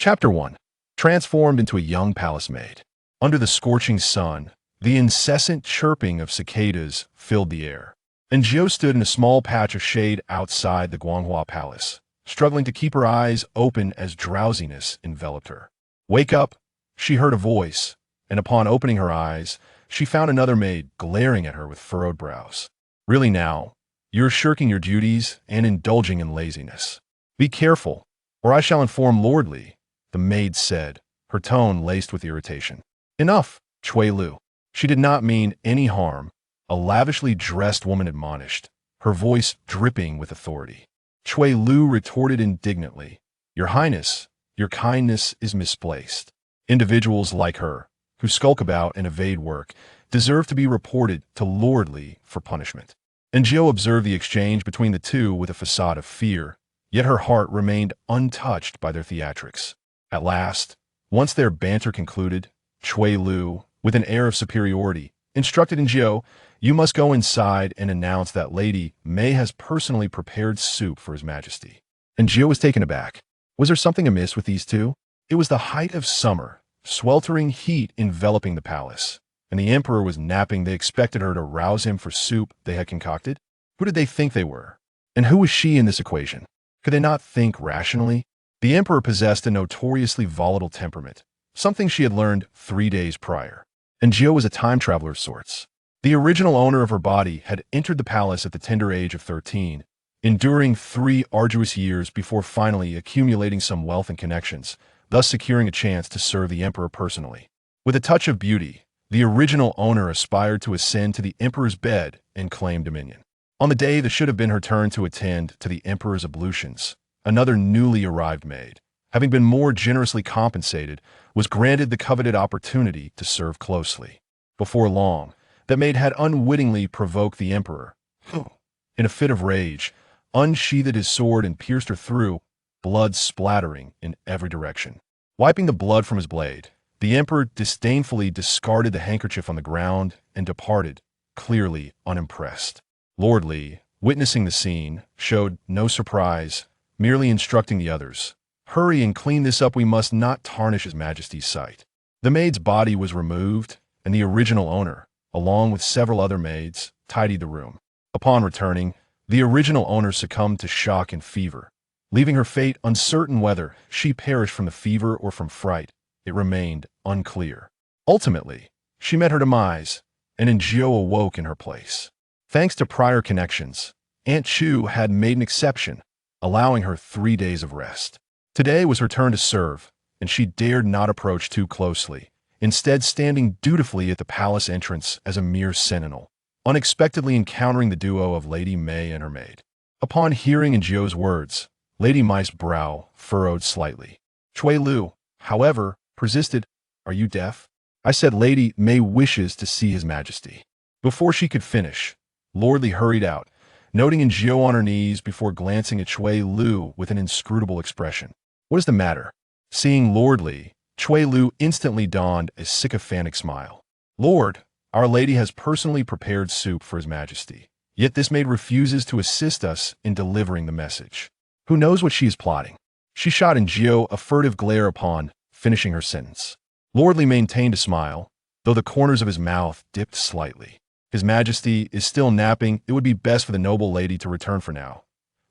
Chapter 1. Transformed into a young palace maid. Under the scorching sun, the incessant chirping of cicadas filled the air. And Jiao stood in a small patch of shade outside the Guanghua Palace, struggling to keep her eyes open as drowsiness enveloped her. "Wake up," she heard a voice, and upon opening her eyes, she found another maid glaring at her with furrowed brows. "Really now, you're shirking your duties and indulging in laziness. Be careful, or I shall inform Lord Li," the maid said, her tone laced with irritation. "Enough, Chui Lu. She did not mean any harm," a lavishly dressed woman admonished, her voice dripping with authority. Chui Lu retorted indignantly, "Your Highness, your kindness is misplaced. Individuals like her, who skulk about and evade work, deserve to be reported to Lord Li for punishment." And Jiao observed the exchange between the two with a facade of fear, yet her heart remained untouched by their theatrics. At last, once their banter concluded, Chui Lu, with an air of superiority, instructed Jiao, "You must go inside and announce that Lady Mei has personally prepared soup for His Majesty." And Jiao was taken aback. Was there something amiss with these two? It was the height of summer, sweltering heat enveloping the palace, and the emperor was napping. They expected her to rouse him for soup they had concocted? Who did they think they were? And who was she in this equation? Could they not think rationally? The emperor possessed a notoriously volatile temperament, something she had learned 3 days prior. And Jiao was a time traveler of sorts. The original owner of her body had entered the palace at the tender age of 13, enduring 3 arduous years before finally accumulating some wealth and connections, thus securing a chance to serve the emperor personally. With a touch of beauty, the original owner aspired to ascend to the emperor's bed and claim dominion. On the day that should have been her turn to attend to the emperor's ablutions, another newly arrived maid, having been more generously compensated, was granted the coveted opportunity to serve closely. Before long, that maid had unwittingly provoked the emperor, who, in a fit of rage, unsheathed his sword and pierced her through, blood splattering in every direction. Wiping the blood from his blade, the emperor disdainfully discarded the handkerchief on the ground and departed, clearly unimpressed. Lord Li, witnessing the scene, showed no surprise, merely instructing the others, "Hurry and clean this up. We must not tarnish His Majesty's sight." The maid's body was removed, and the original owner, along with several other maids, tidied the room. Upon returning, the original owner succumbed to shock and fever. Leaving her fate uncertain whether she perished from the fever or from fright, it remained unclear. Ultimately, she met her demise, and Jiao awoke in her place. Thanks to prior connections, Aunt Chu had made an exception, allowing her 3 days of rest. Today was her turn to serve, and she dared not approach too closely, instead standing dutifully at the palace entrance as a mere sentinel, unexpectedly encountering the duo of Lady Mei and her maid. Upon hearing Jiao's words, Lady Mei's brow furrowed slightly. Chui Lu, however, persisted, "Are you deaf? I said Lady Mei wishes to see His Majesty." Before she could finish, Lord Li hurried out, noting Jiao on her knees before glancing at Chui Lu with an inscrutable expression. "What is the matter?" Seeing Lord Li, Chui Lu instantly donned a sycophantic smile. "Lord, Our Lady has personally prepared soup for His Majesty, yet this maid refuses to assist us in delivering the message. Who knows what she is plotting?" She shot Jiao a furtive glare upon finishing her sentence. Lord Li maintained a smile, though the corners of his mouth dipped slightly. "His Majesty is still napping. It would be best for the noble lady to return for now."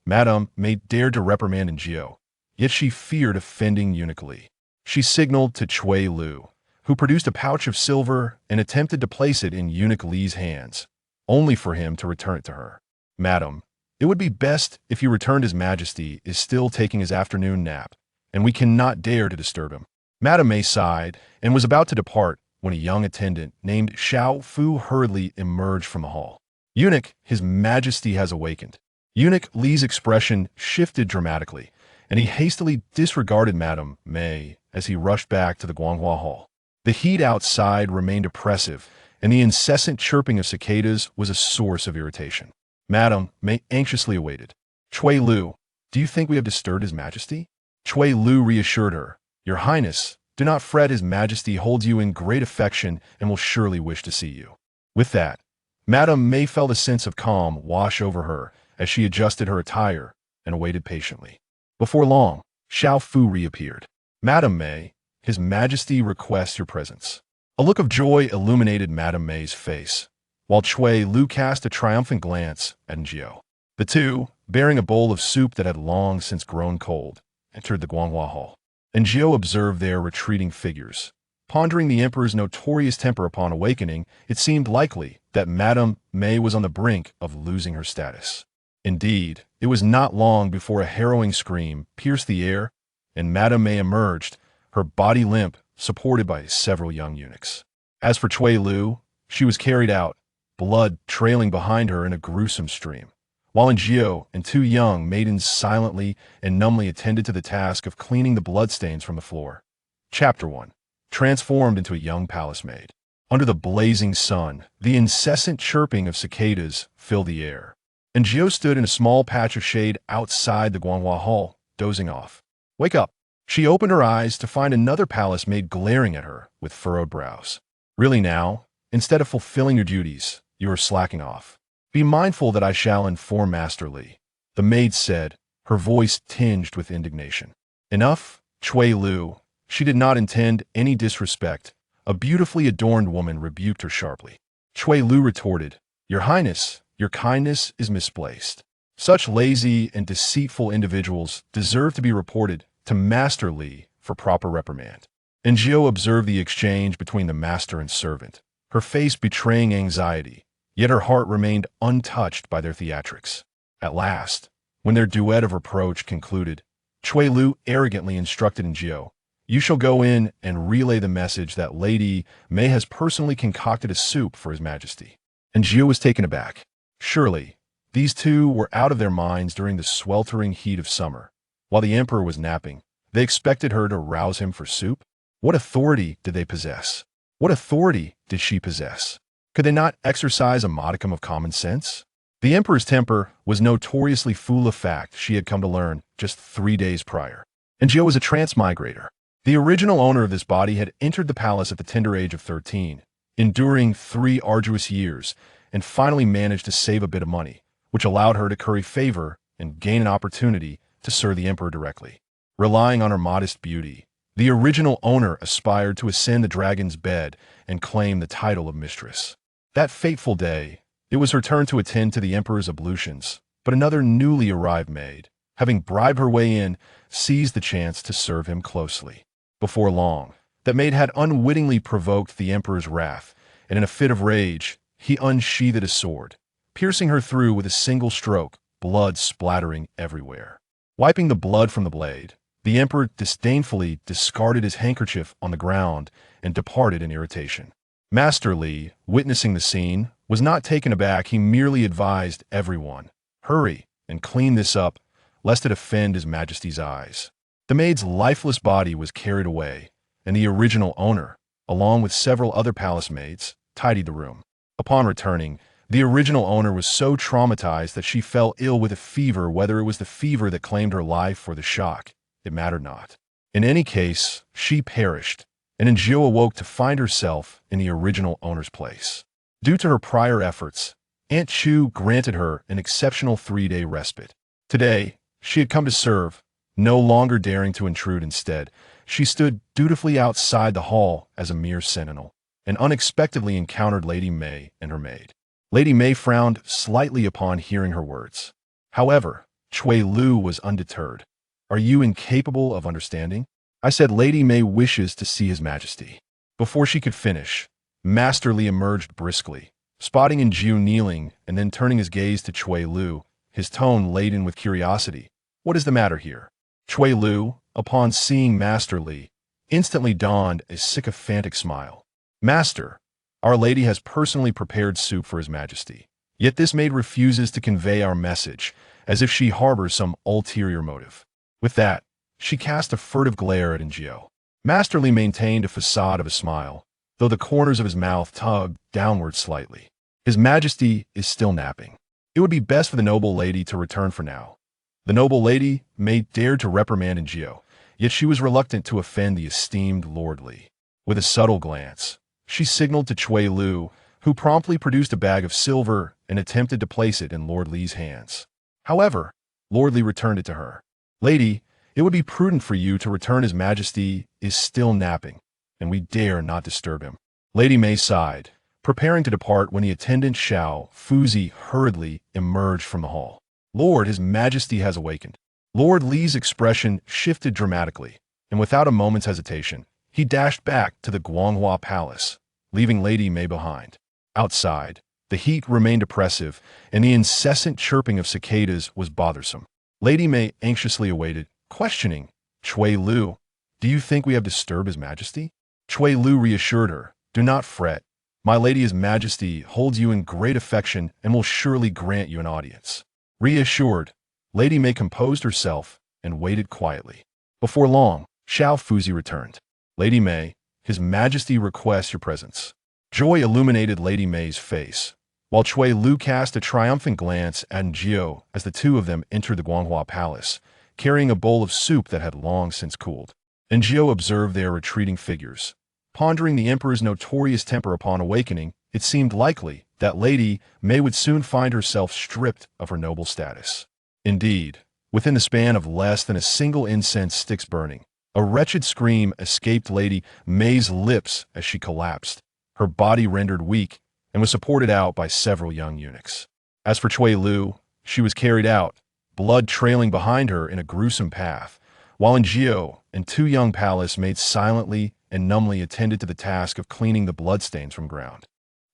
Madame May dared to reprimand Jiao, yet she feared offending Eunuch Li. She signaled to Chui Lu, who produced a pouch of silver and attempted to place it in Eunuch Li's hands, only for him to return it to her. "Madam, it would be best if you returned. His Majesty is still taking his afternoon nap, and we cannot dare to disturb him." Madame May sighed and was about to depart when a young attendant named Xiao Fu hurriedly emerged from the hall. "Eunuch, His Majesty has awakened." Eunuch Li's expression shifted dramatically, and he hastily disregarded Madame May as he rushed back to the Guanghua Hall. The heat outside remained oppressive, and the incessant chirping of cicadas was a source of irritation. Madame May anxiously awaited. "Chui Lu, do you think we have disturbed His Majesty?" Chui Lu reassured her, "Your Highness, do not fret. His Majesty holds you in great affection and will surely wish to see you." With that, Madame May felt a sense of calm wash over her as she adjusted her attire and awaited patiently. Before long, Xiao Fu reappeared. Madam May, His Majesty requests your presence." A look of joy illuminated Madam May's face, while Chui Lu cast a triumphant glance at Njio. The two, bearing a bowl of soup that had long since grown cold, entered the Guanghua Hall. Njio observed their retreating figures. Pondering the emperor's notorious temper upon awakening, it seemed likely that Madame May was on the brink of losing her status. Indeed, it was not long before a harrowing scream pierced the air, and Madame May emerged, her body limp, supported by several young eunuchs. As for Chui Lu, she was carried out, blood trailing behind her in a gruesome stream, while Njio and two young maidens silently and numbly attended to the task of cleaning the bloodstains from the floor. Chapter 1. Transformed into a young palace maid. Under the blazing sun, the incessant chirping of cicadas filled the air. Njio stood in a small patch of shade outside the Guanghua Hall, dozing off. "Wake up!" She opened her eyes to find another palace maid glaring at her with furrowed brows. "Really now, instead of fulfilling your duties, you are slacking off. Be mindful that I shall inform Master Li," the maid said, her voice tinged with indignation. "Enough, Chui Lu." She did not intend any disrespect. A beautifully adorned woman rebuked her sharply. Chui Lu retorted, "Your Highness, your kindness is misplaced. Such lazy and deceitful individuals deserve to be reported to Master Li for proper reprimand." Njio observed the exchange between the master and servant, her face betraying anxiety, yet her heart remained untouched by their theatrics. At last, when their duet of reproach concluded, Chui Lu arrogantly instructed Njio, "You shall go in and relay the message that Lady May has personally concocted a soup for His Majesty." Njio was taken aback. Surely, these two were out of their minds during the sweltering heat of summer. While the emperor was napping, they expected her to rouse him for soup? What authority did they possess? What authority did she possess? Could they not exercise a modicum of common sense? The emperor's temper was notoriously full of fact she had come to learn just 3 days prior. Njio was a transmigrator. The original owner of this body had entered the palace at the tender age of 13, enduring 3 arduous years, and finally managed to save a bit of money, which allowed her to curry favor and gain an opportunity to serve the emperor directly. Relying on her modest beauty, the original owner aspired to ascend the dragon's bed and claim the title of mistress. That fateful day, it was her turn to attend to the emperor's ablutions, but another newly arrived maid, having bribed her way in, seized the chance to serve him closely. Before long, that maid had unwittingly provoked the emperor's wrath, and in a fit of rage, he unsheathed his sword, piercing her through with a single stroke, blood splattering everywhere. Wiping the blood from the blade, the emperor disdainfully discarded his handkerchief on the ground and departed in irritation. Master Li, witnessing the scene, was not taken aback. He merely advised everyone, "Hurry and clean this up, lest it offend His Majesty's eyes." The maid's lifeless body was carried away, and the original owner, along with several other palace maids, tidied the room. Upon returning, the original owner was so traumatized that she fell ill with a fever. Whether it was the fever that claimed her life or the shock, it mattered not. In any case, she perished, and Njio awoke to find herself in the original owner's place. Due to her prior efforts, Aunt Chu granted her an exceptional 3-day respite. Today, she had come to serve, no longer daring to intrude. Instead, she stood dutifully outside the hall as a mere sentinel, and unexpectedly encountered Lady May and her maid. Lady May frowned slightly upon hearing her words. However, Chui Lu was undeterred. "Are you incapable of understanding? I said Lady May wishes to see His Majesty." Before she could finish, Master Li emerged briskly, spotting Njio kneeling and then turning his gaze to Chui Lu, his tone laden with curiosity. "What is the matter here?" Chui Lu, upon seeing Master Li, instantly donned a sycophantic smile. "Master, Our Lady has personally prepared soup for His Majesty. Yet this maid refuses to convey our message, as if she harbors some ulterior motive." With that, she cast a furtive glare at Njio. Master Li maintained a facade of a smile, though the corners of his mouth tugged downward slightly. "His Majesty is still napping. It would be best for the noble lady to return for now." The noble lady may dared to reprimand Njio, yet she was reluctant to offend the esteemed Lord Li. With a subtle glance, she signaled to Chui Lu, who promptly produced a bag of silver and attempted to place it in Lord Li's hands. However, Lord Li returned it to her. "Lady, It would be prudent for you to return. His Majesty is still napping, and we dare not disturb him." Lady May sighed, preparing to depart when the attendant Xiao Fuzi hurriedly emerged from the hall. "Lord, His Majesty has awakened." Lord Li's expression shifted dramatically, and without a moment's hesitation, he dashed back to the Guanghua Palace, leaving Lady May behind. Outside, the heat remained oppressive, and the incessant chirping of cicadas was bothersome. Lady May anxiously awaited, questioning, "Cui Lu, do you think we have disturbed His Majesty?" Cui Lu reassured her, "Do not fret. My lady His Majesty holds you in great affection and will surely grant you an audience." Reassured, Lady May composed herself and waited quietly. Before long, Xiao Fuzi returned. "Lady May, His Majesty requests your presence." Joy illuminated Lady May's face, while Cui Lu cast a triumphant glance at Njio as the two of them entered the Guanghua Palace, carrying a bowl of soup that had long since cooled. Njio observed their retreating figures. Pondering the Emperor's notorious temper upon awakening, it seemed likely that Lady May would soon find herself stripped of her noble status. Indeed, within the span of less than a single incense stick's burning, a wretched scream escaped Lady May's lips as she collapsed, her body rendered weak, and was supported out by several young eunuchs. As for Cui Lu, she was carried out, blood trailing behind her in a gruesome path, while Njio and two young palace maids silently and numbly attended to the task of cleaning the bloodstains from ground.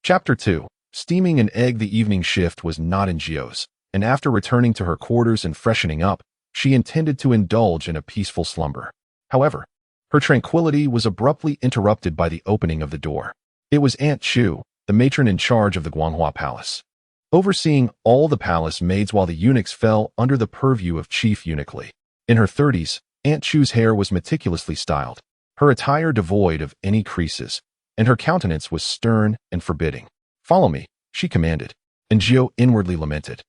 Chapter 2. Steaming an egg. The evening shift was not Njio's, and after returning to her quarters and freshening up, she intended to indulge in a peaceful slumber. However, her tranquility was abruptly interrupted by the opening of the door. It was Aunt Chu, the matron in charge of the Guanghua Palace, overseeing all the palace maids while the eunuchs fell under the purview of Chief Eunuch Li. In her 30s, Aunt Chu's hair was meticulously styled, her attire devoid of any creases, and her countenance was stern and forbidding. "Follow me," she commanded, and Njio inwardly lamented,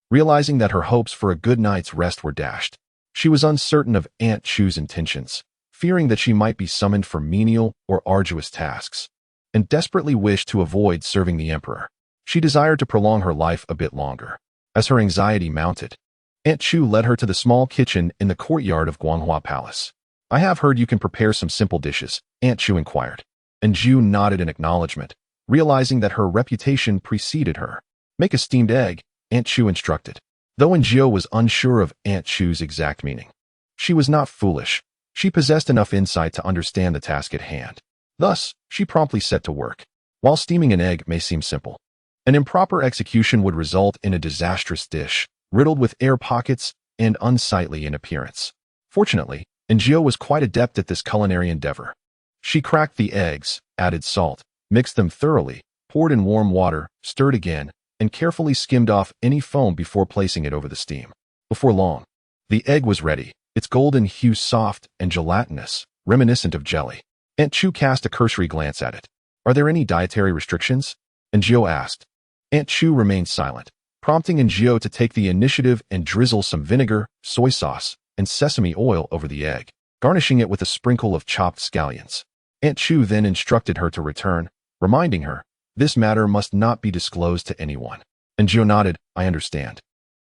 realizing that her hopes for a good night's rest were dashed. She was uncertain of Aunt Chu's intentions, fearing that she might be summoned for menial or arduous tasks, and desperately wished to avoid serving the emperor. She desired to prolong her life a bit longer. As her anxiety mounted, Aunt Chu led her to the small kitchen in the courtyard of Guanghua Palace. "I have heard you can prepare some simple dishes," Aunt Chu inquired, and Ju nodded in acknowledgement, realizing that her reputation preceded her. "Make a steamed egg," Aunt Chu instructed, though Njio was unsure of Aunt Chu's exact meaning. She was not foolish. She possessed enough insight to understand the task at hand. Thus, she promptly set to work. While steaming an egg may seem simple, an improper execution would result in a disastrous dish, riddled with air pockets and unsightly in appearance. Fortunately, Njio was quite adept at this culinary endeavor. She cracked the eggs, added salt, mixed them thoroughly, poured in warm water, stirred again, and carefully skimmed off any foam before placing it over the steam. Before long, the egg was ready, its golden hue soft and gelatinous, reminiscent of jelly. Aunt Chu cast a cursory glance at it. "Are there any dietary restrictions?" Njio asked. Aunt Chu remained silent, prompting Njio to take the initiative and drizzle some vinegar, soy sauce, and sesame oil over the egg, garnishing it with a sprinkle of chopped scallions. Aunt Chu then instructed her to return, reminding her, this matter must not be disclosed to anyone. Njio nodded, "I understand,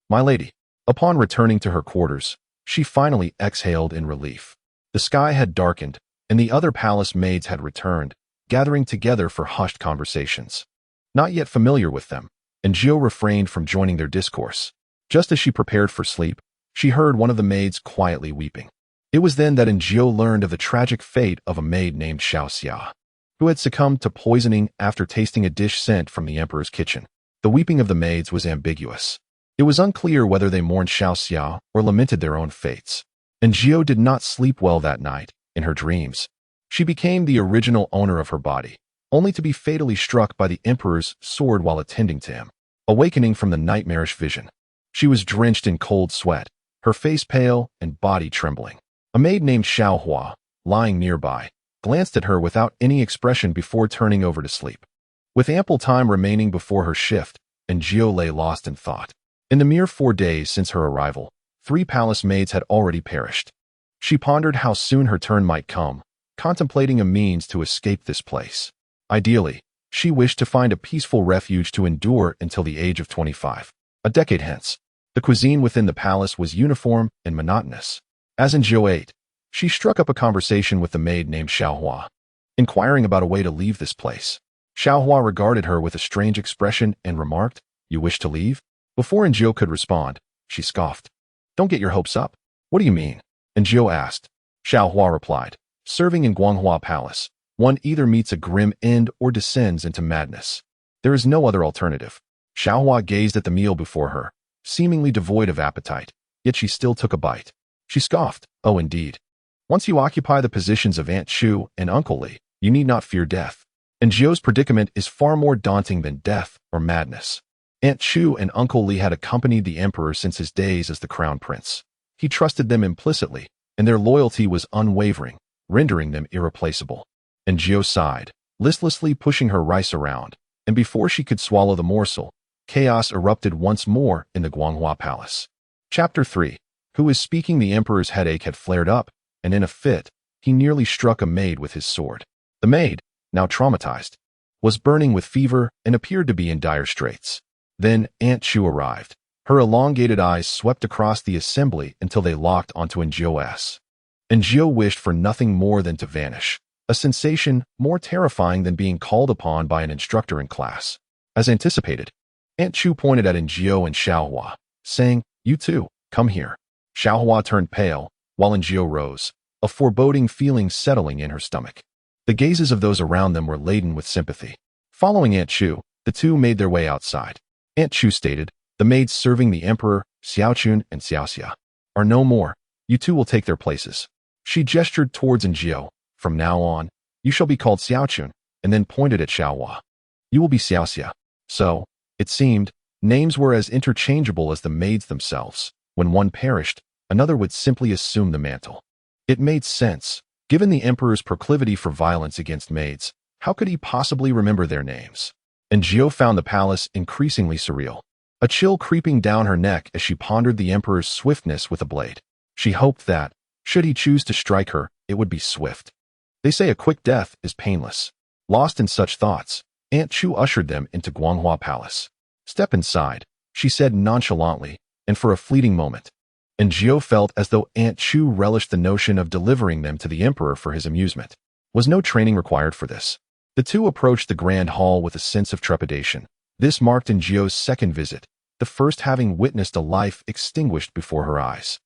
my lady." Upon returning to her quarters, she finally exhaled in relief. The sky had darkened, and the other palace maids had returned, gathering together for hushed conversations. Not yet familiar with them, Njio refrained from joining their discourse. Just as she prepared for sleep, she heard one of the maids quietly weeping. It was then that Njio learned of the tragic fate of a maid named Xiao Xia, who had succumbed to poisoning after tasting a dish sent from the emperor's kitchen. The weeping of the maids was ambiguous. It was unclear whether they mourned Xiao Xia or lamented their own fates. Njio did not sleep well that night. In her dreams, she became the original owner of her body, only to be fatally struck by the emperor's sword while attending to him. Awakening from the nightmarish vision, she was drenched in cold sweat, her face pale and body trembling. A maid named Xiao Hua, lying nearby, glanced at her without any expression before turning over to sleep. With ample time remaining before her shift, Njio lay lost in thought. In the mere 4 days since her arrival, 3 palace maids had already perished. She pondered how soon her turn might come, contemplating a means to escape this place. Ideally, she wished to find a peaceful refuge to endure until the age of 25. A decade hence, the cuisine within the palace was uniform and monotonous. As Jiu ate, she struck up a conversation with the maid named Xiaohua, inquiring about a way to leave this place. Xiaohua regarded her with a strange expression and remarked, "You wish to leave?" Before Jiu could respond, she scoffed. "Don't get your hopes up." "What do you mean?" Jiu asked. Xiaohua replied, "Serving in Guanghua Palace, one either meets a grim end or descends into madness. There is no other alternative." Xiaohua gazed at the meal before her, seemingly devoid of appetite, yet she still took a bite. She scoffed, "Oh, indeed. Once you occupy the positions of Aunt Chu and Uncle Li, you need not fear death. And Jiu's predicament is far more daunting than death or madness." Aunt Chu and Uncle Li had accompanied the emperor since his days as the crown prince. He trusted them implicitly, and their loyalty was unwavering, rendering them irreplaceable. And Jiu sighed, listlessly pushing her rice around, and before she could swallow the morsel, chaos erupted once more in the Guanghua Palace. Chapter 3. Who is speaking? The emperor's headache had flared up, and in a fit, he nearly struck a maid with his sword. The maid, now traumatized, was burning with fever and appeared to be in dire straits. Then Aunt Chu arrived. Her elongated eyes swept across the assembly until they locked onto Jiu's. Jiu wished for nothing more than to vanish, a sensation more terrifying than being called upon by an instructor in class. As anticipated, Aunt Chu pointed at Jiu and Xiaohua, saying, "You too, come here." Xiaohua turned pale, while Jiu rose, a foreboding feeling settling in her stomach. The gazes of those around them were laden with sympathy. Following Aunt Chu, the two made their way outside. Aunt Chu stated, "The maids serving the emperor, Xiaochun and Xiaoxia, are no more. You two will take their places." She gestured towards Jiu. "From now on, you shall be called Xiaochun," and then pointed at Xiaohua. "You will be Xiaoxia." So, it seemed, names were as interchangeable as the maids themselves. When one perished, another would simply assume the mantle. It made sense. Given the emperor's proclivity for violence against maids, how could he possibly remember their names? And Jiu found the palace increasingly surreal, a chill creeping down her neck as she pondered the emperor's swiftness with a blade. She hoped that, should he choose to strike her, it would be swift. They say a quick death is painless. Lost in such thoughts, Aunt Chu ushered them into Guanghua Palace. "Step inside," she said nonchalantly, and for a fleeting moment, and Jiu felt as though Aunt Chu relished the notion of delivering them to the emperor for his amusement. Was no training required for this. The two approached the grand hall with a sense of trepidation. This marked Jiu's second visit, the first having witnessed a life extinguished before her eyes.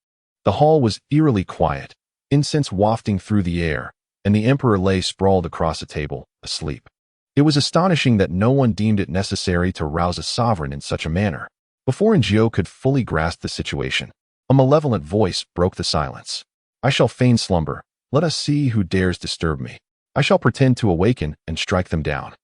The hall was eerily quiet, incense wafting through the air, and the emperor lay sprawled across a table, asleep. It was astonishing that no one deemed it necessary to rouse a sovereign in such a manner. Before Jiu could fully grasp the situation, a malevolent voice broke the silence. "I shall feign slumber. Let us see who dares disturb me. I shall pretend to awaken and strike them down."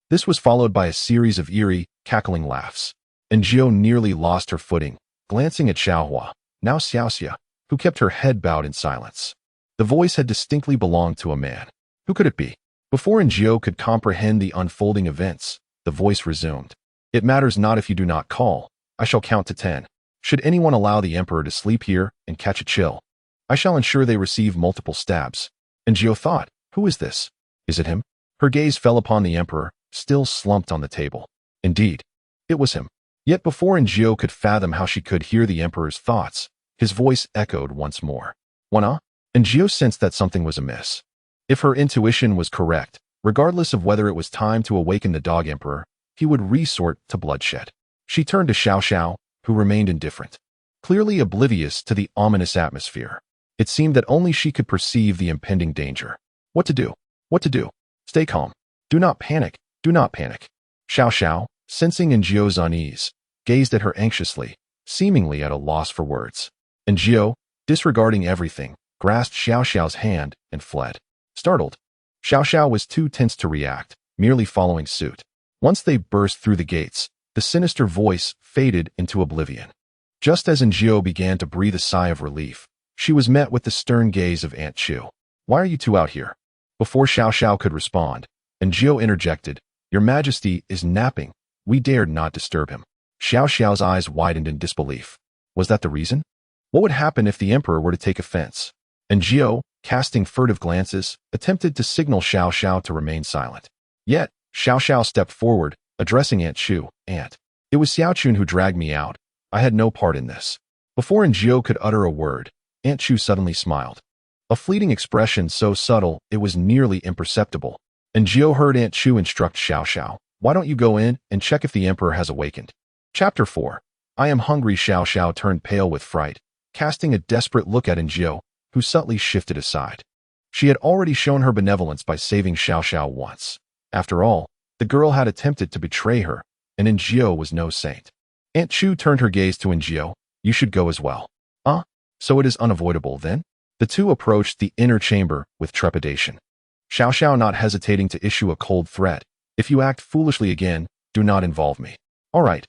This was followed by a series of eerie, cackling laughs. And Jiu nearly lost her footing, glancing at Xiaohua, now Xiaoxia, who kept her head bowed in silence. The voice had distinctly belonged to a man. Who could it be? Before Jiu could comprehend the unfolding events, the voice resumed. "It matters not if you do not call. I shall count to 10. Should anyone allow the emperor to sleep here and catch a chill, I shall ensure they receive multiple stabs." And Jiu thought, "Who is this? Is it him?" Her gaze fell upon the emperor, still slumped on the table. Indeed, it was him. Yet before Jiu could fathom how she could hear the emperor's thoughts, his voice echoed once more. "Wana?" And Jiu sensed that something was amiss. If her intuition was correct, regardless of whether it was time to awaken the dog emperor, he would resort to bloodshed. She turned to Xiao, who remained indifferent, clearly oblivious to the ominous atmosphere. It seemed that only she could perceive the impending danger. What to do? What to do? Stay calm. Do not panic. Do not panic. Xiao, sensing Jiu's unease, gazed at her anxiously, seemingly at a loss for words. And Jiu, disregarding everything, grasped Xiao's hand and fled. Startled, Xiao was too tense to react, merely following suit. Once they burst through the gates, the sinister voice faded into oblivion. Just as Jiu began to breathe a sigh of relief, she was met with the stern gaze of Aunt Chu. "Why are you two out here?" Before Xiao could respond, Jiu interjected, "Your Majesty is napping. We dared not disturb him." Xiao's eyes widened in disbelief. Was that the reason? What would happen if the emperor were to take offense? And Jiu, casting furtive glances, attempted to signal Xiao to remain silent. Yet, Xiao stepped forward, addressing Aunt Chu. "Aunt, it was Xiaochun who dragged me out. I had no part in this." Before Jiu could utter a word, Aunt Chu suddenly smiled. A fleeting expression so subtle it was nearly imperceptible. And Jiao heard Aunt Chu instruct Xiao Xiao, "Why don't you go in and check if the emperor has awakened?" Chapter 4. I am hungry. Xiao Xiao turned pale with fright, casting a desperate look at Jiao, who subtly shifted aside. She had already shown her benevolence by saving Xiao Xiao once. After all, the girl had attempted to betray her, and Jiao was no saint. Aunt Chu turned her gaze to Jiao. "You should go as well." So it is unavoidable, then? The two approached the inner chamber with trepidation. Xiao Xiao not hesitating to issue a cold threat. "If you act foolishly again, do not involve me." All right,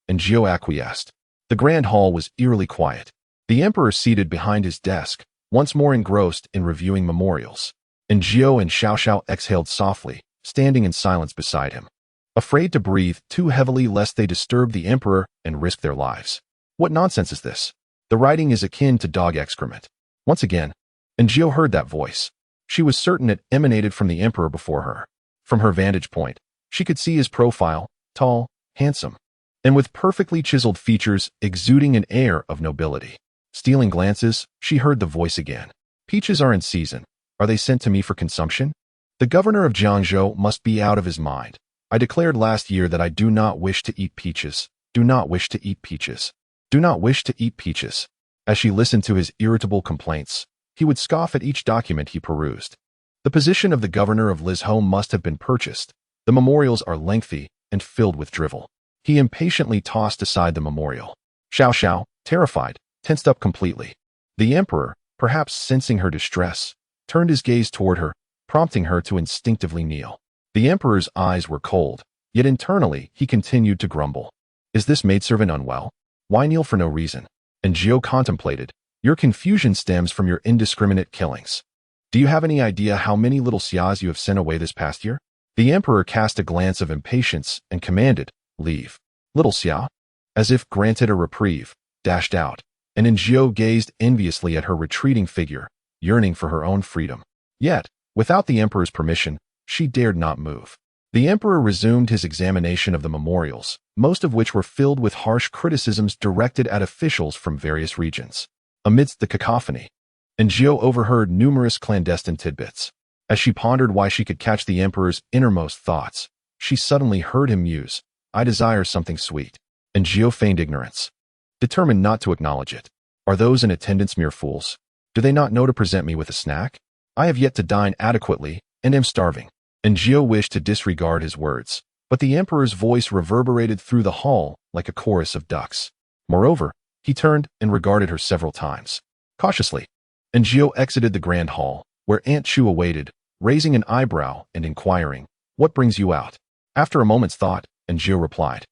and Jiao acquiesced. The grand hall was eerily quiet. The emperor seated behind his desk, once more engrossed in reviewing memorials. And Jiao and Xiao Xiao exhaled softly, standing in silence beside him, afraid to breathe too heavily lest they disturb the emperor and risk their lives. What nonsense is this? The writing is akin to dog excrement. Once again, and Jiao heard that voice. She was certain it emanated from the emperor before her. From her vantage point, she could see his profile, tall, handsome, and with perfectly chiseled features exuding an air of nobility. Stealing glances, she heard the voice again. "Peaches are in season. Are they sent to me for consumption? The governor of Jiangzhou must be out of his mind. I declared last year that I do not wish to eat peaches. Do not wish to eat peaches. Do not wish to eat peaches." As she listened to his irritable complaints, he would scoff at each document he perused. The position of the governor of Li's home must have been purchased. The memorials are lengthy and filled with drivel. He impatiently tossed aside the memorial. Xiao Xiao, terrified, tensed up completely. The emperor, perhaps sensing her distress, turned his gaze toward her, prompting her to instinctively kneel. The emperor's eyes were cold, yet internally he continued to grumble. "Is this maidservant unwell? Why kneel for no reason?" And Jiao contemplated. "Your confusion stems from your indiscriminate killings. Do you have any idea how many little Xias you have sent away this past year?" The emperor cast a glance of impatience and commanded, "Leave." Little Xia, as if granted a reprieve, dashed out, and Jiao gazed enviously at her retreating figure, yearning for her own freedom. Yet, without the emperor's permission, she dared not move. The emperor resumed his examination of the memorials, most of which were filled with harsh criticisms directed at officials from various regions. Amidst the cacophony, Jiao overheard numerous clandestine tidbits. As she pondered why she could catch the emperor's innermost thoughts, she suddenly heard him muse, "I desire something sweet." And Jiao feigned ignorance, determined not to acknowledge it. "Are those in attendance mere fools? Do they not know to present me with a snack? I have yet to dine adequately and am starving." And Jiao wished to disregard his words, but the emperor's voice reverberated through the hall like a chorus of ducks. Moreover, he turned and regarded her several times, cautiously. And Jiao exited the grand hall, where Aunt Chu awaited, raising an eyebrow and inquiring, "What brings you out?" After a moment's thought, Jiao replied,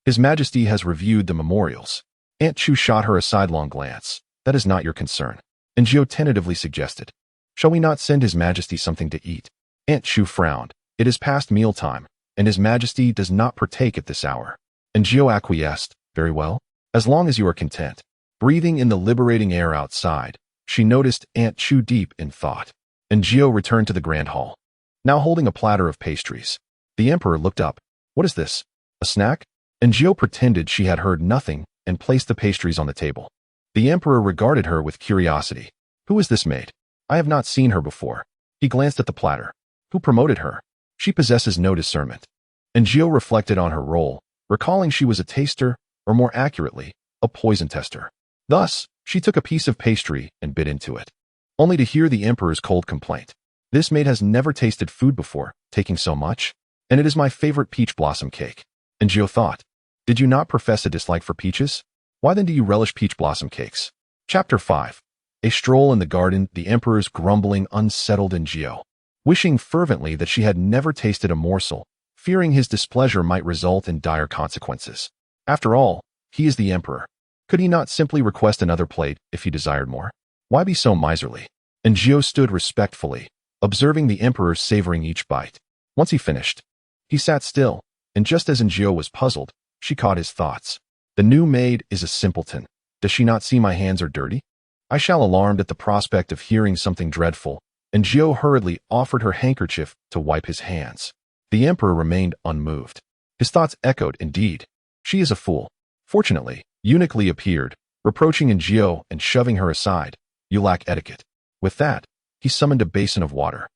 "His Majesty has reviewed the memorials." Aunt Chu shot her a sidelong glance. "That is not your concern." And Jiao tentatively suggested, "Shall we not send His Majesty something to eat?" Aunt Chu frowned. "It is past mealtime, and His Majesty does not partake at this hour." And Jiao acquiesced, "Very well, as long as you are content." Breathing in the liberating air outside, she noticed Aunt Chu deep in thought. And Jiao returned to the grand hall, now holding a platter of pastries. The emperor looked up. "What is this? A snack?" And Jiao pretended she had heard nothing and placed the pastries on the table. The emperor regarded her with curiosity. "Who is this maid? I have not seen her before." He glanced at the platter. "Who promoted her? She possesses no discernment." And Jiao reflected on her role, recalling she was a taster, or more accurately, a poison tester. Thus, she took a piece of pastry and bit into it, only to hear the emperor's cold complaint. "This maid has never tasted food before, taking so much, and it is my favorite peach blossom cake." And Jiao thought, "Did you not profess a dislike for peaches? Why then do you relish peach blossom cakes?" Chapter 5. A stroll in the garden. The emperor's grumbling unsettled Jiao, wishing fervently that she had never tasted a morsel, fearing his displeasure might result in dire consequences. After all, he is the emperor. Could he not simply request another plate if he desired more? Why be so miserly? And Jiao stood respectfully, observing the emperor savoring each bite. Once he finished, he sat still, and just as Jiao was puzzled, she caught his thoughts. "The new maid is a simpleton. Does she not see my hands are dirty?" I shall alarmed at the prospect of hearing something dreadful, and Jiao hurriedly offered her handkerchief to wipe his hands. The emperor remained unmoved. His thoughts echoed, "Indeed, she is a fool." Fortunately, Eunuch Li appeared, reproaching Aaargh and shoving her aside. You lack etiquette. With that, he summoned a basin of water,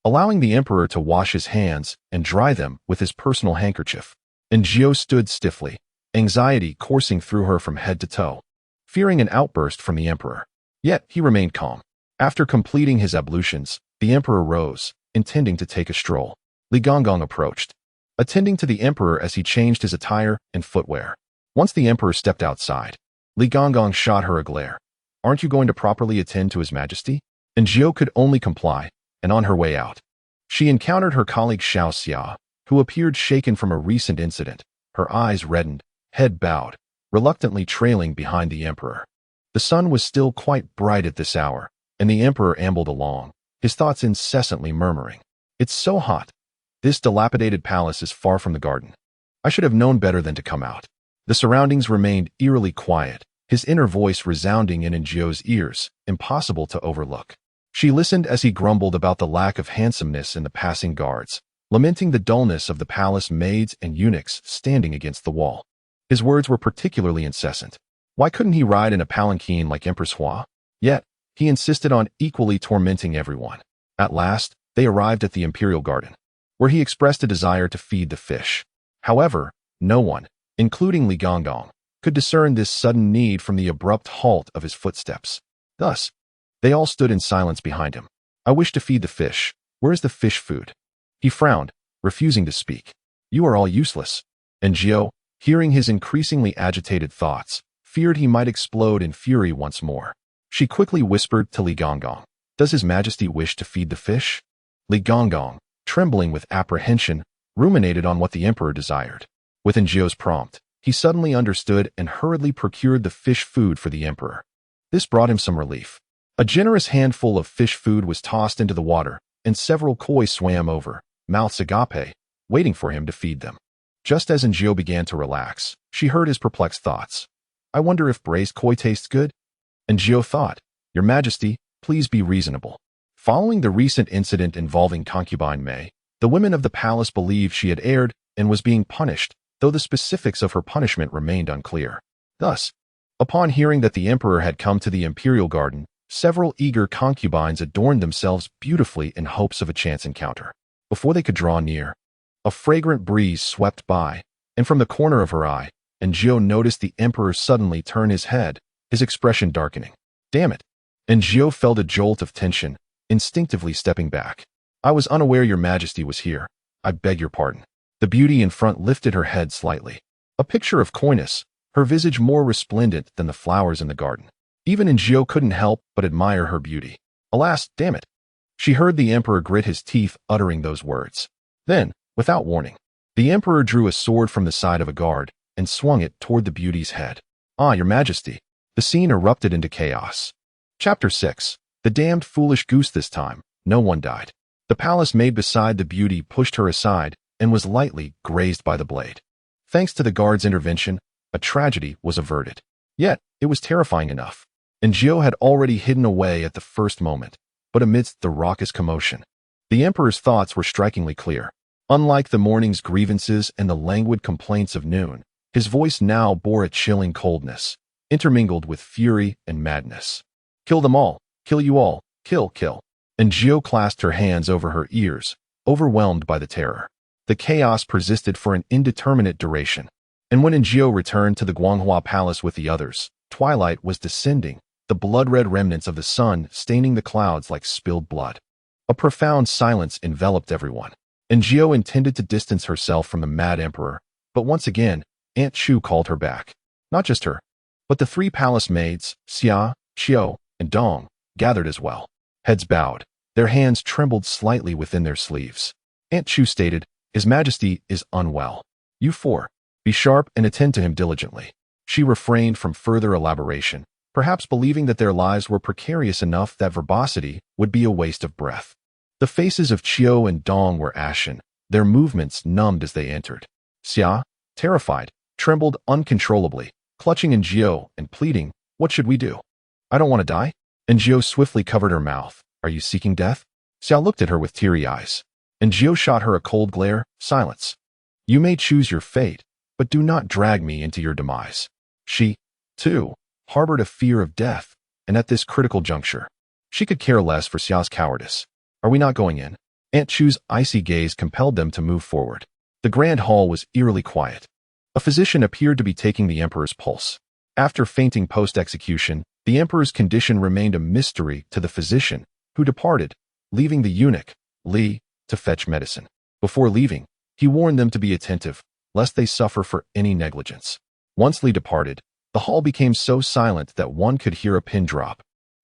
allowing the emperor to wash his hands and dry them with his personal handkerchief. Aaargh stood stiffly, anxiety coursing through her from head to toe, fearing an outburst from the emperor. Yet he remained calm. After completing his ablutions, the emperor rose, intending to take a stroll. Aaargh approached, attending to the emperor as he changed his attire and footwear. Once the emperor stepped outside, Aaargh shot her a glare. Aren't you going to properly attend to his majesty? Aaargh could only comply, and on her way out, she encountered her colleague Xiao Xia, who appeared shaken from a recent incident, her eyes reddened, head bowed, reluctantly trailing behind the emperor. The sun was still quite bright at this hour, and the emperor ambled along, his thoughts incessantly murmuring. It's so hot. This dilapidated palace is far from the garden. I should have known better than to come out. The surroundings remained eerily quiet, his inner voice resounding in Aaargh's ears, impossible to overlook. She listened as he grumbled about the lack of handsomeness in the passing guards, lamenting the dullness of the palace maids and eunuchs standing against the wall. His words were particularly incessant. Why couldn't he ride in a palanquin like Empress Hua? Yet, he insisted on equally tormenting everyone. At last, they arrived at the imperial garden, where he expressed a desire to feed the fish. However, no one, including Aaargh, could discern this sudden need from the abrupt halt of his footsteps. Thus, they all stood in silence behind him. I wish to feed the fish. Where is the fish food? He frowned, refusing to speak. You are all useless. Aaargh, hearing his increasingly agitated thoughts, feared he might explode in fury once more. She quickly whispered to Aaargh, Does His Majesty wish to feed the fish? Aaargh, trembling with apprehension, ruminated on what the emperor desired. With Aaargh's prompt, he suddenly understood and hurriedly procured the fish food for the emperor. This brought him some relief. A generous handful of fish food was tossed into the water, and several koi swam over, mouths agape, waiting for him to feed them. Just as Aaargh began to relax, she heard his perplexed thoughts. I wonder if braised koi tastes good? Aaargh thought, Your Majesty, please be reasonable. Following the recent incident involving concubine May, the women of the palace believed she had erred and was being punished, though the specifics of her punishment remained unclear. Thus, upon hearing that the emperor had come to the imperial garden, several eager concubines adorned themselves beautifully in hopes of a chance encounter. Before they could draw near, a fragrant breeze swept by, and from the corner of her eye, Aaargh noticed the emperor suddenly turn his head, his expression darkening. Damn it! Aaargh felt a jolt of tension, instinctively stepping back. I was unaware Your Majesty was here. I beg your pardon. The beauty in front lifted her head slightly. A picture of coyness, her visage more resplendent than the flowers in the garden. Even Aaargh couldn't help but admire her beauty. Alas, damn it! She heard the emperor grit his teeth uttering those words. Then, without warning, the emperor drew a sword from the side of a guard and swung it toward the beauty's head. Ah, Your Majesty! The scene erupted into chaos. Chapter 6. The damned foolish goose. This time, no one died. The palace maid beside the beauty pushed her aside and was lightly grazed by the blade. Thanks to the guard's intervention, a tragedy was averted. Yet, it was terrifying enough. Aaargh had already hidden away at the first moment, but amidst the raucous commotion, the emperor's thoughts were strikingly clear. Unlike the morning's grievances and the languid complaints of noon, his voice now bore a chilling coldness, intermingled with fury and madness. Kill them all! Kill you all! Kill, kill! Aaargh clasped her hands over her ears, overwhelmed by the terror. The chaos persisted for an indeterminate duration, and when Aaargh returned to the Guanghua Palace with the others, twilight was descending, the blood-red remnants of the sun staining the clouds like spilled blood. A profound silence enveloped everyone. Aaargh intended to distance herself from the mad emperor, but once again, Aunt Chu called her back. Not just her, but the three palace maids, Xia, Xiao, and Dong, gathered as well. Heads bowed, their hands trembled slightly within their sleeves. Aunt Chu stated, His Majesty is unwell. You four, be sharp and attend to him diligently. She refrained from further elaboration, perhaps believing that their lives were precarious enough that verbosity would be a waste of breath. The faces of Xiao and Dong were ashen, their movements numbed as they entered. Xia, terrified, trembled uncontrollably, clutching Aaargh and pleading, What should we do? I don't want to die. Aaargh swiftly covered her mouth. Are you seeking death? Xia looked at her with teary eyes. Aaargh shot her a cold glare. Silence. You may choose your fate, but do not drag me into your demise. She, too, harbored a fear of death, and at this critical juncture, she could care less for Xia's cowardice. Are we not going in? Aunt Chu's icy gaze compelled them to move forward. The grand hall was eerily quiet. A physician appeared to be taking the emperor's pulse. After fainting post-execution, the emperor's condition remained a mystery to the physician, who departed, leaving the eunuch, Li, to fetch medicine. Before leaving, he warned them to be attentive, lest they suffer for any negligence. Once Li departed, the hall became so silent that one could hear a pin drop.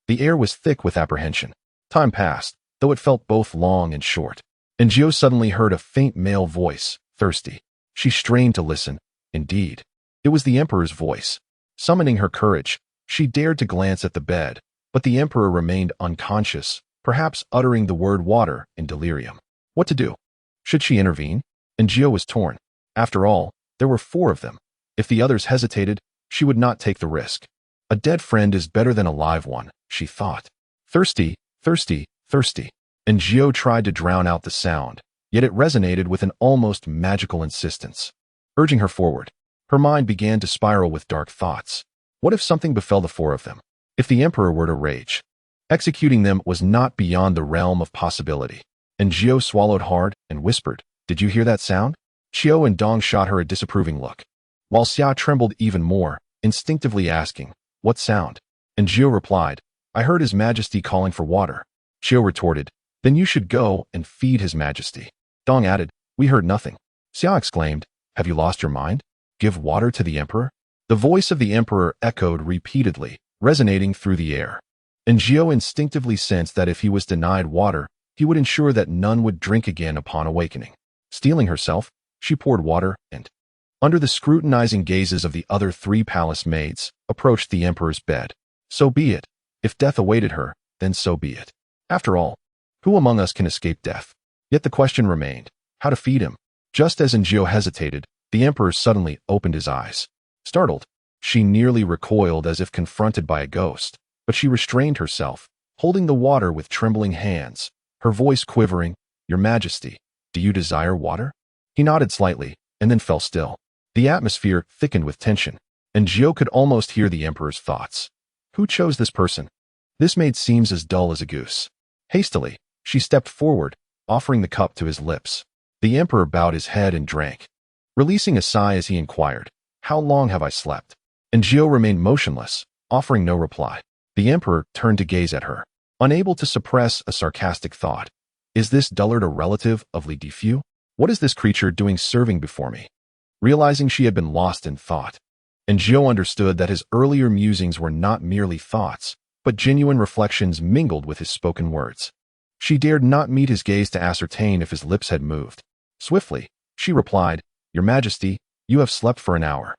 The air was thick with apprehension. Time passed, though it felt both long and short. And Gio suddenly heard a faint male voice, thirsty. She strained to listen. Indeed, it was the emperor's voice. Summoning her courage, she dared to glance at the bed, but the emperor remained unconscious, perhaps uttering the word water in delirium. What to do? Should she intervene? And Gio was torn. After all, there were 4 of them. If the others hesitated, she would not take the risk. A dead friend is better than a live one, she thought. Thirsty, thirsty, thirsty. And Gio tried to drown out the sound, yet it resonated with an almost magical insistence. Urging her forward, her mind began to spiral with dark thoughts. What if something befell the 4 of them? If the emperor were to rage? Executing them was not beyond the realm of possibility. And Gio swallowed hard and whispered, "Did you hear that sound?" Qiu and Dong shot her a disapproving look, while Xia trembled even more, instinctively asking, "What sound?" And Gio replied, "I heard His Majesty calling for water." Qiu retorted, "Then you should go and feed His Majesty." Dong added, "We heard nothing." Xia exclaimed, "Have you lost your mind? Give water to the emperor?" The voice of the emperor echoed repeatedly, resonating through the air. And Gio instinctively sensed that if he was denied water, he would ensure that none would drink again upon awakening. Steeling herself, she poured water and, under the scrutinizing gazes of the other 3 palace maids, approached the emperor's bed. So be it. If death awaited her, then so be it. After all, who among us can escape death? Yet the question remained, how to feed him? Just as Gio hesitated, the emperor suddenly opened his eyes. Startled, she nearly recoiled as if confronted by a ghost, but she restrained herself, holding the water with trembling hands, her voice quivering, "Your Majesty, do you desire water?" He nodded slightly, and then fell still. The atmosphere thickened with tension, and Gio could almost hear the emperor's thoughts. Who chose this person? This maid seems as dull as a goose. Hastily, she stepped forward, offering the cup to his lips. The emperor bowed his head and drank, releasing a sigh as he inquired, "How long have I slept?" And Gio remained motionless, offering no reply. The emperor turned to gaze at her, unable to suppress a sarcastic thought. Is this dullard a relative of Li Difu? What is this creature doing serving before me? Realizing she had been lost in thought, and Gio understood that his earlier musings were not merely thoughts, but genuine reflections mingled with his spoken words. She dared not meet his gaze to ascertain if his lips had moved. Swiftly, she replied, "Your Majesty, you have slept for an hour."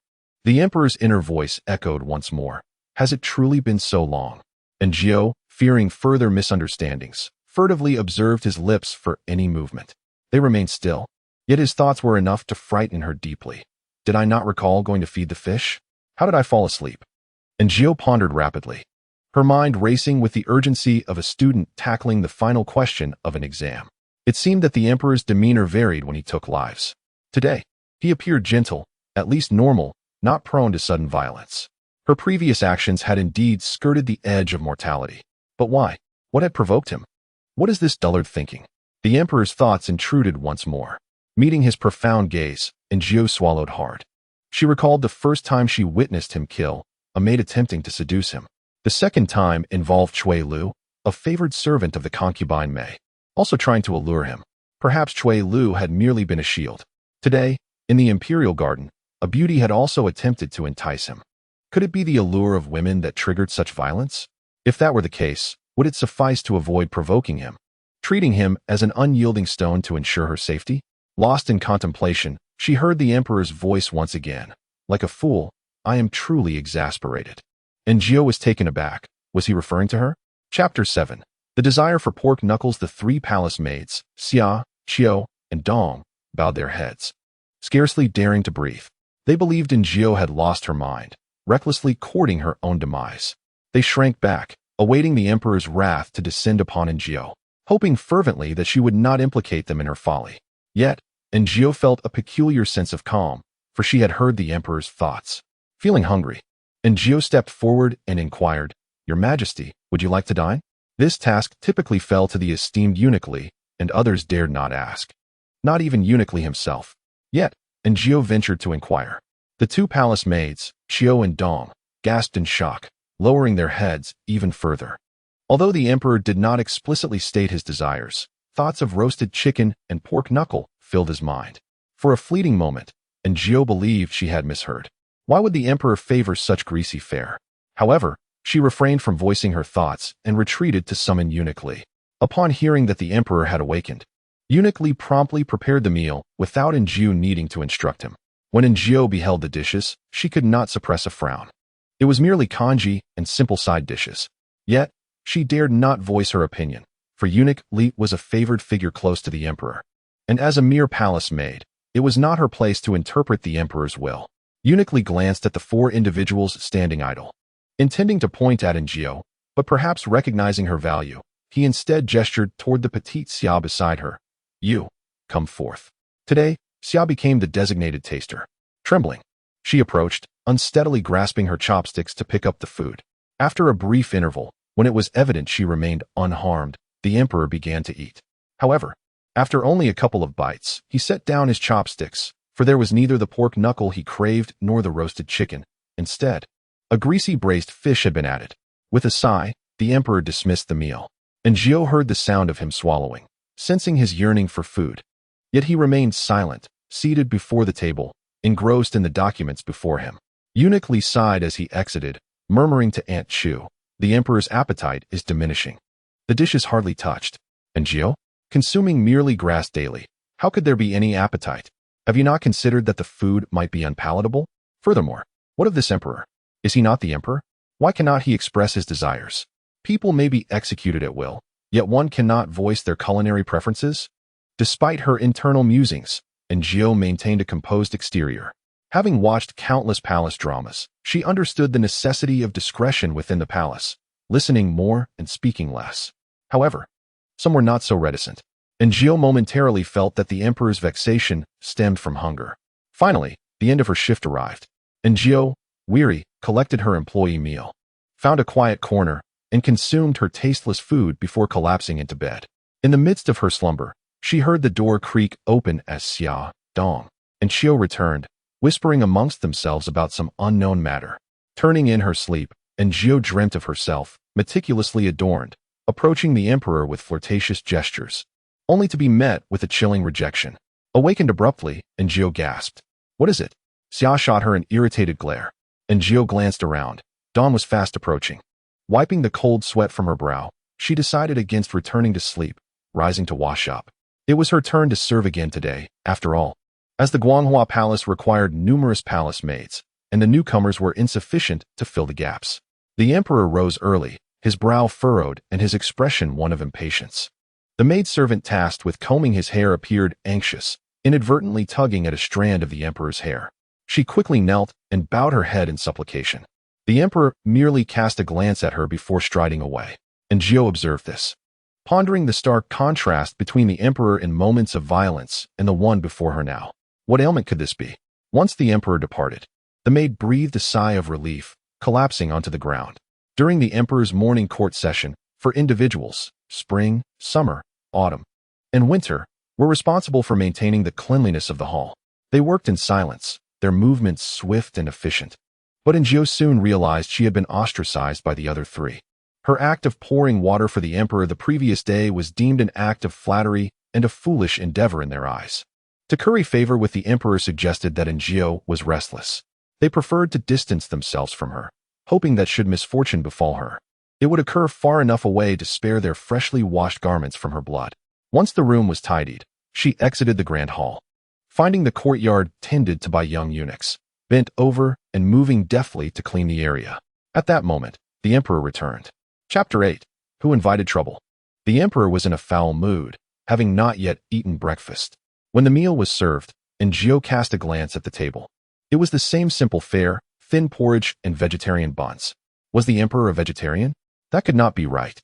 The emperor's inner voice echoed once more. Has it truly been so long? And Gio, fearing further misunderstandings, furtively observed his lips for any movement. They remained still, yet his thoughts were enough to frighten her deeply. Did I not recall going to feed the fish? How did I fall asleep? And Gio pondered rapidly, her mind racing with the urgency of a student tackling the final question of an exam. It seemed that the emperor's demeanor varied when he took lives. Today, he appeared gentle, at least normal, not prone to sudden violence. Her previous actions had indeed skirted the edge of mortality. But why? What had provoked him? What is this dullard thinking? The emperor's thoughts intruded once more, meeting his profound gaze, and Gio swallowed hard. She recalled the first time she witnessed him kill a maid attempting to seduce him. The second time involved Chui Lu, a favored servant of the concubine Mei, also trying to allure him. Perhaps Chui Lu had merely been a shield. Today, in the imperial garden, a beauty had also attempted to entice him. Could it be the allure of women that triggered such violence? If that were the case, would it suffice to avoid provoking him, treating him as an unyielding stone to ensure her safety? Lost in contemplation, she heard the emperor's voice once again. Like a fool, I am truly exasperated. And Gio was taken aback. Was he referring to her? Chapter 7. The desire for pork knuckles. The 3 palace maids, Xia, Qiu, and Dong, bowed their heads, scarcely daring to breathe. They believed Gio had lost her mind, recklessly courting her own demise. They shrank back, awaiting the emperor's wrath to descend upon Gio, hoping fervently that she would not implicate them in her folly. Yet, Gio felt a peculiar sense of calm, for she had heard the emperor's thoughts. Feeling hungry, and Gio stepped forward and inquired, "Your Majesty, would you like to dine?" This task typically fell to the esteemed eunuch Li, and others dared not ask. Not even eunuch Li himself. Yet, and Gio ventured to inquire. The two palace maids, Xiao and Dong, gasped in shock, lowering their heads even further. Although the emperor did not explicitly state his desires, thoughts of roasted chicken and pork knuckle filled his mind. For a fleeting moment, and Gio believed she had misheard. Why would the emperor favor such greasy fare? However, she refrained from voicing her thoughts and retreated to summon eunuch Li. Upon hearing that the emperor had awakened, eunuch Li promptly prepared the meal without Enjiu needing to instruct him. When Enjiu beheld the dishes, she could not suppress a frown. It was merely congee and simple side dishes. Yet, she dared not voice her opinion, for eunuch Li was a favored figure close to the emperor. And as a mere palace maid, it was not her place to interpret the emperor's will. Eunuch Li glanced at the four individuals standing idle, intending to point at Enjiu, but perhaps recognizing her value, he instead gestured toward the petite Xia beside her. "You, come forth." Today, Xia became the designated taster. Trembling, she approached, unsteadily grasping her chopsticks to pick up the food. After a brief interval, when it was evident she remained unharmed, the emperor began to eat. However, after only a couple of bites, he set down his chopsticks, for there was neither the pork knuckle he craved nor the roasted chicken. Instead, a greasy braised fish had been added. With a sigh, the emperor dismissed the meal, and Gio heard the sound of him swallowing, sensing his yearning for food. Yet he remained silent, seated before the table, engrossed in the documents before him. Eunuch Li sighed as he exited, murmuring to Aunt Chu, "The emperor's appetite is diminishing." The dish is hardly touched. And Gio? Consuming merely grass daily, how could there be any appetite? Have you not considered that the food might be unpalatable? Furthermore, what of this emperor? Is he not the emperor? Why cannot he express his desires? People may be executed at will, yet one cannot voice their culinary preferences. Despite her internal musings, Enjiu maintained a composed exterior. Having watched countless palace dramas, she understood the necessity of discretion within the palace, listening more and speaking less. However, some were not so reticent. Enjiu momentarily felt that the emperor's vexation stemmed from hunger. Finally, the end of her shift arrived. Enjiu, weary, collected her employee meal, found a quiet corner, and consumed her tasteless food before collapsing into bed. In the midst of her slumber, she heard the door creak open as Xia, Dong, and Xiao returned, whispering amongst themselves about some unknown matter. Turning in her sleep, Enjiu dreamt of herself, meticulously adorned, approaching the emperor with flirtatious gestures, only to be met with a chilling rejection. Awakened abruptly, Enjiu gasped. "What is it?" Xia shot her an irritated glare. Enjiu glanced around. Dawn was fast approaching. Wiping the cold sweat from her brow, she decided against returning to sleep, rising to wash up. It was her turn to serve again today, after all, as the Guanghua Palace required numerous palace maids, and the newcomers were insufficient to fill the gaps. The emperor rose early, his brow furrowed and his expression one of impatience. The maidservant tasked with combing his hair appeared anxious, inadvertently tugging at a strand of the emperor's hair. She quickly knelt and bowed her head in supplication. The emperor merely cast a glance at her before striding away, and Gio observed this, pondering the stark contrast between the emperor in moments of violence and the one before her now. What ailment could this be? Once the emperor departed, the maid breathed a sigh of relief, collapsing onto the ground. During the emperor's morning court session, for individuals, spring, summer, autumn, and winter were responsible for maintaining the cleanliness of the hall. They worked in silence, their movements swift and efficient. But Enjiu soon realized she had been ostracized by the other three. Her act of pouring water for the emperor the previous day was deemed an act of flattery and a foolish endeavor in their eyes. To curry favor with the emperor suggested that Enjiu was restless. They preferred to distance themselves from her, hoping that should misfortune befall her, it would occur far enough away to spare their freshly washed garments from her blood. Once the room was tidied, she exited the grand hall, finding the courtyard tended to by young eunuchs, bent over and moving deftly to clean the area. At that moment, the emperor returned. Chapter 8. Who invited trouble? The emperor was in a foul mood, having not yet eaten breakfast. When the meal was served, Enjiu cast a glance at the table. It was the same simple fare, thin porridge, and vegetarian buns. Was the emperor a vegetarian? That could not be right.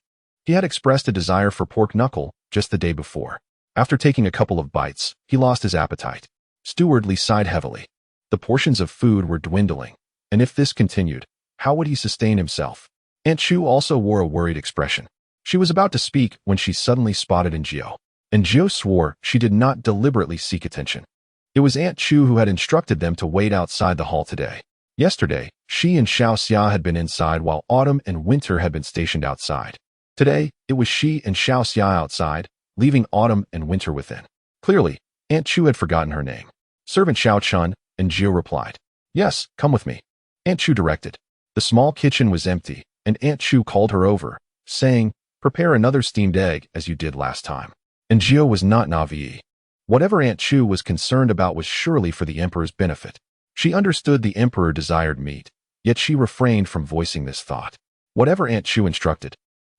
He had expressed a desire for pork knuckle just the day before. After taking a couple of bites, he lost his appetite. Steward Li sighed heavily. The portions of food were dwindling, and if this continued, How would he sustain himself? Aunt Chu also wore a worried expression. She was about to speak when she suddenly spotted Aaargh. Aaargh swore she did not deliberately seek attention. It was Aunt Chu who had instructed them to wait outside the hall today. Yesterday, she and Xiao Xia had been inside while Autumn and Winter had been stationed outside. Today, it was she and Xiao Xia outside, leaving Autumn and Winter within. Clearly, Aunt Chu had forgotten her name. Servant Xiao Chun, and Aaargh replied. Yes, come with me. Aunt Chu directed. The small kitchen was empty, and Aunt Chu called her over, saying, prepare another steamed egg as you did last time. And Aaargh was not naive. Whatever Aunt Chu was concerned about was surely for the emperor's benefit. She understood the emperor desired meat, yet she refrained from voicing this thought. Whatever Aunt Chu instructed,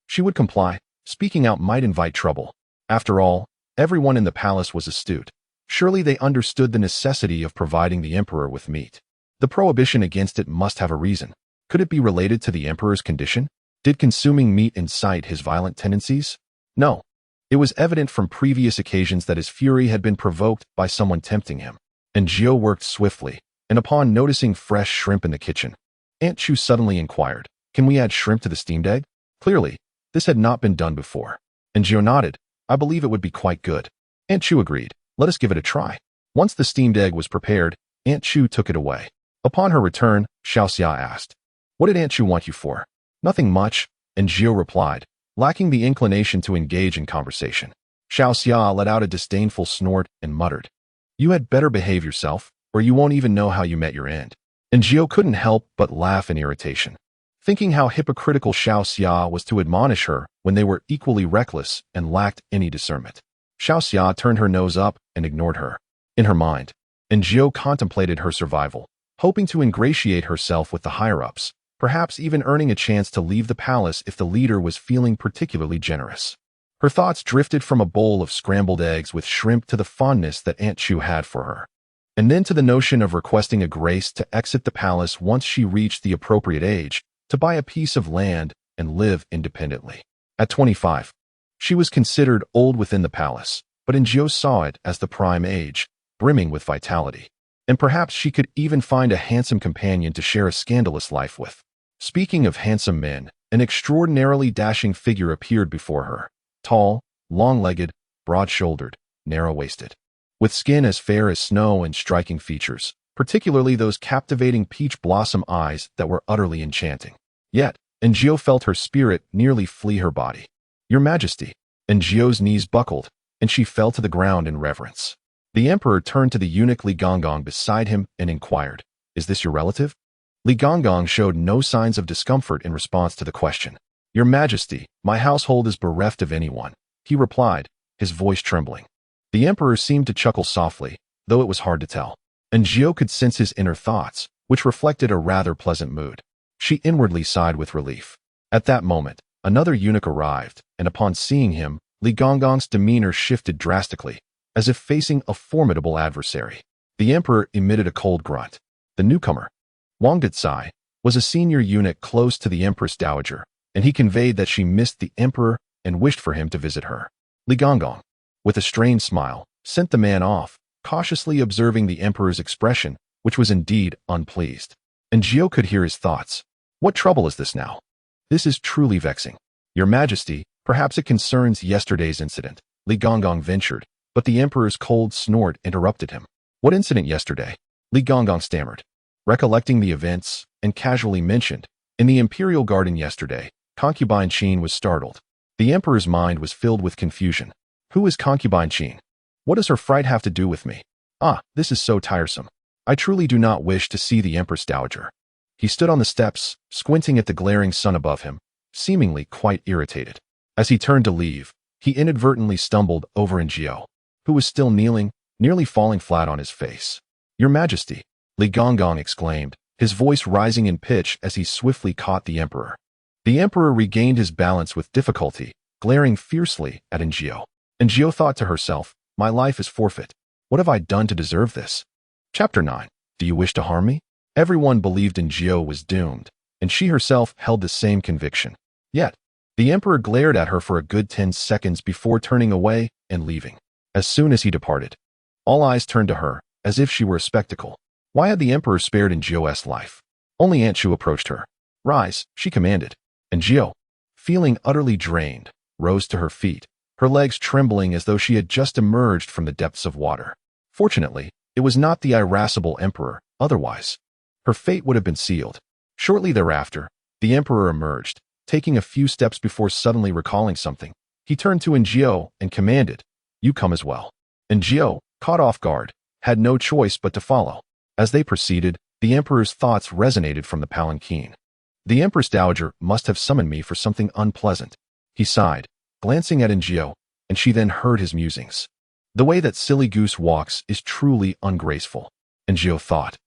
she would comply. Speaking out might invite trouble. After all, everyone in the palace was astute. Surely they understood the necessity of providing the emperor with meat. The prohibition against it must have a reason. Could it be related to the emperor's condition? Did consuming meat incite his violent tendencies? No. It was evident from previous occasions that his fury had been provoked by someone tempting him. And Aaargh worked swiftly, and upon noticing fresh shrimp in the kitchen, Aunt Chu suddenly inquired, can we add shrimp to the steamed egg? Clearly, this had not been done before. And Aaargh nodded, I believe it would be quite good. Aunt Chu agreed, let us give it a try. Once the steamed egg was prepared, Aunt Chu took it away. Upon her return, Xiao Xia asked, what did Aunt Chu want you for? Nothing much, and Aaargh replied, lacking the inclination to engage in conversation. Xiao Xia let out a disdainful snort and muttered, you had better behave yourself, or you won't even know how you met your end. And Aaargh couldn't help but laugh in irritation, thinking how hypocritical Xiao Xia was to admonish her when they were equally reckless and lacked any discernment. Xiao Xia turned her nose up and ignored her. In her mind, and Aaargh contemplated her survival, hoping to ingratiate herself with the higher-ups, perhaps even earning a chance to leave the palace if the leader was feeling particularly generous. Her thoughts drifted from a bowl of scrambled eggs with shrimp to the fondness that Aunt Chu had for her, and then to the notion of requesting a grace to exit the palace once she reached the appropriate age, to buy a piece of land and live independently. At 25, she was considered old within the palace, but Aaargh saw it as the prime age, brimming with vitality. And perhaps she could even find a handsome companion to share a scandalous life with. Speaking of handsome men, an extraordinarily dashing figure appeared before her, tall, long-legged, broad-shouldered, narrow-waisted, with skin as fair as snow and striking features, particularly those captivating peach blossom eyes that were utterly enchanting. Yet, Aaargh felt her spirit nearly flee her body. Your Majesty. Aaargh's knees buckled, and she fell to the ground in reverence. The emperor turned to the eunuch Li Gonggong beside him and inquired, is this your relative? Li Gonggong showed no signs of discomfort in response to the question. Your Majesty, my household is bereft of anyone, he replied, his voice trembling. The emperor seemed to chuckle softly, though it was hard to tell. Aaargh could sense his inner thoughts, which reflected a rather pleasant mood. She inwardly sighed with relief. At that moment, another eunuch arrived, and upon seeing him, Li Gonggong's demeanor shifted drastically, as if facing a formidable adversary. The emperor emitted a cold grunt. The newcomer, Wang Detsai, was a senior eunuch close to the empress dowager, and he conveyed that she missed the emperor and wished for him to visit her. Li Gonggong, with a strained smile, sent the man off, cautiously observing the emperor's expression, which was indeed unpleased. Aaargh could hear his thoughts. What trouble is this now? This is truly vexing. Your Majesty, perhaps it concerns yesterday's incident, Li Gonggong ventured, but the emperor's cold snort interrupted him. What incident yesterday? Li Gonggong stammered, recollecting the events, and casually mentioned, in the imperial garden yesterday, concubine Qin was startled. The emperor's mind was filled with confusion. Who is concubine Qin? What does her fright have to do with me? Ah, this is so tiresome. I truly do not wish to see the empress dowager. He stood on the steps, squinting at the glaring sun above him, seemingly quite irritated. As he turned to leave, he inadvertently stumbled over Aaargh, who was still kneeling, nearly falling flat on his face. Your Majesty, Li Gonggong exclaimed, his voice rising in pitch as he swiftly caught the emperor. The emperor regained his balance with difficulty, glaring fiercely at Aaargh. Aaargh thought to herself, my life is forfeit. What have I done to deserve this? Chapter 9. Do you wish to harm me? Everyone believed Aaargh was doomed, and she herself held the same conviction. Yet, the emperor glared at her for a good 10 seconds before turning away and leaving. As soon as he departed, all eyes turned to her, as if she were a spectacle. Why had the emperor spared Aaargh's life? Only Aunt Chu approached her. "Rise," she commanded. And Jiao, feeling utterly drained, rose to her feet, her legs trembling as though she had just emerged from the depths of water. Fortunately, it was not the irascible emperor, otherwise her fate would have been sealed. Shortly thereafter, the emperor emerged, taking a few steps before suddenly recalling something. He turned to Jiao and commanded, "You come as well." And Jiao, caught off guard, had no choice but to follow. As they proceeded, the emperor's thoughts resonated from the palanquin. "The Empress Dowager must have summoned me for something unpleasant," he sighed, glancing at Jiao, and she then heard his musings. "The way that silly goose walks is truly ungraceful." And Jiao thought,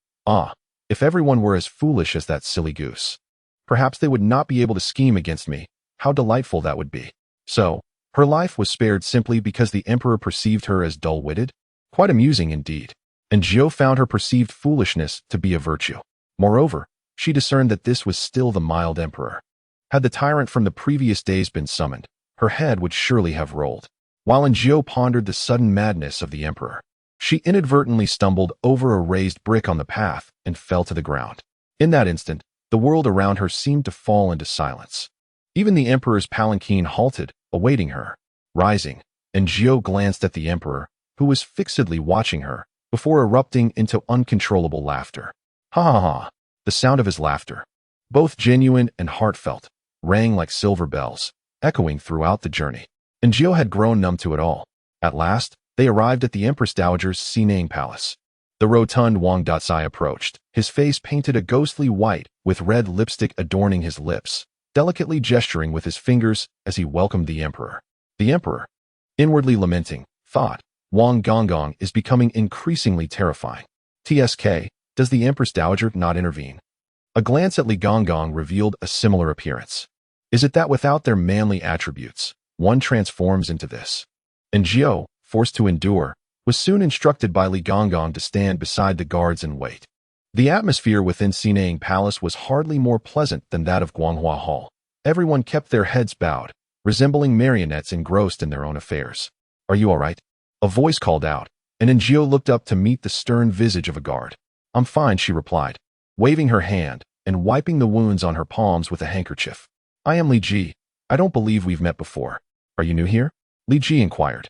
if everyone were as foolish as that silly goose, perhaps they would not be able to scheme against me. How delightful that would be. So, her life was spared simply because the emperor perceived her as dull-witted? Quite amusing indeed. And Jiao found her perceived foolishness to be a virtue. Moreover, she discerned that this was still the mild emperor. Had the tyrant from the previous days been summoned, her head would surely have rolled. While Jiao pondered the sudden madness of the emperor, she inadvertently stumbled over a raised brick on the path and fell to the ground. In that instant, the world around her seemed to fall into silence. Even the emperor's palanquin halted, awaiting her. Rising, and Jiao glanced at the emperor, who was fixedly watching her, before erupting into uncontrollable laughter. Ha ha ha! The sound of his laughter, both genuine and heartfelt, rang like silver bells, echoing throughout the journey. And Jiao had grown numb to it all. At last, they arrived at the Empress Dowager's Sinang Palace. The rotund Wang Datsai approached, his face painted a ghostly white, with red lipstick adorning his lips, delicately gesturing with his fingers as he welcomed the emperor. The emperor, inwardly lamenting, thought, "Wang Gonggong is becoming increasingly terrifying. TSK, does the Empress Dowager not intervene?" A glance at Li Gonggong revealed a similar appearance. Is it that without their manly attributes, one transforms into this? And Jiao, forced to endure, was soon instructed by Li Gonggong to stand beside the guards and wait. The atmosphere within Sinang Palace was hardly more pleasant than that of Guanghua Hall. Everyone kept their heads bowed, resembling marionettes engrossed in their own affairs. "Are you all right?" a voice called out, and Jiao looked up to meet the stern visage of a guard. "I'm fine," she replied, waving her hand and wiping the wounds on her palms with a handkerchief. "I am Li Ji. I don't believe we've met before. Are you new here?" Li Ji inquired.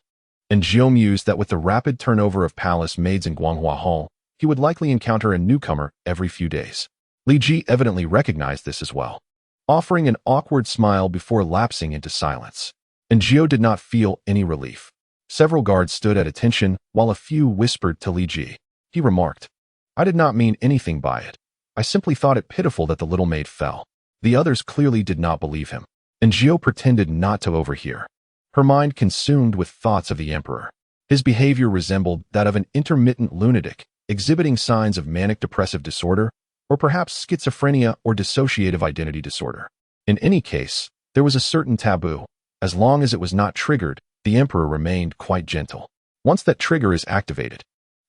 And Jiao mused that with the rapid turnover of palace maids in Guanghua Hall, he would likely encounter a newcomer every few days. Li Ji evidently recognized this as well, offering an awkward smile before lapsing into silence. And Jiao did not feel any relief. Several guards stood at attention while a few whispered to Li Ji. He remarked, "I did not mean anything by it. I simply thought it pitiful that the little maid fell." The others clearly did not believe him, and Jiao pretended not to overhear, her mind consumed with thoughts of the emperor. His behavior resembled that of an intermittent lunatic, exhibiting signs of manic depressive disorder, or perhaps schizophrenia or dissociative identity disorder. In any case, there was a certain taboo. As long as it was not triggered, the emperor remained quite gentle. Once that trigger is activated,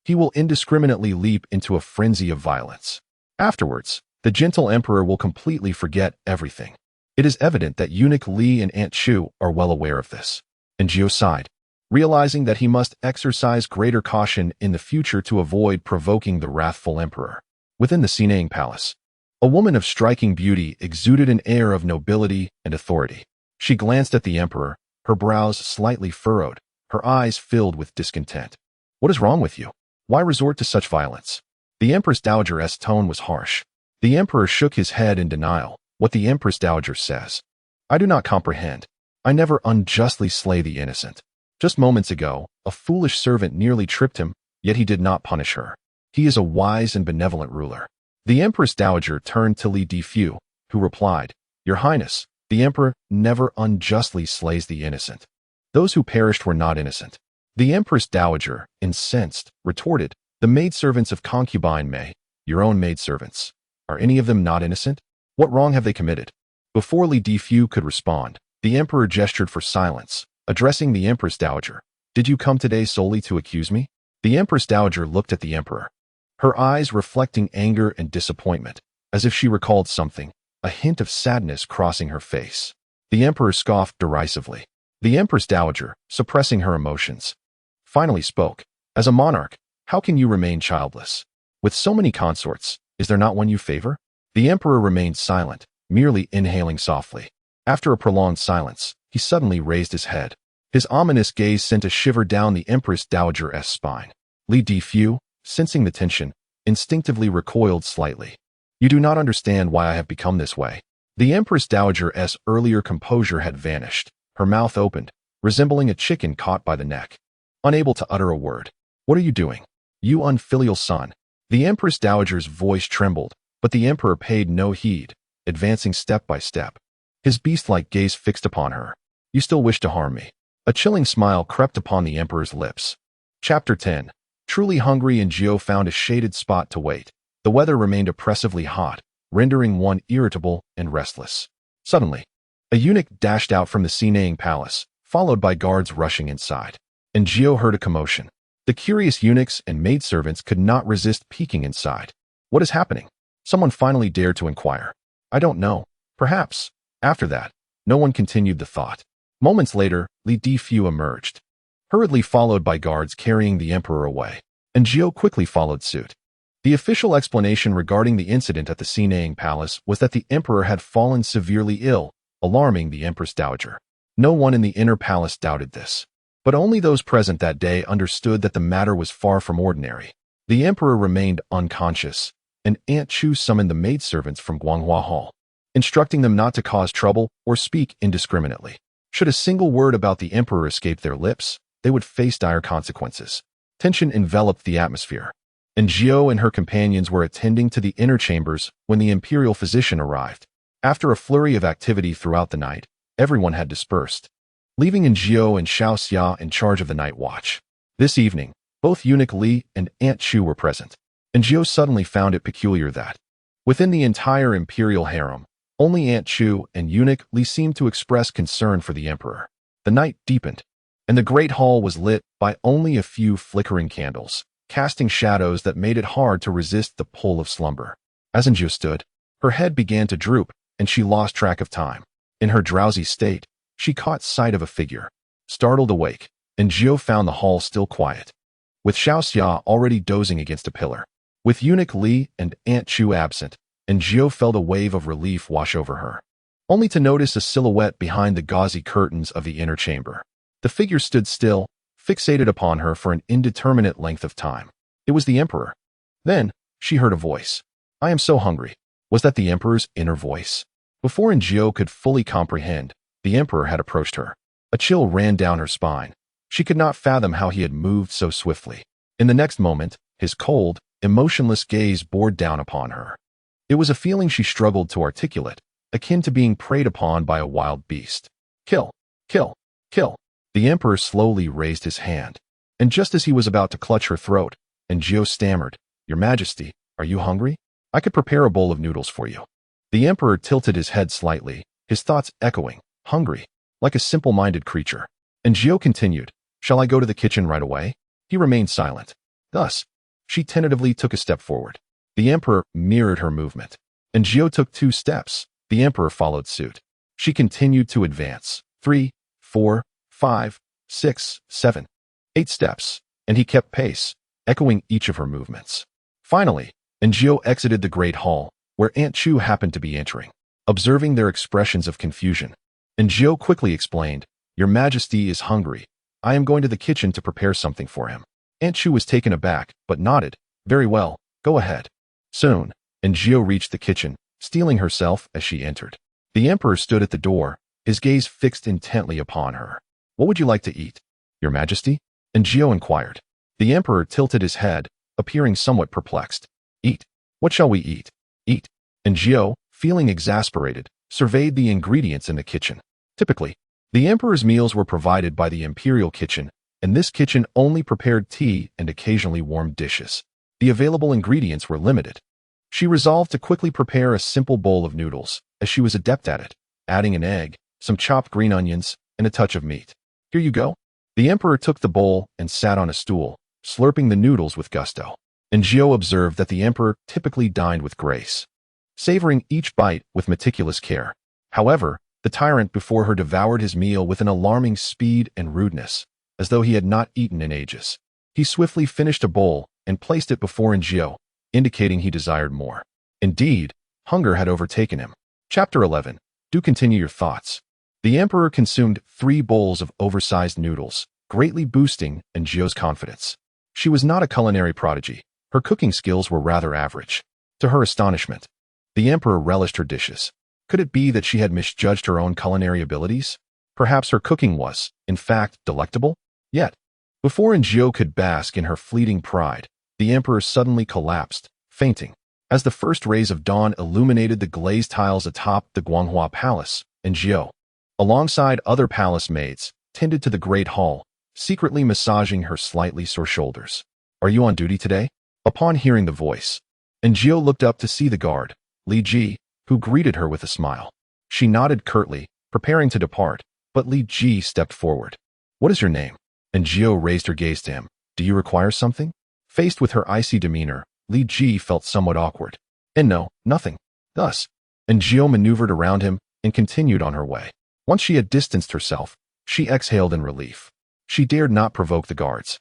he will indiscriminately leap into a frenzy of violence. Afterwards, the gentle emperor will completely forget everything. It is evident that eunuch Li and Aunt Chu are well aware of this. And Jiao sighed, realizing that he must exercise greater caution in the future to avoid provoking the wrathful emperor. Within the Sinang Palace, a woman of striking beauty exuded an air of nobility and authority. She glanced at the emperor, her brows slightly furrowed, her eyes filled with discontent. "What is wrong with you? Why resort to such violence?" The Empress Dowager's tone was harsh. The emperor shook his head in denial. "What the Empress Dowager says, I do not comprehend. I never unjustly slay the innocent. Just moments ago, a foolish servant nearly tripped him, yet he did not punish her. He is a wise and benevolent ruler." The Empress Dowager turned to Li Difu, who replied, "Your Highness, the emperor never unjustly slays the innocent. Those who perished were not innocent." The Empress Dowager, incensed, retorted, "The maidservants of concubine May, your own maidservants, are any of them not innocent? What wrong have they committed?" Before Li Difu could respond, the emperor gestured for silence, addressing the Empress Dowager. "Did you come today solely to accuse me?" The Empress Dowager looked at the emperor, her eyes reflecting anger and disappointment, as if she recalled something, a hint of sadness crossing her face. The emperor scoffed derisively. The Empress Dowager, suppressing her emotions, finally spoke. "As a monarch, how can you remain childless? With so many consorts, is there not one you favor?" The emperor remained silent, merely inhaling softly. After a prolonged silence, he suddenly raised his head. His ominous gaze sent a shiver down the Empress Dowager's spine. Li Defu, sensing the tension, instinctively recoiled slightly. You do not understand why I have become this way. The Empress Dowager's earlier composure had vanished. Her mouth opened, resembling a chicken caught by the neck. Unable to utter a word. What are you doing? You unfilial son. The Empress Dowager's voice trembled, but the Emperor paid no heed, advancing step by step. His beast-like gaze fixed upon her. You still wish to harm me. A chilling smile crept upon the Emperor's lips. Chapter 10. Truly hungry, and Gio found a shaded spot to wait. The weather remained oppressively hot, rendering one irritable and restless. Suddenly, a eunuch dashed out from the Sinaying palace, followed by guards rushing inside. And Gio heard a commotion. The curious eunuchs and maidservants could not resist peeking inside. What is happening? Someone finally dared to inquire. I don't know. Perhaps. After that, no one continued the thought. Moments later, Li Defu emerged, hurriedly followed by guards carrying the Emperor away. And Gio quickly followed suit. The official explanation regarding the incident at the Sinaying palace was that the Emperor had fallen severely ill, alarming the Empress Dowager. No one in the inner palace doubted this. But only those present that day understood that the matter was far from ordinary. The Emperor remained unconscious, and Aunt Chu summoned the maidservants from Guanghua Hall, instructing them not to cause trouble or speak indiscriminately. Should a single word about the Emperor escape their lips, they would face dire consequences. Tension enveloped the atmosphere, and Gio and her companions were attending to the inner chambers when the imperial physician arrived. After a flurry of activity throughout the night, everyone had dispersed, leaving Gio and Xiao Xia in charge of the night watch. This evening, both Eunuch Li and Aunt Chu were present, and Gio suddenly found it peculiar that, within the entire imperial harem, only Aunt Chu and Eunuch Li seemed to express concern for the Emperor. The night deepened, and the great hall was lit by only a few flickering candles, casting shadows that made it hard to resist the pull of slumber. As Gio stood, her head began to droop, and she lost track of time. In her drowsy state, she caught sight of a figure. Startled awake, and Gio found the hall still quiet, with Xiao Xia already dozing against a pillar. With Eunuch Li and Aunt Chu absent, and Gio felt a wave of relief wash over her, only to notice a silhouette behind the gauzy curtains of the inner chamber. The figure stood still, fixated upon her for an indeterminate length of time. It was the Emperor. Then, she heard a voice. I am so hungry. Was that the Emperor's inner voice? Before Gio could fully comprehend, the Emperor had approached her. A chill ran down her spine. She could not fathom how he had moved so swiftly. In the next moment, his cold, emotionless gaze bored down upon her. It was a feeling she struggled to articulate, akin to being preyed upon by a wild beast. Kill, kill, kill. The Emperor slowly raised his hand, and just as he was about to clutch her throat, Gio stammered, Your Majesty, are you hungry? I could prepare a bowl of noodles for you. The Emperor tilted his head slightly, his thoughts echoing, hungry, like a simple-minded creature. And Gio continued, Shall I go to the kitchen right away? He remained silent. Thus, she tentatively took a step forward. The Emperor mirrored her movement, and Gio took 2 steps. The Emperor followed suit. She continued to advance. 3, 4, 5, 6, 7, 8 steps, and he kept pace, echoing each of her movements. Finally, Gio exited the great hall, where Aunt Chu happened to be entering. Observing their expressions of confusion, Gio quickly explained, Your Majesty is hungry. I am going to the kitchen to prepare something for him. Aunt Chu was taken aback, but nodded. Very well, go ahead. Soon, Gio reached the kitchen, steeling herself as she entered. The Emperor stood at the door, his gaze fixed intently upon her. What would you like to eat, Your Majesty? Gio inquired. The Emperor tilted his head, appearing somewhat perplexed. Eat. What shall we eat? Eat. Gio, feeling exasperated, surveyed the ingredients in the kitchen. Typically, the Emperor's meals were provided by the imperial kitchen, and this kitchen only prepared tea and occasionally warmed dishes. The available ingredients were limited. She resolved to quickly prepare a simple bowl of noodles, as she was adept at it, adding an egg, some chopped green onions, and a touch of meat. Here you go. The Emperor took the bowl and sat on a stool, slurping the noodles with gusto. Gio observed that the Emperor typically dined with grace, savoring each bite with meticulous care. However, the tyrant before her devoured his meal with an alarming speed and rudeness, as though he had not eaten in ages. He swiftly finished a bowl and placed it before Gio, indicating he desired more. Indeed, hunger had overtaken him. Chapter 11. Do continue your thoughts. The emperor consumed 3 bowls of oversized noodles, greatly boosting Aaargh's confidence. She was not a culinary prodigy. Her cooking skills were rather average. To her astonishment, the emperor relished her dishes. Could it be that she had misjudged her own culinary abilities? Perhaps her cooking was, in fact, delectable? Yet, before Aaargh could bask in her fleeting pride, the emperor suddenly collapsed, fainting. As the first rays of dawn illuminated the glazed tiles atop the Guanghua Palace, Aaargh, alongside other palace maids, tended to the great hall, secretly massaging her slightly sore shoulders. "Are you on duty today?" Upon hearing the voice, Aaargh looked up to see the guard, Li Ji, who greeted her with a smile. She nodded curtly, preparing to depart, but Li Ji stepped forward. "What is your name?" Aaargh raised her gaze to him. "Do you require something?" Faced with her icy demeanor, Li Ji felt somewhat awkward. "And no, nothing." Thus, Aaargh maneuvered around him and continued on her way. Once she had distanced herself, she exhaled in relief. She dared not provoke the guards,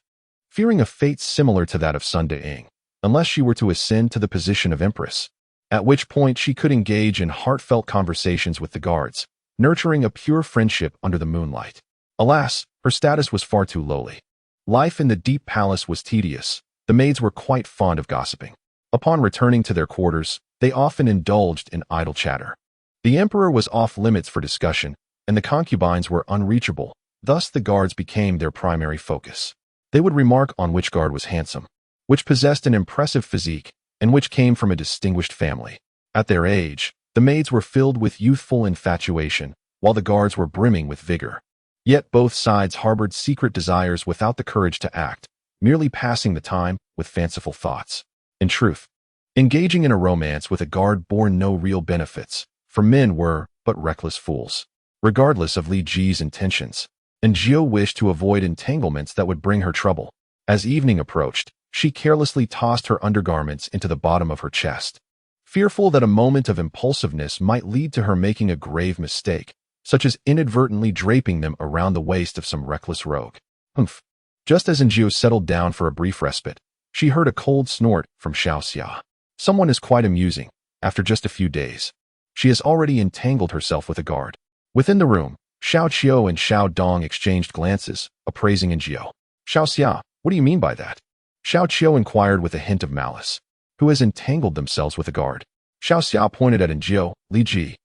fearing a fate similar to that of Sun De-ing, unless she were to ascend to the position of empress, at which point she could engage in heartfelt conversations with the guards, nurturing a pure friendship under the moonlight. Alas, her status was far too lowly. Life in the deep palace was tedious. The maids were quite fond of gossiping. Upon returning to their quarters, they often indulged in idle chatter. The emperor was off limits for discussion, and the concubines were unreachable. Thus the guards became their primary focus. They would remark on which guard was handsome, which possessed an impressive physique, and which came from a distinguished family. At their age, the maids were filled with youthful infatuation, while the guards were brimming with vigor. Yet both sides harbored secret desires without the courage to act, merely passing the time with fanciful thoughts. In truth, engaging in a romance with a guard bore no real benefits, for men were but reckless fools. Regardless of Li Ji's intentions, Aaargh wished to avoid entanglements that would bring her trouble. As evening approached, she carelessly tossed her undergarments into the bottom of her chest, fearful that a moment of impulsiveness might lead to her making a grave mistake, such as inadvertently draping them around the waist of some reckless rogue. Humph. Just as Aaargh settled down for a brief respite, she heard a cold snort from Xiaoxia. Someone is quite amusing. After just a few days, she has already entangled herself with a guard. Within the room, Xiao Qiu and Xiao Dong exchanged glances, appraising Aaargh. "Xiaoxia, what do you mean by that?" Xiao Qiu inquired with a hint of malice. "Who has entangled themselves with a guard?" Xiaoxia pointed at Aaargh. "Li Ji.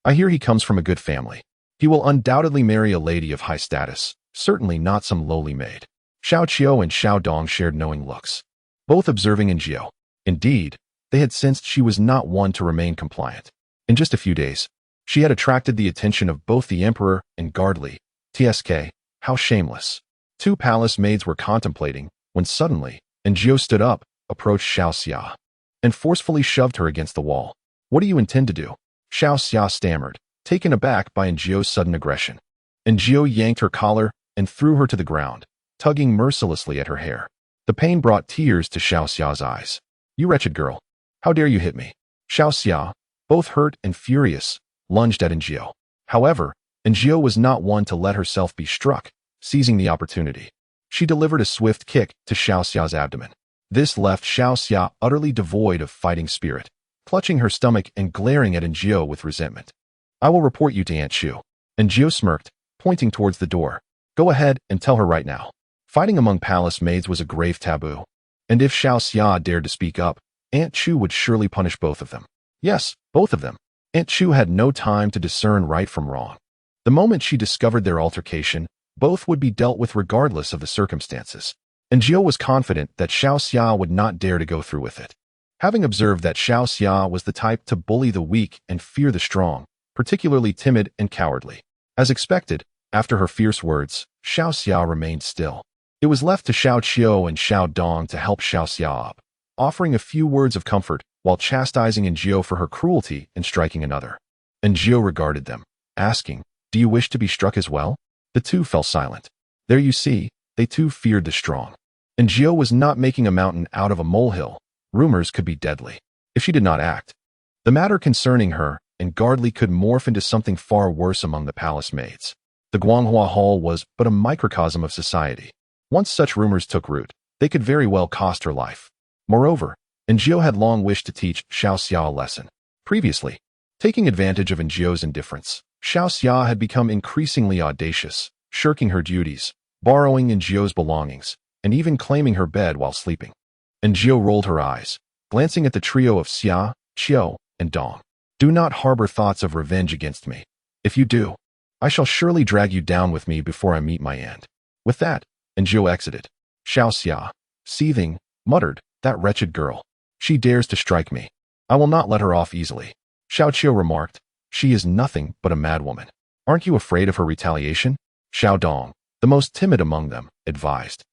I hear he comes from a good family. He will undoubtedly marry a lady of high status, certainly not some lowly maid." Xiao Qiu and Xiao Dong shared knowing looks, both observing Aaargh. Indeed, they had sensed she was not one to remain compliant. In just a few days, she had attracted the attention of both the emperor and guard Li. Tsk, how shameless. 2 palace maids were contemplating, when suddenly, Aaargh stood up, approached Xiaoxia, and forcefully shoved her against the wall. "What do you intend to do?" Xiaoxia stammered, taken aback by Aaargh's sudden aggression. Aaargh yanked her collar and threw her to the ground, tugging mercilessly at her hair. The pain brought tears to Xiaoxia's eyes. "You wretched girl! How dare you hit me?" Xiaoxia, both hurt and furious, lunged at Aaargh. However, Aaargh was not one to let herself be struck. Seizing the opportunity, she delivered a swift kick to Xiaoxia's abdomen. This left Xiaoxia utterly devoid of fighting spirit, clutching her stomach and glaring at Aaargh with resentment. "I will report you to Aunt Chu." Aaargh smirked, pointing towards the door. "Go ahead and tell her right now." Fighting among palace maids was a grave taboo, and if Xiaoxia dared to speak up, Aunt Chu would surely punish both of them. Yes, both of them. Aunt Chu had no time to discern right from wrong. The moment she discovered their altercation, both would be dealt with regardless of the circumstances. Aaargh was confident that Xiaoxia would not dare to go through with it. Having observed that Xiaoxia was the type to bully the weak and fear the strong, particularly timid and cowardly. As expected, after her fierce words, Xiaoxia remained still. It was left to Xiao Qiu and Xiao Dong to help Xiaoxia up, offering a few words of comfort while chastising Aaargh for her cruelty and striking another. Aaargh regarded them, asking, "Do you wish to be struck as well?" The 2 fell silent. There you see, they too feared the strong. Aaargh was not making a mountain out of a molehill. Rumors could be deadly if she did not act. The matter concerning her and guard Li could morph into something far worse among the palace maids. The Guanghua Hall was but a microcosm of society. Once such rumors took root, they could very well cost her life. Moreover, Aaargh had long wished to teach Xiaoxia a lesson. Previously, Taking advantage of Njio's indifference, Xiao Xia had become increasingly audacious, shirking her duties, borrowing Njio's belongings, and even claiming her bed while sleeping. Njio rolled her eyes, glancing at the trio of Xia, Qiu, and Dong. Do not harbor thoughts of revenge against me. If you do, I shall surely drag you down with me before I meet my end. With that, Njio exited. Xiao Xia, seething, muttered, that wretched girl. She dares to strike me. I will not let her off easily. Xiao Qiu remarked, she is nothing but a madwoman. Aren't you afraid of her retaliation? Xiao Dong, the most timid among them, advised.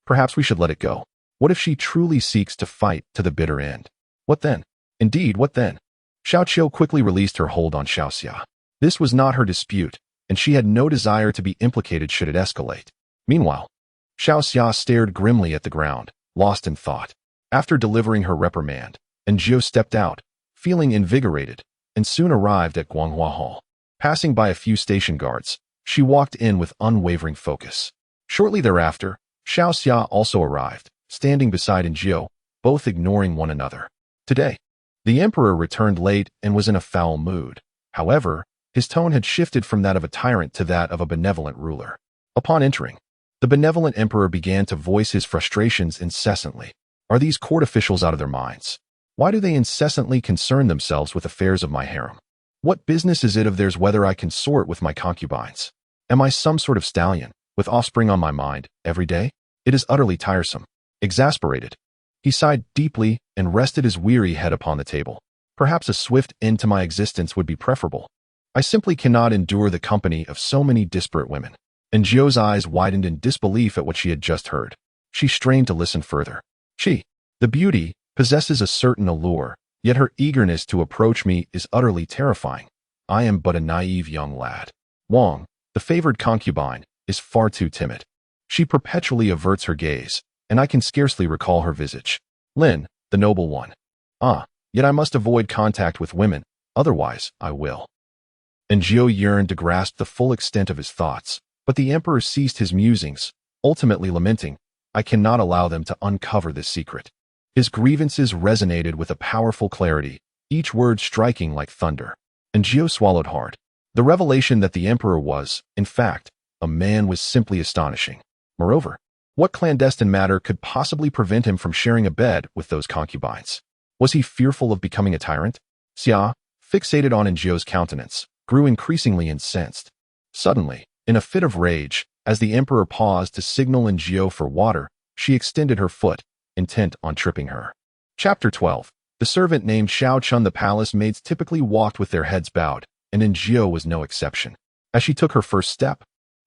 Perhaps we should let it go. What if she truly seeks to fight to the bitter end? What then? Indeed, what then? Xiao Qiu quickly released her hold on Xiao Xia. This was not her dispute, and she had no desire to be implicated should it escalate. Meanwhile, Xiao Xia stared grimly at the ground, lost in thought. After delivering her reprimand, Njio stepped out, feeling invigorated, and soon arrived at Guanghua Hall. Passing by a few station guards, she walked in with unwavering focus. Shortly thereafter, Xiao Xia also arrived, standing beside Njio, both ignoring one another. Today, the emperor returned late and was in a foul mood. However, his tone had shifted from that of a tyrant to that of a benevolent ruler. Upon entering, the benevolent emperor began to voice his frustrations incessantly. Are these court officials out of their minds? Why do they incessantly concern themselves with affairs of my harem? What business is it of theirs whether I consort with my concubines? Am I some sort of stallion, with offspring on my mind, every day? It is utterly tiresome. Exasperated, he sighed deeply and rested his weary head upon the table. Perhaps a swift end to my existence would be preferable. I simply cannot endure the company of so many disparate women. And Njio's eyes widened in disbelief at what she had just heard. She strained to listen further. She, the beauty, possesses a certain allure, yet her eagerness to approach me is utterly terrifying. I am but a naive young lad. Wang, the favored concubine, is far too timid. She perpetually averts her gaze, and I can scarcely recall her visage. Lin, the noble one. Yet I must avoid contact with women, otherwise I will. And Njio yearned to grasp the full extent of his thoughts, but the emperor ceased his musings, ultimately lamenting, I cannot allow them to uncover this secret. His grievances resonated with a powerful clarity, each word striking like thunder. And Njio swallowed hard. The revelation that the emperor was, in fact, a man was simply astonishing. Moreover, what clandestine matter could possibly prevent him from sharing a bed with those concubines? Was he fearful of becoming a tyrant? Xia, fixated on Njio's countenance, grew increasingly incensed. Suddenly, in a fit of rage, as the emperor paused to signal Njio for water, she extended her foot, intent on tripping her. Chapter 12. The servant named Xiao Chun. The palace maids typically walked with their heads bowed, and Njio was no exception. As she took her first step,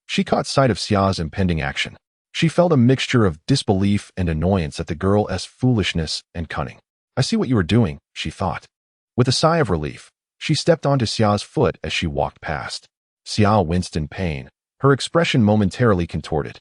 she caught sight of Xia's impending action. She felt a mixture of disbelief and annoyance at the girl's foolishness and cunning. I see what you are doing, she thought. With a sigh of relief, she stepped onto Xia's foot as she walked past. Xia winced in pain, her expression momentarily contorted.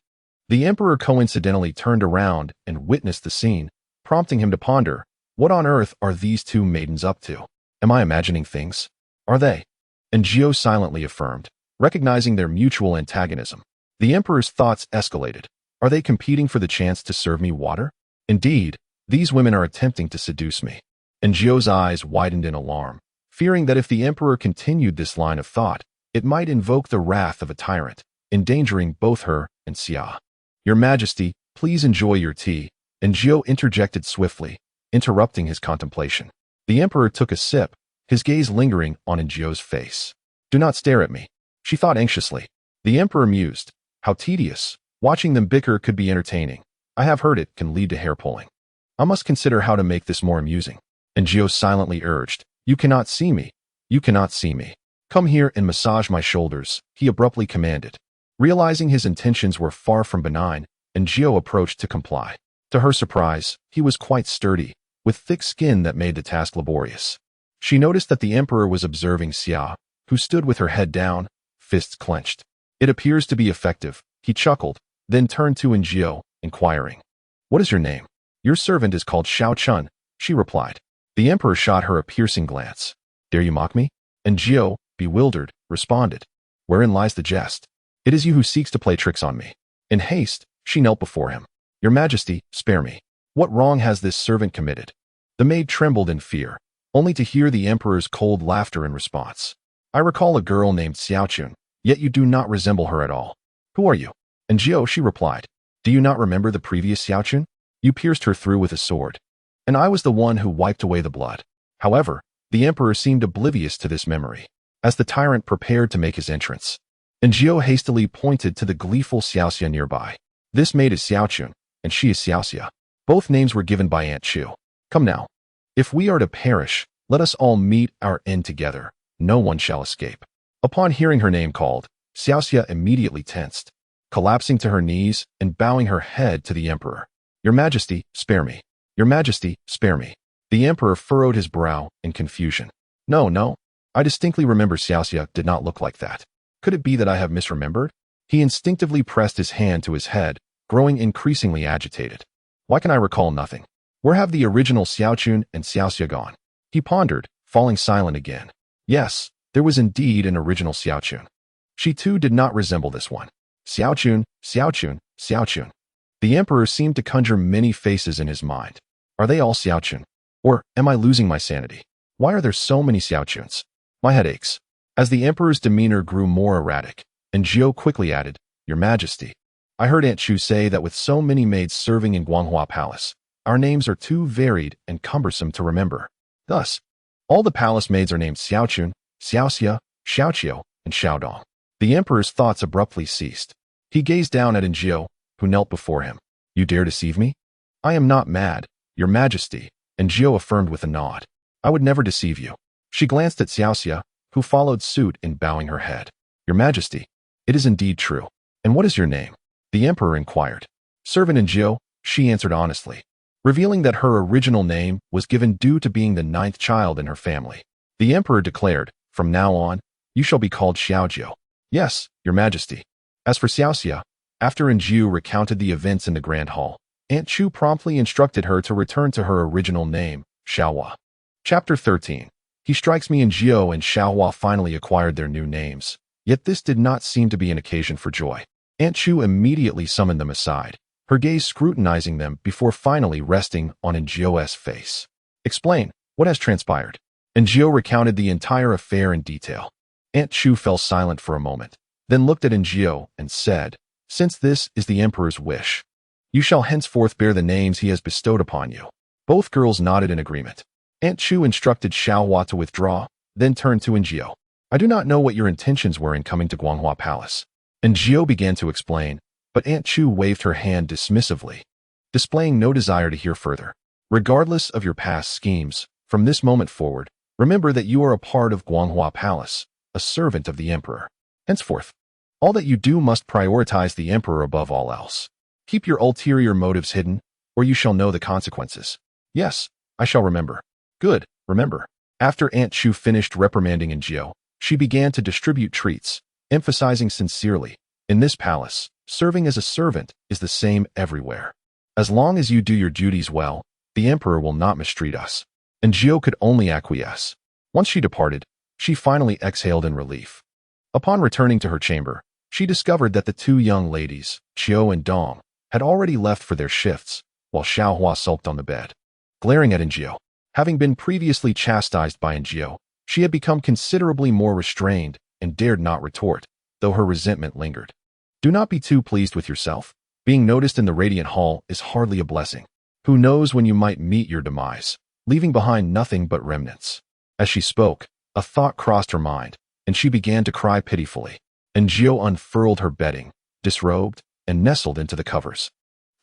The emperor coincidentally turned around and witnessed the scene, prompting him to ponder, what on earth are these two maidens up to? Am I imagining things? Are they? And Njio silently affirmed, recognizing their mutual antagonism. The emperor's thoughts escalated. Are they competing for the chance to serve me water? Indeed, these women are attempting to seduce me. And Njio's eyes widened in alarm, fearing that if the emperor continued this line of thought, it might invoke the wrath of a tyrant, endangering both her and Xia. Your Majesty, please enjoy your tea, and Njio interjected swiftly, interrupting his contemplation. The emperor took a sip, his gaze lingering on Njio's face. Do not stare at me, she thought anxiously. The emperor mused, how tedious. Watching them bicker could be entertaining. I have heard it can lead to hair pulling. I must consider how to make this more amusing. And Njio silently urged, you cannot see me. You cannot see me. Come here and massage my shoulders, he abruptly commanded. Realizing his intentions were far from benign, Njio approached to comply. To her surprise, he was quite sturdy, with thick skin that made the task laborious. She noticed that the emperor was observing Xia, who stood with her head down, fists clenched. It appears to be effective, he chuckled, then turned to Njio, inquiring. What is your name? Your servant is called Xiao Chun, she replied. The emperor shot her a piercing glance. Dare you mock me? Njio, bewildered, responded. Wherein lies the jest? It is you who seeks to play tricks on me. In haste, she knelt before him. Your Majesty, spare me. What wrong has this servant committed? The maid trembled in fear, only to hear the emperor's cold laughter in response. I recall a girl named Xiaochun, yet you do not resemble her at all. Who are you? And Jiao, she replied, do you not remember the previous Xiaochun? You pierced her through with a sword. And I was the one who wiped away the blood. However, the emperor seemed oblivious to this memory, as the tyrant prepared to make his entrance. And Jiao hastily pointed to the gleeful Xiaoxia nearby. This maid is Xiaochun, and she is Xiaoxia. Both names were given by Aunt Chu. Come now. If we are to perish, let us all meet our end together. No one shall escape. Upon hearing her name called, Xiaoxia immediately tensed, collapsing to her knees and bowing her head to the emperor. Your Majesty, spare me. Your Majesty, spare me. The emperor furrowed his brow in confusion. No. I distinctly remember Xiaoxia did not look like that. Could it be that I have misremembered? He instinctively pressed his hand to his head, growing increasingly agitated. Why can I recall nothing? Where have the original Xiaochun and Xiaoxia gone? He pondered, falling silent again. Yes, there was indeed an original Xiaochun. She too did not resemble this one. Xiaochun. The emperor seemed to conjure many faces in his mind. Are they all Xiaochun? Or am I losing my sanity? Why are there so many Xiaochuns? My head aches. As the emperor's demeanor grew more erratic, and Jiao quickly added, Your Majesty, I heard Aunt Chu say that with so many maids serving in Guanghua Palace, our names are too varied and cumbersome to remember. Thus, all the palace maids are named Xiaochun, Xiaoxia, Xiaoqiu, and Xiaodong. The emperor's thoughts abruptly ceased. He gazed down at Jiao, who knelt before him. You dare deceive me? I am not mad, Your Majesty, and Jiao affirmed with a nod. I would never deceive you. She glanced at Xiaoxia, who followed suit in bowing her head. Your Majesty, it is indeed true. And what is your name? The emperor inquired. Servant Jiao, she answered honestly, revealing that her original name was given due to being the 9th child in her family. The emperor declared, from now on, you shall be called Xiaojiao. Yes, Your Majesty. As for Xiaoxia, after Jiao recounted the events in the Grand Hall, Aunt Chu promptly instructed her to return to her original name, Xiaohua. Chapter 13. He strikes me Jiao and Xiaohua finally acquired their new names, yet this did not seem to be an occasion for joy. Aunt Chu immediately summoned them aside, her gaze scrutinizing them before finally resting on Jiao's face. Explain, what has transpired? And Jiao recounted the entire affair in detail. Aunt Chu fell silent for a moment, then looked at Jiao and said, Since this is the emperor's wish, you shall henceforth bear the names he has bestowed upon you. Both girls nodded in agreement. Aunt Chu instructed Xiaohua to withdraw, then turned to Jiao. I do not know what your intentions were in coming to Guanghua Palace. And Jiao began to explain, but Aunt Chu waved her hand dismissively, displaying no desire to hear further. Regardless of your past schemes, from this moment forward, remember that you are a part of Guanghua Palace, a servant of the emperor. Henceforth, all that you do must prioritize the emperor above all else. Keep your ulterior motives hidden, or you shall know the consequences. Yes, I shall remember. Good, remember. After Aunt Chu finished reprimanding Jiao, she began to distribute treats, emphasizing sincerely, in this palace, serving as a servant is the same everywhere. As long as you do your duties well, the emperor will not mistreat us. And Jiao could only acquiesce. Once she departed, she finally exhaled in relief. Upon returning to her chamber, she discovered that the two young ladies, Qiu and Dong, had already left for their shifts, while Xiaohua sulked on the bed, glaring at Jiao. Having been previously chastised by Jiao, she had become considerably more restrained and dared not retort, though her resentment lingered. Do not be too pleased with yourself. Being noticed in the Radiant Hall is hardly a blessing. Who knows when you might meet your demise, leaving behind nothing but remnants. As she spoke, a thought crossed her mind, and she began to cry pitifully. And Jiao unfurled her bedding, disrobed, and nestled into the covers.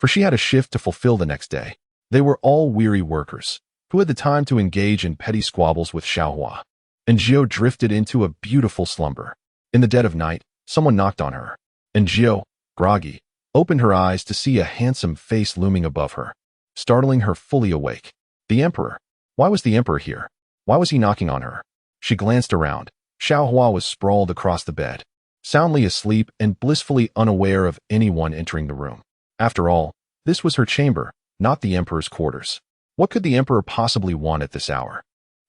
For she had a shift to fulfill the next day. They were all weary workers, who had the time to engage in petty squabbles with Xiaohua. And Jiao drifted into a beautiful slumber. In the dead of night, someone knocked on her. And Jiao, groggy, opened her eyes to see a handsome face looming above her, startling her fully awake. The emperor. Why was the emperor here? Why was he knocking on her? She glanced around. Xiaohua was sprawled across the bed, soundly asleep and blissfully unaware of anyone entering the room. After all, this was her chamber, not the emperor's quarters. What could the emperor possibly want at this hour?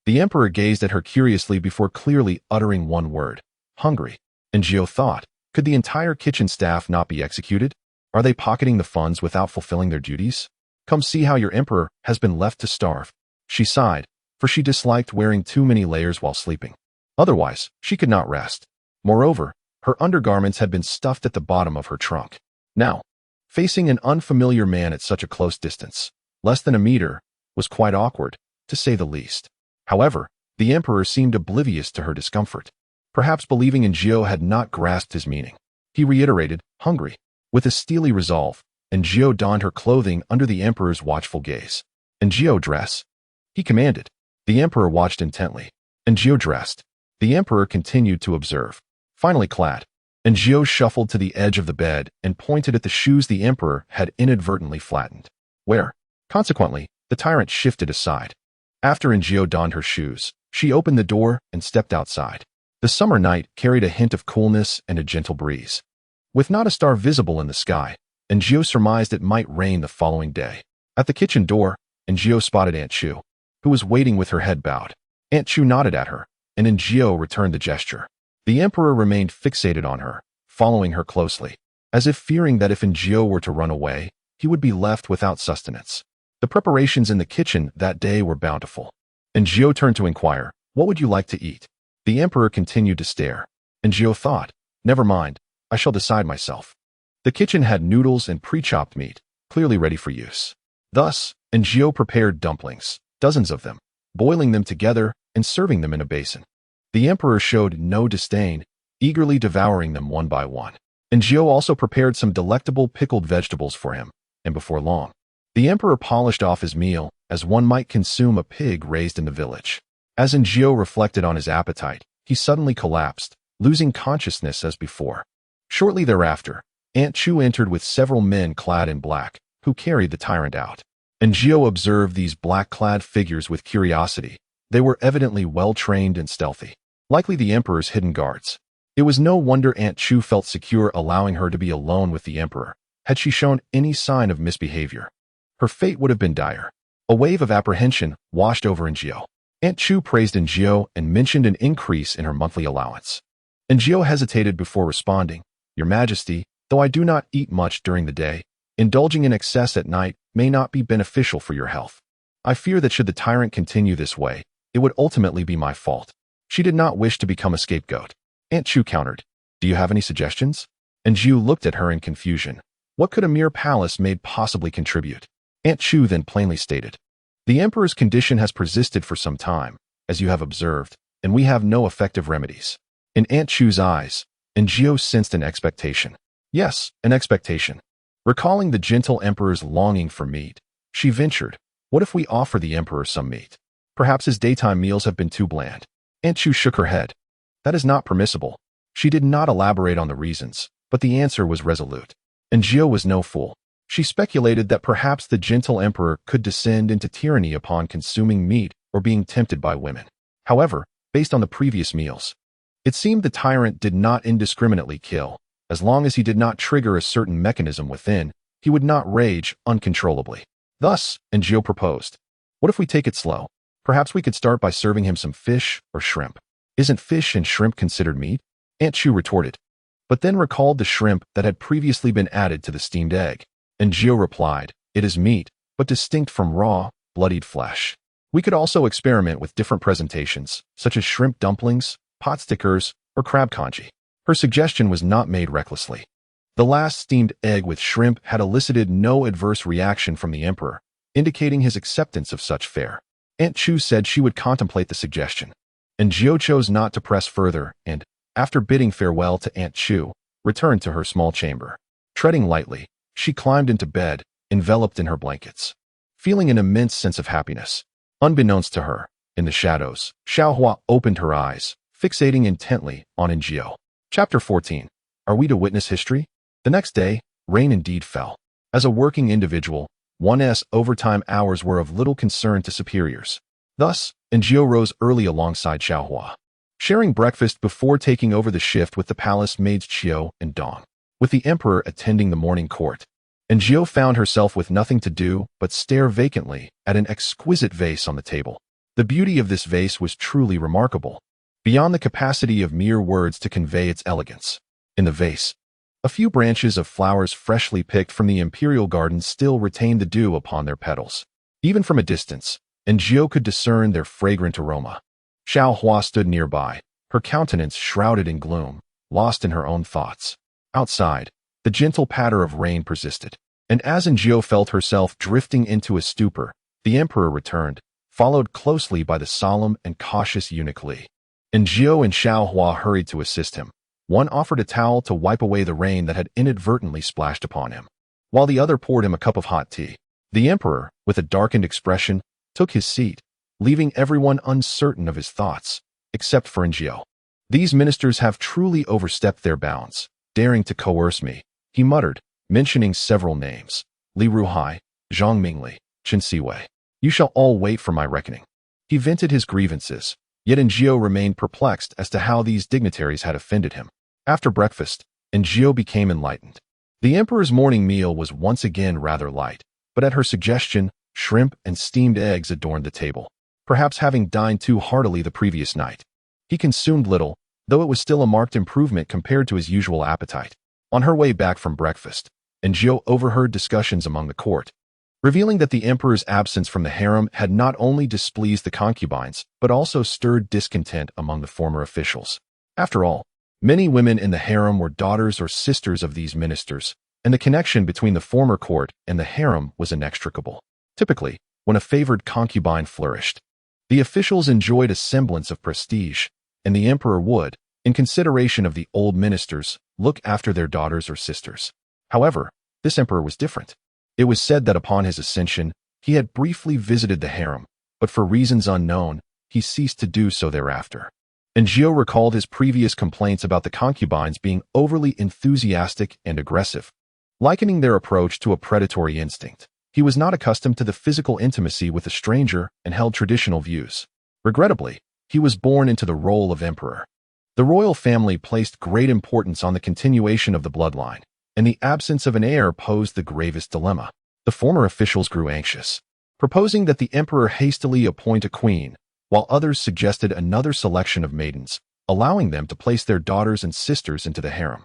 The emperor gazed at her curiously before clearly uttering one word, hungry. And Jiao thought, could the entire kitchen staff not be executed? Are they pocketing the funds without fulfilling their duties? Come see how your emperor has been left to starve. She sighed, for she disliked wearing too many layers while sleeping. Otherwise, she could not rest. Moreover, her undergarments had been stuffed at the bottom of her trunk. Now, facing an unfamiliar man at such a close distance, less than a meter, was quite awkward, to say the least. However, the emperor seemed oblivious to her discomfort. Perhaps believing Aaargh had not grasped his meaning. He reiterated, hungry, with a steely resolve, and Aaargh donned her clothing under the emperor's watchful gaze. Aaargh, dress, he commanded. The emperor watched intently. Aaargh dressed. The emperor continued to observe. Finally clad, Aaargh shuffled to the edge of the bed and pointed at the shoes the emperor had inadvertently flattened. Where, consequently, the tyrant shifted aside. After Aaargh donned her shoes, she opened the door and stepped outside. The summer night carried a hint of coolness and a gentle breeze. With not a star visible in the sky, Aaargh surmised it might rain the following day. At the kitchen door, Aaargh spotted Aunt Chu, who was waiting with her head bowed. Aunt Chu nodded at her, and Aaargh returned the gesture. The emperor remained fixated on her, following her closely, as if fearing that if Aaargh were to run away, he would be left without sustenance. The preparations in the kitchen that day were bountiful. Aaargh turned to inquire, "What would you like to eat?" The emperor continued to stare. Aaargh thought, "Never mind, I shall decide myself." The kitchen had noodles and pre-chopped meat, clearly ready for use. Thus, Aaargh prepared dumplings, dozens of them, boiling them together and serving them in a basin. The emperor showed no disdain, eagerly devouring them one by one. Aaargh also prepared some delectable pickled vegetables for him, and before long, the emperor polished off his meal as one might consume a pig raised in the village. As Aaargh reflected on his appetite, he suddenly collapsed, losing consciousness as before. Shortly thereafter, Aunt Chu entered with several men clad in black, who carried the tyrant out. Aaargh observed these black-clad figures with curiosity. They were evidently well-trained and stealthy, likely the emperor's hidden guards. It was no wonder Aunt Chu felt secure allowing her to be alone with the emperor. Had she shown any sign of misbehavior, her fate would have been dire. A wave of apprehension washed over Aaargh. Aunt Chu praised Aaargh and mentioned an increase in her monthly allowance. Aaargh hesitated before responding, "Your Majesty, though I do not eat much during the day, indulging in excess at night may not be beneficial for your health. I fear that should the tyrant continue this way, it would ultimately be my fault." She did not wish to become a scapegoat. Aunt Chu countered, "Do you have any suggestions?" Aaargh looked at her in confusion. What could a mere palace maid possibly contribute? Aunt Chu then plainly stated, "The emperor's condition has persisted for some time, as you have observed, and we have no effective remedies." In Aunt Chu's eyes, Aaargh sensed an expectation. Yes, an expectation. Recalling the gentle emperor's longing for meat, she ventured, "What if we offer the emperor some meat? Perhaps his daytime meals have been too bland." Aunt Chu shook her head. "That is not permissible." She did not elaborate on the reasons, but the answer was resolute. Aaargh was no fool. She speculated that perhaps the gentle emperor could descend into tyranny upon consuming meat or being tempted by women. However, based on the previous meals, it seemed the tyrant did not indiscriminately kill. As long as he did not trigger a certain mechanism within, he would not rage uncontrollably. Thus, Aaargh proposed, "What if we take it slow? Perhaps we could start by serving him some fish or shrimp." "Isn't fish and shrimp considered meat?" Aunt Chu retorted, but then recalled the shrimp that had previously been added to the steamed egg. Aaargh replied, "It is meat, but distinct from raw, bloodied flesh. We could also experiment with different presentations, such as shrimp dumplings, pot stickers, or crab congee." Her suggestion was not made recklessly. The last steamed egg with shrimp had elicited no adverse reaction from the emperor, indicating his acceptance of such fare. Aunt Chu said she would contemplate the suggestion. Aaargh chose not to press further and, after bidding farewell to Aunt Chu, returned to her small chamber. Treading lightly, she climbed into bed, enveloped in her blankets, feeling an immense sense of happiness. Unbeknownst to her, in the shadows, Xiaohua opened her eyes, fixating intently on Aaargh. Chapter 14. Are we to witness history? The next day, rain indeed fell. As a working individual, one's overtime hours were of little concern to superiors. Thus, Aaargh rose early alongside Xiaohua, sharing breakfast before taking over the shift with the palace maids Qiu and Dong. With the emperor attending the morning court, Aaargh found herself with nothing to do but stare vacantly at an exquisite vase on the table. The beauty of this vase was truly remarkable, beyond the capacity of mere words to convey its elegance. In the vase, a few branches of flowers freshly picked from the imperial garden still retained the dew upon their petals. Even from a distance, and Jiao could discern their fragrant aroma. Xiao Hua stood nearby, her countenance shrouded in gloom, lost in her own thoughts. Outside, the gentle patter of rain persisted, and as Jiao felt herself drifting into a stupor, the emperor returned, followed closely by the solemn and cautious eunuch Li. Jiao and Xiao Hua hurried to assist him. One offered a towel to wipe away the rain that had inadvertently splashed upon him, while the other poured him a cup of hot tea. The emperor, with a darkened expression, took his seat, leaving everyone uncertain of his thoughts, except for Jiao. These ministers have truly overstepped their bounds, daring to coerce me, he muttered, mentioning several names. Li Ruhai, Zhang Mingli, Chen Siwei. You shall all wait for my reckoning. He vented his grievances, yet Jiao remained perplexed as to how these dignitaries had offended him. After breakfast, Jiao became enlightened. The emperor's morning meal was once again rather light, but at her suggestion, shrimp and steamed eggs adorned the table, perhaps having dined too heartily the previous night. He consumed little, though it was still a marked improvement compared to his usual appetite. On her way back from breakfast, Jiao overheard discussions among the court, revealing that the emperor's absence from the harem had not only displeased the concubines, but also stirred discontent among the former officials. After all, many women in the harem were daughters or sisters of these ministers, and the connection between the former court and the harem was inextricable. Typically, when a favored concubine flourished, the officials enjoyed a semblance of prestige, and the emperor would, in consideration of the old ministers, look after their daughters or sisters. However, this emperor was different. It was said that upon his ascension, he had briefly visited the harem, but for reasons unknown, he ceased to do so thereafter. Jiao recalled his previous complaints about the concubines being overly enthusiastic and aggressive, likening their approach to a predatory instinct. He was not accustomed to the physical intimacy with a stranger and held traditional views. Regrettably, he was born into the role of emperor. The royal family placed great importance on the continuation of the bloodline, and the absence of an heir posed the gravest dilemma. The former officials grew anxious, proposing that the emperor hastily appoint a queen, while others suggested another selection of maidens, allowing them to place their daughters and sisters into the harem.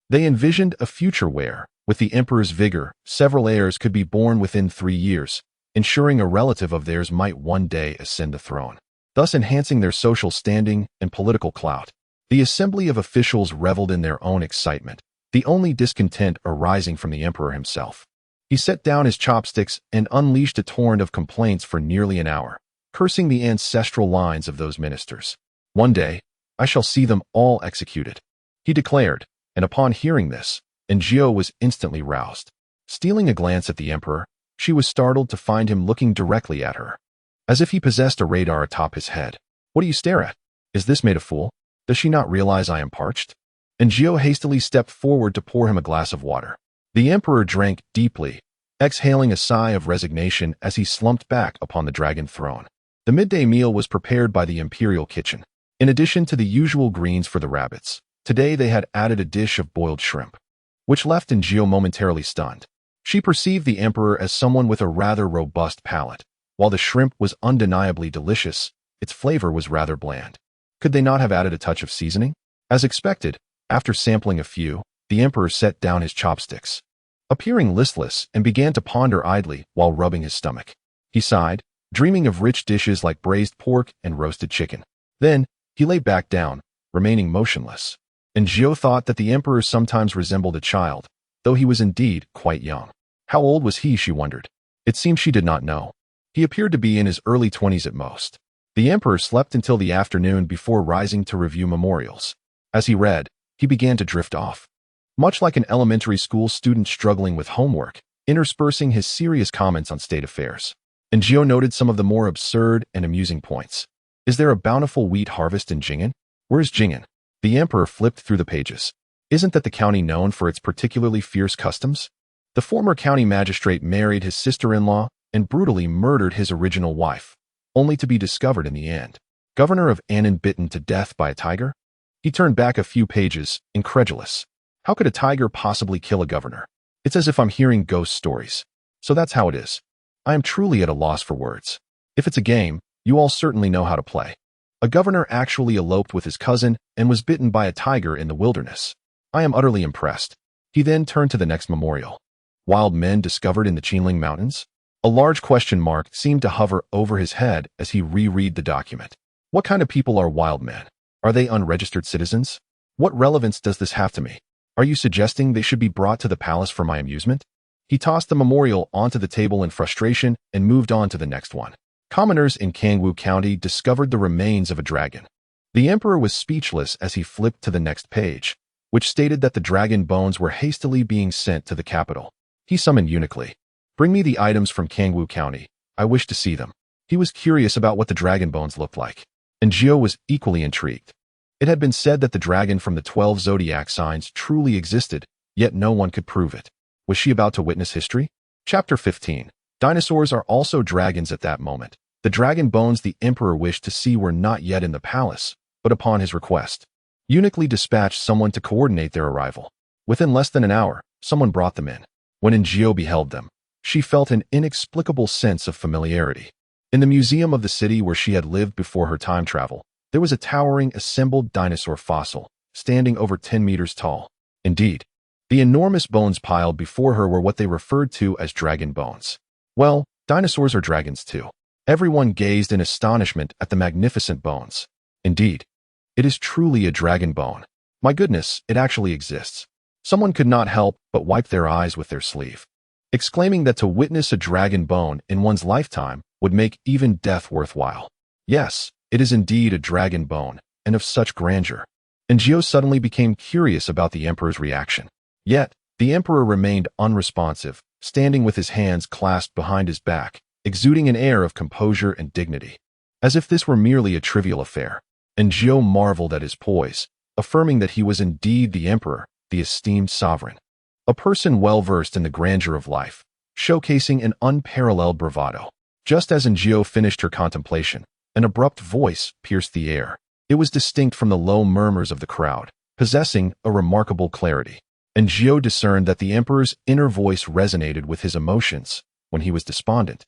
They envisioned a future where, with the emperor's vigor, several heirs could be born within 3 years, ensuring a relative of theirs might one day ascend the throne, thus enhancing their social standing and political clout. The assembly of officials reveled in their own excitement, the only discontent arising from the emperor himself. He set down his chopsticks and unleashed a torrent of complaints for nearly an hour, cursing the ancestral lines of those ministers. One day, I shall see them all executed, he declared, and upon hearing this, Jiao was instantly roused. Stealing a glance at the emperor, she was startled to find him looking directly at her, as if he possessed a radar atop his head. What do you stare at? Is this made a fool? Does she not realize I am parched? Jiao hastily stepped forward to pour him a glass of water. The emperor drank deeply, exhaling a sigh of resignation as he slumped back upon the dragon throne. The midday meal was prepared by the imperial kitchen. In addition to the usual greens for the rabbits, today they had added a dish of boiled shrimp, which left Jiao momentarily stunned. She perceived the emperor as someone with a rather robust palate. While the shrimp was undeniably delicious, its flavor was rather bland. Could they not have added a touch of seasoning? As expected, after sampling a few, the emperor set down his chopsticks, appearing listless, and began to ponder idly while rubbing his stomach. He sighed, dreaming of rich dishes like braised pork and roasted chicken. Then, he lay back down, remaining motionless. Jiao thought that the emperor sometimes resembled a child, though he was indeed quite young. How old was he, she wondered. It seemed she did not know. He appeared to be in his early 20s at most. The emperor slept until the afternoon before rising to review memorials. As he read, he began to drift off, much like an elementary school student struggling with homework, interspersing his serious comments on state affairs. Jiao noted some of the more absurd and amusing points. Is there a bountiful wheat harvest in Jing'an? Where's Jing'an? The emperor flipped through the pages. Isn't that the county known for its particularly fierce customs? The former county magistrate married his sister-in-law and brutally murdered his original wife, only to be discovered in the end. Governor of Annan bitten to death by a tiger? He turned back a few pages, incredulous. How could a tiger possibly kill a governor? It's as if I'm hearing ghost stories. So that's how it is. I am truly at a loss for words. If it's a game, you all certainly know how to play. A governor actually eloped with his cousin and was bitten by a tiger in the wilderness. I am utterly impressed. He then turned to the next memorial. Wild men discovered in the Qinling Mountains? A large question mark seemed to hover over his head as he reread the document. What kind of people are wild men? Are they unregistered citizens? What relevance does this have to me? Are you suggesting they should be brought to the palace for my amusement? He tossed the memorial onto the table in frustration and moved on to the next one. Commoners in Aaargh County discovered the remains of a dragon. The emperor was speechless as he flipped to the next page, which stated that the dragon bones were hastily being sent to the capital. He summoned Aaargh. Bring me the items from Aaargh County. I wish to see them. He was curious about what the dragon bones looked like, and Aaargh was equally intrigued. It had been said that the dragon from the 12 zodiac signs truly existed, yet no one could prove it. Was she about to witness history? Chapter 15. Dinosaurs are also dragons at that moment. The dragon bones the emperor wished to see were not yet in the palace, but upon his request, Aaargh dispatched someone to coordinate their arrival. Within less than an hour, someone brought them in. When Aaargh beheld them, she felt an inexplicable sense of familiarity. In the museum of the city where she had lived before her time travel, there was a towering assembled dinosaur fossil, standing over 10 meters tall. Indeed, the enormous bones piled before her were what they referred to as dragon bones. Well, dinosaurs are dragons too. Everyone gazed in astonishment at the magnificent bones. Indeed, it is truly a dragon bone. My goodness, it actually exists. Someone could not help but wipe their eyes with their sleeve, exclaiming that to witness a dragon bone in one's lifetime would make even death worthwhile. Yes, it is indeed a dragon bone, and of such grandeur. Aaargh suddenly became curious about the emperor's reaction. Yet, the emperor remained unresponsive, standing with his hands clasped behind his back, exuding an air of composure and dignity, as if this were merely a trivial affair. Aaargh marveled at his poise, affirming that he was indeed the emperor, the esteemed sovereign, a person well-versed in the grandeur of life, showcasing an unparalleled bravado. Just as Aaargh finished her contemplation, an abrupt voice pierced the air. It was distinct from the low murmurs of the crowd, possessing a remarkable clarity. Aaargh discerned that the emperor's inner voice resonated with his emotions when he was despondent.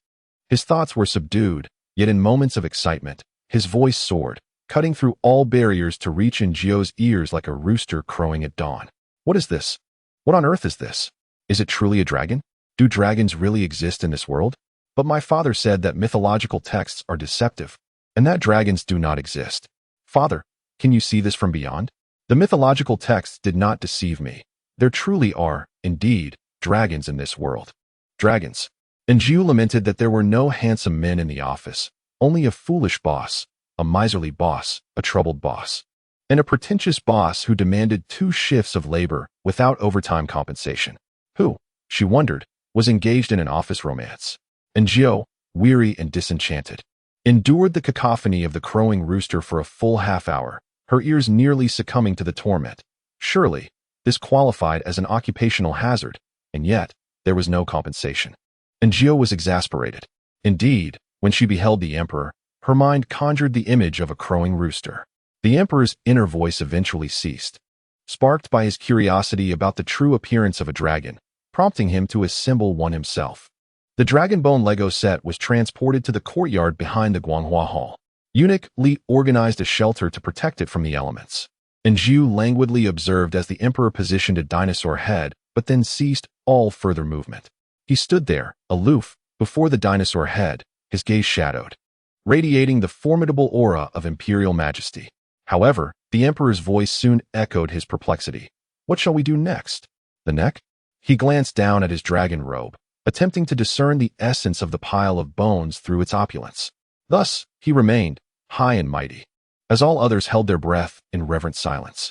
His thoughts were subdued, yet in moments of excitement, his voice soared, cutting through all barriers to reach Aaargh's ears like a rooster crowing at dawn. What is this? What on earth is this? Is it truly a dragon? Do dragons really exist in this world? But my father said that mythological texts are deceptive, and that dragons do not exist. Father, can you see this from beyond? The mythological texts did not deceive me. There truly are, indeed, dragons in this world. Dragons. Aaargh lamented that there were no handsome men in the office, only a foolish boss, a miserly boss, a troubled boss, and a pretentious boss who demanded 2 shifts of labor without overtime compensation. Who, she wondered, was engaged in an office romance. Aaargh, weary and disenchanted, endured the cacophony of the crowing rooster for a full half-hour, her ears nearly succumbing to the torment. Surely, this qualified as an occupational hazard, and yet, there was no compensation. Aaargh was exasperated. Indeed, when she beheld the emperor, her mind conjured the image of a crowing rooster. The emperor's inner voice eventually ceased, sparked by his curiosity about the true appearance of a dragon, prompting him to assemble one himself. The dragon bone Lego set was transported to the courtyard behind the Guanghua Hall. Eunuch Li organized a shelter to protect it from the elements. Aaargh languidly observed as the emperor positioned a dinosaur head, but then ceased all further movement. He stood there, aloof, before the dinosaur head, his gaze shadowed, radiating the formidable aura of imperial majesty. However, the emperor's voice soon echoed his perplexity. What shall we do next? The neck? He glanced down at his dragon robe, attempting to discern the essence of the pile of bones through its opulence. Thus, he remained, high and mighty, as all others held their breath in reverent silence.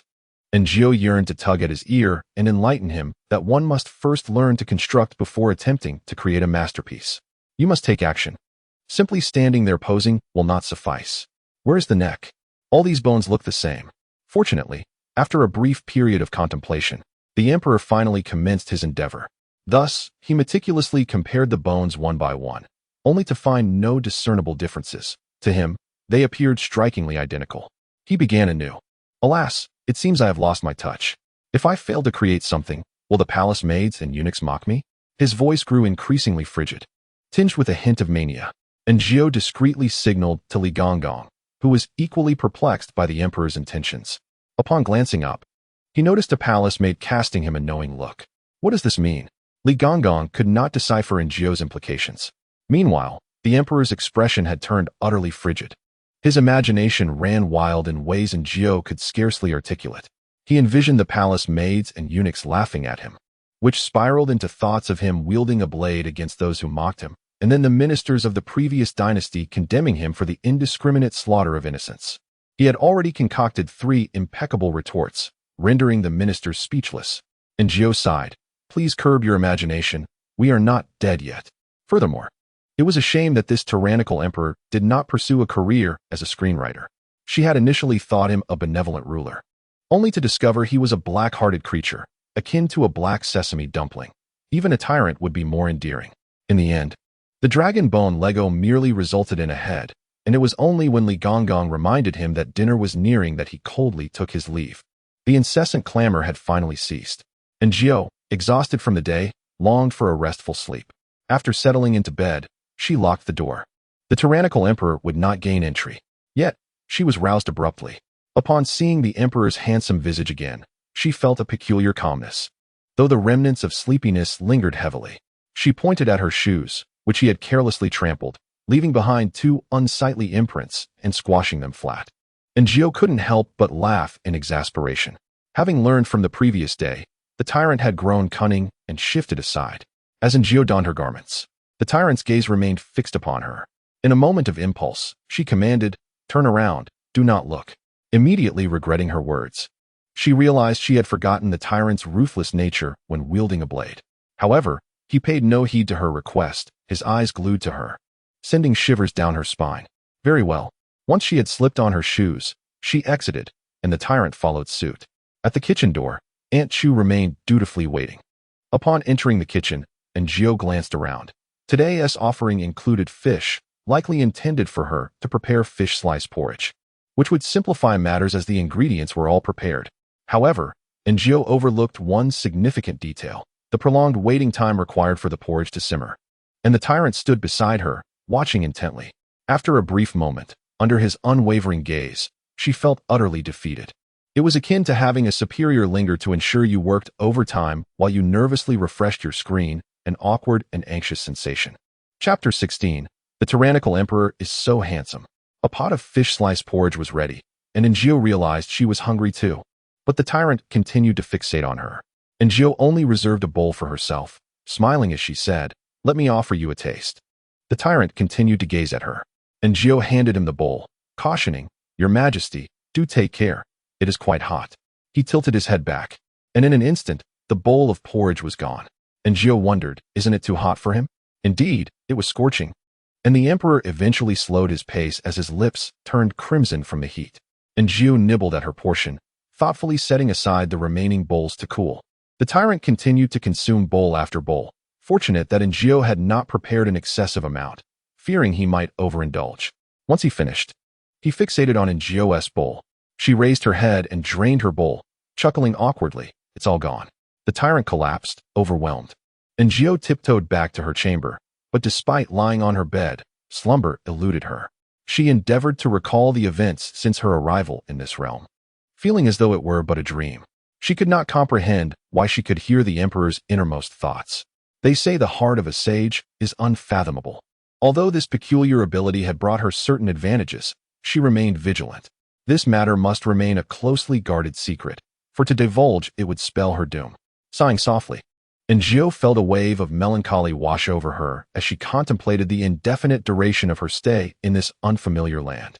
Aaargh yearned to tug at his ear and enlighten him that one must first learn to construct before attempting to create a masterpiece. You must take action. Simply standing there posing will not suffice. Where is the neck? All these bones look the same. Fortunately, after a brief period of contemplation, the emperor finally commenced his endeavor. Thus, he meticulously compared the bones one by one, only to find no discernible differences. To him, they appeared strikingly identical. He began anew. Alas, it seems I have lost my touch. If I fail to create something, will the palace maids and eunuchs mock me? His voice grew increasingly frigid, tinged with a hint of mania. Aaargh discreetly signaled to Li Gonggong, who was equally perplexed by the emperor's intentions. Upon glancing up, he noticed a palace maid casting him a knowing look. What does this mean? Li Gonggong could not decipher Aaargh's implications. Meanwhile, the emperor's expression had turned utterly frigid. His imagination ran wild in ways Aaargh could scarcely articulate. He envisioned the palace maids and eunuchs laughing at him, which spiraled into thoughts of him wielding a blade against those who mocked him, and then the ministers of the previous dynasty condemning him for the indiscriminate slaughter of innocents. He had already concocted 3 impeccable retorts, rendering the ministers speechless. Aaargh sighed, "Please curb your imagination, we are not dead yet." Furthermore, it was a shame that this tyrannical emperor did not pursue a career as a screenwriter. She had initially thought him a benevolent ruler, only to discover he was a black-hearted creature, akin to a black sesame dumpling. Even a tyrant would be more endearing. In the end, the dragon bone Lego merely resulted in a head, and it was only when Li Gonggong reminded him that dinner was nearing that he coldly took his leave. The incessant clamor had finally ceased. Aaargh, exhausted from the day, longed for a restful sleep. After settling into bed, she locked the door. The tyrannical emperor would not gain entry. Yet, she was roused abruptly. Upon seeing the emperor's handsome visage again, she felt a peculiar calmness, though the remnants of sleepiness lingered heavily. She pointed at her shoes, which he had carelessly trampled, leaving behind 2 unsightly imprints and squashing them flat. Aaargh couldn't help but laugh in exasperation. Having learned from the previous day, the tyrant had grown cunning and shifted aside. As Aaargh donned her garments, the tyrant's gaze remained fixed upon her. In a moment of impulse, she commanded, "Turn around, do not look." Immediately regretting her words, she realized she had forgotten the tyrant's ruthless nature when wielding a blade. However, he paid no heed to her request, his eyes glued to her, sending shivers down her spine. Very well. Once she had slipped on her shoes, she exited, and the tyrant followed suit. At the kitchen door, Aunt Chu remained dutifully waiting. Upon entering the kitchen, Aaargh glanced around. Today's offering included fish, likely intended for her to prepare fish slice porridge, which would simplify matters as the ingredients were all prepared. However, Aaargh overlooked one significant detail: the prolonged waiting time required for the porridge to simmer. And the tyrant stood beside her, watching intently. After a brief moment, under his unwavering gaze, she felt utterly defeated. It was akin to having a superior linger to ensure you worked overtime while you nervously refreshed your screen, an awkward and anxious sensation. Chapter 16. The tyrannical emperor is so handsome. A pot of fish slice porridge was ready, and Aaargh realized she was hungry too. But the tyrant continued to fixate on her. Aaargh only reserved a bowl for herself, smiling as she said, "Let me offer you a taste." The tyrant continued to gaze at her. Aaargh handed him the bowl, cautioning, "Your Majesty, do take care. It is quite hot." He tilted his head back, and in an instant, the bowl of porridge was gone. Aaargh wondered, isn't it too hot for him? Indeed, it was scorching. And the emperor eventually slowed his pace as his lips turned crimson from the heat. Aaargh nibbled at her portion, thoughtfully setting aside the remaining bowls to cool. The tyrant continued to consume bowl after bowl, fortunate that Aaargh had not prepared an excessive amount, fearing he might overindulge. Once he finished, he fixated on Aaargh's bowl. She raised her head and drained her bowl, chuckling awkwardly, "It's all gone." The tyrant collapsed, overwhelmed. Aaargh tiptoed back to her chamber, but despite lying on her bed, slumber eluded her. She endeavored to recall the events since her arrival in this realm, feeling as though it were but a dream. She could not comprehend why she could hear the emperor's innermost thoughts. They say the heart of a sage is unfathomable. Although this peculiar ability had brought her certain advantages, she remained vigilant. This matter must remain a closely guarded secret, for to divulge it would spell her doom. Sighing softly, Aaargh felt a wave of melancholy wash over her as she contemplated the indefinite duration of her stay in this unfamiliar land.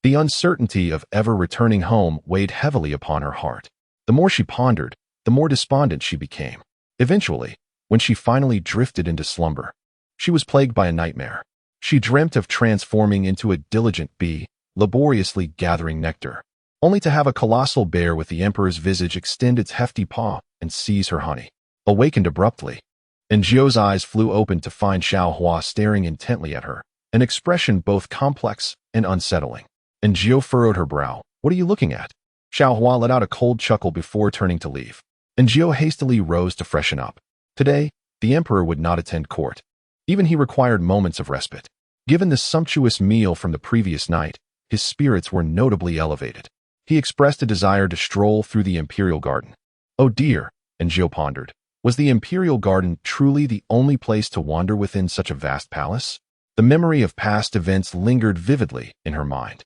The uncertainty of ever returning home weighed heavily upon her heart. The more she pondered, the more despondent she became. Eventually, when she finally drifted into slumber, she was plagued by a nightmare. She dreamt of transforming into a diligent bee, laboriously gathering nectar, only to have a colossal bear with the emperor's visage extend its hefty paw and seize her honey. Awakened abruptly, Aaargh's eyes flew open to find Xiaohua staring intently at her, an expression both complex and unsettling. Aaargh furrowed her brow. "What are you looking at?" Xiaohua let out a cold chuckle before turning to leave. Aaargh hastily rose to freshen up. Today, the emperor would not attend court. Even he required moments of respite. Given the sumptuous meal from the previous night, his spirits were notably elevated. He expressed a desire to stroll through the imperial garden. Oh dear, Aaargh pondered. Was the imperial garden truly the only place to wander within such a vast palace? The memory of past events lingered vividly in her mind.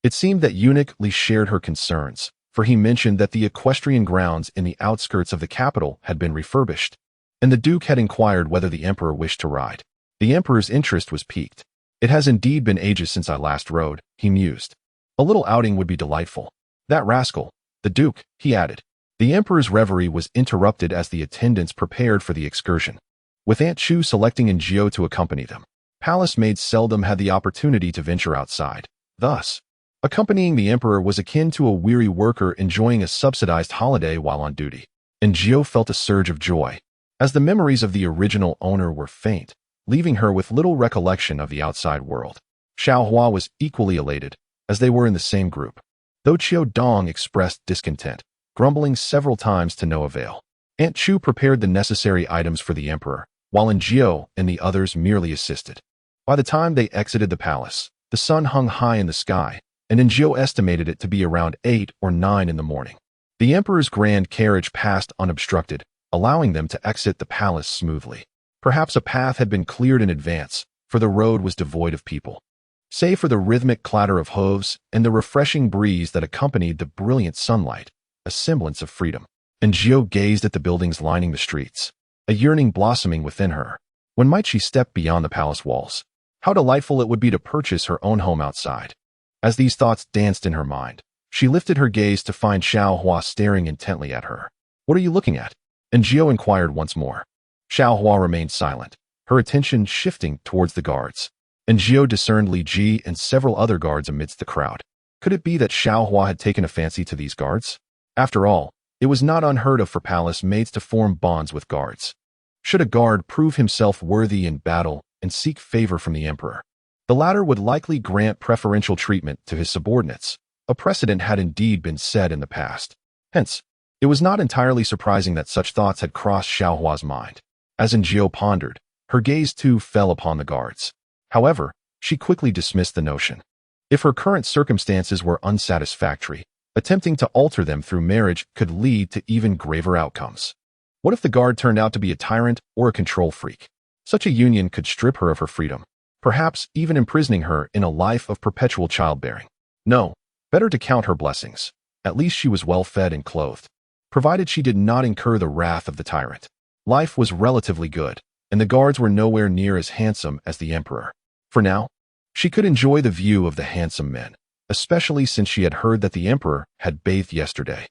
It seemed that Eunuch Li shared her concerns, for he mentioned that the equestrian grounds in the outskirts of the capital had been refurbished, and the Duke had inquired whether the Emperor wished to ride. The Emperor's interest was piqued. It has indeed been ages since I last rode, he mused. A little outing would be delightful. That rascal, the Duke, he added. The Emperor's reverie was interrupted as the attendants prepared for the excursion, with Aunt Chu selecting Aaargh to accompany them. Palace maids seldom had the opportunity to venture outside. Thus, accompanying the Emperor was akin to a weary worker enjoying a subsidized holiday while on duty. Aaargh felt a surge of joy, as the memories of the original owner were faint, leaving her with little recollection of the outside world. Xiaohua was equally elated, as they were in the same group, though Qiu Dong expressed discontent, grumbling several times to no avail. Aunt Chu prepared the necessary items for the Emperor, while Aaargh and the others merely assisted. By the time they exited the palace, the sun hung high in the sky, and Aaargh estimated it to be around 8 or 9 in the morning. The Emperor's grand carriage passed unobstructed, allowing them to exit the palace smoothly. Perhaps a path had been cleared in advance, for the road was devoid of people. Save for the rhythmic clatter of hooves and the refreshing breeze that accompanied the brilliant sunlight, a semblance of freedom. Aaargh gazed at the buildings lining the streets, a yearning blossoming within her. When might she step beyond the palace walls? How delightful it would be to purchase her own home outside. As these thoughts danced in her mind, she lifted her gaze to find Xiaohua staring intently at her. What are you looking at? Aaargh inquired once more. Xiaohua remained silent, her attention shifting towards the guards. Aaargh discerned Li Ji and several other guards amidst the crowd. Could it be that Xiaohua had taken a fancy to these guards? After all, it was not unheard of for palace maids to form bonds with guards. Should a guard prove himself worthy in battle and seek favor from the Emperor, the latter would likely grant preferential treatment to his subordinates. A precedent had indeed been set in the past. Hence, it was not entirely surprising that such thoughts had crossed Xiaohua's mind. As Aaargh pondered, her gaze too fell upon the guards. However, she quickly dismissed the notion. If her current circumstances were unsatisfactory, attempting to alter them through marriage could lead to even graver outcomes. What if the guard turned out to be a tyrant or a control freak? Such a union could strip her of her freedom, perhaps even imprisoning her in a life of perpetual childbearing. No, better to count her blessings. At least she was well fed and clothed, provided she did not incur the wrath of the tyrant. Life was relatively good, and the guards were nowhere near as handsome as the Emperor. For now, she could enjoy the view of the handsome men, especially since she had heard that the Emperor had bathed yesterday.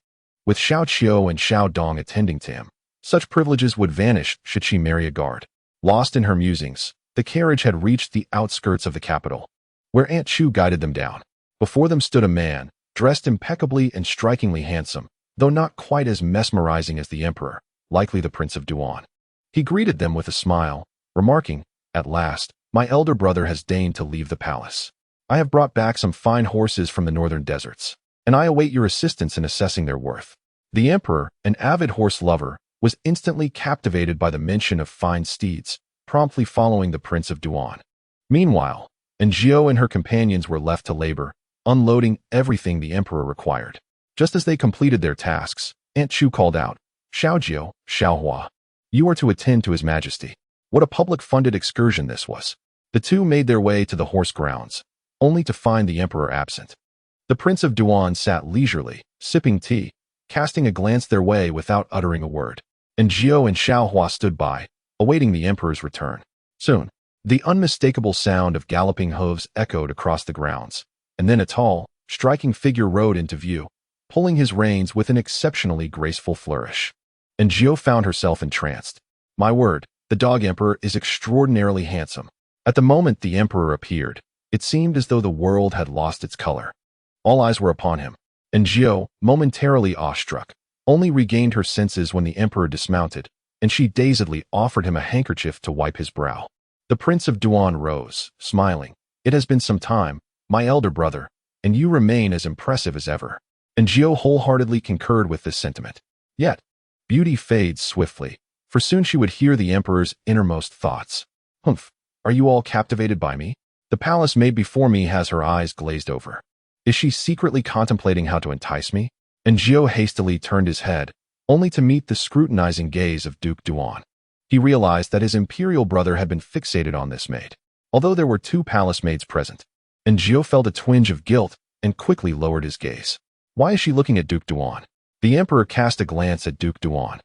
With Xiao Qiu and Xiao Dong attending to him, such privileges would vanish should she marry a guard. Lost in her musings, the carriage had reached the outskirts of the capital, where Aunt Chu guided them down. Before them stood a man, dressed impeccably and strikingly handsome, though not quite as mesmerizing as the Emperor, likely the Prince of Duan. He greeted them with a smile, remarking, "At last, my elder brother has deigned to leave the palace. I have brought back some fine horses from the northern deserts, and I await your assistance in assessing their worth." The Emperor, an avid horse lover, was instantly captivated by the mention of fine steeds, promptly following the Prince of Duan. Meanwhile, Aaargh and her companions were left to labor, unloading everything the Emperor required. Just as they completed their tasks, Aunt Chu called out, "Xiaojiu, Xiaohua, you are to attend to His Majesty." What a public-funded excursion this was. The two made their way to the horse grounds, only to find the Emperor absent. The Prince of Duan sat leisurely, sipping tea, casting a glance their way without uttering a word. Aaargh and Xiaohua stood by, awaiting the Emperor's return. Soon, the unmistakable sound of galloping hooves echoed across the grounds, and then a tall, striking figure rode into view, pulling his reins with an exceptionally graceful flourish. Aaargh found herself entranced. My word, the dog Emperor is extraordinarily handsome. At the moment the Emperor appeared, it seemed as though the world had lost its color. All eyes were upon him. Aaargh, momentarily awestruck, only regained her senses when the Emperor dismounted, and she dazedly offered him a handkerchief to wipe his brow. The Prince of Duan rose, smiling. "It has been some time, my elder brother, and you remain as impressive as ever." Aaargh wholeheartedly concurred with this sentiment. Yet, beauty fades swiftly, for soon she would hear the Emperor's innermost thoughts. "Humph, are you all captivated by me? The palace maid before me has her eyes glazed over. Is she secretly contemplating how to entice me?" Aaargh hastily turned his head, only to meet the scrutinizing gaze of Duke Duan. He realized that his imperial brother had been fixated on this maid. although there were 2 palace maids present. And Gio felt a twinge of guilt and quickly lowered his gaze. Why is she looking at Duke Duan? The emperor cast a glance at Duke Duan,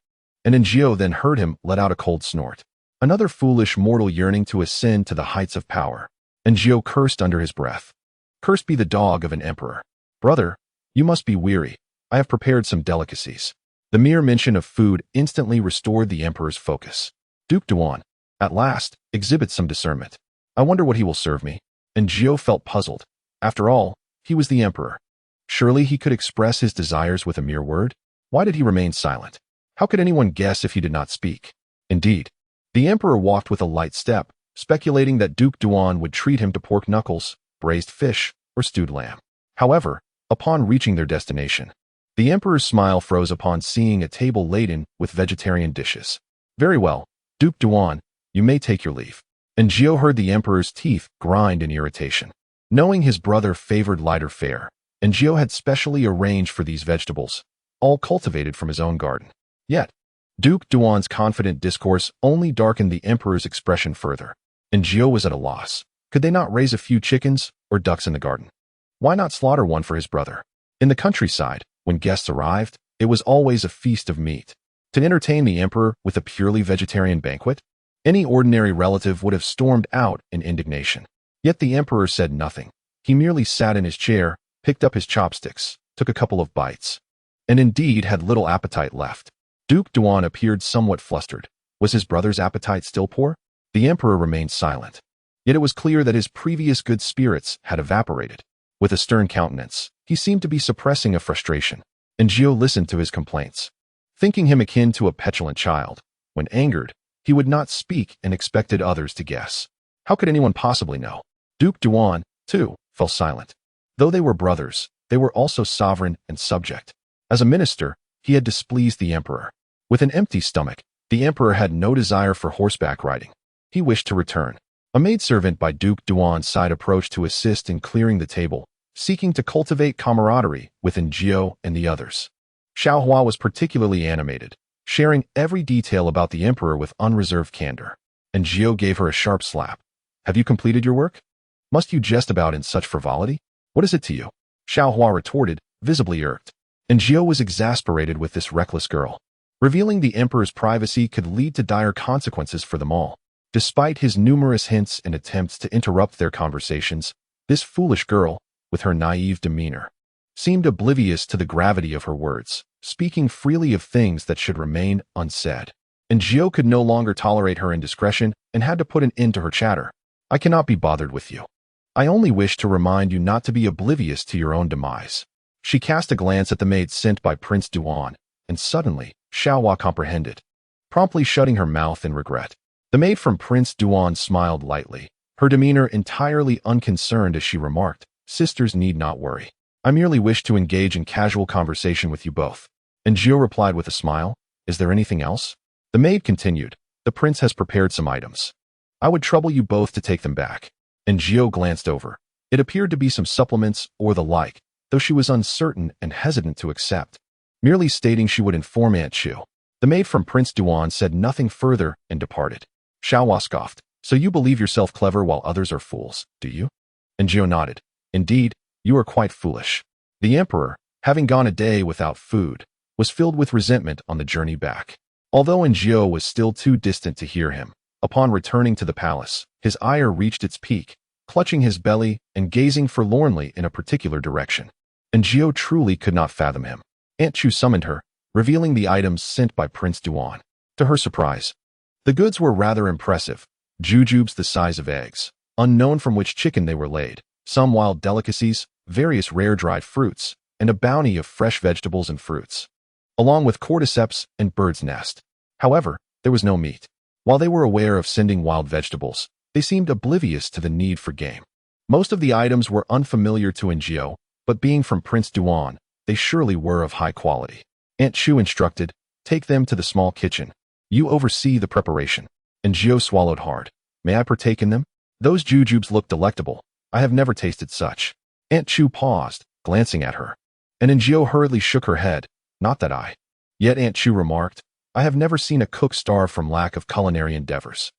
and Gio then heard him let out a cold snort. Another foolish mortal yearning to ascend to the heights of power. And Gio cursed under his breath. Cursed be the dog of an emperor. Brother, you must be weary. I have prepared some delicacies. The mere mention of food instantly restored the emperor's focus. Duke Duan, at last, exhibits some discernment. I wonder what he will serve me. And Gio felt puzzled. After all, he was the emperor. Surely he could express his desires with a mere word? Why did he remain silent? How could anyone guess if he did not speak? Indeed, the emperor walked with a light step, speculating that Duke Duan would treat him to pork knuckles, braised fish, or stewed lamb. However, upon reaching their destination, the emperor's smile froze upon seeing a table laden with vegetarian dishes. Very well, Duke Duan, you may take your leave. And Gio heard the emperor's teeth grind in irritation. Knowing his brother favored lighter fare, and Gio had specially arranged for these vegetables, all cultivated from his own garden. Yet, Duke Duan's confident discourse only darkened the emperor's expression further, and Gio was at a loss. Could they not raise a few chickens or ducks in the garden? Why not slaughter one for his brother? In the countryside, when guests arrived, it was always a feast of meat. To entertain the emperor with a purely vegetarian banquet, any ordinary relative would have stormed out in indignation. Yet the emperor said nothing. He merely sat in his chair, picked up his chopsticks, took a couple of bites, and indeed had little appetite left. Duke Duan appeared somewhat flustered. Was his brother's appetite still poor? The emperor remained silent. Yet it was clear that his previous good spirits had evaporated. With a stern countenance, he seemed to be suppressing a frustration, and Gio listened to his complaints, thinking him akin to a petulant child. When angered, he would not speak and expected others to guess. How could anyone possibly know? Duke Duan, too, fell silent. Though they were brothers, they were also sovereign and subject. As a minister, he had displeased the emperor. With an empty stomach, the emperor had no desire for horseback riding. He wished to return. A maidservant by Duke Duan's side approached to assist in clearing the table, seeking to cultivate camaraderie within Gio and the others. Xiaohua was particularly animated, sharing every detail about the emperor with unreserved candor. And Gio gave her a sharp slap. Have you completed your work? Must you jest about in such frivolity? What is it to you? Xiaohua retorted, visibly irked. And Gio was exasperated with this reckless girl. Revealing the emperor's privacy could lead to dire consequences for them all. Despite his numerous hints and attempts to interrupt their conversations, this foolish girl, with her naive demeanor, seemed oblivious to the gravity of her words, speaking freely of things that should remain unsaid. And Gio could no longer tolerate her indiscretion and had to put an end to her chatter. I cannot be bothered with you. I only wish to remind you not to be oblivious to your own demise. She cast a glance at the maid sent by Prince Duan, and suddenly, Xiaohua comprehended, promptly shutting her mouth in regret. The maid from Prince Duan smiled lightly, her demeanor entirely unconcerned as she remarked, Sisters need not worry. I merely wish to engage in casual conversation with you both. And Gio replied with a smile, Is there anything else? The maid continued, The prince has prepared some items. I would trouble you both to take them back. And Gio glanced over. It appeared to be some supplements or the like, though she was uncertain and hesitant to accept, merely stating she would inform Aunt Chu. The maid from Prince Duan said nothing further and departed. Xiaohua scoffed. So you believe yourself clever while others are fools, do you? And Gio nodded. Indeed, you are quite foolish. The emperor, having gone a day without food, was filled with resentment on the journey back. Although Gio was still too distant to hear him, upon returning to the palace, his ire reached its peak, clutching his belly and gazing forlornly in a particular direction. And Gio truly could not fathom him. Aunt Chu summoned her, revealing the items sent by Prince Duan. To her surprise, the goods were rather impressive. Jujubes the size of eggs, unknown from which chicken they were laid, some wild delicacies, various rare dried fruits, and a bounty of fresh vegetables and fruits, along with cordyceps and bird's nest. However, there was no meat. While they were aware of sending wild vegetables, they seemed oblivious to the need for game. Most of the items were unfamiliar to Gio, but being from Prince Duan, they surely were of high quality. Aunt Chu instructed, Take them to the small kitchen. You oversee the preparation. And Gio swallowed hard. May I partake in them? Those jujubes look delectable. I have never tasted such. Aunt Chu paused, glancing at her. And Gio hurriedly shook her head. Not that I. Yet Aunt Chu remarked, I have never seen a cook starve from lack of culinary endeavors.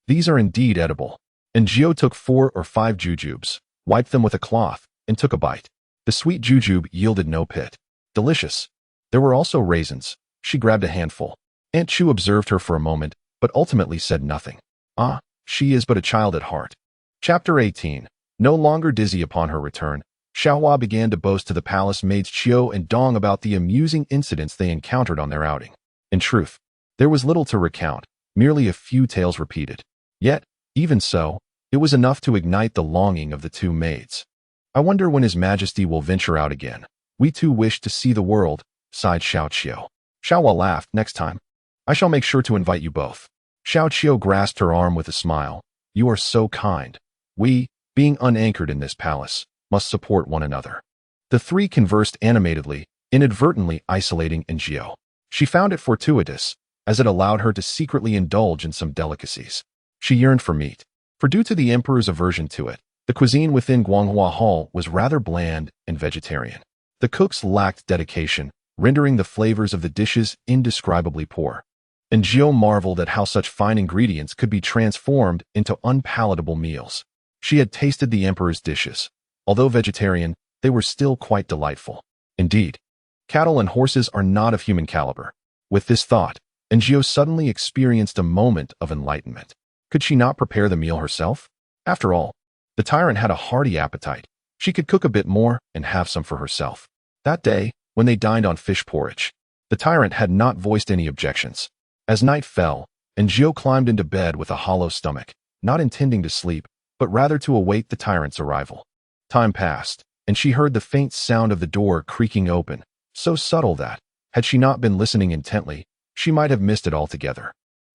These are indeed edible. And Gio took 4 or 5 jujubes, wiped them with a cloth, and took a bite. The sweet jujube yielded no pit. Delicious. There were also raisins. She grabbed a handful. Aunt Chu observed her for a moment, but ultimately said nothing. Ah, she is but a child at heart. Chapter 18. No longer dizzy upon her return, Xiaohua began to boast to the palace maids Qiu and Dong about the amusing incidents they encountered on their outing. In truth, there was little to recount, merely a few tales repeated. Yet, even so, it was enough to ignite the longing of the two maids. I wonder when His Majesty will venture out again. We too wish to see the world, sighed Xiao Qiu. Xiaohua laughed. Next time, I shall make sure to invite you both. Xiao Qiu grasped her arm with a smile. You are so kind. We, being unanchored in this palace, must support one another. The three conversed animatedly, inadvertently isolating Aaargh. She found it fortuitous, as it allowed her to secretly indulge in some delicacies. She yearned for meat, for due to the emperor's aversion to it, the cuisine within Guanghua Hall was rather bland and vegetarian. The cooks lacked dedication, rendering the flavors of the dishes indescribably poor. Aaargh marveled at how such fine ingredients could be transformed into unpalatable meals. She had tasted the emperor's dishes. Although vegetarian, they were still quite delightful. Indeed, cattle and horses are not of human caliber. With this thought, Aaargh suddenly experienced a moment of enlightenment. Could she not prepare the meal herself? After all, the tyrant had a hearty appetite. She could cook a bit more and have some for herself. That day, when they dined on fish porridge, the tyrant had not voiced any objections. As night fell, Aaargh climbed into bed with a hollow stomach, not intending to sleep, but rather to await the tyrant's arrival. Time passed, and she heard the faint sound of the door creaking open, so subtle that, had she not been listening intently, she might have missed it altogether.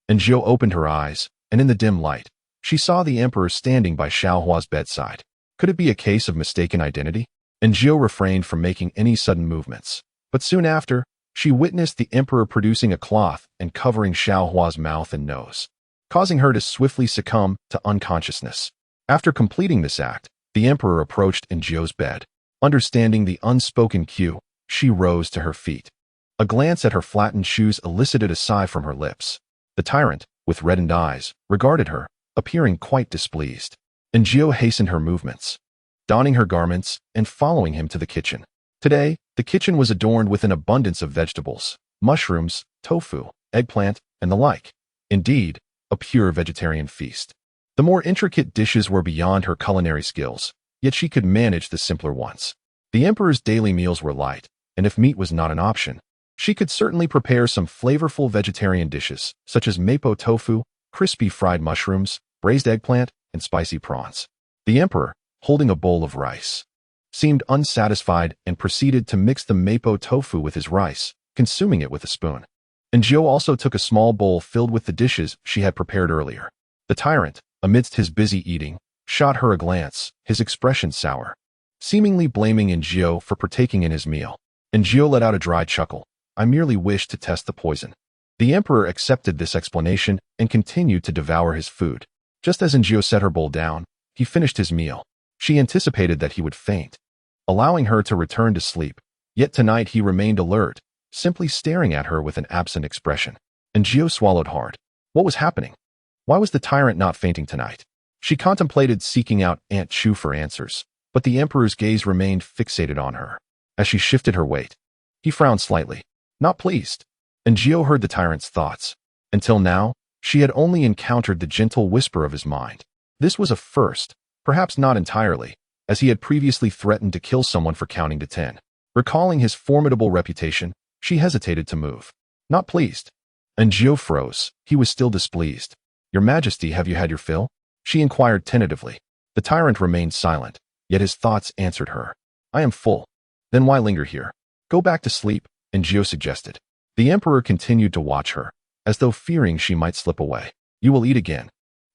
Aaargh opened her eyes, and in the dim light, she saw the emperor standing by Xiaohua's bedside. Could it be a case of mistaken identity? Aaargh refrained from making any sudden movements. But soon after, she witnessed the emperor producing a cloth and covering Xiaohua's mouth and nose, causing her to swiftly succumb to unconsciousness. After completing this act, the emperor approached Aaargh's bed. Understanding the unspoken cue, she rose to her feet. A glance at her flattened shoes elicited a sigh from her lips. The tyrant, with reddened eyes, regarded her, appearing quite displeased. Aaargh hastened her movements, donning her garments and following him to the kitchen. Today, the kitchen was adorned with an abundance of vegetables, mushrooms, tofu, eggplant, and the like. Indeed, a pure vegetarian feast. The more intricate dishes were beyond her culinary skills, yet she could manage the simpler ones. The emperor's daily meals were light, and if meat was not an option, she could certainly prepare some flavorful vegetarian dishes, such as mapo tofu, crispy fried mushrooms, braised eggplant, and spicy prawns. The emperor, holding a bowl of rice, seemed unsatisfied and proceeded to mix the mapo tofu with his rice, consuming it with a spoon. Aaargh also took a small bowl filled with the dishes she had prepared earlier. The tyrant, amidst his busy eating, shot her a glance, his expression sour, seemingly blaming Aaargh for partaking in his meal. Aaargh let out a dry chuckle. I merely wished to test the poison. The emperor accepted this explanation and continued to devour his food. Just as Aaargh set her bowl down, he finished his meal. She anticipated that he would faint, allowing her to return to sleep. Yet tonight he remained alert, simply staring at her with an absent expression. Aaargh swallowed hard. What was happening? Why was the tyrant not fainting tonight? She contemplated seeking out Aunt Chu for answers, but the emperor's gaze remained fixated on her. As she shifted her weight, he frowned slightly, not pleased. Aaargh heard the tyrant's thoughts. Until now, she had only encountered the gentle whisper of his mind. This was a first, perhaps not entirely, as he had previously threatened to kill someone for counting to 10. Recalling his formidable reputation, she hesitated to move. Not pleased. Aaargh froze. He was still displeased. Your Majesty, have you had your fill? She inquired tentatively. The tyrant remained silent, yet his thoughts answered her. I am full. Then why linger here? Go back to sleep, Aaargh suggested. The emperor continued to watch her, as though fearing she might slip away. You will eat again.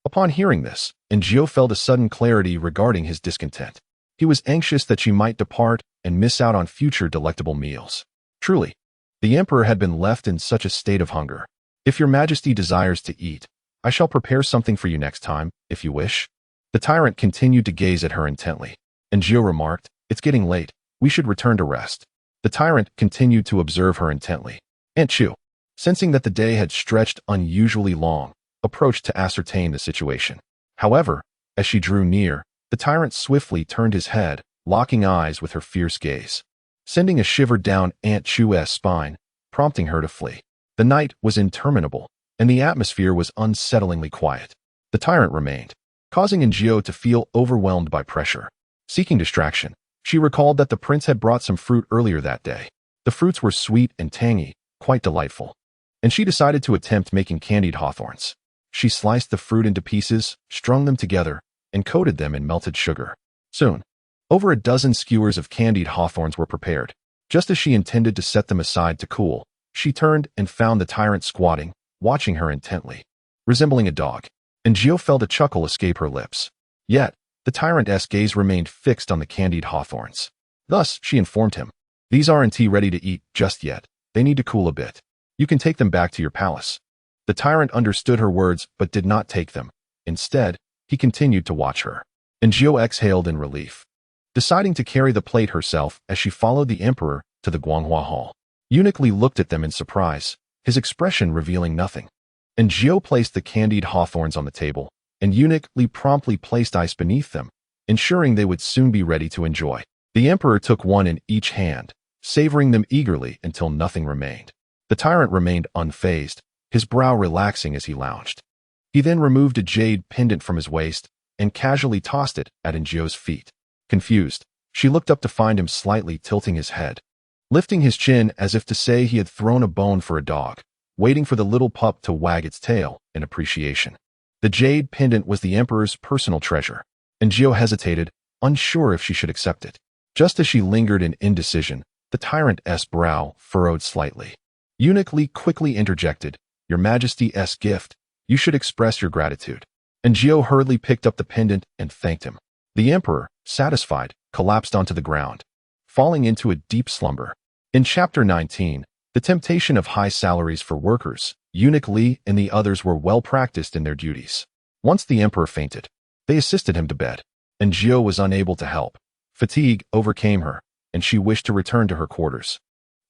Upon hearing this, Aaargh felt a sudden clarity regarding his discontent. He was anxious that she might depart and miss out on future delectable meals. Truly, the emperor had been left in such a state of hunger. If your Majesty desires to eat, I shall prepare something for you next time, if you wish. The tyrant continued to gaze at her intently. Aaargh remarked, It's getting late. We should return to rest. The tyrant continued to observe her intently. Aunt Chu, sensing that the day had stretched unusually long, approached to ascertain the situation. However, As she drew near, the tyrant swiftly turned his head, locking eyes with her fierce gaze, sending a shiver down Aunt Chu's spine, prompting her to flee. The night was interminable, and the atmosphere was unsettlingly quiet. The tyrant remained, causing Aaargh to feel overwhelmed by pressure. Seeking distraction, she recalled that the prince had brought some fruit earlier that day. The fruits were sweet and tangy, quite delightful, and she decided to attempt making candied hawthorns. She sliced the fruit into pieces, strung them together, and coated them in melted sugar. Soon, over a dozen skewers of candied hawthorns were prepared. Just as she intended to set them aside to cool, she turned and found the tyrant squatting, watching her intently, resembling a dog. Aaargh felt a chuckle escape her lips. Yet, the tyrant's gaze remained fixed on the candied hawthorns. Thus, she informed him, "These aren't ready to eat just yet. They need to cool a bit. You can take them back to your palace." The tyrant understood her words but did not take them. Instead, he continued to watch her. Aaargh exhaled in relief, deciding to carry the plate herself as she followed the emperor to the Guanghua hall. Eunuch Li looked at them in surprise, his expression revealing nothing. Aaargh placed the candied hawthorns on the table, and Eunuch Li promptly placed ice beneath them, ensuring they would soon be ready to enjoy. The emperor took one in each hand, savoring them eagerly until nothing remained. The tyrant remained unfazed, his brow relaxing as he lounged. He then removed a jade pendant from his waist and casually tossed it at Aaargh's feet. Confused, she looked up to find him slightly tilting his head, lifting his chin as if to say he had thrown a bone for a dog, waiting for the little pup to wag its tail in appreciation. The jade pendant was the emperor's personal treasure. Aaargh hesitated, unsure if she should accept it. Just as she lingered in indecision, the tyrant's brow furrowed slightly. Eunuch Li quickly interjected, "Your Majesty's gift. You should express your gratitude." Aaargh hurriedly picked up the pendant and thanked him. The emperor, satisfied, collapsed onto the ground, falling into a deep slumber. In Chapter 19, the temptation of high salaries for workers, Eunuch Li and the others were well practiced in their duties. Once the emperor fainted, they assisted him to bed. Aaargh was unable to help. Fatigue overcame her, and she wished to return to her quarters.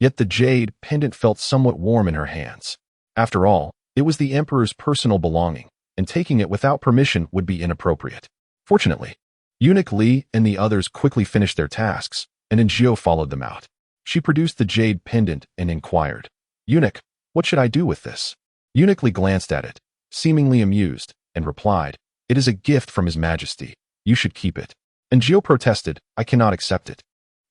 Yet the jade pendant felt somewhat warm in her hands. After all, it was the emperor's personal belonging, and taking it without permission would be inappropriate. Fortunately, Eunuch Li and the others quickly finished their tasks, and Aaargh followed them out. She produced the jade pendant and inquired, "Eunuch, what should I do with this?" Eunuch Li glanced at it, seemingly amused, and replied, "It is a gift from His Majesty. You should keep it." Aaargh protested, "I cannot accept it."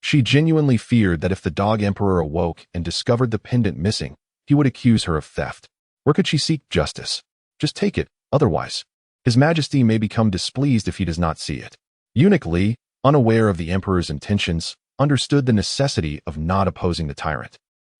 She genuinely feared that if the dog emperor awoke and discovered the pendant missing, he would accuse her of theft. Where could she seek justice? Just take it, otherwise, His Majesty may become displeased if he does not see it. Eunuch Li, unaware of the emperor's intentions, understood the necessity of not opposing the tyrant,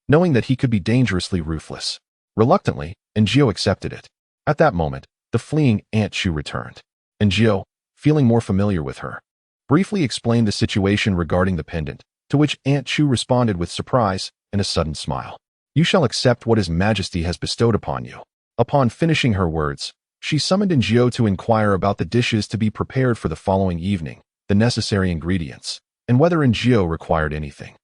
knowing that he could be dangerously ruthless. Reluctantly, Aaargh accepted it. At that moment, the fleeing Aunt Chu returned. Aaargh, feeling more familiar with her, briefly explained the situation regarding the pendant, to which Aunt Chu responded with surprise and a sudden smile. "You shall accept what His Majesty has bestowed upon you." Upon finishing her words, she summoned Aaargh to inquire about the dishes to be prepared for the following evening, the necessary ingredients, and whether Aaargh required anything.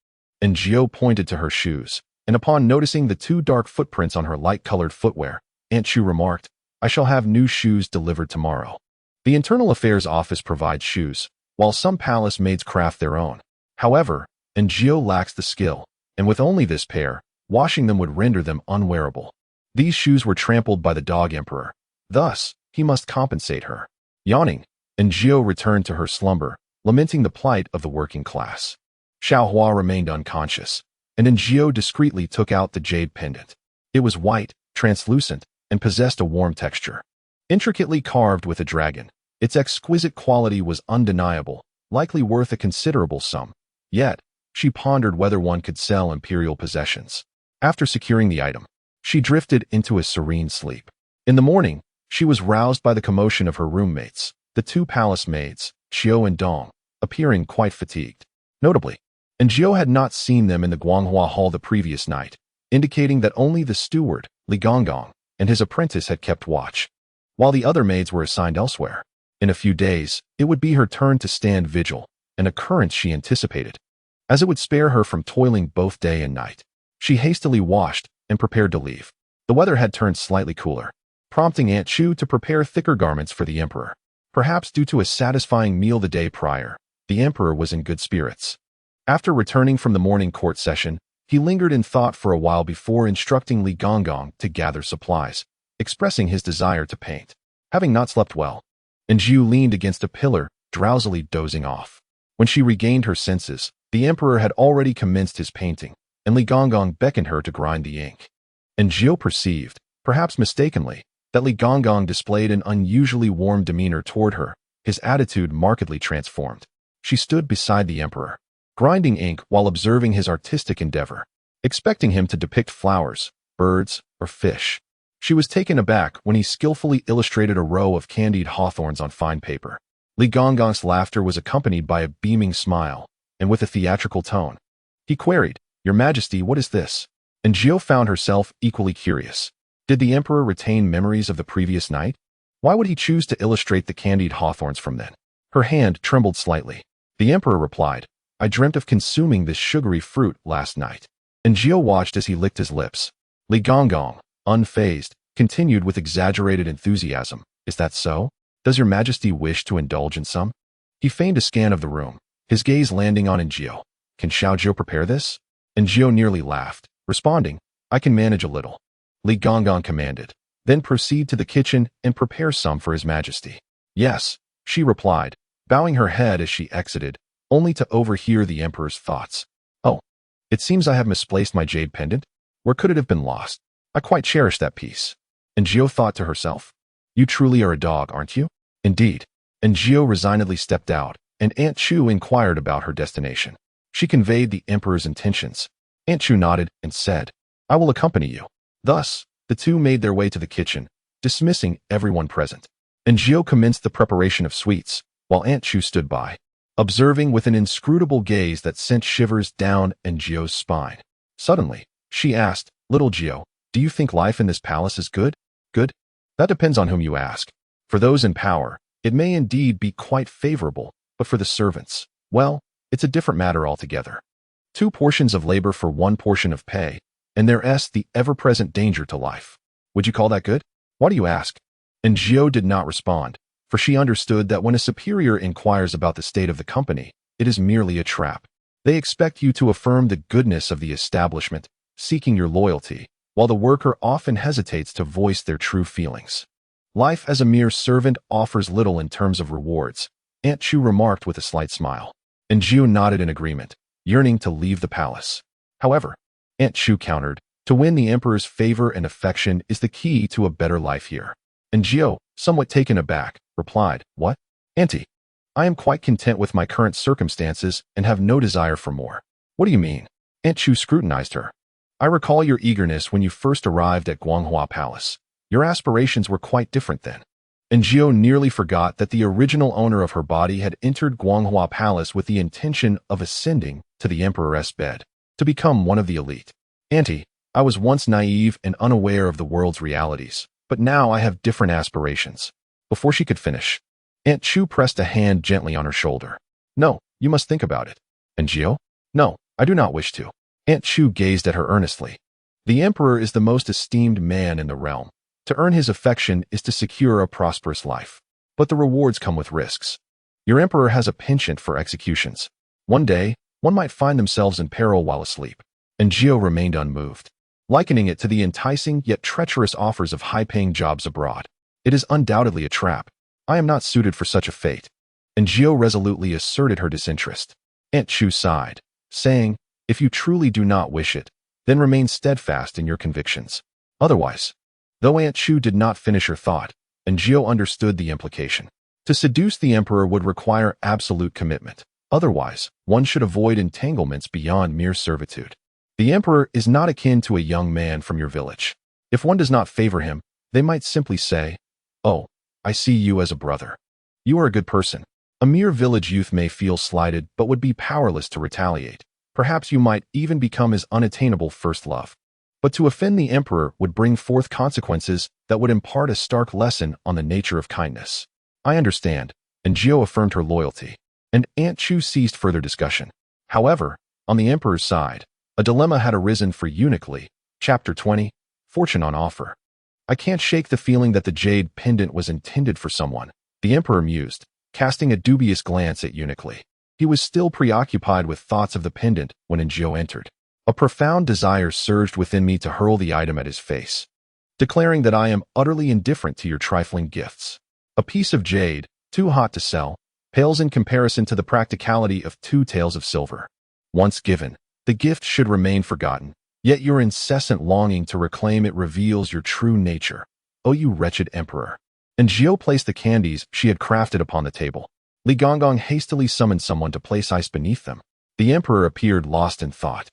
Aaargh pointed to her shoes, and upon noticing the two dark footprints on her light-colored footwear, Aunt Chu remarked, "I shall have new shoes delivered tomorrow." The Internal Affairs Office provides shoes, while some palace maids craft their own. However, Aaargh lacks the skill, and with only this pair, washing them would render them unwearable. These shoes were trampled by the dog emperor. Thus, he must compensate her. Yawning, Aaargh returned to her slumber, lamenting the plight of the working class. Xiaohua remained unconscious, and Aaargh discreetly took out the jade pendant. It was white, translucent, and possessed a warm texture. Intricately carved with a dragon, its exquisite quality was undeniable, likely worth a considerable sum. Yet, she pondered whether one could sell imperial possessions. After securing the item, she drifted into a serene sleep. In the morning, she was roused by the commotion of her roommates, the two palace maids, Xiao and Dong, appearing quite fatigued. Notably, Aaargh had not seen them in the Guanghua hall the previous night, indicating that only the steward, Li Gonggong, and his apprentice had kept watch, while the other maids were assigned elsewhere. In a few days, it would be her turn to stand vigil, an occurrence she anticipated, as it would spare her from toiling both day and night. She hastily washed and prepared to leave. The weather had turned slightly cooler, prompting Aunt Chu to prepare thicker garments for the emperor. Perhaps due to a satisfying meal the day prior, the emperor was in good spirits. After returning from the morning court session, he lingered in thought for a while before instructing Li Gonggong to gather supplies, expressing his desire to paint. Having not slept well, Anjou leaned against a pillar, drowsily dozing off. When she regained her senses, the emperor had already commenced his painting, and Li Gonggong beckoned her to grind the ink. Anjou perceived, perhaps mistakenly, that Li Gonggong displayed an unusually warm demeanor toward her, his attitude markedly transformed. She stood beside the emperor, grinding ink while observing his artistic endeavor, expecting him to depict flowers, birds, or fish. She was taken aback when he skillfully illustrated a row of candied hawthorns on fine paper. Li Gonggong's laughter was accompanied by a beaming smile, and with a theatrical tone. He queried, "Your Majesty, what is this?" And Anjou found herself equally curious. Did the emperor retain memories of the previous night? Why would he choose to illustrate the candied hawthorns from then? Her hand trembled slightly. The emperor replied, "I dreamt of consuming this sugary fruit last night." And Anjou watched as he licked his lips. Li Gonggong, unfazed, continued with exaggerated enthusiasm, "Is that so? Does your Majesty wish to indulge in some?" He feigned a scan of the room, his gaze landing on Anjou. "Can Xiaozhou prepare this?" Anjou nearly laughed, responding, "I can manage a little." Li Gonggong commanded, "Then proceed to the kitchen and prepare some for His Majesty." "Yes," she replied, bowing her head as she exited, only to overhear the emperor's thoughts. "Oh, it seems I have misplaced my jade pendant. Where could it have been lost? I quite cherish that piece." Anjou thought to herself, "You truly are a dog, aren't you?" "Indeed." Anjou resignedly stepped out, and Aunt Chu inquired about her destination. She conveyed the emperor's intentions. Aunt Chu nodded and said, "I will accompany you." Thus, the two made their way to the kitchen, dismissing everyone present. Anjou commenced the preparation of sweets, while Aunt Chu stood by, observing with an inscrutable gaze that sent shivers down Anjou's spine. Suddenly, she asked, "Little Jiu, do you think life in this palace is good?" "Good? That depends on whom you ask. For those in power, it may indeed be quite favorable, but for the servants, well, it's a different matter altogether. 2 portions of labor for 1 portion of pay, and there's the ever-present danger to life. Would you call that good? Why do you ask?" And Anjou did not respond, for she understood that when a superior inquires about the state of the company, it is merely a trap. They expect you to affirm the goodness of the establishment, seeking your loyalty, while the worker often hesitates to voice their true feelings. "Life as a mere servant offers little in terms of rewards," Aunt Chu remarked with a slight smile. And Anjou nodded in agreement, yearning to leave the palace. However, Aunt Chu countered, "To win the emperor's favor and affection is the key to a better life here." And Anjou, somewhat taken aback, replied, "What? Auntie, I am quite content with my current circumstances and have no desire for more." "What do you mean?" Aunt Chu scrutinized her. "I recall your eagerness when you first arrived at Guanghua Palace. Your aspirations were quite different then." And Anjou nearly forgot that the original owner of her body had entered Guanghua Palace with the intention of ascending to the emperor's bed, to become one of the elite. "Auntie, I was once naive and unaware of the world's realities, but now I have different aspirations." Before she could finish, Aunt Chu pressed a hand gently on her shoulder. "No, you must think about it." And Anjou? "No, I do not wish to." Aunt Chu gazed at her earnestly. "The emperor is the most esteemed man in the realm. To earn his affection is to secure a prosperous life. But the rewards come with risks. Your emperor has a penchant for executions. One day, one might find themselves in peril while asleep." And Anjou remained unmoved, likening it to the enticing yet treacherous offers of high-paying jobs abroad. "It is undoubtedly a trap. I am not suited for such a fate." And Anjou resolutely asserted her disinterest. Aunt Chu sighed, saying, "If you truly do not wish it, then remain steadfast in your convictions. Otherwise—" Though Aunt Chu did not finish her thought, Anjou understood the implication. To seduce the emperor would require absolute commitment. Otherwise, one should avoid entanglements beyond mere servitude. The emperor is not akin to a young man from your village. If one does not favor him, they might simply say, "Oh, I see you as a brother. You are a good person." A mere village youth may feel slighted but would be powerless to retaliate. Perhaps you might even become his unattainable first love. But to offend the emperor would bring forth consequences that would impart a stark lesson on the nature of kindness. "I understand," and Anjou affirmed her loyalty, and Aunt Chu ceased further discussion. However, on the emperor's side, a dilemma had arisen for Eunuch Li. Chapter 20, Fortune on Offer. "I can't shake the feeling that the jade pendant was intended for someone," The emperor mused, casting a dubious glance at Eunuch. He was still preoccupied with thoughts of the pendant when Aaargh entered. A profound desire surged within me to hurl the item at his face, declaring that I am utterly indifferent to your trifling gifts. A piece of jade, too hot to sell, pales in comparison to the practicality of 2 taels of silver. Once given, the gift should remain forgotten, yet your incessant longing to reclaim it reveals your true nature. O you wretched emperor. Aaargh placed the candies she had crafted upon the table. Li Gonggong hastily summoned someone to place ice beneath them. The emperor appeared lost in thought.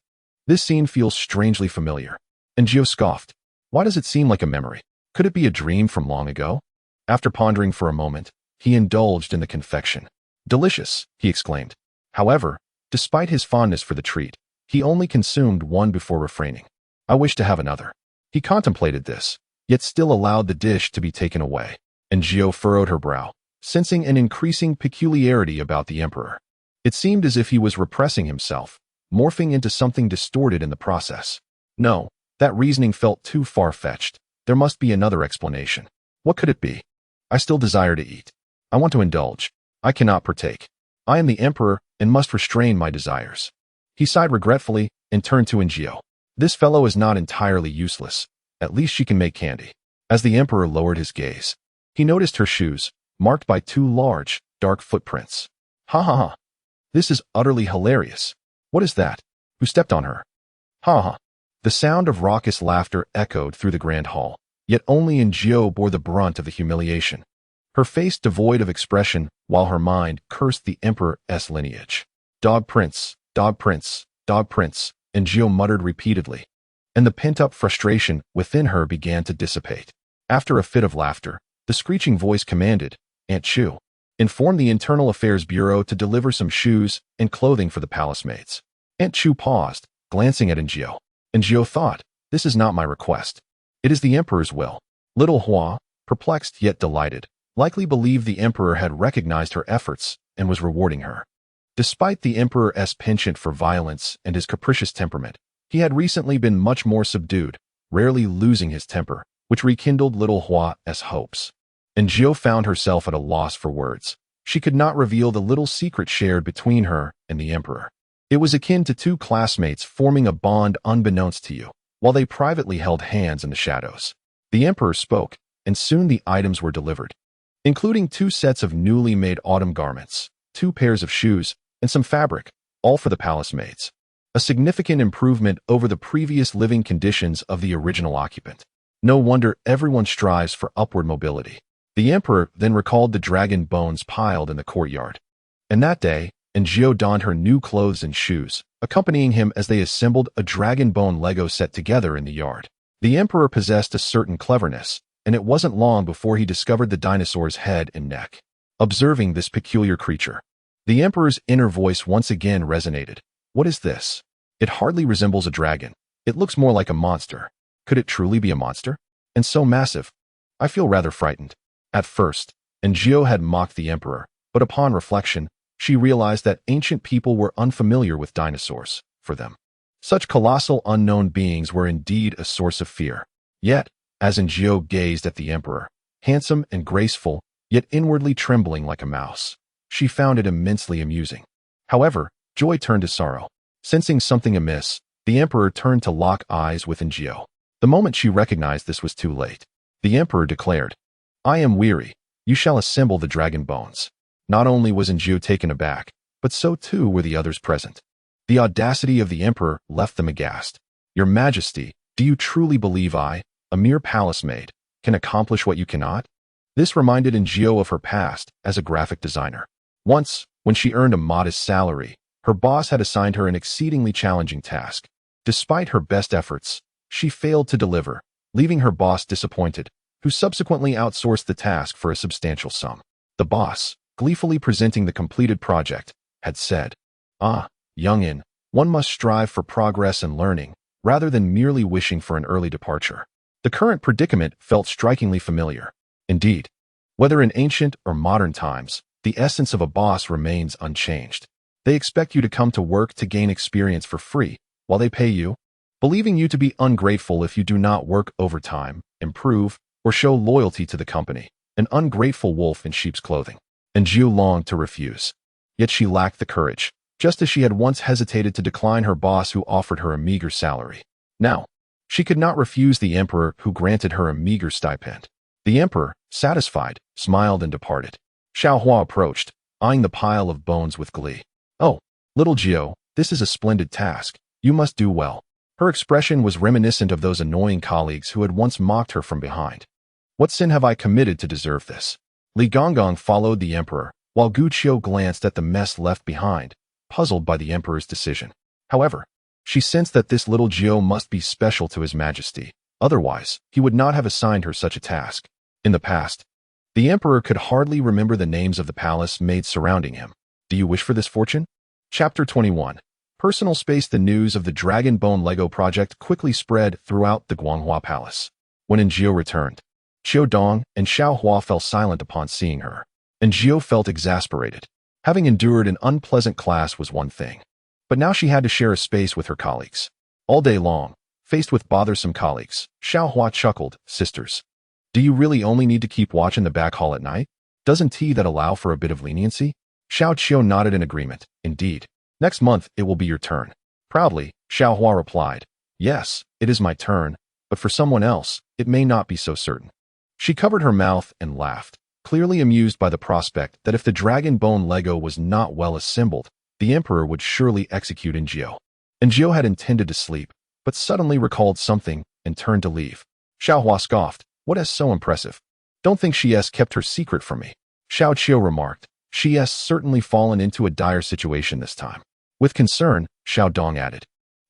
This scene feels strangely familiar. Aaargh scoffed. Why does it seem like a memory? Could it be a dream from long ago? After pondering for a moment, he indulged in the confection. Delicious, he exclaimed. However, despite his fondness for the treat, he only consumed one before refraining. I wish to have another. He contemplated this, yet still allowed the dish to be taken away. Aaargh furrowed her brow, sensing an increasing peculiarity about the emperor. It seemed as if he was repressing himself, morphing into something distorted in the process. No, that reasoning felt too far-fetched. There must be another explanation. What could it be? I still desire to eat. I want to indulge. I cannot partake. I am the emperor and must restrain my desires. He sighed regretfully and turned to Aaargh. This fellow is not entirely useless. At least she can make candy. As the emperor lowered his gaze, he noticed her shoes, marked by 2 large, dark footprints. Ha ha ha. This is utterly hilarious. What is that? Who stepped on her? Ha ha. The sound of raucous laughter echoed through the grand hall, yet only Aaargh bore the brunt of the humiliation. Her face devoid of expression, while her mind cursed the emperor's lineage. Dog prince, dog prince, dog prince, Aaargh muttered repeatedly, and the pent-up frustration within her began to dissipate. After a fit of laughter, the screeching voice commanded, Aunt Chu, inform the Internal Affairs Bureau to deliver some shoes and clothing for the palace maids. Aunt Chu paused, glancing at Aaargh. Aaargh thought, this is not my request. It is the emperor's will. Little Hua, perplexed yet delighted, likely believed the emperor had recognized her efforts and was rewarding her. Despite the emperor's penchant for violence and his capricious temperament, he had recently been much more subdued, rarely losing his temper, which rekindled little Hua's hopes. Aaargh found herself at a loss for words. She could not reveal the little secret shared between her and the emperor. It was akin to 2 classmates forming a bond unbeknownst to you, while they privately held hands in the shadows. The emperor spoke, and soon the items were delivered, including 2 sets of newly made autumn garments, 2 pairs of shoes, and some fabric, all for the palace maids. A significant improvement over the previous living conditions of the original occupant. No wonder everyone strives for upward mobility. The emperor then recalled the dragon bones piled in the courtyard. And that day, Aaargh donned her new clothes and shoes, accompanying him as they assembled a dragon bone Lego set together in the yard. The emperor possessed a certain cleverness, and it wasn't long before he discovered the dinosaur's head and neck. Observing this peculiar creature, the emperor's inner voice once again resonated. What is this? It hardly resembles a dragon. It looks more like a monster. Could it truly be a monster? And so massive. I feel rather frightened. At first, Aaargh had mocked the emperor, but upon reflection, she realized that ancient people were unfamiliar with dinosaurs. For them, such colossal unknown beings were indeed a source of fear. Yet, as Aaargh gazed at the emperor, handsome and graceful, yet inwardly trembling like a mouse, she found it immensely amusing. However, joy turned to sorrow. Sensing something amiss, the emperor turned to lock eyes with Aaargh. The moment she recognized this was too late. The emperor declared, I am weary. You shall assemble the dragon bones. Not only was Aaargh taken aback, but so too were the others present. The audacity of the emperor left them aghast. Your Majesty, do you truly believe I, a mere palace maid, can accomplish what you cannot? This reminded Aaargh of her past as a graphic designer. Once, when she earned a modest salary, her boss had assigned her an exceedingly challenging task. Despite her best efforts, she failed to deliver, leaving her boss disappointed, who subsequently outsourced the task for a substantial sum. The boss, gleefully presenting the completed project, had said, Ah, youngin, one must strive for progress and learning, rather than merely wishing for an early departure. The current predicament felt strikingly familiar. Indeed, whether in ancient or modern times, the essence of a boss remains unchanged. They expect you to come to work to gain experience for free, while they pay you, believing you to be ungrateful if you do not work overtime, improve, or show loyalty to the company. an ungrateful wolf in sheep's clothing. And Jiu longed to refuse. Yet she lacked the courage, just as she had once hesitated to decline her boss who offered her a meager salary. Now, she could not refuse the emperor who granted her a meager stipend. The emperor, satisfied, smiled and departed. Xiaohua approached, eyeing the pile of bones with glee. "Oh, little Jiu, this is a splendid task. You must do well." Her expression was reminiscent of those annoying colleagues who had once mocked her from behind. "What sin have I committed to deserve this?" Li Gonggong followed the emperor, while Gu Qiu glanced at the mess left behind, puzzled by the emperor's decision. However, she sensed that this little Jiu must be special to his majesty. Otherwise, he would not have assigned her such a task. In the past, the emperor could hardly remember the names of the palace maids surrounding him. Do you wish for this fortune? Chapter 21. Personal space. The news of the Dragon Bone Lego project quickly spread throughout the Guanghua Palace. When Jiu returned, Qiu Dong and Xiaohua fell silent upon seeing her, and Jiu felt exasperated. Having endured an unpleasant class was one thing, but now she had to share a space with her colleagues. All day long, faced with bothersome colleagues, Xiaohua chuckled, "Sisters, do you really only need to keep watch in the back hall at night? Doesn't that allow for a bit of leniency?" Xiao Qiu nodded in agreement. "Indeed. Next month, it will be your turn." Proudly, Xiaohua replied, "Yes, it is my turn, but for someone else, it may not be so certain." She covered her mouth and laughed, clearly amused by the prospect that if the Dragon Bone Lego was not well assembled, the emperor would surely execute Jiu. And Jiu had intended to sleep, but suddenly recalled something and turned to leave. Xiaohua scoffed, "What is so impressive? Don't think she has kept her secret from me." Xiao Qiu remarked, "She has certainly fallen into a dire situation this time." With concern, Xiao Dong added,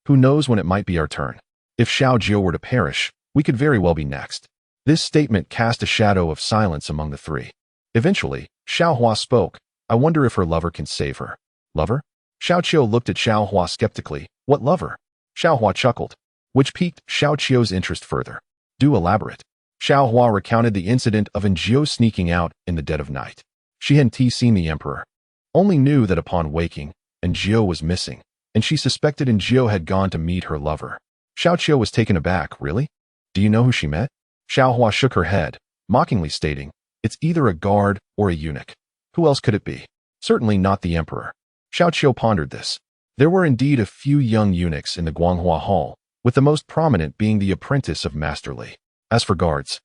"Who knows when it might be our turn? If Xiao Jiu were to perish, we could very well be next." This statement cast a shadow of silence among the three. Eventually, Xiaohua spoke, "I wonder if her lover can save her." "Lover?" Xiao Qiu looked at Xiaohua skeptically. "What lover?" Xiaohua chuckled, which piqued Xiao Qiu's interest further. "Do elaborate." Xiaohua recounted the incident of Jiu sneaking out in the dead of night. She hadn't seen the emperor, only knew that upon waking, Jiu was missing, and she suspected Jiu had gone to meet her lover. Xiao Qiu was taken aback. "Really? Do you know who she met?" Xiaohua shook her head, mockingly stating, "It's either a guard or a eunuch. Who else could it be? Certainly not the emperor." Xiao Qiu pondered this. There were indeed a few young eunuchs in the Guanghua Hall, with the most prominent being the apprentice of Master Li. As for guards,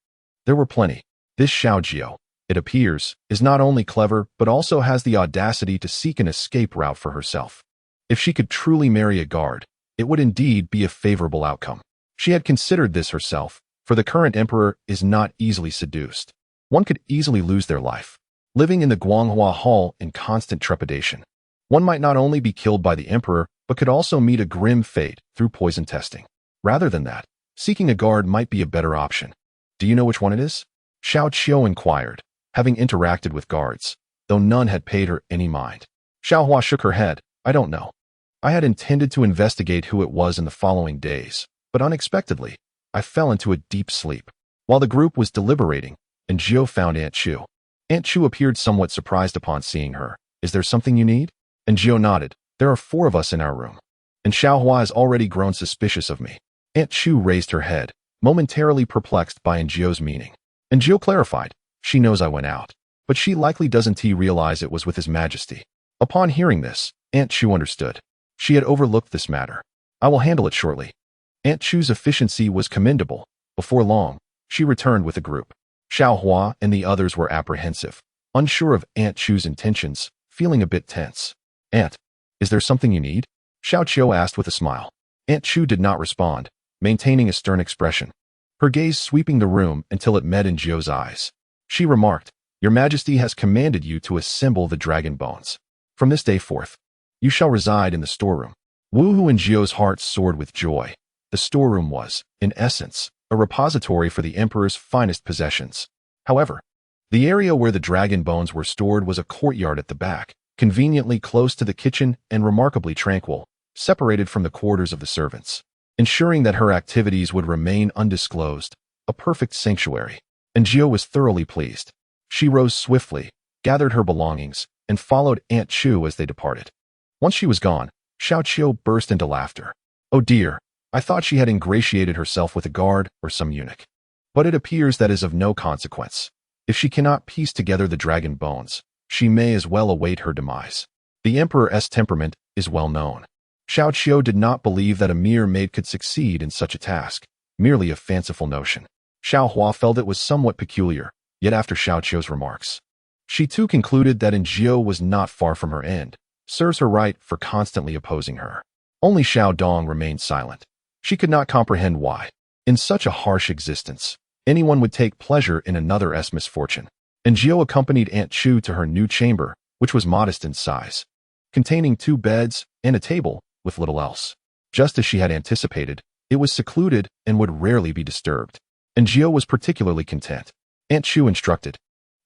there were plenty. This Xiao Jiu, it appears, is not only clever but also has the audacity to seek an escape route for herself. If she could truly marry a guard, it would indeed be a favorable outcome. She had considered this herself, for the current emperor is not easily seduced. One could easily lose their life, living in the Guanghua Hall in constant trepidation. One might not only be killed by the emperor, but could also meet a grim fate through poison testing. Rather than that, seeking a guard might be a better option. "Do you know which one it is?" Xiao Qiu inquired, having interacted with guards, though none had paid her any mind. Xiaohua shook her head, "I don't know. I had intended to investigate who it was in the following days, but unexpectedly, I fell into a deep sleep." While the group was deliberating, Jiu found Aunt Chu. Aunt Chu appeared somewhat surprised upon seeing her. "Is there something you need?" Jiu nodded. "There are 4 of us in our room, and Xiaohua has already grown suspicious of me." Aunt Chu raised her head, momentarily perplexed by Jiu's meaning. Jiu clarified, "She knows I went out, but she likely doesn't realize it was with His Majesty." Upon hearing this, Aunt Chu understood. She had overlooked this matter. "I will handle it shortly." Aunt Chu's efficiency was commendable. Before long, she returned with a group. Xiaohua and the others were apprehensive, unsure of Aunt Chu's intentions, feeling a bit tense. "Aunt, is there something you need?" Xiao Qiu asked with a smile. Aunt Chu did not respond, maintaining a stern expression, her gaze sweeping the room until it met Jiu's eyes. She remarked, "Your Majesty has commanded you to assemble the dragon bones. From this day forth, you shall reside in the storeroom." Wu Hu and Jiu's hearts soared with joy. The storeroom was, in essence, a repository for the emperor's finest possessions. However, the area where the dragon bones were stored was a courtyard at the back, conveniently close to the kitchen and remarkably tranquil, separated from the quarters of the servants, ensuring that her activities would remain undisclosed, a perfect sanctuary. Jiu was thoroughly pleased. She rose swiftly, gathered her belongings, and followed Aunt Chu as they departed. Once she was gone, Xiao Qiu burst into laughter. "Oh dear, I thought she had ingratiated herself with a guard or some eunuch. But it appears that is of no consequence. If she cannot piece together the dragon bones, she may as well await her demise. The emperor's temperament is well known. Xiao Qiu did not believe that a mere maid could succeed in such a task, merely a fanciful notion. Xiao Hua felt it was somewhat peculiar, yet after Xiao Qiu's remarks, she too concluded that Jiu was not far from her end, serves her right for constantly opposing her. Only Xiao Dong remained silent. She could not comprehend why, in such a harsh existence, anyone would take pleasure in another's misfortune. And Jiu accompanied Aunt Chu to her new chamber, which was modest in size, containing 2 beds and a table, with little else. Just as she had anticipated, it was secluded and would rarely be disturbed. And Jiu was particularly content. Aunt Chu instructed,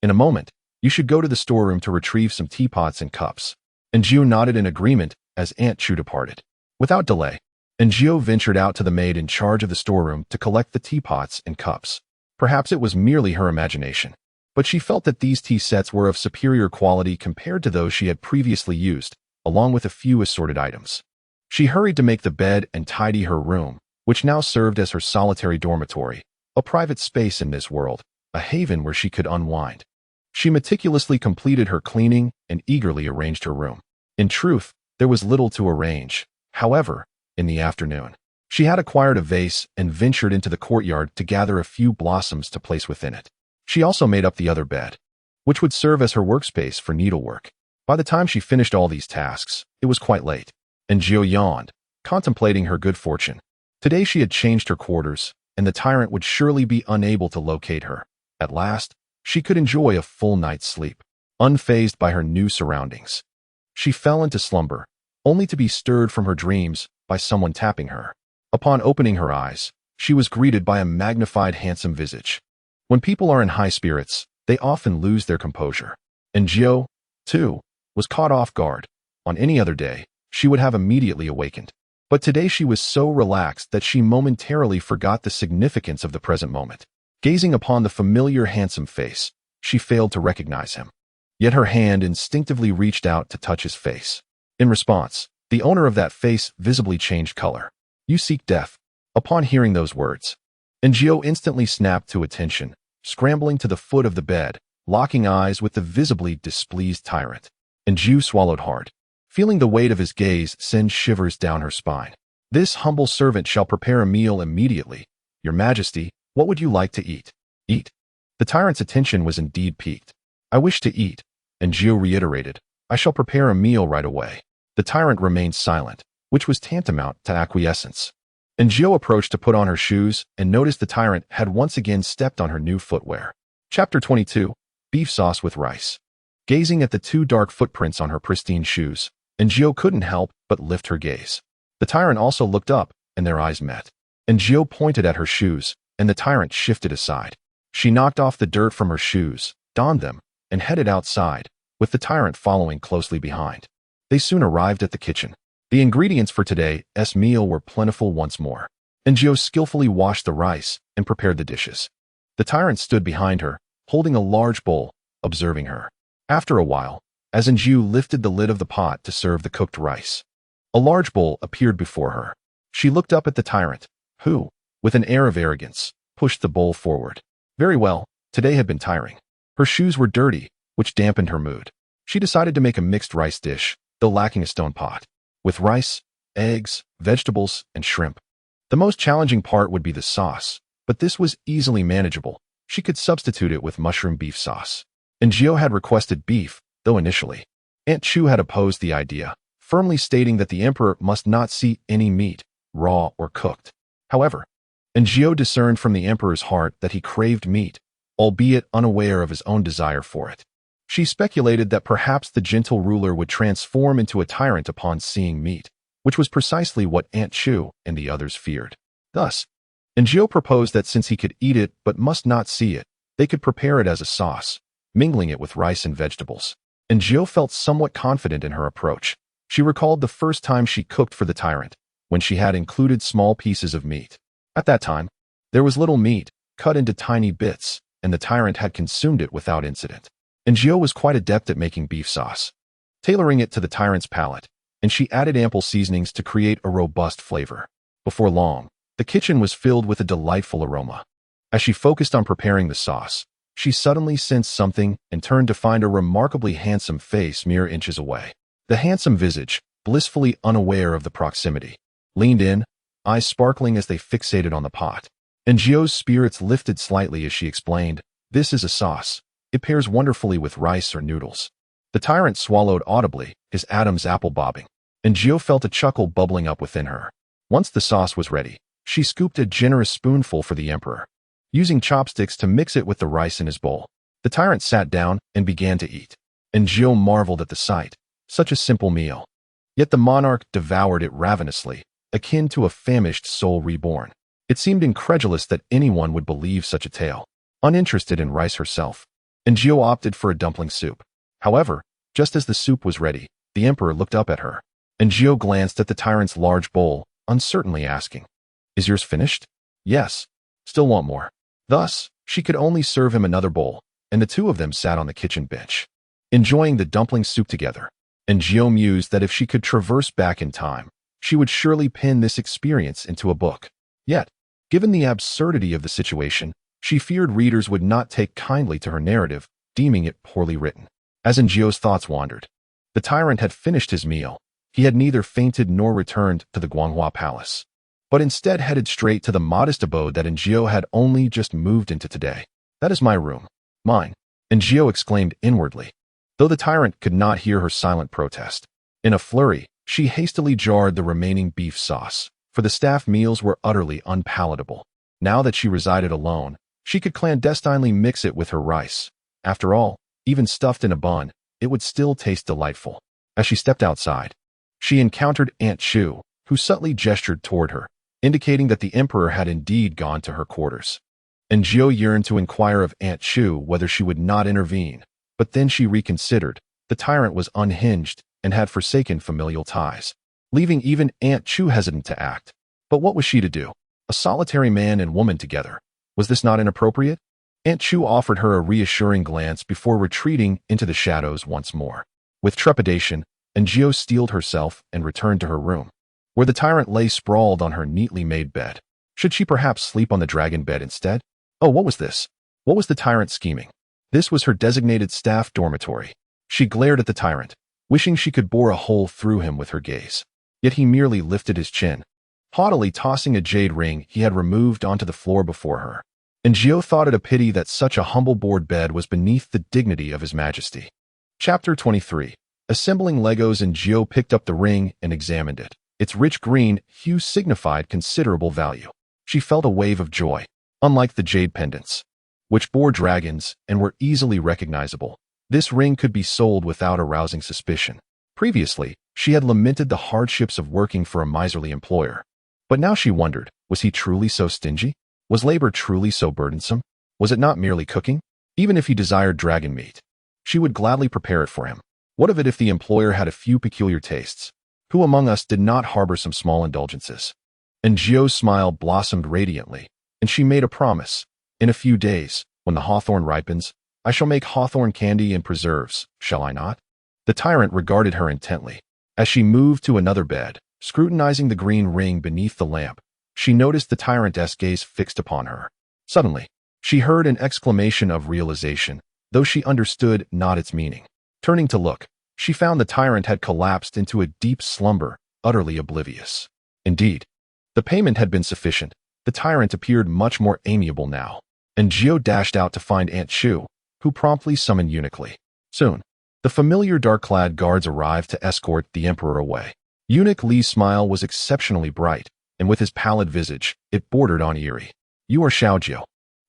"In a moment, you should go to the storeroom to retrieve some teapots and cups." And Jiu nodded in agreement as Aunt Chu departed. Without delay, and Jiu ventured out to the maid in charge of the storeroom to collect the teapots and cups. Perhaps it was merely her imagination, but she felt that these tea sets were of superior quality compared to those she had previously used, along with a few assorted items. She hurried to make the bed and tidy her room, which now served as her solitary dormitory, a private space in this world, a haven where she could unwind. She meticulously completed her cleaning and eagerly arranged her room. In truth, there was little to arrange. However, in the afternoon, she had acquired a vase and ventured into the courtyard to gather a few blossoms to place within it. She also made up the other bed, which would serve as her workspace for needlework. By the time she finished all these tasks, it was quite late, and Jiu yawned, contemplating her good fortune. Today she had changed her quarters, and the tyrant would surely be unable to locate her. At last, she could enjoy a full night's sleep, unfazed by her new surroundings. She fell into slumber, only to be stirred from her dreams by someone tapping her. Upon opening her eyes, she was greeted by a magnified handsome visage. When people are in high spirits, they often lose their composure. And Jiu, too, was caught off guard. On any other day, she would have immediately awakened. But today she was so relaxed that she momentarily forgot the significance of the present moment. Gazing upon the familiar handsome face, she failed to recognize him. Yet her hand instinctively reached out to touch his face. In response, the owner of that face visibly changed color. "You seek death." Upon hearing those words, Jiu instantly snapped to attention, scrambling to the foot of the bed, locking eyes with the visibly displeased tyrant. Jiu swallowed hard, feeling the weight of his gaze send shivers down her spine. "This humble servant shall prepare a meal immediately. Your Majesty, what would you like to eat?" "Eat?" The tyrant's attention was indeed piqued. "I wish to eat," and Jiu reiterated, "I shall prepare a meal right away." The tyrant remained silent, which was tantamount to acquiescence. And Jiu approached to put on her shoes and noticed the tyrant had once again stepped on her new footwear. Chapter 22, Beef Sauce with Rice. Gazing at the 2 dark footprints on her pristine shoes, Jiu couldn't help but lift her gaze. The tyrant also looked up, and their eyes met. Jiu pointed at her shoes, and the tyrant shifted aside. She knocked off the dirt from her shoes, donned them, and headed outside, with the tyrant following closely behind. They soon arrived at the kitchen. The ingredients for today's meal were plentiful once more, and Jiu skillfully washed the rice and prepared the dishes. The tyrant stood behind her, holding a large bowl, observing her. After a while, as Jiu lifted the lid of the pot to serve the cooked rice, a large bowl appeared before her. She looked up at the tyrant, who, with an air of arrogance, pushed the bowl forward. Very well, today had been tiring. Her shoes were dirty, which dampened her mood. She decided to make a mixed rice dish, though lacking a stone pot, with rice, eggs, vegetables, and shrimp. The most challenging part would be the sauce, but this was easily manageable. She could substitute it with mushroom beef sauce. And Jiu had requested beef, though initially, Aunt Chu had opposed the idea, firmly stating that the emperor must not see any meat, raw or cooked. However, Jiu discerned from the emperor's heart that he craved meat, albeit unaware of his own desire for it. She speculated that perhaps the gentle ruler would transform into a tyrant upon seeing meat, which was precisely what Aunt Chu and the others feared. Thus, Jiu proposed that since he could eat it but must not see it, they could prepare it as a sauce, mingling it with rice and vegetables. Jiu felt somewhat confident in her approach. She recalled the first time she cooked for the tyrant, when she had included small pieces of meat. At that time, there was little meat, cut into tiny bits, and the tyrant had consumed it without incident. Jiu was quite adept at making beef sauce, tailoring it to the tyrant's palate, and she added ample seasonings to create a robust flavor. Before long, the kitchen was filled with a delightful aroma. As she focused on preparing the sauce, She suddenly sensed something and turned to find a remarkably handsome face mere inches away. The handsome visage, blissfully unaware of the proximity, leaned in, eyes sparkling as they fixated on the pot. And Gio's spirits lifted slightly as she explained, "This is a sauce. It pairs wonderfully with rice or noodles." The tyrant swallowed audibly, his atoms apple bobbing, and Gio felt a chuckle bubbling up within her. Once the sauce was ready, she scooped a generous spoonful for the emperor, using chopsticks to mix it with the rice in his bowl. The tyrant sat down and began to eat, and Gio marveled at the sight. Such a simple meal. Yet the monarch devoured it ravenously, akin to a famished soul reborn. It seemed incredulous that anyone would believe such a tale, uninterested in rice herself. And Gio opted for a dumpling soup. However, just as the soup was ready, the emperor looked up at her, and Gio glanced at the tyrant's large bowl, uncertainly asking, "Is yours finished?" "Yes. Still want more." Thus, she could only serve him another bowl, and the two of them sat on the kitchen bench, enjoying the dumpling soup together. And Gio mused that if she could traverse back in time, she would surely pen this experience into a book. Yet, given the absurdity of the situation, she feared readers would not take kindly to her narrative, deeming it poorly written. As Gio's thoughts wandered, the tyrant had finished his meal. He had neither fainted nor returned to the Guanghua Palace, but instead headed straight to the modest abode that Gio had only just moved into today. "That is my room. Mine," Gio exclaimed inwardly, though the tyrant could not hear her silent protest. In a flurry, she hastily jarred the remaining beef sauce, for the staff meals were utterly unpalatable. Now that she resided alone, she could clandestinely mix it with her rice. After all, even stuffed in a bun, it would still taste delightful. As she stepped outside, she encountered Aunt Chu, who subtly gestured toward her, indicating that the emperor had indeed gone to her quarters. And Gio yearned to inquire of Aunt Chu whether she would not intervene, but then she reconsidered. The tyrant was unhinged and had forsaken familial ties, leaving even Aunt Chu hesitant to act. But what was she to do? A solitary man and woman together. Was this not inappropriate? Aunt Chu offered her a reassuring glance before retreating into the shadows once more. With trepidation, Gio steeled herself and returned to her room, where the tyrant lay sprawled on her neatly made bed. Should she perhaps sleep on the dragon bed instead? Oh, what was this? What was the tyrant scheming? This was her designated staff dormitory. She glared at the tyrant, wishing she could bore a hole through him with her gaze. Yet he merely lifted his chin, haughtily tossing a jade ring he had removed onto the floor before her. And Gio thought it a pity that such a humble board bed was beneath the dignity of his majesty. Chapter 23. Assembling Legos, and Gio picked up the ring and examined it. Its rich green hue signified considerable value. She felt a wave of joy. Unlike the jade pendants, which bore dragons and were easily recognizable, this ring could be sold without arousing suspicion. Previously, she had lamented the hardships of working for a miserly employer. But now she wondered, was he truly so stingy? Was labor truly so burdensome? Was it not merely cooking? Even if he desired dragon meat, she would gladly prepare it for him. What of it if the employer had a few peculiar tastes? Who among us did not harbor some small indulgences? And Gio's smile blossomed radiantly, and she made a promise. "In a few days, when the hawthorn ripens, I shall make hawthorn candy and preserves, shall I not?" The tyrant regarded her intently. As she moved to another bed, scrutinizing the green ring beneath the lamp, she noticed the tyrant's gaze fixed upon her. Suddenly, she heard an exclamation of realization, though she understood not its meaning. Turning to look, she found the tyrant had collapsed into a deep slumber, utterly oblivious. Indeed, the payment had been sufficient. The tyrant appeared much more amiable now, and Gio dashed out to find Aunt Chu, who promptly summoned Eunuch Lee. Soon, the familiar dark-clad guards arrived to escort the emperor away. Eunuch Lee's smile was exceptionally bright, and with his pallid visage, it bordered on eerie. "You are Xiao,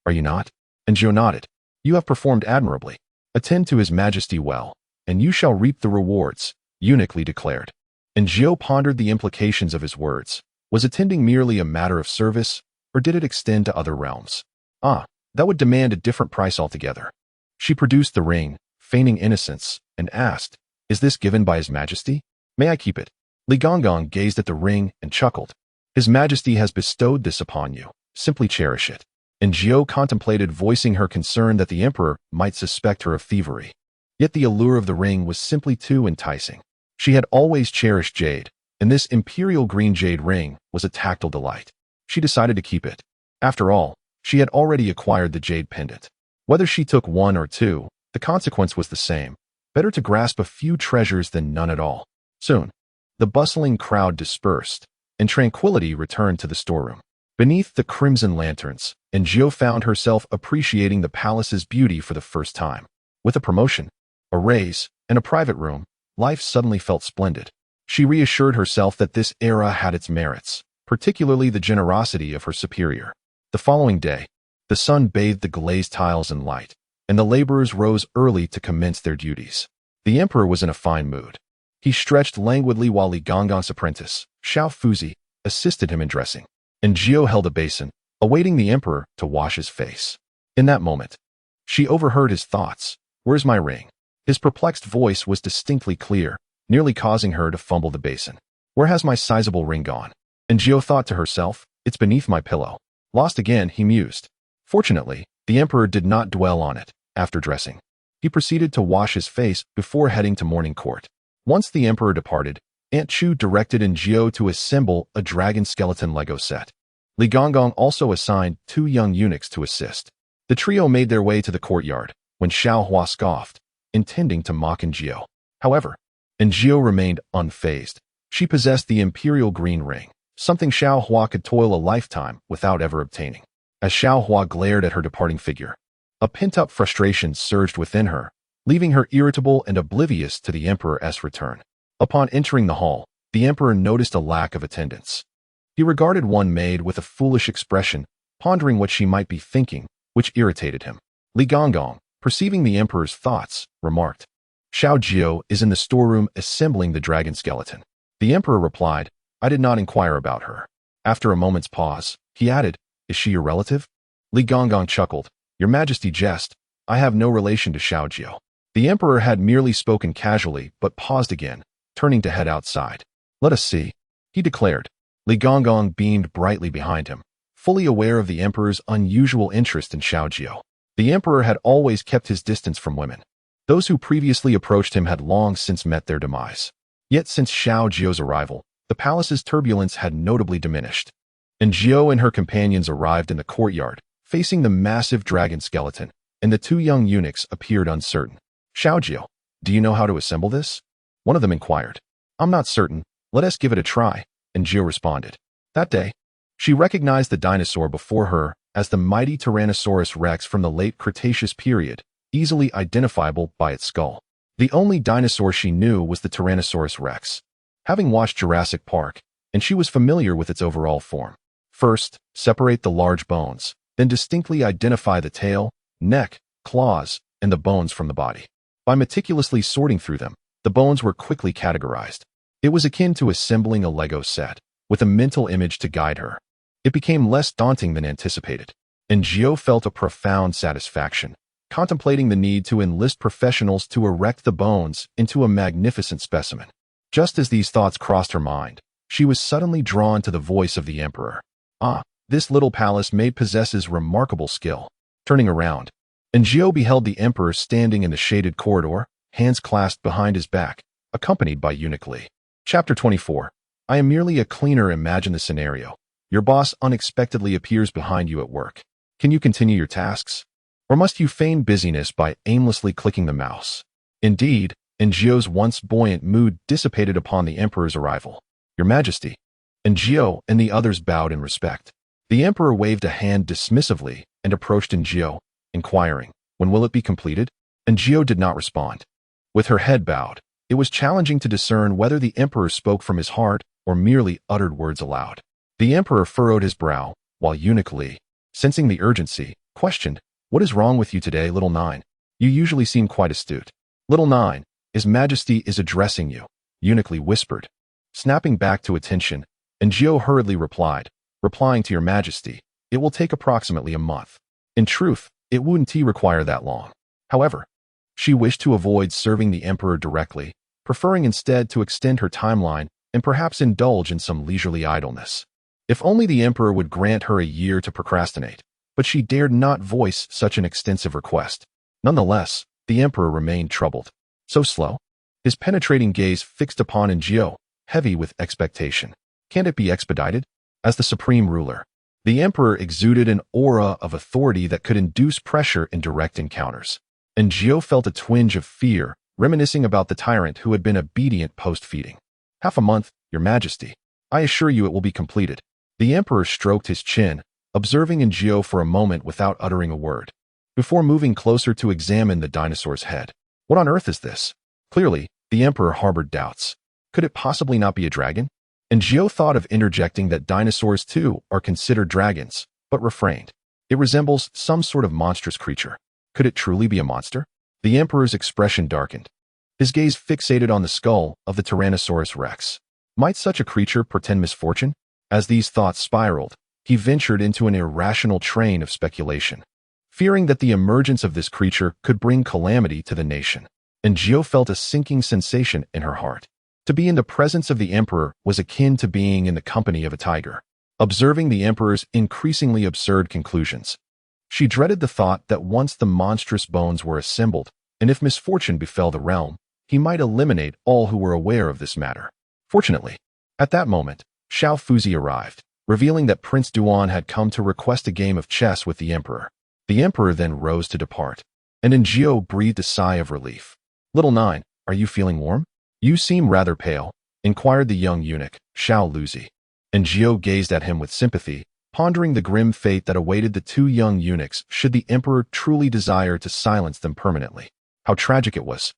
are you not?" And Gio nodded. "You have performed admirably. Attend to His Majesty well, and you shall reap the rewards," Eunuch Lee declared. And Gio pondered the implications of his words. Was attending merely a matter of service, or did it extend to other realms? That would demand a different price altogether. She produced the ring, feigning innocence, and asked, "Is this given by His Majesty? May I keep it?" Li Gongong gazed at the ring and chuckled. "His Majesty has bestowed this upon you. Simply cherish it." And Gio contemplated voicing her concern that the emperor might suspect her of thievery. Yet the allure of the ring was simply too enticing. She had always cherished jade, and this imperial green jade ring was a tactile delight. She decided to keep it. After all, she had already acquired the jade pendant. Whether she took one or two, the consequence was the same. Better to grasp a few treasures than none at all. Soon, the bustling crowd dispersed, and tranquility returned to the storeroom. Beneath the crimson lanterns, Aaargh found herself appreciating the palace's beauty for the first time. With a promotion, a raise, and a private room, life suddenly felt splendid. She reassured herself that this era had its merits, particularly the generosity of her superior. The following day, the sun bathed the glazed tiles in light, and the laborers rose early to commence their duties. The emperor was in a fine mood. He stretched languidly while Li Gongong's apprentice, Xiao Fuzi, assisted him in dressing. Aaargh held a basin, awaiting the emperor to wash his face. In that moment, she overheard his thoughts. "Where's my ring?" His perplexed voice was distinctly clear, nearly causing her to fumble the basin. "Where has my sizable ring gone?" Aaargh thought to herself, "It's beneath my pillow." Lost again, he mused. Fortunately, the emperor did not dwell on it. After dressing, he proceeded to wash his face before heading to morning court. Once the emperor departed, Aunt Chu directed Aaargh to assemble a dragon skeleton Lego set. Li Gongong also assigned 2 young eunuchs to assist. The trio made their way to the courtyard, when Xiao Hua scoffed, intending to mock Aaargh. However, Aaargh remained unfazed. She possessed the imperial green ring, something Xiao Hua could toil a lifetime without ever obtaining. As Xiao Hua glared at her departing figure, a pent-up frustration surged within her, leaving her irritable and oblivious to the emperor's return. Upon entering the hall, the emperor noticed a lack of attendance. He regarded one maid with a foolish expression, pondering what she might be thinking, which irritated him. Li Gongong, perceiving the emperor's thoughts, remarked, "Xiao is in the storeroom assembling the dragon skeleton." The emperor replied, "I did not inquire about her." After a moment's pause, he added, "Is she your relative?" Li Gongong chuckled, "Your Majesty jest. I have no relation to Xiao." The emperor had merely spoken casually, but paused again, turning to head outside. "Let us see," he declared. Li Gongong beamed brightly behind him, fully aware of the emperor's unusual interest in Xiao. The emperor had always kept his distance from women. Those who previously approached him had long since met their demise. Yet since Xiao's arrival, the palace's turbulence had notably diminished. Aaargh and her companions arrived in the courtyard, facing the massive dragon skeleton, and the 2 young eunuchs appeared uncertain. "Xiao, do you know how to assemble this?" one of them inquired. "I'm not certain. Let us give it a try," Aaargh responded. That day, she recognized the dinosaur before her as the mighty Tyrannosaurus rex from the late Cretaceous period, easily identifiable by its skull. The only dinosaur she knew was the Tyrannosaurus rex, having watched Jurassic Park, and she was familiar with its overall form. First, separate the large bones, then distinctly identify the tail, neck, claws, and the bones from the body. By meticulously sorting through them, the bones were quickly categorized. It was akin to assembling a Lego set, with a mental image to guide her. It became less daunting than anticipated. Aaargh felt a profound satisfaction, contemplating the need to enlist professionals to erect the bones into a magnificent specimen. Just as these thoughts crossed her mind, she was suddenly drawn to the voice of the emperor. "Ah, this little palace maid possesses remarkable skill." Turning around, Aaargh beheld the emperor standing in the shaded corridor, hands clasped behind his back, accompanied by eunuch Li. Chapter 24. I am merely a cleaner. Imagine the scenario. Your boss unexpectedly appears behind you at work. Can you continue your tasks? Or must you feign busyness by aimlessly clicking the mouse? Indeed, Aaargh's once buoyant mood dissipated upon the emperor's arrival. "Your Majesty." Aaargh and the others bowed in respect. The emperor waved a hand dismissively and approached Aaargh, inquiring, "When will it be completed?" Aaargh did not respond. With her head bowed, it was challenging to discern whether the emperor spoke from his heart or merely uttered words aloud. The emperor furrowed his brow, while eunuch Li, sensing the urgency, questioned, "What is wrong with you today, little nine? You usually seem quite astute." "Little nine, His Majesty is addressing you," eunuch Li whispered. Snapping back to attention, Aaargh hurriedly replied, "Replying to your Majesty, it will take approximately a month." In truth, it wouldn't require that long. However, she wished to avoid serving the emperor directly, preferring instead to extend her timeline and perhaps indulge in some leisurely idleness. If only the emperor would grant her a year to procrastinate, but she dared not voice such an extensive request. Nonetheless, the emperor remained troubled. "So slow?" His penetrating gaze fixed upon Aaargh, heavy with expectation. "Can't it be expedited?" As the supreme ruler, The emperor exuded an aura of authority that could induce pressure in direct encounters. And Aaargh felt a twinge of fear, reminiscing about the tyrant who had been obedient post-feeding. "Half a month, Your Majesty. I assure you it will be completed." The emperor stroked his chin, observing Aaargh for a moment without uttering a word, before moving closer to examine the dinosaur's head. What on earth is this? Clearly, the emperor harbored doubts. Could it possibly not be a dragon? Aaargh thought of interjecting that dinosaurs too are considered dragons, but refrained. It resembles some sort of monstrous creature. Could it truly be a monster? The emperor's expression darkened. His gaze fixated on the skull of the Tyrannosaurus rex. Might such a creature portend misfortune? As these thoughts spiraled, he ventured into an irrational train of speculation, fearing that the emergence of this creature could bring calamity to the nation. Aaargh felt a sinking sensation in her heart. To be in the presence of the emperor was akin to being in the company of a tiger, observing the emperor's increasingly absurd conclusions. She dreaded the thought that once the monstrous bones were assembled, and if misfortune befell the realm, he might eliminate all who were aware of this matter. Fortunately, at that moment, Xiao Fuzi arrived, revealing that Prince Duan had come to request a game of chess with the emperor. The emperor then rose to depart, and Aaargh breathed a sigh of relief. "Little Nine, are you feeling warm? You seem rather pale," inquired the young eunuch, Xiao Luzi. Aaargh gazed at him with sympathy, pondering the grim fate that awaited the two young eunuchs should the emperor truly desire to silence them permanently. How tragic it was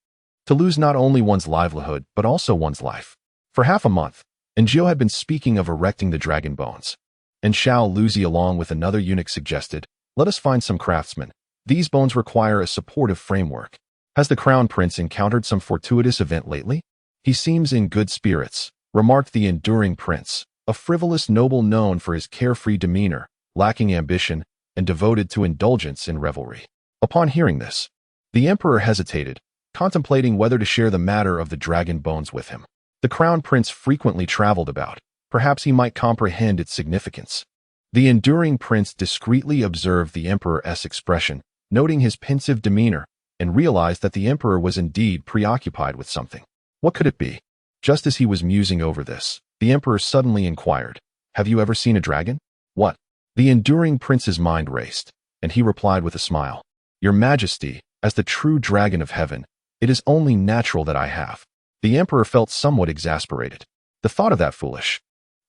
to lose not only one's livelihood but also one's life. For half a month, Aaargh had been speaking of erecting the dragon bones, and Xiao Luzi along with another eunuch suggested, "Let us find some craftsmen. These bones require a supportive framework." "Has the crown prince encountered some fortuitous event lately? He seems in good spirits," remarked the enduring prince, a frivolous noble known for his carefree demeanor, lacking ambition, and devoted to indulgence in revelry. Upon hearing this, the emperor hesitated, contemplating whether to share the matter of the dragon bones with him. The crown prince frequently traveled about. Perhaps he might comprehend its significance. The enduring prince discreetly observed the emperor's expression, noting his pensive demeanor, and realized that the emperor was indeed preoccupied with something. What could it be? Just as he was musing over this, the emperor suddenly inquired, "Have you ever seen a dragon?" "What?" The enduring prince's mind raced, and he replied with a smile, "Your Majesty, as the true dragon of heaven, it is only natural that I have." The emperor felt somewhat exasperated. The thought of that foolish,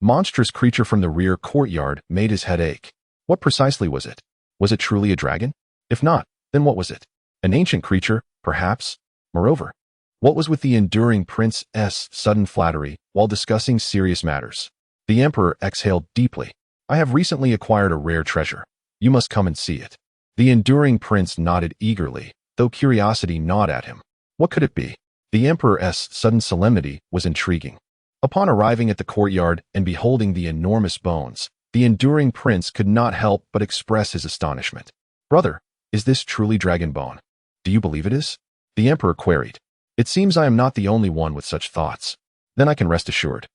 monstrous creature from the rear courtyard made his head ache. What precisely was it? Was it truly a dragon? If not, then what was it? An ancient creature, perhaps? Moreover, what was with the enduring prince's sudden flattery while discussing serious matters? The emperor exhaled deeply. "I have recently acquired a rare treasure. You must come and see it." The enduring prince nodded eagerly, though curiosity gnawed at him. What could it be? The emperor's sudden solemnity was intriguing. Upon arriving at the courtyard and beholding the enormous bones, the enduring prince could not help but express his astonishment. "Brother, is this truly dragon bone? Do you believe it is?" The emperor queried. "It seems I am not the only one with such thoughts." "Then I can rest assured."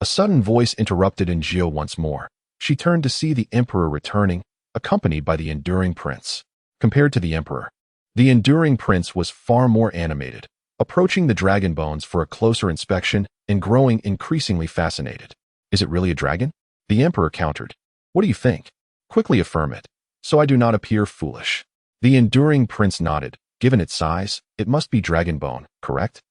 A sudden voice interrupted Aaargh once more. She turned to see the emperor returning, accompanied by the enduring prince. Compared to the emperor, the enduring prince was far more animated, approaching the dragon bones for a closer inspection and growing increasingly fascinated. "Is it really a dragon?" The emperor countered. "What do you think? Quickly affirm it, so I do not appear foolish." The enduring prince nodded. "Given its size, it must be dragon bone, correct?"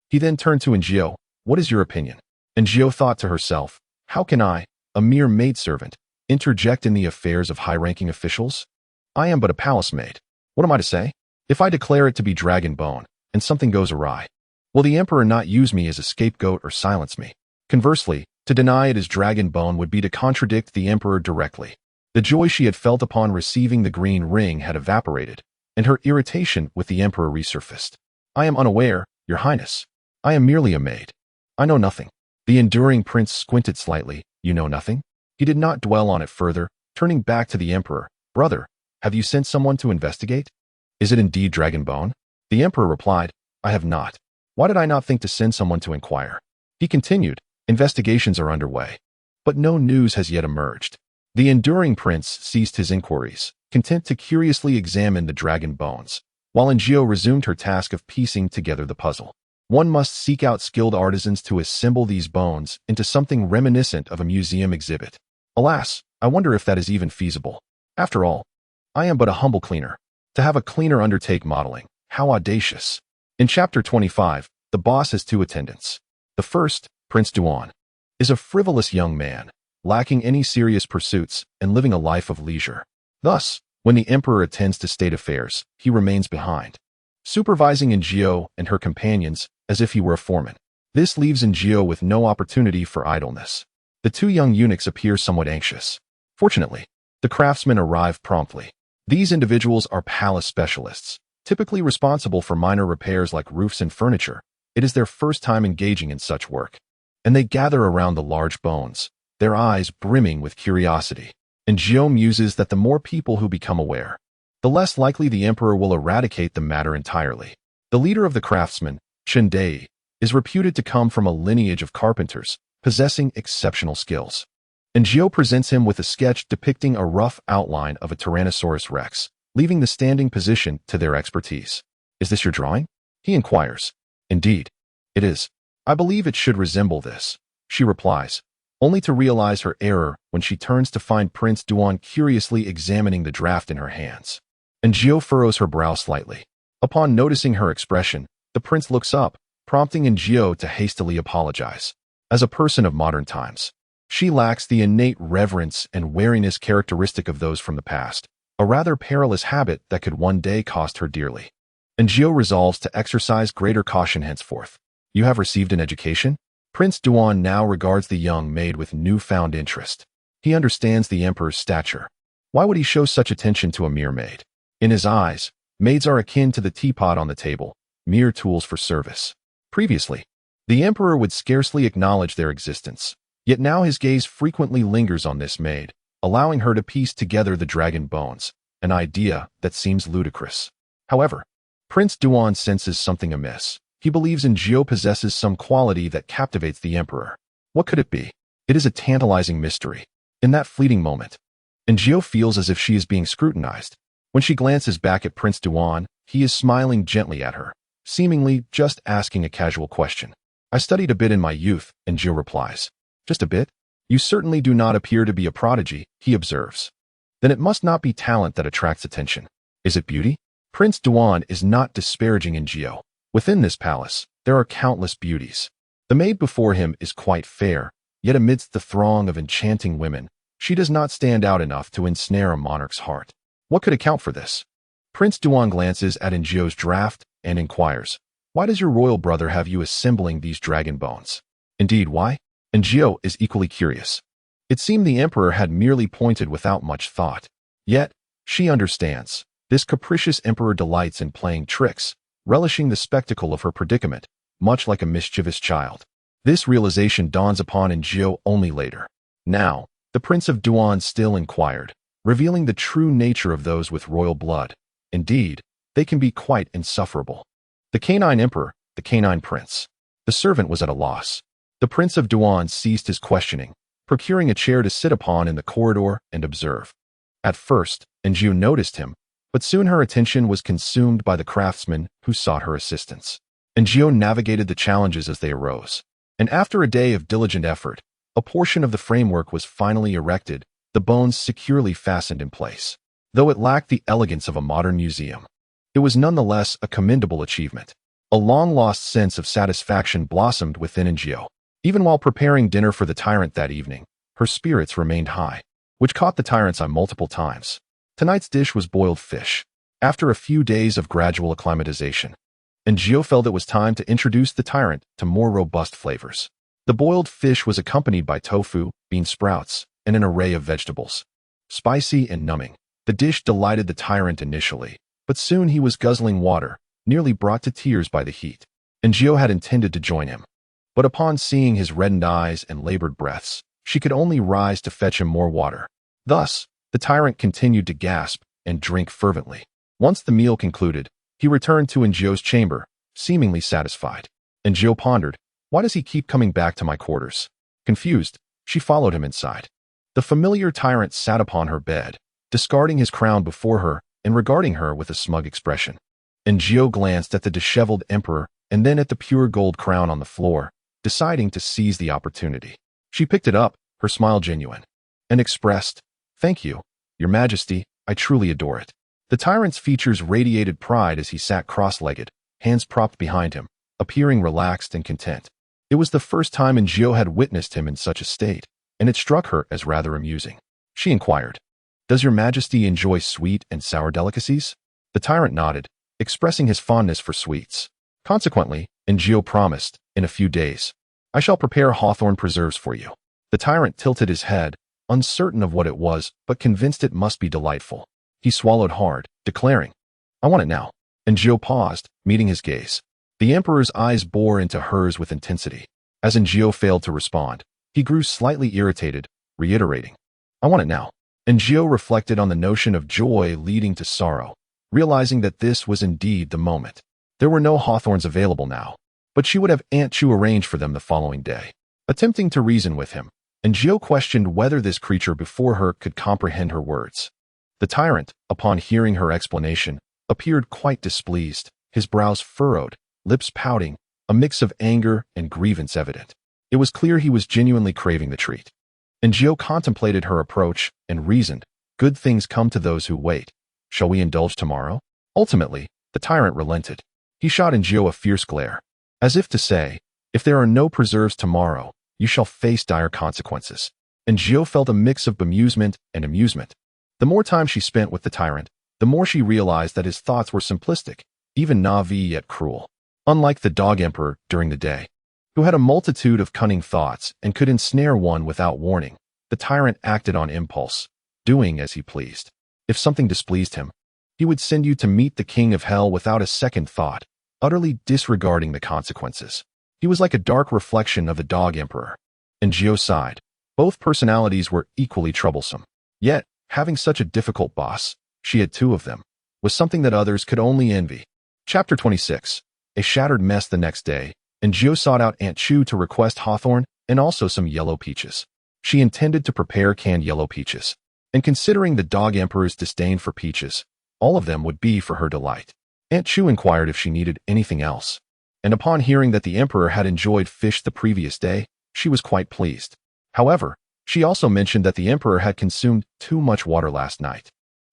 He then turned to Aaargh. "What is your opinion?" Aaargh thought to herself, "How can I, a mere maidservant, interject in the affairs of high-ranking officials? I am but a palace maid. What am I to say? If I declare it to be dragon bone, and something goes awry, will the emperor not use me as a scapegoat or silence me? Conversely, to deny it as dragon bone would be to contradict the emperor directly." The joy she had felt upon receiving the green ring had evaporated, and her irritation with the emperor resurfaced. "I am unaware, Your Highness. I am merely a maid. I know nothing." The enduring prince squinted slightly. "You know nothing?" He did not dwell on it further, turning back to the emperor. "Brother, have you sent someone to investigate? Is it indeed dragon bone?" The emperor replied, "I have not. Why did I not think to send someone to inquire?" He continued, "Investigations are underway, but no news has yet emerged." The enduring prince ceased his inquiries, content to curiously examine the dragon bones, while Aaargh resumed her task of piecing together the puzzle. One must seek out skilled artisans to assemble these bones into something reminiscent of a museum exhibit. Alas, I wonder if that is even feasible. After all, I am but a humble cleaner. To have a cleaner undertake modeling, how audacious. In chapter 25, the boss has two attendants. The first, Prince Duan, is a frivolous young man, lacking any serious pursuits and living a life of leisure. Thus, when the emperor attends to state affairs, he remains behind, supervising Aaargh and her companions as if he were a foreman. This leaves Aaargh with no opportunity for idleness. The two young eunuchs appear somewhat anxious. Fortunately, the craftsmen arrive promptly. These individuals are palace specialists, typically responsible for minor repairs like roofs and furniture. It is their first time engaging in such work, and they gather around the large bones, their eyes brimming with curiosity. Aaargh muses that the more people who become aware, the less likely the emperor will eradicate the matter entirely. The leader of the craftsmen, Dai, is reputed to come from a lineage of carpenters, possessing exceptional skills. Aaargh presents him with a sketch depicting a rough outline of a Tyrannosaurus rex, leaving the standing position to their expertise. Is this your drawing? He inquires. Indeed, it is. I believe it should resemble this, she replies, only to realize her error when she turns to find Prince Duan curiously examining the draft in her hands. Aaargh furrows her brow slightly. Upon noticing her expression, the prince looks up, prompting Aaargh to hastily apologize. As a person of modern times, she lacks the innate reverence and wariness characteristic of those from the past, a rather perilous habit that could one day cost her dearly. Aaargh resolves to exercise greater caution henceforth. You have received an education? Prince Duan now regards the young maid with newfound interest. He understands the emperor's stature. Why would he show such attention to a mere maid? In his eyes, maids are akin to the teapot on the table, mere tools for service. Previously, the emperor would scarcely acknowledge their existence, yet now his gaze frequently lingers on this maid, allowing her to piece together the dragon bones, an idea that seems ludicrous. However, Prince Duan senses something amiss. He believes Aaargh possesses some quality that captivates the emperor. What could it be? It is a tantalizing mystery. In that fleeting moment, Aaargh feels as if she is being scrutinized. When she glances back at Prince Duan, he is smiling gently at her, seemingly just asking a casual question. I studied a bit in my youth, Aaargh replies. Just a bit? You certainly do not appear to be a prodigy, he observes. Then it must not be talent that attracts attention. Is it beauty? Prince Duan is not disparaging Aaargh. Within this palace, there are countless beauties. The maid before him is quite fair, yet amidst the throng of enchanting women, she does not stand out enough to ensnare a monarch's heart. What could account for this? Prince Duan glances at Aaargh's draft and inquires, why does your royal brother have you assembling these dragon bones? Indeed, why? Aaargh is equally curious. It seemed the emperor had merely pointed without much thought. Yet, she understands. This capricious emperor delights in playing tricks, relishing the spectacle of her predicament, much like a mischievous child. This realization dawns upon Aaargh only later. Now, the Prince of Duan still inquired, revealing the true nature of those with royal blood. Indeed, they can be quite insufferable. The canine emperor, the canine prince. The servant was at a loss. The Prince of Duan ceased his questioning, procuring a chair to sit upon in the corridor and observe. At first, Aaargh noticed him, but soon her attention was consumed by the craftsmen who sought her assistance. Aaargh navigated the challenges as they arose, and after a day of diligent effort, a portion of the framework was finally erected, the bones securely fastened in place. Though it lacked the elegance of a modern museum, it was nonetheless a commendable achievement. A long-lost sense of satisfaction blossomed within Aaargh. Even while preparing dinner for the tyrant that evening, her spirits remained high, which caught the tyrant's eye multiple times. Tonight's dish was boiled fish. After a few days of gradual acclimatization, Aaargh felt it was time to introduce the tyrant to more robust flavors. The boiled fish was accompanied by tofu, bean sprouts, and an array of vegetables. Spicy and numbing, the dish delighted the tyrant initially, but soon he was guzzling water, nearly brought to tears by the heat. Aaargh had intended to join him, but upon seeing his reddened eyes and labored breaths, she could only rise to fetch him more water. Thus, the tyrant continued to gasp and drink fervently. Once the meal concluded, he returned to Aaargh's chamber, seemingly satisfied. Aaargh pondered, why does he keep coming back to my quarters? Confused, she followed him inside. The familiar tyrant sat upon her bed, discarding his crown before her and regarding her with a smug expression. Aaargh glanced at the disheveled emperor and then at the pure gold crown on the floor, deciding to seize the opportunity. She picked it up, her smile genuine, and expressed, Thank you, Your Majesty, I truly adore it. The tyrant's features radiated pride as he sat cross-legged, hands propped behind him, appearing relaxed and content. It was the first time Aaargh had witnessed him in such a state, and it struck her as rather amusing. She inquired, "Does Your Majesty enjoy sweet and sour delicacies?" The tyrant nodded, expressing his fondness for sweets. Consequently, Aaargh promised, "In a few days, I shall prepare hawthorn preserves for you." The tyrant tilted his head, uncertain of what it was, but convinced it must be delightful. He swallowed hard, declaring, "I want it now." Aaargh paused, meeting his gaze. The emperor's eyes bore into hers with intensity. As Aaargh failed to respond, he grew slightly irritated, reiterating, "I want it now." Aaargh reflected on the notion of joy leading to sorrow, realizing that this was indeed the moment. There were no hawthorns available now, but she would have Aunt Chu arrange for them the following day. Attempting to reason with him, Aaargh questioned whether this creature before her could comprehend her words. The tyrant, upon hearing her explanation, appeared quite displeased, his brows furrowed, lips pouting, a mix of anger and grievance evident. It was clear he was genuinely craving the treat. Aaargh contemplated her approach and reasoned, "Good things come to those who wait. Shall we indulge tomorrow?" Ultimately, the tyrant relented. He shot Aaargh a fierce glare, as if to say, "If there are no preserves tomorrow, you shall face dire consequences." Aaargh felt a mix of bemusement and amusement. The more time she spent with the tyrant, the more she realized that his thoughts were simplistic, even naive yet cruel. Unlike the dog emperor during the day, who had a multitude of cunning thoughts and could ensnare one without warning, the tyrant acted on impulse, doing as he pleased. If something displeased him, he would send you to meet the king of hell without a second thought, utterly disregarding the consequences. He was like a dark reflection of the dog emperor. Aaargh sighed. Both personalities were equally troublesome. Yet, having such a difficult boss, she had two of them, was something that others could only envy. Chapter 26. A shattered mess. The next day, Aaargh sought out Aunt Chu to request hawthorn and also some yellow peaches. She intended to prepare canned yellow peaches, and considering the dog emperor's disdain for peaches, all of them would be for her delight. Aunt Chu inquired if she needed anything else, and upon hearing that the emperor had enjoyed fish the previous day, she was quite pleased. However, she also mentioned that the emperor had consumed too much water last night,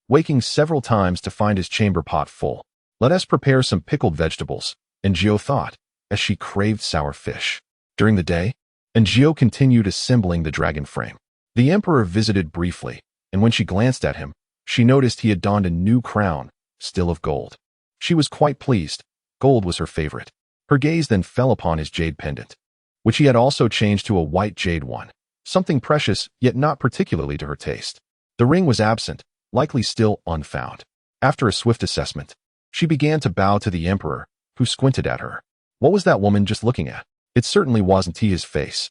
waking several times to find his chamber pot full. "Let us prepare some pickled vegetables," Aaargh thought, as she craved sour fish. During the day, Aaargh continued assembling the dragon frame. The emperor visited briefly, and when she glanced at him, she noticed he had donned a new crown, still of gold. She was quite pleased. Gold was her favorite. Her gaze then fell upon his jade pendant, which he had also changed to a white jade one, something precious yet not particularly to her taste. The ring was absent, likely still unfound. After a swift assessment, she began to bow to the emperor, who squinted at her. What was that woman just looking at? It certainly wasn't his face.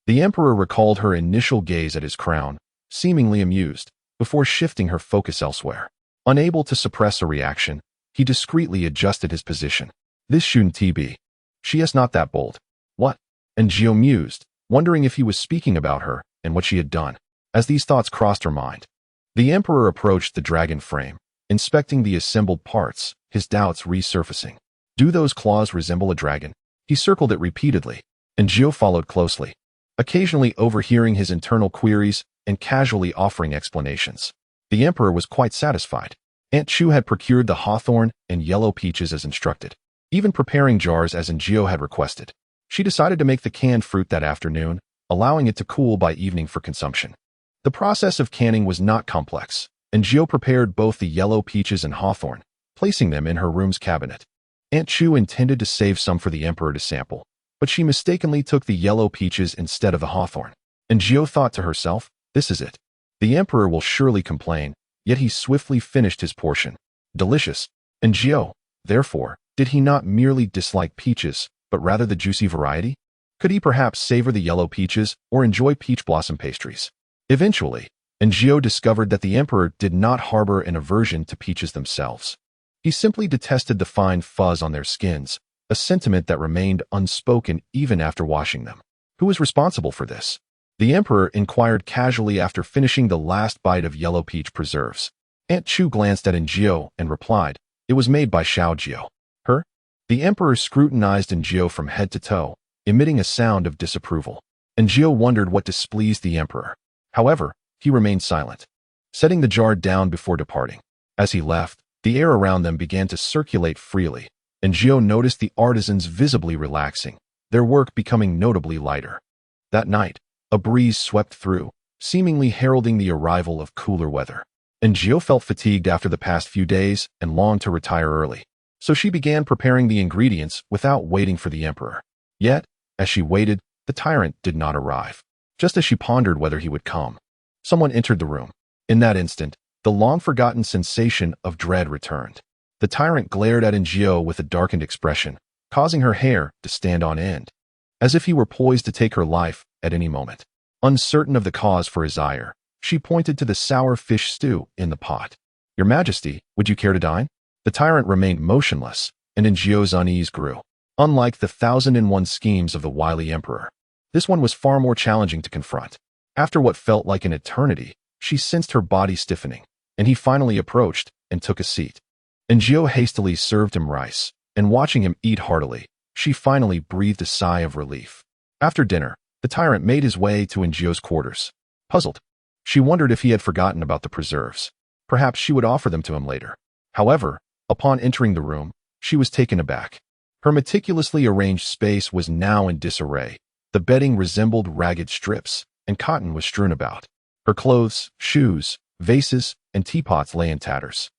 The emperor recalled her initial gaze at his crown, seemingly amused, before shifting her focus elsewhere. Unable to suppress a reaction, he discreetly adjusted his position. "This shouldn't be. She is not that bold." "What?" Aaargh mused, wondering if he was speaking about her and what she had done. As these thoughts crossed her mind, the emperor approached the dragon frame, inspecting the assembled parts, his doubts resurfacing. "Do those claws resemble a dragon?" He circled it repeatedly. Aaargh followed closely, occasionally overhearing his internal queries and casually offering explanations. The emperor was quite satisfied. Aunt Chu had procured the hawthorn and yellow peaches as instructed, even preparing jars as Aaargh had requested. She decided to make the canned fruit that afternoon, allowing it to cool by evening for consumption. The process of canning was not complex. Aaargh prepared both the yellow peaches and hawthorn, placing them in her room's cabinet. Aunt Chu intended to save some for the emperor to sample, but she mistakenly took the yellow peaches instead of the hawthorn. Aaargh thought to herself, "This is it. The emperor will surely complain," yet he swiftly finished his portion. Delicious. Aaargh, therefore, did he not merely dislike peaches, but rather the juicy variety? Could he perhaps savor the yellow peaches or enjoy peach blossom pastries? Eventually, Aaargh discovered that the emperor did not harbor an aversion to peaches themselves. He simply detested the fine fuzz on their skins, a sentiment that remained unspoken even after washing them. Who was responsible for this? The emperor inquired casually after finishing the last bite of yellow peach preserves. Aunt Chu glanced at Aaargh and replied, "It was made by Xiaojio." "Her?" The emperor scrutinized Aaargh from head to toe, emitting a sound of disapproval. Aaargh wondered what displeased the emperor. However, he remained silent. setting the jar down before departing. As he left, the air around them began to circulate freely, and Gio noticed the artisans visibly relaxing, their work becoming notably lighter. That night, a breeze swept through, seemingly heralding the arrival of cooler weather. And Gio felt fatigued after the past few days and longed to retire early. So she began preparing the ingredients without waiting for the emperor. Yet, as she waited, the tyrant did not arrive. Just as she pondered whether he would come, someone entered the room. In that instant, the long-forgotten sensation of dread returned. The tyrant glared at Gio with a darkened expression, causing her hair to stand on end, as if he were poised to take her life at any moment. Uncertain of the cause for his ire, she pointed to the sour fish stew in the pot. "Your Majesty, would you care to dine?" The tyrant remained motionless, and Gio's unease grew. Unlike the 1,001 schemes of the wily emperor, this one was far more challenging to confront. After what felt like an eternity, she sensed her body stiffening, and he finally approached and took a seat. Gio hastily served him rice, and watching him eat heartily, she finally breathed a sigh of relief. After dinner, the tyrant made his way to Gio's quarters. Puzzled, she wondered if he had forgotten about the preserves. Perhaps she would offer them to him later. However, upon entering the room, she was taken aback. Her meticulously arranged space was now in disarray. The bedding resembled ragged strips, and cotton was strewn about. Her clothes, shoes, vases, and teapots lay in tatters.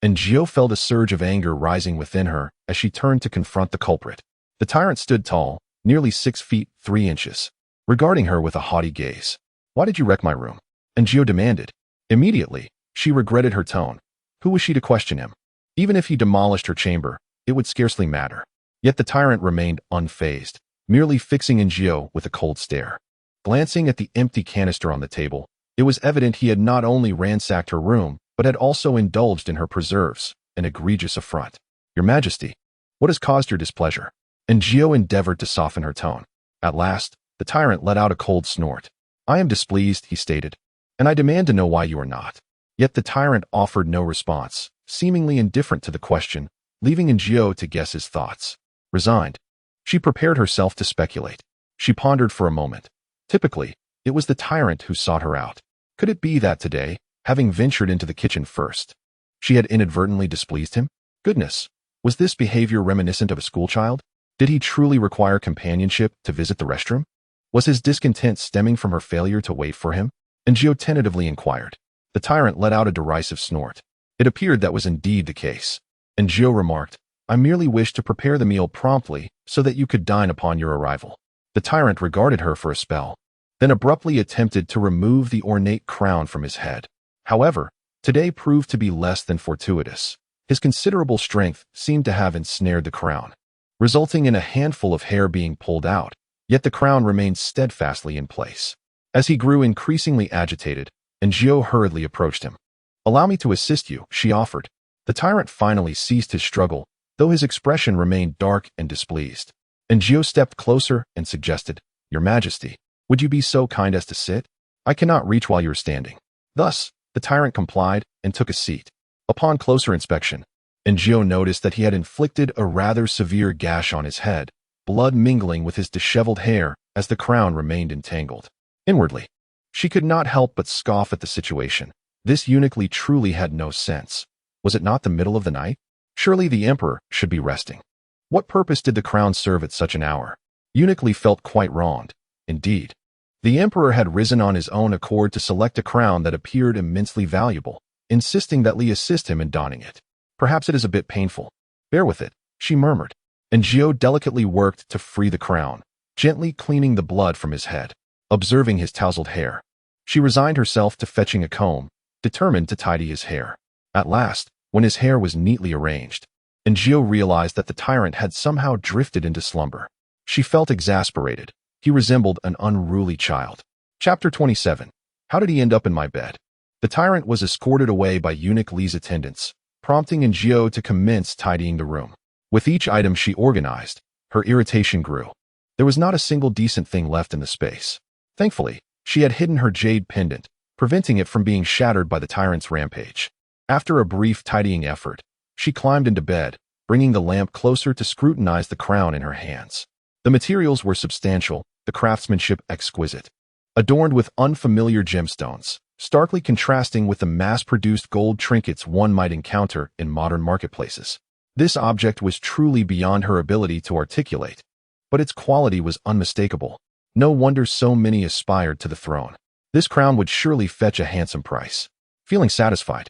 Gio felt a surge of anger rising within her as she turned to confront the culprit. The tyrant stood tall, nearly 6 feet 3 inches, regarding her with a haughty gaze. "Why did you wreck my room?" Gio demanded. Immediately, she regretted her tone. Who was she to question him? Even if he demolished her chamber, it would scarcely matter. Yet the tyrant remained unfazed, merely fixing Gio with a cold stare. Glancing at the empty canister on the table, it was evident he had not only ransacked her room, but had also indulged in her preserves, an egregious affront. "Your Majesty, what has caused your displeasure?" Gio endeavored to soften her tone. At last, the tyrant let out a cold snort. "I am displeased," he stated, "and I demand to know why you are not." Yet the tyrant offered no response, seemingly indifferent to the question, leaving Gio to guess his thoughts. Resigned, she prepared herself to speculate. She pondered for a moment. Typically, it was the tyrant who sought her out. Could it be that today, having ventured into the kitchen first, she had inadvertently displeased him? Goodness, was this behavior reminiscent of a schoolchild? Did he truly require companionship to visit the restroom? Was his discontent stemming from her failure to wait for him? Gio tentatively inquired. The tyrant let out a derisive snort. It appeared that was indeed the case. Gio remarked, "I merely wished to prepare the meal promptly so that you could dine upon your arrival." The tyrant regarded her for a spell, then abruptly attempted to remove the ornate crown from his head. However, today proved to be less than fortuitous. His considerable strength seemed to have ensnared the crown, resulting in a handful of hair being pulled out, yet the crown remained steadfastly in place. As he grew increasingly agitated, Gio hurriedly approached him. "Allow me to assist you," she offered. The tyrant finally ceased his struggle, though his expression remained dark and displeased. Gio stepped closer and suggested, "Your Majesty, would you be so kind as to sit? I cannot reach while you are standing." Thus, the tyrant complied and took a seat. Upon closer inspection, Gio noticed that he had inflicted a rather severe gash on his head, blood mingling with his disheveled hair as the crown remained entangled. Inwardly, she could not help but scoff at the situation. This eunuch truly had no sense. Was it not the middle of the night? Surely the emperor should be resting. What purpose did the crown serve at such an hour? Eunuch felt quite wronged. Indeed, the emperor had risen on his own accord to select a crown that appeared immensely valuable, insisting that Lee assist him in donning it. "Perhaps it is a bit painful. Bear with it," she murmured. Gio delicately worked to free the crown, gently cleaning the blood from his head. Observing his tousled hair, she resigned herself to fetching a comb, determined to tidy his hair. At last, when his hair was neatly arranged, Gio realized that the tyrant had somehow drifted into slumber. She felt exasperated. He resembled an unruly child. Chapter 27. How did he end up in my bed? The tyrant was escorted away by eunuch Lee's attendants, prompting Gio to commence tidying the room. With each item she organized, her irritation grew. There was not a single decent thing left in the space. Thankfully, she had hidden her jade pendant, preventing it from being shattered by the tyrant's rampage. After a brief tidying effort, she climbed into bed, bringing the lamp closer to scrutinize the crown in her hands. The materials were substantial, the craftsmanship exquisite. Adorned with unfamiliar gemstones, starkly contrasting with the mass-produced gold trinkets one might encounter in modern marketplaces. This object was truly beyond her ability to articulate, but its quality was unmistakable. No wonder so many aspired to the throne. This crown would surely fetch a handsome price. Feeling satisfied,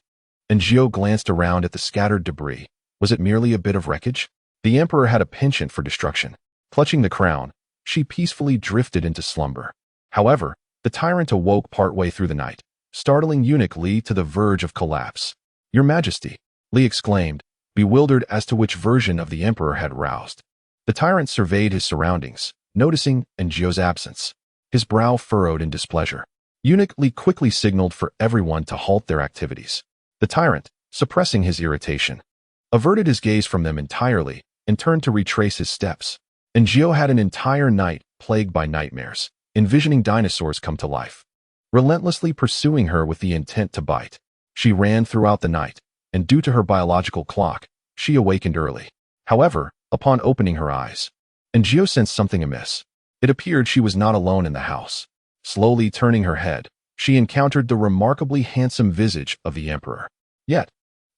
Aaargh glanced around at the scattered debris. Was it merely a bit of wreckage? The emperor had a penchant for destruction. Clutching the crown, she peacefully drifted into slumber. However, the tyrant awoke partway through the night, startling eunuch Li to the verge of collapse. "Your Majesty," Li exclaimed, bewildered as to which version of the emperor had roused. The tyrant surveyed his surroundings, noticing Aaargh's absence. His brow furrowed in displeasure. Eunuch Li quickly signaled for everyone to halt their activities. The tyrant, suppressing his irritation, averted his gaze from them entirely and turned to retrace his steps. Aaargh had an entire night plagued by nightmares, envisioning dinosaurs come to life, relentlessly pursuing her with the intent to bite. She ran throughout the night, and due to her biological clock, she awakened early. However, upon opening her eyes, Aaargh sensed something amiss. It appeared she was not alone in the house. Slowly turning her head, she encountered the remarkably handsome visage of the emperor. Yet,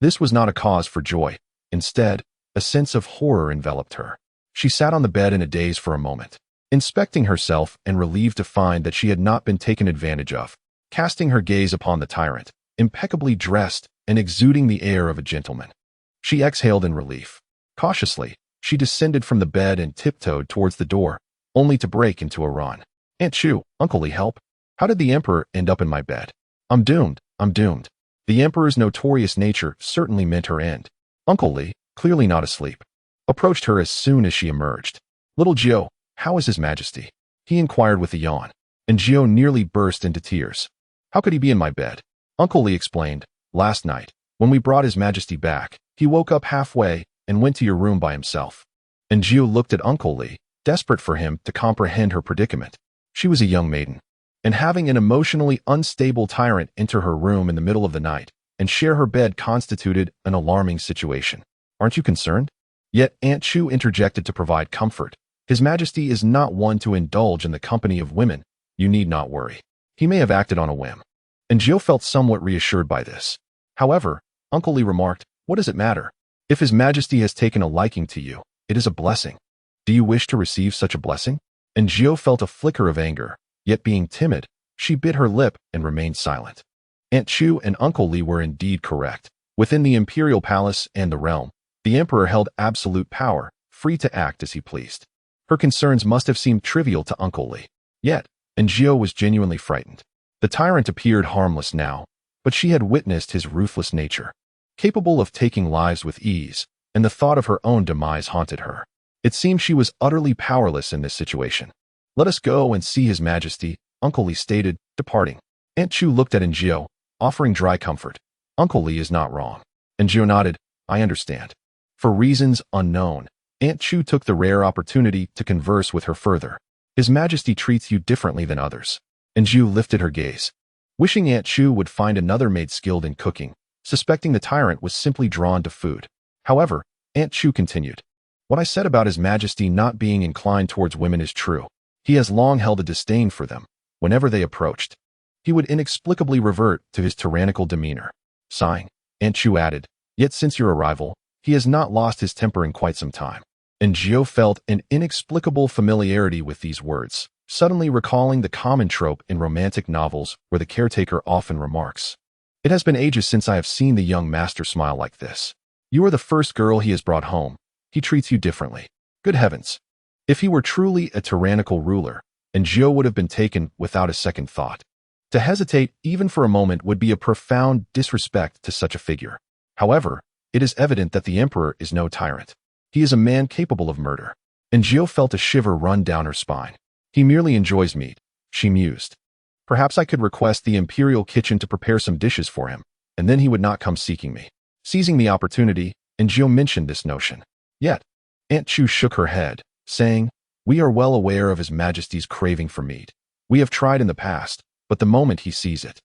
this was not a cause for joy. Instead, a sense of horror enveloped her. She sat on the bed in a daze for a moment, inspecting herself and relieved to find that she had not been taken advantage of. Casting her gaze upon the tyrant, impeccably dressed and exuding the air of a gentleman, she exhaled in relief. Cautiously, she descended from the bed and tiptoed towards the door, only to break into a run. "Aunt Chu, Uncle Li, help! How did the emperor end up in my bed? I'm doomed, I'm doomed." The emperor's notorious nature certainly meant her end. Uncle Li, clearly not asleep, approached her as soon as she emerged. "Little Aaargh, how is His Majesty?" he inquired with a yawn. Aaargh nearly burst into tears. "How could he be in my bed?" Uncle Li explained. "Last night, when we brought His Majesty back, he woke up halfway and went to your room by himself." Aaargh looked at Uncle Li, desperate for him to comprehend her predicament. She was a young maiden, and having an emotionally unstable tyrant enter her room in the middle of the night and share her bed constituted an alarming situation. "Aren't you concerned?" Yet Aunt Chu interjected to provide comfort. "His Majesty is not one to indulge in the company of women. You need not worry. He may have acted on a whim." Aaargh felt somewhat reassured by this. However, Uncle Li remarked, "What does it matter? If His Majesty has taken a liking to you, it is a blessing. Do you wish to receive such a blessing?" Aaargh felt a flicker of anger, yet being timid, she bit her lip and remained silent. Aunt Chu and Uncle Li were indeed correct. Within the imperial palace and the realm, the emperor held absolute power, free to act as he pleased. Her concerns must have seemed trivial to Uncle Li. Yet, Aaargh was genuinely frightened. The tyrant appeared harmless now, but she had witnessed his ruthless nature, capable of taking lives with ease, and the thought of her own demise haunted her. It seemed she was utterly powerless in this situation. "Let us go and see His Majesty," Uncle Li stated, departing. Aunt Chu looked at Aaargh, offering dry comfort. "Uncle Li is not wrong." Aaargh nodded. "I understand." For reasons unknown, Aunt Chu took the rare opportunity to converse with her further. "His Majesty treats you differently than others." Aaargh lifted her gaze, wishing Aunt Chu would find another maid skilled in cooking, suspecting the tyrant was simply drawn to food. However, Aunt Chu continued, "What I said about His Majesty not being inclined towards women is true. He has long held a disdain for them. Whenever they approached, he would inexplicably revert to his tyrannical demeanor." Sighing, Aunt Chu added, "Yet since your arrival, he has not lost his temper in quite some time." Aaargh felt an inexplicable familiarity with these words, suddenly recalling the common trope in romantic novels where the caretaker often remarks, "It has been ages since I have seen the young master smile like this. You are the first girl he has brought home. He treats you differently." Good heavens! If he were truly a tyrannical ruler, Aaargh would have been taken without a second thought. To hesitate even for a moment would be a profound disrespect to such a figure. However, it is evident that the emperor is no tyrant. He is a man capable of murder. Aaargh felt a shiver run down her spine. "He merely enjoys meat," she mused. "Perhaps I could request the imperial kitchen to prepare some dishes for him, and then he would not come seeking me." Seizing the opportunity, Aaargh mentioned this notion. Yet, Aunt Chu shook her head, saying, "We are well aware of His Majesty's craving for meat. We have tried in the past, but the moment he sees it,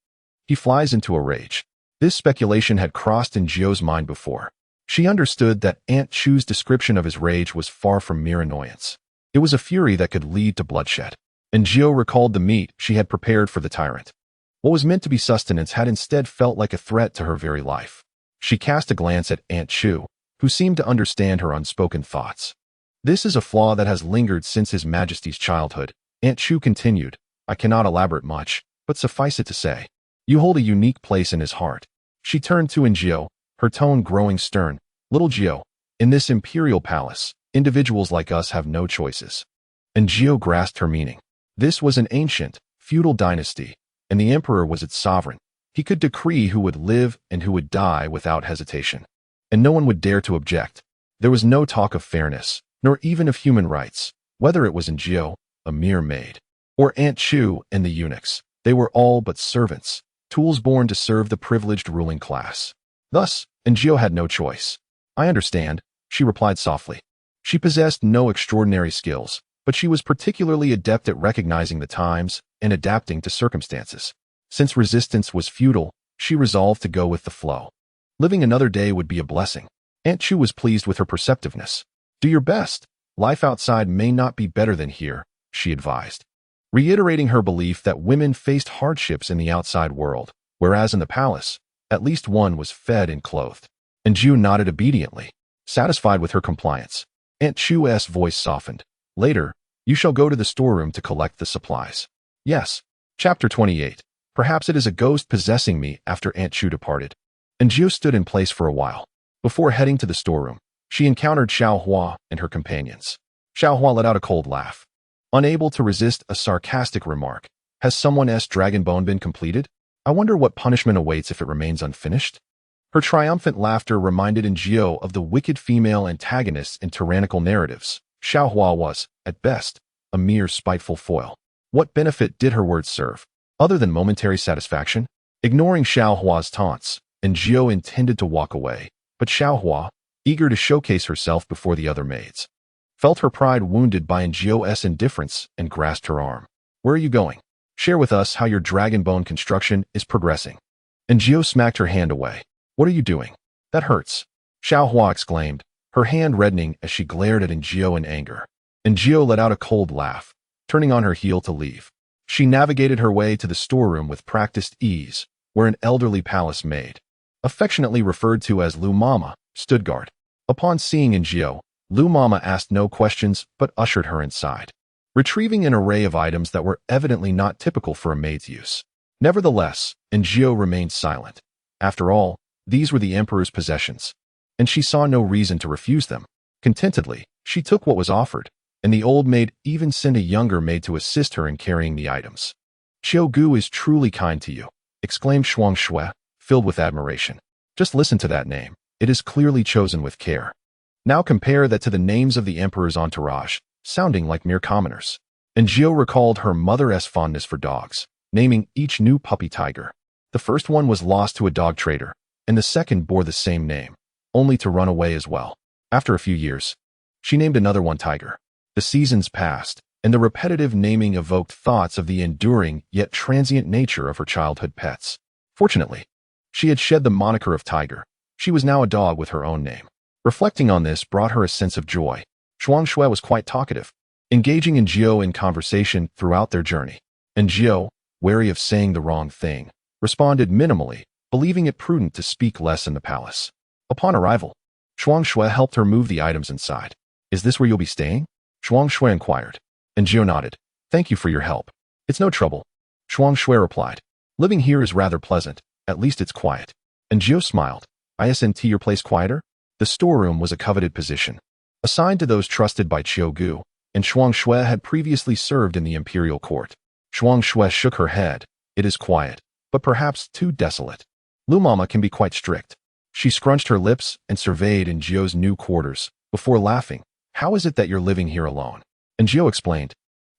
he flies into a rage." This speculation had crossed Aaargh's mind before. She understood that Aunt Chu's description of his rage was far from mere annoyance. It was a fury that could lead to bloodshed. Aaargh recalled the meat she had prepared for the tyrant. What was meant to be sustenance had instead felt like a threat to her very life. She cast a glance at Aunt Chu, who seemed to understand her unspoken thoughts. This is a flaw that has lingered since His Majesty's childhood, Aunt Chu continued. I cannot elaborate much, but suffice it to say, you hold a unique place in his heart. She turned to Njio, her tone growing stern. Little Njio, in this imperial palace, individuals like us have no choices. Njio grasped her meaning. This was an ancient, feudal dynasty, and the emperor was its sovereign. He could decree who would live and who would die without hesitation. And no one would dare to object. There was no talk of fairness, nor even of human rights, whether it was Njio, a mere maid, or Aunt Chu and the eunuchs. They were all but servants, tools born to serve the privileged ruling class. Thus, Njio had no choice. I understand, she replied softly. She possessed no extraordinary skills, but she was particularly adept at recognizing the times and adapting to circumstances. Since resistance was futile, she resolved to go with the flow. Living another day would be a blessing. Aunt Chu was pleased with her perceptiveness. Do your best. Life outside may not be better than here, she advised, reiterating her belief that women faced hardships in the outside world, whereas in the palace, at least one was fed and clothed. And Ju nodded obediently, satisfied with her compliance. Aunt Chu's voice softened. Later, you shall go to the storeroom to collect the supplies. Yes. Chapter 28. Perhaps it is a ghost possessing me after Aunt Chu departed. And Ju stood in place for a while. Before heading to the storeroom, she encountered Xiao Hua and her companions. Xiao Hua let out a cold laugh. Unable to resist a sarcastic remark, has someone's dragon bone been completed? I wonder what punishment awaits if it remains unfinished? Her triumphant laughter reminded Njio of the wicked female antagonists in tyrannical narratives. Xiao Hua was, at best, a mere spiteful foil. What benefit did her words serve, other than momentary satisfaction? Ignoring Xiao Hua's taunts, Njio intended to walk away, but Xiao Hua, eager to showcase herself before the other maids, felt her pride wounded by Njio's indifference and grasped her arm. Where are you going? Share with us how your dragon bone construction is progressing. Njio smacked her hand away. What are you doing? That hurts. Xiao Hua exclaimed, her hand reddening as she glared at Njio in anger. Njio let out a cold laugh, turning on her heel to leave. She navigated her way to the storeroom with practiced ease, where an elderly palace maid, affectionately referred to as Lu Mama, stood guard. Upon seeing Njio, Lu Mama asked no questions but ushered her inside, retrieving an array of items that were evidently not typical for a maid's use. Nevertheless, Njio remained silent. After all, these were the emperor's possessions, and she saw no reason to refuse them. Contentedly, she took what was offered, and the old maid even sent a younger maid to assist her in carrying the items. Qiu Gu is truly kind to you, exclaimed Shuang Shui, filled with admiration. Just listen to that name. It is clearly chosen with care. Now compare that to the names of the emperor's entourage, sounding like mere commoners. And Njio recalled her mother's fondness for dogs, naming each new puppy Tiger. The first one was lost to a dog trader, and the second bore the same name, only to run away as well. After a few years, she named another one Tiger. The seasons passed, and the repetitive naming evoked thoughts of the enduring yet transient nature of her childhood pets. Fortunately, she had shed the moniker of Tiger. She was now a dog with her own name. Reflecting on this brought her a sense of joy. Shuang Shui was quite talkative, engaging Njio in conversation throughout their journey. Njio, wary of saying the wrong thing, responded minimally, believing it prudent to speak less in the palace. Upon arrival, Shuang Shui helped her move the items inside. Is this where you'll be staying? Shuang Shui inquired. Njio nodded. Thank you for your help. It's no trouble. Shuang Shui replied. Living here is rather pleasant. At least it's quiet. Njio smiled. Isn't your place quieter? The storeroom was a coveted position, assigned to those trusted by Qiu Gu, and Shuang Shui had previously served in the imperial court. Shuang Shui shook her head. It is quiet, but perhaps too desolate. Lu Mama can be quite strict. She scrunched her lips and surveyed Njio's new quarters, before laughing. How is it that you're living here alone? Njio explained.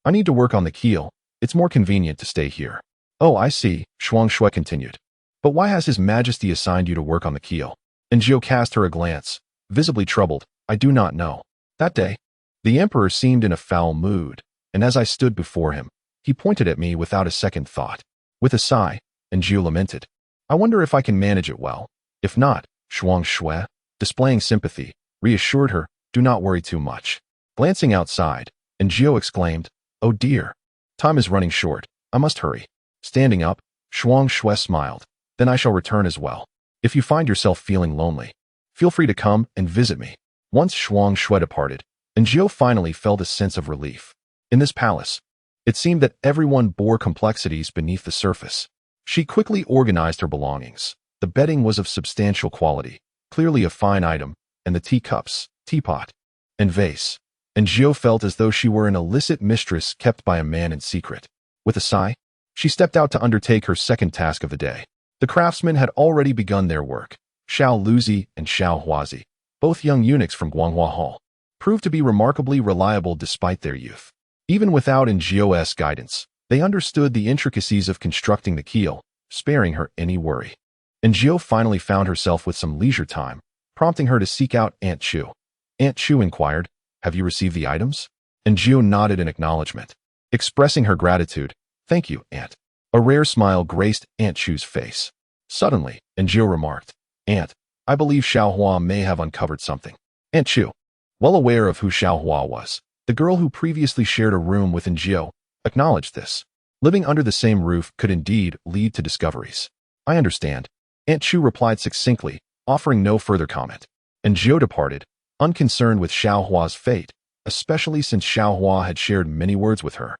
I need to work on the keel. It's more convenient to stay here. Oh, I see, Shuang Shui continued. But why has His Majesty assigned you to work on the keel? Njio cast her a glance, visibly troubled. I do not know. That day, the emperor seemed in a foul mood, and as I stood before him, he pointed at me without a second thought. With a sigh, Njio lamented. I wonder if I can manage it well. If not, Shuang Shui, displaying sympathy, reassured her, do not worry too much. Glancing outside, Njio exclaimed, oh dear. Time is running short. I must hurry. Standing up, Shuang Shui smiled. Then I shall return as well. If you find yourself feeling lonely, feel free to come and visit me. Once Shuang Shui departed, and Jiao finally felt a sense of relief. In this palace, it seemed that everyone bore complexities beneath the surface. She quickly organized her belongings. The bedding was of substantial quality, clearly a fine item, and the teacups, teapot, and vase. And Jiao felt as though she were an illicit mistress kept by a man in secret. With a sigh, she stepped out to undertake her second task of the day. The craftsmen had already begun their work. Xiao Luzi and Xiao Huazi, both young eunuchs from Guanghua Hall, proved to be remarkably reliable despite their youth. Even without Jiao's guidance, they understood the intricacies of constructing the keel, sparing her any worry. And Jiao finally found herself with some leisure time, prompting her to seek out Aunt Chu. Aunt Chu inquired, "Have you received the items?" And Jiao nodded in acknowledgement, expressing her gratitude. "Thank you, Aunt." A rare smile graced Aunt Chu's face. Suddenly, Jiao remarked, "Aunt, I believe Xiaohua may have uncovered something." Aunt Chu, well aware of who Xiaohua was, the girl who previously shared a room with Jiao, acknowledged this. Living under the same roof could indeed lead to discoveries. "I understand," Aunt Chu replied succinctly, offering no further comment. And Jiao departed, unconcerned with Xiaohua's fate, especially since Xiaohua had shared many words with her,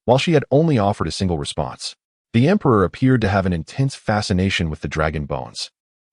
while she had only offered a single response. The emperor appeared to have an intense fascination with the dragon bones.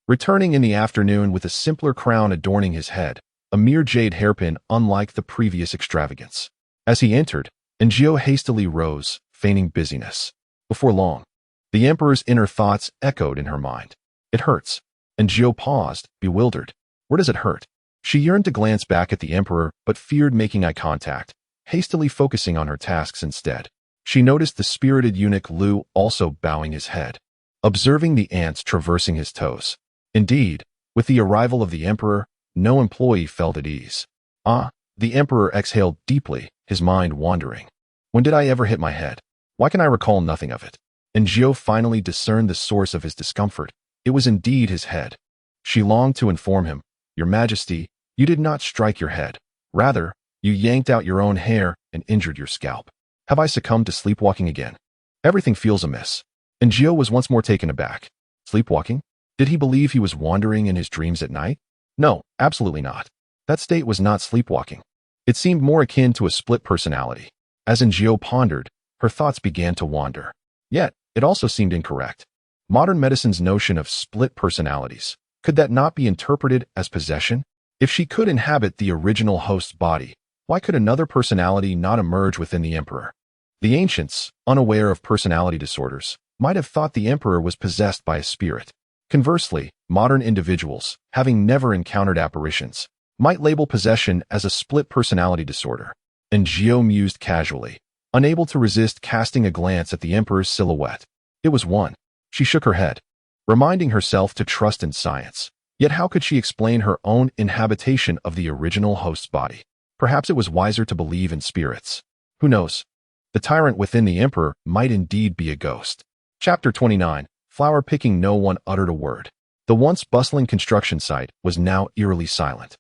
Returning in the afternoon with a simpler crown adorning his head, a mere jade hairpin unlike the previous extravagance. As he entered, Jiao hastily rose, feigning busyness. Before long, the emperor's inner thoughts echoed in her mind. "It hurts." And Jiao paused, bewildered. Where does it hurt? She yearned to glance back at the emperor, but feared making eye contact, hastily focusing on her tasks instead. She noticed the spirited eunuch Lu also bowing his head, observing the ants traversing his toes. Indeed, with the arrival of the emperor, no employee felt at ease. The emperor exhaled deeply, his mind wandering. When did I ever hit my head? Why can I recall nothing of it? And Jiao finally discerned the source of his discomfort. It was indeed his head. She longed to inform him, "Your Majesty, you did not strike your head. Rather, you yanked out your own hair and injured your scalp. Have I succumbed to sleepwalking again? Everything feels amiss." And Jiao was once more taken aback. Sleepwalking? Did he believe he was wandering in his dreams at night? No, absolutely not. That state was not sleepwalking. It seemed more akin to a split personality. As Jiao pondered, her thoughts began to wander. Yet, it also seemed incorrect. Modern medicine's notion of split personalities, could that not be interpreted as possession? If she could inhabit the original host's body, why could another personality not emerge within the emperor? The ancients, unaware of personality disorders, might have thought the emperor was possessed by a spirit. Conversely, modern individuals, having never encountered apparitions, might label possession as a split personality disorder. And Jiao mused casually, unable to resist casting a glance at the emperor's silhouette. It was one. She shook her head, reminding herself to trust in science. Yet how could she explain her own inhabitation of the original host's body? Perhaps it was wiser to believe in spirits. Who knows? The tyrant within the emperor might indeed be a ghost. Chapter 29. Flower picking. No one uttered a word. The once bustling construction site was now eerily silent.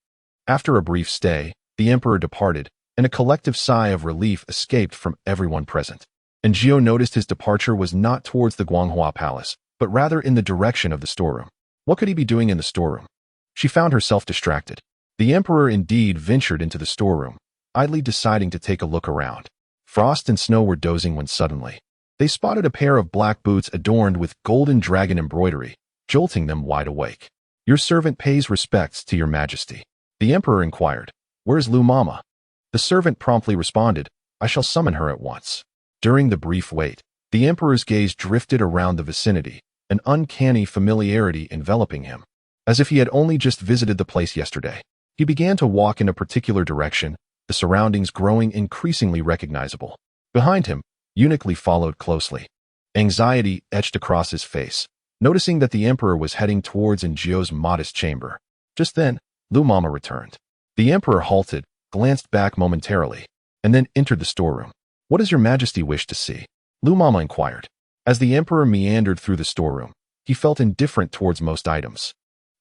After a brief stay, the emperor departed, and a collective sigh of relief escaped from everyone present. And Jiao noticed his departure was not towards the Guanghua Palace, but rather in the direction of the storeroom. What could he be doing in the storeroom? She found herself distracted. The emperor indeed ventured into the storeroom, idly deciding to take a look around. Frost and Snow were dozing when suddenly they spotted a pair of black boots adorned with golden dragon embroidery, jolting them wide awake. "Your servant pays respects to your majesty." The emperor inquired, "Where's Lu Mama?" The servant promptly responded, "I shall summon her at once." During the brief wait, the emperor's gaze drifted around the vicinity, an uncanny familiarity enveloping him. As if he had only just visited the place yesterday, he began to walk in a particular direction, the surroundings growing increasingly recognizable. Behind him, Eunuch Li followed closely. Anxiety etched across his face, noticing that the emperor was heading towards Jiao's modest chamber. Just then, Lu Mama returned. The emperor halted, glanced back momentarily, and then entered the storeroom. "What does your majesty wish to see?" Lu Mama inquired. As the emperor meandered through the storeroom, he felt indifferent towards most items.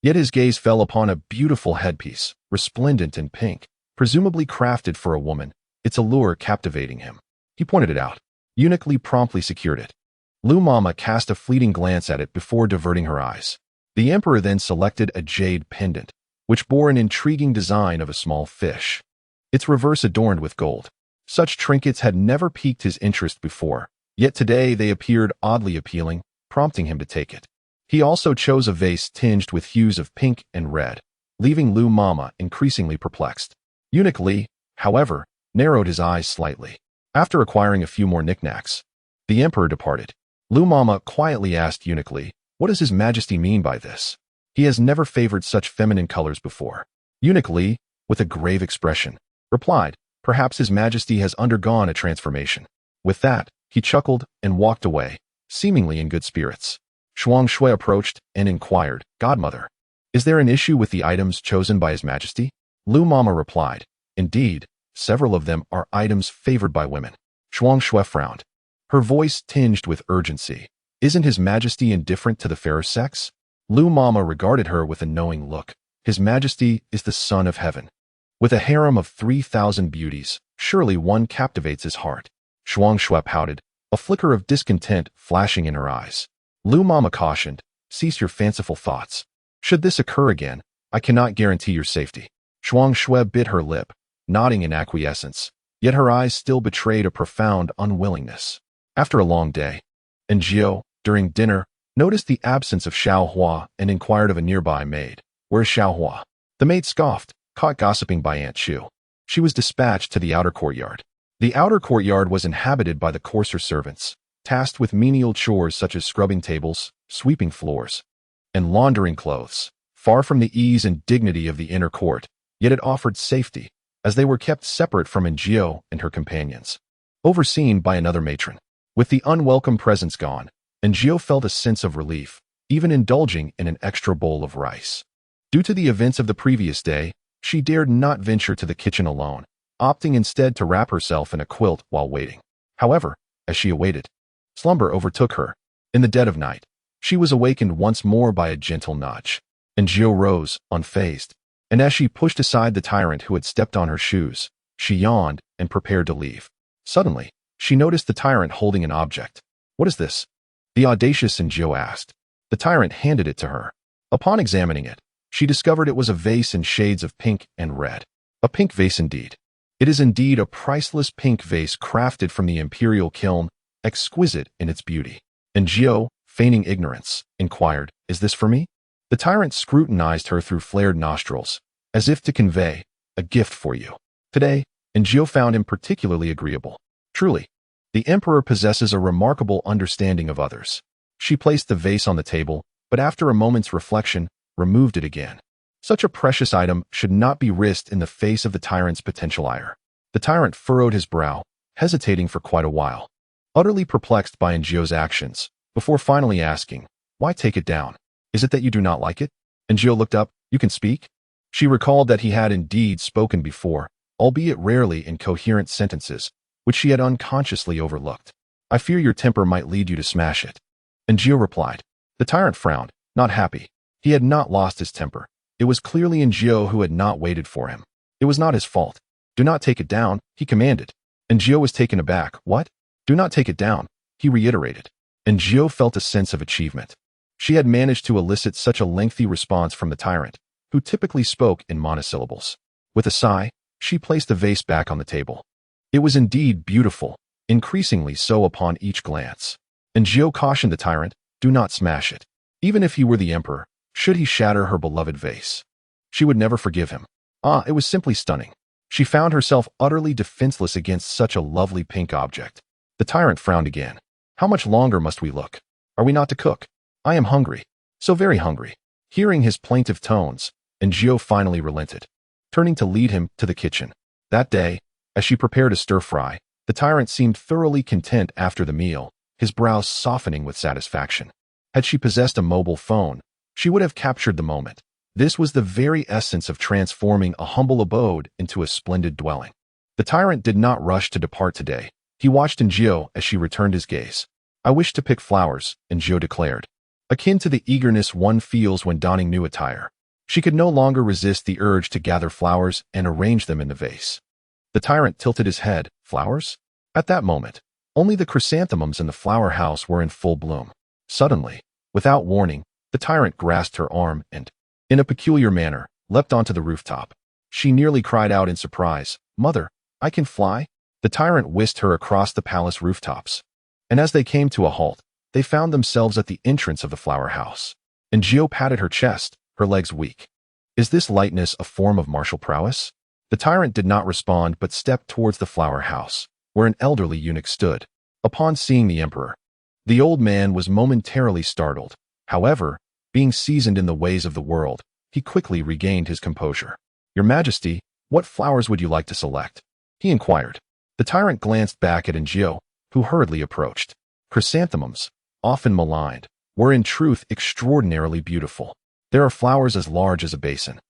Yet his gaze fell upon a beautiful headpiece, resplendent in pink, presumably crafted for a woman, its allure captivating him. He pointed it out. Eunuch Li promptly secured it. Lu Mama cast a fleeting glance at it before diverting her eyes. The emperor then selected a jade pendant, which bore an intriguing design of a small fish. Its reverse adorned with gold. Such trinkets had never piqued his interest before, yet today they appeared oddly appealing, prompting him to take it. He also chose a vase tinged with hues of pink and red, leaving Lu Mama increasingly perplexed. Eunuch Li, however, narrowed his eyes slightly. After acquiring a few more knickknacks, the emperor departed. Lu Mama quietly asked Eunuch Li, "What does His Majesty mean by this? He has never favored such feminine colors before." Eunuch Li, with a grave expression, replied, "Perhaps His Majesty has undergone a transformation." With that, he chuckled and walked away, seemingly in good spirits. Shuang Shui approached and inquired, "Godmother, is there an issue with the items chosen by His Majesty?" Lu Mama replied, "Indeed, several of them are items favored by women." Shuang Shui frowned, her voice tinged with urgency. "Isn't His Majesty indifferent to the fairer sex?" Lu Mama regarded her with a knowing look. "His Majesty is the Son of Heaven. With a harem of 3,000 beauties, surely one captivates his heart." Shuang Shui pouted, a flicker of discontent flashing in her eyes. Lu Mama cautioned, "Cease your fanciful thoughts. Should this occur again, I cannot guarantee your safety." Shuang Shui bit her lip, nodding in acquiescence, yet her eyes still betrayed a profound unwillingness. After a long day, Aaargh, during dinner, noticed the absence of Xiao Hua and inquired of a nearby maid, "Where's Xiao Hua?" The maid scoffed, caught gossiping by Aunt Chu. She was dispatched to the outer courtyard. The outer courtyard was inhabited by the coarser servants, tasked with menial chores such as scrubbing tables, sweeping floors, and laundering clothes. Far from the ease and dignity of the inner court, yet it offered safety, as they were kept separate from Aaargh and her companions, overseen by another matron. With the unwelcome presence gone, Aaargh felt a sense of relief, even indulging in an extra bowl of rice. Due to the events of the previous day, she dared not venture to the kitchen alone, opting instead to wrap herself in a quilt while waiting. However, as she awaited, slumber overtook her. In the dead of night, she was awakened once more by a gentle nudge. Aaargh rose, unfazed, and as she pushed aside the tyrant who had stepped on her shoes, she yawned and prepared to leave. Suddenly, she noticed the tyrant holding an object. "What is this?" the audacious Aaargh asked. The tyrant handed it to her. Upon examining it, she discovered it was a vase in shades of pink and red. A pink vase indeed. It is indeed a priceless pink vase crafted from the imperial kiln, exquisite in its beauty. Aaargh, feigning ignorance, inquired, "Is this for me?" The tyrant scrutinized her through flared nostrils, as if to convey, "A gift for you." Today, Aaargh found him particularly agreeable. Truly, the emperor possesses a remarkable understanding of others. She placed the vase on the table, but after a moment's reflection, removed it again. Such a precious item should not be risked in the face of the tyrant's potential ire. The tyrant furrowed his brow, hesitating for quite a while, utterly perplexed by Aaargh's actions, before finally asking, "Why take it down? Is it that you do not like it?" Aaargh looked up, "You can speak?" She recalled that he had indeed spoken before, albeit rarely in coherent sentences, which she had unconsciously overlooked. "I fear your temper might lead you to smash it." Aaargh replied. The tyrant frowned, not happy. He had not lost his temper. It was clearly Aaargh who had not waited for him. It was not his fault. "Do not take it down," he commanded. Aaargh was taken aback. "What? Do not take it down," he reiterated. Aaargh felt a sense of achievement. She had managed to elicit such a lengthy response from the tyrant, who typically spoke in monosyllables. With a sigh, she placed the vase back on the table. It was indeed beautiful, increasingly so upon each glance. Aaargh cautioned the tyrant, "Do not smash it. Even if he were the emperor, should he shatter her beloved vase, she would never forgive him." It was simply stunning. She found herself utterly defenseless against such a lovely pink object. The tyrant frowned again. "How much longer must we look? Are we not to cook? I am hungry. So very hungry." Hearing his plaintive tones, Aaargh finally relented, turning to lead him to the kitchen. That day, as she prepared a stir-fry, the tyrant seemed thoroughly content after the meal, his brows softening with satisfaction. Had she possessed a mobile phone, she would have captured the moment. This was the very essence of transforming a humble abode into a splendid dwelling. The tyrant did not rush to depart today. He watched Aaargh as she returned his gaze. "I wish to pick flowers," Aaargh declared, akin to the eagerness one feels when donning new attire. She could no longer resist the urge to gather flowers and arrange them in the vase. The tyrant tilted his head. "Flowers?" At that moment, Only the chrysanthemums in the flower house were in full bloom. Suddenly, without warning, the tyrant grasped her arm and, in a peculiar manner, leapt onto the rooftop. She nearly cried out in surprise, "Mother, I can fly?" The tyrant whisked her across the palace rooftops. And as they came to a halt, they found themselves at the entrance of the flower house. And Gio patted her chest, her legs weak. Is this lightness a form of martial prowess? The tyrant did not respond but stepped towards the flower house, where an elderly eunuch stood. Upon seeing the emperor, the old man was momentarily startled. However, being seasoned in the ways of the world, he quickly regained his composure. "Your Majesty, what flowers would you like to select?" he inquired. The tyrant glanced back at Ngio, who hurriedly approached. Chrysanthemums, often maligned, were in truth extraordinarily beautiful. There are flowers as large as a basin,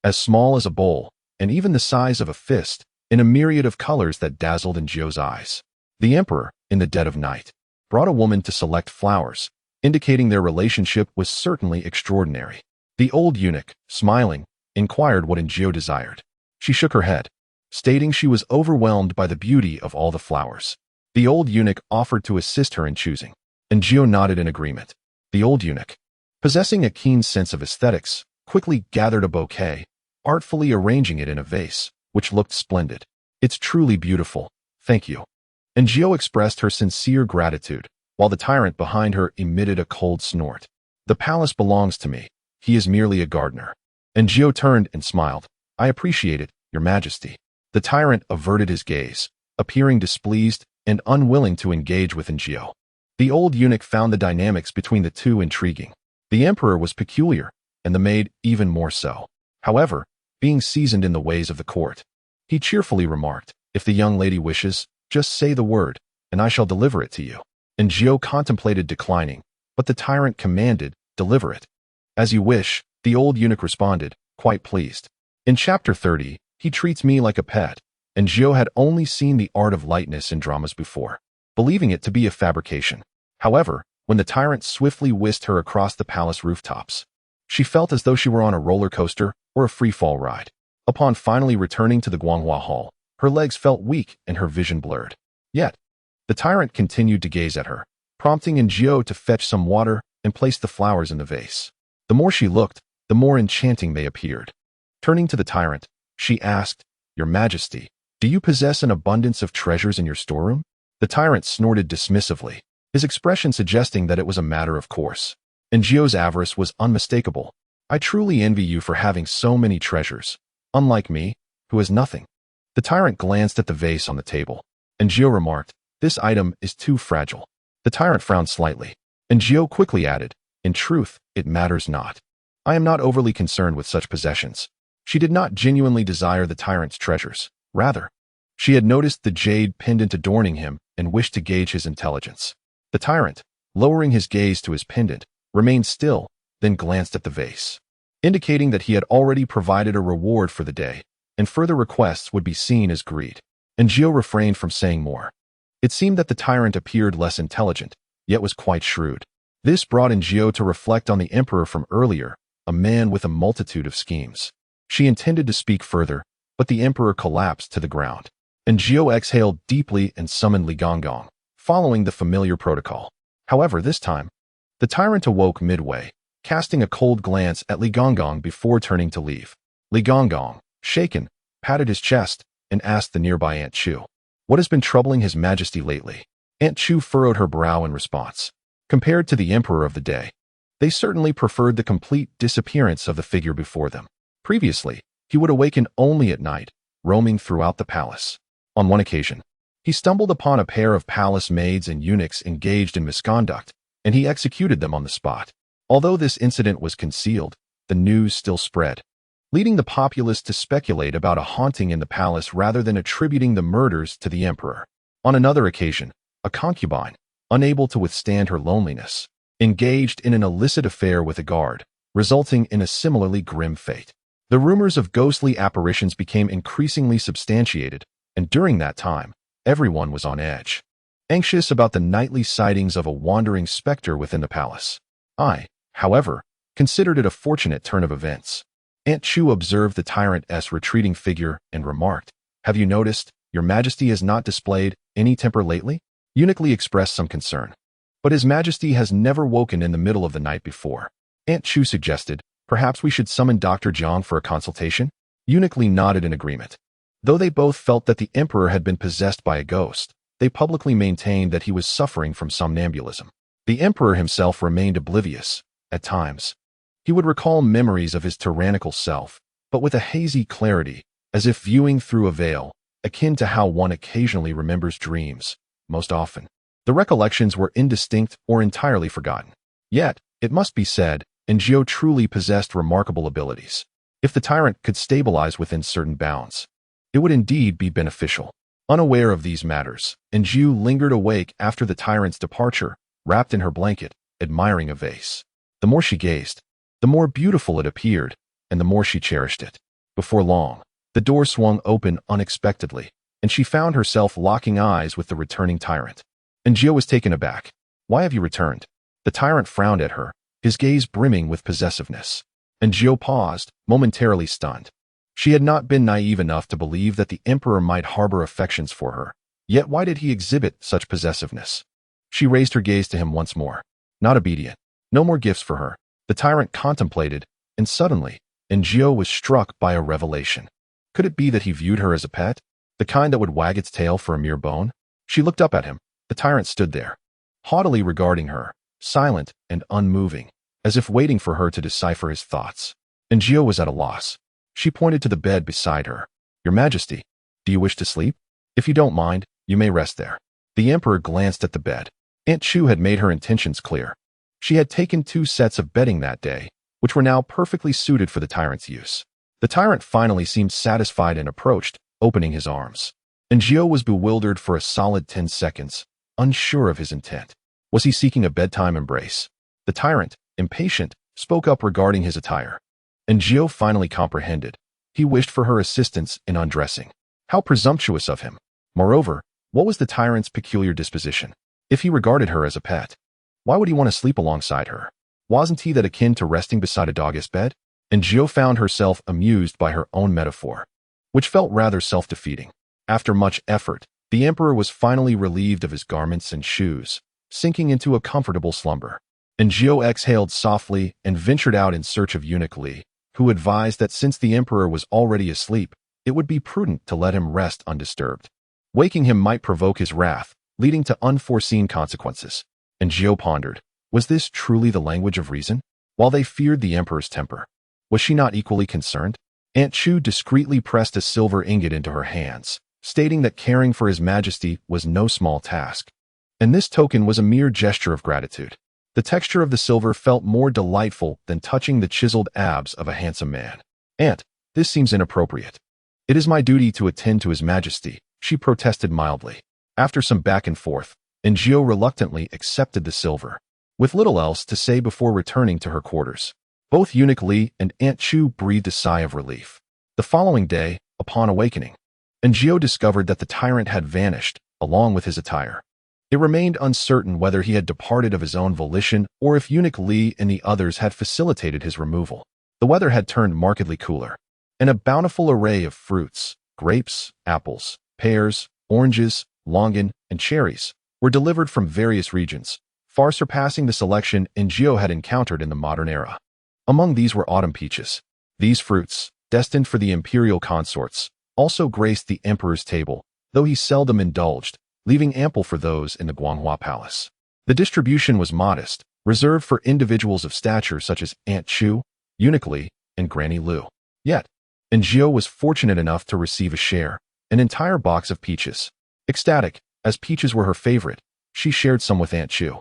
as small as a bowl, and even the size of a fist, in a myriad of colors that dazzled Ngio's eyes. The emperor, in the dead of night, brought a woman to select flowers, indicating their relationship was certainly extraordinary. The old eunuch, smiling, inquired what Ngio desired. She shook her head, stating she was overwhelmed by the beauty of all the flowers. The old eunuch offered to assist her in choosing. Ngio nodded in agreement. The old eunuch, possessing a keen sense of aesthetics, quickly gathered a bouquet, artfully arranging it in a vase, which looked splendid. "It's truly beautiful, thank you." Ngio expressed her sincere gratitude, while the tyrant behind her emitted a cold snort. "The palace belongs to me. He is merely a gardener." Ngio turned and smiled. "I appreciate it, Your Majesty." The tyrant averted his gaze, appearing displeased and unwilling to engage with Ngio. The old eunuch found the dynamics between the two intriguing. The emperor was peculiar, and the maid even more so. However, being seasoned in the ways of the court, he cheerfully remarked, "If the young lady wishes, just say the word, and I shall deliver it to you." Ngio contemplated declining, but the tyrant commanded, "Deliver it." "As you wish," the old eunuch responded, quite pleased. In chapter 30, he treats me like a pet, and Ngio had only seen the art of lightness in dramas before, believing it to be a fabrication. However, when the tyrant swiftly whisked her across the palace rooftops, she felt as though she were on a roller coaster or a free-fall ride. Upon finally returning to the Guanghua Hall, her legs felt weak and her vision blurred. Yet, the tyrant continued to gaze at her, prompting Ngio to fetch some water and place the flowers in the vase. The more she looked, the more enchanting they appeared. Turning to the tyrant, she asked, "Your Majesty, do you possess an abundance of treasures in your storeroom?" The tyrant snorted dismissively, his expression suggesting that it was a matter of course. Ngio's avarice was unmistakable. "I truly envy you for having so many treasures, unlike me, who has nothing." The tyrant glanced at the vase on the table. Ngio remarked, "This item is too fragile." The tyrant frowned slightly. Ngio quickly added, "In truth, it matters not. I am not overly concerned with such possessions." She did not genuinely desire the tyrant's treasures. Rather, she had noticed the jade pendant adorning him and wished to gauge his intelligence. The tyrant, lowering his gaze to his pendant, remained still, then glanced at the vase, indicating that he had already provided a reward for the day, and further requests would be seen as greed. Ngio refrained from saying more. It seemed that the tyrant appeared less intelligent, yet was quite shrewd. This brought Ngio to reflect on the emperor from earlier, a man with a multitude of schemes. She intended to speak further, but the emperor collapsed to the ground. Ngio exhaled deeply and summoned Li Gongong, following the familiar protocol. However, this time, the tyrant awoke midway, casting a cold glance at Li Gongong before turning to leave. Li Gongong, shaken, patted his chest and asked the nearby Aunt Chu, "What has been troubling His Majesty lately?" Aunt Chu furrowed her brow in response. Compared to the emperor of the day, they certainly preferred the complete disappearance of the figure before them. Previously, he would awaken only at night, roaming throughout the palace. On one occasion, he stumbled upon a pair of palace maids and eunuchs engaged in misconduct, and he executed them on the spot. Although this incident was concealed, the news still spread, leading the populace to speculate about a haunting in the palace rather than attributing the murders to the emperor. On another occasion, a concubine, unable to withstand her loneliness, engaged in an illicit affair with a guard, resulting in a similarly grim fate. The rumors of ghostly apparitions became increasingly substantiated, and during that time, everyone was on edge, anxious about the nightly sightings of a wandering specter within the palace. I, however, considered it a fortunate turn of events. Aunt Chu observed the tyrant's retreating figure and remarked, "Have you noticed, Your Majesty has not displayed any temper lately?" Eunuch Lee expressed some concern. But His Majesty has never woken in the middle of the night before. Aunt Chu suggested, perhaps we should summon Dr. Jiang for a consultation? Eunuch Lee nodded in agreement. Though they both felt that the emperor had been possessed by a ghost, they publicly maintained that he was suffering from somnambulism. The emperor himself remained oblivious. At times, he would recall memories of his tyrannical self, but with a hazy clarity, as if viewing through a veil, akin to how one occasionally remembers dreams. Most often, the recollections were indistinct or entirely forgotten. Yet, it must be said, Aaargh truly possessed remarkable abilities. If the tyrant could stabilize within certain bounds, it would indeed be beneficial. Unaware of these matters, Aaargh lingered awake after the tyrant's departure, wrapped in her blanket, admiring a vase. The more she gazed, the more beautiful it appeared, and the more she cherished it. Before long, the door swung open unexpectedly, and she found herself locking eyes with the returning tyrant. Aaargh was taken aback. Why have you returned? The tyrant frowned at her, his gaze brimming with possessiveness. Aaargh paused, momentarily stunned. She had not been naive enough to believe that the emperor might harbor affections for her. Yet why did he exhibit such possessiveness? She raised her gaze to him once more. Not obedient. No more gifts for her. The tyrant contemplated, and suddenly, Aaargh was struck by a revelation. Could it be that he viewed her as a pet? The kind that would wag its tail for a mere bone? She looked up at him. The tyrant stood there, haughtily regarding her, silent and unmoving, as if waiting for her to decipher his thoughts. Aaargh was at a loss. She pointed to the bed beside her. Your Majesty, do you wish to sleep? If you don't mind, you may rest there. The emperor glanced at the bed. Aunt Chu had made her intentions clear. She had taken 2 sets of bedding that day, which were now perfectly suited for the tyrant's use. The tyrant finally seemed satisfied and approached, opening his arms. Aaargh was bewildered for a solid 10 seconds, unsure of his intent. Was he seeking a bedtime embrace? The tyrant, impatient, spoke up regarding his attire. Aaargh finally comprehended. He wished for her assistance in undressing. How presumptuous of him! Moreover, what was the tyrant's peculiar disposition? If he regarded her as a pet, why would he want to sleep alongside her? Wasn't he that akin to resting beside a dog's bed? Aaargh found herself amused by her own metaphor, which felt rather self-defeating. After much effort, the emperor was finally relieved of his garments and shoes, sinking into a comfortable slumber. Aaargh exhaled softly and ventured out in search of Eunuch Lee, who advised that since the emperor was already asleep, it would be prudent to let him rest undisturbed. Waking him might provoke his wrath, leading to unforeseen consequences. Aaargh pondered, was this truly the language of reason? While they feared the emperor's temper, was she not equally concerned? Aunt Chu discreetly pressed a silver ingot into her hands, stating that caring for His Majesty was no small task. And this token was a mere gesture of gratitude. The texture of the silver felt more delightful than touching the chiseled abs of a handsome man. Aunt, this seems inappropriate. It is my duty to attend to His Majesty, she protested mildly. After some back and forth, Aaargh reluctantly accepted the silver, with little else to say before returning to her quarters. Both Eunuch Lee and Aunt Chu breathed a sigh of relief. The following day, upon awakening, Aaargh discovered that the tyrant had vanished, along with his attire. It remained uncertain whether he had departed of his own volition or if Eunuch Lee and the others had facilitated his removal. The weather had turned markedly cooler, and a bountiful array of fruits, grapes, apples, pears, oranges, longan, and cherries, were delivered from various regions, far surpassing the selection Aaargh had encountered in the modern era. Among these were autumn peaches. These fruits, destined for the imperial consorts, also graced the emperor's table, though he seldom indulged, leaving ample for those in the Guanghua Palace. The distribution was modest, reserved for individuals of stature such as Aunt Chu, Eunuch Lee, and Granny Lu. Yet, Aaargh was fortunate enough to receive a share, an entire box of peaches. Ecstatic, as peaches were her favorite, she shared some with Aunt Chu,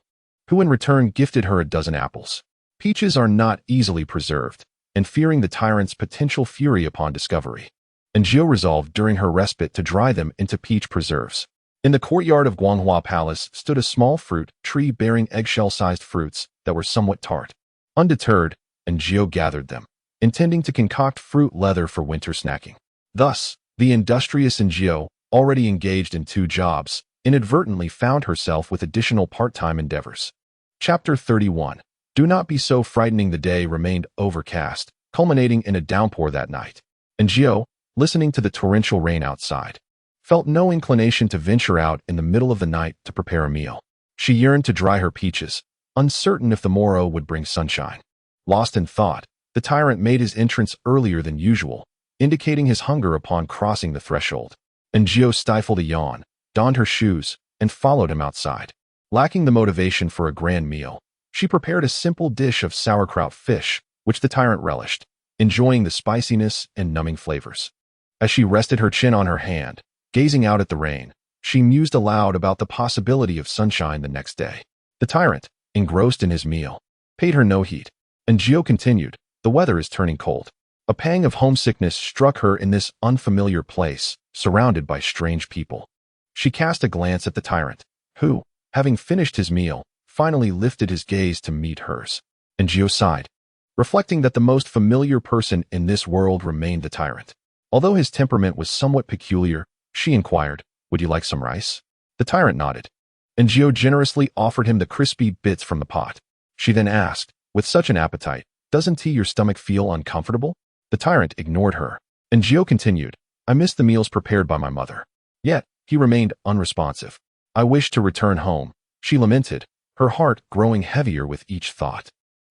who in return gifted her a dozen apples. Peaches are not easily preserved, and fearing the tyrant's potential fury upon discovery, Aaargh resolved during her respite to dry them into peach preserves. In the courtyard of Guanghua Palace stood a small fruit tree bearing eggshell-sized fruits that were somewhat tart. Undeterred, Aaargh gathered them, intending to concoct fruit leather for winter snacking. Thus, the industrious Aaargh, already engaged in 2 jobs, inadvertently found herself with additional part-time endeavors. Chapter 31. Do not be so frightening. The day remained overcast, culminating in a downpour that night. Aaargh, listening to the torrential rain outside, felt no inclination to venture out in the middle of the night to prepare a meal. She yearned to dry her peaches, uncertain if the morrow would bring sunshine. Lost in thought, the tyrant made his entrance earlier than usual, indicating his hunger upon crossing the threshold. Aaargh stifled a yawn, donned her shoes, and followed him outside. Lacking the motivation for a grand meal, she prepared a simple dish of sauerkraut fish, which the tyrant relished, enjoying the spiciness and numbing flavors. As she rested her chin on her hand, gazing out at the rain, she mused aloud about the possibility of sunshine the next day. The tyrant, engrossed in his meal, paid her no heed. Aaargh continued, "The weather is turning cold." A pang of homesickness struck her in this unfamiliar place, surrounded by strange people. She cast a glance at the tyrant, who, having finished his meal, finally lifted his gaze to meet hers. Aaargh sighed, reflecting that the most familiar person in this world remained the tyrant. Although his temperament was somewhat peculiar, she inquired, "Would you like some rice?" The tyrant nodded. Aaargh generously offered him the crispy bits from the pot. She then asked, "With such an appetite, doesn't your stomach feel uncomfortable?" The tyrant ignored her. Aaargh continued, "I miss the meals prepared by my mother." Yet, he remained unresponsive. "I wish to return home," she lamented, her heart growing heavier with each thought.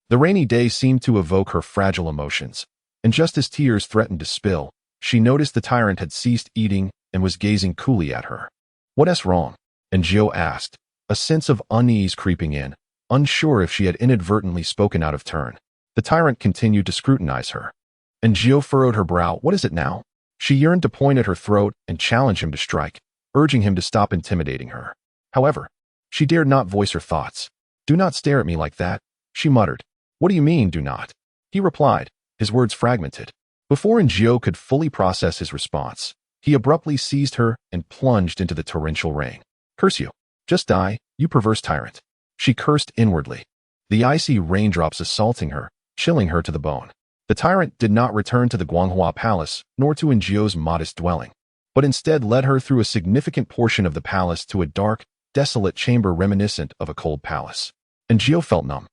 The rainy day seemed to evoke her fragile emotions, and just as tears threatened to spill, she noticed the tyrant had ceased eating and was gazing coolly at her. "What's wrong?" Aaargh asked, a sense of unease creeping in, unsure if she had inadvertently spoken out of turn. The tyrant continued to scrutinize her. Aaargh furrowed her brow. "What is it now?" She yearned to point at her throat and challenge him to strike, urging him to stop intimidating her. However, she dared not voice her thoughts. "Do not stare at me like that," she muttered. "What do you mean, do not?" he replied, his words fragmented. Before Aaargh could fully process his response, he abruptly seized her and plunged into the torrential rain. "Curse you! Just die, you perverse tyrant!" She cursed inwardly, the icy raindrops assaulting her, chilling her to the bone. The tyrant did not return to the Guanghua palace nor to Aaargh's modest dwelling, but instead led her through a significant portion of the palace to a dark, desolate chamber reminiscent of a cold palace. Aaargh felt numb.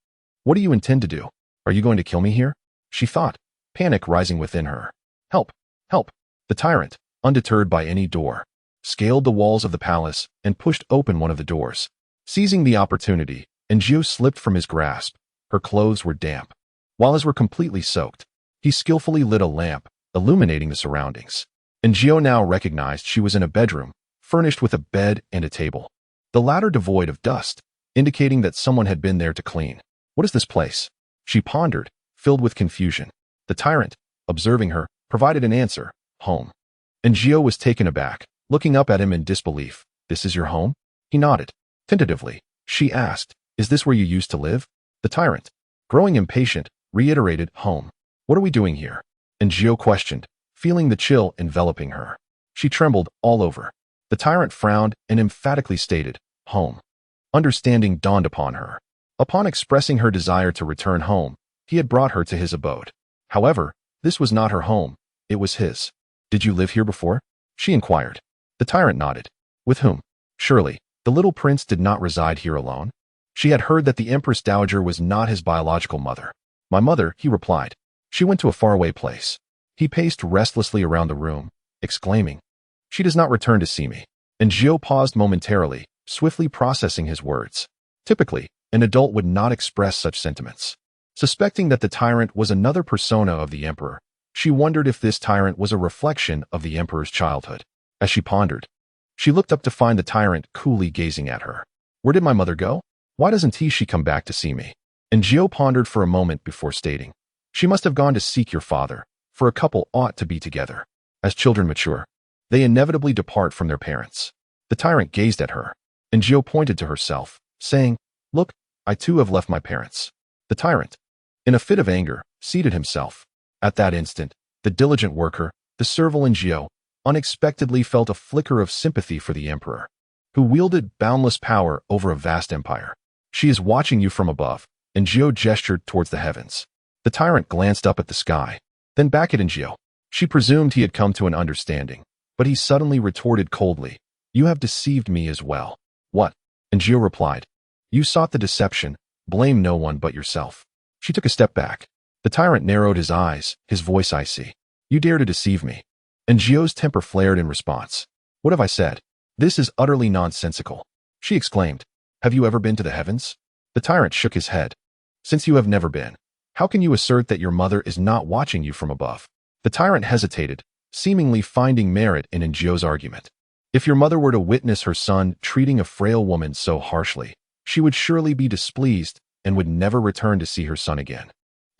"What do you intend to do? Are you going to kill me here?" she thought, panic rising within her. "Help! Help!" The tyrant, undeterred by any door, scaled the walls of the palace and pushed open one of the doors. Seizing the opportunity, Aaargh slipped from his grasp. Her clothes were damp, while his were completely soaked. He skillfully lit a lamp, illuminating the surroundings. Aaargh now recognized she was in a bedroom, furnished with a bed and a table, the latter devoid of dust, indicating that someone had been there to clean. "What is this place?" she pondered, filled with confusion. The tyrant, observing her, provided an answer, "Home." Aaargh was taken aback, looking up at him in disbelief. "This is your home?" He nodded. Tentatively, she asked, "Is this where you used to live?" The tyrant, growing impatient, reiterated, "Home." "What are we doing here?" Aaargh questioned, feeling the chill enveloping her. She trembled all over. The tyrant frowned and emphatically stated, "Home." Understanding dawned upon her. Upon expressing her desire to return home, he had brought her to his abode. However, this was not her home, it was his. "Did you live here before?" she inquired. The tyrant nodded. "With whom?" Surely, the little prince did not reside here alone. She had heard that the Empress Dowager was not his biological mother. "My mother," he replied. "She went to a faraway place." He paced restlessly around the room, exclaiming, "She does not return to see me." Aaargh paused momentarily, swiftly processing his words. Typically, an adult would not express such sentiments. Suspecting that the tyrant was another persona of the emperor, she wondered if this tyrant was a reflection of the emperor's childhood. As she pondered, she looked up to find the tyrant coolly gazing at her. "Where did my mother go? Why doesn't she come back to see me?" Aaargh pondered for a moment before stating, "She must have gone to seek your father, for a couple ought to be together. As children mature, they inevitably depart from their parents." The tyrant gazed at her. Aaargh pointed to herself, saying, "Look, I too have left my parents." The tyrant, in a fit of anger, seated himself. At that instant, the diligent worker, the servile Aaargh, unexpectedly felt a flicker of sympathy for the emperor, who wielded boundless power over a vast empire. "She is watching you from above." Aaargh gestured towards the heavens. The tyrant glanced up at the sky, then back at Aaargh. She presumed he had come to an understanding, but he suddenly retorted coldly, "You have deceived me as well." "What?" Aaargh replied. "You sought the deception. Blame no one but yourself." She took a step back. The tyrant narrowed his eyes, his voice icy. "You dare to deceive me." Aaargh's temper flared in response. What have I said? This is utterly nonsensical. She exclaimed. Have you ever been to the heavens? The tyrant shook his head. Since you have never been, how can you assert that your mother is not watching you from above? The tyrant hesitated, seemingly finding merit in Aaargh's argument. If your mother were to witness her son treating a frail woman so harshly, she would surely be displeased and would never return to see her son again.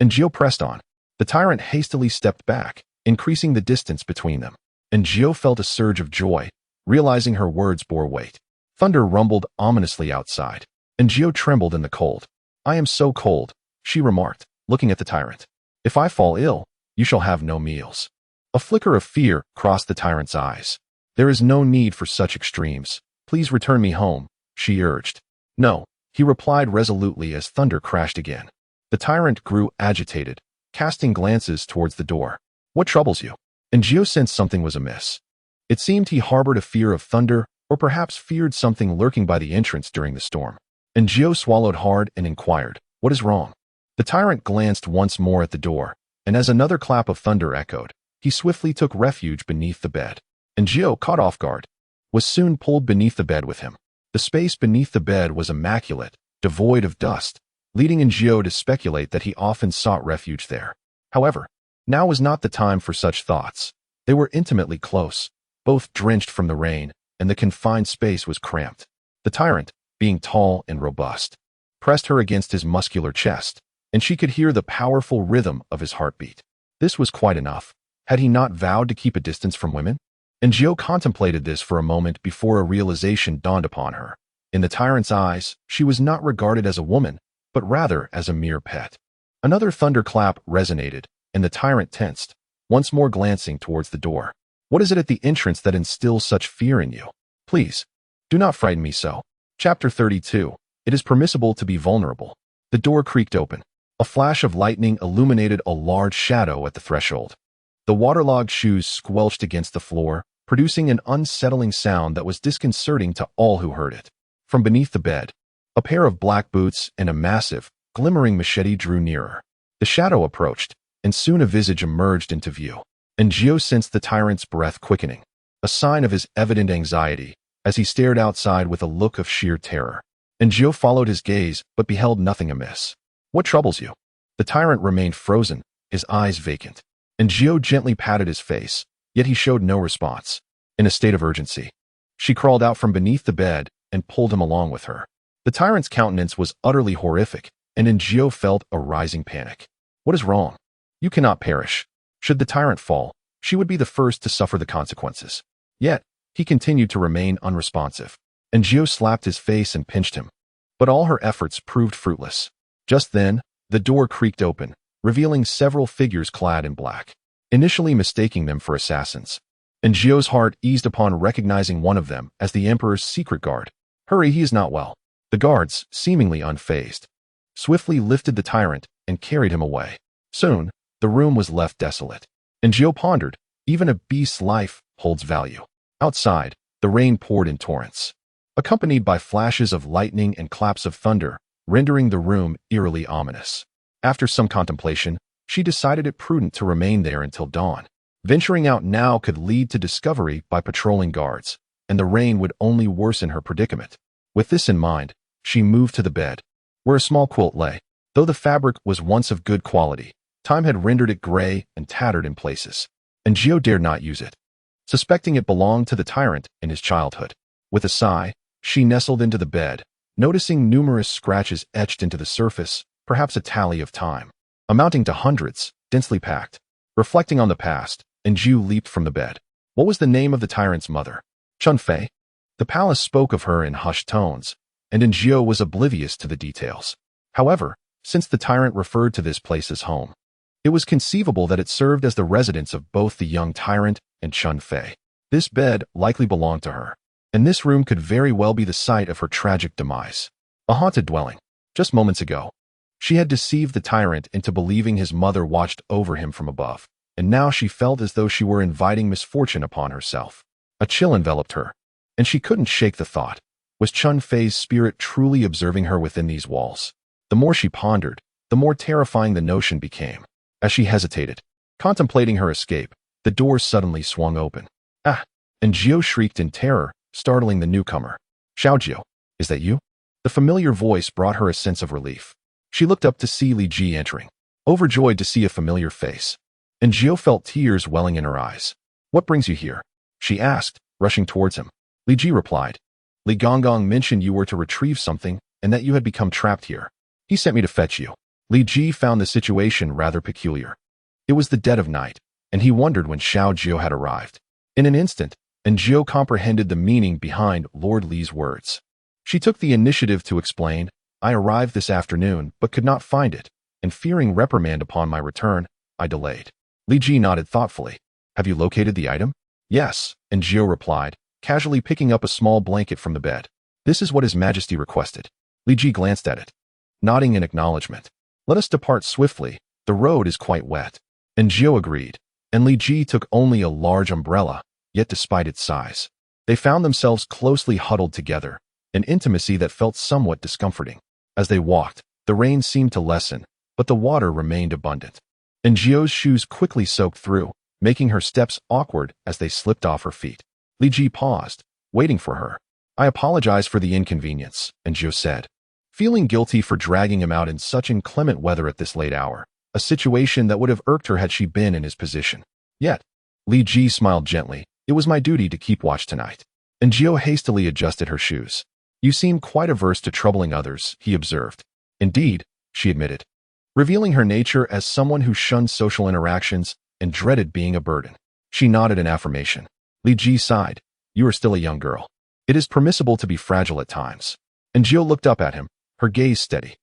Aaargh pressed on. The tyrant hastily stepped back, increasing the distance between them. Aaargh felt a surge of joy, realizing her words bore weight. Thunder rumbled ominously outside. Aaargh trembled in the cold. I am so cold, she remarked, looking at the tyrant. If I fall ill, you shall have no meals. A flicker of fear crossed the tyrant's eyes. There is no need for such extremes. Please return me home, she urged. No, he replied resolutely as thunder crashed again. The tyrant grew agitated, casting glances towards the door. What troubles you? Aaargh sensed something was amiss. It seemed he harbored a fear of thunder, or perhaps feared something lurking by the entrance during the storm. Aaargh swallowed hard and inquired, What is wrong? The tyrant glanced once more at the door, and as another clap of thunder echoed, he swiftly took refuge beneath the bed. Aaargh, caught off guard, was soon pulled beneath the bed with him. The space beneath the bed was immaculate, devoid of dust, leading Aaargh to speculate that he often sought refuge there. However, now was not the time for such thoughts. They were intimately close, both drenched from the rain, and the confined space was cramped. The tyrant, being tall and robust, pressed her against his muscular chest, and she could hear the powerful rhythm of his heartbeat. This was quite enough. Had he not vowed to keep a distance from women? Aaargh contemplated this for a moment before a realization dawned upon her. In the tyrant's eyes, she was not regarded as a woman, but rather as a mere pet. Another thunderclap resonated, and the tyrant tensed, once more glancing towards the door. What is it at the entrance that instills such fear in you? Please, do not frighten me so. Chapter 32. It is permissible to be vulnerable. The door creaked open. A flash of lightning illuminated a large shadow at the threshold. The waterlogged shoes squelched against the floor, producing an unsettling sound that was disconcerting to all who heard it. From beneath the bed, a pair of black boots and a massive, glimmering machete drew nearer. The shadow approached, and soon a visage emerged into view. Aaargh sensed the tyrant's breath quickening, a sign of his evident anxiety, as he stared outside with a look of sheer terror. Aaargh followed his gaze, but beheld nothing amiss. What troubles you? The tyrant remained frozen, his eyes vacant. Aaargh gently patted his face, yet he showed no response. In a state of urgency, she crawled out from beneath the bed and pulled him along with her. The tyrant's countenance was utterly horrific, and Aaargh felt a rising panic. What is wrong? You cannot perish. Should the tyrant fall, she would be the first to suffer the consequences. Yet, he continued to remain unresponsive. Aaargh slapped his face and pinched him, but all her efforts proved fruitless. Just then, the door creaked open, revealing several figures clad in black, initially mistaking them for assassins. Aaargh's heart eased upon recognizing one of them as the Emperor's secret guard. Hurry, he is not well. The guards, seemingly unfazed, swiftly lifted the tyrant and carried him away. Soon, the room was left desolate. Aaargh pondered, even a beast's life holds value. Outside, the rain poured in torrents, accompanied by flashes of lightning and claps of thunder, rendering the room eerily ominous. After some contemplation, she decided it prudent to remain there until dawn. Venturing out now could lead to discovery by patrolling guards, and the rain would only worsen her predicament. With this in mind, she moved to the bed, where a small quilt lay. Though the fabric was once of good quality, time had rendered it gray and tattered in places. Aaargh dared not use it, suspecting it belonged to the tyrant in his childhood. With a sigh, she nestled into the bed, noticing numerous scratches etched into the surface, perhaps a tally of time, amounting to hundreds, densely packed. Reflecting on the past, Aaargh leaped from the bed. What was the name of the tyrant's mother? Chun-Fei. The palace spoke of her in hushed tones, and Aaargh was oblivious to the details. However, since the tyrant referred to this place as home, it was conceivable that it served as the residence of both the young tyrant and Chun-Fei. This bed likely belonged to her, and this room could very well be the site of her tragic demise. A haunted dwelling. Just moments ago, she had deceived the tyrant into believing his mother watched over him from above, and now she felt as though she were inviting misfortune upon herself. A chill enveloped her, and she couldn't shake the thought. Was Chun-Fei's spirit truly observing her within these walls? The more she pondered, the more terrifying the notion became. As she hesitated, contemplating her escape, the door suddenly swung open. Ah! and Jiao shrieked in terror, startling the newcomer. Xiaojiao, is that you? The familiar voice brought her a sense of relief. She looked up to see Li Ji entering, overjoyed to see a familiar face. And Jiao felt tears welling in her eyes. What brings you here? She asked, rushing towards him. Li Ji replied. Li Gonggong mentioned you were to retrieve something and that you had become trapped here. He sent me to fetch you. Li Ji found the situation rather peculiar. It was the dead of night, and he wondered when Xiaojiao had arrived. In an instant, and Jiao comprehended the meaning behind Lord Li's words. She took the initiative to explain, I arrived this afternoon but could not find it, and fearing reprimand upon my return, I delayed. Li Ji nodded thoughtfully. Have you located the item? Yes, and Jiao replied, casually picking up a small blanket from the bed. This is what His Majesty requested. Li Ji glanced at it, nodding in acknowledgement. Let us depart swiftly, the road is quite wet. And Jiao agreed, and Li Ji took only a large umbrella, yet despite its size, they found themselves closely huddled together, an intimacy that felt somewhat discomforting. As they walked, the rain seemed to lessen, but the water remained abundant. And Jiao's shoes quickly soaked through, making her steps awkward as they slipped off her feet. Li Ji paused, waiting for her. I apologize for the inconvenience, and Jiao said, feeling guilty for dragging him out in such inclement weather at this late hour, a situation that would have irked her had she been in his position. Yet, Li Ji smiled gently. It was my duty to keep watch tonight. And Jiao hastily adjusted her shoes. You seem quite averse to troubling others, he observed. Indeed, she admitted, revealing her nature as someone who shunned social interactions and dreaded being a burden. She nodded in affirmation. Li Ji sighed. You are still a young girl. It is permissible to be fragile at times. And Jiao looked up at him, her gaze steady.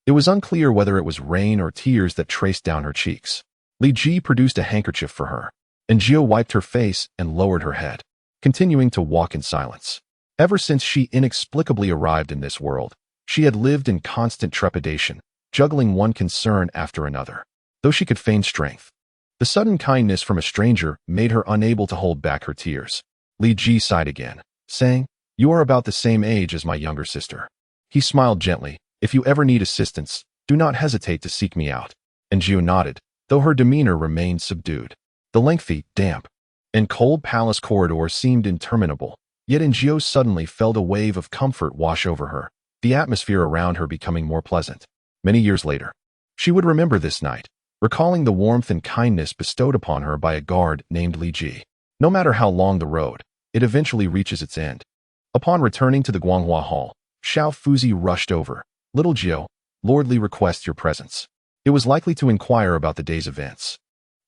It was unclear whether it was rain or tears that traced down her cheeks. Li Ji produced a handkerchief for her, and Jiao wiped her face and lowered her head, continuing to walk in silence. Ever since she inexplicably arrived in this world, she had lived in constant trepidation, juggling one concern after another. Though she could feign strength, the sudden kindness from a stranger made her unable to hold back her tears. Li Ji sighed again, saying, You are about the same age as my younger sister. He smiled gently. If you ever need assistance, do not hesitate to seek me out. And Jiao nodded, though her demeanor remained subdued. The lengthy, damp, and cold palace corridor seemed interminable, yet in Jiao suddenly felt a wave of comfort wash over her, the atmosphere around her becoming more pleasant. Many years later, she would remember this night, recalling the warmth and kindness bestowed upon her by a guard named Li Ji. No matter how long the road, it eventually reaches its end. Upon returning to the Guanghua Hall, Xiao Fuzi rushed over. Little Jiao, Lord Li requests your presence. It was likely to inquire about the day's events.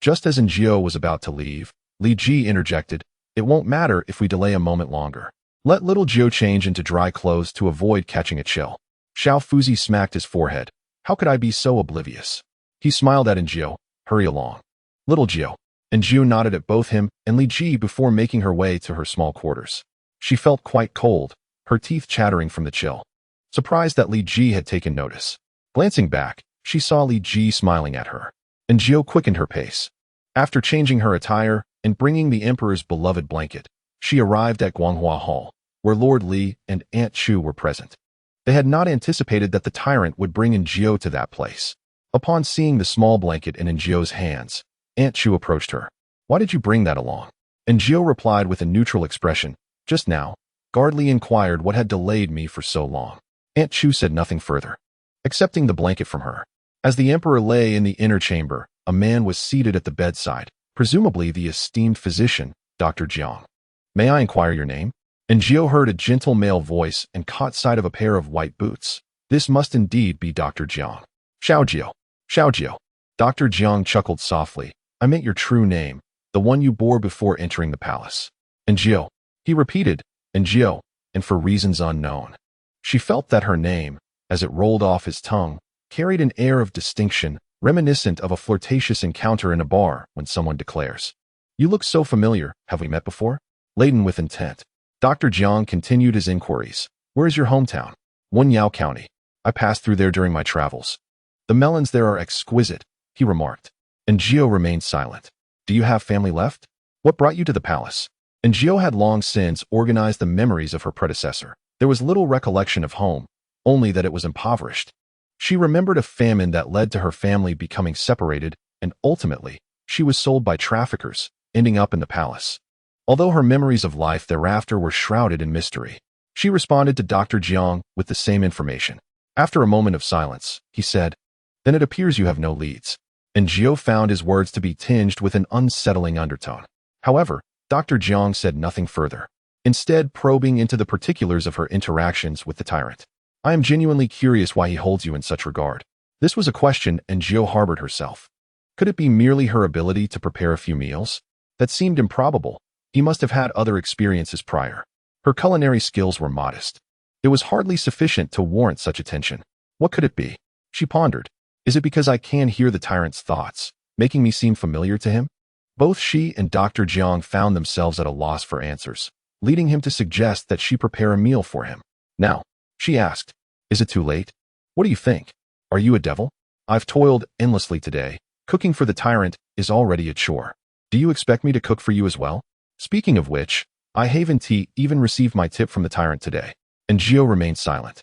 Just as Jiao was about to leave, Li Ji interjected, It won't matter if we delay a moment longer. Let little Jiao change into dry clothes to avoid catching a chill. Xiao Fuzi smacked his forehead. How could I be so oblivious? He smiled at Jiao. Hurry along. Little Jiao. And Jiao nodded at both him and Li Ji before making her way to her small quarters. She felt quite cold, her teeth chattering from the chill. Surprised that Li Ji had taken notice. Glancing back, she saw Li Ji smiling at her, and Jiao quickened her pace. After changing her attire and bringing the emperor's beloved blanket, she arrived at Guanghua Hall, where Lord Li and Aunt Chu were present. They had not anticipated that the tyrant would bring Jiao to that place. Upon seeing the small blanket in Jiao's hands, Aunt Chu approached her. Why did you bring that along? And Jiao replied with a neutral expression. Just now, Guard Li inquired what had delayed me for so long. Aunt Chu said nothing further, accepting the blanket from her. As the emperor lay in the inner chamber, a man was seated at the bedside, presumably the esteemed physician, Dr. Jiang. May I inquire your name? And Jiao heard a gentle male voice and caught sight of a pair of white boots. This must indeed be Dr. Jiang. Xiaojiao. Xiaojiao. Dr. Jiang chuckled softly. I meant your true name, the one you bore before entering the palace. And Jiao. He repeated, and Jiao, and for reasons unknown. She felt that her name, as it rolled off his tongue, carried an air of distinction, reminiscent of a flirtatious encounter in a bar when someone declares, You look so familiar, have we met before? Laden with intent, Dr. Jiang continued his inquiries. Where is your hometown? Wenyao County. I passed through there during my travels. The melons there are exquisite, he remarked. And Jiao remained silent. Do you have family left? What brought you to the palace? And Jiao had long since organized the memories of her predecessor. There was little recollection of home, only that it was impoverished. She remembered a famine that led to her family becoming separated, and ultimately, she was sold by traffickers, ending up in the palace. although her memories of life thereafter were shrouded in mystery. She responded to Dr. Jiang with the same information. After a moment of silence, he said, "Then it appears you have no leads." And Jiao found his words to be tinged with an unsettling undertone. However, Dr. Jiang said nothing further, instead probing into the particulars of her interactions with the tyrant. "I am genuinely curious why he holds you in such regard." This was a question, and Jiao harbored herself. Could it be merely her ability to prepare a few meals? That seemed improbable. He must have had other experiences prior. Her culinary skills were modest. It was hardly sufficient to warrant such attention. What could it be? She pondered. Is it because I can hear the tyrant's thoughts, making me seem familiar to him? Both she and Dr. Jiang found themselves at a loss for answers, leading him to suggest that she prepare a meal for him. Now, she asked, "Is it too late? What do you think? Are you a devil? I've toiled endlessly today. Cooking for the tyrant is already a chore. Do you expect me to cook for you as well? Speaking of which, I haven't even received my tip from the tyrant today." And Jiao remained silent.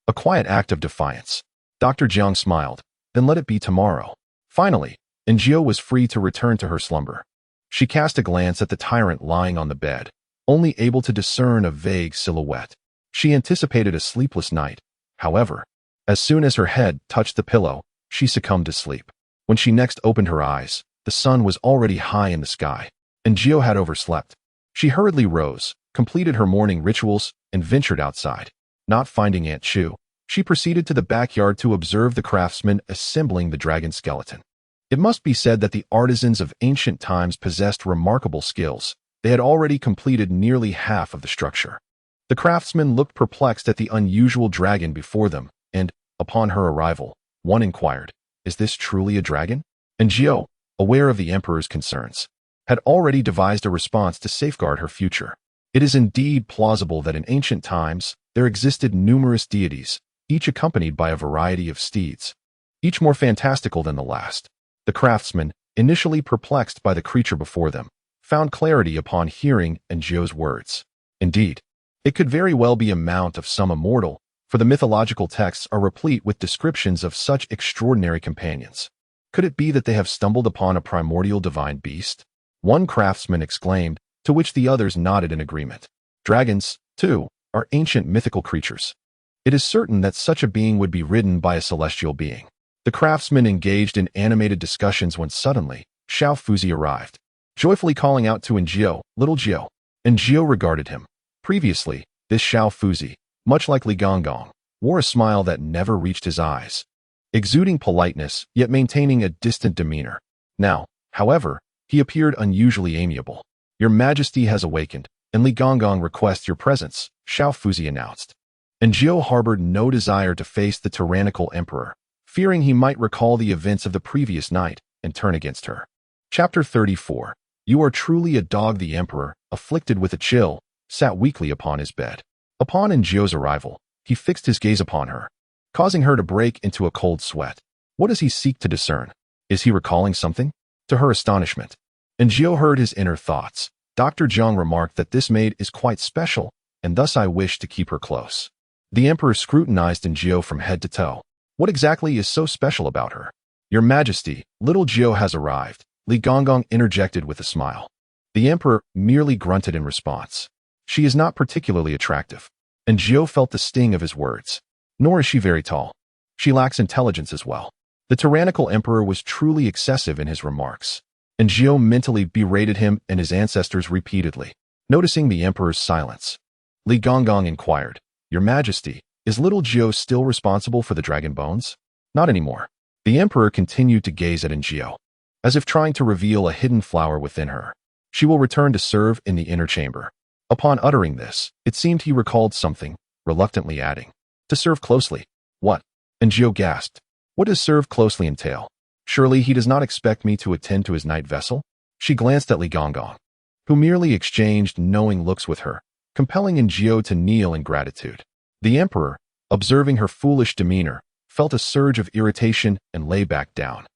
A quiet act of defiance. Dr. Jiang smiled. Then let it be tomorrow. Finally, and Jiao was free to return to her slumber. She cast a glance at the tyrant lying on the bed, only able to discern a vague silhouette. She anticipated a sleepless night. However, as soon as her head touched the pillow, she succumbed to sleep. When she next opened her eyes, the sun was already high in the sky, and Jiao had overslept. She hurriedly rose, completed her morning rituals, and ventured outside. Not finding Aunt Chu, she proceeded to the backyard to observe the craftsmen assembling the dragon skeleton. It must be said that the artisans of ancient times possessed remarkable skills. They had already completed nearly half of the structure. The craftsmen looked perplexed at the unusual dragon before them, and, upon her arrival, one inquired, "Is this truly a dragon?" And Jiao, aware of the emperor's concerns, had already devised a response to safeguard her future. It is indeed plausible that in ancient times there existed numerous deities, each accompanied by a variety of steeds, each more fantastical than the last. The craftsmen, initially perplexed by the creature before them, found clarity upon hearing and Jiao's words. Indeed, it could very well be a mount of some immortal, for the mythological texts are replete with descriptions of such extraordinary companions. Could it be that they have stumbled upon a primordial divine beast? One craftsman exclaimed, to which the others nodded in agreement. Dragons, too, are ancient mythical creatures. It is certain that such a being would be ridden by a celestial being. The craftsmen engaged in animated discussions when suddenly, Xiao Fuzi arrived, joyfully calling out to Jiao, "Little Jiao." And Jiao regarded him. Previously, this Xiao Fuzi, much like Li Gonggong, wore a smile that never reached his eyes, exuding politeness yet maintaining a distant demeanor. Now, however, he appeared unusually amiable. "Your Majesty has awakened, and Li Gonggong requests your presence," Xiao Fuzi announced. And Jiao harbored no desire to face the tyrannical emperor, fearing he might recall the events of the previous night and turn against her. Chapter 34. You are truly a dog. The emperor, afflicted with a chill, sat weakly upon his bed. Upon Jiao's arrival, he fixed his gaze upon her, causing her to break into a cold sweat. What does he seek to discern? Is he recalling something? To her astonishment, Jiao heard his inner thoughts. Dr. Jiang remarked that this maid is quite special, and thus I wish to keep her close. The emperor scrutinized Jiao from head to toe. What exactly is so special about her? Your Majesty, little Jiao has arrived, Li Gonggong interjected with a smile. The emperor merely grunted in response. She is not particularly attractive. And Jiao felt the sting of his words. Nor is she very tall. She lacks intelligence as well. The tyrannical emperor was truly excessive in his remarks. And Jiao mentally berated him and his ancestors repeatedly. Noticing the emperor's silence, Li Gonggong inquired, Your Majesty, is little Jiao still responsible for the dragon bones? Not anymore. The emperor continued to gaze at Jiao, as if trying to reveal a hidden flower within her. She will return to serve in the inner chamber. Upon uttering this, it seemed he recalled something, reluctantly adding, To serve closely. What? And Jiao gasped. What does serve closely entail? Surely he does not expect me to attend to his night vessel? She glanced at Li Gonggong, who merely exchanged knowing looks with her, compelling Jiao to kneel in gratitude. The emperor, observing her foolish demeanor, felt a surge of irritation and lay back down.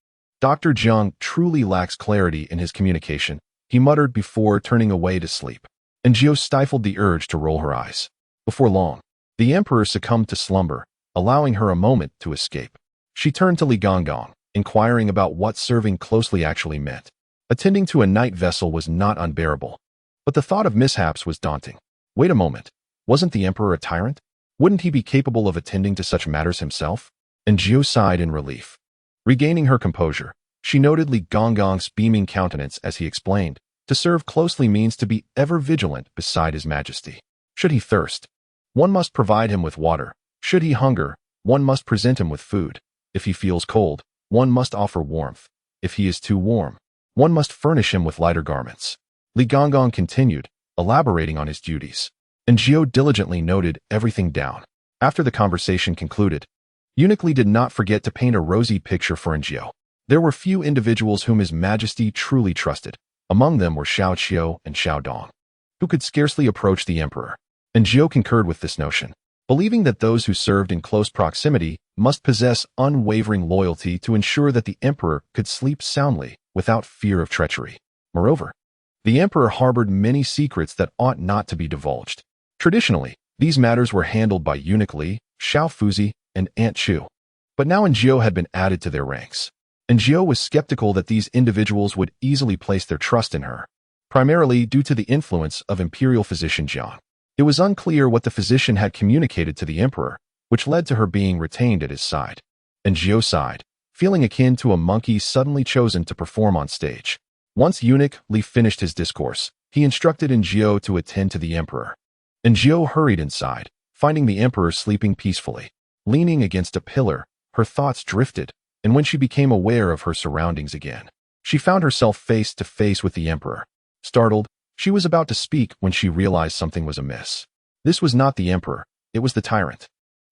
Dr. Jiang truly lacks clarity in his communication, he muttered before turning away to sleep. And Jiao stifled the urge to roll her eyes. Before long, the emperor succumbed to slumber, allowing her a moment to escape. She turned to Li Gonggong, inquiring about what serving closely actually meant. Attending to a night vessel was not unbearable. But the thought of mishaps was daunting. Wait a moment. Wasn't the emperor a tyrant? Wouldn't he be capable of attending to such matters himself? And Jiao sighed in relief. Regaining her composure, she noted Li Gonggong's beaming countenance as he explained, to serve closely means to be ever vigilant beside his majesty. Should he thirst, one must provide him with water. Should he hunger, one must present him with food. If he feels cold, one must offer warmth. If he is too warm, one must furnish him with lighter garments. Li Gonggong continued, elaborating on his duties. And Jiao diligently noted everything down. After the conversation concluded, Eunuch Li did not forget to paint a rosy picture for Jiao. There were few individuals whom His Majesty truly trusted. Among them were Xiao Qiu and Xiao Dong, who could scarcely approach the emperor. And Jiao concurred with this notion, believing that those who served in close proximity must possess unwavering loyalty to ensure that the emperor could sleep soundly without fear of treachery. Moreover, the emperor harbored many secrets that ought not to be divulged. Traditionally, these matters were handled by Eunuch Li, Xiao Fuzi, and Aunt Chu. But now Jiao had been added to their ranks. And Jiao was skeptical that these individuals would easily place their trust in her, primarily due to the influence of imperial physician Jiang. It was unclear what the physician had communicated to the emperor, which led to her being retained at his side. And Jiao sighed, feeling akin to a monkey suddenly chosen to perform on stage. Once Eunuch Li finished his discourse, he instructed Jiao to attend to the emperor. And Jiao hurried inside, finding the emperor sleeping peacefully. Leaning against a pillar, her thoughts drifted, and when she became aware of her surroundings again, she found herself face to face with the emperor. Startled, she was about to speak when she realized something was amiss. This was not the emperor, it was the tyrant.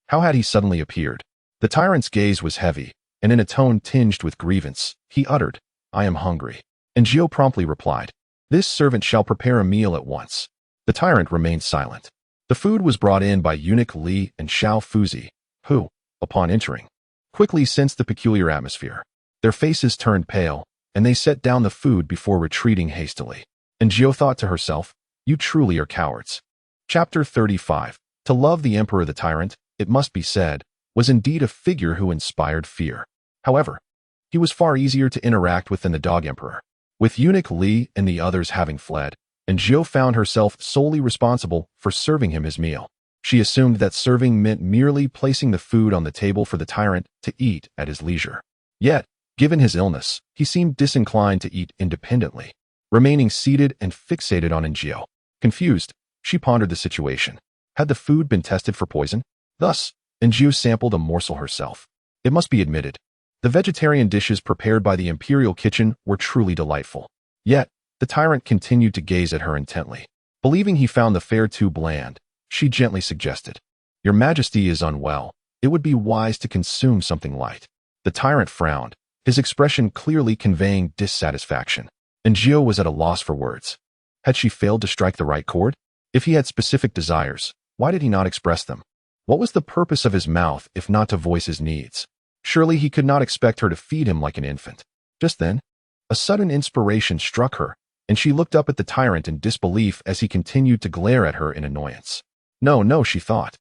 How had he suddenly appeared? The tyrant's gaze was heavy, and in a tone tinged with grievance, he uttered, "I am hungry." And Jiao promptly replied, "This servant shall prepare a meal at once." The tyrant remained silent. The food was brought in by Eunuch Li and Xiao Fuzi, who, upon entering, quickly sensed the peculiar atmosphere. Their faces turned pale, and they set down the food before retreating hastily. And Jiao thought to herself, "You truly are cowards." Chapter 35. To love the emperor the tyrant, it must be said, was indeed a figure who inspired fear. However, he was far easier to interact with than the dog emperor. With Eunuch Li and the others having fled, and Jiao found herself solely responsible for serving him his meal. She assumed that serving meant merely placing the food on the table for the tyrant to eat at his leisure. Yet, given his illness, he seemed disinclined to eat independently, remaining seated and fixated on Jiao. Confused, she pondered the situation. Had the food been tested for poison? Thus, Jiao sampled a morsel herself. It must be admitted, the vegetarian dishes prepared by the imperial kitchen were truly delightful. Yet, the tyrant continued to gaze at her intently. Believing he found the fare too bland, she gently suggested, "Your Majesty is unwell. It would be wise to consume something light." The tyrant frowned, his expression clearly conveying dissatisfaction. And Jiao was at a loss for words. Had she failed to strike the right chord? If he had specific desires, why did he not express them? What was the purpose of his mouth if not to voice his needs? Surely he could not expect her to feed him like an infant. Just then, a sudden inspiration struck her, and she looked up at the tyrant in disbelief as he continued to glare at her in annoyance. No, she thought.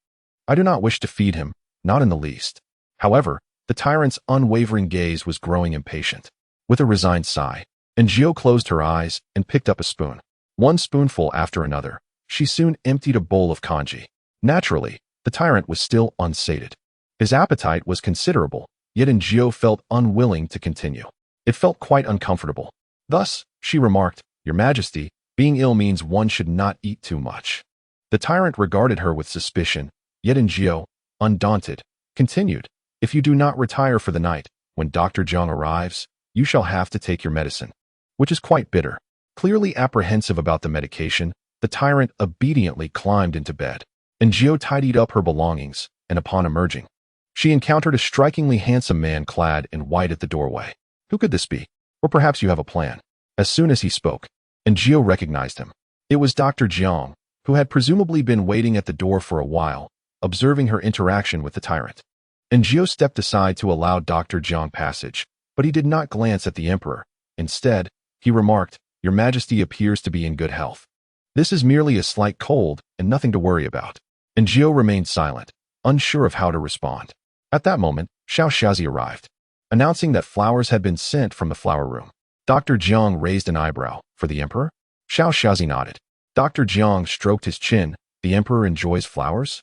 I do not wish to feed him, not in the least. However, the tyrant's unwavering gaze was growing impatient. With a resigned sigh, Jiao closed her eyes and picked up a spoon. One spoonful after another, she soon emptied a bowl of congee. Naturally, the tyrant was still unsated. His appetite was considerable, yet Jiao felt unwilling to continue. It felt quite uncomfortable. Thus, she remarked, "Your Majesty, being ill means one should not eat too much." The tyrant regarded her with suspicion, yet Jiao, undaunted, continued, "If you do not retire for the night, when Dr. Zhang arrives, you shall have to take your medicine," which is quite bitter. Clearly apprehensive about the medication, the tyrant obediently climbed into bed. Jiao tidied up her belongings, and upon emerging, she encountered a strikingly handsome man clad in white at the doorway. Who could this be? Or perhaps you have a plan. As soon as he spoke, Jiao recognized him. It was Dr. Zhang, who had presumably been waiting at the door for a while, observing her interaction with the tyrant. Jiao stepped aside to allow Dr. Zhang passage, but he did not glance at the emperor. Instead, he remarked, "Your Majesty appears to be in good health. This is merely a slight cold and nothing to worry about." Jiao remained silent, unsure of how to respond. At that moment, Xiao Shazi arrived, announcing that flowers had been sent from the flower room. Dr. Zhang raised an eyebrow. "For the emperor?" Xiao Shazi nodded. Dr. Jiang stroked his chin. The emperor enjoys flowers?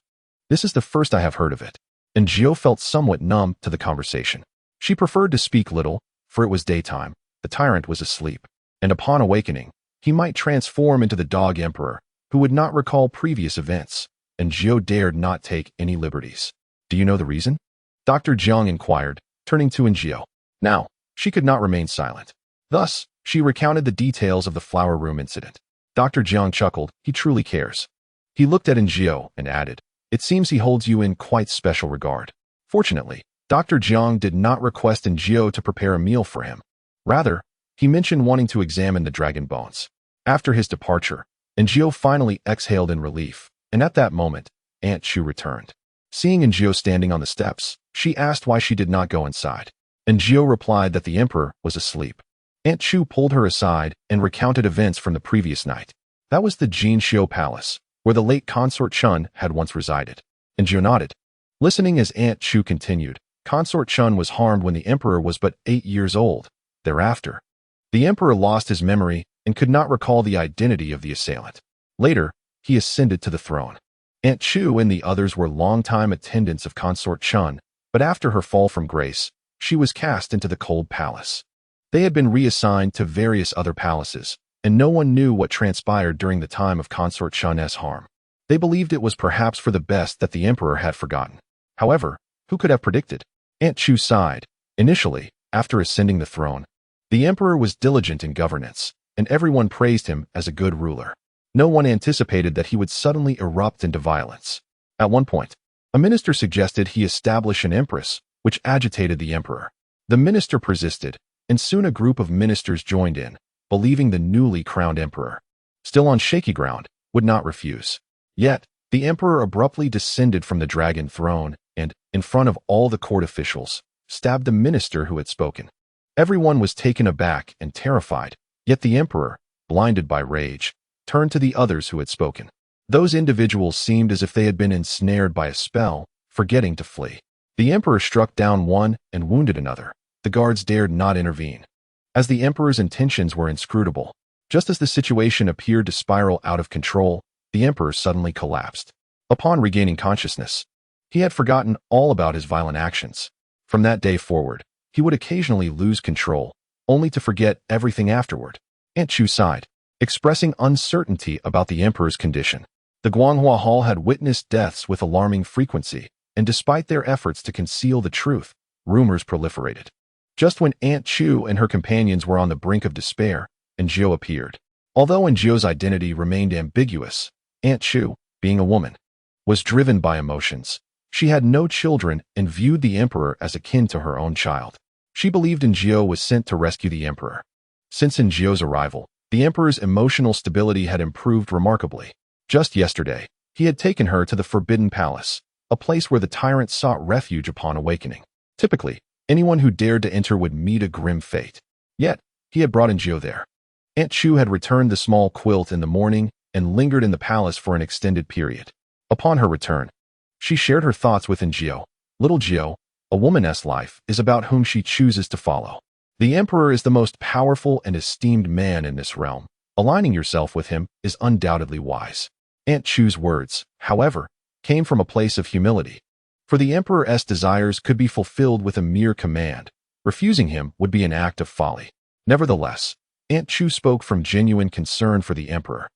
This is the first I have heard of it. And Jiao felt somewhat numb to the conversation. She preferred to speak little, for it was daytime. The tyrant was asleep. And upon awakening, he might transform into the dog emperor, who would not recall previous events, and Jiao dared not take any liberties. Do you know the reason? Dr. Jiang inquired, turning to Jiao. Now, she could not remain silent. Thus, she recounted the details of the flower room incident. Dr. Jiang chuckled. He truly cares. He looked at Jiao and added, It seems he holds you in quite special regard. Fortunately, Dr. Jiang did not request Jiao to prepare a meal for him. Rather, he mentioned wanting to examine the dragon bones. After his departure, Jiao finally exhaled in relief, and at that moment, Aunt Chu returned. Seeing Jiao standing on the steps, she asked why she did not go inside. Jiao replied that the emperor was asleep. Aunt Chu pulled her aside and recounted events from the previous night. That was the Jinxiu Palace, where the late Consort Chun had once resided. Jiao nodded. Listening as Aunt Chu continued, Consort Chun was harmed when the emperor was but 8 years old. Thereafter, the emperor lost his memory and could not recall the identity of the assailant. Later, he ascended to the throne. Aunt Chu and the others were longtime attendants of Consort Chun, but after her fall from grace, she was cast into the cold palace. They had been reassigned to various other palaces, and no one knew what transpired during the time of Consort Chun's harm. They believed it was perhaps for the best that the emperor had forgotten. However, who could have predicted? Aunt Chu sighed. Initially, after ascending the throne, the emperor was diligent in governance, and everyone praised him as a good ruler. No one anticipated that he would suddenly erupt into violence. At one point, a minister suggested he establish an empress, which agitated the emperor. The minister persisted, and soon a group of ministers joined in, believing the newly crowned emperor, still on shaky ground, would not refuse. Yet, the emperor abruptly descended from the dragon throne and, in front of all the court officials, stabbed the minister who had spoken. Everyone was taken aback and terrified, yet the emperor, blinded by rage, turned to the others who had spoken. Those individuals seemed as if they had been ensnared by a spell, forgetting to flee. The emperor struck down one and wounded another. The guards dared not intervene, as the emperor's intentions were inscrutable. Just as the situation appeared to spiral out of control, the emperor suddenly collapsed. Upon regaining consciousness, he had forgotten all about his violent actions. From that day forward, he would occasionally lose control, only to forget everything afterward. Aunt Chu sighed, expressing uncertainty about the emperor's condition. The Guanghua Hall had witnessed deaths with alarming frequency, and despite their efforts to conceal the truth, rumors proliferated. Just when Aunt Chu and her companions were on the brink of despair, Jiao appeared. Although Jiao's identity remained ambiguous, Aunt Chu, being a woman, was driven by emotions. She had no children and viewed the emperor as akin to her own child. She believed Jiao was sent to rescue the emperor. Since Jiao's arrival, the emperor's emotional stability had improved remarkably. Just yesterday, he had taken her to the Forbidden Palace, a place where the tyrant sought refuge upon awakening. Typically, anyone who dared to enter would meet a grim fate. Yet, he had brought Jiao there. Aunt Chu had returned the small quilt in the morning and lingered in the palace for an extended period. Upon her return, she shared her thoughts with Jiao. Little Jiao, a woman's life is about whom she chooses to follow. The emperor is the most powerful and esteemed man in this realm. Aligning yourself with him is undoubtedly wise. Aunt Chu's words, however, came from a place of humility. For the emperor's desires could be fulfilled with a mere command. Refusing him would be an act of folly. Nevertheless, Aunt Chu spoke from genuine concern for the emperor,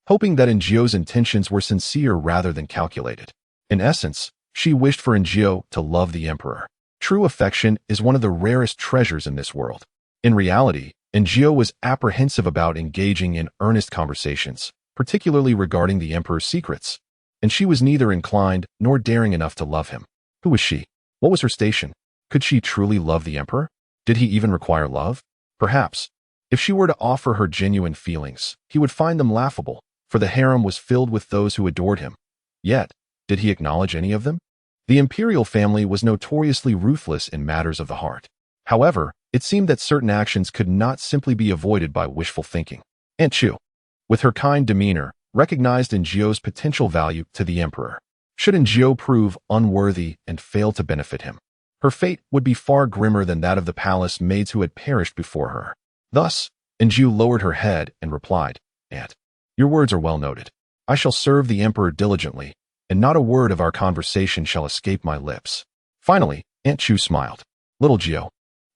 hoping that Jiao's intentions were sincere rather than calculated. In essence, she wished for Jiao to love the emperor. True affection is one of the rarest treasures in this world. In reality, Jiao was apprehensive about engaging in earnest conversations, particularly regarding the emperor's secrets, and she was neither inclined nor daring enough to love him. Who was she? What was her station? Could she truly love the emperor? Did he even require love? Perhaps. If she were to offer her genuine feelings, he would find them laughable, for the harem was filled with those who adored him. Yet, did he acknowledge any of them? The imperial family was notoriously ruthless in matters of the heart. However, it seemed that certain actions could not simply be avoided by wishful thinking. Aunt Chu, with her kind demeanor, recognized Jiao's potential value to the emperor. Should Jiao prove unworthy and fail to benefit him, her fate would be far grimmer than that of the palace maids who had perished before her. Thus, Jiao lowered her head and replied, Aunt, Your words are well noted. I shall serve the emperor diligently, and not a word of our conversation shall escape my lips. Finally, Aunt Chu smiled. Little Gio,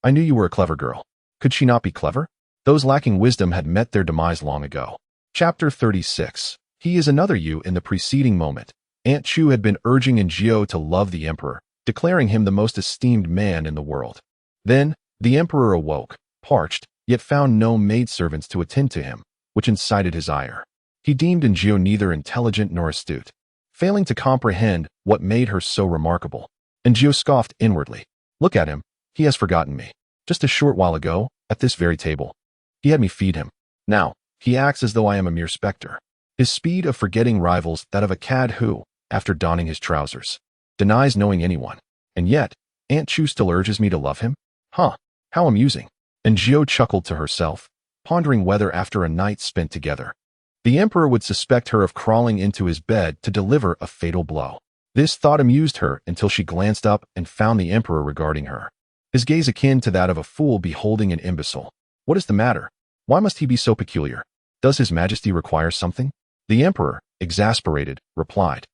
I knew you were a clever girl. Could she not be clever? Those lacking wisdom had met their demise long ago. Chapter 36. He is another you. In the preceding moment, Aunt Chu had been urging Gio to love the emperor, declaring him the most esteemed man in the world. Then, the emperor awoke, parched, yet found no maidservants to attend to him, which incited his ire. He deemed Gio neither intelligent nor astute, failing to comprehend what made her so remarkable. Gio scoffed inwardly. Look at him, he has forgotten me. Just a short while ago, at this very table, he had me feed him. Now, he acts as though I am a mere specter. His speed of forgetting rivals that of a cad who, after donning his trousers, denies knowing anyone. And yet, Aunt Chu still urges me to love him? Huh, how amusing. Gio chuckled to herself, pondering whether after a night spent together, the emperor would suspect her of crawling into his bed to deliver a fatal blow. This thought amused her until she glanced up and found the emperor regarding her, his gaze akin to that of a fool beholding an imbecile. What is the matter? Why must he be so peculiar? Does his majesty require something? The emperor, exasperated, replied,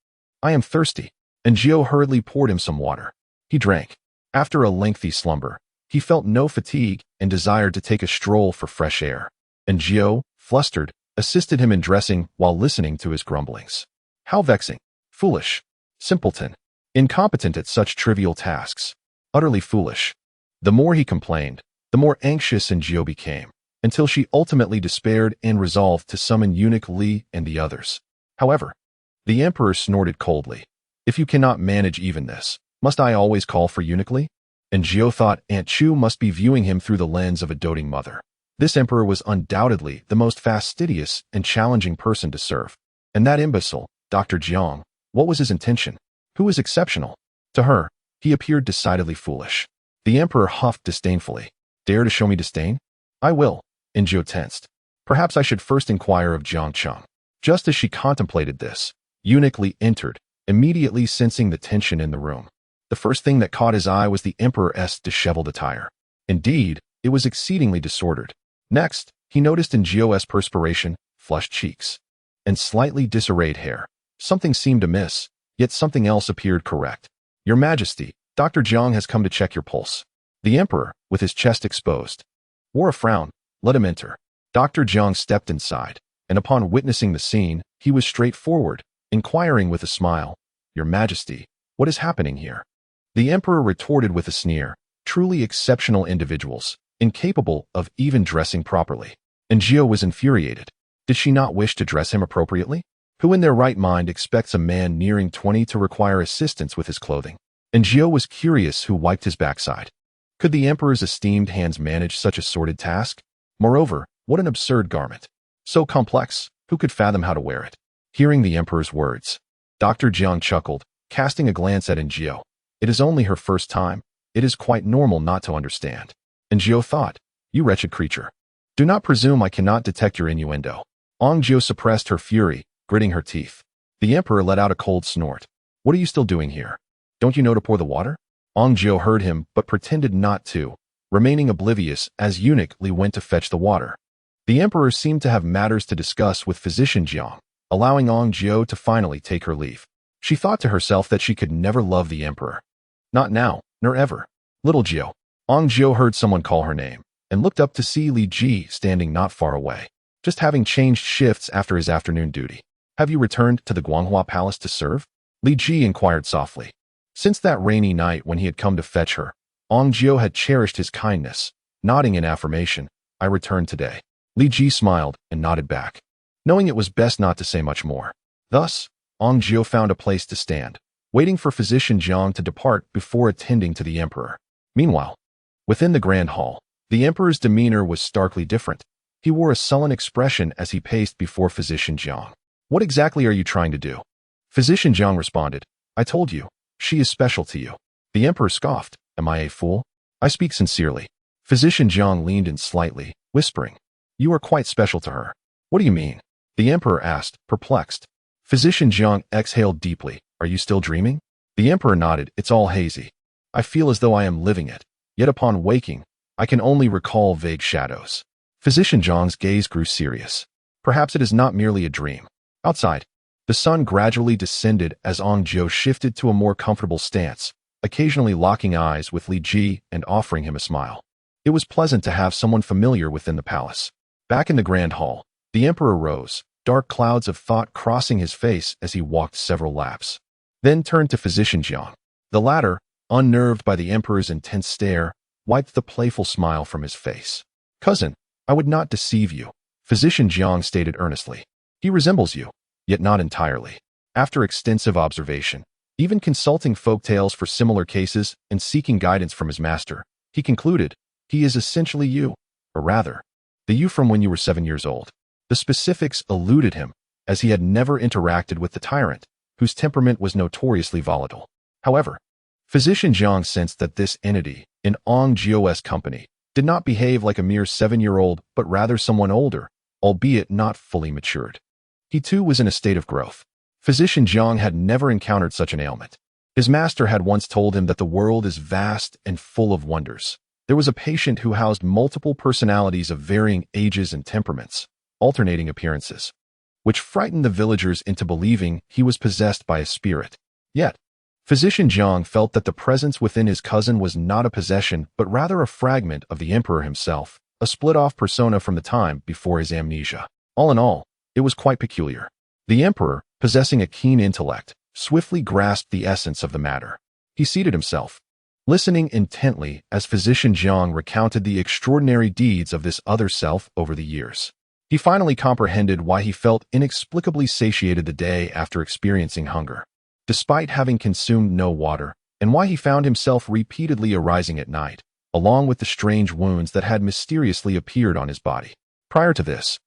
I am thirsty. Gio hurriedly poured him some water. He drank. After a lengthy slumber, he felt no fatigue and desired to take a stroll for fresh air. Gio, flustered, assisted him in dressing while listening to his grumblings. How vexing! Foolish! Simpleton! Incompetent at such trivial tasks! Utterly foolish! The more he complained, the more anxious Gio became, until she ultimately despaired and resolved to summon Eunuch Li and the others. However, the emperor snorted coldly. If you cannot manage even this, must I always call for Eunuch Li? Gio thought Aunt Chu must be viewing him through the lens of a doting mother. This emperor was undoubtedly the most fastidious and challenging person to serve. And that imbecile, Dr. Jiang, what was his intention? Who was exceptional? To her, he appeared decidedly foolish. The emperor huffed disdainfully. Dare to show me disdain? I will. Gio tensed. Perhaps I should first inquire of Jiang Cheng. Just as she contemplated this, Eunuch Li entered, immediately sensing the tension in the room. The first thing that caught his eye was the emperor's disheveled attire. Indeed, it was exceedingly disordered. Next, he noticed Gio's perspiration, flushed cheeks, and slightly disarrayed hair. Something seemed amiss, yet something else appeared correct. Your Majesty, Dr. Jiang has come to check your pulse. The emperor, with his chest exposed, wore a frown. Let him enter. Dr. Jiang stepped inside, and upon witnessing the scene, he was straightforward, inquiring with a smile, Your Majesty, what is happening here? The emperor retorted with a sneer, truly exceptional individuals, incapable of even dressing properly. Gio was infuriated. Did she not wish to dress him appropriately? Who in their right mind expects a man nearing 20 to require assistance with his clothing? Gio was curious who wiped his backside. Could the emperor's esteemed hands manage such a sordid task? Moreover, what an absurd garment. So complex, who could fathom how to wear it? Hearing the emperor's words, Dr. Jiang chuckled, casting a glance at Gio. It is only her first time. It is quite normal not to understand. Gio thought, you wretched creature. Do not presume I cannot detect your innuendo. Gio suppressed her fury, gritting her teeth. The emperor let out a cold snort. What are you still doing here? Don't you know to pour the water? Gio heard him but pretended not to, remaining oblivious as Eunuch Li went to fetch the water. The emperor seemed to have matters to discuss with physician Jiang, allowing Gio to finally take her leave. She thought to herself that she could never love the emperor. Not now, nor ever. Little Gio. Gio heard someone call her name, and looked up to see Li Ji standing not far away, just having changed shifts after his afternoon duty. Have you returned to the Guanghua Palace to serve? Li Ji inquired softly. Since that rainy night when he had come to fetch her, Gio had cherished his kindness, nodding in affirmation. I returned today. Li Ji smiled and nodded back, knowing it was best not to say much more. Thus, Gio found a place to stand, waiting for physician Jiang to depart before attending to the emperor. Meanwhile, within the grand hall, the emperor's demeanor was starkly different. He wore a sullen expression as he paced before physician Jiang. What exactly are you trying to do? Physician Jiang responded, I told you, she is special to you. The emperor scoffed, am I a fool? I speak sincerely. Physician Jiang leaned in slightly, whispering, you are quite special to her. What do you mean? The emperor asked, perplexed. Physician Jiang exhaled deeply. Are you still dreaming? The emperor nodded, it's all hazy. I feel as though I am living it, yet upon waking, I can only recall vague shadows. Physician Jiang's gaze grew serious. Perhaps it is not merely a dream. Outside, the sun gradually descended as Aaargh shifted to a more comfortable stance, occasionally locking eyes with Li Ji and offering him a smile. It was pleasant to have someone familiar within the palace. Back in the grand hall, the emperor rose, dark clouds of thought crossing his face as he walked several laps. Then turned to Physician Jiang. The latter, unnerved by the emperor's intense stare, wiped the playful smile from his face. "Cousin, I would not deceive you," Physician Jiang stated earnestly. "He resembles you, yet not entirely." After extensive observation, even consulting folktales for similar cases and seeking guidance from his master, he concluded, he is essentially you, or rather, the you from when you were 7 years old. The specifics eluded him, as he had never interacted with the tyrant, whose temperament was notoriously volatile. However, Physician Jiang sensed that this entity, in Aaargh's company, did not behave like a mere 7-year-old, but rather someone older, albeit not fully matured. He too was in a state of growth. Physician Jiang had never encountered such an ailment. His master had once told him that the world is vast and full of wonders. There was a patient who housed multiple personalities of varying ages and temperaments, alternating appearances, which frightened the villagers into believing he was possessed by a spirit. Yet, Physician Jiang felt that the presence within his cousin was not a possession, but rather a fragment of the emperor himself, a split-off persona from the time before his amnesia. All in all, it was quite peculiar. The emperor, possessing a keen intellect, swiftly grasped the essence of the matter. He seated himself, listening intently as Physician Jiang recounted the extraordinary deeds of this other self over the years. He finally comprehended why he felt inexplicably satiated the day after experiencing hunger, despite having consumed no water, and why he found himself repeatedly arising at night, along with the strange wounds that had mysteriously appeared on his body. Prior to this,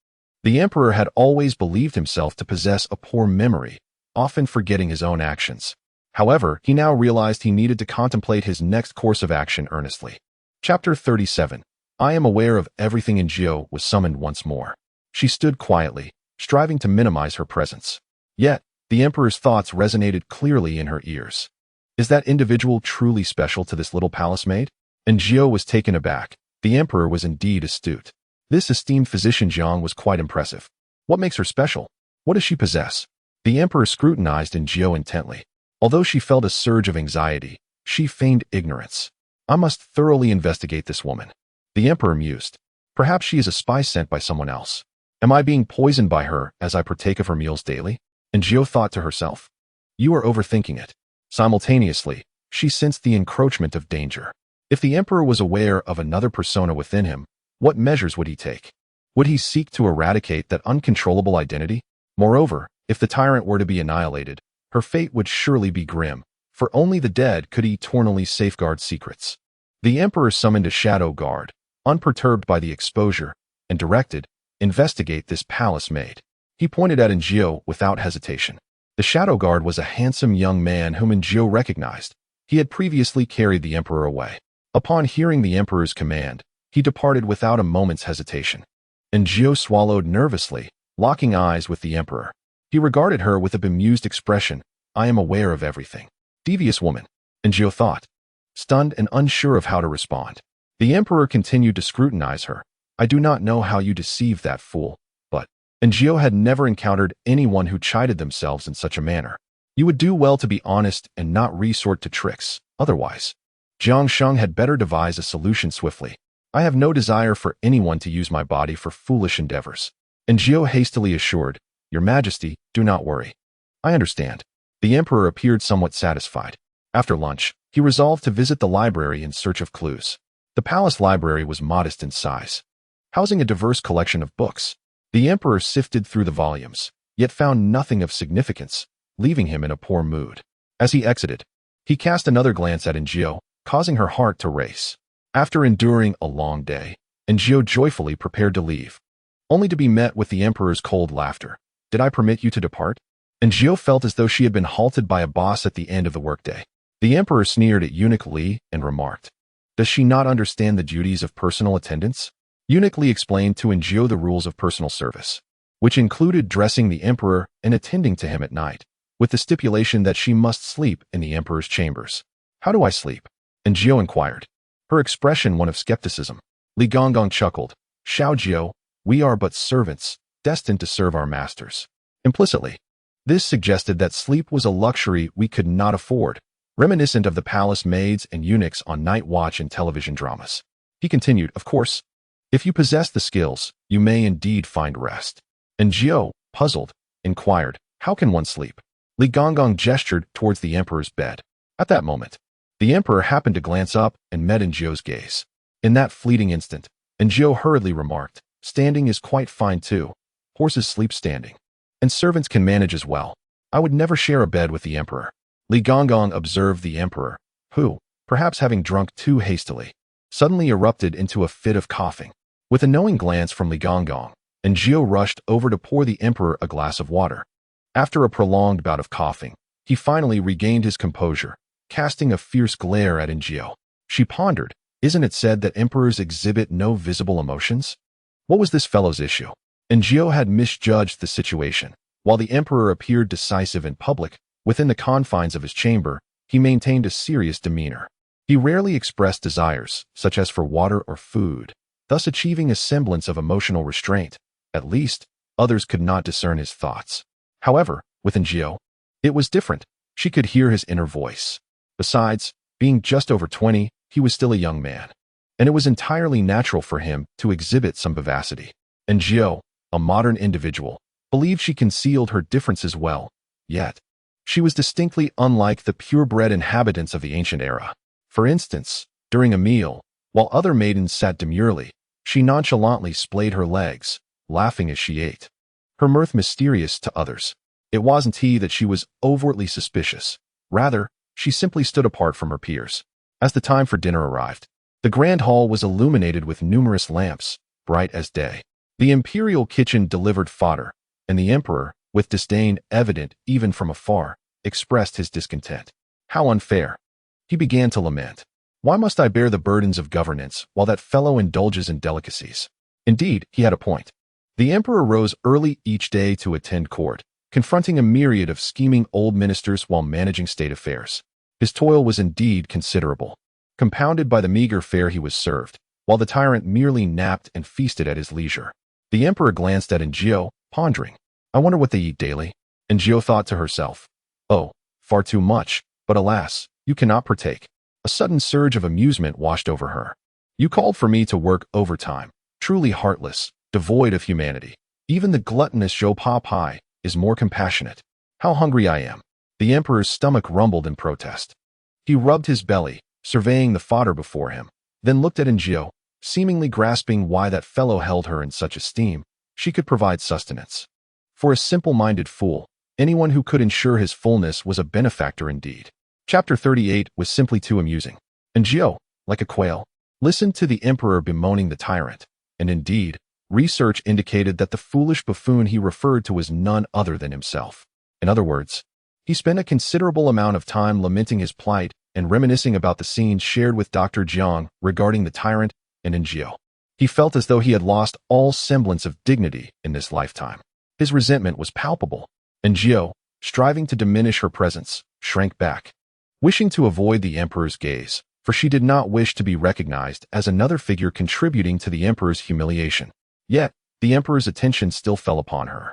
the emperor had always believed himself to possess a poor memory, often forgetting his own actions. However, he now realized he needed to contemplate his next course of action earnestly. Chapter 37. I am aware of everything. Aaargh was summoned once more. She stood quietly, striving to minimize her presence. Yet, the emperor's thoughts resonated clearly in her ears. Is that individual truly special to this little palace maid? Aaargh was taken aback. The emperor was indeed astute. This esteemed Physician Jiang was quite impressive. What makes her special? What does she possess? The emperor scrutinized Aaargh intently. Although she felt a surge of anxiety, she feigned ignorance. I must thoroughly investigate this woman. The emperor mused. Perhaps she is a spy sent by someone else. Am I being poisoned by her as I partake of her meals daily? Aaargh thought to herself. You are overthinking it. Simultaneously, she sensed the encroachment of danger. If the emperor was aware of another persona within him, what measures would he take? Would he seek to eradicate that uncontrollable identity? Moreover, if the tyrant were to be annihilated, her fate would surely be grim, for only the dead could eternally safeguard secrets. The emperor summoned a shadow guard, unperturbed by the exposure, and directed, investigate this palace maid. He pointed at Aaargh without hesitation. The shadow guard was a handsome young man whom Aaargh recognized. He had previously carried the emperor away. Upon hearing the emperor's command, he departed without a moment's hesitation. Aaargh swallowed nervously, locking eyes with the emperor. He regarded her with a bemused expression. I am aware of everything. Devious woman, Aaargh thought, stunned and unsure of how to respond. The emperor continued to scrutinize her. I do not know how you deceived that fool, but Aaargh had never encountered anyone who chided themselves in such a manner. You would do well to be honest and not resort to tricks. Otherwise, Jiang Sheng had better devise a solution swiftly. I have no desire for anyone to use my body for foolish endeavors. Aaargh hastily assured, Your Majesty, do not worry. I understand. The emperor appeared somewhat satisfied. After lunch, he resolved to visit the library in search of clues. The palace library was modest in size, housing a diverse collection of books. The emperor sifted through the volumes, yet found nothing of significance, leaving him in a poor mood. As he exited, he cast another glance at Aaargh, causing her heart to race. After enduring a long day, Aaargh joyfully prepared to leave, only to be met with the emperor's cold laughter. Did I permit you to depart? Aaargh felt as though she had been halted by a boss at the end of the workday. The emperor sneered at Eunuch Li and remarked, Does she not understand the duties of personal attendance? Eunuch Li explained to Aaargh the rules of personal service, which included dressing the emperor and attending to him at night, with the stipulation that she must sleep in the emperor's chambers. How do I sleep? Aaargh inquired, her expression one of skepticism. Li Gonggong chuckled. Xiaojiu, we are but servants, destined to serve our masters. Implicitly, this suggested that sleep was a luxury we could not afford, reminiscent of the palace maids and eunuchs on night watch in television dramas. He continued, of course, if you possess the skills, you may indeed find rest. And Jiao, puzzled, inquired, how can one sleep? Li Gonggong gestured towards the emperor's bed. At that moment, the emperor happened to glance up and met Jiao's gaze. In that fleeting instant, Jiao hurriedly remarked, standing is quite fine too. Horses sleep standing. And servants can manage as well. I would never share a bed with the emperor. Li Gonggong observed the emperor, who, perhaps having drunk too hastily, suddenly erupted into a fit of coughing. With a knowing glance from Li Gonggong, Jiao rushed over to pour the emperor a glass of water. After a prolonged bout of coughing, he finally regained his composure, casting a fierce glare at Jiao. She pondered, isn't it said that emperors exhibit no visible emotions? What was this fellow's issue? Jiao had misjudged the situation. While the emperor appeared decisive in public, within the confines of his chamber, he maintained a serious demeanor. He rarely expressed desires, such as for water or food, thus achieving a semblance of emotional restraint. At least, others could not discern his thoughts. However, with Jiao, it was different. She could hear his inner voice. Besides, being just over 20, he was still a young man, and it was entirely natural for him to exhibit some vivacity. Jiao, a modern individual, believed she concealed her differences well, yet she was distinctly unlike the purebred inhabitants of the ancient era. For instance, during a meal, while other maidens sat demurely, she nonchalantly splayed her legs, laughing as she ate. Her mirth mysterious to others. It wasn't he that she was overtly suspicious. Rather, she simply stood apart from her peers. As the time for dinner arrived, the grand hall was illuminated with numerous lamps, bright as day. The imperial kitchen delivered fodder, and the emperor, with disdain evident even from afar, expressed his discontent. How unfair! He began to lament. Why must I bear the burdens of governance while that fellow indulges in delicacies? Indeed, he had a point. The emperor rose early each day to attend court, confronting a myriad of scheming old ministers while managing state affairs. His toil was indeed considerable, compounded by the meager fare he was served, while the tyrant merely napped and feasted at his leisure. The emperor glanced at Jiao, pondering, I wonder what they eat daily. Jiao thought to herself, oh, far too much, but alas, you cannot partake. A sudden surge of amusement washed over her. You called for me to work overtime, truly heartless, devoid of humanity. Even the gluttonous Zhou Pa Pai is more compassionate. How hungry I am. The emperor's stomach rumbled in protest. He rubbed his belly, surveying the fodder before him, then looked at Jiao, seemingly grasping why that fellow held her in such esteem. She could provide sustenance. For a simple-minded fool, anyone who could ensure his fullness was a benefactor indeed. Chapter 38 was simply too amusing. Jiao, like a quail, listened to the emperor bemoaning the tyrant, and indeed, research indicated that the foolish buffoon he referred to was none other than himself. In other words, he spent a considerable amount of time lamenting his plight and reminiscing about the scenes shared with Dr. Jiang regarding the tyrant and Jiao. He felt as though he had lost all semblance of dignity in this lifetime. His resentment was palpable, and Jiao, striving to diminish her presence, shrank back, wishing to avoid the emperor's gaze, for she did not wish to be recognized as another figure contributing to the emperor's humiliation. Yet, the emperor's attention still fell upon her.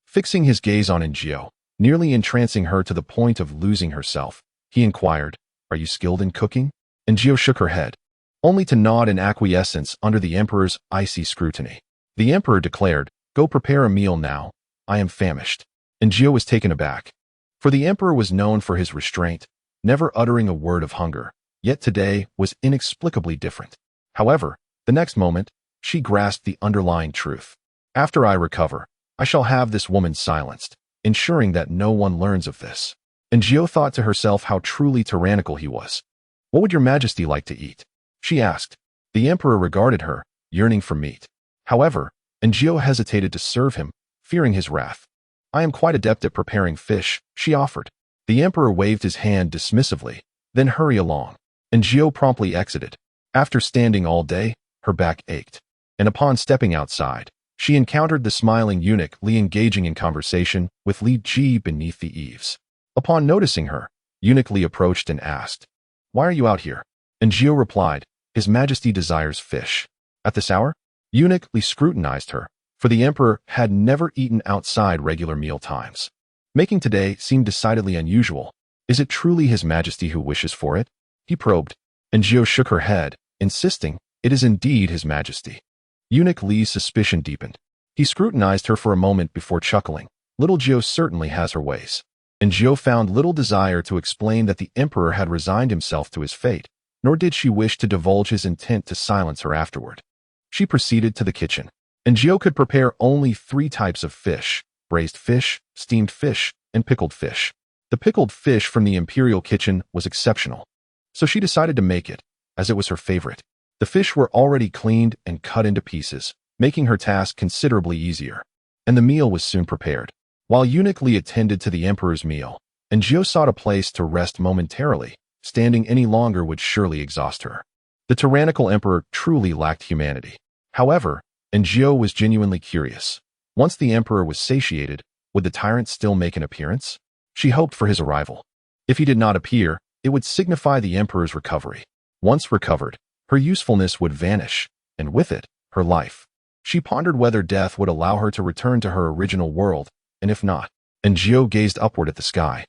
Fixing his gaze on Jiao, nearly entrancing her to the point of losing herself, he inquired, Are you skilled in cooking? Jiao shook her head, only to nod in acquiescence under the emperor's icy scrutiny. The emperor declared, Go prepare a meal now, I am famished. Jiao was taken aback. For the emperor was known for his restraint, never uttering a word of hunger, yet today was inexplicably different. However, the next moment, she grasped the underlying truth. After I recover, I shall have this woman silenced, ensuring that no one learns of this. Jiao thought to herself how truly tyrannical he was. What would your majesty like to eat? She asked. The emperor regarded her, yearning for meat. However, Jiao hesitated to serve him, fearing his wrath. I am quite adept at preparing fish, she offered. The emperor waved his hand dismissively, then hurry along. Jiao promptly exited. After standing all day, her back ached, and upon stepping outside, she encountered the smiling eunuch Li engaging in conversation with Li Ji beneath the eaves. Upon noticing her, eunuch Li approached and asked, Why are you out here? Jiao replied, His Majesty desires fish. At this hour? Eunuch Li scrutinized her, for the emperor had never eaten outside regular meal times. Making today seemed decidedly unusual. Is it truly His Majesty who wishes for it? He probed, and Jiao shook her head, insisting, it is indeed His Majesty. Eunuch Li's suspicion deepened. He scrutinized her for a moment before chuckling. Little Jiao certainly has her ways. And Jiao found little desire to explain that the emperor had resigned himself to his fate, nor did she wish to divulge his intent to silence her afterward. She proceeded to the kitchen, and Jiao could prepare only 3 types of fish: braised fish, steamed fish, and pickled fish. The pickled fish from the imperial kitchen was exceptional, so she decided to make it, as it was her favorite. The fish were already cleaned and cut into pieces, making her task considerably easier, and the meal was soon prepared. While Eunuch Li attended to the emperor's meal, and Jiao sought a place to rest momentarily, standing any longer would surely exhaust her. The tyrannical emperor truly lacked humanity. However, and Jiao was genuinely curious. Once the emperor was satiated, would the tyrant still make an appearance? She hoped for his arrival. If he did not appear, it would signify the emperor's recovery. Once recovered, her usefulness would vanish, and with it, her life. She pondered whether death would allow her to return to her original world, and if not, and Jiao gazed upward at the sky,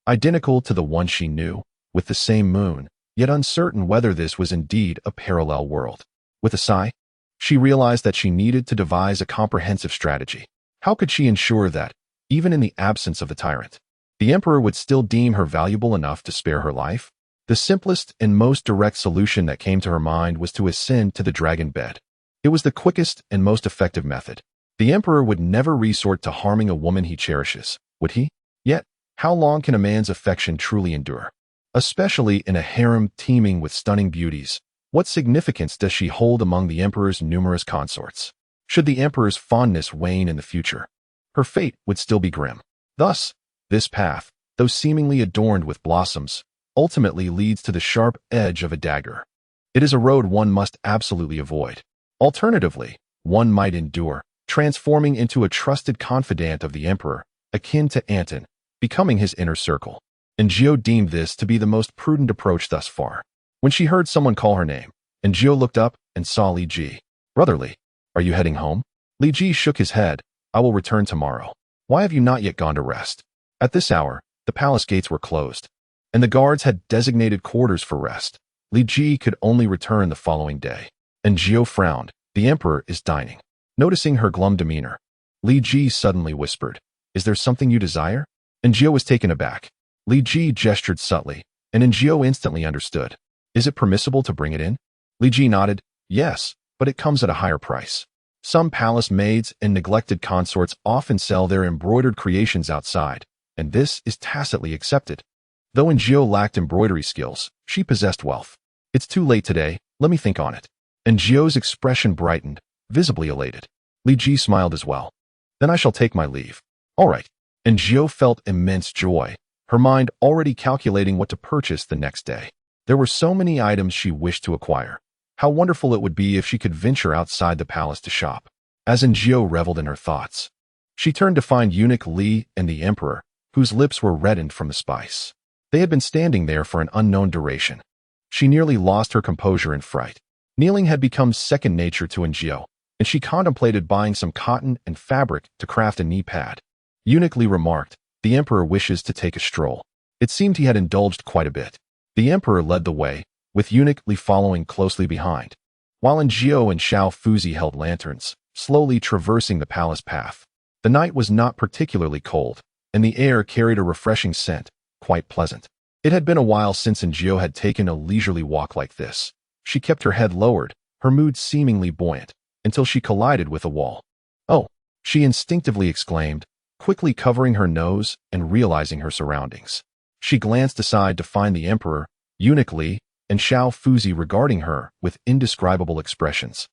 identical to the one she knew, with the same moon, yet uncertain whether this was indeed a parallel world. With a sigh, she realized that she needed to devise a comprehensive strategy. How could she ensure that, even in the absence of the tyrant, the emperor would still deem her valuable enough to spare her life? The simplest and most direct solution that came to her mind was to ascend to the dragon bed. It was the quickest and most effective method. The emperor would never resort to harming a woman he cherishes, would he? Yet, how long can a man's affection truly endure? Especially in a harem teeming with stunning beauties, what significance does she hold among the emperor's numerous consorts? Should the emperor's fondness wane in the future, her fate would still be grim. Thus, this path, though seemingly adorned with blossoms, ultimately leads to the sharp edge of a dagger. It is a road one must absolutely avoid. Alternatively, one might endure, transforming into a trusted confidant of the emperor, akin to Anton, becoming his inner circle. And Jiao deemed this to be the most prudent approach thus far. When she heard someone call her name, and Jiao looked up and saw Li Ji. Brother Li, are you heading home? Li Ji shook his head. I will return tomorrow. Why have you not yet gone to rest? At this hour, the palace gates were closed, and the guards had designated quarters for rest. Li Ji could only return the following day. And Jiao frowned. The emperor is dining. Noticing her glum demeanor, Li Ji suddenly whispered, is there something you desire? And Jiao was taken aback. Li Ji gestured subtly, and Jiao instantly understood. Is it permissible to bring it in? Li Ji nodded, yes, but it comes at a higher price. Some palace maids and neglected consorts often sell their embroidered creations outside, and this is tacitly accepted. Though Jiao lacked embroidery skills, she possessed wealth. It's too late today, let me think on it. And Jiao's expression brightened, visibly elated. Li Ji smiled as well. Then I shall take my leave. All right. And Jiao felt immense joy, her mind already calculating what to purchase the next day. There were so many items she wished to acquire. How wonderful it would be if she could venture outside the palace to shop. As Jiao reveled in her thoughts, she turned to find Eunuch Li and the emperor, whose lips were reddened from the spice. They had been standing there for an unknown duration. She nearly lost her composure in fright. Kneeling had become second nature to Jiao, and she contemplated buying some cotton and fabric to craft a knee pad. Eunuch Li remarked, the emperor wishes to take a stroll. It seemed he had indulged quite a bit. The emperor led the way, with Eunuch Li following closely behind, while Jiao and Xiao Fuzi held lanterns, slowly traversing the palace path. The night was not particularly cold, and the air carried a refreshing scent, quite pleasant. It had been a while since Jiao had taken a leisurely walk like this. She kept her head lowered, her mood seemingly buoyant, until she collided with a wall. Oh, she instinctively exclaimed, quickly covering her nose and realizing her surroundings. She glanced aside to find the emperor, Eunuch Li, and Xiao Fuzi regarding her with indescribable expressions.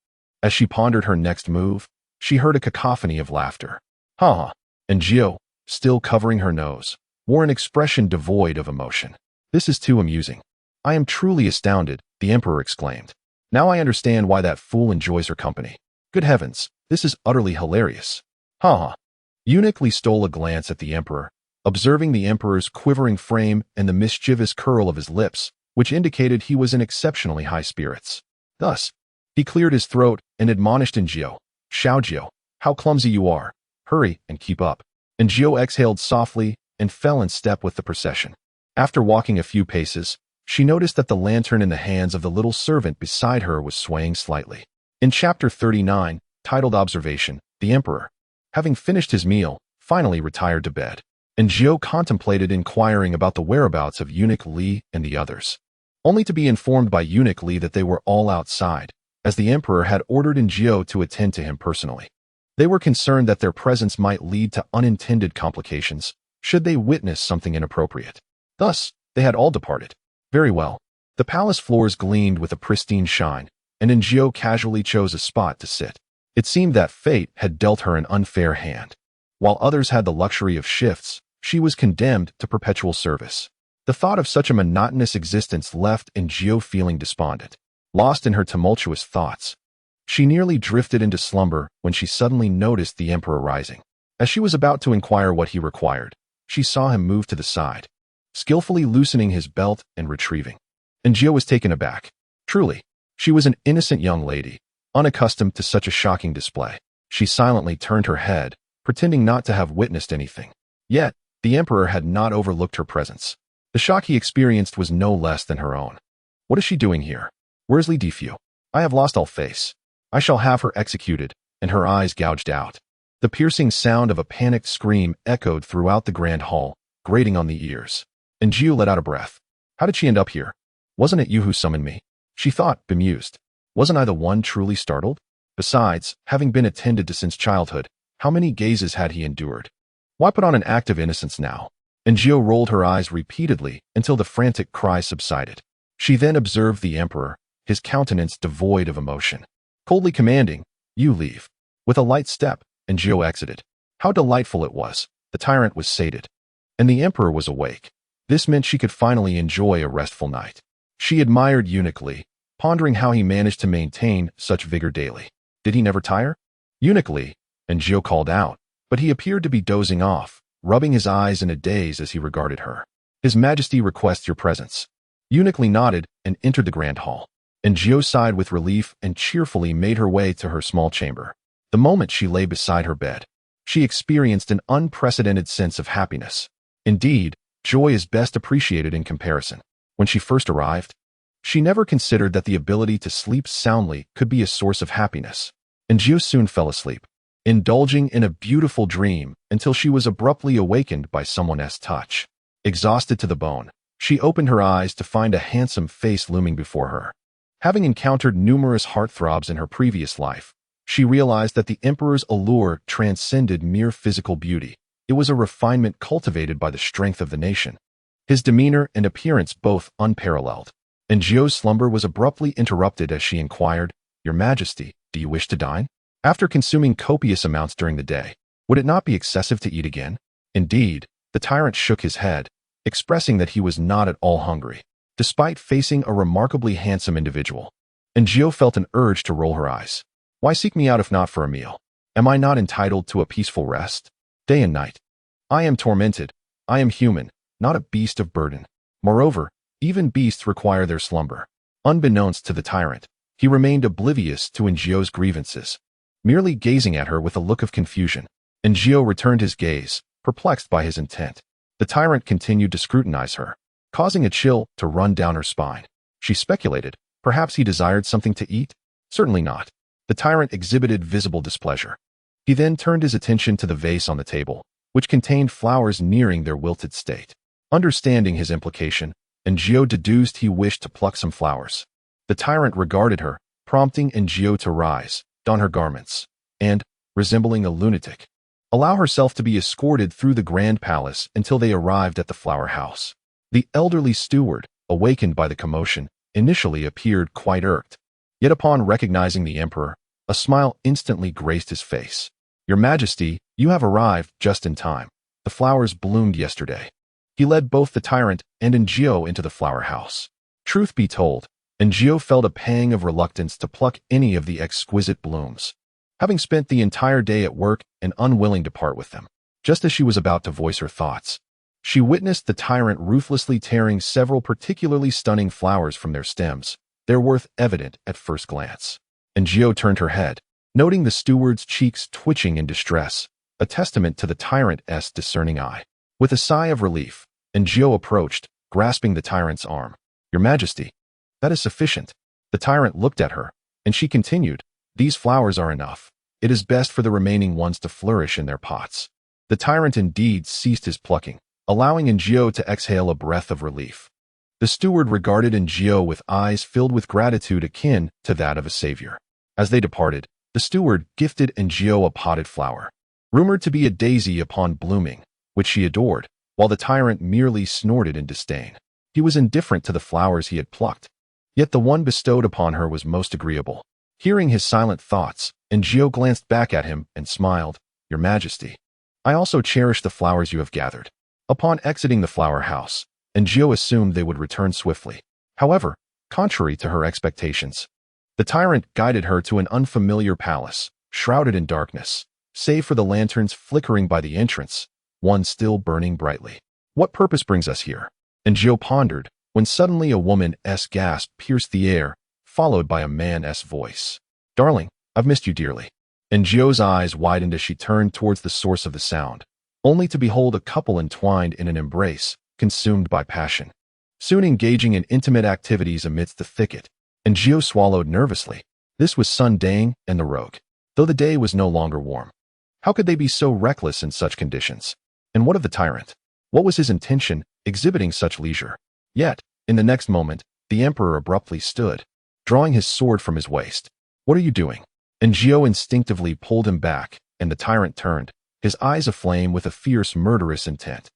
As she pondered her next move, she heard a cacophony of laughter. Ha ha! And Jiao, still covering her nose, wore an expression devoid of emotion. This is too amusing. I am truly astounded, the emperor exclaimed. Now I understand why that fool enjoys her company. Good heavens, this is utterly hilarious. Ha ha! Eunuch Li stole a glance at the emperor, observing the emperor's quivering frame and the mischievous curl of his lips, which indicated he was in exceptionally high spirits. Thus, he cleared his throat and admonished Jiao, Xiao Jiao, How clumsy you are. Hurry and keep up. And Gio exhaled softly and fell in step with the procession. After walking a few paces, she noticed that the lantern in the hands of the little servant beside her was swaying slightly. In chapter 39, titled Observation, the emperor, having finished his meal, finally retired to bed, and Gio contemplated inquiring about the whereabouts of Eunuch Li and the others, only to be informed by Eunuch Li that they were all outside, as the emperor had ordered Gio to attend to him personally. They were concerned that their presence might lead to unintended complications should they witness something inappropriate. Thus, they had all departed. Very well. The palace floors gleamed with a pristine shine, and Gio casually chose a spot to sit. It seemed that fate had dealt her an unfair hand. While others had the luxury of shifts, she was condemned to perpetual service. The thought of such a monotonous existence left Gio feeling despondent. Lost in her tumultuous thoughts, she nearly drifted into slumber when she suddenly noticed the emperor rising. As she was about to inquire what he required, she saw him move to the side, skillfully loosening his belt and retrieving. Gio was taken aback. Truly, she was an innocent young lady, unaccustomed to such a shocking display. She silently turned her head, pretending not to have witnessed anything. Yet, the emperor had not overlooked her presence. The shock he experienced was no less than her own. What is she doing here? Where's Li Defu? I have lost all face. I shall have her executed, and her eyes gouged out. The piercing sound of a panicked scream echoed throughout the grand hall, grating on the ears. Gio let out a breath. How did she end up here? Wasn't it you who summoned me? She thought, bemused. Wasn't I the one truly startled? Besides, having been attended to since childhood, how many gazes had he endured? Why put on an act of innocence now? Gio rolled her eyes repeatedly until the frantic cry subsided. She then observed the emperor, his countenance devoid of emotion. Coldly commanding, "You leave." With a light step, Gio exited. How delightful it was. The tyrant was sated, and the emperor was awake. This meant she could finally enjoy a restful night. She admired Eunuch Li, pondering how he managed to maintain such vigor daily. Did he never tire? Eunuch Li, Gio called out, but he appeared to be dozing off, rubbing his eyes in a daze as he regarded her. His Majesty requests your presence. Eunuch Li nodded and entered the grand hall. Gio sighed with relief and cheerfully made her way to her small chamber. The moment she lay beside her bed, she experienced an unprecedented sense of happiness. Indeed, joy is best appreciated in comparison. When she first arrived, she never considered that the ability to sleep soundly could be a source of happiness. Gio soon fell asleep, indulging in a beautiful dream until she was abruptly awakened by someone's touch. Exhausted to the bone, she opened her eyes to find a handsome face looming before her. Having encountered numerous heartthrobs in her previous life, she realized that the emperor's allure transcended mere physical beauty. It was a refinement cultivated by the strength of the nation. His demeanor and appearance both unparalleled. Gio's slumber was abruptly interrupted as she inquired, "Your Majesty, do you wish to dine?" After consuming copious amounts during the day, would it not be excessive to eat again? Indeed, the tyrant shook his head, expressing that he was not at all hungry, despite facing a remarkably handsome individual. Gio felt an urge to roll her eyes. Why seek me out if not for a meal? Am I not entitled to a peaceful rest? Day and night. I am tormented. I am human, not a beast of burden. Moreover, even beasts require their slumber. Unbeknownst to the tyrant, he remained oblivious to Gio's grievances, merely gazing at her with a look of confusion. Gio returned his gaze, perplexed by his intent. The tyrant continued to scrutinize her, causing a chill to run down her spine. She speculated, perhaps he desired something to eat? Certainly not. The tyrant exhibited visible displeasure. He then turned his attention to the vase on the table, which contained flowers nearing their wilted state. Understanding his implication, Gio deduced he wished to pluck some flowers. The tyrant regarded her, prompting Gio to rise, don her garments, and, resembling a lunatic, allow herself to be escorted through the grand palace until they arrived at the flower house. The elderly steward, awakened by the commotion, initially appeared quite irked. Yet upon recognizing the emperor, a smile instantly graced his face. "Your Majesty, you have arrived just in time. The flowers bloomed yesterday." He led both the tyrant and Gio into the flower house. Truth be told, Gio felt a pang of reluctance to pluck any of the exquisite blooms, having spent the entire day at work and unwilling to part with them. Just as she was about to voice her thoughts, she witnessed the tyrant ruthlessly tearing several particularly stunning flowers from their stems, their worth evident at first glance. Gio turned her head, noting the steward's cheeks twitching in distress, a testament to the tyrant's discerning eye. With a sigh of relief, Aaargh approached, grasping the tyrant's arm. "Your Majesty, that is sufficient." The tyrant looked at her, and she continued, "These flowers are enough. It is best for the remaining ones to flourish in their pots." The tyrant indeed ceased his plucking, allowing Aaargh to exhale a breath of relief. The steward regarded Aaargh with eyes filled with gratitude akin to that of a savior. As they departed, the steward gifted Aaargh a potted flower, rumored to be a daisy upon blooming, which she adored, while the tyrant merely snorted in disdain. He was indifferent to the flowers he had plucked, yet the one bestowed upon her was most agreeable. Hearing his silent thoughts, Aaargh glanced back at him and smiled. "Your Majesty, I also cherish the flowers you have gathered." Upon exiting the flower house, Aaargh assumed they would return swiftly. However, contrary to her expectations, the tyrant guided her to an unfamiliar palace, shrouded in darkness, save for the lanterns flickering by the entrance, one still burning brightly. "What purpose brings us here?" Aaargh pondered, when suddenly a woman's gasp pierced the air, followed by a man's voice. "Darling, I've missed you dearly." Aaargh's eyes widened as she turned towards the source of the sound, only to behold a couple entwined in an embrace, consumed by passion. Soon engaging in intimate activities amidst the thicket, Aaargh swallowed nervously. This was Sun Dang and the rogue, though the day was no longer warm. How could they be so reckless in such conditions? And what of the tyrant? What was his intention, exhibiting such leisure? Yet, in the next moment, the emperor abruptly stood, drawing his sword from his waist. "What are you doing?" Aaargh instinctively pulled him back, and the tyrant turned, his eyes aflame with a fierce, murderous intent.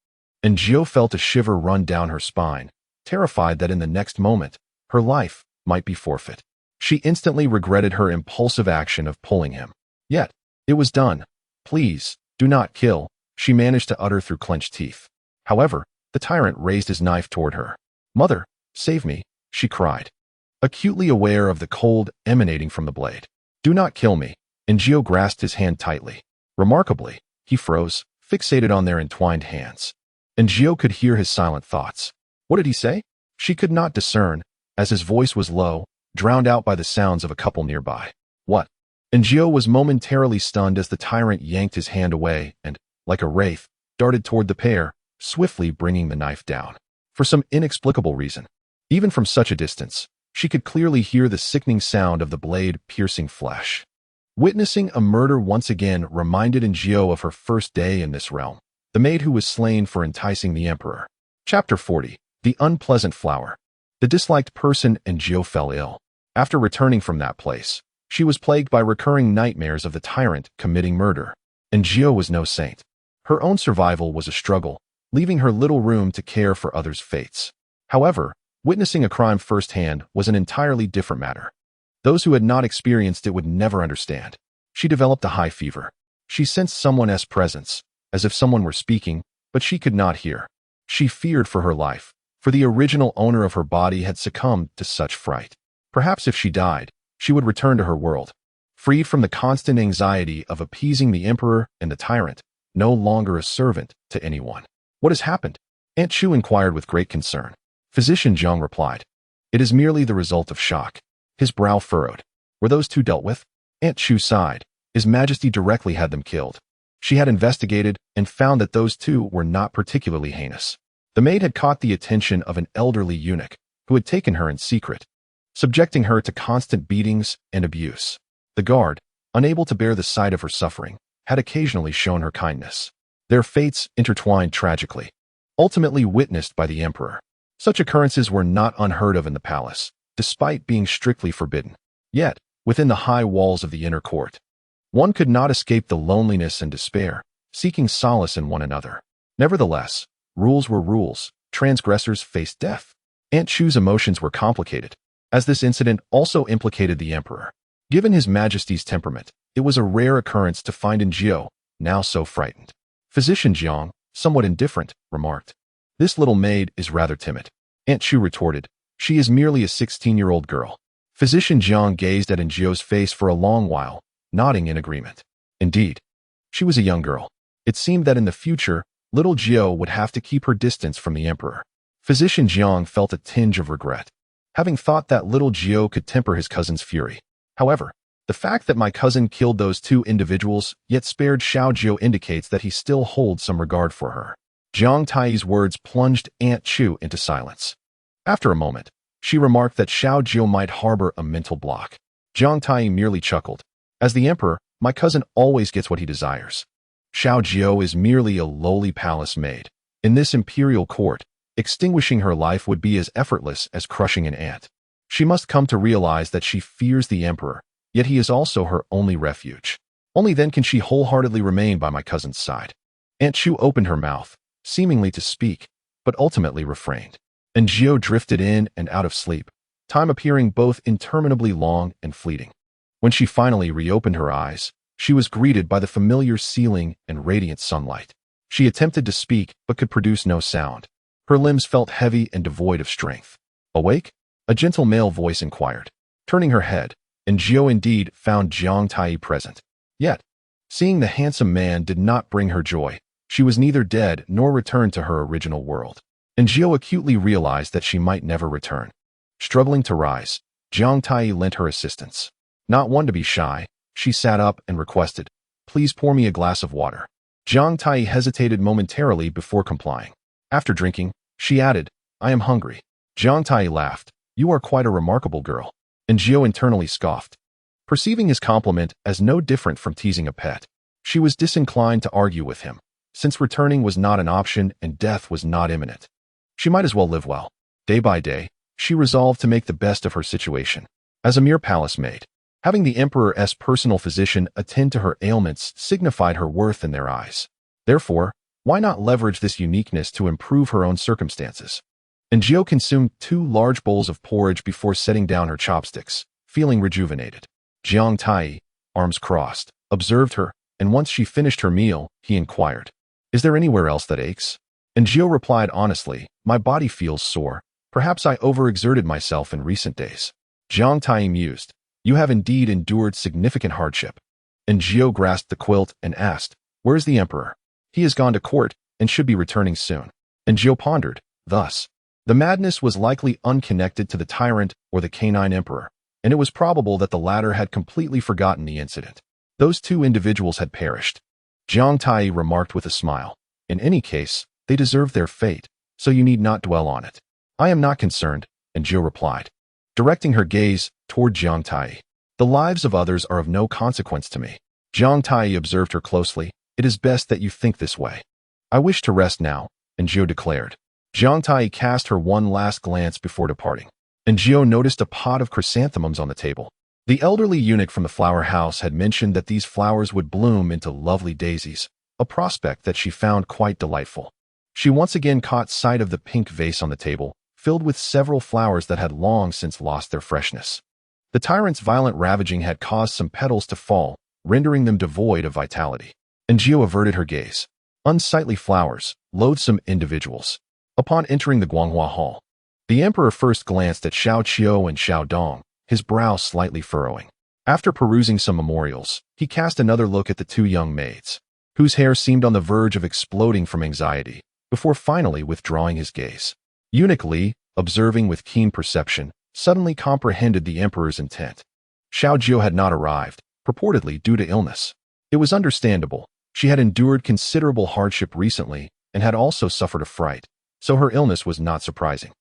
Aaargh felt a shiver run down her spine, terrified that in the next moment, her life might be forfeit. She instantly regretted her impulsive action of pulling him. Yet, it was done. "Please, do not kill," she managed to utter through clenched teeth. However, the tyrant raised his knife toward her. "Mother, save me," she cried, acutely aware of the cold emanating from the blade. "Do not kill me." Aaargh grasped his hand tightly. Remarkably, he froze, fixated on their entwined hands. Aaargh could hear his silent thoughts. What did he say? She could not discern, as his voice was low, drowned out by the sounds of a couple nearby. "What?" Aaargh was momentarily stunned as the tyrant yanked his hand away and, like a wraith, darted toward the pair, swiftly bringing the knife down. For some inexplicable reason, even from such a distance, she could clearly hear the sickening sound of the blade piercing flesh. Witnessing a murder once again reminded Aaargh of her first day in this realm, the maid who was slain for enticing the emperor. Chapter 40. The Unpleasant Flower. The disliked person. Aaargh fell ill. After returning from that place, she was plagued by recurring nightmares of the tyrant committing murder. Aaargh was no saint. Her own survival was a struggle, leaving her little room to care for others' fates. However, witnessing a crime firsthand was an entirely different matter. Those who had not experienced it would never understand. She developed a high fever. She sensed someone's presence, as if someone were speaking, but she could not hear. She feared for her life, for the original owner of her body had succumbed to such fright. Perhaps if she died, she would return to her world, freed from the constant anxiety of appeasing the emperor and the tyrant, no longer a servant to anyone. "What has happened?" Aunt Chu inquired with great concern. Physician Jiang replied, "It is merely the result of shock." His brow furrowed. "Were those two dealt with?" Aunt Chu sighed. "His Majesty directly had them killed." She had investigated and found that those two were not particularly heinous. The maid had caught the attention of an elderly eunuch who had taken her in secret, subjecting her to constant beatings and abuse. The guard, unable to bear the sight of her suffering, had occasionally shown her kindness. Their fates intertwined tragically, ultimately witnessed by the emperor. Such occurrences were not unheard of in the palace, despite being strictly forbidden. Yet, within the high walls of the inner court, one could not escape the loneliness and despair, seeking solace in one another. Nevertheless, rules were rules. Transgressors faced death. Aunt Chu's emotions were complicated, as this incident also implicated the emperor. Given His Majesty's temperament, it was a rare occurrence to find Aaargh now so frightened. Physician Jiang, somewhat indifferent, remarked, "This little maid is rather timid." Aunt Chu retorted, "She is merely a 16-year-old girl." Physician Jiang gazed at Aaargh's face for a long while, nodding in agreement. Indeed, she was a young girl. It seemed that in the future, little Aaargh would have to keep her distance from the emperor. Physician Jiang felt a tinge of regret, having thought that little Aaargh could temper his cousin's fury. However, The fact that my cousin killed those two individuals yet spared Xiaojiu indicates that he still holds some regard for her. Jiang Tai's words plunged Aunt Chu into silence. After a moment, she remarked that Xiaojiu might harbor a mental block. Jiang Tai merely chuckled. As the emperor, my cousin always gets what he desires. Xiaojiu is merely a lowly palace maid. In this imperial court, extinguishing her life would be as effortless as crushing an ant. She must come to realize that she fears the emperor, yet he is also her only refuge. Only then can she wholeheartedly remain by my cousin's side. Aunt Chu opened her mouth, seemingly to speak, but ultimately refrained. And Jiu drifted in and out of sleep, time appearing both interminably long and fleeting. When she finally reopened her eyes, she was greeted by the familiar ceiling and radiant sunlight. She attempted to speak, but could produce no sound. Her limbs felt heavy and devoid of strength. Awake? A gentle male voice inquired. Turning her head, and Jiu indeed found Jiang Tai present. Yet, seeing the handsome man did not bring her joy. She was neither dead nor returned to her original world. And Jiu acutely realized that she might never return. Struggling to rise, Jiang Tai lent her assistance. Not one to be shy, she sat up and requested, "Please pour me a glass of water." Jiang Tai hesitated momentarily before complying. After drinking, she added, "I am hungry." Jiang Tai laughed. "You are quite a remarkable girl." And Jiu internally scoffed. Perceiving his compliment as no different from teasing a pet, she was disinclined to argue with him, since returning was not an option and death was not imminent. She might as well live well. Day by day, she resolved to make the best of her situation. As a mere palace maid, having the emperor's personal physician attend to her ailments signified her worth in their eyes. Therefore, why not leverage this uniqueness to improve her own circumstances? And Jiu consumed 2 large bowls of porridge before setting down her chopsticks, feeling rejuvenated. Jiang Tai, arms crossed, observed her, and once she finished her meal, he inquired, "Is there anywhere else that aches?" And Jiu replied honestly, "My body feels sore. Perhaps I overexerted myself in recent days." Jiang Tai mused, "You have indeed endured significant hardship." And Jiu grasped the quilt and asked, "Where is the emperor?" "He has gone to court and should be returning soon." And Jiu pondered, thus, the madness was likely unconnected to the tyrant or the canine emperor, and it was probable that the latter had completely forgotten the incident. Those 2 individuals had perished. Jiang Tai remarked with a smile, "In any case, they deserve their fate, so you need not dwell on it." "I am not concerned," and Jiu replied, directing her gaze toward Jiang Tai. "The lives of others are of no consequence to me." Jiang Tai observed her closely. "It is best that you think this way." "I wish to rest now," and Jiu declared. Jiang Tai cast her one last glance before departing, and Jiu noticed a pot of chrysanthemums on the table. The elderly eunuch from the flower house had mentioned that these flowers would bloom into lovely daisies, a prospect that she found quite delightful. She once again caught sight of the pink vase on the table, filled with several flowers that had long since lost their freshness. The tyrant's violent ravaging had caused some petals to fall, rendering them devoid of vitality. And Jiu averted her gaze. Unsightly flowers, loathsome individuals. Upon entering the Guanghua Hall, the emperor first glanced at Xiao Qiu and Xiao Dong, his brow slightly furrowing. After perusing some memorials, he cast another look at the 2 young maids, whose hair seemed on the verge of exploding from anxiety, before finally withdrawing his gaze. Eunuch Li, observing with keen perception, suddenly comprehended the emperor's intent. Xiao Jiu had not arrived, purportedly due to illness. It was understandable. She had endured considerable hardship recently and had also suffered a fright, so her illness was not surprising.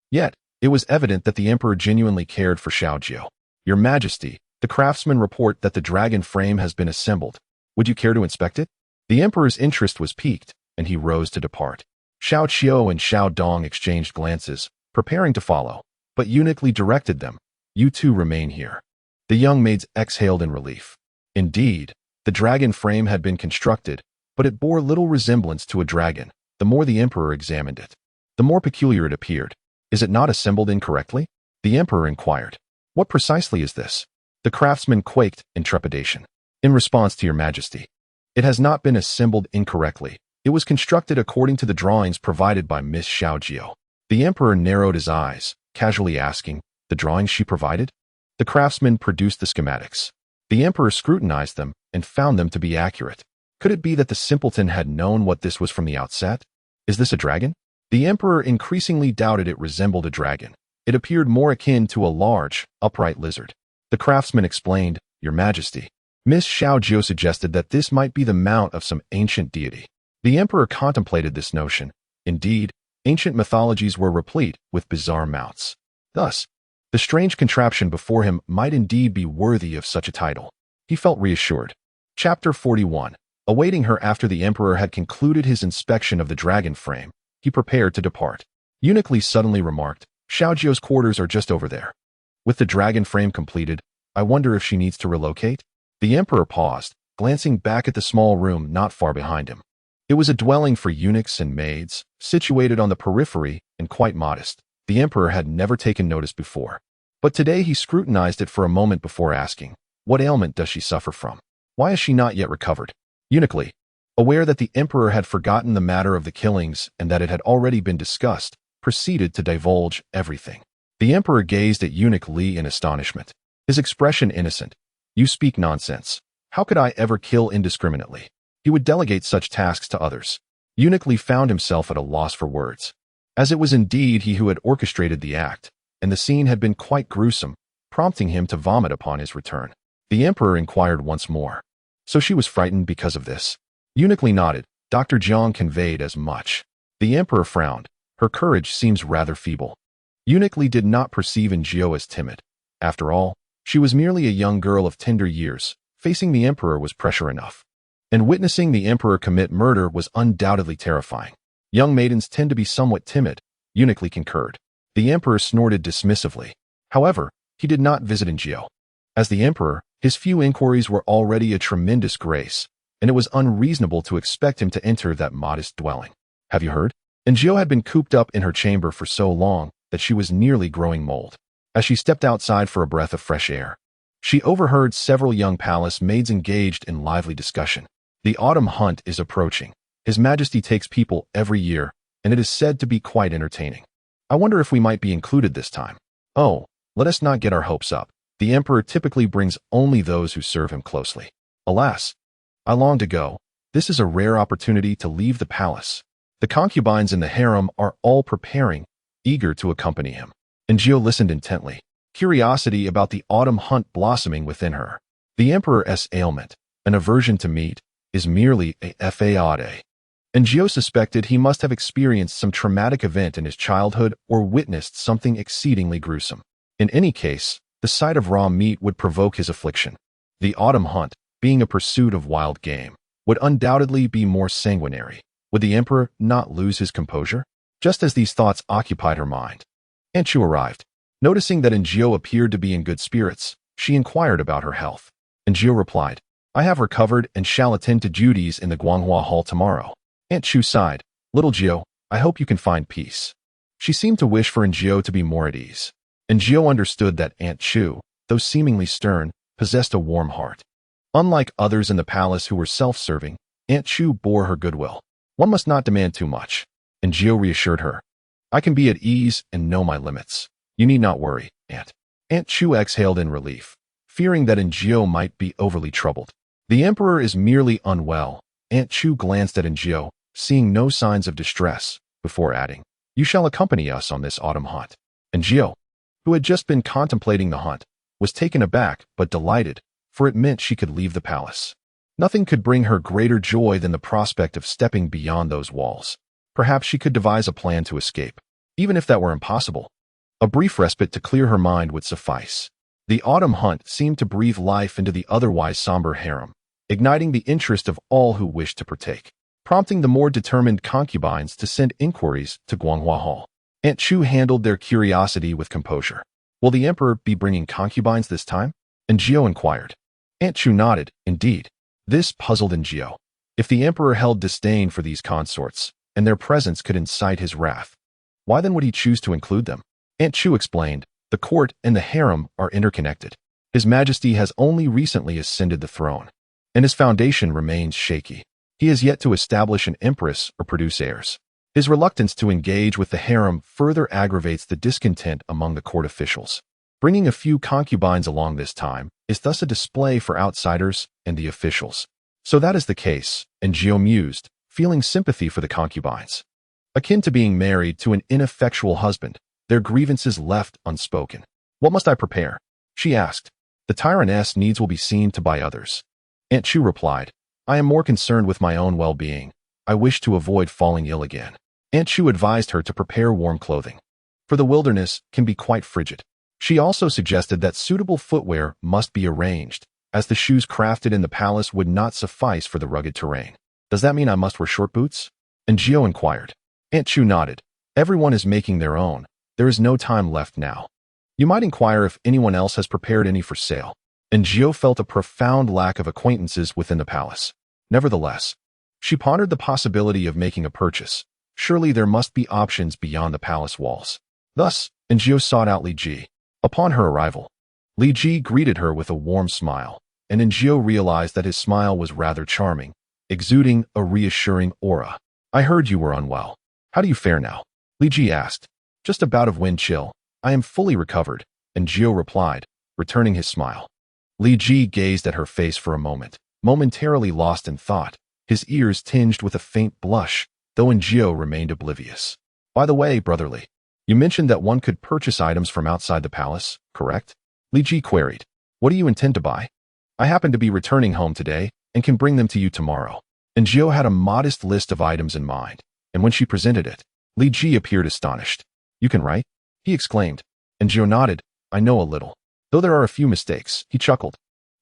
Yet, it was evident that the emperor genuinely cared for Xiao Jiu. "Your Majesty, the craftsmen report that the dragon frame has been assembled. Would you care to inspect it?" The emperor's interest was piqued, and he rose to depart. Xiao Qiu and Xiao Dong exchanged glances, preparing to follow, but Eunuch Li directed them, "You 2 remain here." The young maids exhaled in relief. Indeed, the dragon frame had been constructed, but it bore little resemblance to a dragon. The more the emperor examined it, the more peculiar it appeared. "Is it not assembled incorrectly?" the emperor inquired. "What precisely is this?" The craftsman quaked in trepidation. "In response to your Majesty, it has not been assembled incorrectly. It was constructed according to the drawings provided by Miss Xiaojiu." The emperor narrowed his eyes, casually asking, "The drawings she provided?" The craftsman produced the schematics. The emperor scrutinized them and found them to be accurate. Could it be that the simpleton had known what this was from the outset? "Is this a dragon?" The emperor increasingly doubted it resembled a dragon. It appeared more akin to a large, upright lizard. The craftsman explained, Your Majesty. Miss Xiaojiu suggested that this might be the mount of some ancient deity. The emperor contemplated this notion. Indeed, ancient mythologies were replete with bizarre mounts. Thus, the strange contraption before him might indeed be worthy of such a title. He felt reassured. Chapter 41. Awaiting her after the emperor had concluded his inspection of the dragon frame, he prepared to depart. Eunuch Li suddenly remarked, Xiaojiu's quarters are just over there. With the dragon frame completed, I wonder if she needs to relocate? The emperor paused, glancing back at the small room not far behind him. It was a dwelling for eunuchs and maids, situated on the periphery and quite modest. The emperor had never taken notice before. But today he scrutinized it for a moment before asking, what ailment does she suffer from? Why is she not yet recovered? Eunuch Li, aware that the emperor had forgotten the matter of the killings and that it had already been discussed, proceeded to divulge everything. The emperor gazed at Eunuch Li in astonishment. His expression innocent. You speak nonsense. How could I ever kill indiscriminately? He would delegate such tasks to others. Eunuch Li found himself at a loss for words. As it was indeed he who had orchestrated the act, and the scene had been quite gruesome, prompting him to vomit upon his return. The emperor inquired once more. So she was frightened because of this? Eunuch Li nodded. Dr. Jiang conveyed as much. The emperor frowned. Her courage seems rather feeble. Eunuch Li did not perceive Jiao as timid. After all, she was merely a young girl of tender years. Facing the emperor was pressure enough. And witnessing the emperor commit murder was undoubtedly terrifying. Young maidens tend to be somewhat timid, Eunuch Li concurred. The emperor snorted dismissively. However, he did not visit Jiao. As the emperor, his few inquiries were already a tremendous grace, and it was unreasonable to expect him to enter that modest dwelling. Have you heard? Jiao had been cooped up in her chamber for so long that she was nearly growing mold. As she stepped outside for a breath of fresh air, she overheard several young palace maids engaged in lively discussion. The autumn hunt is approaching. His Majesty takes people every year, and it is said to be quite entertaining. I wonder if we might be included this time. Oh, let us not get our hopes up. The emperor typically brings only those who serve him closely. Alas, I long to go. This is a rare opportunity to leave the palace. The concubines in the harem are all preparing, eager to accompany him. Jiao listened intently, curiosity about the autumn hunt blossoming within her. The emperor's ailment, an aversion to meat, is merely a fade. Jiao suspected he must have experienced some traumatic event in his childhood or witnessed something exceedingly gruesome. In any case, the sight of raw meat would provoke his affliction. The autumn hunt, being a pursuit of wild game, would undoubtedly be more sanguinary. Would the emperor not lose his composure? Just as these thoughts occupied her mind, Aunt Chu arrived. Noticing that Jiao appeared to be in good spirits, she inquired about her health. Jiao replied, I have recovered and shall attend to duties in the Guanghua Hall tomorrow. Aunt Chu sighed. Little Jiao, I hope you can find peace. She seemed to wish for Jiao to be more at ease. Jiao understood that Aunt Chu, though seemingly stern, possessed a warm heart. Unlike others in the palace who were self-serving, Aunt Chu bore her goodwill. One must not demand too much. Jiao reassured her. I can be at ease and know my limits. You need not worry, Aunt. Aunt Chu exhaled in relief, fearing that Jiao might be overly troubled. The emperor is merely unwell. Aunt Chu glanced at Jiao, seeing no signs of distress, before adding, You shall accompany us on this autumn hunt. Jiao, who had just been contemplating the hunt, was taken aback but delighted, for it meant she could leave the palace. Nothing could bring her greater joy than the prospect of stepping beyond those walls. Perhaps she could devise a plan to escape. Even if that were impossible, a brief respite to clear her mind would suffice. The autumn hunt seemed to breathe life into the otherwise somber harem, igniting the interest of all who wished to partake, prompting the more determined concubines to send inquiries to Guanghua Hall. Aunt Chu handled their curiosity with composure. Will the emperor be bringing concubines this time? Jiao inquired. Aunt Chu nodded. Indeed. This puzzled Jiao. If the emperor held disdain for these consorts, and their presence could incite his wrath, why then would he choose to include them? Aunt Chu explained, the court and the harem are interconnected. His Majesty has only recently ascended the throne, and his foundation remains shaky. He has yet to establish an empress or produce heirs. His reluctance to engage with the harem further aggravates the discontent among the court officials. Bringing a few concubines along this time is thus a display for outsiders and the officials. So that is the case, Jiao mused, feeling sympathy for the concubines. Akin to being married to an ineffectual husband, their grievances left unspoken. What must I prepare? She asked. The tyrant's needs will be seen to by others. Aunt Chu replied, I am more concerned with my own well-being. I wish to avoid falling ill again. Aunt Chu advised her to prepare warm clothing, for the wilderness can be quite frigid. She also suggested that suitable footwear must be arranged, as the shoes crafted in the palace would not suffice for the rugged terrain. Does that mean I must wear short boots? And Gio inquired. Aunt Chu nodded. Everyone is making their own. There is no time left now. You might inquire if anyone else has prepared any for sale. And Gio felt a profound lack of acquaintances within the palace. Nevertheless, she pondered the possibility of making a purchase. Surely there must be options beyond the palace walls. Thus, Gio sought out Li Ji. Upon her arrival, Li Ji greeted her with a warm smile, and Gio realized that his smile was rather charming, exuding a reassuring aura. I heard you were unwell. How do you fare now? Li Ji asked. Just a bout of wind chill. I am fully recovered, and Gio replied, returning his smile. Li Ji gazed at her face for a moment, momentarily lost in thought, his ears tinged with a faint blush, though Gio remained oblivious. By the way, brotherly, you mentioned that one could purchase items from outside the palace, correct? Li Ji queried. What do you intend to buy? I happen to be returning home today and can bring them to you tomorrow. And Gio had a modest list of items in mind, and when she presented it, Li Ji appeared astonished. You can write? He exclaimed. And Gio nodded. I know a little. Though there are a few mistakes, he chuckled.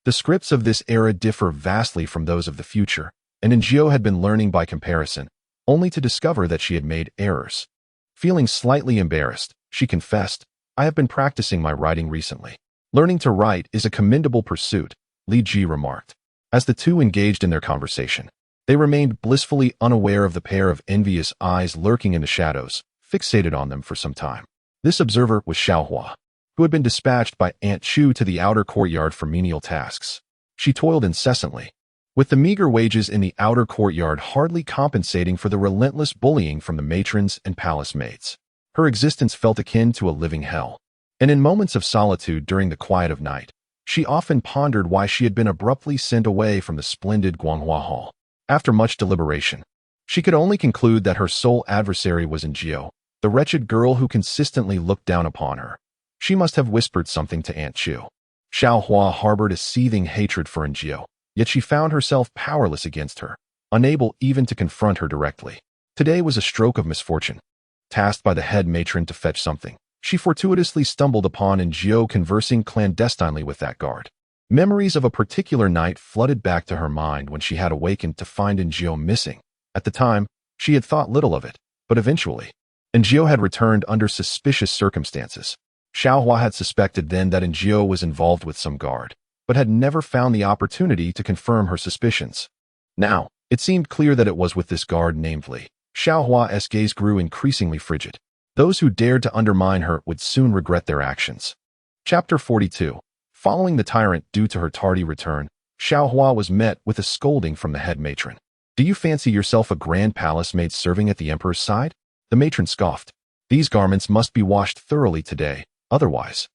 The scripts of this era differ vastly from those of the future, and Gio had been learning by comparison, only to discover that she had made errors. Feeling slightly embarrassed, she confessed, I have been practicing my writing recently. Learning to write is a commendable pursuit, Li Ji remarked. As the two engaged in their conversation, they remained blissfully unaware of the pair of envious eyes lurking in the shadows, fixated on them for some time. This observer was Xiaohua, who had been dispatched by Aunt Chu to the outer courtyard for menial tasks. She toiled incessantly, with the meager wages in the outer courtyard hardly compensating for the relentless bullying from the matrons and palace maids. Her existence felt akin to a living hell, and in moments of solitude during the quiet of night, she often pondered why she had been abruptly sent away from the splendid Guanghua Hall. After much deliberation, she could only conclude that her sole adversary was Gio, the wretched girl who consistently looked down upon her. She must have whispered something to Aunt Chu. Xiaohua harbored a seething hatred for Gio, yet she found herself powerless against her, unable even to confront her directly. Today was a stroke of misfortune. Tasked by the head matron to fetch something, she fortuitously stumbled upon Gio conversing clandestinely with that guard. Memories of a particular night flooded back to her mind when she had awakened to find Gio missing. At the time, she had thought little of it, but eventually, Gio had returned under suspicious circumstances. Xiaohua had suspected then that Gio was involved with some guard, but had never found the opportunity to confirm her suspicions. Now, it seemed clear that it was with this guard named Li. Xiaohua's gaze grew increasingly frigid. Those who dared to undermine her would soon regret their actions. Chapter 42. Following the tyrant due to her tardy return, Xiaohua was met with a scolding from the head matron. Do you fancy yourself a grand palace maid serving at the emperor's side? The matron scoffed. These garments must be washed thoroughly today, otherwise,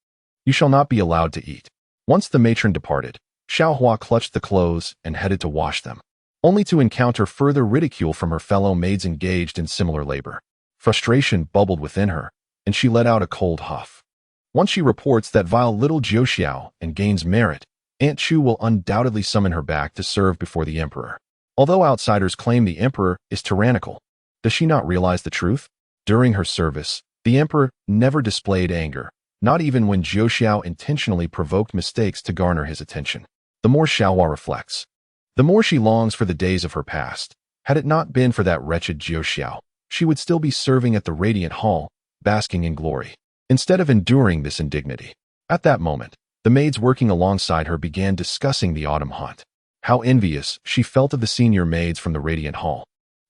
you shall not be allowed to eat. Once the matron departed, Xiaohua clutched the clothes and headed to wash them, only to encounter further ridicule from her fellow maids engaged in similar labor. Frustration bubbled within her, and she let out a cold huff. Once she reports that vile little Jiuxiao and gains merit, Aunt Chu will undoubtedly summon her back to serve before the emperor. Although outsiders claim the emperor is tyrannical, does she not realize the truth? During her service, the emperor never displayed anger, not even when Jiuxiao intentionally provoked mistakes to garner his attention. The more Xiaohua reflects, the more she longs for the days of her past. Had it not been for that wretched Jiuxiao, she would still be serving at the Radiant Hall, basking in glory, instead of enduring this indignity. At that moment, the maids working alongside her began discussing the autumn hunt. How envious she felt of the senior maids from the Radiant Hall,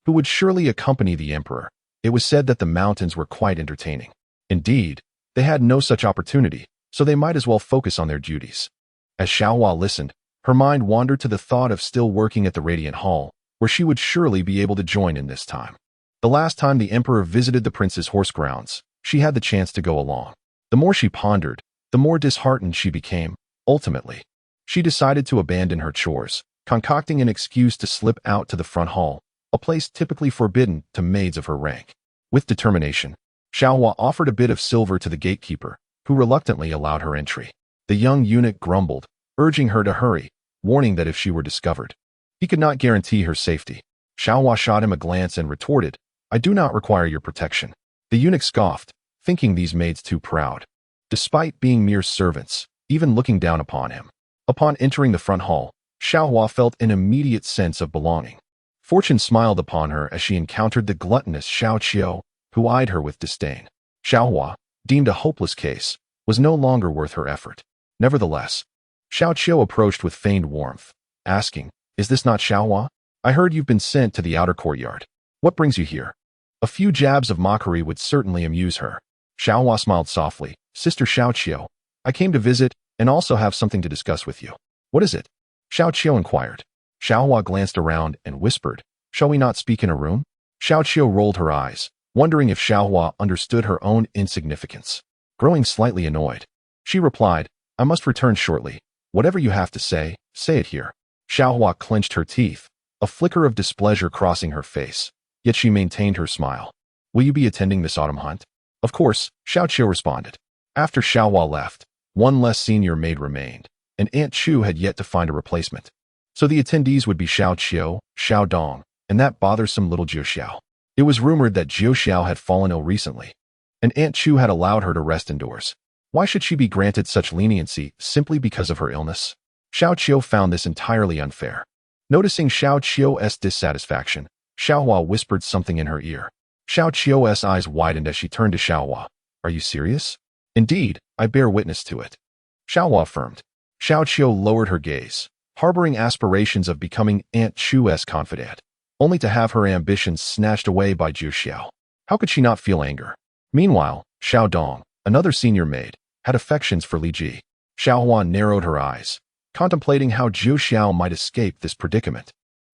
who would surely accompany the emperor. It was said that the mountains were quite entertaining. Indeed, they had no such opportunity, so they might as well focus on their duties. As Xiaohua listened, her mind wandered to the thought of still working at the Radiant Hall, where she would surely be able to join in this time. The last time the emperor visited the prince's horse grounds, she had the chance to go along. The more she pondered, the more disheartened she became. Ultimately, she decided to abandon her chores, concocting an excuse to slip out to the front hall, a place typically forbidden to maids of her rank. With determination, Xiaohua offered a bit of silver to the gatekeeper, who reluctantly allowed her entry. The young eunuch grumbled, urging her to hurry, warning that if she were discovered, he could not guarantee her safety. Xiaohua shot him a glance and retorted, I do not require your protection. The eunuch scoffed, thinking these maids too proud, despite being mere servants, even looking down upon him. Upon entering the front hall, Xiaohua felt an immediate sense of belonging. Fortune smiled upon her as she encountered the gluttonous Xiao Qiu, who eyed her with disdain. Xiaohua, deemed a hopeless case, was no longer worth her effort. Nevertheless, Xiao Qiu approached with feigned warmth, asking, Is this not Xiaohua? I heard you've been sent to the outer courtyard. What brings you here? A few jabs of mockery would certainly amuse her. Xiaohua smiled softly, Sister Xiao Qiu, I came to visit and also have something to discuss with you. What is it? Xiao Qiu inquired. Xiaohua glanced around and whispered, Shall we not speak in a room? Xiao Qiu rolled her eyes, wondering if Xiaohua understood her own insignificance. Growing slightly annoyed, she replied, I must return shortly. Whatever you have to say it here. Xiaohua clenched her teeth, a flicker of displeasure crossing her face, yet she maintained her smile. Will you be attending this autumn hunt? Of course, Xiao Qiu responded. After Xiaohua left, one less senior maid remained, and Aunt Chu had yet to find a replacement. So the attendees would be Xiao Qiu, Xiao Dong, and that bothersome little Jiu Xiao. It was rumored that Jiu Xiao had fallen ill recently, and Aunt Chu had allowed her to rest indoors. Why should she be granted such leniency simply because of her illness? Xiao Qiu found this entirely unfair. Noticing Xiao Qiu's dissatisfaction, Xiaohua whispered something in her ear. Xiao Qiu's eyes widened as she turned to Xiaohua. Are you serious? Indeed, I bear witness to it. Xiaohua affirmed. Xiao Qiu lowered her gaze, harboring aspirations of becoming Aunt Chu's confidant, only to have her ambitions snatched away by Jiu Xiao. How could she not feel anger? Meanwhile, Xiao Dong, another senior maid, had affections for Li Ji. Xiaohua narrowed her eyes, contemplating how Jiu Xiao might escape this predicament.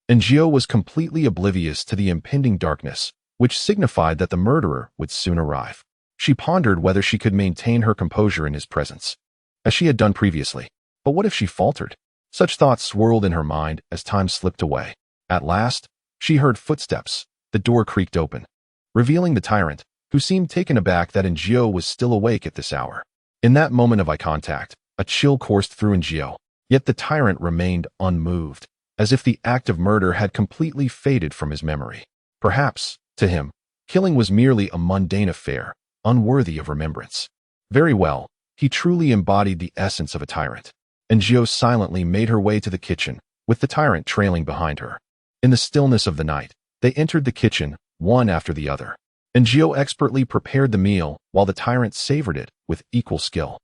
And Jiu was completely oblivious to the impending darkness, which signified that the murderer would soon arrive. She pondered whether she could maintain her composure in his presence, as she had done previously. But what if she faltered? Such thoughts swirled in her mind as time slipped away. At last, she heard footsteps. The door creaked open, revealing the tyrant, who seemed taken aback that Jiu was still awake at this hour. In that moment of eye contact, a chill coursed through Jiu, yet the tyrant remained unmoved, as if the act of murder had completely faded from his memory. Perhaps, to him, killing was merely a mundane affair, unworthy of remembrance. Very well, he truly embodied the essence of a tyrant. And Jiu silently made her way to the kitchen, with the tyrant trailing behind her. In the stillness of the night, they entered the kitchen, one after the other. And Jiu expertly prepared the meal, while the tyrant savored it with equal skill.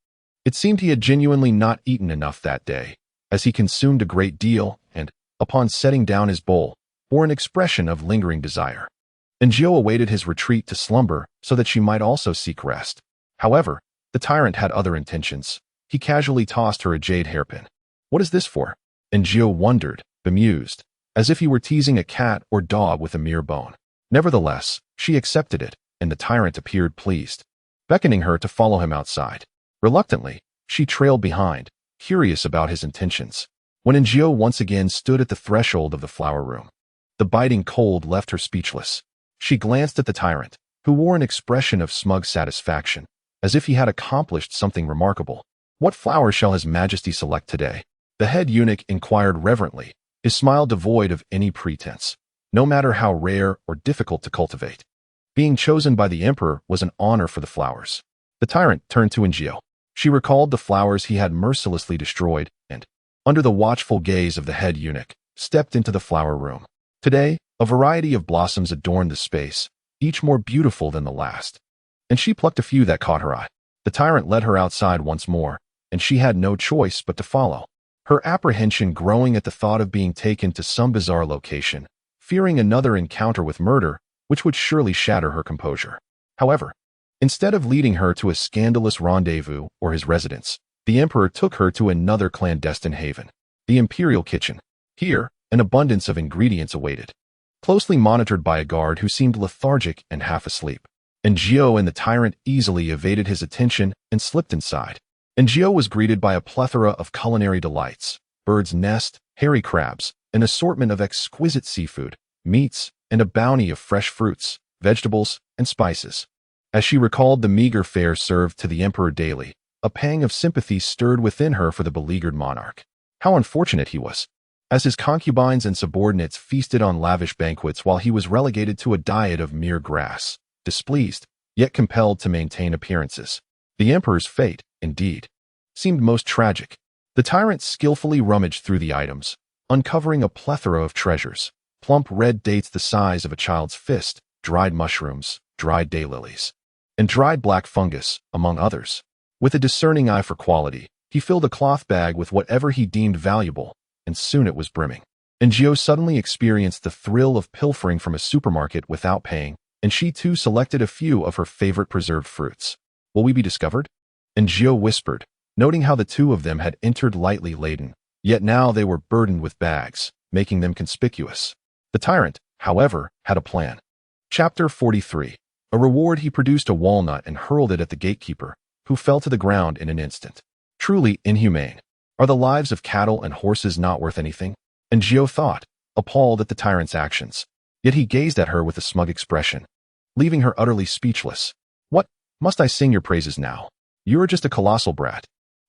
It seemed he had genuinely not eaten enough that day, as he consumed a great deal and, upon setting down his bowl, bore an expression of lingering desire. And Jiu awaited his retreat to slumber so that she might also seek rest. However, the tyrant had other intentions. He casually tossed her a jade hairpin. What is this for? And Jiu wondered, bemused, as if he were teasing a cat or dog with a mere bone. Nevertheless, she accepted it, and the tyrant appeared pleased, beckoning her to follow him outside. Reluctantly, she trailed behind, curious about his intentions. When Jiu once again stood at the threshold of the flower room, the biting cold left her speechless. She glanced at the tyrant, who wore an expression of smug satisfaction, as if he had accomplished something remarkable. What flower shall His Majesty select today? The head eunuch inquired reverently, his smile devoid of any pretense, no matter how rare or difficult to cultivate. Being chosen by the emperor was an honor for the flowers. The tyrant turned to Jiu. She recalled the flowers he had mercilessly destroyed and, under the watchful gaze of the head eunuch, stepped into the flower room. Today, a variety of blossoms adorned the space, each more beautiful than the last. And she plucked a few that caught her eye. The tyrant led her outside once more, and she had no choice but to follow, her apprehension growing at the thought of being taken to some bizarre location, fearing another encounter with murder, which would surely shatter her composure. However, instead of leading her to a scandalous rendezvous or his residence, the emperor took her to another clandestine haven, the imperial kitchen. Here, an abundance of ingredients awaited, closely monitored by a guard who seemed lethargic and half asleep. And Jiu and the tyrant easily evaded his attention and slipped inside. And Jiu was greeted by a plethora of culinary delights: bird's nest, hairy crabs, an assortment of exquisite seafood, meats, and a bounty of fresh fruits, vegetables, and spices. As she recalled the meager fare served to the emperor daily, A pang of sympathy stirred within her for the beleaguered monarch. How unfortunate he was. As his concubines and subordinates feasted on lavish banquets while he was relegated to a diet of mere grass, displeased, yet compelled to maintain appearances. The emperor's fate, indeed, seemed most tragic. The tyrant skillfully rummaged through the items, uncovering a plethora of treasures: plump red dates the size of a child's fist, dried mushrooms, dried daylilies, and dried black fungus, among others. With a discerning eye for quality, he filled a cloth bag with whatever he deemed valuable, and soon it was brimming. Aaargh suddenly experienced the thrill of pilfering from a supermarket without paying, and she too selected a few of her favorite preserved fruits. "Will we be discovered?" Aaargh whispered, noting how the two of them had entered lightly laden, yet now they were burdened with bags, making them conspicuous. The tyrant, however, had a plan. Chapter 43. A reward. He produced a walnut and hurled it at the gatekeeper, who fell to the ground in an instant. Truly inhumane. Are the lives of cattle and horses not worth anything? Aaargh thought, appalled at the tyrant's actions. Yet he gazed at her with a smug expression, leaving her utterly speechless. "What? Must I sing your praises now? You are just a colossal brat."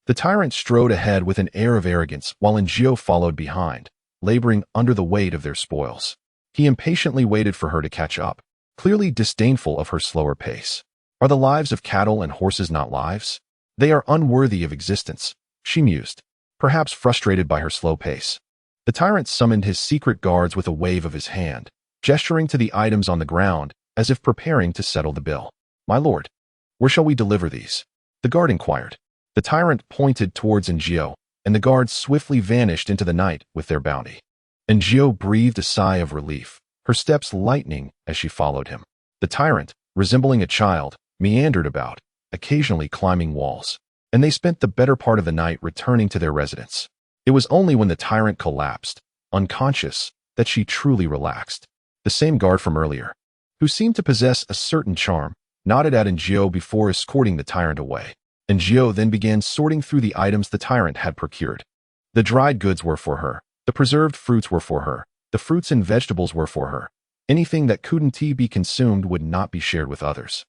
The tyrant strode ahead with an air of arrogance while Aaargh followed behind, laboring under the weight of their spoils. He impatiently waited for her to catch up, clearly disdainful of her slower pace. Are the lives of cattle and horses not lives? They are unworthy of existence, she mused, perhaps frustrated by her slow pace. The tyrant summoned his secret guards with a wave of his hand, gesturing to the items on the ground as if preparing to settle the bill. "My lord, where shall we deliver these?" the guard inquired. The tyrant pointed towards Aaargh, and the guards swiftly vanished into the night with their bounty. Aaargh breathed a sigh of relief, her steps lightening as she followed him. The tyrant, resembling a child, meandered about, occasionally climbing walls, and they spent the better part of the night returning to their residence. It was only when the tyrant collapsed, unconscious, that she truly relaxed. The same guard from earlier, who seemed to possess a certain charm, nodded at Aaargh before escorting the tyrant away. Aaargh then began sorting through the items the tyrant had procured. The dried goods were for her, the preserved fruits were for her, the fruits and vegetables were for her. Anything that couldn't be consumed would not be shared with others.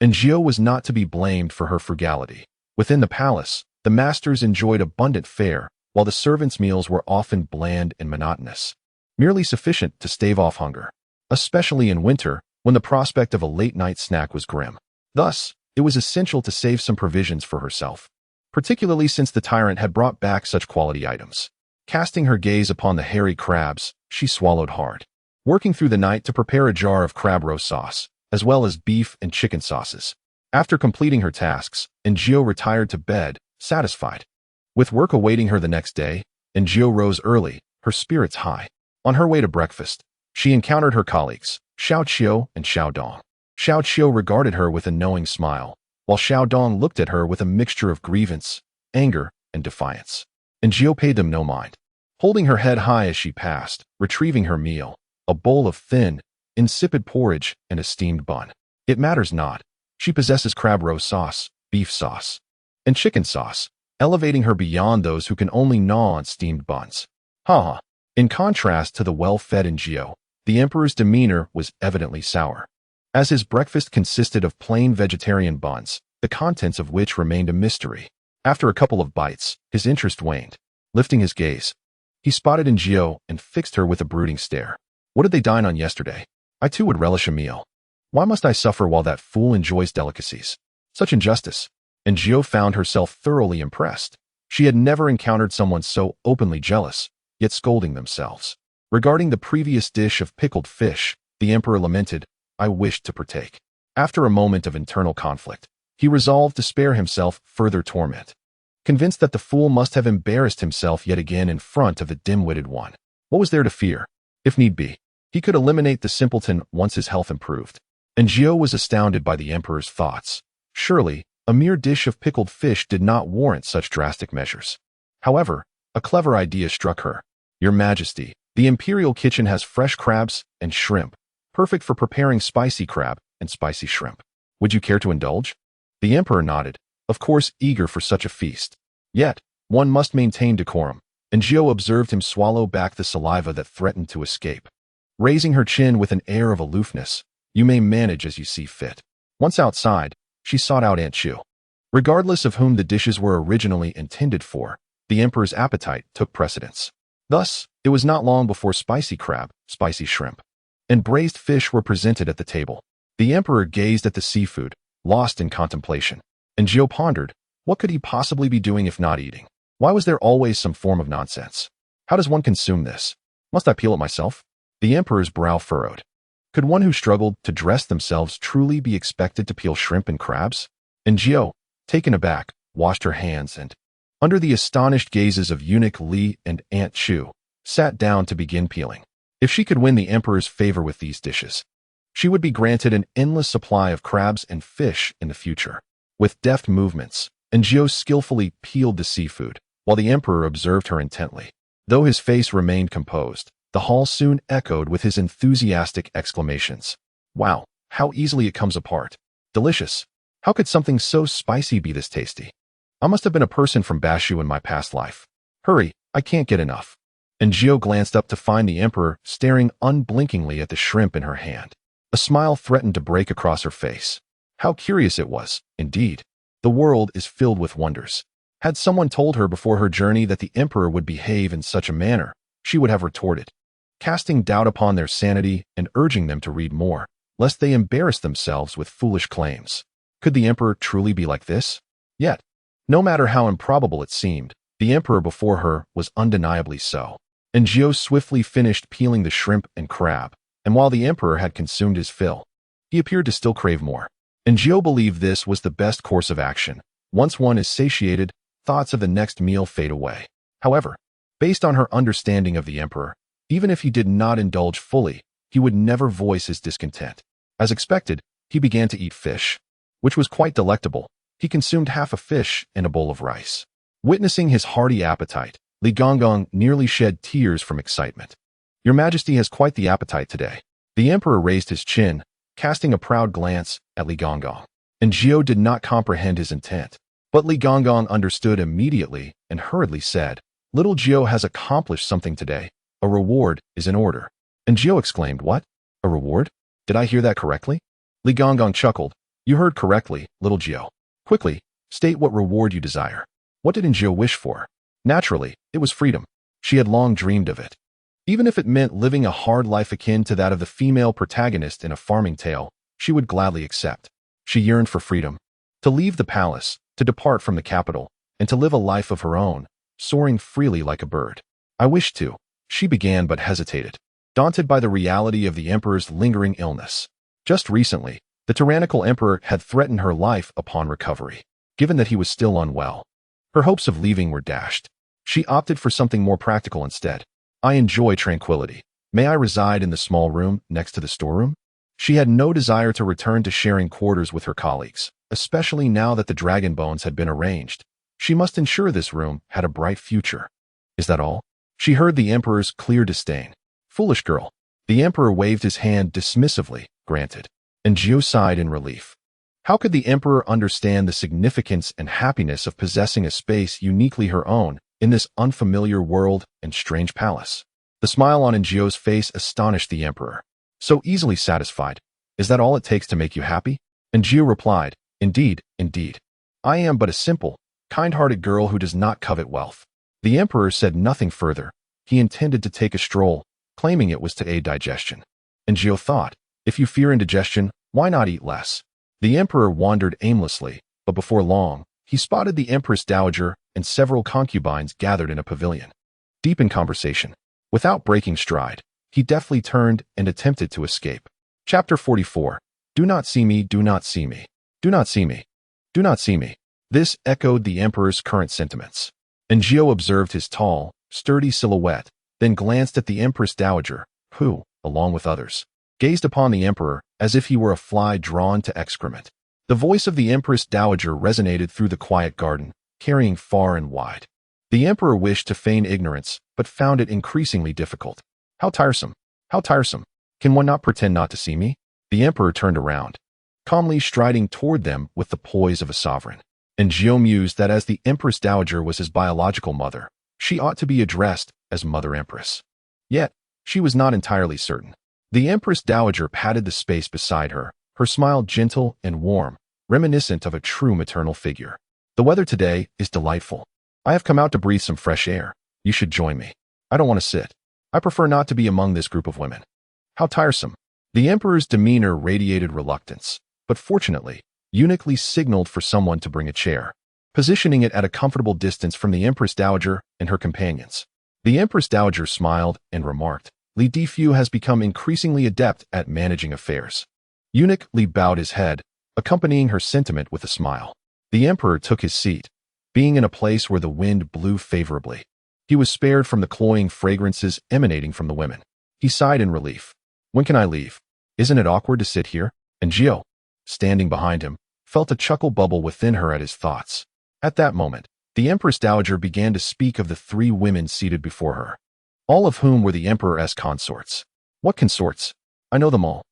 Aaargh was not to be blamed for her frugality. Within the palace, the masters enjoyed abundant fare, while the servants' meals were often bland and monotonous, merely sufficient to stave off hunger, especially in winter, when the prospect of a late-night snack was grim. Thus, it was essential to save some provisions for herself, particularly since the tyrant had brought back such quality items. Casting her gaze upon the hairy crabs, she swallowed hard, working through the night to prepare a jar of crab roast sauce, as well as beef and chicken sauces. After completing her tasks, Aaargh retired to bed, satisfied. With work awaiting her the next day, Aaargh rose early, her spirits high. On her way to breakfast, she encountered her colleagues, Xiao Qiu and Xiao Dong. Xiao Qiu regarded her with a knowing smile, while Xiao Dong looked at her with a mixture of grievance, anger, and defiance. Aaargh paid them no mind, holding her head high as she passed, retrieving her meal, a bowl of thin, insipid porridge and a steamed bun. It matters not. She possesses crab roast sauce, beef sauce, and chicken sauce, elevating her beyond those who can only gnaw on steamed buns. Ha! In contrast to the well-fed Aaargh, the emperor's demeanor was evidently sour. As his breakfast consisted of plain vegetarian buns, the contents of which remained a mystery. After a couple of bites, his interest waned. Lifting his gaze, he spotted Aaargh and fixed her with a brooding stare. "What did they dine on yesterday? I too would relish a meal. Why must I suffer while that fool enjoys delicacies? Such injustice." Aaargh found herself thoroughly impressed. She had never encountered someone so openly jealous, yet scolding themselves. Regarding the previous dish of pickled fish, the emperor lamented, "I wished to partake." After a moment of internal conflict, he resolved to spare himself further torment, convinced that the fool must have embarrassed himself yet again in front of the dim-witted one. What was there to fear? If need be, he could eliminate the simpleton once his health improved. Aaargh was astounded by the emperor's thoughts. Surely, a mere dish of pickled fish did not warrant such drastic measures. However, a clever idea struck her. "Your Majesty, the imperial kitchen has fresh crabs and shrimp, perfect for preparing spicy crab and spicy shrimp. Would you care to indulge?" The emperor nodded, of course eager for such a feast. Yet, one must maintain decorum. Aaargh observed him swallow back the saliva that threatened to escape. Raising her chin with an air of aloofness, "You may manage as you see fit." Once outside, she sought out Aunt Chu. Regardless of whom the dishes were originally intended for, the emperor's appetite took precedence. Thus, it was not long before spicy crab, spicy shrimp, and braised fish were presented at the table. The emperor gazed at the seafood, lost in contemplation, and Gio pondered, what could he possibly be doing if not eating? Why was there always some form of nonsense? How does one consume this? Must I peel it myself? The emperor's brow furrowed. Could one who struggled to dress themselves truly be expected to peel shrimp and crabs? And Gio, taken aback, washed her hands and, under the astonished gazes of eunuch Li and Aunt Chu, sat down to begin peeling. If she could win the emperor's favor with these dishes, she would be granted an endless supply of crabs and fish in the future. With deft movements, and Gio skillfully peeled the seafood, while the emperor observed her intently. Though his face remained composed, the hall soon echoed with his enthusiastic exclamations. Wow, how easily it comes apart. Delicious. How could something so spicy be this tasty? I must have been a person from Bashu in my past life. Hurry, I can't get enough. And Gio glanced up to find the emperor staring unblinkingly at the shrimp in her hand. A smile threatened to break across her face. How curious it was, indeed. The world is filled with wonders. Had someone told her before her journey that the emperor would behave in such a manner, she would have retorted, casting doubt upon their sanity and urging them to read more, lest they embarrass themselves with foolish claims. Could the emperor truly be like this? Yet, no matter how improbable it seemed, the emperor before her was undeniably so. And Gio swiftly finished peeling the shrimp and crab, and while the emperor had consumed his fill, he appeared to still crave more. And Gio believed this was the best course of action. Once one is satiated, thoughts of the next meal fade away. However, based on her understanding of the emperor, even if he did not indulge fully, he would never voice his discontent. As expected, he began to eat fish, which was quite delectable. He consumed half a fish and a bowl of rice. Witnessing his hearty appetite, Li Gongong nearly shed tears from excitement. Your Majesty has quite the appetite today. The emperor raised his chin, casting a proud glance at Li Gongong. And Gio did not comprehend his intent. But Li Gongong understood immediately and hurriedly said, Little Gio has accomplished something today. A reward is in order. And Gio exclaimed, What? A reward? Did I hear that correctly? Li Gongong chuckled. You heard correctly, little Gio. Quickly, state what reward you desire. What did Gio wish for? Naturally, it was freedom. She had long dreamed of it. Even if it meant living a hard life akin to that of the female protagonist in a farming tale, she would gladly accept. She yearned for freedom. To leave the palace, to depart from the capital, and to live a life of her own, soaring freely like a bird. I wish to, she began but hesitated, daunted by the reality of the emperor's lingering illness. Just recently, the tyrannical emperor had threatened her life upon recovery. Given that he was still unwell, her hopes of leaving were dashed. She opted for something more practical instead. I enjoy tranquility. May I reside in the small room next to the storeroom? She had no desire to return to sharing quarters with her colleagues, especially now that the dragon bones had been arranged. She must ensure this room had a bright future. Is that all? She heard the emperor's clear disdain. Foolish girl. The emperor waved his hand dismissively, granted. And Gio sighed in relief. How could the emperor understand the significance and happiness of possessing a space uniquely her own in this unfamiliar world and strange palace? The smile on Gio's face astonished the emperor. So easily satisfied. Is that all it takes to make you happy? And Gio replied, Indeed, indeed. I am but a simple, kind-hearted girl who does not covet wealth. The emperor said nothing further. He intended to take a stroll, claiming it was to aid digestion. And Gio thought, if you fear indigestion, why not eat less? The emperor wandered aimlessly, but before long, he spotted the empress dowager and several concubines gathered in a pavilion. Deep in conversation, without breaking stride, he deftly turned and attempted to escape. Chapter 44. Do not see me, do not see me. Do not see me. Do not see me. This echoed the emperor's current sentiments. And Gio observed his tall, sturdy silhouette, then glanced at the empress dowager, who, along with others, gazed upon the emperor as if he were a fly drawn to excrement. The voice of the empress dowager resonated through the quiet garden, carrying far and wide. The emperor wished to feign ignorance, but found it increasingly difficult. How tiresome! How tiresome! Can one not pretend not to see me? The emperor turned around, calmly striding toward them with the poise of a sovereign. And Gio mused that as the empress dowager was his biological mother, she ought to be addressed as Mother Empress. Yet, she was not entirely certain. The empress dowager patted the space beside her, her smile gentle and warm, reminiscent of a true maternal figure. The weather today is delightful. I have come out to breathe some fresh air. You should join me. I don't want to sit. I prefer not to be among this group of women. How tiresome. The emperor's demeanor radiated reluctance, but fortunately, Eunuch Li signaled for someone to bring a chair, positioning it at a comfortable distance from the Empress Dowager and her companions. The Empress Dowager smiled and remarked, Li Difu has become increasingly adept at managing affairs. Eunuch Li bowed his head, accompanying her sentiment with a smile. The emperor took his seat, being in a place where the wind blew favorably. He was spared from the cloying fragrances emanating from the women. He sighed in relief. When can I leave? Isn't it awkward to sit here? And Gio, standing behind him, felt a chuckle bubble within her at his thoughts. At that moment, the Empress Dowager began to speak of the 3 women seated before her, all of whom were the emperor's consorts. What consorts? I know them all.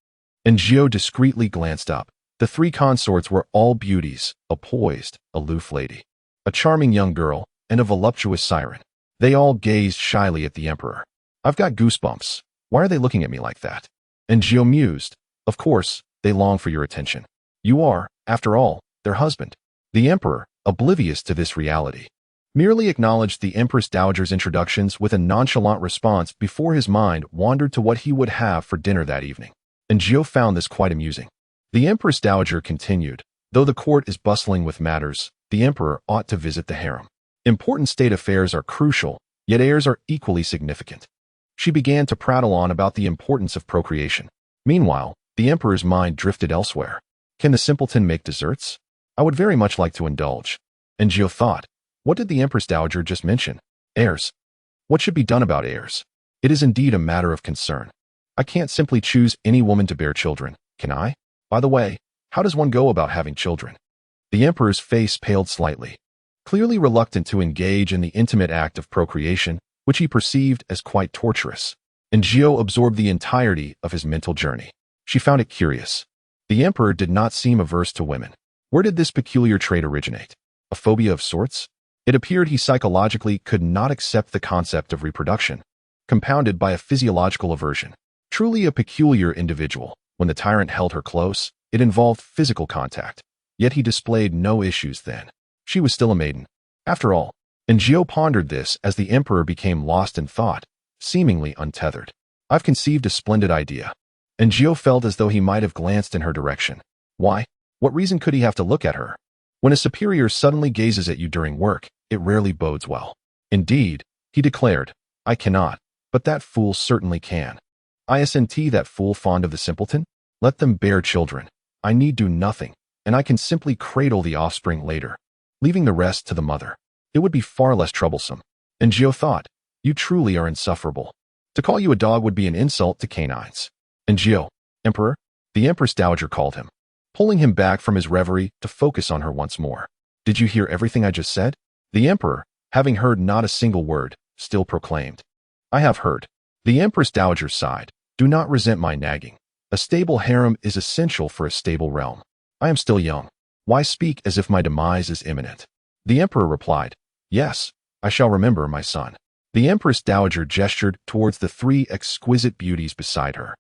And Gio discreetly glanced up. The 3 consorts were all beauties, a poised, aloof lady, a charming young girl, and a voluptuous siren. They all gazed shyly at the emperor. I've got goosebumps. Why are they looking at me like that? And Gio mused. Of course, they long for your attention. You are, after all, their husband. The emperor, oblivious to this reality, merely acknowledged the Empress Dowager's introductions with a nonchalant response before his mind wandered to what he would have for dinner that evening. And Gio found this quite amusing. The Empress Dowager continued, though the court is bustling with matters, the emperor ought to visit the harem. Important state affairs are crucial, yet heirs are equally significant. She began to prattle on about the importance of procreation. Meanwhile, the emperor's mind drifted elsewhere. Can the simpleton make desserts? I would very much like to indulge. And Gio thought, what did the Empress Dowager just mention? Heirs. What should be done about heirs? It is indeed a matter of concern. I can't simply choose any woman to bear children, can I? By the way, how does one go about having children? The emperor's face paled slightly, clearly reluctant to engage in the intimate act of procreation, which he perceived as quite torturous. And Gio absorbed the entirety of his mental journey. She found it curious. The emperor did not seem averse to women. Where did this peculiar trait originate? A phobia of sorts? It appeared he psychologically could not accept the concept of reproduction, compounded by a physiological aversion. Truly a peculiar individual. When the tyrant held her close, it involved physical contact. Yet he displayed no issues then. She was still a maiden. After all, and Gio pondered this as the emperor became lost in thought, seemingly untethered. I've conceived a splendid idea. And Gio felt as though he might have glanced in her direction. Why? What reason could he have to look at her? When a superior suddenly gazes at you during work, it rarely bodes well. Indeed, he declared, I cannot, but that fool certainly can. Isn't that fool fond of the simpleton? Let them bear children. I need do nothing, and I can simply cradle the offspring later, leaving the rest to the mother. It would be far less troublesome. And Gio thought, you truly are insufferable. To call you a dog would be an insult to canines. And Gio, Emperor, the Empress Dowager called him, pulling him back from his reverie to focus on her once more. Did you hear everything I just said? The emperor, having heard not a single word, still proclaimed, I have heard. The Empress Dowager sighed. Do not resent my nagging. A stable harem is essential for a stable realm. I am still young. Why speak as if my demise is imminent? The emperor replied, Yes, I shall remember, my son. The Empress Dowager gestured towards the 3 exquisite beauties beside her.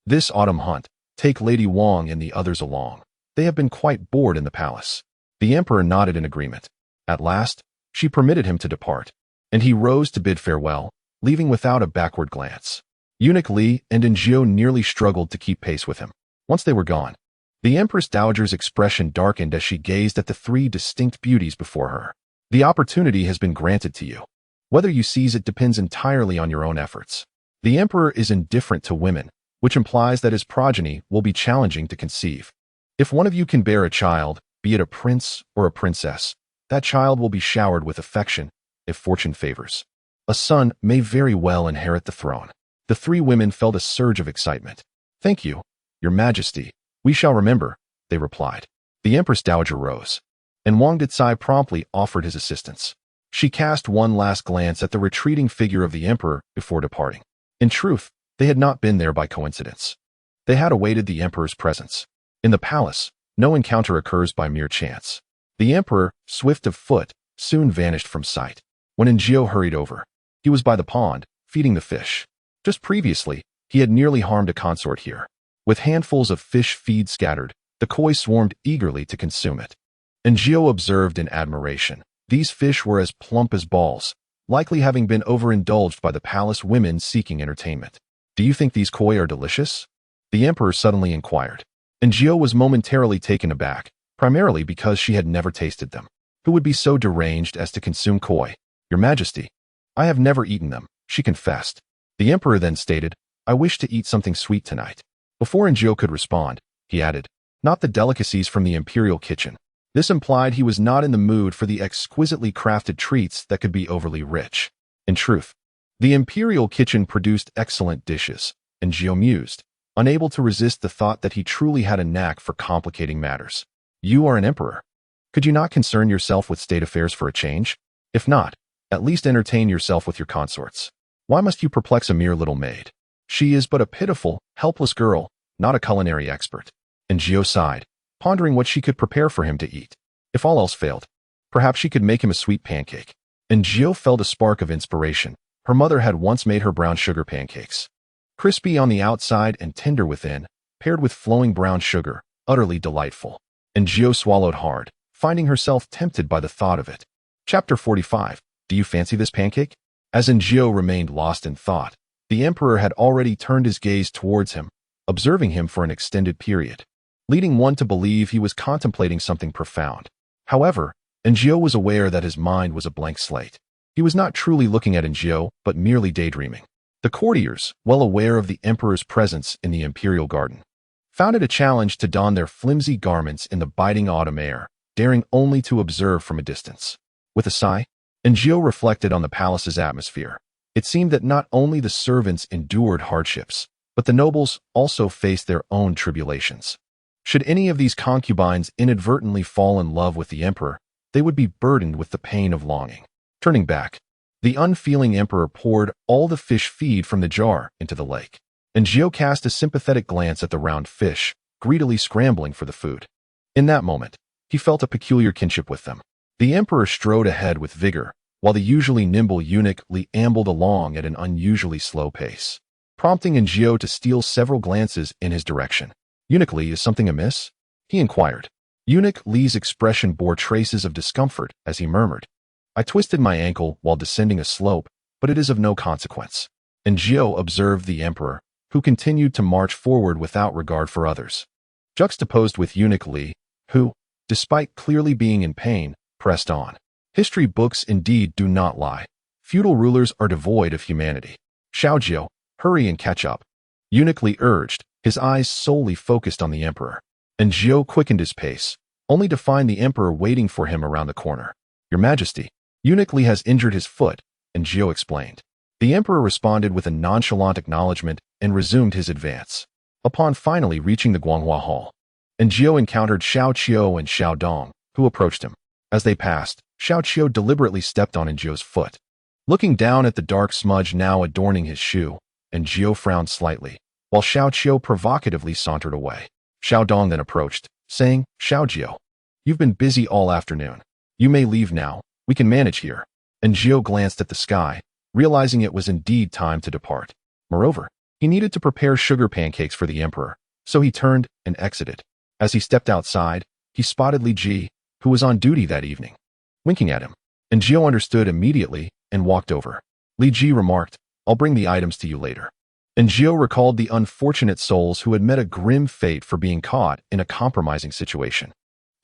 This autumn hunt, take Lady Wang and the others along. They have been quite bored in the palace. The emperor nodded in agreement. At last, she permitted him to depart, and he rose to bid farewell, leaving without a backward glance. Eunuch Li and Gio nearly struggled to keep pace with him. Once they were gone, the Empress Dowager's expression darkened as she gazed at the 3 distinct beauties before her. The opportunity has been granted to you. Whether you seize it depends entirely on your own efforts. The emperor is indifferent to women, which implies that his progeny will be challenging to conceive. If one of you can bear a child, be it a prince or a princess, that child will be showered with affection, if fortune favors. A son may very well inherit the throne. The 3 women felt a surge of excitement. Thank you, Your Majesty. We shall remember, they replied. The Empress Dowager rose, and Wang Dicai promptly offered his assistance. She cast one last glance at the retreating figure of the emperor before departing. In truth, they had not been there by coincidence. They had awaited the emperor's presence. In the palace, no encounter occurs by mere chance. The emperor, swift of foot, soon vanished from sight. When Gio hurried over, he was by the pond, feeding the fish. Just previously, he had nearly harmed a consort here. With handfuls of fish feed scattered, the koi swarmed eagerly to consume it. And Gio observed in admiration. These fish were as plump as balls, likely having been overindulged by the palace women seeking entertainment. Do you think these koi are delicious? The emperor suddenly inquired. And Gio was momentarily taken aback, primarily because she had never tasted them. Who would be so deranged as to consume koi? Your Majesty, I have never eaten them, she confessed. The emperor then stated, I wish to eat something sweet tonight. Before Gio could respond, he added, not the delicacies from the imperial kitchen. This implied he was not in the mood for the exquisitely crafted treats that could be overly rich. In truth, the imperial kitchen produced excellent dishes, and Gio mused, unable to resist the thought that he truly had a knack for complicating matters. You are an emperor. Could you not concern yourself with state affairs for a change? If not, at least entertain yourself with your consorts. Why must you perplex a mere little maid? She is but a pitiful, helpless girl, not a culinary expert. And Gio sighed, pondering what she could prepare for him to eat. If all else failed, perhaps she could make him a sweet pancake. And Gio felt a spark of inspiration. Her mother had once made her brown sugar pancakes. Crispy on the outside and tender within, paired with flowing brown sugar, utterly delightful. And Gio swallowed hard, finding herself tempted by the thought of it. Chapter 45. Do you fancy this pancake? As Gio remained lost in thought, the emperor had already turned his gaze towards him, observing him for an extended period, leading one to believe he was contemplating something profound. However, Gio was aware that his mind was a blank slate. He was not truly looking at Gio, but merely daydreaming. The courtiers, well aware of the emperor's presence in the imperial garden, found it a challenge to don their flimsy garments in the biting autumn air, daring only to observe from a distance. With a sigh, Gio reflected on the palace's atmosphere. It seemed that not only the servants endured hardships, but the nobles also faced their own tribulations. Should any of these concubines inadvertently fall in love with the emperor, they would be burdened with the pain of longing. Turning back, the unfeeling emperor poured all the fish feed from the jar into the lake. And Gio cast a sympathetic glance at the round fish, greedily scrambling for the food. In that moment, he felt a peculiar kinship with them. The emperor strode ahead with vigor, while the usually nimble eunuch Li ambled along at an unusually slow pace, prompting Gio to steal several glances in his direction. Eunuch Li, is something amiss? He inquired. Eunuch Li's expression bore traces of discomfort as he murmured, I twisted my ankle while descending a slope, but it is of no consequence. And Gio observed the emperor, who continued to march forward without regard for others, juxtaposed with Eunuch Li, who, despite clearly being in pain, pressed on. History books indeed do not lie. Feudal rulers are devoid of humanity. Xiaojio, hurry and catch up. Eunuch Li urged, his eyes solely focused on the emperor. And Gio quickened his pace, only to find the emperor waiting for him around the corner. Your Majesty, Eunuch Li has injured his foot, and Gio explained. The emperor responded with a nonchalant acknowledgement and resumed his advance. Upon finally reaching the Guanghua Hall, and Gio encountered Xiao Qiu and Xiao Dong, who approached him. As they passed, Xiao Qiu deliberately stepped on Gio's foot. Looking down at the dark smudge now adorning his shoe, and Gio frowned slightly, while Xiao Qiu provocatively sauntered away. Xiao Dong then approached, saying, Xiao Qiu, you've been busy all afternoon. You may leave now, we can manage here. And Gio glanced at the sky, realizing it was indeed time to depart. Moreover, he needed to prepare sugar pancakes for the emperor, so he turned and exited. As he stepped outside, he spotted Li Ji, who was on duty that evening, winking at him. And Gio understood immediately and walked over. Li Ji remarked, I'll bring the items to you later. And Gio recalled the unfortunate souls who had met a grim fate for being caught in a compromising situation.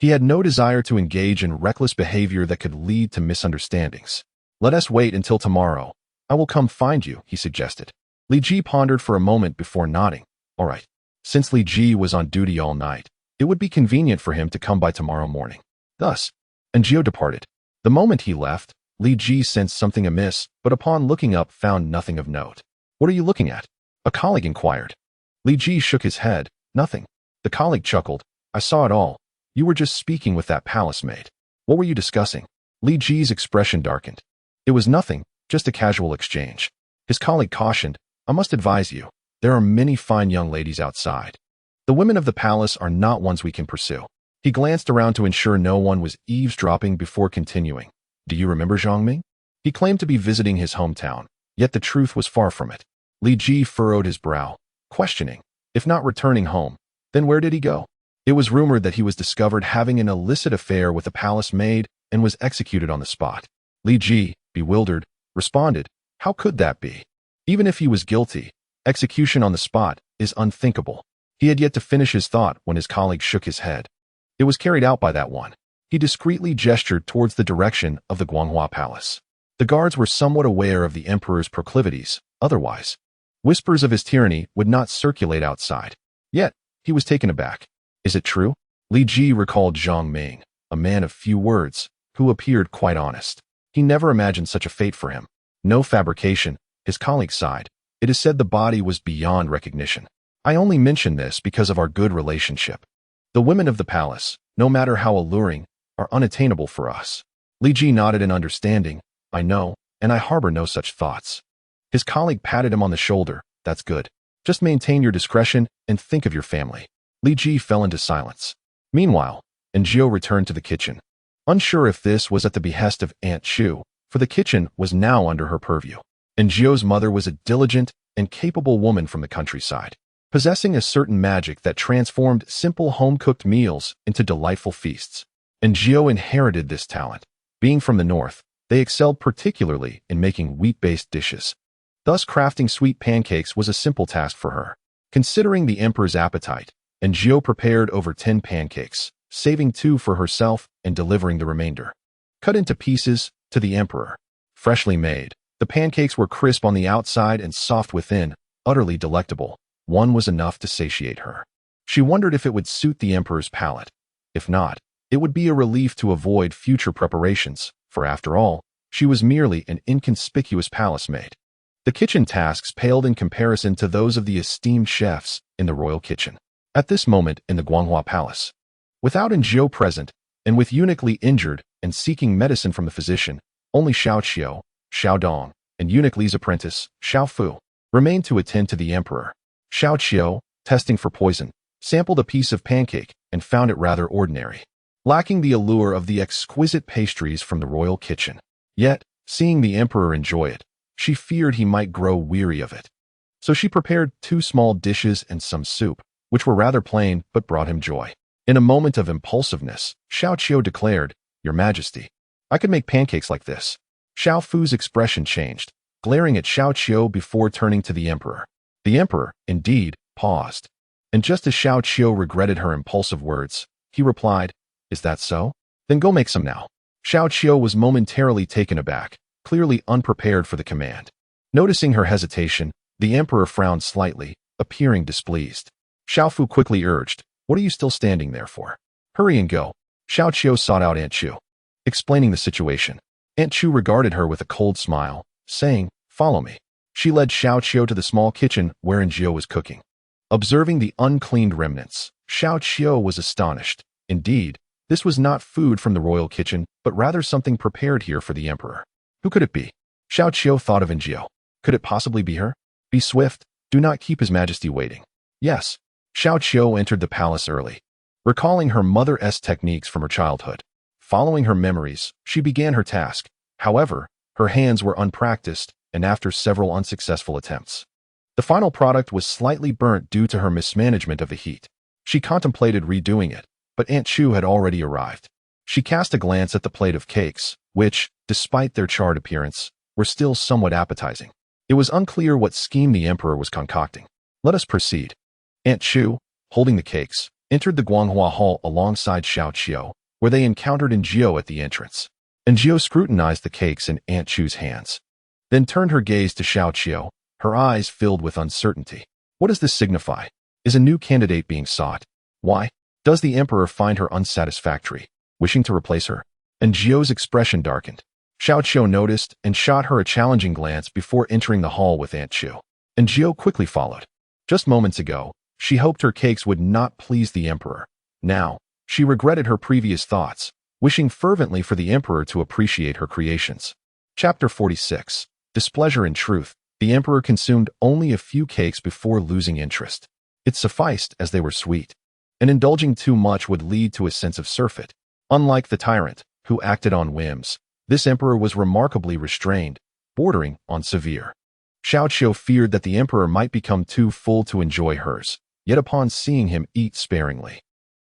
He had no desire to engage in reckless behavior that could lead to misunderstandings. Let us wait until tomorrow. I will come find you, he suggested. Li Ji pondered for a moment before nodding. All right. Since Li Ji was on duty all night, it would be convenient for him to come by tomorrow morning. Thus, and Gio departed. The moment he left, Li Ji sensed something amiss, but upon looking up found nothing of note. What are you looking at? A colleague inquired. Li Ji shook his head. Nothing. The colleague chuckled. I saw it all. You were just speaking with that palace maid. What were you discussing? Li Ji's expression darkened. It was nothing, just a casual exchange. His colleague cautioned, I must advise you, there are many fine young ladies outside. The women of the palace are not ones we can pursue. He glanced around to ensure no one was eavesdropping before continuing. Do you remember Zhang Ming? He claimed to be visiting his hometown, yet the truth was far from it. Li Ji furrowed his brow, questioning, if not returning home, then where did he go? It was rumored that he was discovered having an illicit affair with a palace maid and was executed on the spot. Li Ji, bewildered, responded, "How could that be? Even if he was guilty, execution on the spot is unthinkable." He had yet to finish his thought when his colleague shook his head. It was carried out by that one. He discreetly gestured towards the direction of the Guanghua Palace. The guards were somewhat aware of the emperor's proclivities, otherwise, whispers of his tyranny would not circulate outside. Yet, he was taken aback. "Is it true?" Li Ji recalled Zhang Ming, a man of few words, who appeared quite honest. He never imagined such a fate for him. "No fabrication," his colleague sighed. "It is said the body was beyond recognition. I only mention this because of our good relationship. The women of the palace, no matter how alluring, are unattainable for us." Li Ji nodded in understanding. "I know, and I harbor no such thoughts." His colleague patted him on the shoulder. "That's good. Just maintain your discretion and think of your family." Li Ji fell into silence. Meanwhile, Aaargh returned to the kitchen. Unsure if this was at the behest of Aunt Chu, for the kitchen was now under her purview. Aaargh's mother was a diligent and capable woman from the countryside, possessing a certain magic that transformed simple home-cooked meals into delightful feasts. Aaargh inherited this talent. Being from the north, they excelled particularly in making wheat-based dishes. Thus, crafting sweet pancakes was a simple task for her. Considering the emperor's appetite, Aaargh prepared over 10 pancakes, saving 2 for herself and delivering the remainder. Cut into pieces, to the emperor. Freshly made, the pancakes were crisp on the outside and soft within, utterly delectable. One was enough to satiate her. She wondered if it would suit the emperor's palate. If not, it would be a relief to avoid future preparations, for after all, she was merely an inconspicuous palace maid. The kitchen tasks paled in comparison to those of the esteemed chefs in the royal kitchen. At this moment in the Guanghua Palace, without Aaargh present, and with eunuchly injured and seeking medicine from the physician, only Xiao Qiu, Xiao Dong, and eunuch Li's apprentice, Xiao Fu, remained to attend to the emperor. Xiao Qiu, testing for poison, sampled a piece of pancake and found it rather ordinary, lacking the allure of the exquisite pastries from the royal kitchen. Yet, seeing the emperor enjoy it, she feared he might grow weary of it. So she prepared 2 small dishes and some soup, which were rather plain but brought him joy. In a moment of impulsiveness, Xiao Qiu declared, "Your Majesty, I could make pancakes like this." Xiao Fu's expression changed, glaring at Xiao Qiu before turning to the emperor. The emperor, indeed, paused. And just as Xiao Qiu regretted her impulsive words, he replied, "Is that so? Then go make some now." Xiao Qiu was momentarily taken aback, clearly unprepared for the command. Noticing her hesitation, the emperor frowned slightly, appearing displeased. Xiao Fu quickly urged, "What are you still standing there for? Hurry and go." Xiao Qiu sought out Aunt Chu, explaining the situation. Aunt Chu regarded her with a cold smile, saying, "Follow me." She led Xiao Qiu to the small kitchen where Aaargh was cooking. Observing the uncleaned remnants, Xiao Qiu was astonished. Indeed, this was not food from the royal kitchen, but rather something prepared here for the emperor. Who could it be? Xiao Qiu thought of Aaargh. Could it possibly be her? Be swift, do not keep His Majesty waiting. Yes. Xiao Qiu entered the palace early, recalling her mother's techniques from her childhood. Following her memories, she began her task. However, her hands were unpracticed, and after several unsuccessful attempts, the final product was slightly burnt due to her mismanagement of the heat. She contemplated redoing it, but Aunt Chu had already arrived. She cast a glance at the plate of cakes, which, despite their charred appearance, were still somewhat appetizing. It was unclear what scheme the emperor was concocting. "Let us proceed." Aunt Chu, holding the cakes, entered the Guanghua Hall alongside Xiao Qiu, where they encountered Aaargh at the entrance. Aaargh scrutinized the cakes in Aunt Chu's hands, then turned her gaze to Xiao Qiu, her eyes filled with uncertainty. What does this signify? Is a new candidate being sought? Why? Does the emperor find her unsatisfactory, wishing to replace her? Aaargh's expression darkened. Xiao Qiu noticed and shot her a challenging glance before entering the hall with Aunt Chu. Aaargh quickly followed. Just moments ago, she hoped her cakes would not please the emperor. Now, she regretted her previous thoughts, wishing fervently for the emperor to appreciate her creations. Chapter 46. Displeasure and Truth. The emperor consumed only a few cakes before losing interest. It sufficed as they were sweet, and indulging too much would lead to a sense of surfeit. Unlike the tyrant, who acted on whims, this emperor was remarkably restrained, bordering on severe. Xiao Qiu feared that the emperor might become too full to enjoy hers, yet upon seeing him eat sparingly,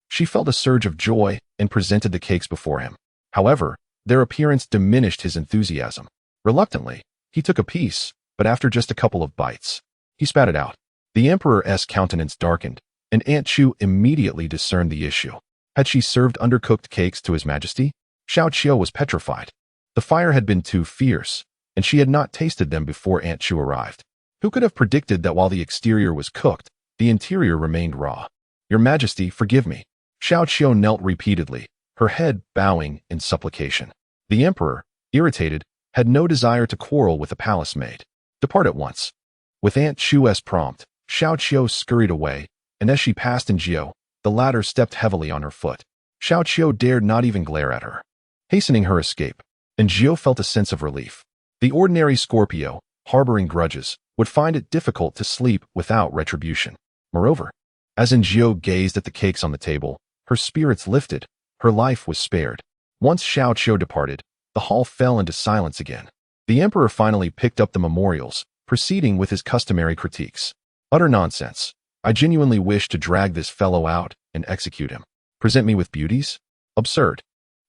She felt a surge of joy and presented the cakes before him. However, their appearance diminished his enthusiasm. Reluctantly, he took a piece, but after just a couple of bites, he spat it out. The emperor's countenance darkened, and Aunt Chu immediately discerned the issue. Had she served undercooked cakes to His Majesty? Xiao Qiu was petrified. The fire had been too fierce, and she had not tasted them before Aunt Chu arrived. Who could have predicted that while the exterior was cooked, the interior remained raw? Your Majesty, forgive me. Xiao Qiu knelt repeatedly, her head bowing in supplication. The emperor, irritated, had no desire to quarrel with the palace maid. Depart at once. With Aunt Chu's prompt, Xiao Qiu scurried away, and as she passed Jiao, the latter stepped heavily on her foot. Xiao Qiu dared not even glare at her, hastening her escape, and Jiao felt a sense of relief. The ordinary Scorpio, harboring grudges, would find it difficult to sleep without retribution. Moreover, as Jiao gazed at the cakes on the table, her spirits lifted, her life was spared. Once Xiao Qiu departed, the hall fell into silence again. The emperor finally picked up the memorials, proceeding with his customary critiques. Utter nonsense. I genuinely wish to drag this fellow out and execute him. Present me with beauties? Absurd.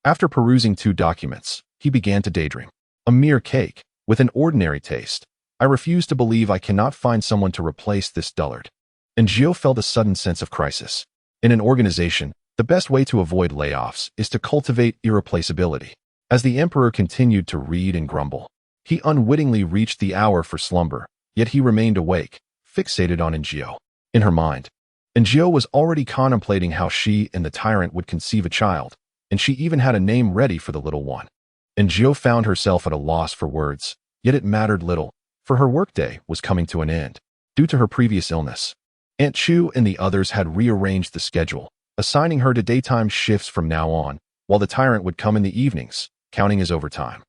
After perusing 2 documents, he began to daydream. A mere cake, with an ordinary taste. I refuse to believe I cannot find someone to replace this dullard. And Jiao felt a sudden sense of crisis. In an organization, the best way to avoid layoffs is to cultivate irreplaceability. As the emperor continued to read and grumble, he unwittingly reached the hour for slumber, yet he remained awake, fixated on Jiao. In her mind, Jiao was already contemplating how she and the tyrant would conceive a child, and she even had a name ready for the little one. Jiao found herself at a loss for words, yet it mattered little, for her workday was coming to an end. Due to her previous illness, Aunt Chu and the others had rearranged the schedule, assigning her to daytime shifts from now on, while the tyrant would come in the evenings, counting as overtime.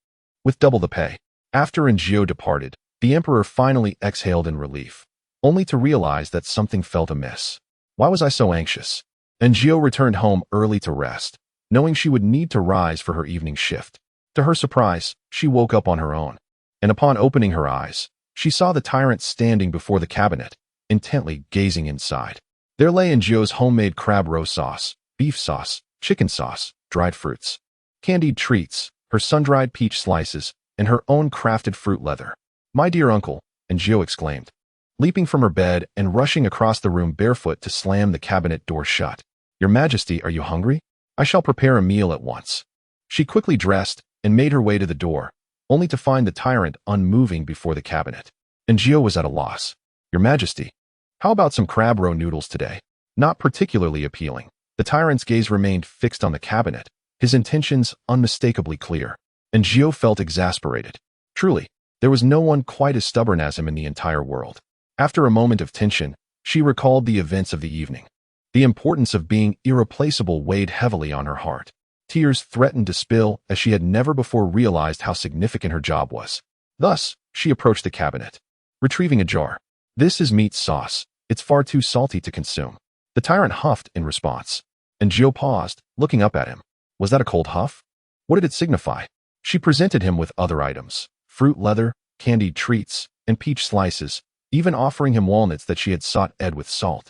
With double the pay. After Jiao departed, the emperor finally exhaled in relief, only to realize that something felt amiss. Why was I so anxious? Jiao returned home early to rest, knowing she would need to rise for her evening shift. To her surprise, she woke up on her own, and upon opening her eyes, she saw the tyrant standing before the cabinet, intently gazing inside. There lay Jiao's homemade crab roe sauce, beef sauce, chicken sauce, dried fruits, candied treats, her sun-dried peach slices, and her own crafted fruit leather. My dear uncle, Jiao exclaimed, leaping from her bed and rushing across the room barefoot to slam the cabinet door shut. Your Majesty, are you hungry? I shall prepare a meal at once. She quickly dressed and made her way to the door, only to find the tyrant unmoving before the cabinet. Jiao was at a loss. Your Majesty, how about some crab roe noodles today? Not particularly appealing. The tyrant's gaze remained fixed on the cabinet, his intentions unmistakably clear. Jiao felt exasperated. Truly, there was no one quite as stubborn as him in the entire world. After a moment of tension, she recalled the events of the evening. The importance of being irreplaceable weighed heavily on her heart. Tears threatened to spill as she had never before realized how significant her job was. Thus, she approached the cabinet, retrieving a jar. This is meat sauce. It's far too salty to consume. The tyrant huffed in response, and Jiao paused, looking up at him. Was that a cold huff? What did it signify? She presented him with other items, fruit leather, candied treats, and peach slices, even offering him walnuts that she had sought ed with salt,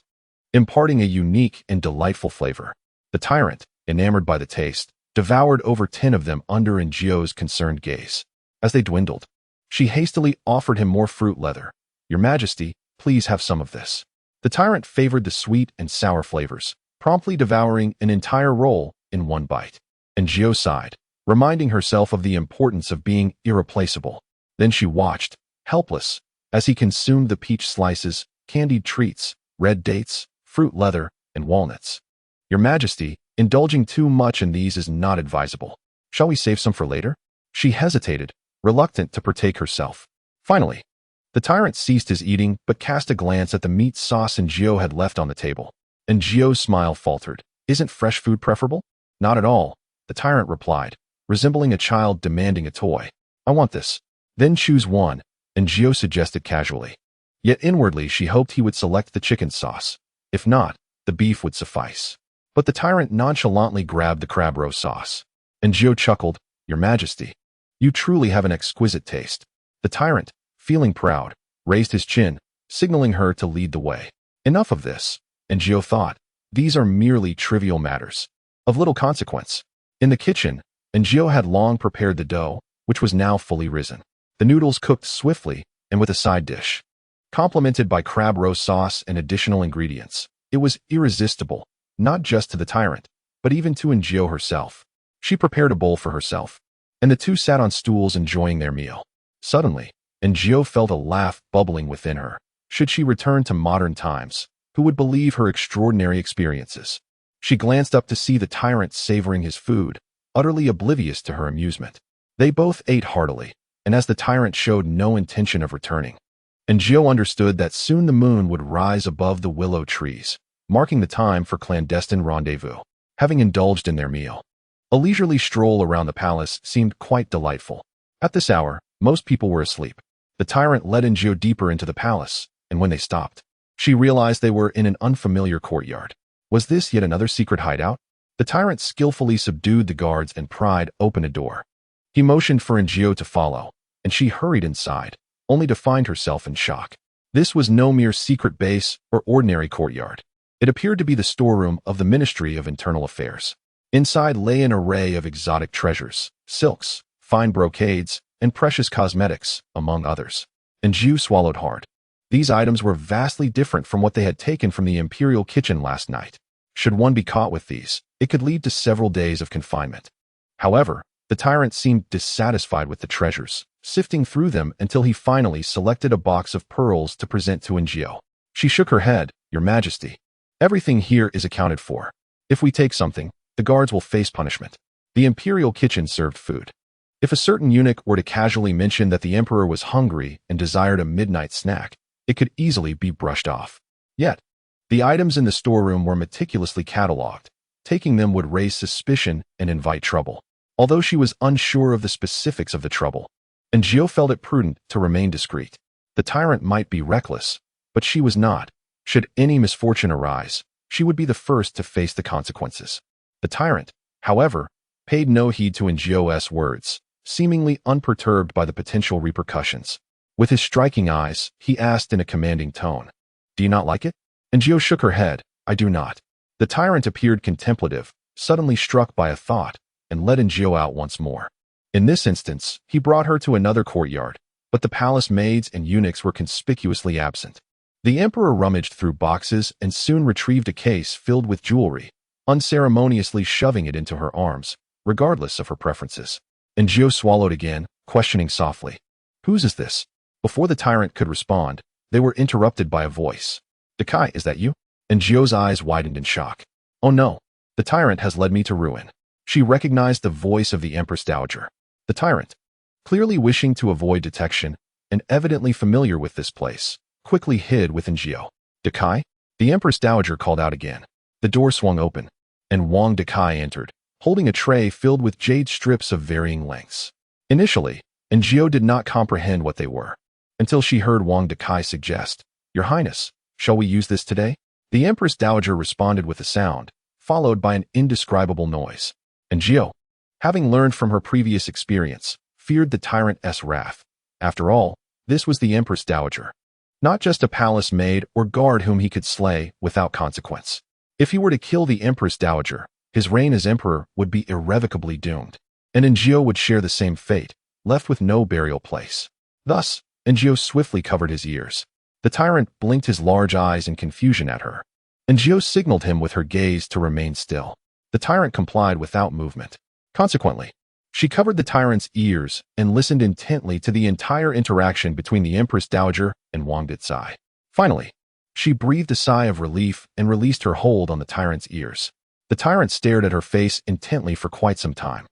imparting a unique and delightful flavor. The tyrant, enamored by the taste, devoured over 10 of them under Jiao's concerned gaze. As they dwindled, she hastily offered him more fruit leather. Your Majesty, please have some of this. The tyrant favored the sweet and sour flavors, promptly devouring an entire roll in one bite. Jiao sighed, reminding herself of the importance of being irreplaceable. Then she watched, helpless, as he consumed the peach slices, candied treats, red dates, fruit leather, and walnuts. Your Majesty, indulging too much in these is not advisable. Shall we save some for later? She hesitated, reluctant to partake herself. Finally, the tyrant ceased his eating but cast a glance at the meat sauce Jiao had left on the table. Jiao's smile faltered. Isn't fresh food preferable? Not at all, the tyrant replied, resembling a child demanding a toy. I want this. Then choose one, Jiao suggested casually. Yet inwardly she hoped he would select the chicken sauce. If not, the beef would suffice. But the tyrant nonchalantly grabbed the crab roe sauce. Jiao chuckled, Your Majesty, you truly have an exquisite taste. The tyrant, feeling proud, raised his chin, signaling her to lead the way. Enough of this, Jiao thought, These are merely trivial matters, of little consequence. In the kitchen, Aaargh had long prepared the dough, which was now fully risen. The noodles cooked swiftly and with a side dish. Complemented by crab roast sauce and additional ingredients, it was irresistible, not just to the tyrant, but even to Aaargh herself. She prepared a bowl for herself, and the two sat on stools enjoying their meal. Suddenly, Aaargh felt a laugh bubbling within her. Should she return to modern times, who would believe her extraordinary experiences? She glanced up to see the tyrant savoring his food, utterly oblivious to her amusement. They both ate heartily, and as the tyrant showed no intention of returning, Aaargh understood that soon the moon would rise above the willow trees, marking the time for clandestine rendezvous. Having indulged in their meal, a leisurely stroll around the palace seemed quite delightful. At this hour, most people were asleep. The tyrant led Aaargh deeper into the palace, and when they stopped, she realized they were in an unfamiliar courtyard. Was this yet another secret hideout? The tyrant skillfully subdued the guards and pried open a door. He motioned for Aaargh to follow, and she hurried inside, only to find herself in shock. This was no mere secret base or ordinary courtyard. It appeared to be the storeroom of the Ministry of Internal Affairs. Inside lay an array of exotic treasures, silks, fine brocades, and precious cosmetics, among others. Aaargh swallowed hard. These items were vastly different from what they had taken from the imperial kitchen last night. Should one be caught with these, it could lead to several days of confinement. However, the tyrant seemed dissatisfied with the treasures, sifting through them until he finally selected a box of pearls to present to Aaargh. She shook her head. "Your Majesty, everything here is accounted for. If we take something, the guards will face punishment." The imperial kitchen served food. If a certain eunuch were to casually mention that the emperor was hungry and desired a midnight snack, it could easily be brushed off. Yet, the items in the storeroom were meticulously catalogued. Taking them would raise suspicion and invite trouble. Although she was unsure of the specifics of the trouble, Aaargh felt it prudent to remain discreet. The tyrant might be reckless, but she was not. Should any misfortune arise, she would be the first to face the consequences. The tyrant, however, paid no heed to Aaargh's words, seemingly unperturbed by the potential repercussions. With his striking eyes, he asked in a commanding tone, "Do you not like it?" Aaargh shook her head. "I do not." The tyrant appeared contemplative, suddenly struck by a thought, and led Aaargh out once more. In this instance, he brought her to another courtyard, but the palace maids and eunuchs were conspicuously absent. The emperor rummaged through boxes and soon retrieved a case filled with jewelry, unceremoniously shoving it into her arms, regardless of her preferences. Aaargh swallowed again, questioning softly, "Whose is this?" Before the tyrant could respond, they were interrupted by a voice. "Dakai, is that you?" Aaargh's eyes widened in shock. "Oh no, the tyrant has led me to ruin." She recognized the voice of the Empress Dowager. The tyrant, clearly wishing to avoid detection and evidently familiar with this place, quickly hid with Aaargh. "Dakai?" The Empress Dowager called out again. The door swung open, and Wang Dakai entered, holding a tray filled with jade strips of varying lengths. Initially, Aaargh did not comprehend what they were, until she heard Wang Dakai suggest, "Your Highness, shall we use this today?" The Empress Dowager responded with a sound, followed by an indescribable noise. Aaargh, having learned from her previous experience, feared the tyrant's wrath. After all, this was the Empress Dowager, not just a palace maid or guard whom he could slay without consequence. If he were to kill the Empress Dowager, his reign as emperor would be irrevocably doomed, and Aaargh would share the same fate, left with no burial place. Thus, Aaargh swiftly covered his ears. The tyrant blinked his large eyes in confusion at her. Aaargh signaled him with her gaze to remain still. The tyrant complied without movement. Consequently, she covered the tyrant's ears and listened intently to the entire interaction between the Empress Dowager and Wang Dakai. Finally, she breathed a sigh of relief and released her hold on the tyrant's ears. The tyrant stared at her face intently for quite some time.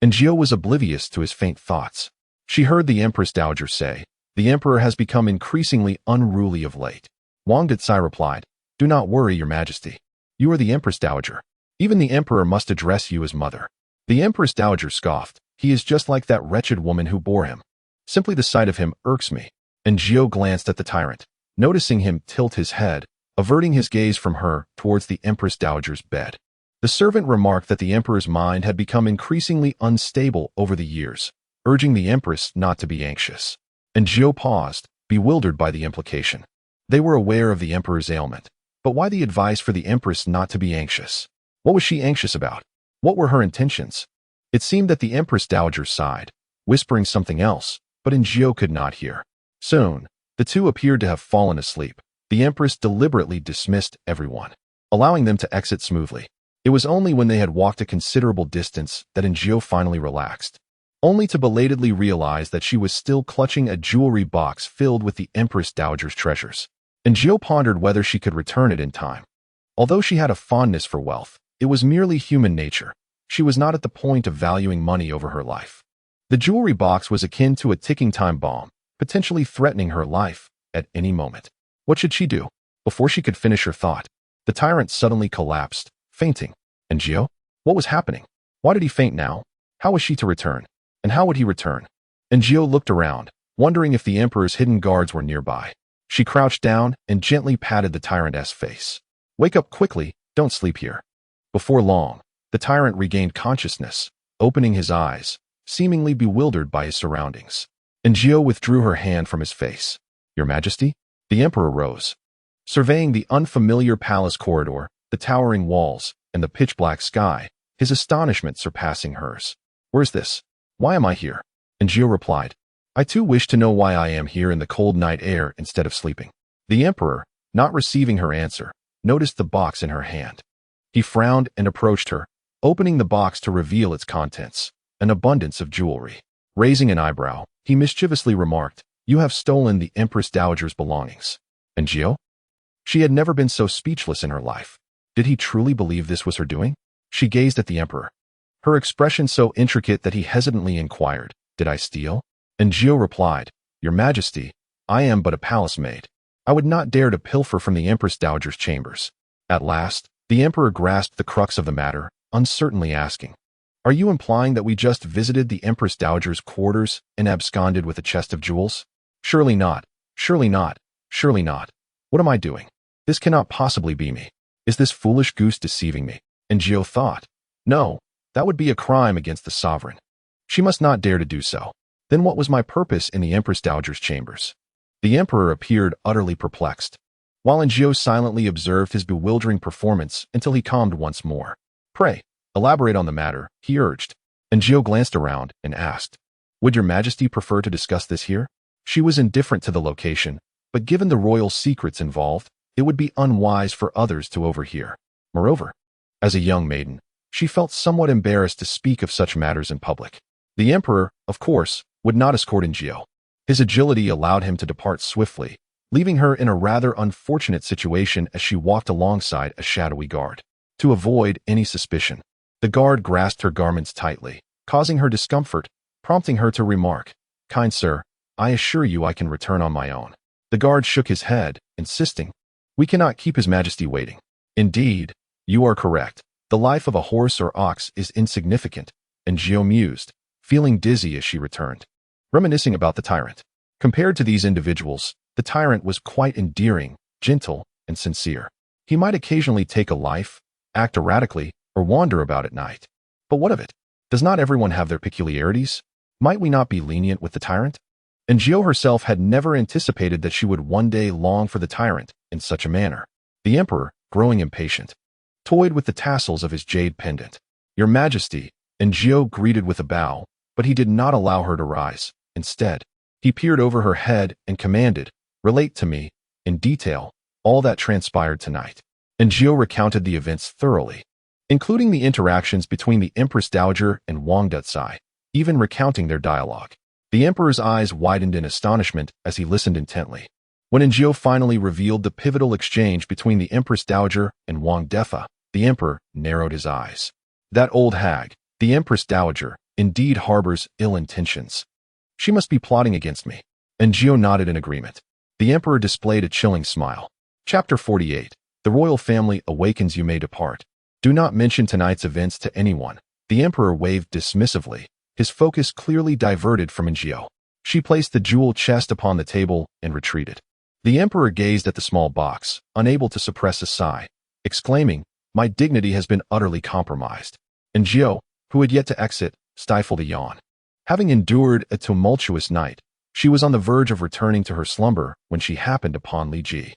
Aaargh was oblivious to his faint thoughts. She heard the Empress Dowager say, "The emperor has become increasingly unruly of late." Wang Dakai replied, "Do not worry, Your Majesty. You are the Empress Dowager. Even the emperor must address you as mother." The Empress Dowager scoffed. "He is just like that wretched woman who bore him. Simply the sight of him irks me." Aaargh glanced at the tyrant, noticing him tilt his head, averting his gaze from her towards the Empress Dowager's bed. The servant remarked that the emperor's mind had become increasingly unstable over the years, urging the empress not to be anxious. Aaargh paused, bewildered by the implication. They were aware of the emperor's ailment, But why the advice for the Empress not to be anxious? What was she anxious about? What were her intentions? It seemed that the Empress Dowager sighed, whispering something else, but Aaargh could not hear. Soon, the two appeared to have fallen asleep. The Empress deliberately dismissed everyone, allowing them to exit smoothly. It was only when they had walked a considerable distance that Aaargh finally relaxed, only to belatedly realize that she was still clutching a jewelry box filled with the Empress Dowager's treasures. Aaargh pondered whether she could return it in time. Although she had a fondness for wealth, it was merely human nature. She was not at the point of valuing money over her life. The jewelry box was akin to a ticking time bomb, potentially threatening her life at any moment. What should she do? Before she could finish her thought, the tyrant suddenly collapsed, fainting. Aaargh? What was happening? Why did he faint now? How was she to return? And how would he return? Aaargh looked around, wondering if the Emperor's hidden guards were nearby. She crouched down and gently patted the tyrant's face. Wake up quickly, don't sleep here. Before long, the tyrant regained consciousness, opening his eyes, seemingly bewildered by his surroundings. Aaargh withdrew her hand from his face. Your Majesty? The Emperor rose. Surveying the unfamiliar palace corridor, the towering walls, and the pitch-black sky, his astonishment surpassing hers. Where's this? Why am I here? Aaargh replied. I too wish to know why I am here in the cold night air instead of sleeping. The Emperor, not receiving her answer, noticed the box in her hand. He frowned and approached her, opening the box to reveal its contents, an abundance of jewelry. Raising an eyebrow, he mischievously remarked, You have stolen the Empress Dowager's belongings. Aaargh? She had never been so speechless in her life. Did he truly believe this was her doing? She gazed at the Emperor, her expression so intricate that he hesitantly inquired, Did I steal? Aaargh replied, Your Majesty, I am but a palace maid. I would not dare to pilfer from the Empress Dowager's chambers. At last, the Emperor grasped the crux of the matter, uncertainly asking, Are you implying that we just visited the Empress Dowager's quarters and absconded with a chest of jewels? Surely not, surely not, surely not. What am I doing? This cannot possibly be me. Is this foolish goose deceiving me? Aaargh thought. No, that would be a crime against the sovereign. She must not dare to do so. Then what was my purpose in the Empress Dowager's chambers? The Emperor appeared utterly perplexed, while Aaargh silently observed his bewildering performance until he calmed once more. Pray, elaborate on the matter, he urged. Aaargh glanced around and asked, Would your Majesty prefer to discuss this here? She was indifferent to the location, but given the royal secrets involved, it would be unwise for others to overhear. Moreover, as a young maiden, she felt somewhat embarrassed to speak of such matters in public. The Emperor, of course, would not escort Aaargh. His agility allowed him to depart swiftly, leaving her in a rather unfortunate situation as she walked alongside a shadowy guard. To avoid any suspicion, the guard grasped her garments tightly, causing her discomfort, prompting her to remark, Kind sir, I assure you I can return on my own. The guard shook his head, insisting, We cannot keep His Majesty waiting. Indeed, you are correct. The life of a horse or ox is insignificant, Aaargh mused, feeling dizzy as she returned, reminiscing about the tyrant. Compared to these individuals, the tyrant was quite endearing, gentle, and sincere. He might occasionally take a life, act erratically, or wander about at night. But what of it? Does not everyone have their peculiarities? Might we not be lenient with the tyrant? Aaargh herself had never anticipated that she would one day long for the tyrant in such a manner. The Emperor, growing impatient, toyed with the tassels of his jade pendant. Your Majesty, Aaargh greeted with a bow, but he did not allow her to rise. Instead, he peered over her head and commanded, Relate to me, in detail, all that transpired tonight. Aaargh recounted the events thoroughly, including the interactions between the Empress Dowager and Wang Dutsai, even recounting their dialogue. The Emperor's eyes widened in astonishment as he listened intently. When Aaargh finally revealed the pivotal exchange between the Empress Dowager and Wang Defa, the Emperor narrowed his eyes. That old hag, the Empress Dowager, indeed harbors ill intentions. She must be plotting against me. Aaargh nodded in agreement. The Emperor displayed a chilling smile. Chapter 48. The royal family awakens. You may depart. Do not mention tonight's events to anyone. The Emperor waved dismissively, his focus clearly diverted from Aaargh. She placed the jewel chest upon the table and retreated. The Emperor gazed at the small box, unable to suppress a sigh, exclaiming, My dignity has been utterly compromised. Aaargh, who had yet to exit, stifled a yawn. Having endured a tumultuous night, she was on the verge of returning to her slumber when she happened upon Li Ji.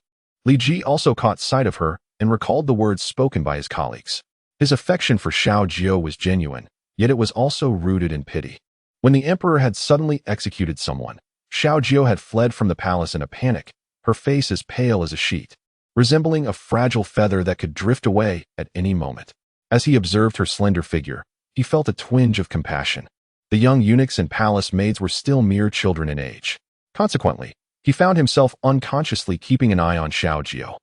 Li Ji also caught sight of her and recalled the words spoken by his colleagues. His affection for Xiao Jiao was genuine, yet it was also rooted in pity. When the emperor had suddenly executed someone, Xiao Jiao had fled from the palace in a panic, her face as pale as a sheet, resembling a fragile feather that could drift away at any moment. As he observed her slender figure, he felt a twinge of compassion. The young eunuchs and palace maids were still mere children in age. Consequently, he found himself unconsciously keeping an eye on Xiao Jiao,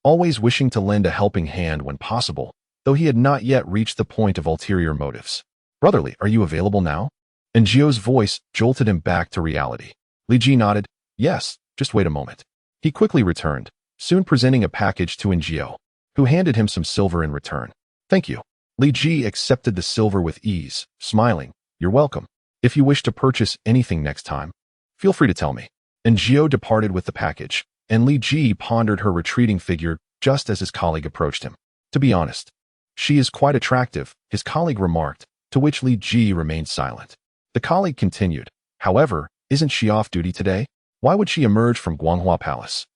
always wishing to lend a helping hand when possible, though he had not yet reached the point of ulterior motives. "Brotherly, are you available now?" And Jiao's voice jolted him back to reality. Li Ji nodded. "Yes, just wait a moment." He quickly returned, soon presenting a package to Jiao, who handed him some silver in return. "Thank you." Li Ji accepted the silver with ease, smiling. "You're welcome. If you wish to purchase anything next time, feel free to tell me." And Jiao departed with the package, and Li Ji pondered her retreating figure just as his colleague approached him. "To be honest, she is quite attractive," his colleague remarked, to which Li Ji remained silent. The colleague continued, "However, isn't she off duty today? Why would she emerge from Guanghua Palace?"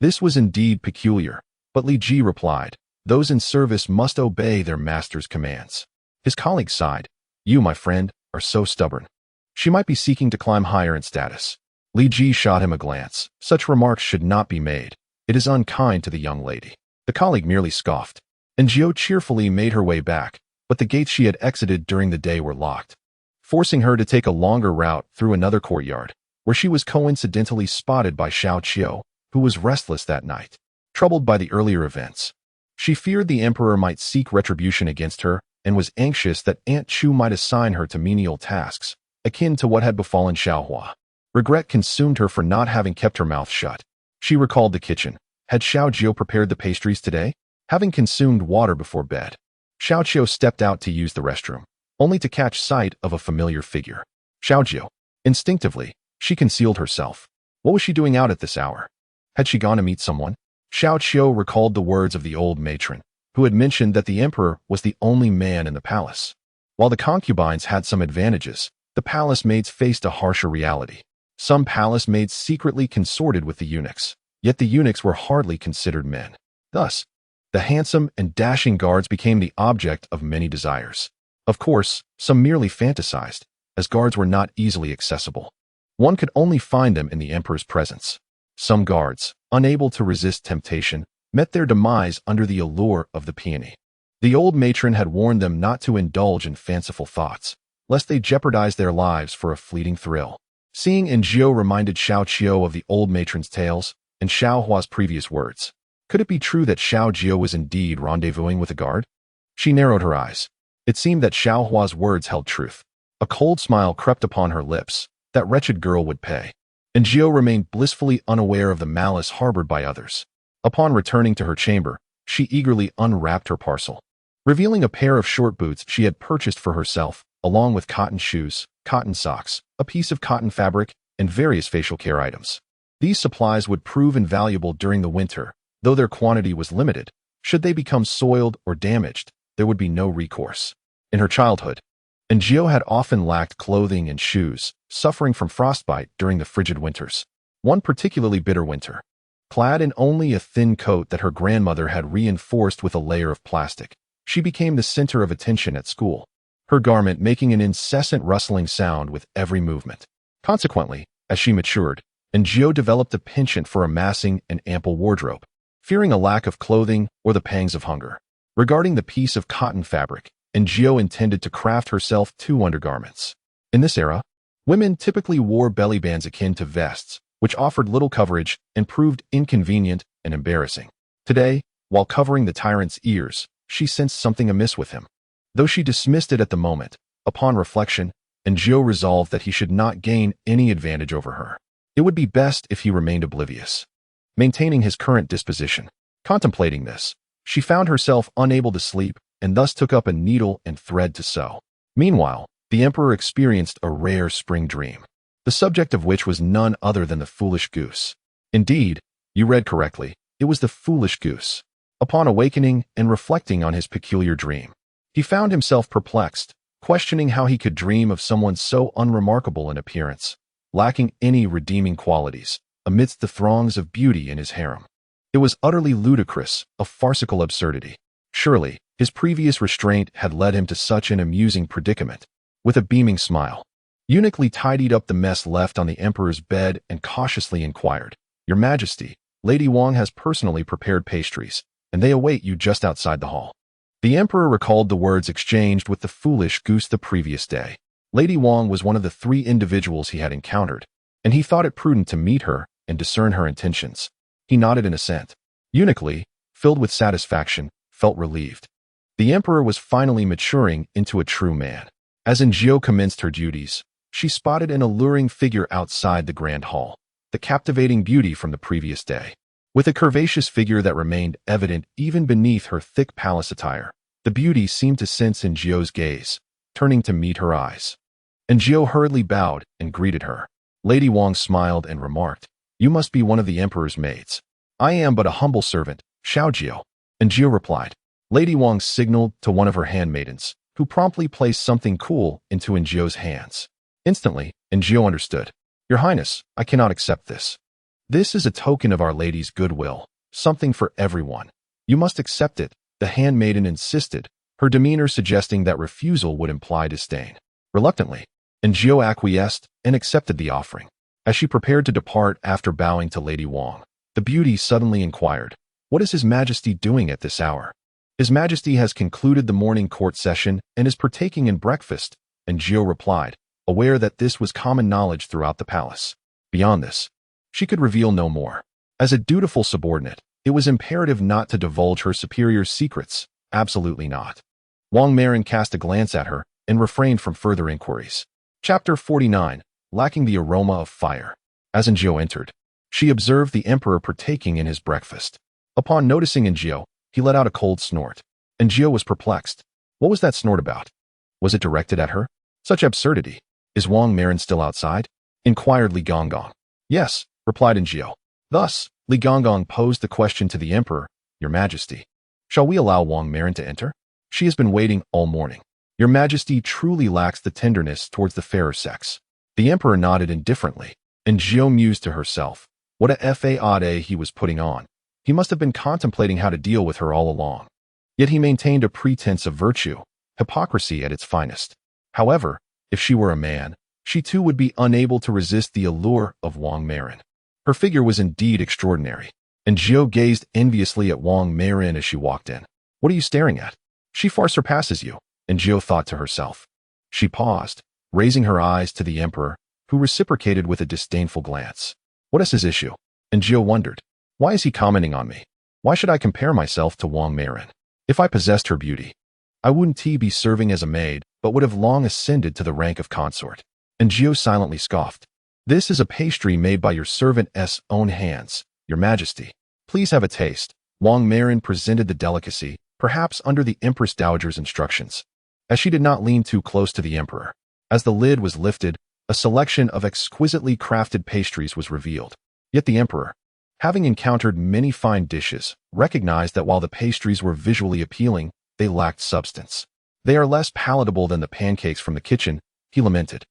This was indeed peculiar, but Li Ji replied, "Those in service must obey their master's commands." His colleague sighed, "You, my friend, are so stubborn. She might be seeking to climb higher in status." Li Ji shot him a glance. Such remarks should not be made. It is unkind to the young lady. The colleague merely scoffed, and Jiao cheerfully made her way back, but the gates she had exited during the day were locked, forcing her to take a longer route through another courtyard, where she was coincidentally spotted by Xiao Qiu, who was restless that night. Troubled by the earlier events, she feared the emperor might seek retribution against her and was anxious that Aunt Chu might assign her to menial tasks, akin to what had befallen Xiaohua. Regret consumed her for not having kept her mouth shut. She recalled the kitchen. Had Xiao Jiao prepared the pastries today? Having consumed water before bed, Xiao Qiu stepped out to use the restroom, only to catch sight of a familiar figure. Xiao Jiao. Instinctively, she concealed herself. What was she doing out at this hour? Had she gone to meet someone? Xiao Qiu recalled the words of the old matron, who had mentioned that the emperor was the only man in the palace. While the concubines had some advantages, the palace maids faced a harsher reality. Some palace maids secretly consorted with the eunuchs, yet the eunuchs were hardly considered men. Thus, the handsome and dashing guards became the object of many desires. Of course, some merely fantasized, as guards were not easily accessible. One could only find them in the emperor's presence. Some guards, unable to resist temptation, met their demise under the allure of the peony. The old matron had warned them not to indulge in fanciful thoughts, lest they jeopardize their lives for a fleeting thrill. Seeing Jiao reminded Xiao Qiu of the old matron's tales and Xiaohua's previous words. Could it be true that Xiao Jiao was indeed rendezvousing with a guard? She narrowed her eyes. It seemed that Xiaohua's words held truth. A cold smile crept upon her lips. That wretched girl would pay. And Jiao remained blissfully unaware of the malice harbored by others. Upon returning to her chamber, she eagerly unwrapped her parcel, revealing a pair of short boots she had purchased for herself, along with cotton shoes, cotton socks, a piece of cotton fabric, and various facial care items. These supplies would prove invaluable during the winter, though their quantity was limited. Should they become soiled or damaged, there would be no recourse. In her childhood, Jiao had often lacked clothing and shoes, suffering from frostbite during the frigid winters. One particularly bitter winter, clad in only a thin coat that her grandmother had reinforced with a layer of plastic, she became the center of attention at school, her garment making an incessant rustling sound with every movement. Consequently, as she matured, Jiao developed a penchant for amassing an ample wardrobe, fearing a lack of clothing or the pangs of hunger. Regarding the piece of cotton fabric, Jiao intended to craft herself 2 undergarments. In this era, women typically wore belly bands akin to vests, which offered little coverage and proved inconvenient and embarrassing. Today, while covering the tyrant's ears, she sensed something amiss with him. Though she dismissed it at the moment, upon reflection, Jiao resolved that he should not gain any advantage over her. It would be best if he remained oblivious, maintaining his current disposition. Contemplating this, she found herself unable to sleep and thus took up a needle and thread to sew. Meanwhile, the emperor experienced a rare spring dream, the subject of which was none other than the foolish goose. Indeed, you read correctly, it was the foolish goose. Upon awakening and reflecting on his peculiar dream, he found himself perplexed, questioning how he could dream of someone so unremarkable in appearance, lacking any redeeming qualities, amidst the throngs of beauty in his harem. It was utterly ludicrous, a farcical absurdity. Surely, his previous restraint had led him to such an amusing predicament. With a beaming smile, Eunuch Li tidied up the mess left on the emperor's bed and cautiously inquired, "Your Majesty, Lady Wang has personally prepared pastries, and they await you just outside the hall." The emperor recalled the words exchanged with the foolish goose the previous day. Lady Wang was one of the 3 individuals he had encountered, and he thought it prudent to meet her and discern her intentions. He nodded in assent. Eunuch Li, filled with satisfaction, felt relieved. The emperor was finally maturing into a true man. As Aaargh commenced her duties, she spotted an alluring figure outside the grand hall, the captivating beauty from the previous day. With a curvaceous figure that remained evident even beneath her thick palace attire, the beauty seemed to sense Aaargh's gaze, turning to meet her eyes. Aaargh hurriedly bowed and greeted her. Lady Wang smiled and remarked, "You must be one of the emperor's maids." "I am but a humble servant, Xiaojiu," Aaargh replied. Lady Wang signaled to one of her handmaidens, who promptly placed something cool into Aaargh's hands. Instantly, Aaargh understood. "Your Highness, I cannot accept this. This is a token of Our Lady's goodwill, something for everyone. You must accept it," the handmaiden insisted, her demeanor suggesting that refusal would imply disdain. Reluctantly, Aaargh acquiesced and accepted the offering. As she prepared to depart after bowing to Lady Wang, the beauty suddenly inquired, "What is His Majesty doing at this hour?" "His Majesty has concluded the morning court session and is partaking in breakfast," Aaargh replied, aware that this was common knowledge throughout the palace. Beyond this, she could reveal no more. As a dutiful subordinate, it was imperative not to divulge her superior's secrets. Absolutely not. Wang Marin cast a glance at her and refrained from further inquiries. Chapter 49, Lacking the Aroma of Fire. As Aaargh entered, she observed the emperor partaking in his breakfast. Upon noticing Aaargh, he let out a cold snort. Aaargh was perplexed. What was that snort about? Was it directed at her? Such absurdity. "Is Wang Marin still outside?" inquired Li Gonggong. "Yes," replied Aaargh. Thus, Li Gonggong posed the question to the emperor, "Your Majesty, shall we allow Wang Marin to enter? She has been waiting all morning. Your Majesty truly lacks the tenderness towards the fairer sex." The emperor nodded indifferently, and Aaargh mused to herself, what a fade he was putting on. He must have been contemplating how to deal with her all along. Yet he maintained a pretense of virtue, hypocrisy at its finest. However, if she were a man, she too would be unable to resist the allure of Wang Marin. Her figure was indeed extraordinary, and Aaargh gazed enviously at Wang Marin as she walked in. "What are you staring at? She far surpasses you," Aaargh thought to herself. She paused, raising her eyes to the emperor, who reciprocated with a disdainful glance. What is his issue? Aaargh wondered. Why is he commenting on me? Why should I compare myself to Wang Marin? If I possessed her beauty, I wouldn't be serving as a maid, but would have long ascended to the rank of consort. Aaargh silently scoffed. "This is a pastry made by your servant's own hands, Your Majesty. Please have a taste." Wang Marin presented the delicacy, perhaps under the Empress Dowager's instructions, as she did not lean too close to the emperor. As the lid was lifted, a selection of exquisitely crafted pastries was revealed. Yet the emperor, having encountered many fine dishes, recognized that while the pastries were visually appealing, they lacked substance. "They are less palatable than the pancakes from the kitchen," he lamented.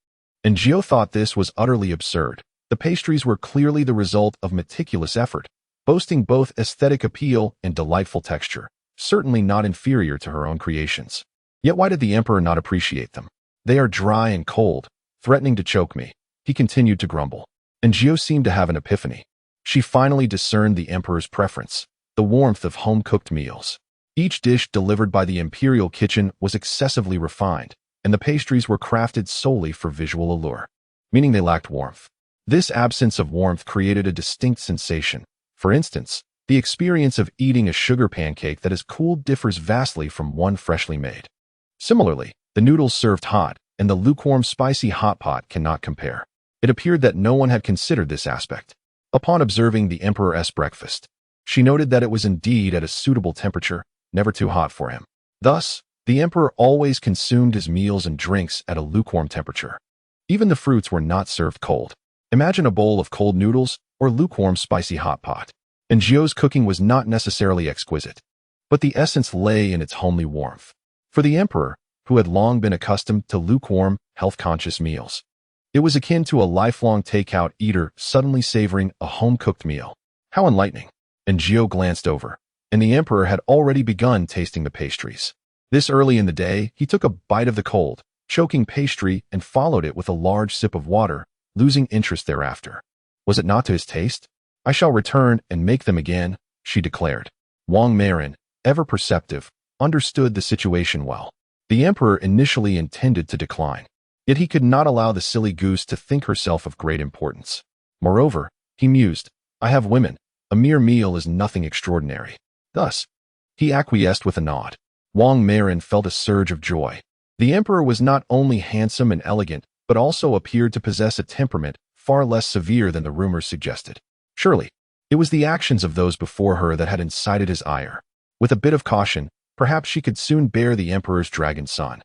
Aaargh thought this was utterly absurd. The pastries were clearly the result of meticulous effort, boasting both aesthetic appeal and delightful texture, certainly not inferior to her own creations. Yet why did the emperor not appreciate them? "They are dry and cold, threatening to choke me," he continued to grumble. Aaargh seemed to have an epiphany. She finally discerned the emperor's preference, the warmth of home-cooked meals. Each dish delivered by the imperial kitchen was excessively refined, and the pastries were crafted solely for visual allure, meaning they lacked warmth. This absence of warmth created a distinct sensation. For instance, the experience of eating a sugar pancake that is cooled differs vastly from one freshly made. Similarly, the noodles served hot and the lukewarm spicy hot pot cannot compare. It appeared that no one had considered this aspect. Upon observing the emperor's breakfast, she noted that it was indeed at a suitable temperature, never too hot for him. Thus, the emperor always consumed his meals and drinks at a lukewarm temperature. Even the fruits were not served cold. Imagine a bowl of cold noodles or lukewarm spicy hot pot. Aaargh's cooking was not necessarily exquisite, but the essence lay in its homely warmth. For the emperor, who had long been accustomed to lukewarm, health-conscious meals, it was akin to a lifelong takeout eater suddenly savoring a home-cooked meal. How enlightening! and Jiao glanced over, and the emperor had already begun tasting the pastries. This early in the day, he took a bite of the cold, choking pastry and followed it with a large sip of water, losing interest thereafter. Was it not to his taste? I shall return and make them again, she declared. Wang Marin, ever perceptive, understood the situation well. The emperor initially intended to decline, yet he could not allow the silly goose to think herself of great importance. Moreover, he mused, I have women, a mere meal is nothing extraordinary. Thus, he acquiesced with a nod. Wang Marin felt a surge of joy. The emperor was not only handsome and elegant, but also appeared to possess a temperament far less severe than the rumors suggested. Surely, it was the actions of those before her that had incited his ire. With a bit of caution, perhaps she could soon bear the emperor's dragon son.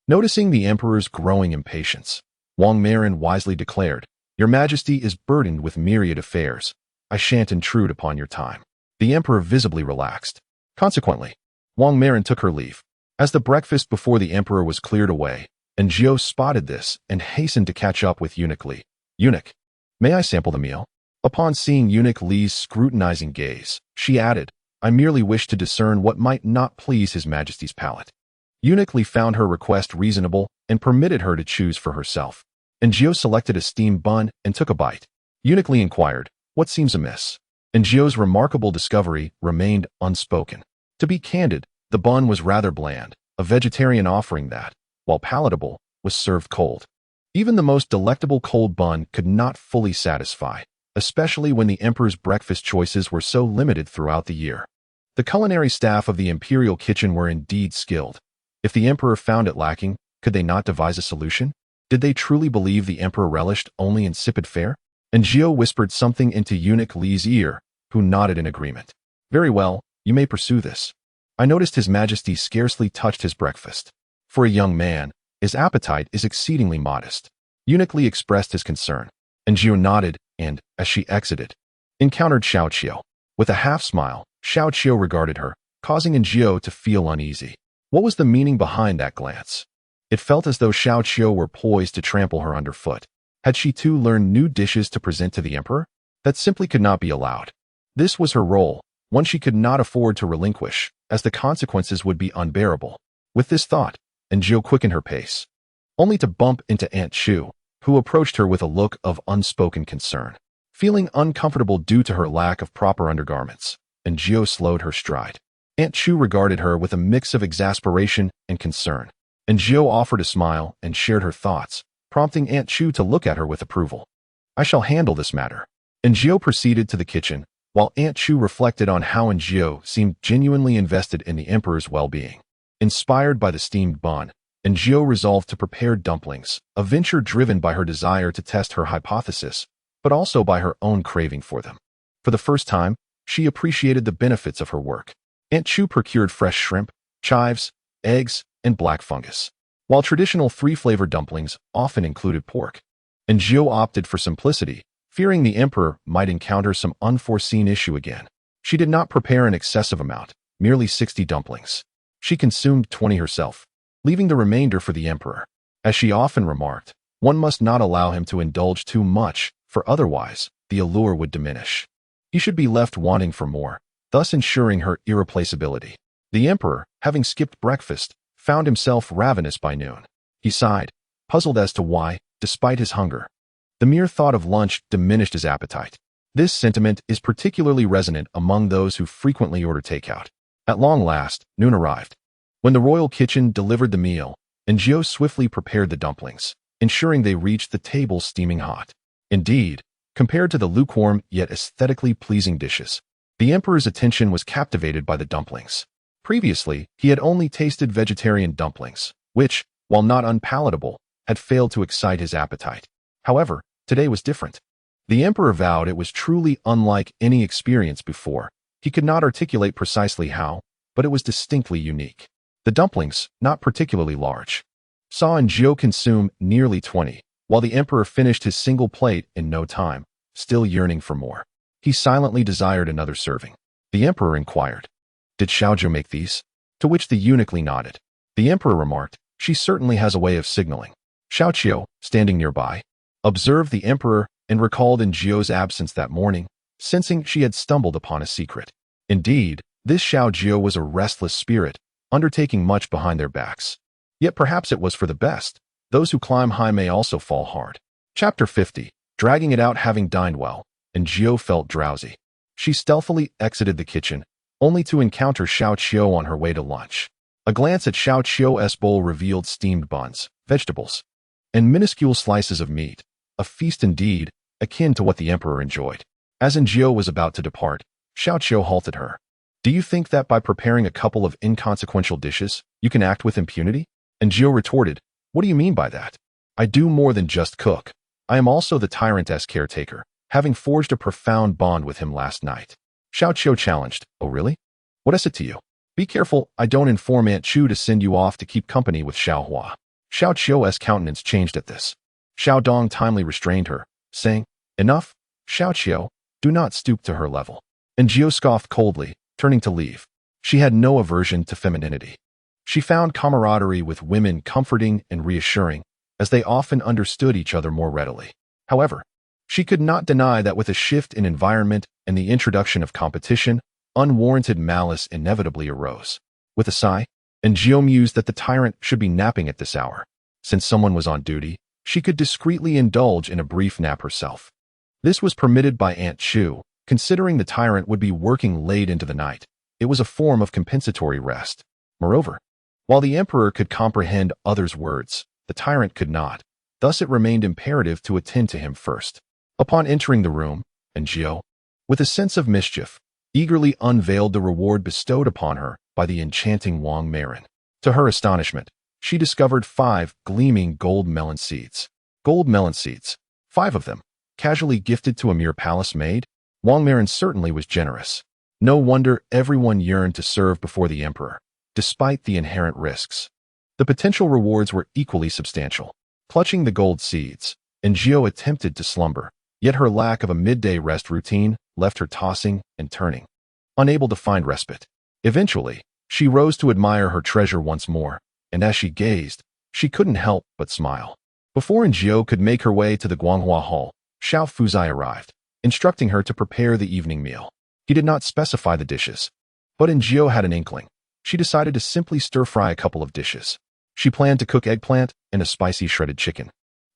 Noticing the emperor's growing impatience, Wang Marin wisely declared, Your Majesty is burdened with myriad affairs. I shan't intrude upon your time. The emperor visibly relaxed. Consequently, Wang Marin took her leave. As the breakfast before the emperor was cleared away, and Jiao spotted this and hastened to catch up with Eunuch Li. Eunuch, may I sample the meal? Upon seeing Eunuch Li's scrutinizing gaze, she added, I merely wish to discern what might not please His Majesty's palate. Eunuch Li found her request reasonable and permitted her to choose for herself. And Jiao selected a steamed bun and took a bite. Eunuch Li inquired, What seems amiss? And Jiao's remarkable discovery remained unspoken. To be candid, the bun was rather bland, a vegetarian offering that, while palatable, was served cold. Even the most delectable cold bun could not fully satisfy, especially when the emperor's breakfast choices were so limited throughout the year. The culinary staff of the imperial kitchen were indeed skilled. If the emperor found it lacking, could they not devise a solution? Did they truly believe the emperor relished only insipid fare? And Jiao whispered something into Eunuch Li's ear, who nodded in agreement. Very well, you may pursue this. I noticed His Majesty scarcely touched his breakfast. For a young man, his appetite is exceedingly modest. Eunuch Li expressed his concern, and Jiao nodded and, as she exited, encountered Xiao Qiu. With a half-smile, Xiao Qiu regarded her, causing Jiao to feel uneasy. What was the meaning behind that glance? It felt as though Xiao Qiu were poised to trample her underfoot. Had she too learned new dishes to present to the emperor? That simply could not be allowed. This was her role, one she could not afford to relinquish, as the consequences would be unbearable. With this thought, Jiao quickened her pace, only to bump into Aunt Chu, who approached her with a look of unspoken concern. Feeling uncomfortable due to her lack of proper undergarments, Jiao slowed her stride. Aunt Chu regarded her with a mix of exasperation and concern, and Jiao offered a smile and shared her thoughts, prompting Aunt Chu to look at her with approval. I shall handle this matter. And Jiao proceeded to the kitchen, while Aunt Chu reflected on how Jiao seemed genuinely invested in the emperor's well-being. Inspired by the steamed bun, Jiao resolved to prepare dumplings, a venture driven by her desire to test her hypothesis, but also by her own craving for them. For the first time, she appreciated the benefits of her work. Aunt Chu procured fresh shrimp, chives, eggs, and black fungus, while traditional three-flavor dumplings often included pork. Jiao opted for simplicity, fearing the emperor might encounter some unforeseen issue again. She did not prepare an excessive amount, merely 60 dumplings. She consumed 20 herself, leaving the remainder for the emperor. As she often remarked, one must not allow him to indulge too much, for otherwise, the allure would diminish. He should be left wanting for more, thus ensuring her irreplaceability. The emperor, having skipped breakfast, found himself ravenous by noon. He sighed, puzzled as to why, despite his hunger, the mere thought of lunch diminished his appetite. This sentiment is particularly resonant among those who frequently order takeout. At long last, noon arrived. When the royal kitchen delivered the meal, Jiao swiftly prepared the dumplings, ensuring they reached the table steaming hot. Indeed, compared to the lukewarm yet aesthetically pleasing dishes, the emperor's attention was captivated by the dumplings. Previously, he had only tasted vegetarian dumplings, which, while not unpalatable, had failed to excite his appetite. However, today was different. The emperor vowed it was truly unlike any experience before. He could not articulate precisely how, but it was distinctly unique. The dumplings, not particularly large, saw Jiao consume nearly 20, while the emperor finished his single plate in no time, still yearning for more. He silently desired another serving. The emperor inquired, Did Xiaozhou make these? To which the eunuch Li nodded. The emperor remarked, She certainly has a way of signaling. Xiao Qiu, standing nearby, observed the emperor and recalled Jiao's absence that morning, sensing she had stumbled upon a secret. Indeed, this Xiao was a restless spirit, undertaking much behind their backs. Yet perhaps it was for the best. Those who climb high may also fall hard. Chapter 50. Dragging it out. Having dined well, and Jiao felt drowsy. She stealthily exited the kitchen, only to encounter Xiao Qiu on her way to lunch. A glance at Xiao Qiu's bowl revealed steamed buns, vegetables, and minuscule slices of meat. A feast indeed, akin to what the emperor enjoyed. As Jiao was about to depart, Xiao Qiu halted her. Do you think that by preparing a couple of inconsequential dishes, you can act with impunity? And Jiao retorted, what do you mean by that? I do more than just cook. I am also the tyrant's caretaker, having forged a profound bond with him last night. Xiao Qiu challenged, oh really? What is it to you? Be careful I don't inform Aunt Chu to send you off to keep company with Xiao Hua. Xiao Qiu's countenance changed at this. Xiao Dong timely restrained her, saying, enough, Xiao Qiu, do not stoop to her level. And Jiao scoffed coldly, turning to leave. She had no aversion to femininity. She found camaraderie with women comforting and reassuring, as they often understood each other more readily. However, she could not deny that with a shift in environment and the introduction of competition, unwarranted malice inevitably arose. With a sigh, and Jiao mused that the tyrant should be napping at this hour. Since someone was on duty, she could discreetly indulge in a brief nap herself. This was permitted by Aunt Chu, considering the tyrant would be working late into the night. It was a form of compensatory rest. Moreover, while the emperor could comprehend others' words, the tyrant could not. Thus it remained imperative to attend to him first. Upon entering the room, and Jiao, with a sense of mischief, eagerly unveiled the reward bestowed upon her by the enchanting Wang Marin. To her astonishment, she discovered 5 gleaming gold melon seeds. Gold melon seeds, 5 of them, casually gifted to a mere palace maid? Wang Marin certainly was generous. No wonder everyone yearned to serve before the emperor, despite the inherent risks. The potential rewards were equally substantial. Clutching the gold seeds, and Jiao attempted to slumber, yet her lack of a midday rest routine left her tossing and turning, unable to find respite. Eventually, she rose to admire her treasure once more, and as she gazed, she couldn't help but smile. Before Jiao could make her way to the Guanghua Hall, Xiao Fuzai arrived, instructing her to prepare the evening meal. He did not specify the dishes, but Jiao had an inkling. She decided to simply stir-fry a couple of dishes. She planned to cook eggplant and a spicy shredded chicken,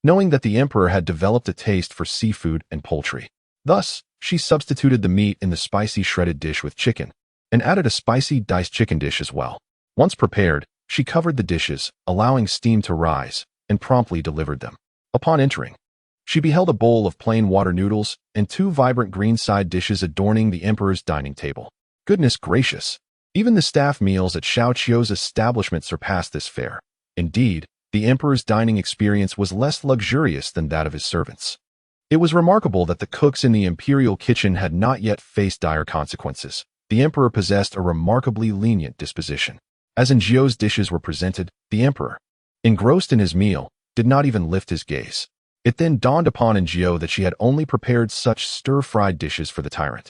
knowing that the emperor had developed a taste for seafood and poultry. Thus, she substituted the meat in the spicy shredded dish with chicken, and added a spicy diced chicken dish as well. Once prepared, she covered the dishes, allowing steam to rise, and promptly delivered them. Upon entering, she beheld a bowl of plain water noodles and 2 vibrant green side dishes adorning the emperor's dining table. Goodness gracious! Even the staff meals at Xiao Qiu's establishment surpassed this fare. Indeed, the emperor's dining experience was less luxurious than that of his servants. It was remarkable that the cooks in the imperial kitchen had not yet faced dire consequences. The emperor possessed a remarkably lenient disposition. As Jiao's dishes were presented, the emperor, engrossed in his meal, did not even lift his gaze. It then dawned upon Jiao that she had only prepared such stir-fried dishes for the tyrant.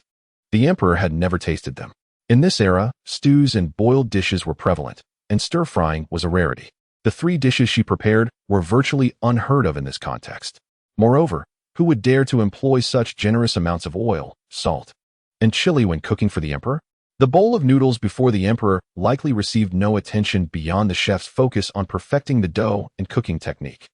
The emperor had never tasted them. In this era, stews and boiled dishes were prevalent, and stir-frying was a rarity. The 3 dishes she prepared were virtually unheard of in this context. Moreover, who would dare to employ such generous amounts of oil, salt, and chili when cooking for the emperor? The bowl of noodles before the emperor likely received no attention beyond the chef's focus on perfecting the dough and cooking technique.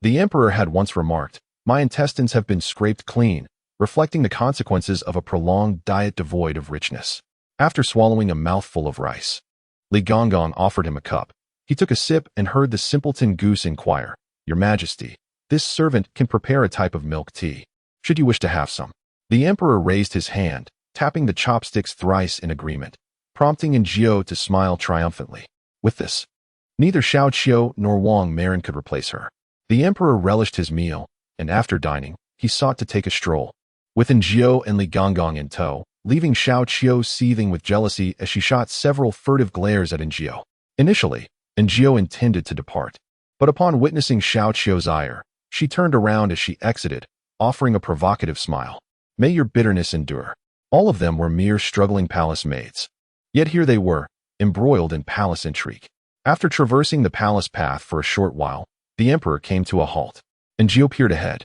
The emperor had once remarked, "My intestines have been scraped clean," reflecting the consequences of a prolonged diet devoid of richness. After swallowing a mouthful of rice, Li Gongong offered him a cup. He took a sip and heard the simpleton goose inquire, "Your Majesty, this servant can prepare a type of milk tea. Should you wish to have some?" The emperor raised his hand, tapping the chopsticks thrice in agreement, prompting Jiao to smile triumphantly. With this, neither Xiao Qiu nor Wang Marin could replace her. The emperor relished his meal, and after dining, he sought to take a stroll, with Jiao and Li Gongong in tow, leaving Xiao Qiu seething with jealousy as she shot several furtive glares at Jiao. Initially, Jiao intended to depart, but upon witnessing Xiao Qiu's ire, she turned around as she exited, offering a provocative smile. "May your bitterness endure." All of them were mere struggling palace maids. Yet here they were, embroiled in palace intrigue. After traversing the palace path for a short while, the emperor came to a halt, and Jiao peered ahead.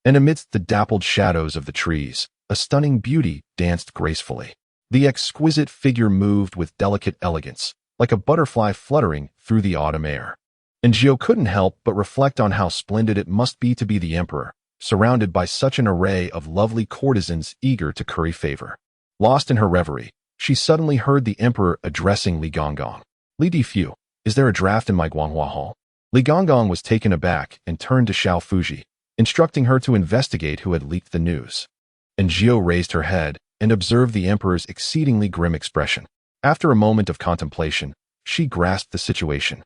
And amidst the dappled shadows of the trees, a stunning beauty danced gracefully. The exquisite figure moved with delicate elegance, like a butterfly fluttering through the autumn air. And Aaargh couldn't help but reflect on how splendid it must be to be the emperor, surrounded by such an array of lovely courtesans eager to curry favor. Lost in her reverie, she suddenly heard the emperor addressing Li Gonggong. "Li Difu, is there a draft in my Guanghua hall?" Li Gonggong was taken aback and turned to Xiao Fuji, instructing her to investigate who had leaked the news. And Aaargh raised her head and observed the emperor's exceedingly grim expression. After a moment of contemplation, she grasped the situation.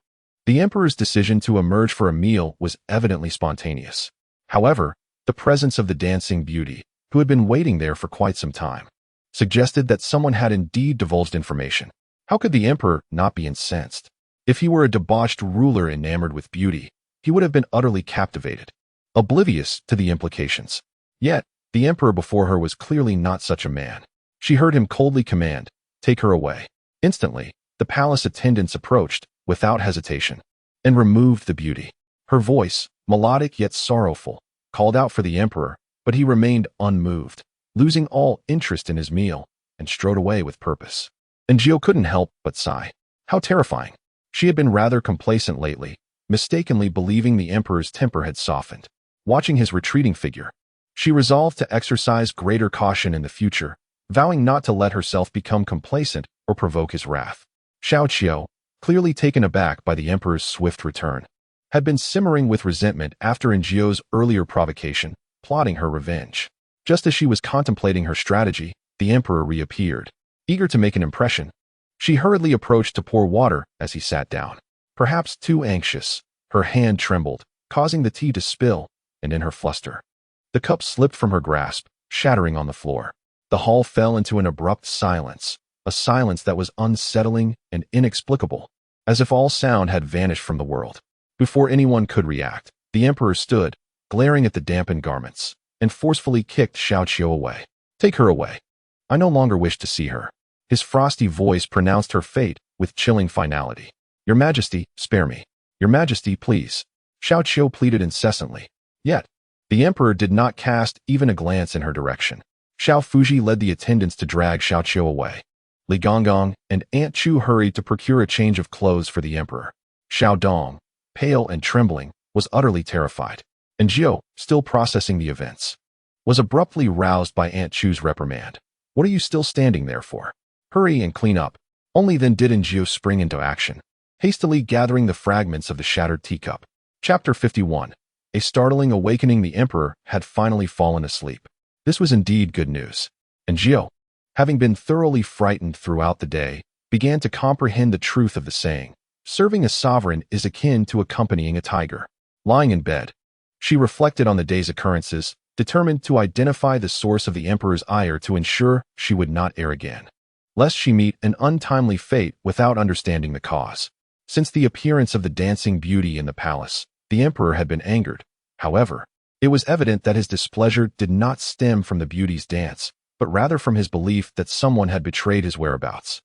The emperor's decision to emerge for a meal was evidently spontaneous. However, the presence of the dancing beauty, who had been waiting there for quite some time, suggested that someone had indeed divulged information. How could the emperor not be incensed? If he were a debauched ruler enamored with beauty, he would have been utterly captivated, oblivious to the implications. Yet, the emperor before her was clearly not such a man. She heard him coldly command, "Take her away." Instantly, the palace attendants approached, without hesitation, and removed the beauty. Her voice, melodic yet sorrowful, called out for the emperor, but he remained unmoved, losing all interest in his meal, and strode away with purpose. And Aaargh couldn't help but sigh. How terrifying. She had been rather complacent lately, mistakenly believing the emperor's temper had softened. Watching his retreating figure, she resolved to exercise greater caution in the future, vowing not to let herself become complacent or provoke his wrath. Xiao Qiu, clearly taken aback by the emperor's swift return, had been simmering with resentment after Aaargh's earlier provocation, plotting her revenge. Just as she was contemplating her strategy, the emperor reappeared. Eager to make an impression, she hurriedly approached to pour water as he sat down. Perhaps too anxious, her hand trembled, causing the tea to spill, and in her fluster, the cup slipped from her grasp, shattering on the floor. The hall fell into an abrupt silence, a silence that was unsettling and inexplicable, as if all sound had vanished from the world. Before anyone could react, the emperor stood, glaring at the dampened garments, and forcefully kicked Xiao Qiu away. "Take her away. I no longer wish to see her." His frosty voice pronounced her fate with chilling finality. "Your Majesty, spare me. Your Majesty, please." Xiao Qiu pleaded incessantly. Yet, the emperor did not cast even a glance in her direction. Xiao Fuji led the attendants to drag Xiao Qiu away. Li Gonggong and Aunt Chu hurried to procure a change of clothes for the emperor. Xiao Dong, pale and trembling, was utterly terrified. And Aaargh, still processing the events, was abruptly roused by Aunt Chu's reprimand. "What are you still standing there for? Hurry and clean up." Only then did Aaargh spring into action, hastily gathering the fragments of the shattered teacup. Chapter 51. A startling awakening. The emperor had finally fallen asleep. This was indeed good news. And Aaargh, having been thoroughly frightened throughout the day, began to comprehend the truth of the saying, "Serving a sovereign is akin to accompanying a tiger." Lying in bed, she reflected on the day's occurrences, determined to identify the source of the emperor's ire to ensure she would not err again, lest she meet an untimely fate without understanding the cause. Since the appearance of the dancing beauty in the palace, the emperor had been angered. However, it was evident that his displeasure did not stem from the beauty's dance, but rather from his belief that someone had betrayed his whereabouts.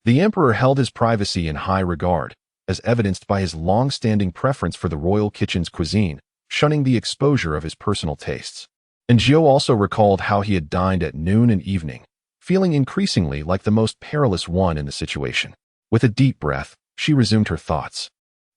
The emperor held his privacy in high regard, as evidenced by his long-standing preference for the royal kitchen's cuisine, shunning the exposure of his personal tastes. And Aaargh also recalled how he had dined at noon and evening, feeling increasingly like the most perilous one in the situation. With a deep breath, she resumed her thoughts.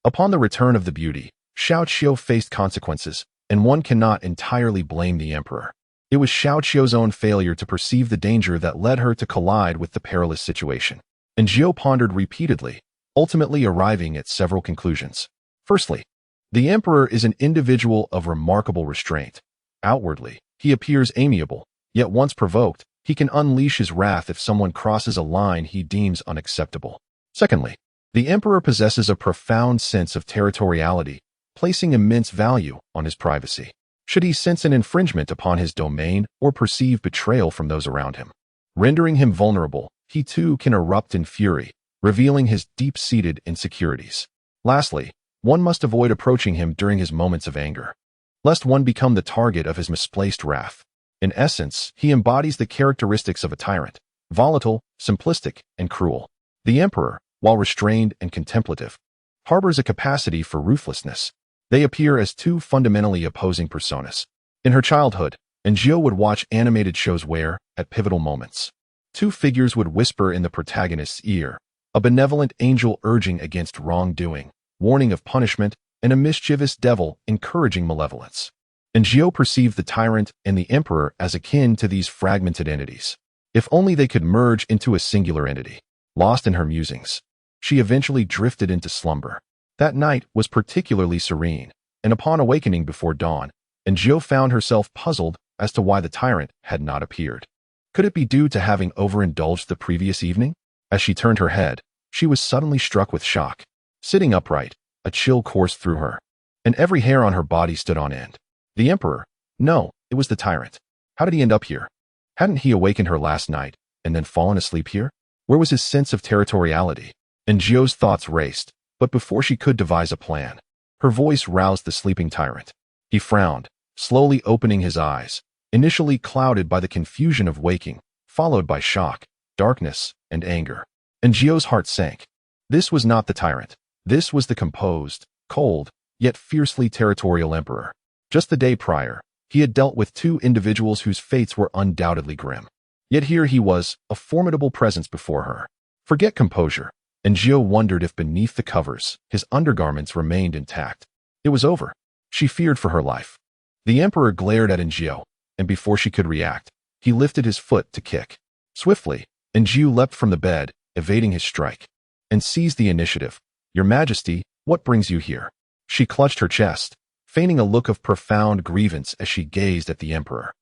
Upon the return of the beauty, Xiao Qiu faced consequences, and one cannot entirely blame the emperor. It was Xiao Qiu's own failure to perceive the danger that led her to collide with the perilous situation. And Aaargh pondered repeatedly, ultimately arriving at several conclusions. Firstly, the emperor is an individual of remarkable restraint. Outwardly, he appears amiable, yet once provoked, he can unleash his wrath if someone crosses a line he deems unacceptable. Secondly, the emperor possesses a profound sense of territoriality, placing immense value on his privacy. Should he sense an infringement upon his domain or perceive betrayal from those around him, rendering him vulnerable, he too can erupt in fury, revealing his deep-seated insecurities. Lastly, one must avoid approaching him during his moments of anger, lest one become the target of his misplaced wrath. In essence, he embodies the characteristics of a tyrant, volatile, simplistic, and cruel. The emperor, while restrained and contemplative, harbors a capacity for ruthlessness. They appear as two fundamentally opposing personas. In her childhood, and Jiu would watch animated shows where, at pivotal moments, two figures would whisper in the protagonist's ear, a benevolent angel urging against wrongdoing, warning of punishment, and a mischievous devil encouraging malevolence. And Jiu perceived the tyrant and the emperor as akin to these fragmented entities. If only they could merge into a singular entity. Lost in her musings, she eventually drifted into slumber. That night was particularly serene, and upon awakening before dawn, and Jiu found herself puzzled as to why the tyrant had not appeared. Could it be due to having overindulged the previous evening? As she turned her head, she was suddenly struck with shock. Sitting upright, a chill coursed through her, and every hair on her body stood on end. The emperor? No, it was the tyrant. How did he end up here? Hadn't he awakened her last night, and then fallen asleep here? Where was his sense of territoriality? And Jiu's thoughts raced, but before she could devise a plan, her voice roused the sleeping tyrant. He frowned, slowly opening his eyes, initially clouded by the confusion of waking, followed by shock, darkness, and anger. And Jiu's heart sank. This was not the tyrant. This was the composed, cold, yet fiercely territorial emperor. Just the day prior, he had dealt with two individuals whose fates were undoubtedly grim. Yet here he was, a formidable presence before her. Forget composure, and Jiu wondered if beneath the covers, his undergarments remained intact. It was over. She feared for her life. The emperor glared at Jiu, and before she could react, he lifted his foot to kick. Swiftly, Jiu leapt from the bed, evading his strike, and seized the initiative. Your Majesty, what brings you here? She clutched her chest, feigning a look of profound grievance as she gazed at the emperor.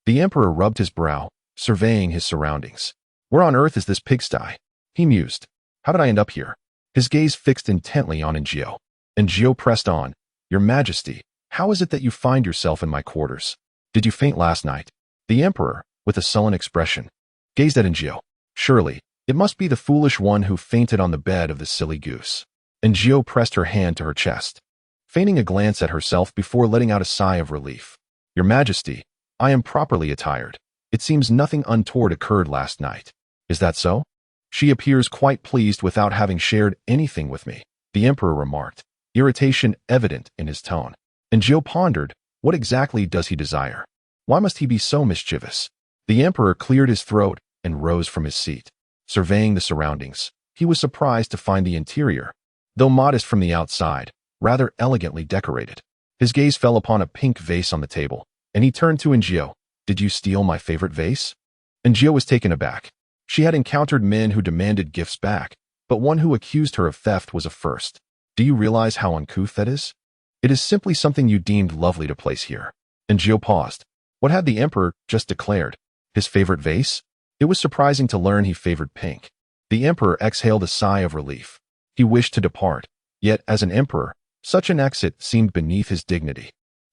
The emperor rubbed his brow, surveying his surroundings. Where on earth is this pigsty? He mused. How did I end up here? His gaze fixed intently on Jiu, and Jiu pressed on. Your Majesty, how is it that you find yourself in my quarters? Did you faint last night? The emperor, with a sullen expression, gazed at Jiu. Surely, it must be the foolish one who fainted on the bed of the silly goose. And Jiu pressed her hand to her chest, feigning a glance at herself before letting out a sigh of relief. Your Majesty, I am properly attired. It seems nothing untoward occurred last night. Is that so? She appears quite pleased without having shared anything with me, the emperor remarked, irritation evident in his tone. And Jiu pondered, what exactly does he desire? Why must he be so mischievous? The emperor cleared his throat and rose from his seat. Surveying the surroundings, he was surprised to find the interior, though modest from the outside, rather elegantly decorated. His gaze fell upon a pink vase on the table, and he turned to Jiu. Did you steal my favorite vase? Jiu was taken aback. She had encountered men who demanded gifts back, but one who accused her of theft was a first. Do you realize how uncouth that is? It is simply something you deemed lovely to place here. Jiu paused. What had the emperor just declared? His favorite vase? It was surprising to learn he favored pink. The emperor exhaled a sigh of relief. He wished to depart, yet as an emperor, such an exit seemed beneath his dignity.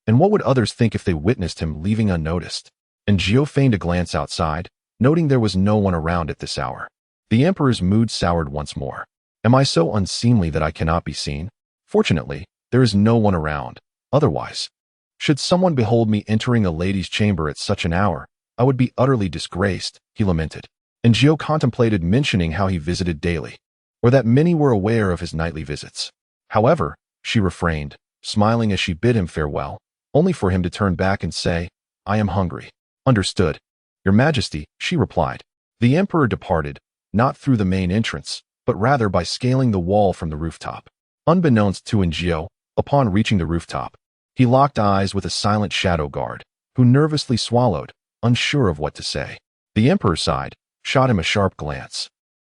And what would others think if they witnessed him leaving unnoticed? Jiu feigned a glance outside, noting there was no one around at this hour. The emperor's mood soured once more. Am I so unseemly that I cannot be seen? Fortunately, there is no one around. Otherwise, should someone behold me entering a lady's chamber at such an hour, I would be utterly disgraced, he lamented. Jiu contemplated mentioning how he visited daily, or that many were aware of his nightly visits. However, she refrained, smiling as she bid him farewell, only for him to turn back and say, I am hungry. Understood. Your Majesty, she replied. The emperor departed, not through the main entrance, but rather by scaling the wall from the rooftop. Unbeknownst to Jiu, upon reaching the rooftop, he locked eyes with a silent shadow guard, who nervously swallowed, unsure of what to say. The emperor sighed, shot him a sharp glance,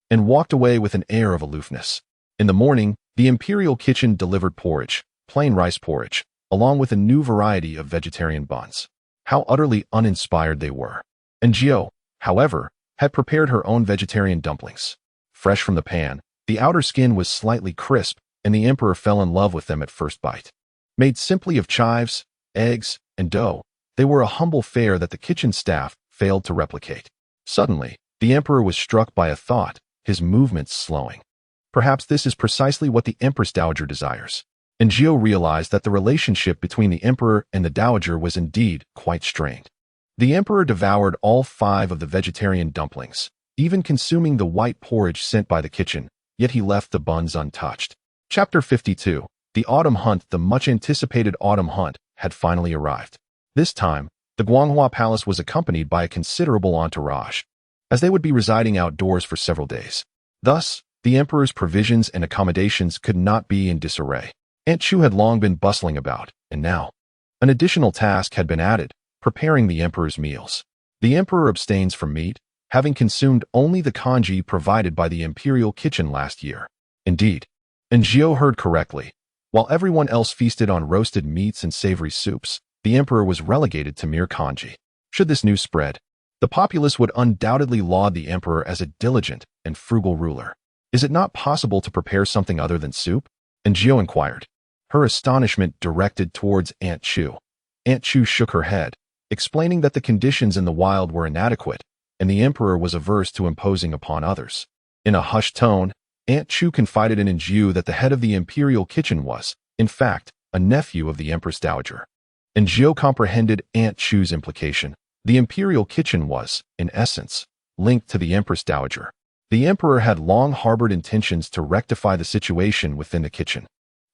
and walked away with an air of aloofness. In the morning, the imperial kitchen delivered porridge, plain rice porridge, along with a new variety of vegetarian buns. How utterly uninspired they were. Jiu, however, had prepared her own vegetarian dumplings. Fresh from the pan, the outer skin was slightly crisp, and the emperor fell in love with them at first bite. Made simply of chives, eggs, and dough, they were a humble fare that the kitchen staff failed to replicate. Suddenly, the emperor was struck by a thought, his movements slowing. Perhaps this is precisely what the Empress Dowager desires. Jiu realized that the relationship between the emperor and the dowager was indeed quite strained. The emperor devoured all 5 of the vegetarian dumplings, even consuming the white porridge sent by the kitchen, yet he left the buns untouched. Chapter 52. The autumn hunt. The much-anticipated autumn hunt had finally arrived. This time, The Guanghua Palace was accompanied by a considerable entourage, as they would be residing outdoors for several days. Thus, the emperor's provisions and accommodations could not be in disarray. Aunt Chu had long been bustling about, and now an additional task had been added, preparing the emperor's meals. The emperor abstains from meat, having consumed only the congee provided by the imperial kitchen last year. Indeed, Aaargh heard correctly. While everyone else feasted on roasted meats and savory soups, the emperor was relegated to mere congee. Should this news spread, the populace would undoubtedly laud the emperor as a diligent and frugal ruler. Is it not possible to prepare something other than soup? Aaargh inquired, her astonishment directed towards Aunt Chu. Aunt Chu shook her head, explaining that the conditions in the wild were inadequate, and the emperor was averse to imposing upon others. In a hushed tone, Aunt Chu confided in Aaargh that the head of the imperial kitchen was, in fact, a nephew of the Empress Dowager. Aaargh comprehended Aunt Chu's implication. The imperial kitchen was, in essence, linked to the Empress Dowager. The emperor had long harbored intentions to rectify the situation within the kitchen.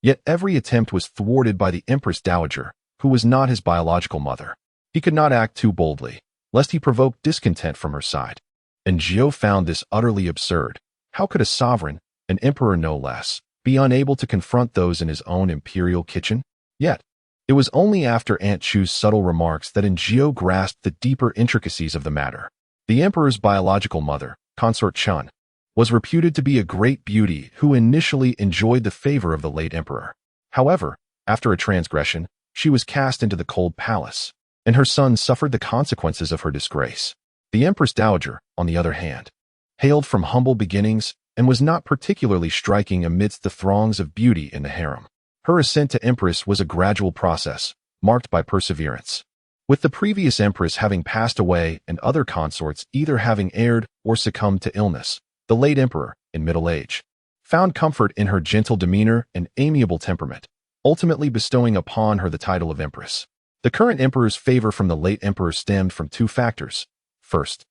Yet every attempt was thwarted by the Empress Dowager, who was not his biological mother. He could not act too boldly, lest he provoke discontent from her side. Aaargh found this utterly absurd. How could a sovereign, an emperor no less, be unable to confront those in his own imperial kitchen? Yet, it was only after Aunt Chu's subtle remarks that Aaargh grasped the deeper intricacies of the matter. The emperor's biological mother, Consort Chun, was reputed to be a great beauty who initially enjoyed the favor of the late emperor. However, after a transgression, she was cast into the cold palace, and her son suffered the consequences of her disgrace. The Empress Dowager, on the other hand, hailed from humble beginnings and was not particularly striking amidst the throngs of beauty in the harem. Her ascent to empress was a gradual process, marked by perseverance. With the previous empress having passed away and other consorts either having erred or succumbed to illness, the late emperor, in middle age, found comfort in her gentle demeanor and amiable temperament, ultimately bestowing upon her the title of empress. The current emperor's favor from the late emperor stemmed from two factors. First,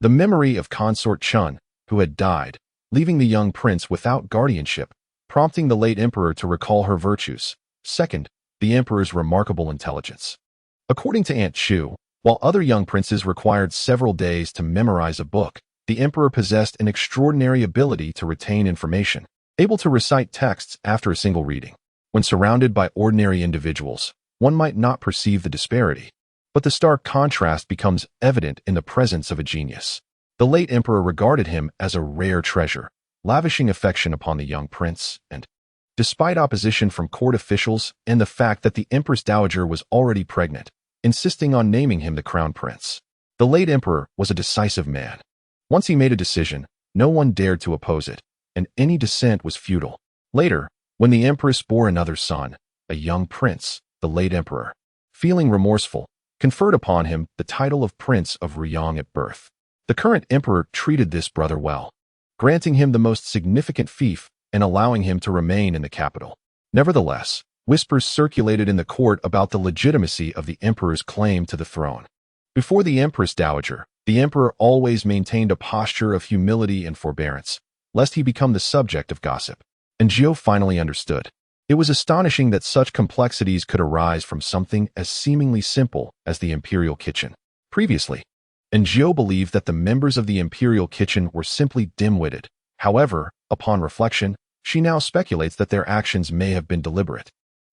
the memory of Consort Chun, who had died, leaving the young prince without guardianship, prompting the late emperor to recall her virtues. Second, the emperor's remarkable intelligence. According to Aunt Chu, while other young princes required several days to memorize a book, the emperor possessed an extraordinary ability to retain information, able to recite texts after a single reading. When surrounded by ordinary individuals, one might not perceive the disparity, but the stark contrast becomes evident in the presence of a genius. The late emperor regarded him as a rare treasure, lavishing affection upon the young prince, and, despite opposition from court officials and the fact that the Empress Dowager was already pregnant, insisting on naming him the crown prince. The late emperor was a decisive man. Once he made a decision, no one dared to oppose it, and any dissent was futile. Later, when the empress bore another son, a young prince, the late emperor, feeling remorseful, conferred upon him the title of Prince of Ryong at birth. The current emperor treated this brother well, granting him the most significant fief and allowing him to remain in the capital. Nevertheless, whispers circulated in the court about the legitimacy of the emperor's claim to the throne. Before the Empress Dowager, the emperor always maintained a posture of humility and forbearance, lest he become the subject of gossip. Aaargh finally understood. It was astonishing that such complexities could arise from something as seemingly simple as the imperial kitchen. Previously, Aaargh believed that the members of the imperial kitchen were simply dim-witted. However, upon reflection, she now speculates that their actions may have been deliberate.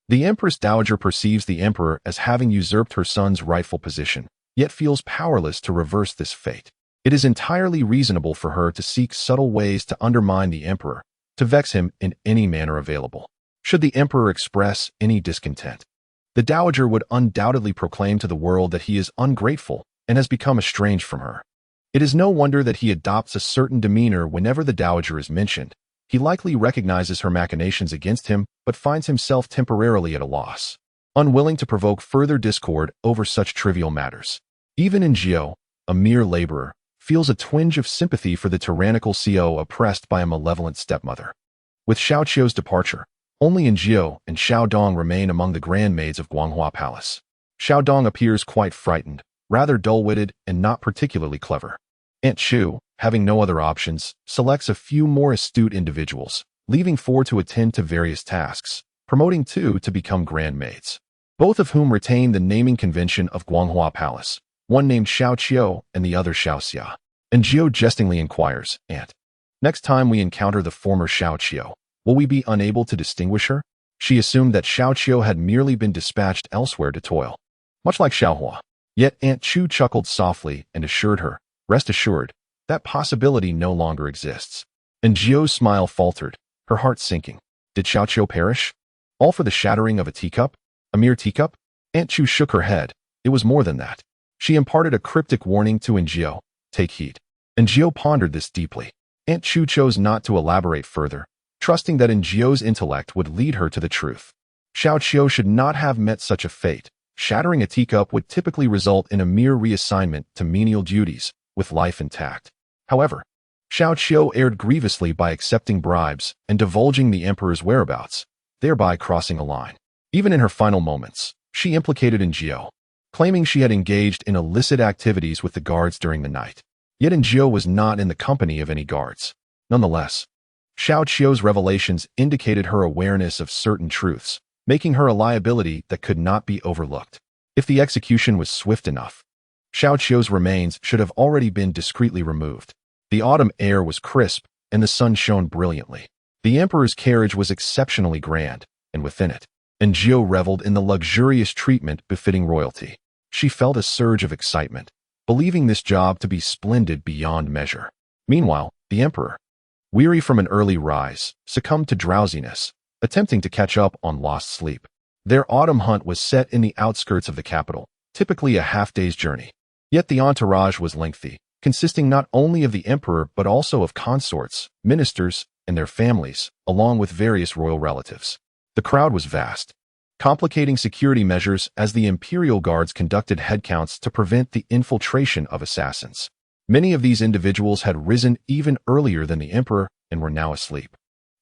The Empress Dowager perceives the emperor as having usurped her son's rightful position, yet feels powerless to reverse this fate. It is entirely reasonable for her to seek subtle ways to undermine the emperor, to vex him in any manner available. Should the emperor express any discontent, the dowager would undoubtedly proclaim to the world that he is ungrateful and has become estranged from her. It is no wonder that he adopts a certain demeanor whenever the dowager is mentioned. He likely recognizes her machinations against him, but finds himself temporarily at a loss, unwilling to provoke further discord over such trivial matters. Even Aaargh, a mere laborer, feels a twinge of sympathy for the tyrannical CO oppressed by a malevolent stepmother. With Xiao Qiu's departure, only Aaargh and Xiao Dong remain among the grand maids of Guanghua Palace. Xiao Dong appears quite frightened, rather dull-witted, and not particularly clever. Aunt Chu, having no other options, selects a few more astute individuals, leaving 4 to attend to various tasks, promoting 2 to become grand maids. both of whom retain the naming convention of Guanghua Palace, one named Xiao Qiu and the other Xiao Xia. And Jiao jestingly inquires, "Aunt, next time we encounter the former Xiao Qiu, will we be unable to distinguish her?" She assumed that Xiao Qiu had merely been dispatched elsewhere to toil, much like Xiaohua. Yet Aunt Chu chuckled softly and assured her, "Rest assured, that possibility no longer exists." And Jiao's smile faltered, her heart sinking. Did Xiao Qiu perish? All for the shattering of a teacup? A mere teacup? Aunt Chu shook her head. It was more than that. She imparted a cryptic warning to Jiao, "Take heed." And Jiao pondered this deeply. Aunt Chu chose not to elaborate further, trusting that Jiao's intellect would lead her to the truth. Xiao Qiu should not have met such a fate. Shattering a teacup would typically result in a mere reassignment to menial duties, with life intact. However, Xiao Qiu erred grievously by accepting bribes and divulging the emperor's whereabouts, thereby crossing a line. Even in her final moments, she implicated Jiao, claiming she had engaged in illicit activities with the guards during the night. Yet Jiao was not in the company of any guards. Nonetheless, Xiao Qiu's revelations indicated her awareness of certain truths, making her a liability that could not be overlooked. If the execution was swift enough, Xiao Qiu's remains should have already been discreetly removed. The autumn air was crisp, and the sun shone brilliantly. The emperor's carriage was exceptionally grand, and within it, Jiao reveled in the luxurious treatment befitting royalty. She felt a surge of excitement, believing this job to be splendid beyond measure. Meanwhile, the emperor, weary from an early rise, succumbed to drowsiness, attempting to catch up on lost sleep. Their autumn hunt was set in the outskirts of the capital, typically a half-day's journey. Yet the entourage was lengthy, consisting not only of the emperor but also of consorts, ministers, and their families, along with various royal relatives. The crowd was vast, complicating security measures as the imperial guards conducted headcounts to prevent the infiltration of assassins. Many of these individuals had risen even earlier than the emperor and were now asleep.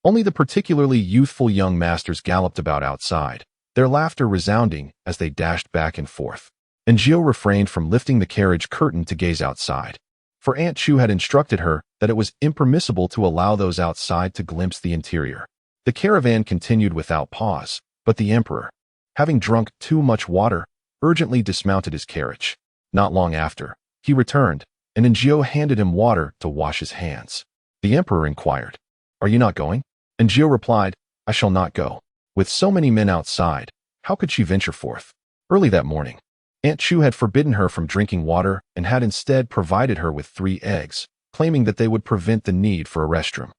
Only the particularly youthful young masters galloped about outside, their laughter resounding as they dashed back and forth. And Jiao refrained from lifting the carriage curtain to gaze outside, for Aunt Chu had instructed her that it was impermissible to allow those outside to glimpse the interior. The caravan continued without pause, but the emperor, having drunk too much water, urgently dismounted his carriage. Not long after, he returned, and Jiao handed him water to wash his hands. The emperor inquired, "Are you not going?" And Jiao replied, "I shall not go." With so many men outside, how could she venture forth? Early that morning, Aunt Chu had forbidden her from drinking water and had instead provided her with 3 eggs, claiming that they would prevent the need for a restroom.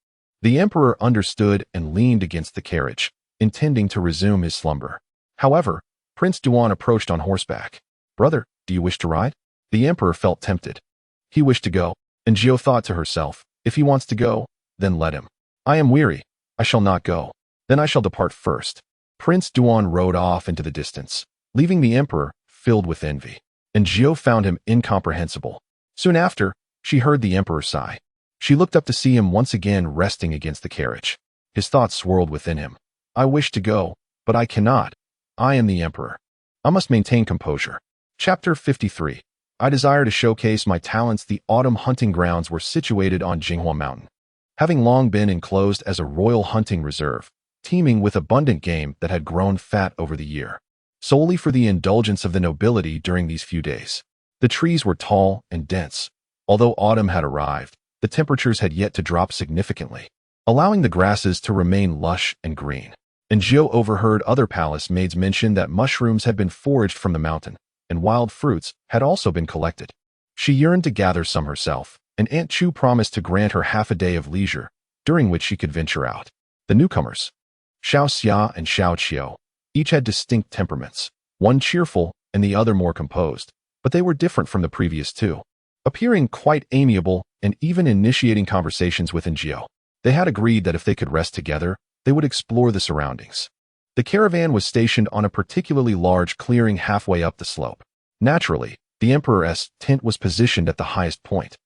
The emperor understood and leaned against the carriage, intending to resume his slumber. However, Prince Duan approached on horseback. "Brother, do you wish to ride?" The emperor felt tempted. He wished to go, and Jiao thought to herself, "If he wants to go, then let him. I am weary. I shall not go. Then I shall depart first." Prince Duan rode off into the distance, leaving the emperor filled with envy. And Jiao found him incomprehensible. Soon after, she heard the emperor sigh. She looked up to see him once again resting against the carriage. His thoughts swirled within him. "I wish to go, but I cannot. I am the emperor. I must maintain composure." Chapter 53. I desire to showcase my talents. The autumn hunting grounds were situated on Jinghua Mountain, having long been enclosed as a royal hunting reserve, teeming with abundant game that had grown fat over the year, solely for the indulgence of the nobility during these few days. The trees were tall and dense. Although autumn had arrived, the temperatures had yet to drop significantly, allowing the grasses to remain lush and green. And Jiao overheard other palace maids mention that mushrooms had been foraged from the mountain, and wild fruits had also been collected. She yearned to gather some herself, and Aunt Chu promised to grant her half a day of leisure, during which she could venture out. The newcomers, Xiao Xia and Xiao Qiu, each had distinct temperaments, one cheerful and the other more composed, but they were different from the previous two, appearing quite amiable and even initiating conversations with Jiao. They had agreed that if they could rest together, they would explore the surroundings. The caravan was stationed on a particularly large clearing halfway up the slope. Naturally, the emperor's tent was positioned at the highest point,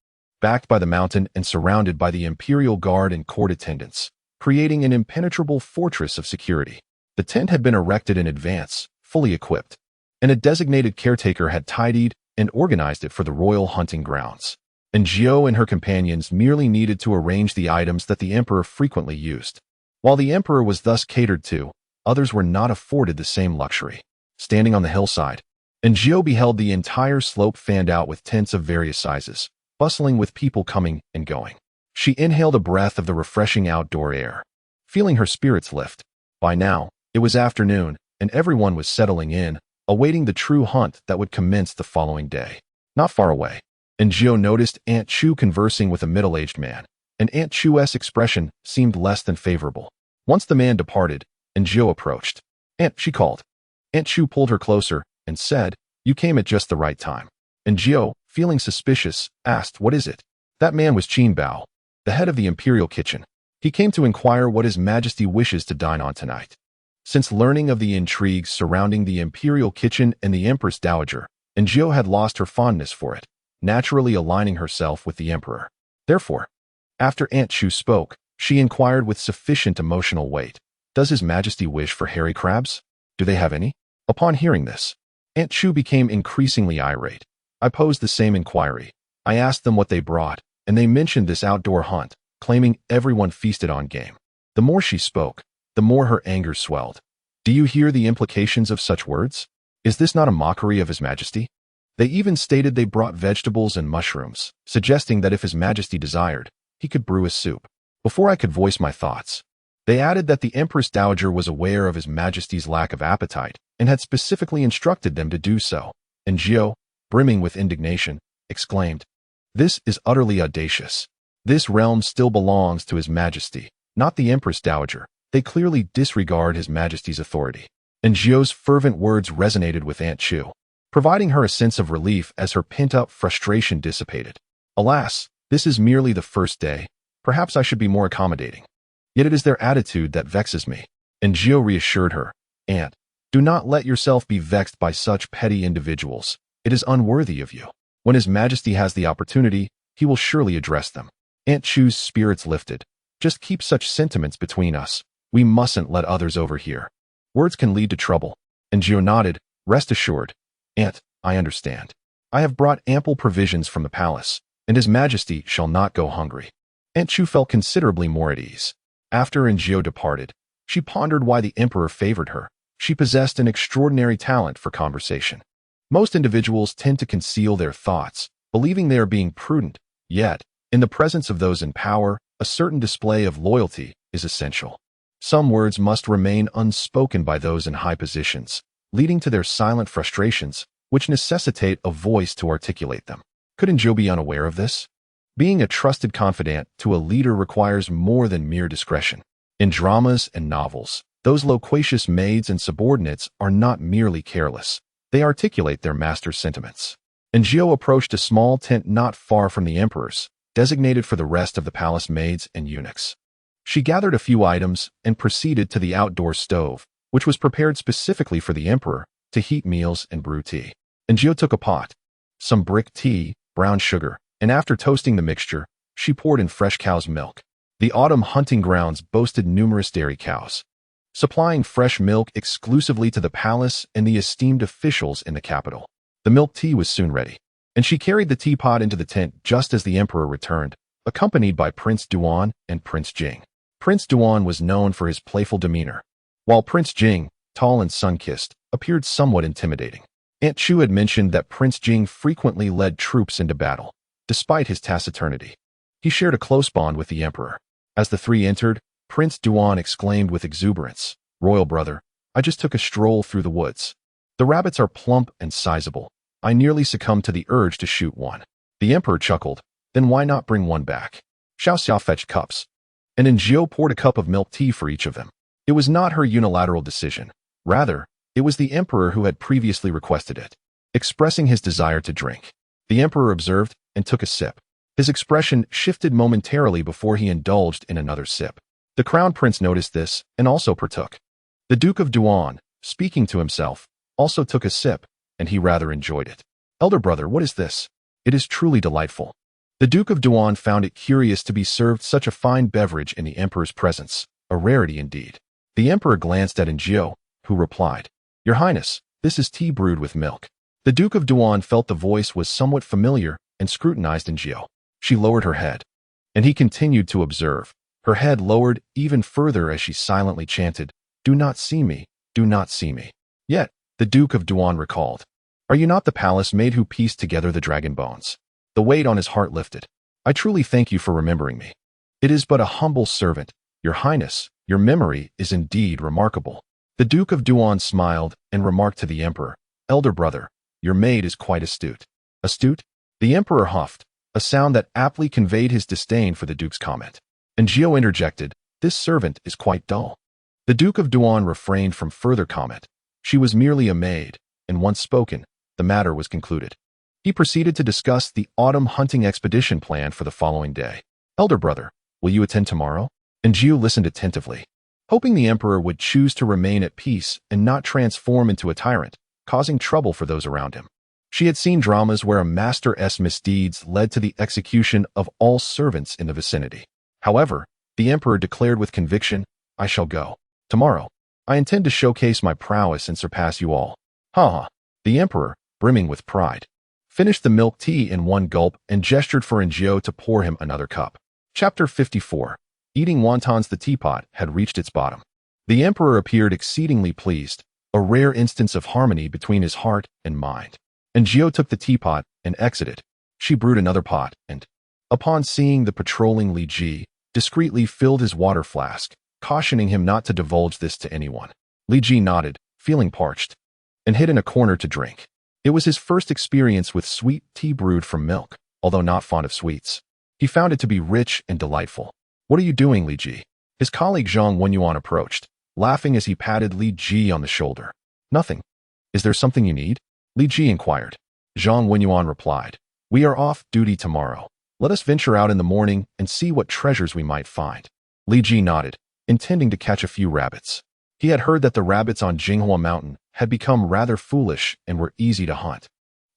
backed by the mountain and surrounded by the imperial guard and court attendants, creating an impenetrable fortress of security. The tent had been erected in advance, fully equipped, and a designated caretaker had tidied and organized it for the royal hunting grounds. And Jiao and her companions merely needed to arrange the items that the emperor frequently used. While the emperor was thus catered to, others were not afforded the same luxury. standing on the hillside. And Gio beheld the entire slope fanned out with tents of various sizes, bustling with people coming and going. She inhaled a breath of the refreshing outdoor air, feeling her spirits lift. By now, it was afternoon, and everyone was settling in, awaiting the true hunt that would commence the following day. Not far away, and Gio noticed Aunt Chu conversing with a middle-aged man, and Aunt Chu's expression seemed less than favorable. Once the man departed, and Gio approached. "Aunt," she called. Aunt Chu pulled her closer and said, "You came at just the right time." And Gio, feeling suspicious, asked, "What is it?" That man was Qin Bao, the head of the imperial kitchen. He came to inquire what His Majesty wishes to dine on tonight. Since learning of the intrigues surrounding the imperial kitchen and the Empress Dowager, and Gio had lost her fondness for it, naturally aligning herself with the emperor. Therefore, after Aunt Chu spoke, she inquired with sufficient emotional weight, "Does His Majesty wish for hairy crabs? Do they have any?" Upon hearing this, Aunt Chu became increasingly irate. I posed the same inquiry. I asked them what they brought, and they mentioned this outdoor hunt, claiming everyone feasted on game. The more she spoke, the more her anger swelled. Do you hear the implications of such words? Is this not a mockery of His Majesty? They even stated they brought vegetables and mushrooms, suggesting that if His Majesty desired, he could brew a soup. Before I could voice my thoughts, they added that the Empress Dowager was aware of His Majesty's lack of appetite and had specifically instructed them to do so. And Gio, brimming with indignation, exclaimed, "This is utterly audacious. This realm still belongs to His Majesty, not the Empress Dowager. They clearly disregard His Majesty's authority." And Gio's fervent words resonated with Aunt Chu, providing her a sense of relief as her pent-up frustration dissipated. Alas, this is merely the first day. Perhaps I should be more accommodating. Yet it is their attitude that vexes me. And Gio reassured her, "Aunt, do not let yourself be vexed by such petty individuals. It is unworthy of you. When His Majesty has the opportunity, he will surely address them." Aunt Chu's spirits lifted. "Just keep such sentiments between us. We mustn't let others overhear. Words can lead to trouble." And Gio nodded, "Rest assured, Aunt, I understand. I have brought ample provisions from the palace, and His Majesty shall not go hungry." Aunt Chu felt considerably more at ease. After Gio departed, she pondered why the emperor favored her. She possessed an extraordinary talent for conversation. Most individuals tend to conceal their thoughts, believing they are being prudent, yet, in the presence of those in power, a certain display of loyalty is essential. Some words must remain unspoken by those in high positions, leading to their silent frustrations, which necessitate a voice to articulate them. Could Gio be unaware of this? Being a trusted confidant to a leader requires more than mere discretion. In dramas and novels, those loquacious maids and subordinates are not merely careless. They articulate their master's sentiments. And Gio approached a small tent not far from the emperor's, designated for the rest of the palace maids and eunuchs. She gathered a few items and proceeded to the outdoor stove, which was prepared specifically for the emperor, to heat meals and brew tea. And Gio took a pot, some brick tea, brown sugar, and after toasting the mixture, she poured in fresh cow's milk. The autumn hunting grounds boasted numerous dairy cows, supplying fresh milk exclusively to the palace and the esteemed officials in the capital. The milk tea was soon ready, and she carried the teapot into the tent just as the emperor returned, accompanied by Prince Duan and Prince Jing. Prince Duan was known for his playful demeanor, while Prince Jing, tall and sun-kissed, appeared somewhat intimidating. Aunt Chu had mentioned that Prince Jing frequently led troops into battle, despite his taciturnity. He shared a close bond with the emperor. As the three entered, Prince Duan exclaimed with exuberance, "Royal brother, I just took a stroll through the woods. The rabbits are plump and sizable. I nearly succumbed to the urge to shoot one." The emperor chuckled, "Then why not bring one back?" Xiao Xiao fetched cups, and Gio poured a cup of milk tea for each of them. It was not her unilateral decision. Rather, it was the emperor who had previously requested it, expressing his desire to drink. The emperor observed and took a sip. His expression shifted momentarily before he indulged in another sip. The crown prince noticed this and also partook. The Duke of Duan, speaking to himself, also took a sip, and he rather enjoyed it. "Elder brother, what is this? It is truly delightful." The Duke of Duan found it curious to be served such a fine beverage in the emperor's presence, a rarity indeed. The emperor glanced at Gio, who replied, "Your Highness, this is tea brewed with milk." The Duke of Duan felt the voice was somewhat familiar and scrutinized Gio. She lowered her head, and he continued to observe. Her head lowered even further as she silently chanted, "Do not see me, do not see me." Yet, The Duke of Duan recalled. Are you not the palace maid who pieced together the dragon bones? The weight on his heart lifted. I truly thank you for remembering me. It is but a humble servant. Your Highness, your memory is indeed remarkable. The Duke of Duan smiled and remarked to the Emperor, Elder brother, your maid is quite astute. Astute? The Emperor huffed, a sound that aptly conveyed his disdain for the Duke's comment. And Gio interjected, this servant is quite dull. The Duke of Duan refrained from further comment. She was merely a maid, and once spoken, the matter was concluded. He proceeded to discuss the autumn hunting expedition plan for the following day. Elder brother, will you attend tomorrow? And Gio listened attentively, hoping the Emperor would choose to remain at peace and not transform into a tyrant, causing trouble for those around him. She had seen dramas where a master's misdeeds led to the execution of all servants in the vicinity. However, the Emperor declared with conviction, I shall go. Tomorrow, I intend to showcase my prowess and surpass you all. Ha ha. The Emperor, brimming with pride, finished the milk tea in one gulp and gestured for Ngio to pour him another cup. Chapter 54. Eating wontons. The teapot had reached its bottom. The Emperor appeared exceedingly pleased, a rare instance of harmony between his heart and mind. Ngio took the teapot and exited. She brewed another pot and, upon seeing the patrolling Li Ji, discreetly filled his water flask, cautioning him not to divulge this to anyone. Li Ji nodded, feeling parched, and hid in a corner to drink. It was his first experience with sweet tea brewed from milk, although not fond of sweets. He found it to be rich and delightful. What are you doing, Li Ji? His colleague Zhang Wenyuan approached, laughing as he patted Li Ji on the shoulder. Nothing. Is there something you need? Li Ji inquired. Zhang Wenyuan replied. We are off duty tomorrow. Let us venture out in the morning and see what treasures we might find. Li Ji nodded, intending to catch a few rabbits. He had heard that the rabbits on Jinghua Mountain had become rather foolish and were easy to hunt.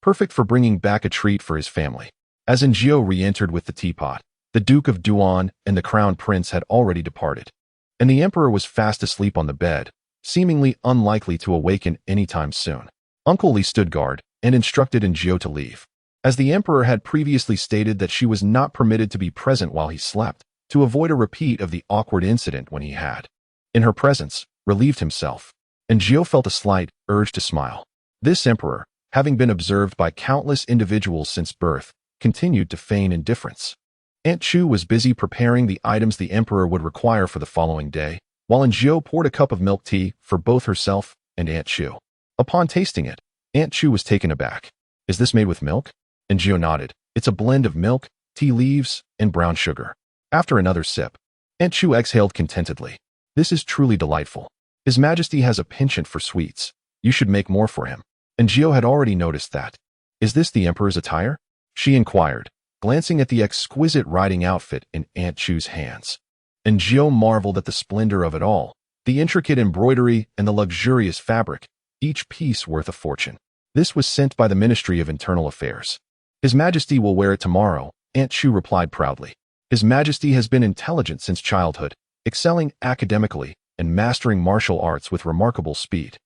Perfect for bringing back a treat for his family. As Ngio re-entered with the teapot, the Duke of Duan and the Crown Prince had already departed, and the Emperor was fast asleep on the bed, seemingly unlikely to awaken anytime soon. Uncle Li stood guard and instructed Ngio to leave, as the Emperor had previously stated that she was not permitted to be present while he slept, to avoid a repeat of the awkward incident when he had, in her presence, relieved himself. Ngio felt a slight urge to smile. This Emperor, having been observed by countless individuals since birth, continued to feign indifference. Aunt Chu was busy preparing the items the Emperor would require for the following day, while Ngio poured a cup of milk tea for both herself and Aunt Chu. Upon tasting it, Aunt Chu was taken aback. Is this made with milk? Ngio nodded. It's a blend of milk, tea leaves, and brown sugar. After another sip, Aunt Chu exhaled contentedly. This is truly delightful. His Majesty has a penchant for sweets. You should make more for him. Ngio had already noticed that. Is this the Emperor's attire? She inquired, glancing at the exquisite riding outfit in Aunt Chu's hands. Ngio marveled at the splendor of it all, the intricate embroidery and the luxurious fabric, each piece worth a fortune. This was sent by the Ministry of Internal Affairs. His Majesty will wear it tomorrow, Aunt Chu replied proudly. His Majesty has been intelligent since childhood, excelling academically and mastering martial arts with remarkable speed.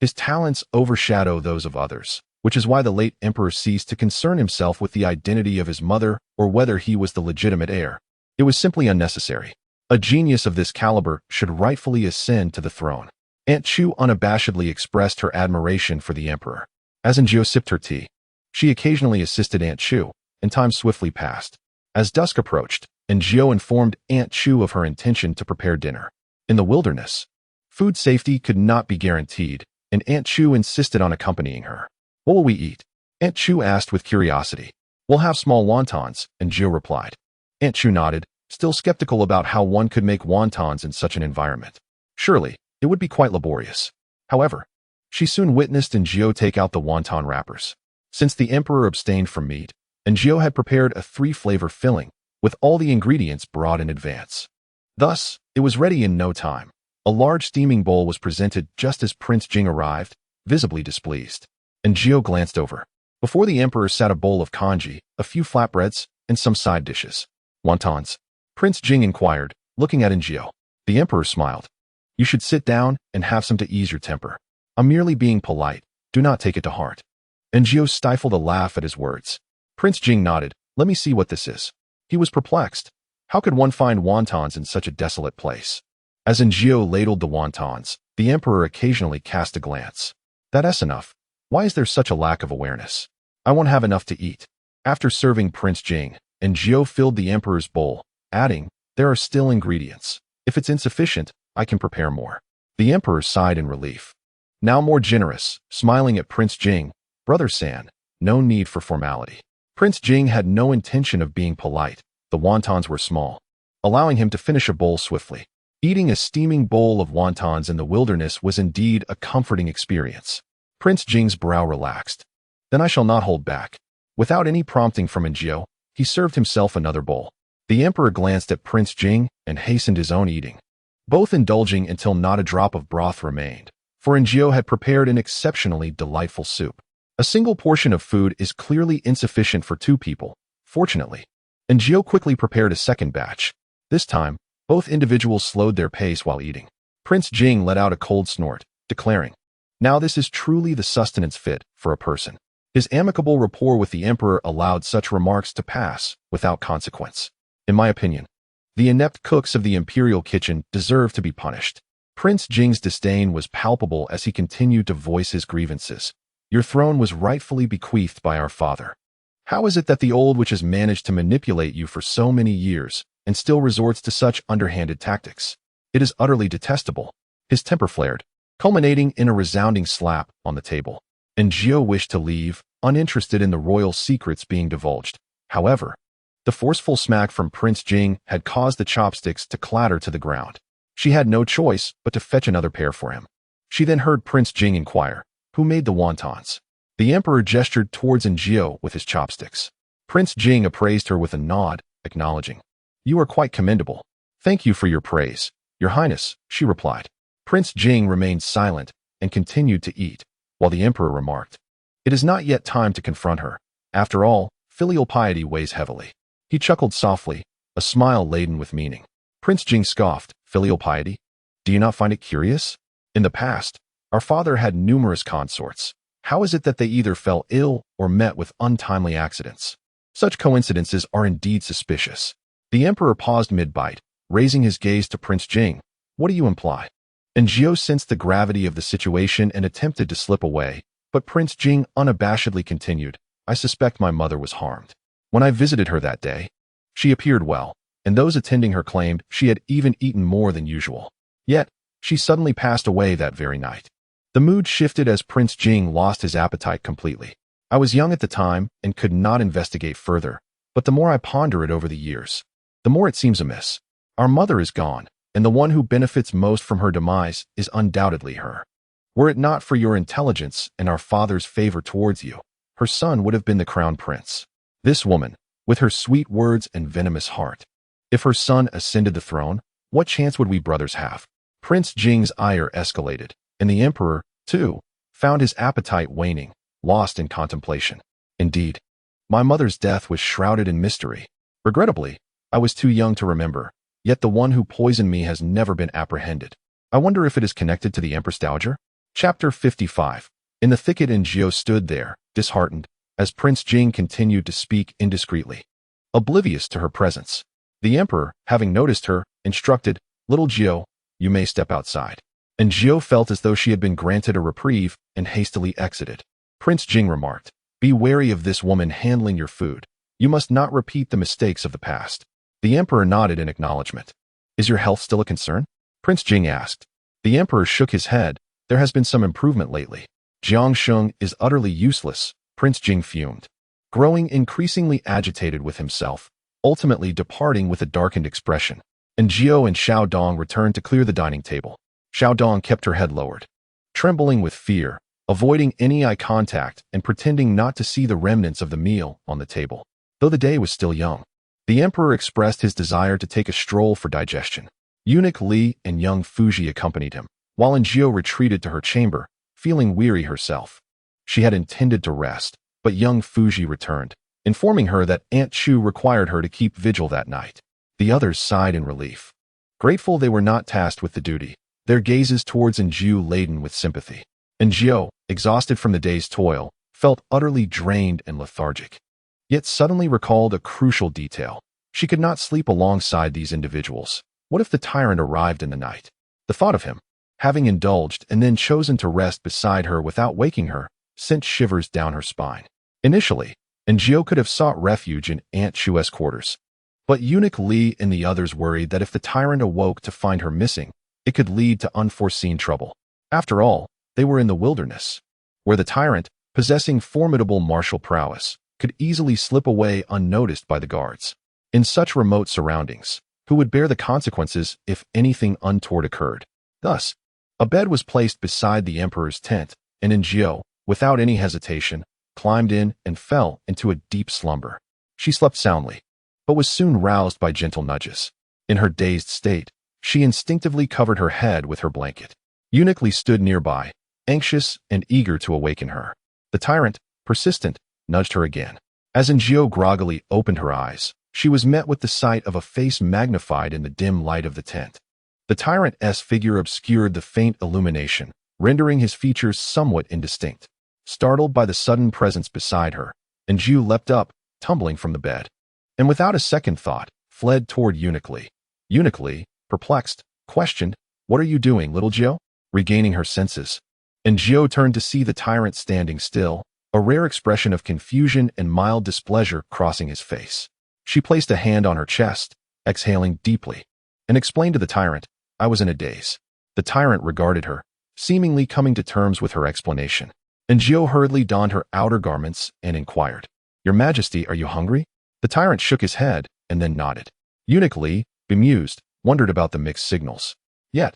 His talents overshadow those of others, which is why the late Emperor ceased to concern himself with the identity of his mother or whether he was the legitimate heir. It was simply unnecessary. A genius of this caliber should rightfully ascend to the throne. Aunt Chu unabashedly expressed her admiration for the Emperor. As Ngio sipped her tea, she occasionally assisted Aunt Chu, and time swiftly passed. As dusk approached, Ngio informed Aunt Chu of her intention to prepare dinner. In the wilderness, food safety could not be guaranteed, and Aunt Chu insisted on accompanying her. What will we eat? Aunt Chu asked with curiosity. We'll have small wontons, Ngio replied. Aunt Chu nodded, still skeptical about how one could make wontons in such an environment. Surely, it would be quite laborious. However, she soon witnessed Ngio take out the wonton wrappers. Since the Emperor abstained from meat, Ngio had prepared a 3-flavor filling, with all the ingredients brought in advance. Thus, it was ready in no time. A large steaming bowl was presented just as Prince Jing arrived, visibly displeased. Ngio glanced over. Before the Emperor sat a bowl of congee, a few flatbreads, and some side dishes. Wontons? Prince Jing inquired, looking at Ngio. The Emperor smiled. You should sit down and have some to ease your temper. I'm merely being polite. Do not take it to heart. Ngio stifled a laugh at his words. Prince Jing nodded. Let me see what this is. He was perplexed. How could one find wontons in such a desolate place? As Ngio ladled the wontons, the Emperor occasionally cast a glance. That's enough. Why is there such a lack of awareness? I won't have enough to eat. After serving Prince Jing, Aaargh filled the emperor's bowl, adding, there are still ingredients. If it's insufficient, I can prepare more. The emperor sighed in relief. Now more generous, smiling at Prince Jing, Brother San, no need for formality. Prince Jing had no intention of being polite. The wontons were small, allowing him to finish a bowl swiftly. Eating a steaming bowl of wontons in the wilderness was indeed a comforting experience. Prince Jing's brow relaxed. Then I shall not hold back. Without any prompting from Aaargh, he served himself another bowl. The emperor glanced at Prince Jing and hastened his own eating, both indulging until not a drop of broth remained, for Aaargh had prepared an exceptionally delightful soup. A single portion of food is clearly insufficient for 2 people, fortunately. Aaargh quickly prepared a second batch. This time, both individuals slowed their pace while eating. Prince Jing let out a cold snort, declaring, now this is truly the sustenance fit for a person. His amicable rapport with the emperor allowed such remarks to pass without consequence. In my opinion, the inept cooks of the imperial kitchen deserve to be punished. Prince Jing's disdain was palpable as he continued to voice his grievances. Your throne was rightfully bequeathed by our father. How is it that the old witch has managed to manipulate you for so many years and still resorts to such underhanded tactics? It is utterly detestable. His temper flared, culminating in a resounding slap on the table. Aaargh wished to leave, uninterested in the royal secrets being divulged. However, the forceful smack from Prince Jing had caused the chopsticks to clatter to the ground. She had no choice but to fetch another pair for him. She then heard Prince Jing inquire, who made the wontons? The emperor gestured towards Aaargh with his chopsticks. Prince Jing appraised her with a nod, acknowledging, you are quite commendable. Thank you for your praise, Your Highness, she replied. Prince Jing remained silent and continued to eat, while the emperor remarked, it is not yet time to confront her. After all, filial piety weighs heavily. He chuckled softly, a smile laden with meaning. Prince Jing scoffed, filial piety? Do you not find it curious? In the past, our father had numerous consorts. How is it that they either fell ill or met with untimely accidents? Such coincidences are indeed suspicious. The emperor paused mid-bite, raising his gaze to Prince Jing. What do you imply? Aaargh sensed the gravity of the situation and attempted to slip away, but Prince Jing unabashedly continued, I suspect my mother was harmed. When I visited her that day, she appeared well, and those attending her claimed she had even eaten more than usual. Yet, she suddenly passed away that very night. The mood shifted as Prince Jing lost his appetite completely. I was young at the time and could not investigate further, but the more I ponder it over the years, the more it seems amiss. Our mother is gone, and the one who benefits most from her demise is undoubtedly her. Were it not for your intelligence and our father's favor towards you, her son would have been the crown prince. This woman, with her sweet words and venomous heart. If her son ascended the throne, what chance would we brothers have? Prince Jing's ire escalated, and the emperor, too, found his appetite waning, lost in contemplation. Indeed, my mother's death was shrouded in mystery. Regrettably, I was too young to remember, yet the one who poisoned me has never been apprehended. I wonder if it is connected to the Empress Dowager? Chapter 55. In the thicket, Aaargh stood there, disheartened, as Prince Jing continued to speak indiscreetly, oblivious to her presence. The emperor, having noticed her, instructed, Little Aaargh, you may step outside. Aaargh felt as though she had been granted a reprieve and hastily exited. Prince Jing remarked, be wary of this woman handling your food. You must not repeat the mistakes of the past. The emperor nodded in acknowledgement. Is your health still a concern? Prince Jing asked. The emperor shook his head. There has been some improvement lately. Jiangsheng is utterly useless, Prince Jing fumed, growing increasingly agitated with himself, ultimately departing with a darkened expression. Aaargh and Xiao Dong returned to clear the dining table. Xiao Dong kept her head lowered, trembling with fear, avoiding any eye contact and pretending not to see the remnants of the meal on the table. Though the day was still young, the emperor expressed his desire to take a stroll for digestion. Eunuch Li and young Fuji accompanied him, while Aaargh retreated to her chamber, feeling weary herself. She had intended to rest, but young Fuji returned, informing her that Aunt Chu required her to keep vigil that night. The others sighed in relief. Grateful they were not tasked with the duty, their gazes towards Aaargh laden with sympathy. Aaargh, exhausted from the day's toil, felt utterly drained and lethargic. Yet suddenly recalled a crucial detail. She could not sleep alongside these individuals. What if the tyrant arrived in the night? The thought of him, Having indulged and then chosen to rest beside her without waking her sent shivers down her spine. Initially, Aaargh could have sought refuge in Aunt Chu's quarters. But Eunuch Lee and the others worried that if the tyrant awoke to find her missing, it could lead to unforeseen trouble. After all, they were in the wilderness, where the tyrant, possessing formidable martial prowess, could easily slip away unnoticed by the guards. In such remote surroundings, who would bear the consequences if anything untoward occurred? Thus, a bed was placed beside the emperor's tent, and Aaargh, without any hesitation, climbed in and fell into a deep slumber. She slept soundly, but was soon roused by gentle nudges. In her dazed state, she instinctively covered her head with her blanket. Eunuch Lee stood nearby, anxious and eager to awaken her. The tyrant, persistent, nudged her again. As Aaargh groggily opened her eyes, she was met with the sight of a face magnified in the dim light of the tent. The tyrant's figure obscured the faint illumination, rendering his features somewhat indistinct. Startled by the sudden presence beside her, Aaargh leapt up, tumbling from the bed, and without a second thought, fled toward Eunuch Lee. Eunuch Lee, perplexed, questioned, "What are you doing, little Aaargh?" Regaining her senses, Aaargh turned to see the tyrant standing still, a rare expression of confusion and mild displeasure crossing his face. She placed a hand on her chest, exhaling deeply, and explained to the tyrant, "I was in a daze." The tyrant regarded her, seemingly coming to terms with her explanation. Aaargh hurriedly donned her outer garments and inquired, "Your Majesty, are you hungry?" The tyrant shook his head and then nodded. Eunuch Lee, bemused, wondered about the mixed signals. Yet,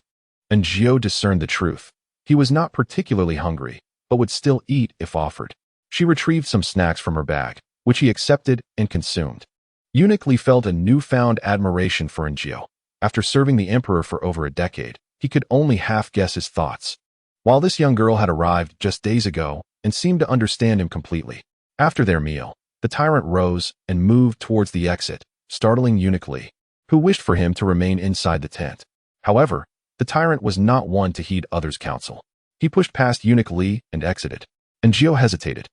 Aaargh discerned the truth. He was not particularly hungry, but would still eat if offered. She retrieved some snacks from her bag, which he accepted and consumed. Eunuch Lee felt a newfound admiration for Aaargh. After serving the emperor for over a decade, he could only half guess his thoughts. While this young girl had arrived just days ago and seemed to understand him completely. After their meal, the tyrant rose and moved towards the exit, startling Eunuch Lee, who wished for him to remain inside the tent. However, the tyrant was not one to heed others' counsel. He pushed past Eunuch Lee and exited. Aaargh hesitated,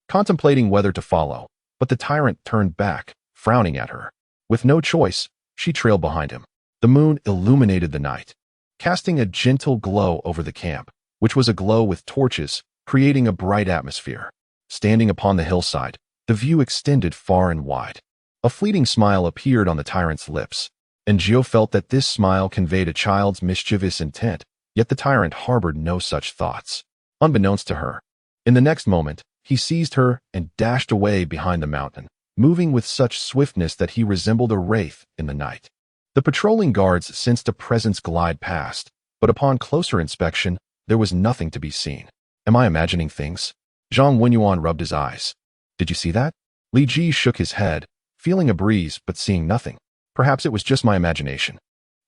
contemplating whether to follow, but the tyrant turned back, frowning at her. With no choice, she trailed behind him. The moon illuminated the night, casting a gentle glow over the camp, which was aglow with torches, creating a bright atmosphere. Standing upon the hillside, the view extended far and wide. A fleeting smile appeared on the tyrant's lips. Aaargh felt that this smile conveyed a child's mischievous intent, yet the tyrant harbored no such thoughts. Unbeknownst to her, in the next moment, he seized her and dashed away behind the mountain, moving with such swiftness that he resembled a wraith in the night. The patrolling guards sensed a presence glide past, but upon closer inspection, there was nothing to be seen. Am I imagining things? Zhang Wenyuan rubbed his eyes. Did you see that? Li Ji shook his head, feeling a breeze but seeing nothing. Perhaps it was just my imagination.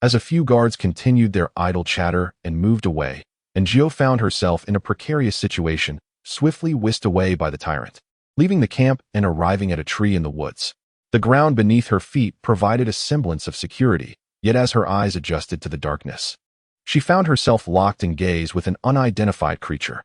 As a few guards continued their idle chatter and moved away, Aaargh found herself in a precarious situation, swiftly whisked away by the tyrant, leaving the camp and arriving at a tree in the woods. The ground beneath her feet provided a semblance of security, yet as her eyes adjusted to the darkness, she found herself locked in gaze with an unidentified creature.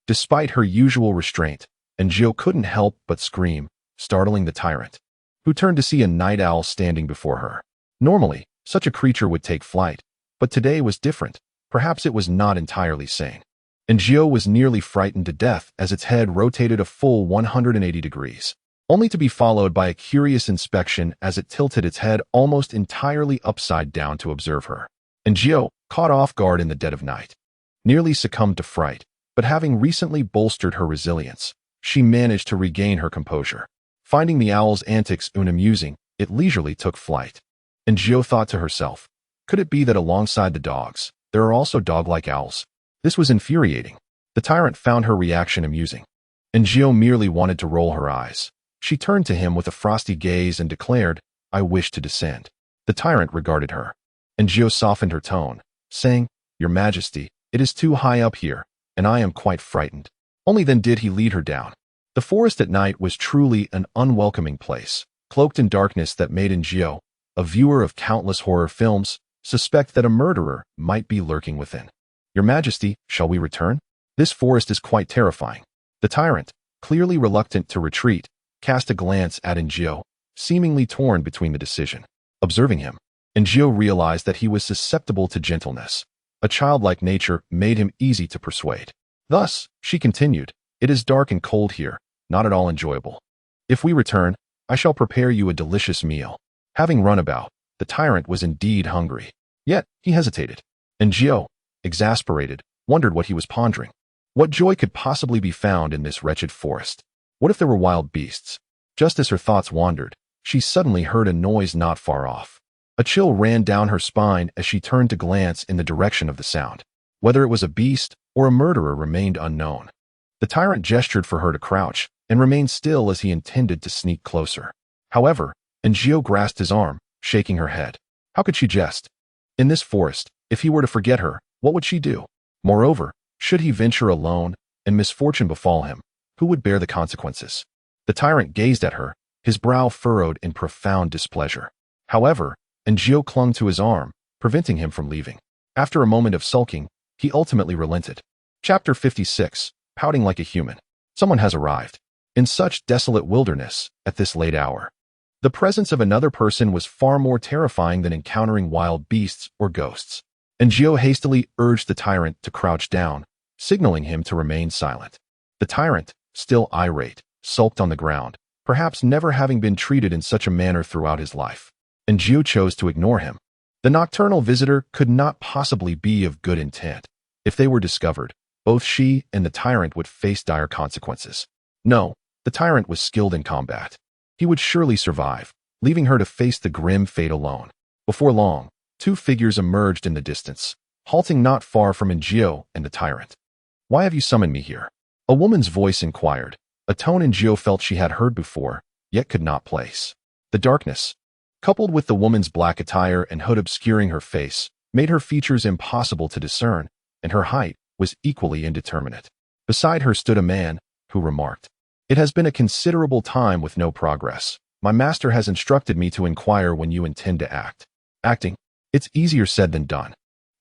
Despite her usual restraint, Aaargh couldn't help but scream, startling the tyrant, who turned to see a night owl standing before her. Normally, such a creature would take flight, but today was different. Perhaps it was not entirely sane. Aaargh was nearly frightened to death as its head rotated a full 180 degrees, only to be followed by a curious inspection as it tilted its head almost entirely upside down to observe her. Aaargh, caught off guard in the dead of night, nearly succumbed to fright, but having recently bolstered her resilience, she managed to regain her composure. Finding the owl's antics unamusing, it leisurely took flight. Aaargh thought to herself, could it be that alongside the dogs, there are also dog-like owls? This was infuriating. The tyrant found her reaction amusing. Aaargh merely wanted to roll her eyes. She turned to him with a frosty gaze and declared, "I wish to descend." The tyrant regarded her. Aaargh softened her tone, saying, "Your Majesty, it is too high up here, and I am quite frightened." Only then did he lead her down. The forest at night was truly an unwelcoming place, cloaked in darkness that made Aaargh, a viewer of countless horror films, suspect that a murderer might be lurking within. "Your Majesty, shall we return? This forest is quite terrifying." The tyrant, clearly reluctant to retreat, cast a glance at Aaargh, seemingly torn between the decision. Observing him, Aaargh realized that he was susceptible to gentleness. A childlike nature made him easy to persuade. Thus, she continued, "It is dark and cold here, not at all enjoyable. If we return, I shall prepare you a delicious meal." Having run about, the tyrant was indeed hungry. Yet, he hesitated. And Gio, exasperated, wondered what he was pondering. What joy could possibly be found in this wretched forest? What if there were wild beasts? Just as her thoughts wandered, she suddenly heard a noise not far off. A chill ran down her spine as she turned to glance in the direction of the sound. Whether it was a beast or a murderer remained unknown. The tyrant gestured for her to crouch and remained still as he intended to sneak closer. However, Gio grasped his arm, shaking her head. How could she jest? In this forest, if he were to forget her, what would she do? Moreover, should he venture alone and misfortune befall him, who would bear the consequences? The tyrant gazed at her, his brow furrowed in profound displeasure. However, Gio clung to his arm, preventing him from leaving. After a moment of sulking, he ultimately relented. Chapter 56, Pouting Like a Human. Someone has arrived. In such desolate wilderness, at this late hour, the presence of another person was far more terrifying than encountering wild beasts or ghosts. Gio hastily urged the tyrant to crouch down, signaling him to remain silent. The tyrant, still irate, sulked on the ground, perhaps never having been treated in such a manner throughout his life. Gio chose to ignore him. The nocturnal visitor could not possibly be of good intent. If they were discovered, both she and the tyrant would face dire consequences. No, the tyrant was skilled in combat. He would surely survive, leaving her to face the grim fate alone. Before long, two figures emerged in the distance, halting not far from Gio and the tyrant. "Why have you summoned me here?" A woman's voice inquired, a tone Gio felt she had heard before, yet could not place. The darkness, coupled with the woman's black attire and hood obscuring her face, made her features impossible to discern, and her height was equally indeterminate. Beside her stood a man, who remarked, "It has been a considerable time with no progress. My master has instructed me to inquire when you intend to act." "Acting? It's easier said than done.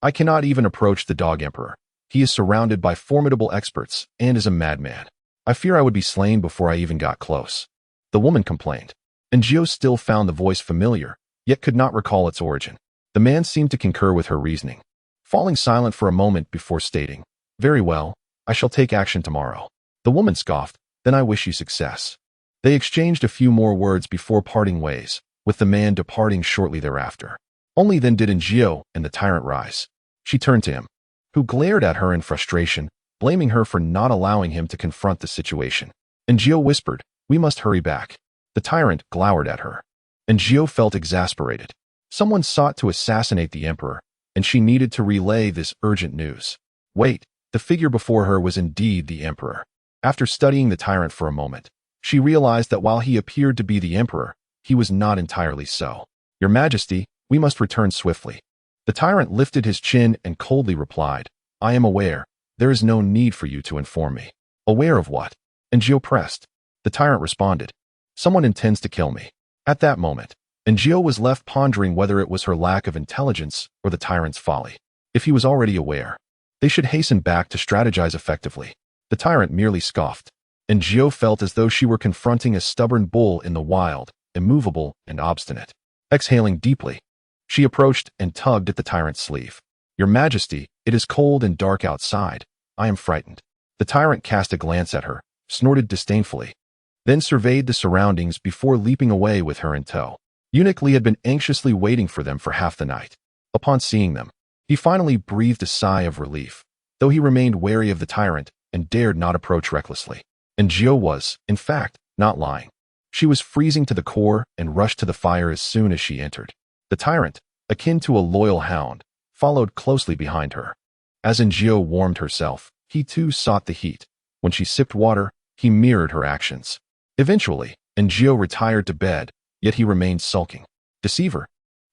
I cannot even approach the Dog Emperor. He is surrounded by formidable experts and is a madman. I fear I would be slain before I even got close," the woman complained. Gio still found the voice familiar, yet could not recall its origin. The man seemed to concur with her reasoning, falling silent for a moment before stating, "Very well, I shall take action tomorrow." The woman scoffed, "Then I wish you success." They exchanged a few more words before parting ways, with the man departing shortly thereafter. Only then did Gio and the tyrant rise. She turned to him, who glared at her in frustration, blaming her for not allowing him to confront the situation. Gio whispered, "We must hurry back." The tyrant glowered at her. Gio felt exasperated. Someone sought to assassinate the emperor, and she needed to relay this urgent news. Wait, the figure before her was indeed the emperor. After studying the tyrant for a moment, she realized that while he appeared to be the emperor, he was not entirely so. "Your Majesty, we must return swiftly." The tyrant lifted his chin and coldly replied, "I am aware. There is no need for you to inform me." "Aware of what?" Gio pressed. The tyrant responded, "Someone intends to kill me." At that moment, Gio was left pondering whether it was her lack of intelligence or the tyrant's folly. If he was already aware, they should hasten back to strategize effectively. The tyrant merely scoffed, and Gio felt as though she were confronting a stubborn bull in the wild, immovable and obstinate. Exhaling deeply, she approached and tugged at the tyrant's sleeve. "Your Majesty, it is cold and dark outside. I am frightened." The tyrant cast a glance at her, snorted disdainfully, then surveyed the surroundings before leaping away with her in tow. Eunuch Lee had been anxiously waiting for them for half the night. Upon seeing them, he finally breathed a sigh of relief, though he remained wary of the tyrant and dared not approach recklessly. Gio was, in fact, not lying. She was freezing to the core and rushed to the fire as soon as she entered. The tyrant, akin to a loyal hound, followed closely behind her. As Gio warmed herself, he too sought the heat. When she sipped water, he mirrored her actions. Eventually, Gio retired to bed, yet he remained sulking. Deceiver,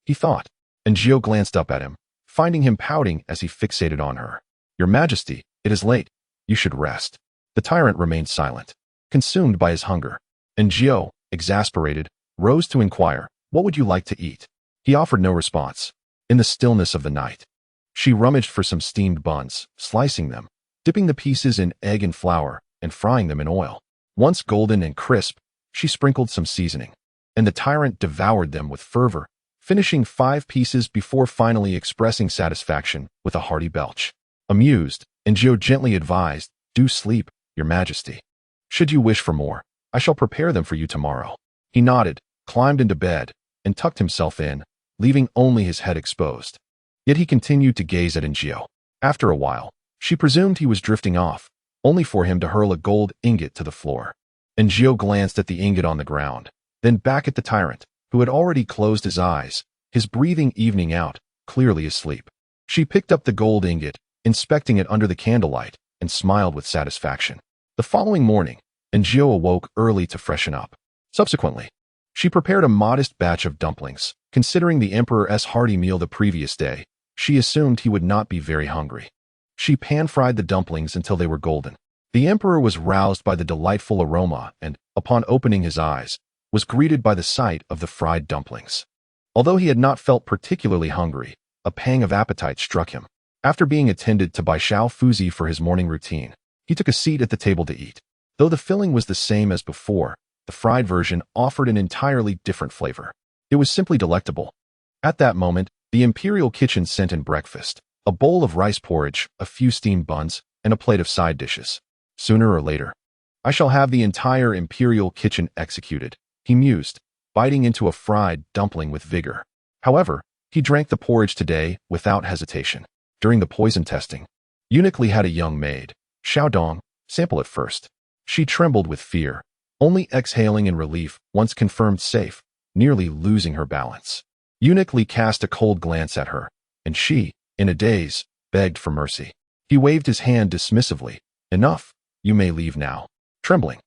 he thought. Gio glanced up at him, finding him pouting as he fixated on her. "Your Majesty, it is late. You should rest." The tyrant remained silent, consumed by his hunger. Gio, exasperated, rose to inquire, "What would you like to eat?" He offered no response. In the stillness of the night, she rummaged for some steamed buns, slicing them, dipping the pieces in egg and flour, and frying them in oil. Once golden and crisp, she sprinkled some seasoning, and the tyrant devoured them with fervor, finishing 5 pieces before finally expressing satisfaction with a hearty belch. Amused, Aaargh gently advised, "Do sleep, Your Majesty. Should you wish for more, I shall prepare them for you tomorrow." He nodded, climbed into bed, and tucked himself in, leaving only his head exposed. Yet he continued to gaze at Aaargh. After a while, she presumed he was drifting off, only for him to hurl a gold ingot to the floor. Aaargh glanced at the ingot on the ground, then back at the tyrant, who had already closed his eyes, his breathing evening out, clearly asleep. She picked up the gold ingot, inspecting it under the candlelight, and smiled with satisfaction. The following morning, Aaargh awoke early to freshen up. Subsequently, she prepared a modest batch of dumplings. Considering the emperor's hearty meal the previous day, she assumed he would not be very hungry. She pan-fried the dumplings until they were golden. The emperor was roused by the delightful aroma and, upon opening his eyes, was greeted by the sight of the fried dumplings. Although he had not felt particularly hungry, a pang of appetite struck him. After being attended to by Xiao Fuzi for his morning routine, he took a seat at the table to eat. Though the filling was the same as before, the fried version offered an entirely different flavor. It was simply delectable. At that moment, the imperial kitchen sent in breakfast, a bowl of rice porridge, a few steamed buns, and a plate of side dishes. Sooner or later, I shall have the entire imperial kitchen executed, he mused, biting into a fried dumpling with vigor. However, he drank the porridge today without hesitation. During the poison testing, Eunuch Li had a young maid, Xiaodong, sample it first. She trembled with fear, only exhaling in relief once confirmed safe, nearly losing her balance. Eunuch Li cast a cold glance at her, and she, in a daze, begged for mercy. He waved his hand dismissively. "Enough, you may leave now." Trembling,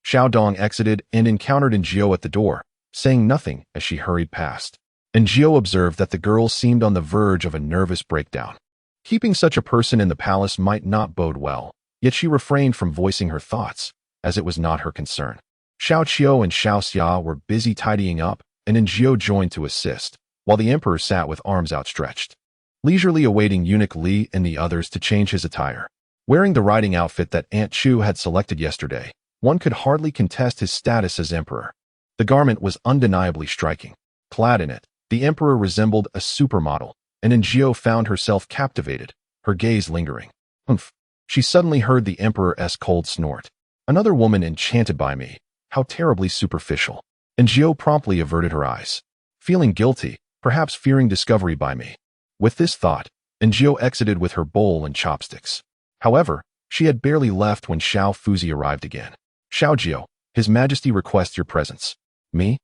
Xiaodong exited and encountered Aaargh at the door, saying nothing as she hurried past. Aaargh observed that the girl seemed on the verge of a nervous breakdown. Keeping such a person in the palace might not bode well, yet she refrained from voicing her thoughts, as it was not her concern. Xiao Qiu and Xiao Xia were busy tidying up, and Aaargh joined to assist, while the emperor sat with arms outstretched, leisurely awaiting Eunuch Li and the others to change his attire. Wearing the riding outfit that Aunt Chu had selected yesterday, one could hardly contest his status as emperor. The garment was undeniably striking. Clad in it, the emperor resembled a supermodel, and Aaargh found herself captivated, her gaze lingering. Humph! She suddenly heard the emperor's cold snort. "Another woman enchanted by me. How terribly superficial." Aaargh promptly averted her eyes, feeling guilty, perhaps fearing discovery by me. With this thought, Aaargh exited with her bowl and chopsticks. However, she had barely left when Xiao Fuzi arrived again. "Xiaojiu, His Majesty requests your presence." "Me?"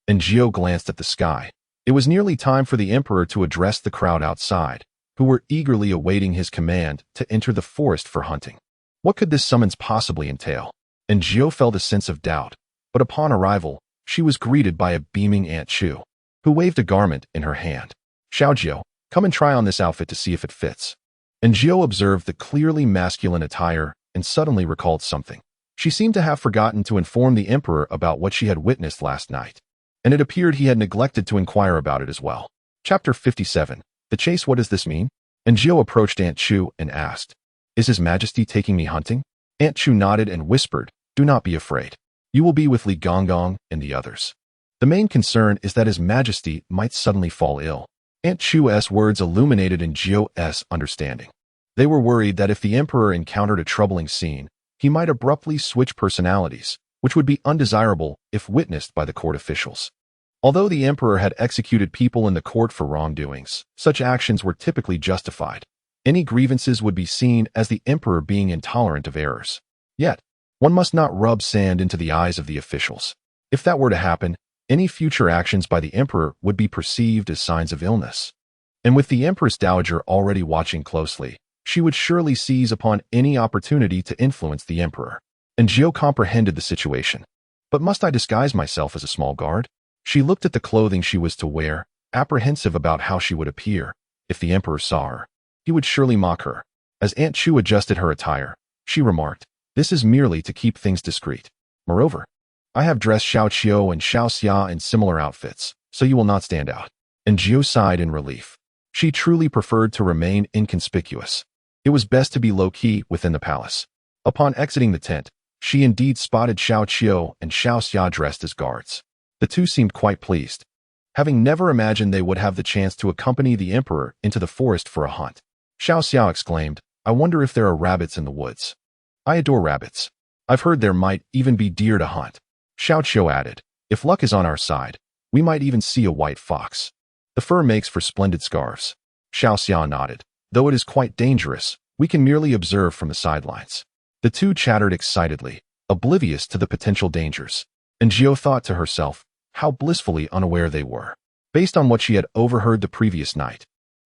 Aaargh glanced at the sky. It was nearly time for the emperor to address the crowd outside, who were eagerly awaiting his command to enter the forest for hunting. What could this summons possibly entail? Aaargh felt a sense of doubt, but upon arrival, she was greeted by a beaming Aunt Chu, who waved a garment in her hand. "Xiaojiu, come and try on this outfit to see if it fits." Aaargh observed the clearly masculine attire and suddenly recalled something. She seemed to have forgotten to inform the emperor about what she had witnessed last night, and it appeared he had neglected to inquire about it as well. Chapter 57. The Chase. What does this mean? Aaargh approached Aunt Chu and asked, "Is His Majesty taking me hunting?" Aunt Chu nodded and whispered, "Do not be afraid. You will be with Li Gonggong and the others. The main concern is that His Majesty might suddenly fall ill." Aunt Chu's words illuminated Aaargh's understanding. They were worried that if the emperor encountered a troubling scene, he might abruptly switch personalities, which would be undesirable if witnessed by the court officials. Although the emperor had executed people in the court for wrongdoings, such actions were typically justified. Any grievances would be seen as the emperor being intolerant of errors. Yet, one must not rub sand into the eyes of the officials. If that were to happen, any future actions by the emperor would be perceived as signs of illness. And with the Empress Dowager already watching closely, she would surely seize upon any opportunity to influence the emperor. Aaargh comprehended the situation. But must I disguise myself as a small guard? She looked at the clothing she was to wear, apprehensive about how she would appear. If the emperor saw her, he would surely mock her. As Aunt Chu adjusted her attire, she remarked, "This is merely to keep things discreet. Moreover, I have dressed Xiao Qiu and Xiao Xia in similar outfits, so you will not stand out." Aaargh sighed in relief. She truly preferred to remain inconspicuous. It was best to be low-key within the palace. Upon exiting the tent, she indeed spotted Xiao Qiu and Xiao Xia dressed as guards. The two seemed quite pleased. having never imagined they would have the chance to accompany the emperor into the forest for a hunt. Xiao Xiao exclaimed, "I wonder if there are rabbits in the woods." "I adore rabbits. I've heard there might even be deer to hunt." Xiao Qiu added, "If luck is on our side, we might even see a white fox. The fur makes for splendid scarves." Xiao Xiao nodded. "Though it is quite dangerous, we can merely observe from the sidelines." The two chattered excitedly, oblivious to the potential dangers. And Jiao thought to herself, how blissfully unaware they were. Based on what she had overheard the previous night,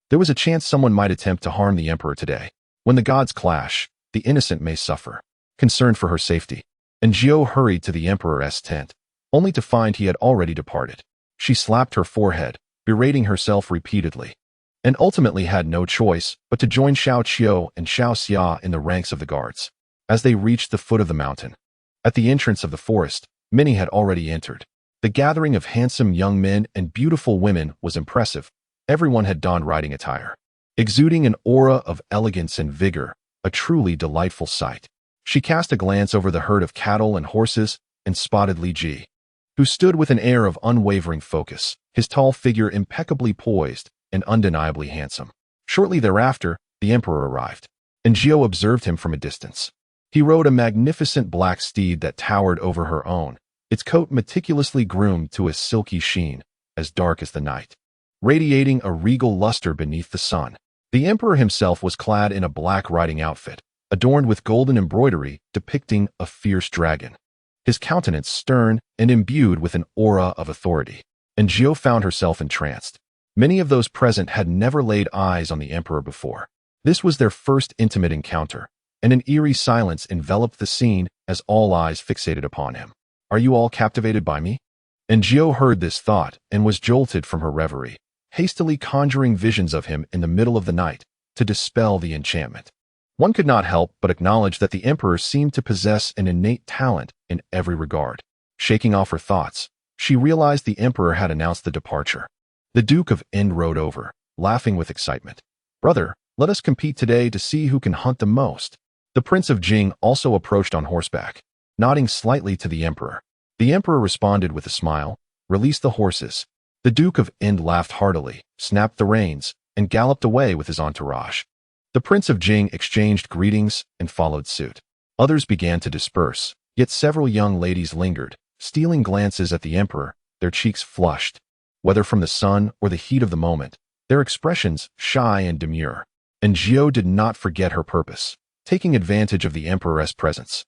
there was a chance someone might attempt to harm the emperor today. When the gods clash, the innocent may suffer. Concerned for her safety, and Jiao hurried to the emperor's tent, only to find he had already departed. She slapped her forehead, berating herself repeatedly, and ultimately had no choice but to join Xiao Qiu and Xiao Xia in the ranks of the guards. As they reached the foot of the mountain, at the entrance of the forest, many had already entered. The gathering of handsome young men and beautiful women was impressive. Everyone had donned riding attire, exuding an aura of elegance and vigor, a truly delightful sight. She cast a glance over the herd of cattle and horses and spotted Li Ji, who stood with an air of unwavering focus, his tall figure impeccably poised and undeniably handsome. Shortly thereafter, the emperor arrived, and Jiao observed him from a distance. He rode a magnificent black steed that towered over her own, its coat meticulously groomed to a silky sheen, as dark as the night, radiating a regal luster beneath the sun. The emperor himself was clad in a black riding outfit, adorned with golden embroidery depicting a fierce dragon, his countenance stern and imbued with an aura of authority. And Jiao found herself entranced. Many of those present had never laid eyes on the emperor before. This was their first intimate encounter, and an eerie silence enveloped the scene as all eyes fixated upon him. "Are you all captivated by me?" And Jiao heard this thought and was jolted from her reverie, hastily conjuring visions of him in the middle of the night to dispel the enchantment. One could not help but acknowledge that the emperor seemed to possess an innate talent in every regard. Shaking off her thoughts, she realized the emperor had announced the departure. The Duke of Ind rode over, laughing with excitement. "Brother, let us compete today to see who can hunt the most." The Prince of Jing also approached on horseback, nodding slightly to the emperor. The emperor responded with a smile, released the horses. The Duke of Ind laughed heartily, snapped the reins, and galloped away with his entourage. The Prince of Jing exchanged greetings and followed suit. Others began to disperse, yet several young ladies lingered, stealing glances at the emperor, their cheeks flushed, whether from the sun or the heat of the moment, their expressions shy and demure. And Jiao did not forget her purpose, taking advantage of the emperor's presence.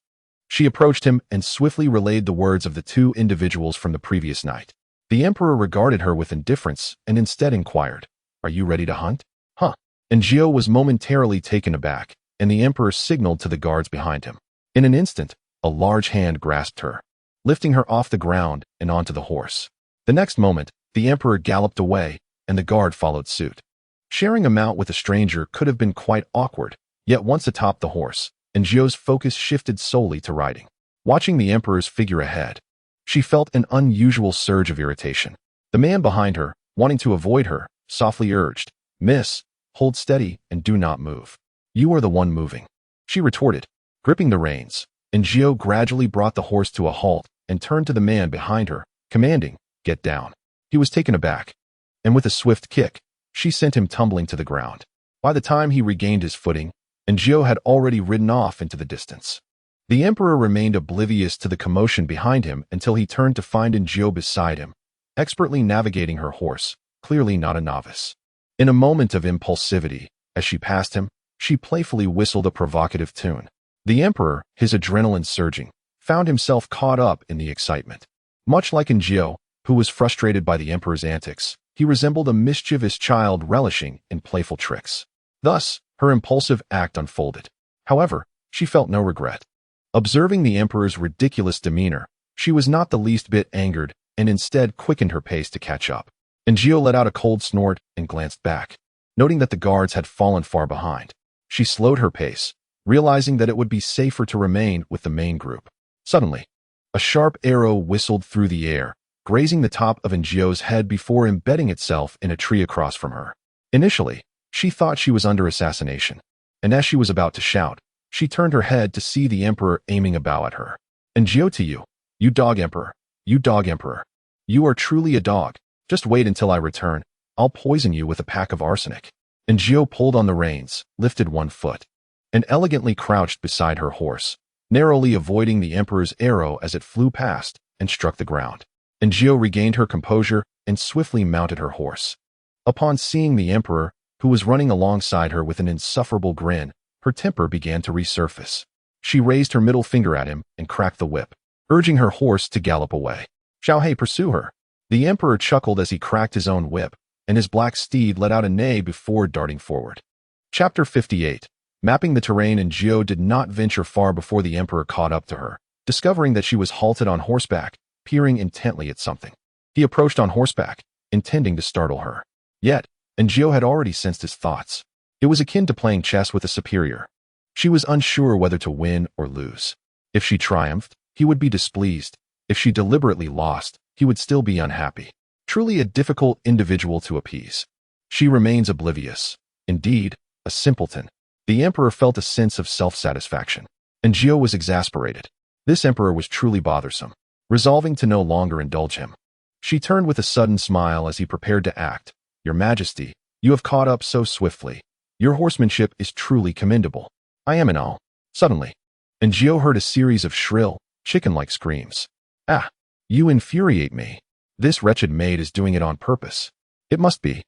She approached him and swiftly relayed the words of the two individuals from the previous night. The emperor regarded her with indifference and instead inquired, "Are you ready to hunt?" "Huh." And Jiao was momentarily taken aback, and the emperor signaled to the guards behind him. In an instant, a large hand grasped her, lifting her off the ground and onto the horse. The next moment, the emperor galloped away, and the guard followed suit. Sharing a mount with a stranger could have been quite awkward, yet once atop the horse, and Jiao's focus shifted solely to riding. Watching the emperor's figure ahead, she felt an unusual surge of irritation. The man behind her, wanting to avoid her, softly urged, "Miss, hold steady and do not move. You are the one moving." She retorted, gripping the reins, and Jiao gradually brought the horse to a halt and turned to the man behind her, commanding, "Get down." He was taken aback, and with a swift kick, she sent him tumbling to the ground. By the time he regained his footing, and Jiao had already ridden off into the distance. The emperor remained oblivious to the commotion behind him until he turned to find Jiao beside him, expertly navigating her horse, clearly not a novice. In a moment of impulsivity, as she passed him, she playfully whistled a provocative tune. The emperor, his adrenaline surging, found himself caught up in the excitement. Much like Jiao, who was frustrated by the emperor's antics, he resembled a mischievous child relishing in playful tricks. Thus, her impulsive act unfolded. However, she felt no regret. Observing the emperor's ridiculous demeanor, she was not the least bit angered and instead quickened her pace to catch up. And Jiao let out a cold snort and glanced back, noting that the guards had fallen far behind. She slowed her pace, realizing that it would be safer to remain with the main group. Suddenly, a sharp arrow whistled through the air, grazing the top of Jiao's head before embedding itself in a tree across from her. Initially, she thought she was under assassination, and as she was about to shout, she turned her head to see the emperor aiming a bow at her. "And Jiao to you, you dog emperor, you dog emperor. You are truly a dog," Just wait until I return. I'll poison you with a pack of arsenic. And Aaargh pulled on the reins, lifted one foot, and elegantly crouched beside her horse, narrowly avoiding the Emperor's arrow as it flew past and struck the ground. And Aaargh regained her composure and swiftly mounted her horse. Upon seeing the Emperor, who was running alongside her with an insufferable grin, her temper began to resurface. She raised her middle finger at him and cracked the whip, urging her horse to gallop away. "Shall I pursue her?" The Emperor chuckled as he cracked his own whip, and his black steed let out a neigh before darting forward. Chapter 58. Mapping the terrain, and Aaargh did not venture far before the Emperor caught up to her, discovering that she was halted on horseback, peering intently at something. He approached on horseback, intending to startle her. Yet, and Aaargh had already sensed his thoughts. It was akin to playing chess with a superior. She was unsure whether to win or lose. If she triumphed, he would be displeased. If she deliberately lost, he would still be unhappy. Truly a difficult individual to appease. She remains oblivious. Indeed, a simpleton. The Emperor felt a sense of self-satisfaction, and Aaargh was exasperated. This Emperor was truly bothersome. Resolving to no longer indulge him, she turned with a sudden smile as he prepared to act. "Your Majesty, you have caught up so swiftly. Your horsemanship is truly commendable. I am in awe." Suddenly, and Aaargh heard a series of shrill, chicken-like screams. "Ah! You infuriate me. This wretched maid is doing it on purpose. It must be."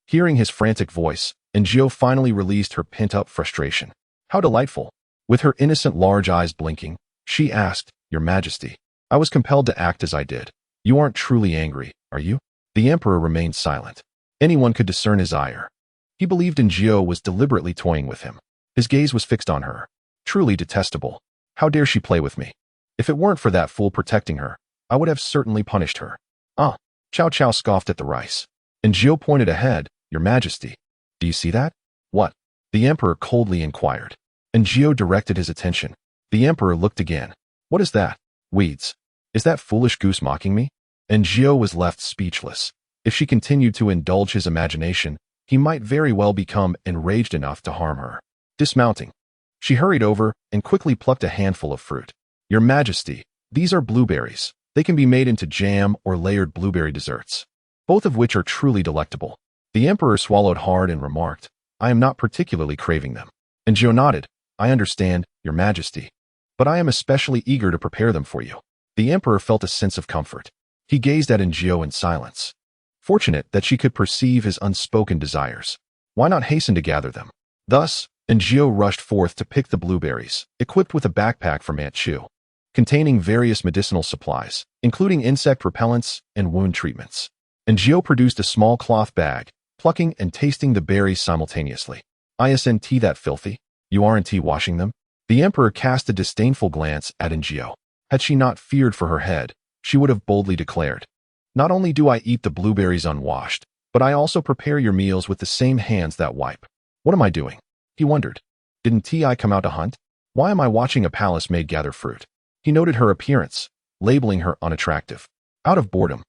Hearing his frantic voice, and Aaargh finally released her pent-up frustration. "How delightful." With her innocent large eyes blinking, she asked, "Your Majesty, I was compelled to act as I did. You aren't truly angry, are you?" The Emperor remained silent. Anyone could discern his ire. He believed Aaargh was deliberately toying with him. His gaze was fixed on her. Truly detestable. How dare she play with me? If it weren't for that fool protecting her, I would have certainly punished her. "Ah!" Chow Chow scoffed at the rice. And Aaargh pointed ahead. "Your Majesty, do you see that?" "What?" the Emperor coldly inquired. And Aaargh directed his attention. The Emperor looked again. "What is that?" "Weeds. Is that foolish goose mocking me?" And Aaargh was left speechless. If she continued to indulge his imagination, he might very well become enraged enough to harm her. Dismounting, she hurried over and quickly plucked a handful of fruit. "Your Majesty, these are blueberries. They can be made into jam or layered blueberry desserts, both of which are truly delectable." The Emperor swallowed hard and remarked, "I am not particularly craving them." And Aaargh nodded. "I understand, Your Majesty, but I am especially eager to prepare them for you." The Emperor felt a sense of comfort. He gazed at Aaargh in silence, fortunate that she could perceive his unspoken desires. Why not hasten to gather them? Thus, Aaargh rushed forth to pick the blueberries, equipped with a backpack from Aunt Chu, containing various medicinal supplies, including insect repellents and wound treatments. Aaargh produced a small cloth bag, plucking and tasting the berries simultaneously. "Isn't that filthy? You aren't washing them?" The Emperor cast a disdainful glance at Aaargh. Had she not feared for her head, she would have boldly declared, "Not only do I eat the blueberries unwashed, but I also prepare your meals with the same hands that wipe. What am I doing?" He wondered. Didn't I come out to hunt? Why am I watching a palace maid gather fruit? He noted her appearance, labeling her unattractive. Out of boredom,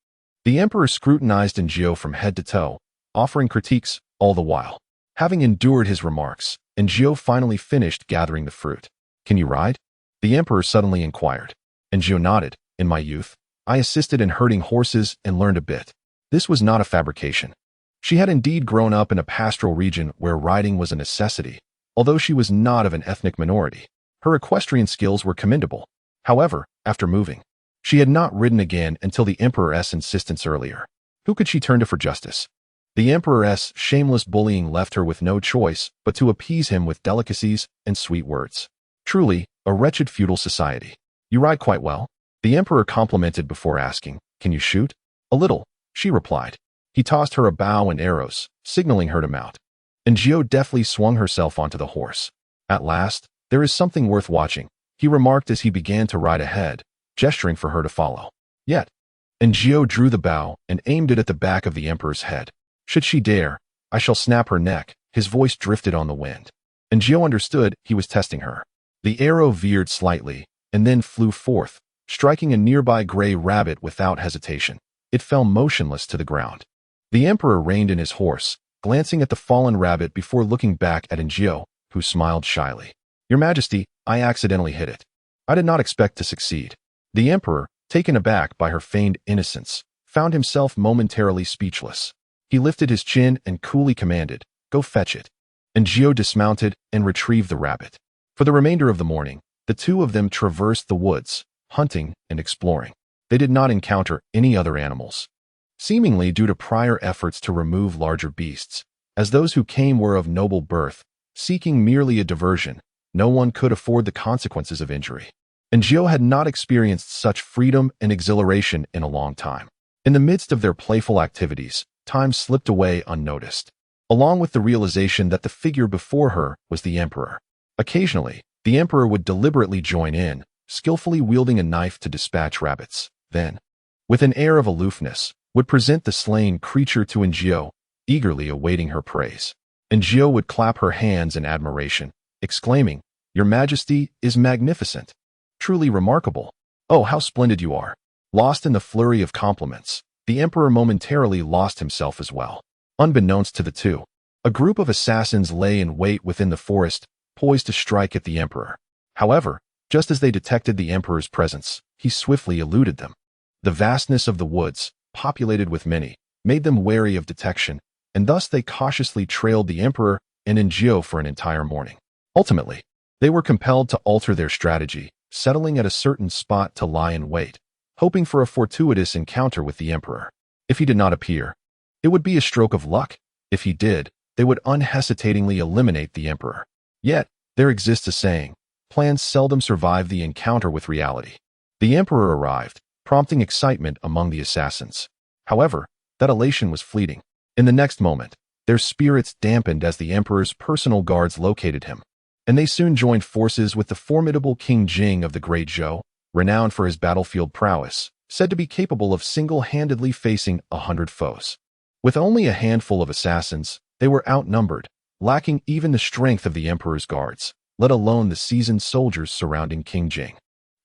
the Emperor scrutinized Aaargh from head to toe, offering critiques all the while. Having endured his remarks, Aaargh finally finished gathering the fruit. "Can you ride?" the Emperor suddenly inquired. Aaargh nodded. "In my youth, I assisted in herding horses and learned a bit." This was not a fabrication. She had indeed grown up in a pastoral region where riding was a necessity, although she was not of an ethnic minority. Her equestrian skills were commendable. However, after moving, she had not ridden again until the Emperor's insistence earlier. Who could she turn to for justice? The Emperor's shameless bullying left her with no choice but to appease him with delicacies and sweet words. Truly, a wretched feudal society. "You ride quite well," the Emperor complimented before asking, "Can you shoot?" "A little," she replied. He tossed her a bow and arrows, signaling her to mount. Aaargh deftly swung herself onto the horse. "At last, there is something worth watching," he remarked as he began to ride ahead, gesturing for her to follow. Yet, Aaargh drew the bow and aimed it at the back of the Emperor's head. "Should she dare, I shall snap her neck." His voice drifted on the wind. Aaargh understood he was testing her. The arrow veered slightly, and then flew forth, striking a nearby gray rabbit without hesitation. It fell motionless to the ground. The Emperor reined in his horse, glancing at the fallen rabbit before looking back at Aaargh, who smiled shyly. "Your Majesty, I accidentally hit it. I did not expect to succeed." The Emperor, taken aback by her feigned innocence, found himself momentarily speechless. He lifted his chin and coolly commanded, "Go fetch it." And Aaargh dismounted and retrieved the rabbit. For the remainder of the morning, the two of them traversed the woods, hunting and exploring. They did not encounter any other animals, seemingly due to prior efforts to remove larger beasts, as those who came were of noble birth, seeking merely a diversion. No one could afford the consequences of injury. And Aaargh had not experienced such freedom and exhilaration in a long time. In the midst of their playful activities, time slipped away unnoticed, along with the realization that the figure before her was the emperor. Occasionally, the emperor would deliberately join in, skillfully wielding a knife to dispatch rabbits. Then, with an air of aloofness, would present the slain creature to Aaargh, eagerly awaiting her praise. Aaargh would clap her hands in admiration, exclaiming, "Your Majesty is magnificent. Truly remarkable. Oh, how splendid you are." Lost in the flurry of compliments, the emperor momentarily lost himself as well. Unbeknownst to the two, a group of assassins lay in wait within the forest, poised to strike at the emperor. However, just as they detected the emperor's presence, he swiftly eluded them. The vastness of the woods, populated with many, made them wary of detection, and thus they cautiously trailed the emperor and Aaargh for an entire morning. Ultimately, they were compelled to alter their strategy, settling at a certain spot to lie in wait, hoping for a fortuitous encounter with the emperor. If he did not appear, it would be a stroke of luck. If he did, they would unhesitatingly eliminate the emperor. Yet, there exists a saying, plans seldom survive the encounter with reality. The emperor arrived, prompting excitement among the assassins. However, that elation was fleeting. In the next moment, their spirits dampened as the emperor's personal guards located him, and they soon joined forces with the formidable King Jing of the Great Zhou, renowned for his battlefield prowess, said to be capable of single-handedly facing 100 foes. With only a handful of assassins, they were outnumbered, lacking even the strength of the emperor's guards, let alone the seasoned soldiers surrounding King Jing.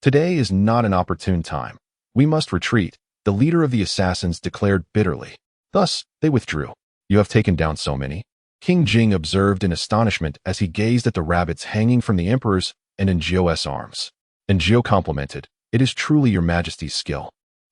"Today is not an opportune time. We must retreat," the leader of the assassins declared bitterly. Thus, they withdrew. "You have taken down so many?" King Jing observed in astonishment as he gazed at the rabbits hanging from the emperor's and Aaargh's arms. Aaargh complimented, "It is truly your Majesty's skill."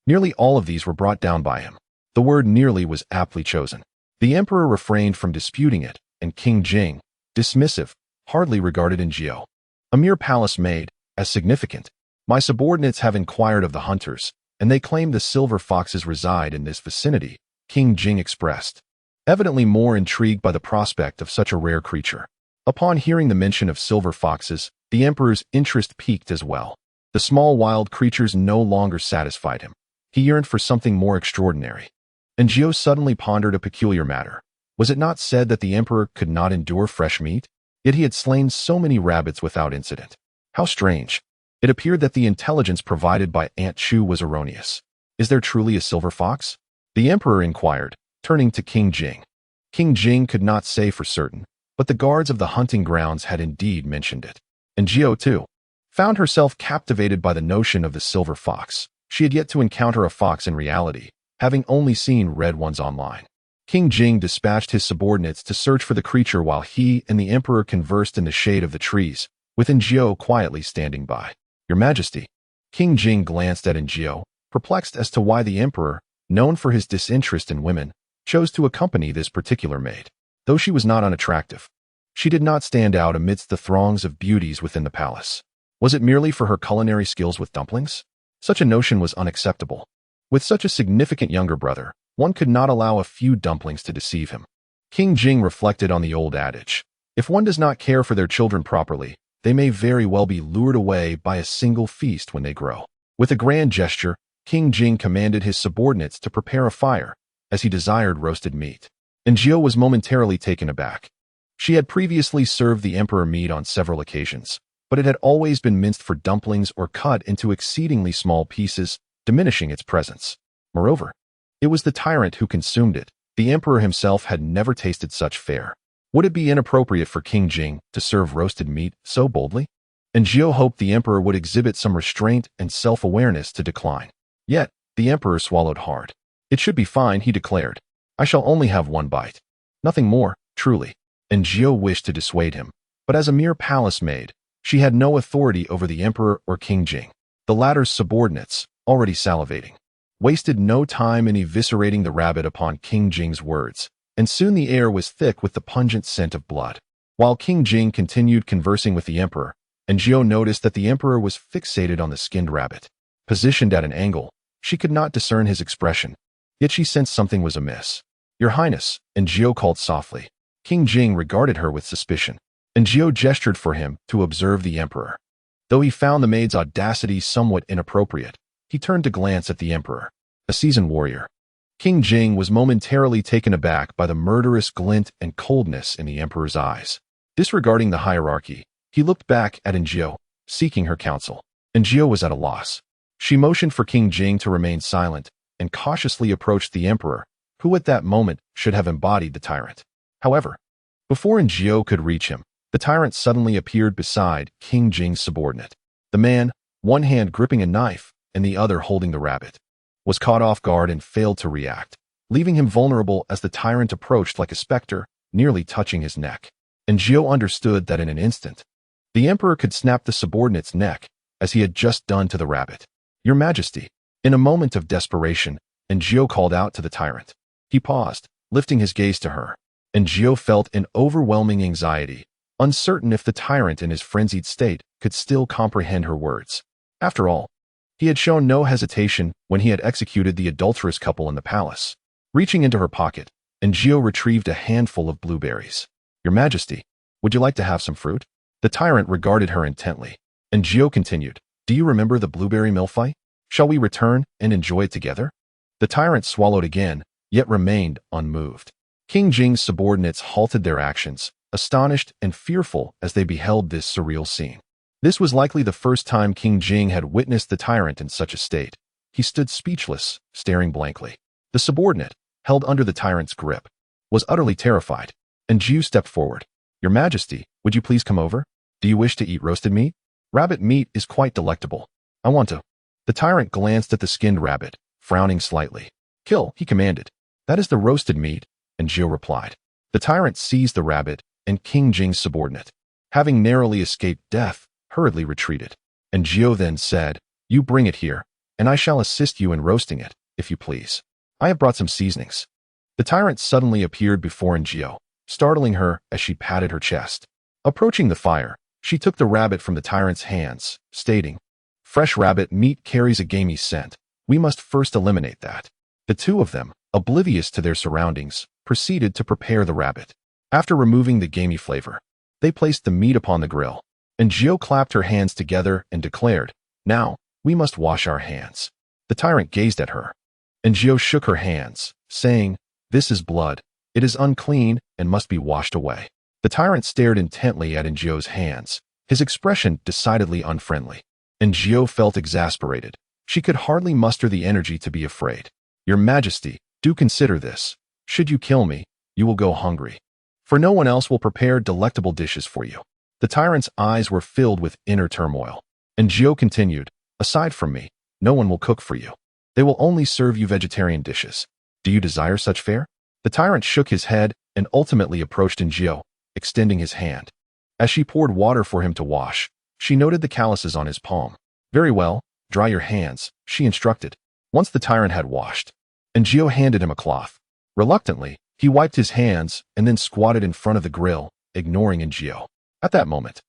Nearly all of these were brought down by him. The word nearly was aptly chosen. The emperor refrained from disputing it, and King Jing, dismissive, hardly regarded Aaargh, a mere palace maid, as significant. "My subordinates have inquired of the hunters, and they claim the silver foxes reside in this vicinity," King Jing expressed, evidently more intrigued by the prospect of such a rare creature. Upon hearing the mention of silver foxes, the emperor's interest piqued as well. The small wild creatures no longer satisfied him. He yearned for something more extraordinary. Aaargh suddenly pondered a peculiar matter. Was it not said that the emperor could not endure fresh meat? Yet he had slain so many rabbits without incident. How strange. It appeared that the intelligence provided by Aunt Chu was erroneous. "Is there truly a silver fox?" the emperor inquired, turning to King Jing. King Jing could not say for certain, but the guards of the hunting grounds had indeed mentioned it. Aaargh, too, found herself captivated by the notion of the silver fox. She had yet to encounter a fox in reality, having only seen red ones online. King Jing dispatched his subordinates to search for the creature while he and the emperor conversed in the shade of the trees, with Aaargh quietly standing by. "Your Majesty." King Jing glanced at Aaargh, perplexed as to why the emperor, known for his disinterest in women, chose to accompany this particular maid. Though she was not unattractive, she did not stand out amidst the throngs of beauties within the palace. Was it merely for her culinary skills with dumplings? Such a notion was unacceptable. With such a significant younger brother, one could not allow a few dumplings to deceive him. King Jing reflected on the old adage, if one does not care for their children properly, they may very well be lured away by a single feast when they grow. With a grand gesture, King Jing commanded his subordinates to prepare a fire, as he desired roasted meat. Aaargh was momentarily taken aback. She had previously served the emperor meat on several occasions, but it had always been minced for dumplings or cut into exceedingly small pieces, diminishing its presence. Moreover, it was the tyrant who consumed it. The emperor himself had never tasted such fare. Would it be inappropriate for King Jing to serve roasted meat so boldly? Aaargh hoped the emperor would exhibit some restraint and self-awareness to decline. Yet, the emperor swallowed hard. "It should be fine," he declared. "I shall only have one bite. Nothing more, truly." Aaargh wished to dissuade him, but as a mere palace maid, she had no authority over the emperor or King Jing, the latter's subordinates, already salivating. wasted no time in eviscerating the rabbit upon King Jing's words, and soon the air was thick with the pungent scent of blood. While King Jing continued conversing with the emperor, Aaargh noticed that the emperor was fixated on the skinned rabbit. Positioned at an angle, she could not discern his expression, yet she sensed something was amiss. "Your Highness," Aaargh called softly. King Jing regarded her with suspicion. Aaargh gestured for him to observe the emperor. Though he found the maid's audacity somewhat inappropriate, he turned to glance at the emperor, a seasoned warrior. King Jing was momentarily taken aback by the murderous glint and coldness in the emperor's eyes. Disregarding the hierarchy, he looked back at Aaargh, seeking her counsel. Aaargh was at a loss. She motioned for King Jing to remain silent and cautiously approached the emperor, who at that moment should have embodied the tyrant. However, before Aaargh could reach him, the tyrant suddenly appeared beside King Jing's subordinate. The man, one hand gripping a knife and the other holding the rabbit, was caught off guard and failed to react, leaving him vulnerable as the tyrant approached like a specter, nearly touching his neck. Aaargh understood that in an instant, the emperor could snap the subordinate's neck, as he had just done to the rabbit. "Your Majesty." In a moment of desperation, Aaargh called out to the tyrant. He paused, lifting his gaze to her. Aaargh felt an overwhelming anxiety, uncertain if the tyrant in his frenzied state could still comprehend her words. After all, he had shown no hesitation when he had executed the adulterous couple in the palace. Reaching into her pocket, Aaargh retrieved a handful of blueberries. "Your Majesty, would you like to have some fruit?" The tyrant regarded her intently. Aaargh continued, "Do you remember the blueberry mill fight? Shall we return and enjoy it together?" The tyrant swallowed again, yet remained unmoved. King Jing's subordinates halted their actions, astonished and fearful as they beheld this surreal scene. This was likely the first time King Jing had witnessed the tyrant in such a state. He stood speechless, staring blankly. The subordinate, held under the tyrant's grip, was utterly terrified. Aaargh stepped forward. "Your Majesty, would you please come over? Do you wish to eat roasted meat? Rabbit meat is quite delectable. I want to." The tyrant glanced at the skinned rabbit, frowning slightly. "Kill," he commanded. "That is the roasted meat," Aaargh replied. The tyrant seized the rabbit, and King Jing's subordinate, having narrowly escaped death, hurriedly retreated. Aaargh then said, "You bring it here, and I shall assist you in roasting it, if you please. I have brought some seasonings." The tyrant suddenly appeared before Aaargh, startling her as she patted her chest. Approaching the fire, she took the rabbit from the tyrant's hands, stating, "Fresh rabbit meat carries a gamey scent. We must first eliminate that." The two of them, oblivious to their surroundings, proceeded to prepare the rabbit. After removing the gamey flavor, they placed the meat upon the grill. Aaargh clapped her hands together and declared, "Now, we must wash our hands." The tyrant gazed at her. Aaargh shook her hands, saying, "This is blood. It is unclean and must be washed away." The tyrant stared intently at Aaargh's hands, his expression decidedly unfriendly. Aaargh felt exasperated. She could hardly muster the energy to be afraid. "Your Majesty, do consider this. Should you kill me, you will go hungry, for no one else will prepare delectable dishes for you." The tyrant's eyes were filled with inner turmoil. Aaargh continued, "Aside from me, no one will cook for you. They will only serve you vegetarian dishes. Do you desire such fare?" The tyrant shook his head and ultimately approached Aaargh, extending his hand. As she poured water for him to wash, she noted the calluses on his palm. "Very well, dry your hands," she instructed. Once the tyrant had washed, Aaargh handed him a cloth. Reluctantly, he wiped his hands and then squatted in front of the grill, ignoring Aaargh. At that moment,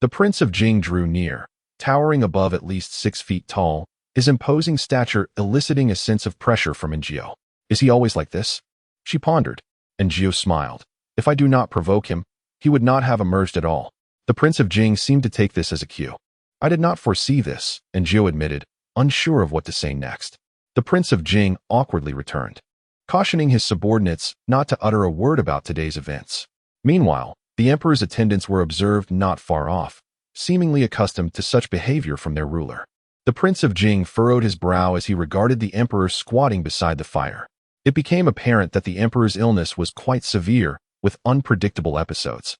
the Prince of Jing drew near, towering above at least 6 feet tall, his imposing stature eliciting a sense of pressure from Aaargh. "Is he always like this?" She pondered. Aaargh smiled. If I do not provoke him, he would not have emerged at all. The Prince of Jing seemed to take this as a cue. "I did not foresee this," Aaargh admitted, unsure of what to say next. The Prince of Jing awkwardly returned, cautioning his subordinates not to utter a word about today's events. Meanwhile, the emperor's attendants were observed not far off, seemingly accustomed to such behavior from their ruler. The Prince of Jing furrowed his brow as he regarded the emperor squatting beside the fire. It became apparent that the emperor's illness was quite severe, with unpredictable episodes.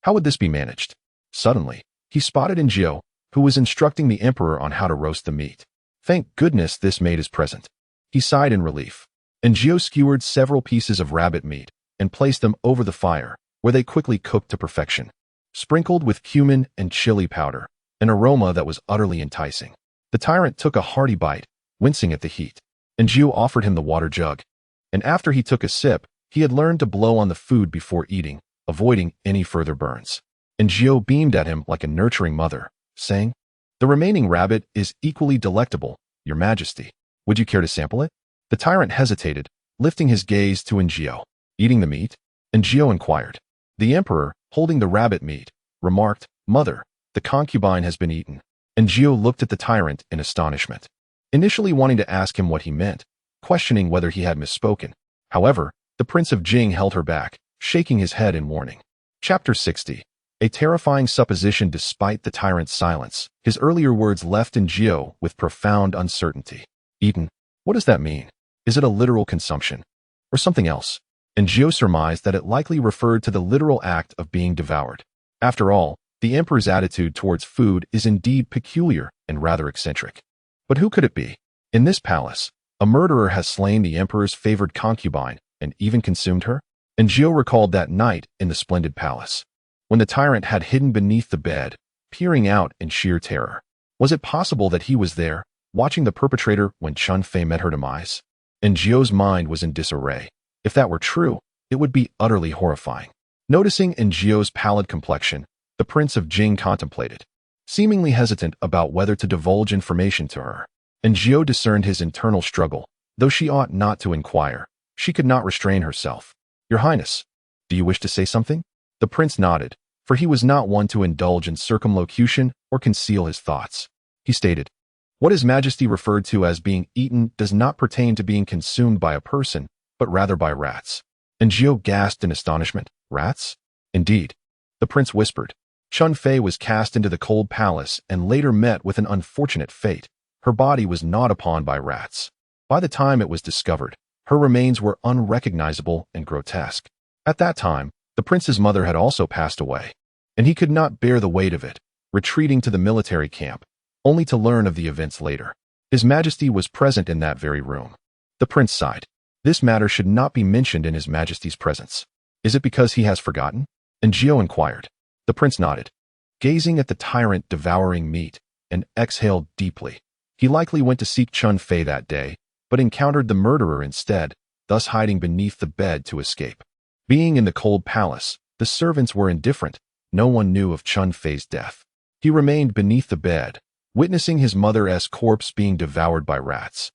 How would this be managed? Suddenly, he spotted Aaargh, who was instructing the emperor on how to roast the meat. "Thank goodness this maid is present." He sighed in relief. Aaargh skewered several pieces of rabbit meat and placed them over the fire, where they quickly cooked to perfection. Sprinkled with cumin and chili powder, an aroma that was utterly enticing. The tyrant took a hearty bite, wincing at the heat. and Jiu offered him the water jug. And after he took a sip, he had learned to blow on the food before eating, avoiding any further burns. And Jiu beamed at him like a nurturing mother, saying, "The remaining rabbit is equally delectable, Your Majesty. Would you care to sample it?" The tyrant hesitated, lifting his gaze to Njio. "Eating the meat?" Njio inquired. The emperor, holding the rabbit meat, remarked, "Mother, the concubine has been eaten." Njio looked at the tyrant in astonishment, initially wanting to ask him what he meant, questioning whether he had misspoken. However, the Prince of Jing held her back, shaking his head in warning. Chapter 60. A terrifying supposition despite the tyrant's silence. His earlier words left Njio with profound uncertainty. Eaten? What does that mean? Is it a literal consumption? Or something else? Njio surmised that it likely referred to the literal act of being devoured. After all, the emperor's attitude towards food is indeed peculiar and rather eccentric. But who could it be? In this palace, a murderer has slain the emperor's favored concubine and even consumed her? Njio recalled that night in the splendid palace, when the tyrant had hidden beneath the bed, peering out in sheer terror. Was it possible that he was there, watching the perpetrator when Chun Fei met her demise? Njio's mind was in disarray. If that were true, it would be utterly horrifying. Noticing Njio's pallid complexion, the Prince of Jing contemplated, seemingly hesitant about whether to divulge information to her. Njio discerned his internal struggle. Though she ought not to inquire, she could not restrain herself. "Your Highness, do you wish to say something?" The prince nodded, for he was not one to indulge in circumlocution or conceal his thoughts. He stated, "What His Majesty referred to as being eaten does not pertain to being consumed by a person, but rather by rats." Njio gasped in astonishment. "Rats?" "Indeed." The prince whispered. Chun Fei was cast into the cold palace and later met with an unfortunate fate. Her body was gnawed upon by rats. By the time it was discovered, her remains were unrecognizable and grotesque. At that time, the prince's mother had also passed away, and he could not bear the weight of it, retreating to the military camp, only to learn of the events later. His Majesty was present in that very room. The prince sighed. This matter should not be mentioned in His Majesty's presence. Is it because he has forgotten? Njio inquired. The prince nodded, gazing at the tyrant devouring meat, and exhaled deeply. He likely went to seek Chun Fei that day, but encountered the murderer instead, thus hiding beneath the bed to escape. Being in the cold palace, the servants were indifferent. No one knew of Chun Fei's death. He remained beneath the bed, witnessing his mother's corpse being devoured by rats.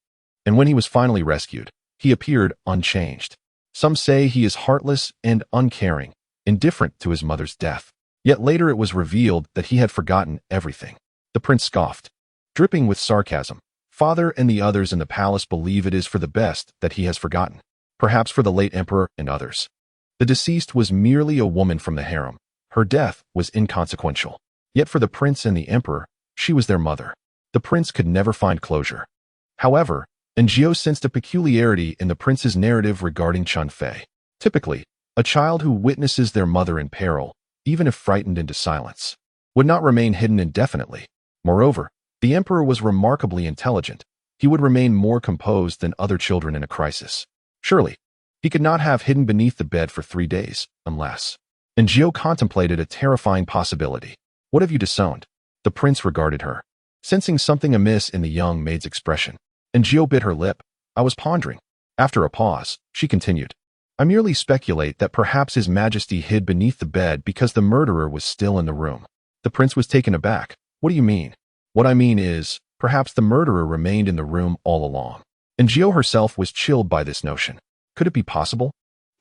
And when he was finally rescued, he appeared unchanged. Some say he is heartless and uncaring, indifferent to his mother's death. Yet later it was revealed that he had forgotten everything. The prince scoffed, dripping with sarcasm. Father and the others in the palace believe it is for the best that he has forgotten, perhaps for the late emperor and others. The deceased was merely a woman from the harem. Her death was inconsequential. Yet for the prince and the emperor, she was their mother. The prince could never find closure. However, Njio sensed a peculiarity in the prince's narrative regarding Chun Fei. Typically, a child who witnesses their mother in peril, even if frightened into silence, would not remain hidden indefinitely. Moreover, the emperor was remarkably intelligent. He would remain more composed than other children in a crisis. Surely, he could not have hidden beneath the bed for 3 days, unless... Njio contemplated a terrifying possibility. "What have you disowned?" The prince regarded her, sensing something amiss in the young maid's expression. Njio bit her lip. "I was pondering." After a pause, she continued, "I merely speculate that perhaps His Majesty hid beneath the bed because the murderer was still in the room." The prince was taken aback. "What do you mean?" "What I mean is, perhaps the murderer remained in the room all along." Njio herself was chilled by this notion. Could it be possible?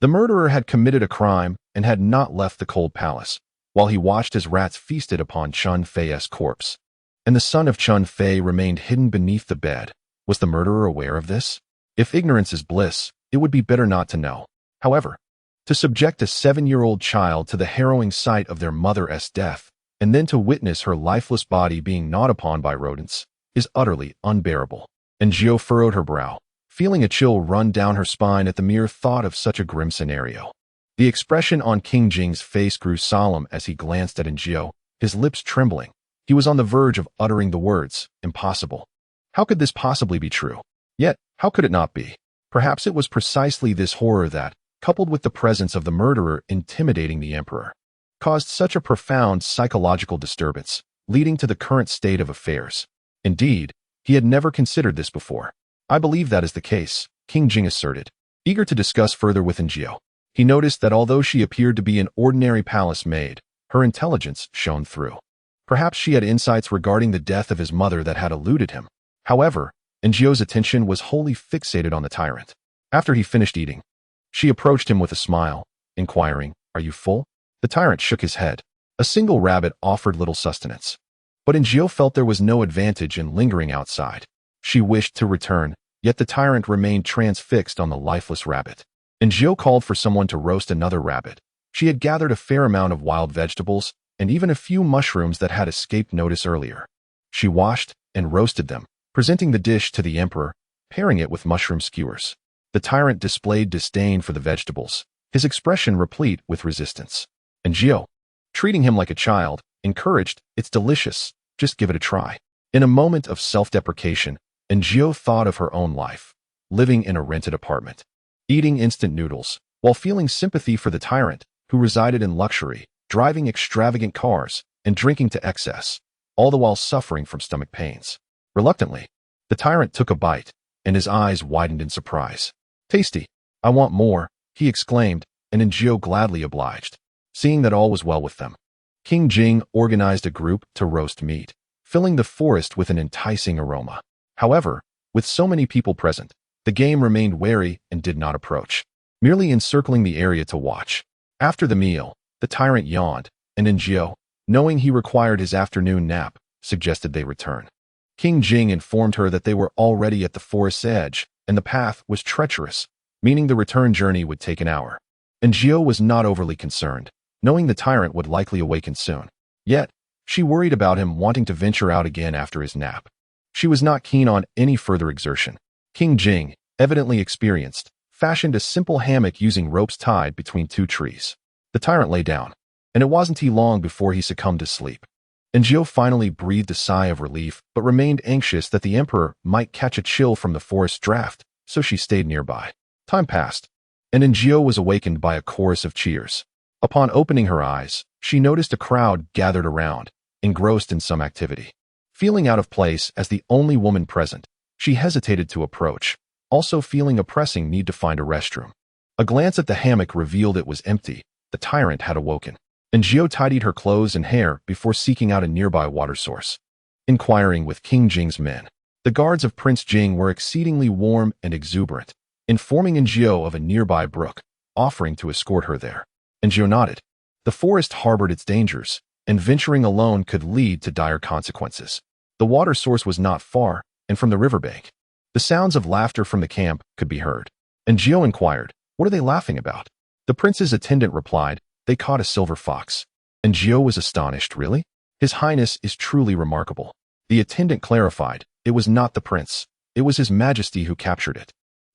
The murderer had committed a crime and had not left the cold palace, while he watched as rats feasted upon Chun Fei's corpse. And the son of Chun Fei remained hidden beneath the bed. Was the murderer aware of this? If ignorance is bliss, it would be better not to know. However, to subject a 7-year-old child to the harrowing sight of their mother's death, and then to witness her lifeless body being gnawed upon by rodents, is utterly unbearable. Njio furrowed her brow, feeling a chill run down her spine at the mere thought of such a grim scenario. The expression on King Jing's face grew solemn as he glanced at Njio, his lips trembling. He was on the verge of uttering the words, "Impossible." How could this possibly be true? Yet, how could it not be? Perhaps it was precisely this horror that, coupled with the presence of the murderer intimidating the emperor, caused such a profound psychological disturbance, leading to the current state of affairs. Indeed, he had never considered this before. I believe that is the case, King Jing asserted, eager to discuss further with Aaargh. He noticed that although she appeared to be an ordinary palace maid, her intelligence shone through. Perhaps she had insights regarding the death of his mother that had eluded him. However, Aaargh's attention was wholly fixated on the tyrant. After he finished eating, she approached him with a smile, inquiring, "Are you full?" The tyrant shook his head. A single rabbit offered little sustenance. But Aaargh felt there was no advantage in lingering outside. She wished to return, yet the tyrant remained transfixed on the lifeless rabbit. Aaargh called for someone to roast another rabbit. She had gathered a fair amount of wild vegetables and even a few mushrooms that had escaped notice earlier. She washed and roasted them, presenting the dish to the emperor, pairing it with mushroom skewers. The tyrant displayed disdain for the vegetables, his expression replete with resistance. Aaargh, treating him like a child, encouraged, "It's delicious, just give it a try." In a moment of self-deprecation, Aaargh thought of her own life, living in a rented apartment, eating instant noodles, while feeling sympathy for the tyrant, who resided in luxury, driving extravagant cars, and drinking to excess, all the while suffering from stomach pains. Reluctantly, the tyrant took a bite, and his eyes widened in surprise. "Tasty. I want more," he exclaimed, and Aaargh gladly obliged, seeing that all was well with them. King Jing organized a group to roast meat, filling the forest with an enticing aroma. However, with so many people present, the game remained wary and did not approach, merely encircling the area to watch. After the meal, the tyrant yawned, and Aaargh, knowing he required his afternoon nap, suggested they return. King Jing informed her that they were already at the forest's edge, and the path was treacherous, meaning the return journey would take an hour. Aaargh was not overly concerned, knowing the tyrant would likely awaken soon. Yet, she worried about him wanting to venture out again after his nap. She was not keen on any further exertion. King Jing, evidently experienced, fashioned a simple hammock using ropes tied between two trees. The tyrant lay down, and it wasn't long before he succumbed to sleep. Aaargh finally breathed a sigh of relief, but remained anxious that the emperor might catch a chill from the forest draft, so she stayed nearby. Time passed, and Aaargh was awakened by a chorus of cheers. Upon opening her eyes, she noticed a crowd gathered around, engrossed in some activity. Feeling out of place as the only woman present, she hesitated to approach, also feeling a pressing need to find a restroom. A glance at the hammock revealed it was empty. The tyrant had awoken. Aaargh tidied her clothes and hair before seeking out a nearby water source. Inquiring with King Jing's men, the guards of Prince Jing were exceedingly warm and exuberant, informing Aaargh of a nearby brook, offering to escort her there. Aaargh nodded. The forest harbored its dangers, and venturing alone could lead to dire consequences. The water source was not far, and from the riverbank, the sounds of laughter from the camp could be heard. Aaargh inquired, "What are they laughing about?" The prince's attendant replied, "They caught a silver fox." Aaargh was astonished. "Really? His Highness is truly remarkable." The attendant clarified, it was not the prince, it was His Majesty who captured it.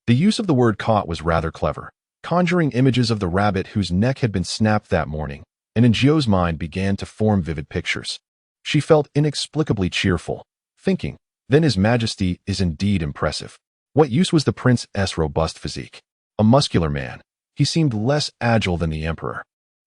The use of the word caught was rather clever, conjuring images of the rabbit whose neck had been snapped that morning, and Aaargh's mind began to form vivid pictures. She felt inexplicably cheerful, thinking, then His Majesty is indeed impressive. What use was the prince's robust physique? A muscular man, he seemed less agile than the emperor.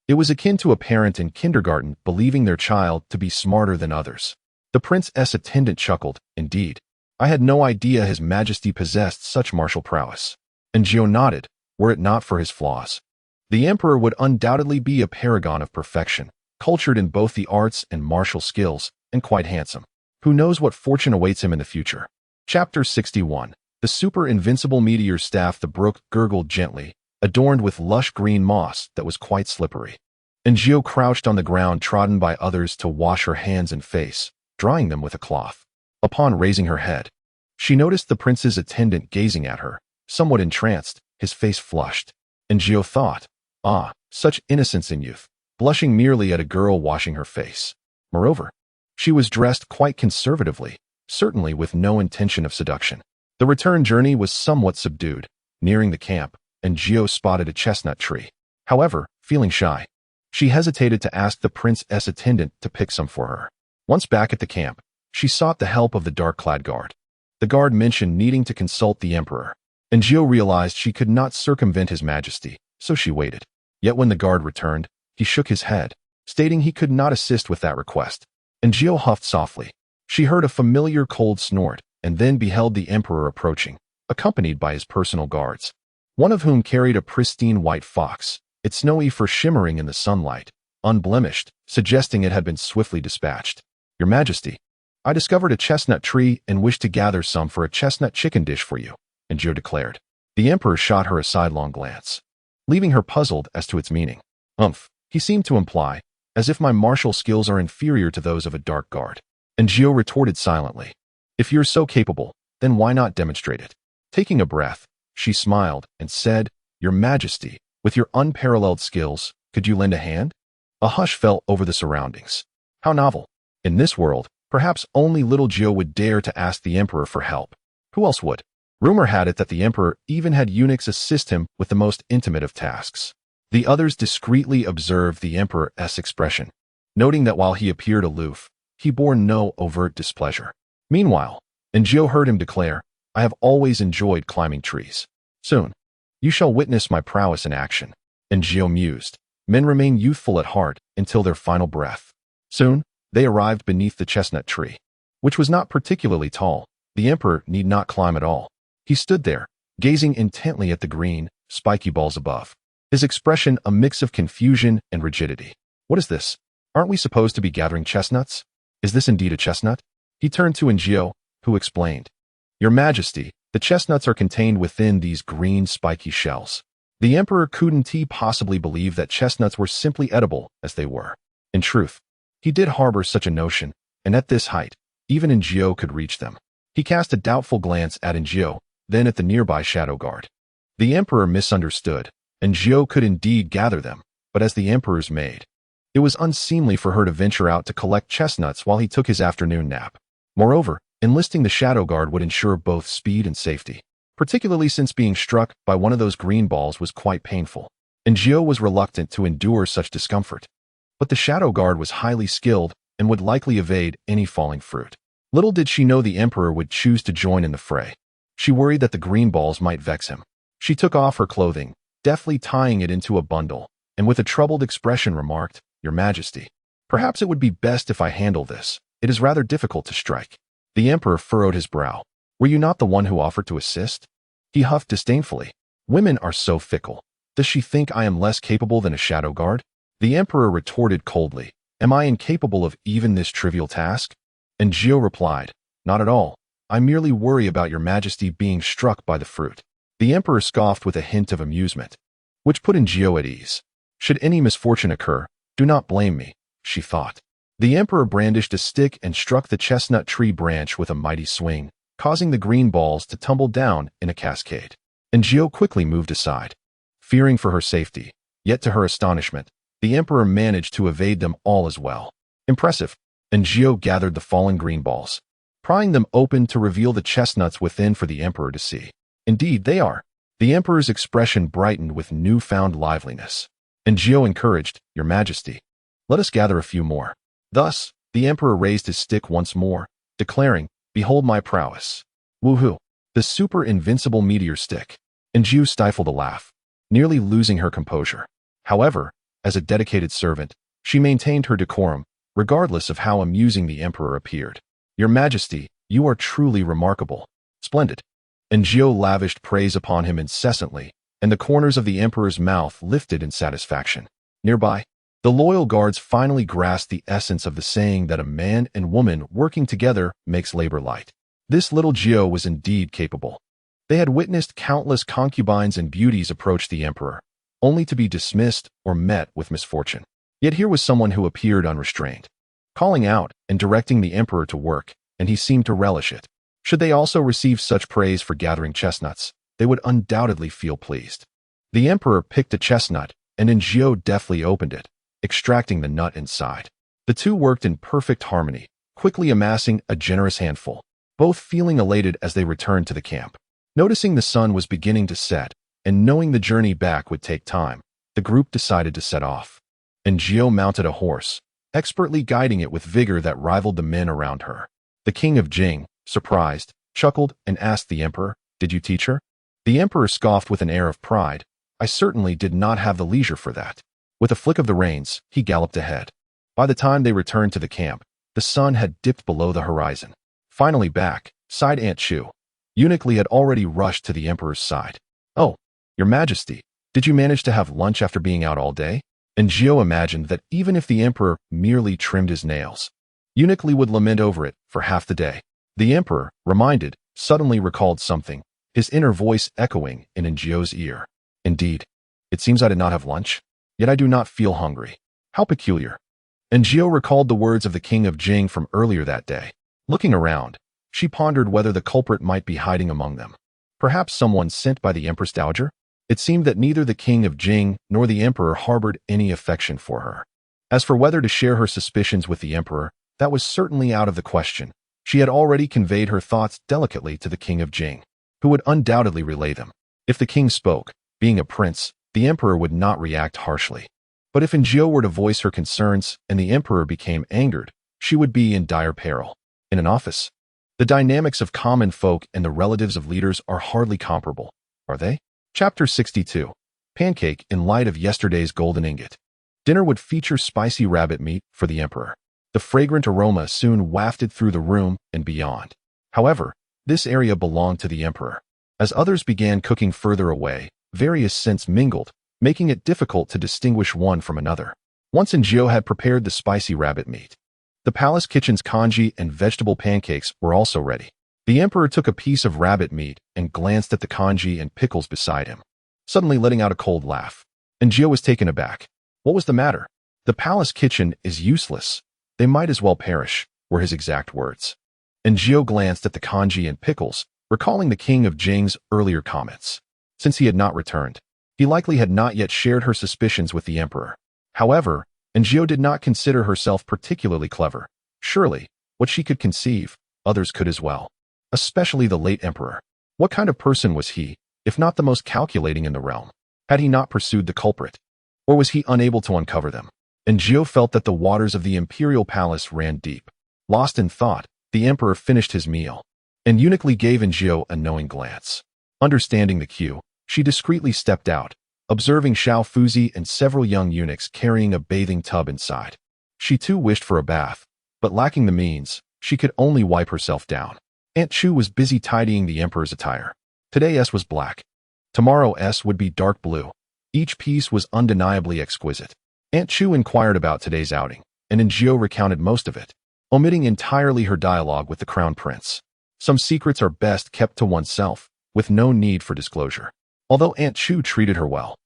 It was akin to a parent in kindergarten believing their child to be smarter than others. The prince's attendant chuckled, "Indeed, I had no idea His Majesty possessed such martial prowess." Aaargh nodded, were it not for his flaws. The emperor would undoubtedly be a paragon of perfection, cultured in both the arts and martial skills, and quite handsome. Who knows what fortune awaits him in the future? Chapter 61. The super invincible meteor staff. The brook gurgled gently, adorned with lush green moss that was quite slippery. Aaargh crouched on the ground trodden by others to wash her hands and face, drying them with a cloth. Upon raising her head, she noticed the prince's attendant gazing at her, somewhat entranced, his face flushed. Aaargh thought, "Ah, such innocence in youth," blushing merely at a girl washing her face. Moreover, she was dressed quite conservatively, certainly with no intention of seduction. The return journey was somewhat subdued. Nearing the camp, Aaargh spotted a chestnut tree. However, feeling shy, she hesitated to ask the prince's attendant to pick some for her. Once back at the camp, she sought the help of the dark-clad guard. The guard mentioned needing to consult the emperor. Aaargh realized she could not circumvent His Majesty, so she waited. Yet when the guard returned, he shook his head, stating he could not assist with that request. Aaargh huffed softly. She heard a familiar cold snort, and then beheld the emperor approaching. accompanied by his personal guards, one of whom carried a pristine white fox, its snowy fur shimmering in the sunlight, unblemished, suggesting it had been swiftly dispatched. Your Majesty, I discovered a chestnut tree and wish to gather some for a chestnut chicken dish for you, Aaargh declared. The Emperor shot her a sidelong glance, leaving her puzzled as to its meaning. He seemed to imply, as if my martial skills are inferior to those of a dark guard. Aaargh retorted silently. If you're so capable, then why not demonstrate it? Taking a breath, she smiled and said, Your Majesty, with your unparalleled skills, could you lend a hand? A hush fell over the surroundings. How novel. In this world, perhaps only little Aaargh would dare to ask the Emperor for help. Who else would? Rumor had it that the Emperor even had eunuchs assist him with the most intimate of tasks. The others discreetly observed the Emperor's expression, noting that while he appeared aloof, he bore no overt displeasure. Meanwhile, Aaargh heard him declare, I have always enjoyed climbing trees. Soon, you shall witness my prowess in action. Aaargh mused. Men remain youthful at heart until their final breath. Soon, they arrived beneath the chestnut tree, which was not particularly tall. The Emperor need not climb at all. He stood there, gazing intently at the green, spiky balls above, his expression a mix of confusion and rigidity. What is this? Aren't we supposed to be gathering chestnuts? Is this indeed a chestnut? He turned to Aaargh, who explained, Your Majesty, the chestnuts are contained within these green, spiky shells. The Emperor couldn't possibly believe that chestnuts were simply edible as they were. In truth, he did harbor such a notion, and at this height, even Aaargh could reach them. He cast a doubtful glance at Aaargh, then at the nearby shadow guard. The Emperor misunderstood. Aaargh could indeed gather them, but as the Emperor's maid, it was unseemly for her to venture out to collect chestnuts while he took his afternoon nap. Moreover, enlisting the shadow guard would ensure both speed and safety, particularly since being struck by one of those green balls was quite painful. Aaargh was reluctant to endure such discomfort. But the shadow guard was highly skilled and would likely evade any falling fruit. Little did she know the Emperor would choose to join in the fray. She worried that the green balls might vex him. She took off her clothing, deftly tying it into a bundle, and with a troubled expression remarked, Your Majesty, perhaps it would be best if I handle this. It is rather difficult to strike. The Emperor furrowed his brow. Were you not the one who offered to assist? He huffed disdainfully. Women are so fickle. Does she think I am less capable than a shadow guard? The Emperor retorted coldly, Am I incapable of even this trivial task? Aaargh replied, Not at all. I merely worry about Your Majesty being struck by the fruit. The Emperor scoffed with a hint of amusement, which put Aaargh at ease. Should any misfortune occur, do not blame me, she thought. The Emperor brandished a stick and struck the chestnut tree branch with a mighty swing, causing the green balls to tumble down in a cascade. Aaargh quickly moved aside, fearing for her safety, yet to her astonishment, the Emperor managed to evade them all as well. Impressive. Aaargh gathered the fallen green balls, prying them open to reveal the chestnuts within for the Emperor to see. Indeed, they are. The Emperor's expression brightened with newfound liveliness. Aaargh encouraged, Your Majesty, let us gather a few more. Thus, the Emperor raised his stick once more, declaring, Behold my prowess. Woohoo! The super invincible meteor stick. Aaargh stifled a laugh, nearly losing her composure. However, as a dedicated servant, she maintained her decorum, regardless of how amusing the Emperor appeared. Your Majesty, you are truly remarkable. Splendid. Aaargh lavished praise upon him incessantly, and the corners of the Emperor's mouth lifted in satisfaction. Nearby, the loyal guards finally grasped the essence of the saying that a man and woman working together makes labor light. This little Aaargh was indeed capable. They had witnessed countless concubines and beauties approach the Emperor, only to be dismissed or met with misfortune. Yet here was someone who appeared unrestrained, calling out and directing the Emperor to work, and he seemed to relish it. Should they also receive such praise for gathering chestnuts, they would undoubtedly feel pleased. The Emperor picked a chestnut, and Aaargh deftly opened it, extracting the nut inside. The two worked in perfect harmony, quickly amassing a generous handful, both feeling elated as they returned to the camp. Noticing the sun was beginning to set, and knowing the journey back would take time, the group decided to set off. Aaargh mounted a horse, expertly guiding it with vigor that rivaled the men around her. The king of Jing, surprised, chuckled and asked the Emperor, Did you teach her? The Emperor scoffed with an air of pride. I certainly did not have the leisure for that. With a flick of the reins, he galloped ahead. By the time they returned to the camp, the sun had dipped below the horizon. Finally back, sighed Aunt Chu. Eunuch Li had already rushed to the emperor's side. "Oh, your majesty, did you manage to have lunch after being out all day?" And Jiao imagined that even if the emperor merely trimmed his nails, Eunuch Li would lament over it for half the day. The emperor, reminded, suddenly recalled something, his inner voice echoing in Jiao's ear. "Indeed, it seems I did not have lunch, yet I do not feel hungry. How peculiar." And Jiao recalled the words of the king of Jing from earlier that day. Looking around, she pondered whether the culprit might be hiding among them. Perhaps someone sent by the Empress Dowager? It seemed that neither the king of Jing nor the emperor harbored any affection for her. As for whether to share her suspicions with the emperor, that was certainly out of the question. She had already conveyed her thoughts delicately to the king of Jing, who would undoubtedly relay them. If the king spoke, being a prince, the emperor would not react harshly. But if Jiao were to voice her concerns and the emperor became angered, she would be in dire peril. In an office, the dynamics of common folk and the relatives of leaders are hardly comparable, are they? Chapter 62. Pancake in light of yesterday's golden ingot. Dinner would feature spicy rabbit meat for the emperor. The fragrant aroma soon wafted through the room and beyond. However, this area belonged to the emperor. As others began cooking further away, various scents mingled, making it difficult to distinguish one from another. Once Jiao had prepared the spicy rabbit meat. The palace kitchen's congee and vegetable pancakes were also ready. The emperor took a piece of rabbit meat and glanced at the congee and pickles beside him, suddenly letting out a cold laugh. And Jiao was taken aback. What was the matter? "The palace kitchen is useless. They might as well perish," were his exact words. And Jiao glanced at the congee and pickles, recalling the king of Jing's earlier comments. Since he had not returned, he likely had not yet shared her suspicions with the emperor. However, Jiao did not consider herself particularly clever. Surely, what she could conceive, others could as well. Especially the late emperor. What kind of person was he, if not the most calculating in the realm? Had he not pursued the culprit? Or was he unable to uncover them? And Jiao felt that the waters of the imperial palace ran deep. Lost in thought, the emperor finished his meal. And Eunuch Li gave Jiao a knowing glance. Understanding the cue, she discreetly stepped out, observing Xiao Fuzi and several young eunuchs carrying a bathing tub inside. She too wished for a bath, but lacking the means, she could only wipe herself down. Aunt Chu was busy tidying the emperor's attire. Today S was black. Tomorrow S would be dark blue. Each piece was undeniably exquisite. Aunt Chu inquired about today's outing, and Jiao recounted most of it, omitting entirely her dialogue with the crown prince. Some secrets are best kept to oneself, with no need for disclosure. Although Aunt Chu treated her well,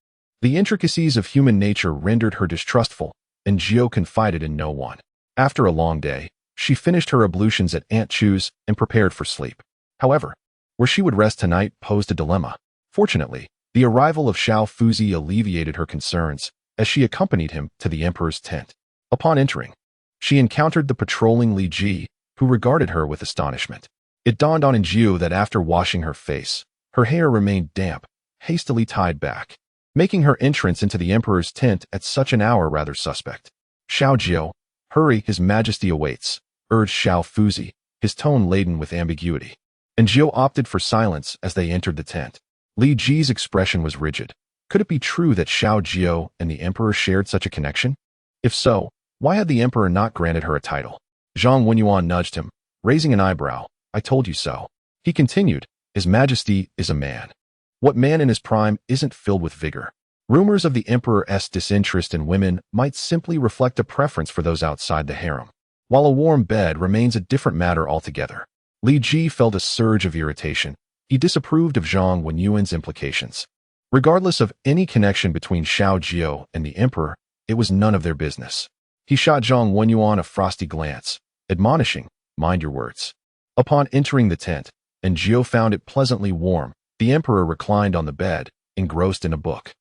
the intricacies of human nature rendered her distrustful, and Jiao confided in no one. After a long day, she finished her ablutions at Aunt Chu's and prepared for sleep. However, where she would rest tonight posed a dilemma. Fortunately, the arrival of Xiao Fuzi alleviated her concerns as she accompanied him to the emperor's tent. Upon entering, she encountered the patrolling Li Ji, who regarded her with astonishment. It dawned on Jiao that after washing her face, her hair remained damp, hastily tied back, making her entrance into the emperor's tent at such an hour rather suspect. "Xiao Jiao, hurry, his majesty awaits," urged Xiao Fuzi, his tone laden with ambiguity. And Jiao opted for silence as they entered the tent. Li Ji's expression was rigid. Could it be true that Xiao Jiao and the emperor shared such a connection? If so, why had the emperor not granted her a title? Zhang Wenyuan nudged him, raising an eyebrow. "I told you so." He continued, "His majesty is a man. What man in his prime isn't filled with vigor?" Rumors of the emperor's disinterest in women might simply reflect a preference for those outside the harem, while a warm bed remains a different matter altogether. Li Ji felt a surge of irritation. He disapproved of Zhang Wenyuan's implications. Regardless of any connection between Xiao Jiao and the emperor, it was none of their business. He shot Zhang Wenyuan a frosty glance, admonishing, "Mind your words." Upon entering the tent, and Jiao found it pleasantly warm, the emperor reclined on the bed, engrossed in a book.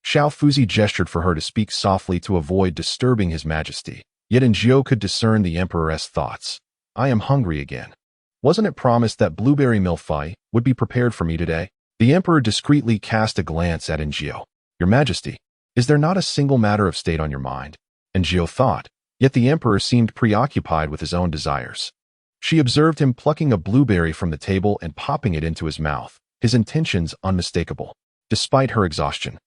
Xiao Fuzi gestured for her to speak softly to avoid disturbing his majesty, yet Jiao could discern the emperor's thoughts. "I am hungry again. Wasn't it promised that blueberry milfai would be prepared for me today?" The emperor discreetly cast a glance at Jiao. "Your majesty, is there not a single matter of state on your mind?" Jiao thought, yet the emperor seemed preoccupied with his own desires. She observed him plucking a blueberry from the table and popping it into his mouth, his intentions unmistakable. Despite her exhaustion,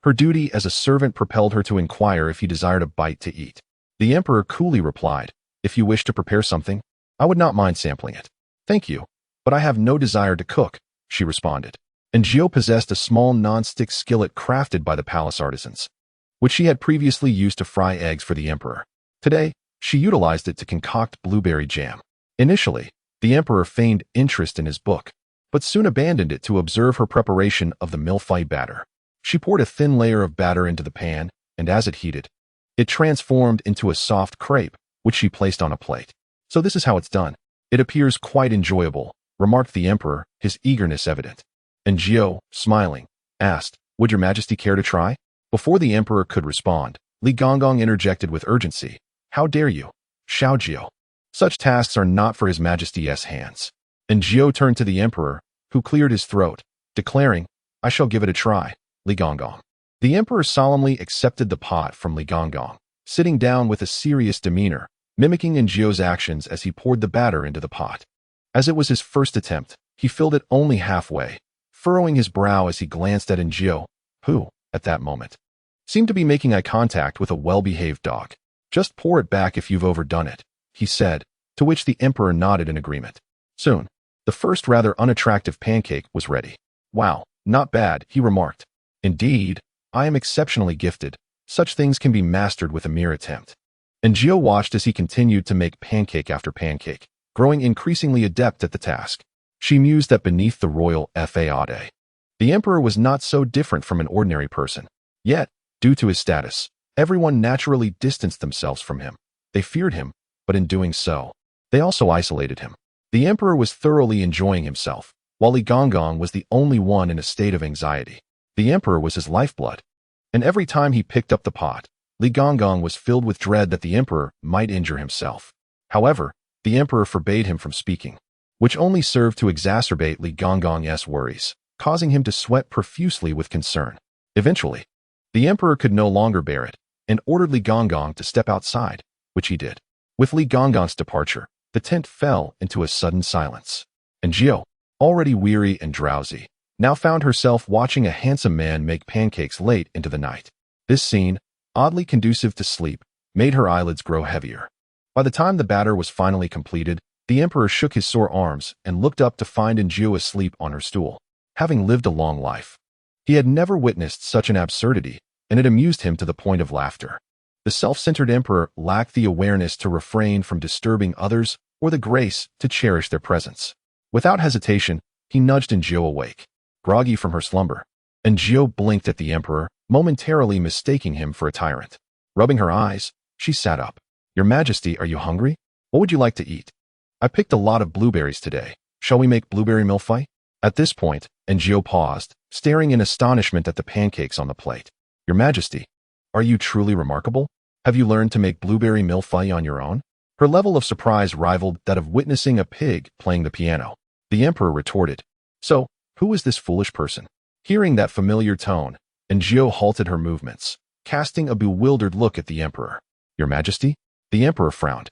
her duty as a servant propelled her to inquire if he desired a bite to eat. The emperor coolly replied, "If you wish to prepare something, I would not mind sampling it." "Thank you. But I have no desire to cook, she responded. And Gio possessed a small non-stick skillet crafted by the palace artisans, which she had previously used to fry eggs for the emperor. Today, she utilized it to concoct blueberry jam. Initially, the emperor feigned interest in his book, but soon abandoned it to observe her preparation of the millefeuille batter. She poured a thin layer of batter into the pan, and as it heated, it transformed into a soft crepe, which she placed on a plate. So this is how it's done. It appears quite enjoyable, remarked the emperor, his eagerness evident. And Gio, smiling, asked, would your majesty care to try? Before the emperor could respond, Li Gonggong interjected with urgency. How dare you? Xiao Gio. Such tasks are not for his majesty's hands. And Gio turned to the emperor, who cleared his throat, declaring, I shall give it a try, Li Gonggong. The emperor solemnly accepted the pot from Li Gonggong, sitting down with a serious demeanor, mimicking Gio's actions as he poured the batter into the pot. As it was his first attempt, he filled it only halfway, furrowing his brow as he glanced at Gio, who, at that moment, seemed to be making eye contact with a well-behaved dog. Just pour it back if you've overdone it, he said, to which the emperor nodded in agreement. Soon, the first rather unattractive pancake was ready. Wow, not bad, he remarked. Indeed, I am exceptionally gifted. Such things can be mastered with a mere attempt. And Gio watched as he continued to make pancake after pancake, growing increasingly adept at the task. She mused that beneath the royal faade, the emperor was not so different from an ordinary person. Yet, due to his status, everyone naturally distanced themselves from him. They feared him, but in doing so, they also isolated him. The emperor was thoroughly enjoying himself, while Li Gonggong was the only one in a state of anxiety. The emperor was his lifeblood, and every time he picked up the pot, Li Gonggong was filled with dread that the emperor might injure himself. However, the emperor forbade him from speaking, which only served to exacerbate Li Gonggong's worries, causing him to sweat profusely with concern. Eventually, the emperor could no longer bear it, and ordered Li Gonggong to step outside, which he did. With Li Gonggong's departure, the tent fell into a sudden silence, and Gio, already weary and drowsy, now found herself watching a handsome man make pancakes late into the night. This scene, oddly conducive to sleep, made her eyelids grow heavier. By the time the batter was finally completed, the emperor shook his sore arms and looked up to find Gio asleep on her stool. Having lived a long life, he had never witnessed such an absurdity, and it amused him to the point of laughter. The self-centered emperor lacked the awareness to refrain from disturbing others or the grace to cherish their presence. Without hesitation, he nudged Gio awake, groggy from her slumber. Gio blinked at the emperor, momentarily mistaking him for a tyrant. Rubbing her eyes, she sat up. Your Majesty, are you hungry? What would you like to eat? I picked a lot of blueberries today. Shall we make blueberry millefeuille? At this point, Gio paused, staring in astonishment at the pancakes on the plate. Your Majesty, are you truly remarkable? Have you learned to make blueberry millefeuille on your own? Her level of surprise rivaled that of witnessing a pig playing the piano. The emperor retorted, So, who is this foolish person? Hearing that familiar tone, Gio halted her movements, casting a bewildered look at the emperor. Your Majesty? The emperor frowned.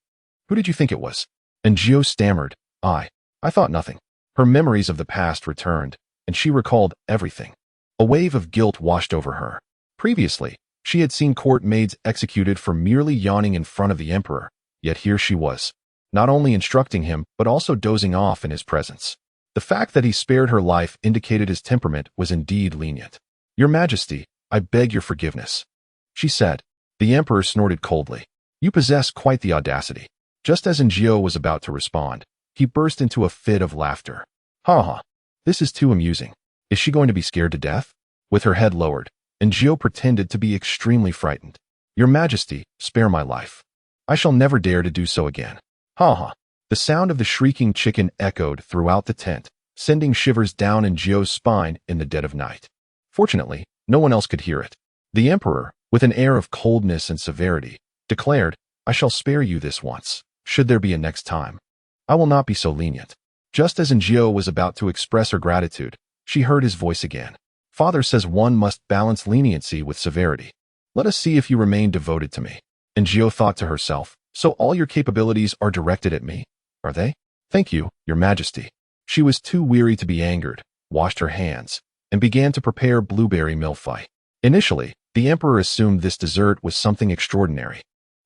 Who did you think it was? Gio stammered, I thought nothing. Her memories of the past returned, and she recalled everything. A wave of guilt washed over her. Previously, she had seen court maids executed for merely yawning in front of the emperor, yet here she was, not only instructing him but also dozing off in his presence. The fact that he spared her life indicated his temperament was indeed lenient. Your Majesty, I beg your forgiveness, she said. The emperor snorted coldly. You possess quite the audacity. Just as Gio was about to respond, he burst into a fit of laughter. Ha ha, this is too amusing. Is she going to be scared to death? With her head lowered, Gio pretended to be extremely frightened. Your Majesty, spare my life. I shall never dare to do so again. Ha ha. The sound of the shrieking chicken echoed throughout the tent, sending shivers down Gio's spine in the dead of night. Fortunately, no one else could hear it. The emperor, with an air of coldness and severity, declared, I shall spare you this once. Should there be a next time, I will not be so lenient. Just as Gio was about to express her gratitude, she heard his voice again. Father says one must balance leniency with severity. Let us see if you remain devoted to me. Gio thought to herself, so all your capabilities are directed at me, are they? Thank you, Your Majesty. She was too weary to be angered, washed her hands, and began to prepare blueberry millefeuille. Initially, the emperor assumed this dessert was something extraordinary,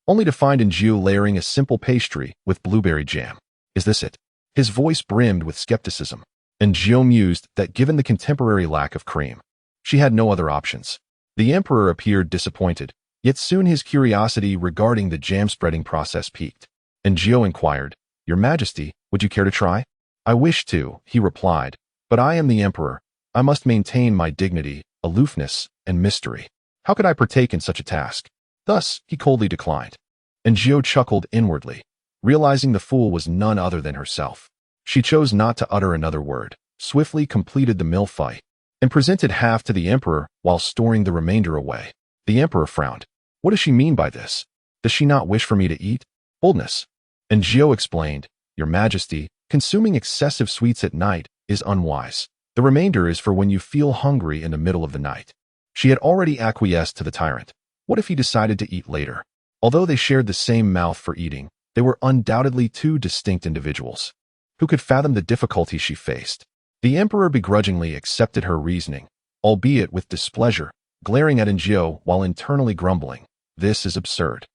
only to find Gio layering a simple pastry with blueberry jam. Is this it? His voice brimmed with skepticism, and Jiao mused that given the contemporary lack of cream, she had no other options. The emperor appeared disappointed, yet soon his curiosity regarding the jam-spreading process piqued, and Jiao inquired, "Your Majesty, would you care to try?" "I wish to," he replied, "but I am the emperor. I must maintain my dignity, aloofness, and mystery. How could I partake in such a task?" Thus, he coldly declined. And Jiao chuckled inwardly, realizing the fool was none other than herself. She chose not to utter another word, swiftly completed the millfight, and presented half to the emperor while storing the remainder away. The emperor frowned. What does she mean by this? Does she not wish for me to eat? Boldness. And Jiao explained, "Your Majesty, consuming excessive sweets at night is unwise. The remainder is for when you feel hungry in the middle of the night." She had already acquiesced to the tyrant. What if he decided to eat later? Although they shared the same mouth for eating, they were undoubtedly two distinct individuals. Who could fathom the difficulty she faced? The emperor begrudgingly accepted her reasoning, albeit with displeasure, glaring at Jiao while internally grumbling, "This is absurd.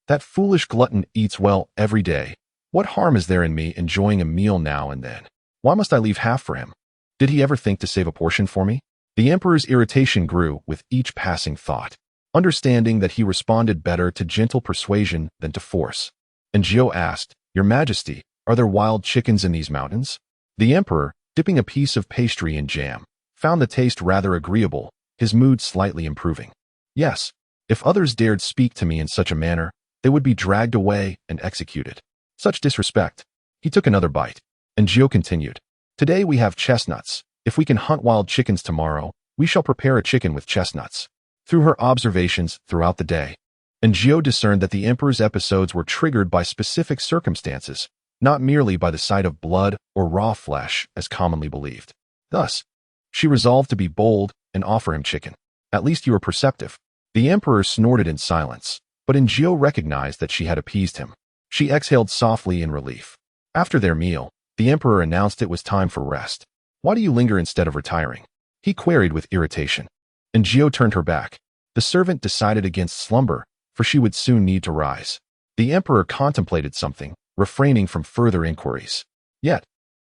That foolish glutton eats well every day. What harm is there in me enjoying a meal now and then? Why must I leave half for him? Did he ever think to save a portion for me?" The emperor's irritation grew with each passing thought, understanding that he responded better to gentle persuasion than to force. And Jiao asked, "Your Majesty, are there wild chickens in these mountains?" The emperor, dipping a piece of pastry in jam, found the taste rather agreeable, his mood slightly improving. "Yes, if others dared speak to me in such a manner, they would be dragged away and executed. Such disrespect." He took another bite, and Jiao continued, "Today we have chestnuts. If we can hunt wild chickens tomorrow, we shall prepare a chicken with chestnuts." Through her observations throughout the day, and Jiao discerned that the emperor's episodes were triggered by specific circumstances, not merely by the sight of blood or raw flesh as commonly believed. Thus, she resolved to be bold and offer him chicken. "At least you are perceptive." The emperor snorted in silence, but Jiao recognized that she had appeased him. She exhaled softly in relief. After their meal, the emperor announced it was time for rest. "Why do you linger instead of retiring?" he queried with irritation. And Jiao turned her back. The servant decided against slumber, for she would soon need to rise. The emperor contemplated something, refraining from further inquiries. Yet,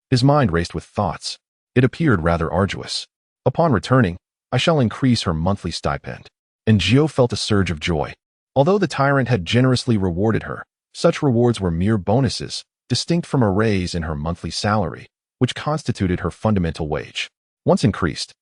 his mind raced with thoughts. It appeared rather arduous. Upon returning, I shall increase her monthly stipend. And Jiao felt a surge of joy. Although the tyrant had generously rewarded her, such rewards were mere bonuses, distinct from a raise in her monthly salary, which constituted her fundamental wage. Once increased,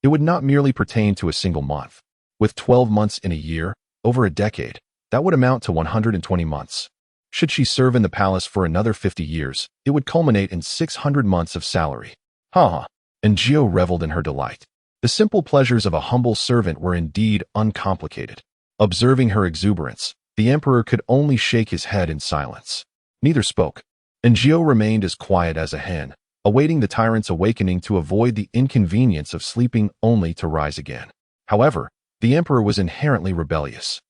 it would not merely pertain to a single month. With 12 months in a year, over a decade, that would amount to 120 months. Should she serve in the palace for another 50 years, it would culminate in 600 months of salary. Ha! And Jiao reveled in her delight. The simple pleasures of a humble servant were indeed uncomplicated. Observing her exuberance, the emperor could only shake his head in silence. Neither spoke, and Jiao remained as quiet as a hen, awaiting the tyrant's awakening to avoid the inconvenience of sleeping only to rise again. However, the emperor was inherently rebellious.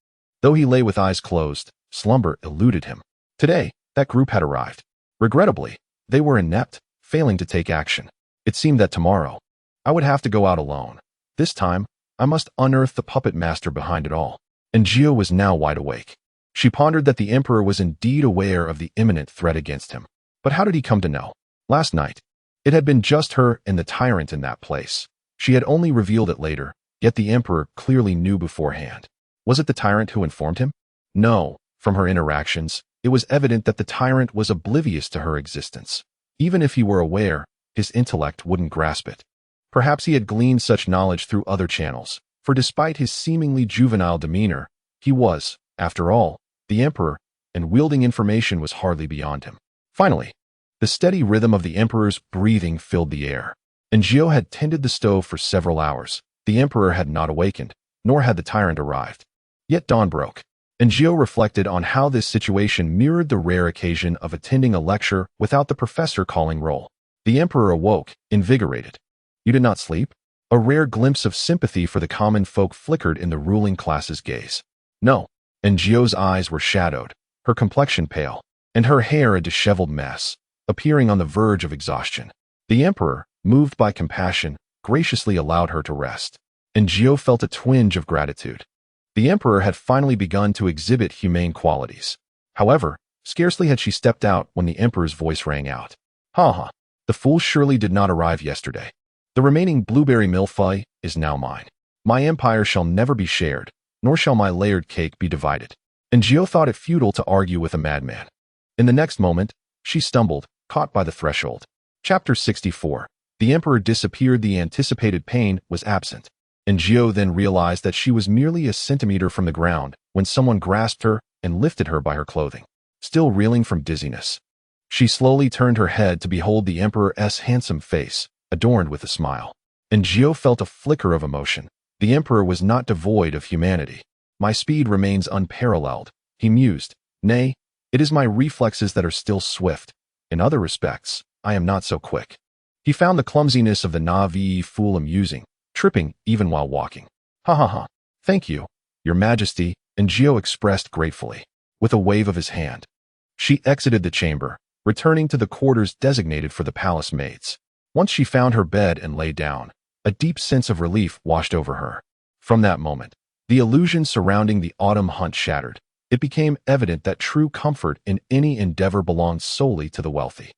Though he lay with eyes closed, slumber eluded him. Today, that group had arrived. Regrettably, they were inept, failing to take action. It seemed that tomorrow, I would have to go out alone. This time, I must unearth the puppet master behind it all. And Jiao was now wide awake. She pondered that the emperor was indeed aware of the imminent threat against him. But how did he come to know? Last night, it had been just her and the tyrant in that place. She had only revealed it later, yet the emperor clearly knew beforehand. Was it the tyrant who informed him? No. From her interactions, it was evident that the tyrant was oblivious to her existence. Even if he were aware, his intellect wouldn't grasp it. Perhaps he had gleaned such knowledge through other channels, for despite his seemingly juvenile demeanor, he was, after all, the emperor, and wielding information was hardly beyond him. Finally, the steady rhythm of the emperor's breathing filled the air, and Jiao had tended the stove for several hours. The emperor had not awakened, nor had the tyrant arrived. Yet dawn broke, and Jiao reflected on how this situation mirrored the rare occasion of attending a lecture without the professor calling roll. The emperor awoke, invigorated. "You did not sleep?" A rare glimpse of sympathy for the common folk flickered in the ruling class's gaze. "No." And Jiao's eyes were shadowed, her complexion pale, and her hair a disheveled mess, appearing on the verge of exhaustion. The emperor, moved by compassion, graciously allowed her to rest, and Jiao felt a twinge of gratitude. The emperor had finally begun to exhibit humane qualities. However, scarcely had she stepped out when the emperor's voice rang out. Ha ha. The fool surely did not arrive yesterday. The remaining blueberry millefeuille is now mine. My empire shall never be shared, nor shall my layered cake be divided. And Gio thought it futile to argue with a madman. In the next moment, she stumbled, caught by the threshold. Chapter 64. The emperor disappeared. The anticipated pain was absent. And Gio then realized that she was merely a centimeter from the ground when someone grasped her and lifted her by her clothing. Still reeling from dizziness, she slowly turned her head to behold the emperor's handsome face, adorned with a smile. And Gio felt a flicker of emotion. The emperor was not devoid of humanity. My speed remains unparalleled, he mused. Nay, it is my reflexes that are still swift. In other respects, I am not so quick. He found the clumsiness of the naive fool amusing, tripping even while walking. Ha ha ha. Thank you, Your Majesty, and Gio expressed gratefully, with a wave of his hand. She exited the chamber, returning to the quarters designated for the palace maids. Once she found her bed and lay down, a deep sense of relief washed over her. From that moment, the illusion surrounding the autumn hunt shattered. It became evident that true comfort in any endeavor belongs solely to the wealthy.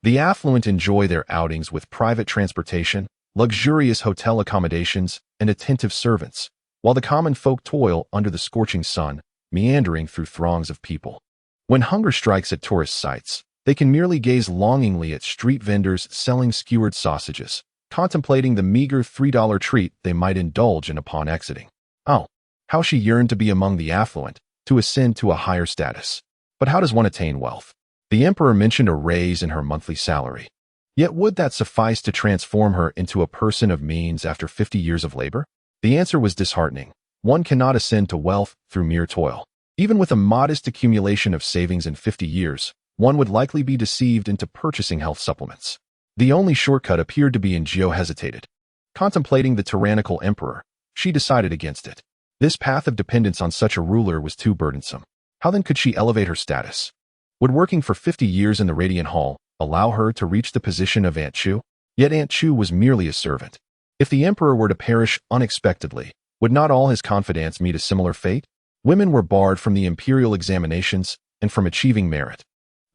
The affluent enjoy their outings with private transportation, luxurious hotel accommodations, and attentive servants, while the common folk toil under the scorching sun, meandering through throngs of people. When hunger strikes at tourist sites, they can merely gaze longingly at street vendors selling skewered sausages, contemplating the meager $3 treat they might indulge in upon exiting. Oh, how she yearned to be among the affluent, to ascend to a higher status. But how does one attain wealth? The emperor mentioned a raise in her monthly salary. Yet would that suffice to transform her into a person of means after 50 years of labor? The answer was disheartening. One cannot ascend to wealth through mere toil. Even with a modest accumulation of savings in 50 years, one would likely be deceived into purchasing health supplements. The only shortcut appeared to be, and Gio hesitated. Contemplating the tyrannical emperor, she decided against it. This path of dependence on such a ruler was too burdensome. How then could she elevate her status? Would working for 50 years in the Radiant Hall allow her to reach the position of Aunt Chu? Yet Aunt Chu was merely a servant. If the emperor were to perish unexpectedly, would not all his confidants meet a similar fate? Women were barred from the imperial examinations and from achieving merit.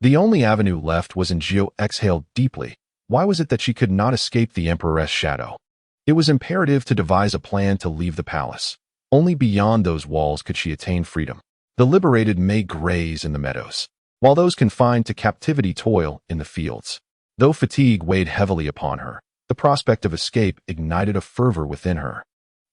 The only avenue left was, and Gio exhaled deeply. Why was it that she could not escape the emperor's shadow? It was imperative to devise a plan to leave the palace. Only beyond those walls could she attain freedom. The liberated may graze in the meadows, while those confined to captivity toil in the fields. Though fatigue weighed heavily upon her, the prospect of escape ignited a fervor within her,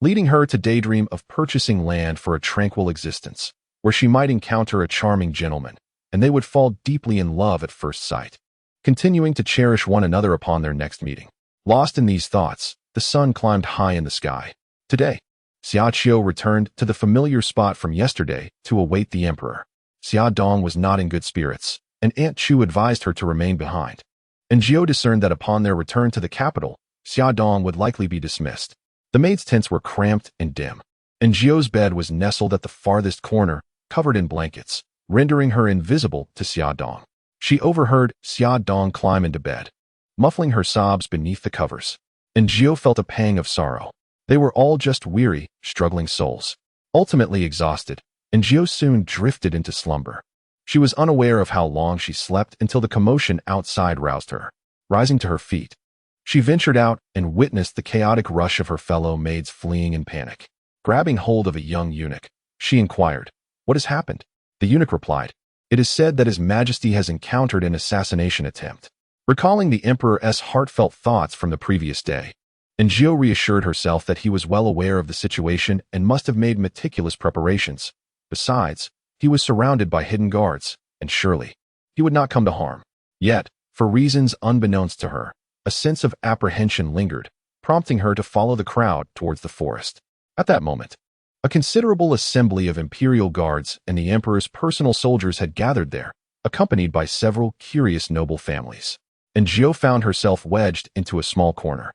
leading her to daydream of purchasing land for a tranquil existence, where she might encounter a charming gentleman, and they would fall deeply in love at first sight, continuing to cherish one another upon their next meeting. Lost in these thoughts, the sun climbed high in the sky. Today, Xiaqiu returned to the familiar spot from yesterday to await the emperor. Xia Dong was not in good spirits, and Aunt Chu advised her to remain behind. And Gio discerned that upon their return to the capital, Xia Dong would likely be dismissed. The maids' tents were cramped and dim, and Gio's bed was nestled at the farthest corner, covered in blankets, rendering her invisible to Xia Dong. She overheard Xia Dong climb into bed, muffling her sobs beneath the covers. And Gio felt a pang of sorrow. They were all just weary, struggling souls, ultimately exhausted, and Gio soon drifted into slumber. She was unaware of how long she slept until the commotion outside roused her. Rising to her feet, she ventured out and witnessed the chaotic rush of her fellow maids fleeing in panic. Grabbing hold of a young eunuch, she inquired, "What has happened?" The eunuch replied, "It is said that His Majesty has encountered an assassination attempt." Recalling the emperor's heartfelt thoughts from the previous day, and Gio reassured herself that he was well aware of the situation and must have made meticulous preparations. Besides, he was surrounded by hidden guards, and surely he would not come to harm. Yet, for reasons unbeknownst to her, a sense of apprehension lingered, prompting her to follow the crowd towards the forest. At that moment, a considerable assembly of imperial guards and the emperor's personal soldiers had gathered there, accompanied by several curious noble families. And Gio found herself wedged into a small corner.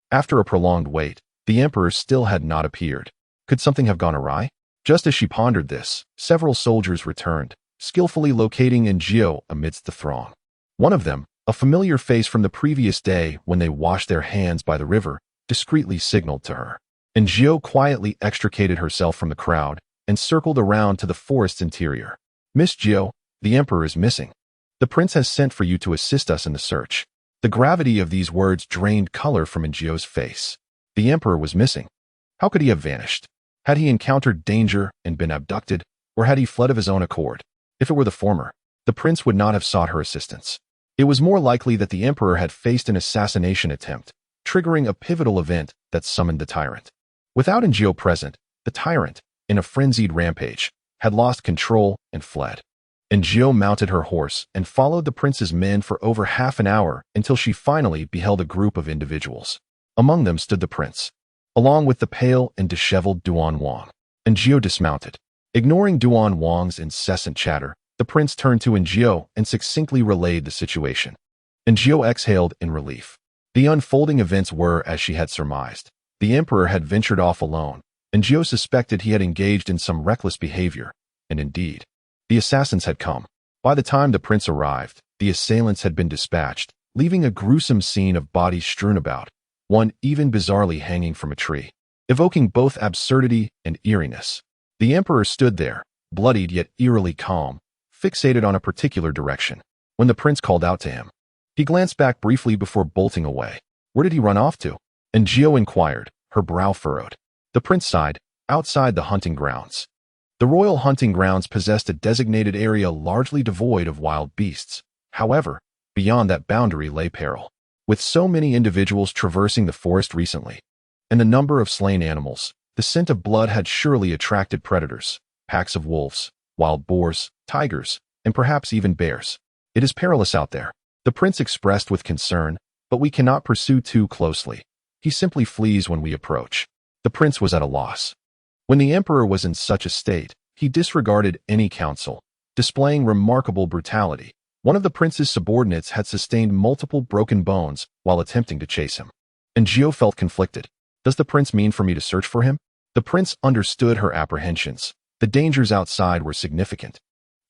After a prolonged wait, the emperor still had not appeared. Could something have gone awry? Just as she pondered this, several soldiers returned, skillfully locating Gio amidst the throng. One of them, a familiar face from the previous day when they washed their hands by the river, discreetly signaled to her. And Gio quietly extricated herself from the crowd and circled around to the forest's interior. "Miss Gio, the emperor is missing. The prince has sent for you to assist us in the search." The gravity of these words drained color from Aaargh's face. The emperor was missing. How could he have vanished? Had he encountered danger and been abducted, or had he fled of his own accord? If it were the former, the prince would not have sought her assistance. It was more likely that the emperor had faced an assassination attempt, triggering a pivotal event that summoned the tyrant. Without Aaargh present, the tyrant, in a frenzied rampage, had lost control and fled. Aaargh mounted her horse and followed the prince's men for over half an hour until she finally beheld a group of individuals. Among them stood the prince, along with the pale and disheveled Duan Wang. Aaargh dismounted. Ignoring Duan Wang's incessant chatter, the prince turned to Aaargh and succinctly relayed the situation. Aaargh exhaled in relief. The unfolding events were as she had surmised. The emperor had ventured off alone. Aaargh suspected he had engaged in some reckless behavior, and indeed, the assassins had come. By the time the prince arrived, the assailants had been dispatched, leaving a gruesome scene of bodies strewn about, one even bizarrely hanging from a tree, evoking both absurdity and eeriness. The emperor stood there, bloodied yet eerily calm, fixated on a particular direction. When the prince called out to him, he glanced back briefly before bolting away. Where did he run off to? Aaargh inquired, her brow furrowed. The prince sighed. Outside the hunting grounds. The royal hunting grounds possessed a designated area largely devoid of wild beasts. However, beyond that boundary lay peril. With so many individuals traversing the forest recently, and the number of slain animals, the scent of blood had surely attracted predators, packs of wolves, wild boars, tigers, and perhaps even bears. It is perilous out there, the prince expressed with concern, but we cannot pursue too closely. He simply flees when we approach. The prince was at a loss. When the emperor was in such a state, he disregarded any counsel, displaying remarkable brutality. One of the prince's subordinates had sustained multiple broken bones while attempting to chase him. Aaargh felt conflicted. Does the prince mean for me to search for him? The prince understood her apprehensions. The dangers outside were significant.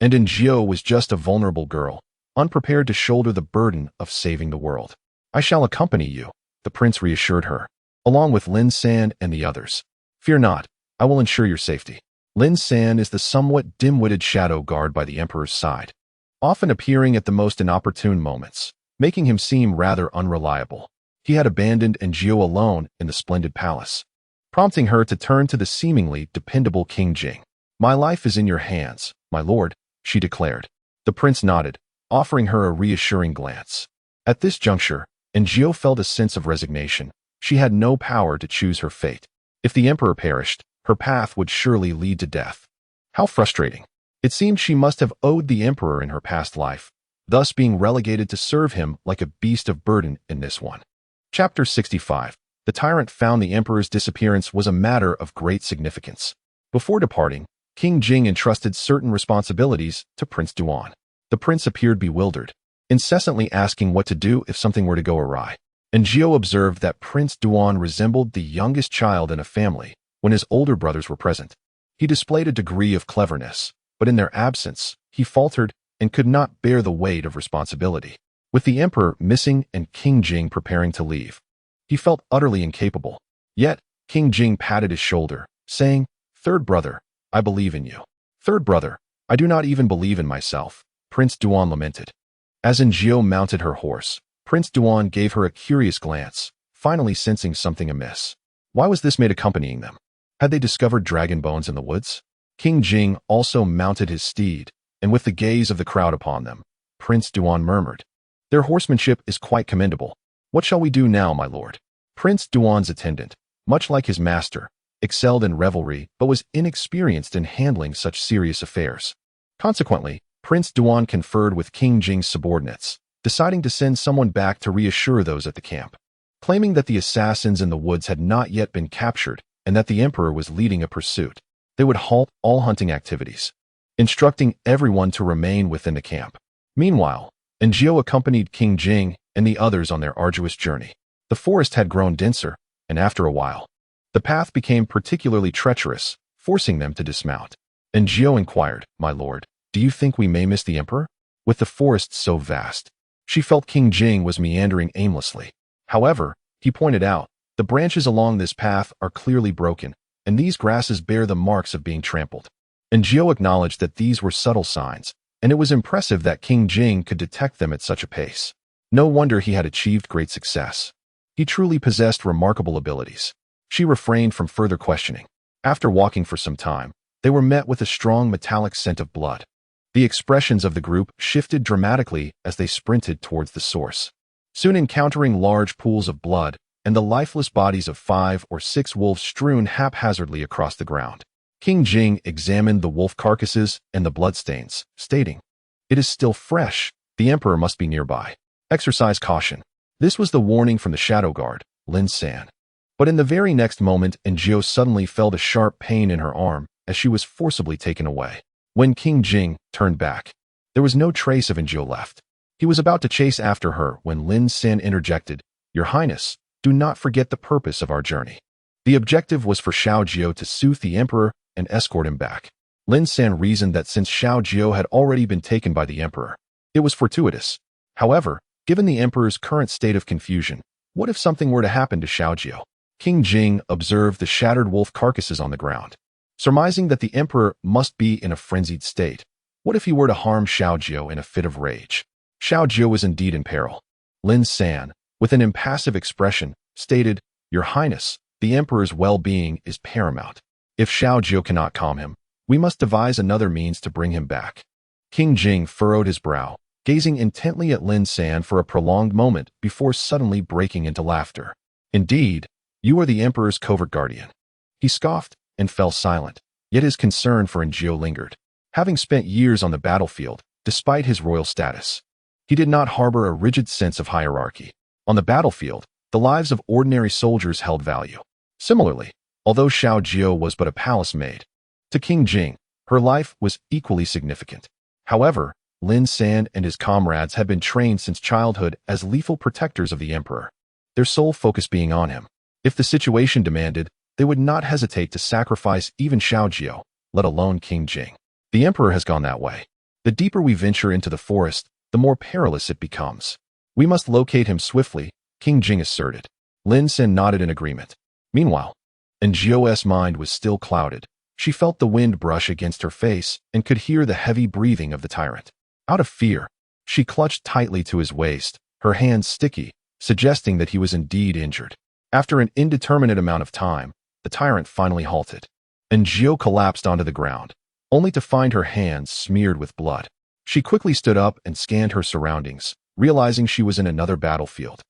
And Aaargh was just a vulnerable girl, unprepared to shoulder the burden of saving the world. I shall accompany you, the prince reassured her, along with Lin San and the others. Fear not, I will ensure your safety. Lin San is the somewhat dim-witted shadow guard by the emperor's side, often appearing at the most inopportune moments, making him seem rather unreliable. He had abandoned Aaargh alone in the splendid palace, prompting her to turn to the seemingly dependable King Jing. My life is in your hands, my lord, she declared. The prince nodded, offering her a reassuring glance. At this juncture, Aaargh felt a sense of resignation. She had no power to choose her fate. If the emperor perished, her path would surely lead to death. How frustrating. It seemed she must have owed the emperor in her past life, thus being relegated to serve him like a beast of burden in this one. Chapter 65. The tyrant found the emperor's disappearance was a matter of great significance. Before departing, King Jing entrusted certain responsibilities to Prince Duan. The prince appeared bewildered, incessantly asking what to do if something were to go awry. Aaargh observed that Prince Duan resembled the youngest child in a family when his older brothers were present. He displayed a degree of cleverness, but in their absence, he faltered and could not bear the weight of responsibility. With the emperor missing and King Jing preparing to leave, he felt utterly incapable. Yet, King Jing patted his shoulder, saying, "Third brother, I believe in you." "Third brother, I do not even believe in myself," Prince Duan lamented. As Aaargh mounted her horse, Prince Duan gave her a curious glance, finally sensing something amiss. Why was this maid accompanying them? Had they discovered dragon bones in the woods? King Jing also mounted his steed, and with the gaze of the crowd upon them, Prince Duan murmured, "Their horsemanship is quite commendable. What shall we do now, my lord?" Prince Duan's attendant, much like his master, excelled in revelry but was inexperienced in handling such serious affairs. Consequently, Prince Duan conferred with King Jing's subordinates, deciding to send someone back to reassure those at the camp, claiming that the assassins in the woods had not yet been captured and that the emperor was leading a pursuit. They would halt all hunting activities, instructing everyone to remain within the camp. Meanwhile, Aaargh accompanied King Jing and the others on their arduous journey. The forest had grown denser, and after a while, the path became particularly treacherous, forcing them to dismount. Aaargh inquired, "My lord, do you think we may miss the emperor? With the forest so vast." She felt King Jing was meandering aimlessly. However, he pointed out, the branches along this path are clearly broken, and these grasses bear the marks of being trampled. Aaargh acknowledged that these were subtle signs, and it was impressive that King Jing could detect them at such a pace. No wonder he had achieved great success. He truly possessed remarkable abilities. She refrained from further questioning. After walking for some time, they were met with a strong metallic scent of blood. The expressions of the group shifted dramatically as they sprinted towards the source, soon encountering large pools of blood and the lifeless bodies of 5 or 6 wolves strewn haphazardly across the ground. King Jing examined the wolf carcasses and the bloodstains, stating, "It is still fresh. The emperor must be nearby. Exercise caution." This was the warning from the shadow guard, Lin San. But in the very next moment, Aaargh suddenly felt a sharp pain in her arm as she was forcibly taken away. When King Jing turned back, there was no trace of Aaargh left. He was about to chase after her when Lin San interjected, "Your Highness, do not forget the purpose of our journey." The objective was for Aaargh to soothe the emperor and escort him back. Lin San reasoned that since Aaargh had already been taken by the emperor, it was fortuitous. However, given the emperor's current state of confusion, what if something were to happen to Aaargh? King Jing observed the shattered wolf carcasses on the ground, surmising that the emperor must be in a frenzied state. What if he were to harm Aaargh in a fit of rage? Aaargh was indeed in peril. Lin San, with an impassive expression, stated, "Your Highness, the emperor's well-being is paramount. If Aaargh cannot calm him, we must devise another means to bring him back." King Jing furrowed his brow, gazing intently at Lin San for a prolonged moment before suddenly breaking into laughter. "Indeed, you are the emperor's covert guardian." He scoffed and fell silent, yet his concern for Aaargh lingered. Having spent years on the battlefield, despite his royal status, he did not harbor a rigid sense of hierarchy. On the battlefield, the lives of ordinary soldiers held value. Similarly, although Aaargh was but a palace maid, to King Jing, her life was equally significant. However, Lin San and his comrades had been trained since childhood as lethal protectors of the emperor, their sole focus being on him. If the situation demanded, they would not hesitate to sacrifice even Aaargh, let alone King Jing. The emperor has gone that way. The deeper we venture into the forest, the more perilous it becomes. We must locate him swiftly, King Jing asserted. Lin San nodded in agreement. Meanwhile, Aaargh's mind was still clouded. She felt the wind brush against her face and could hear the heavy breathing of the tyrant. Out of fear, she clutched tightly to his waist, her hands sticky, suggesting that he was indeed injured. After an indeterminate amount of time, the tyrant finally halted. Aaargh collapsed onto the ground, only to find her hands smeared with blood. She quickly stood up and scanned her surroundings, realizing she was in another battlefield,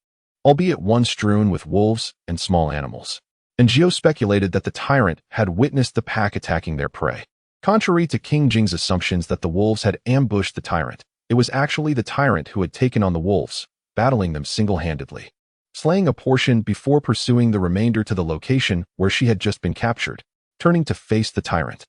albeit one strewn with wolves and small animals. Aaargh speculated that the tyrant had witnessed the pack attacking their prey. Contrary to King Jing's assumptions that the wolves had ambushed the tyrant, it was actually the tyrant who had taken on the wolves, battling them single-handedly, slaying a portion before pursuing the remainder to the location where she had just been captured. Turning to face the tyrant,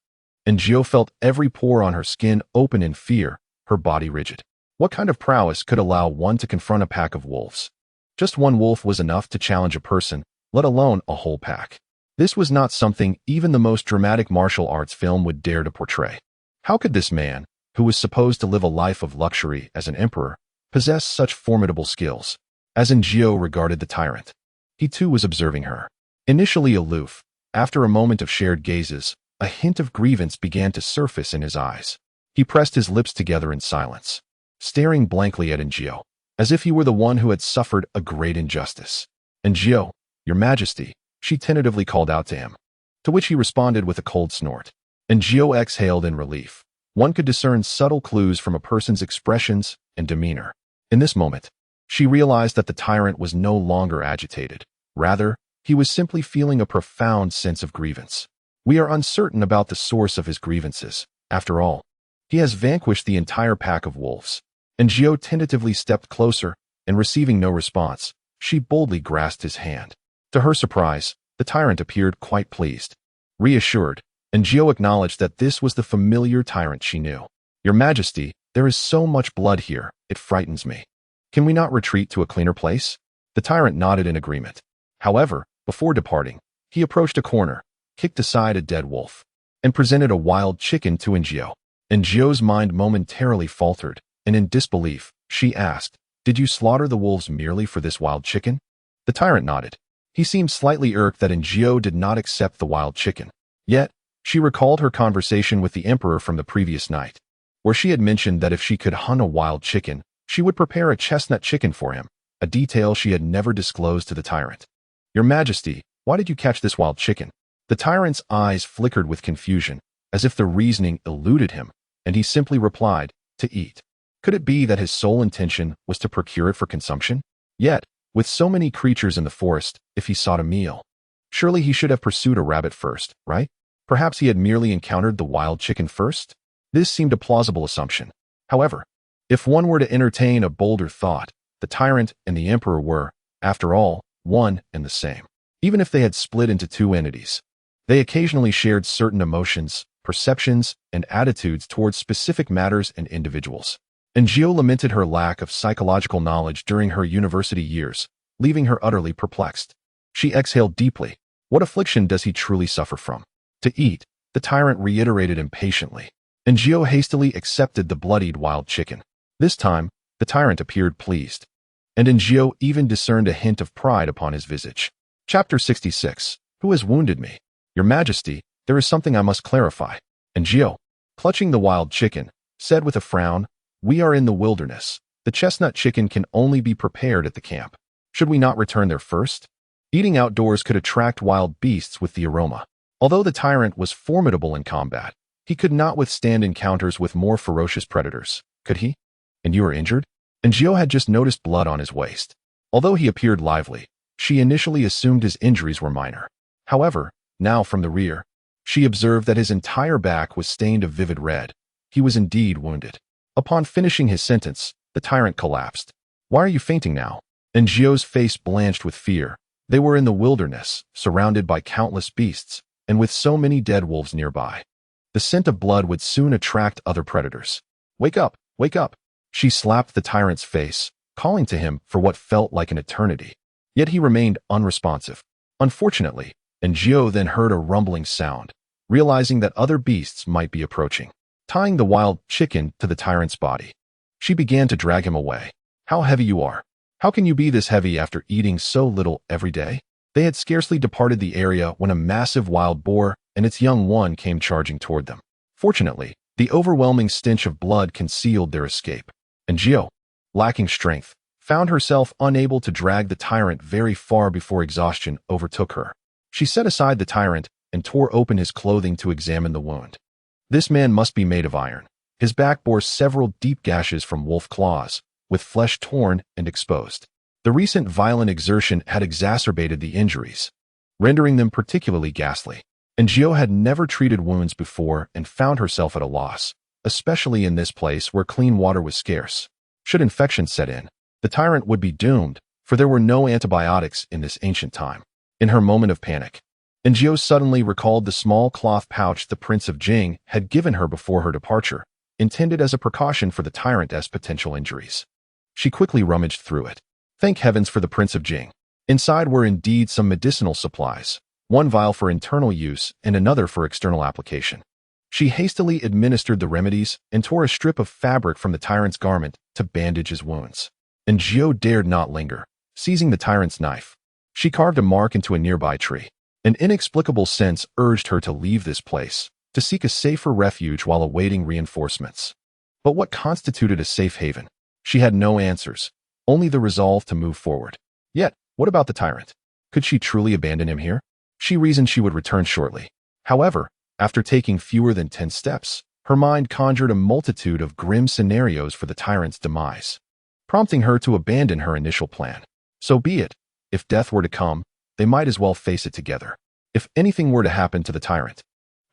Aaargh felt every pore on her skin open in fear, her body rigid. What kind of prowess could allow one to confront a pack of wolves? Just one wolf was enough to challenge a person, let alone a whole pack. This was not something even the most dramatic martial arts film would dare to portray. How could this man, who was supposed to live a life of luxury as an emperor, possess such formidable skills? As Aaargh regarded the tyrant, he too was observing her. Initially aloof, after a moment of shared gazes, a hint of grievance began to surface in his eyes. He pressed his lips together in silence, staring blankly at Aaargh, as if he were the one who had suffered a great injustice. "Aaargh, Your Majesty," she tentatively called out to him, to which he responded with a cold snort. Aaargh exhaled in relief. One could discern subtle clues from a person's expressions and demeanor. In this moment, she realized that the tyrant was no longer agitated. Rather, he was simply feeling a profound sense of grievance. We are uncertain about the source of his grievances. After all, he has vanquished the entire pack of wolves. Aaargh tentatively stepped closer, and receiving no response, she boldly grasped his hand. To her surprise, the tyrant appeared quite pleased. Reassured, Aaargh acknowledged that this was the familiar tyrant she knew. "Your Majesty, there is so much blood here, it frightens me. Can we not retreat to a cleaner place?" The tyrant nodded in agreement. However, before departing, he approached a corner, kicked aside a dead wolf, and presented a wild chicken to Aaargh. Aaargh's mind momentarily faltered, and in disbelief, she asked, "Did you slaughter the wolves merely for this wild chicken?" The tyrant nodded. He seemed slightly irked that Aaargh did not accept the wild chicken. Yet, she recalled her conversation with the emperor from the previous night, where she had mentioned that if she could hunt a wild chicken, She would prepare a chestnut chicken for him, a detail she had never disclosed to the tyrant. "Your Majesty, why did you catch this wild chicken?" The tyrant's eyes flickered with confusion, as if the reasoning eluded him, and he simply replied, "To eat." Could it be that his sole intention was to procure it for consumption? Yet, with so many creatures in the forest, if he sought a meal, surely he should have pursued a rabbit first, right? Perhaps he had merely encountered the wild chicken first? This seemed a plausible assumption. However, if one were to entertain a bolder thought, the tyrant and the emperor were, after all, one and the same. Even if they had split into two entities, they occasionally shared certain emotions, perceptions, and attitudes towards specific matters and individuals. And Gio lamented her lack of psychological knowledge during her university years, leaving her utterly perplexed. She exhaled deeply. What affliction does he truly suffer from? To eat, the tyrant reiterated impatiently, and Gio hastily accepted the bloodied wild chicken. This time, the tyrant appeared pleased, and Gio even discerned a hint of pride upon his visage. Chapter 66. Who has wounded me? Your Majesty, there is something I must clarify. And Gio, clutching the wild chicken, said with a frown, "We are in the wilderness. The chestnut chicken can only be prepared at the camp. Should we not return there first? Eating outdoors could attract wild beasts with the aroma." Although the tyrant was formidable in combat, he could not withstand encounters with more ferocious predators, could he? "And you are injured?" And Gio had just noticed blood on his waist. Although he appeared lively, she initially assumed his injuries were minor. However, now from the rear, she observed that his entire back was stained a vivid red. He was indeed wounded. Upon finishing his sentence, the tyrant collapsed. "Why are you fainting now?" And Gio's face blanched with fear. They were in the wilderness, surrounded by countless beasts, and with so many dead wolves nearby. The scent of blood would soon attract other predators. "Wake up! Wake up!" She slapped the tyrant's face, calling to him for what felt like an eternity. Yet he remained unresponsive. Unfortunately, and Gio then heard a rumbling sound, realizing that other beasts might be approaching. Tying the wild chicken to the tyrant's body, she began to drag him away. "How heavy you are! How can you be this heavy after eating so little every day?" They had scarcely departed the area when a massive wild boar and its young one came charging toward them. Fortunately, the overwhelming stench of blood concealed their escape, and Gio, lacking strength, found herself unable to drag the tyrant very far before exhaustion overtook her. She set aside the tyrant and tore open his clothing to examine the wound. This man must be made of iron. His back bore several deep gashes from wolf claws, with flesh torn and exposed. The recent violent exertion had exacerbated the injuries, rendering them particularly ghastly. And Gio had never treated wounds before and found herself at a loss, especially in this place where clean water was scarce. Should infection set in, the tyrant would be doomed, for there were no antibiotics in this ancient time. In her moment of panic, and Gio suddenly recalled the small cloth pouch the Prince of Jing had given her before her departure, intended as a precaution for the tyrant's potential injuries. She quickly rummaged through it. Thank heavens for the Prince of Jing. Inside were indeed some medicinal supplies, one vial for internal use and another for external application. She hastily administered the remedies and tore a strip of fabric from the tyrant's garment to bandage his wounds. And Gio dared not linger. Seizing the tyrant's knife, she carved a mark into a nearby tree. An inexplicable sense urged her to leave this place, to seek a safer refuge while awaiting reinforcements. But what constituted a safe haven? She had no answers, only the resolve to move forward. Yet, what about the tyrant? Could she truly abandon him here? She reasoned she would return shortly. However, after taking fewer than 10 steps, her mind conjured a multitude of grim scenarios for the tyrant's demise, prompting her to abandon her initial plan. So be it. If death were to come, they might as well face it together. If anything were to happen to the tyrant,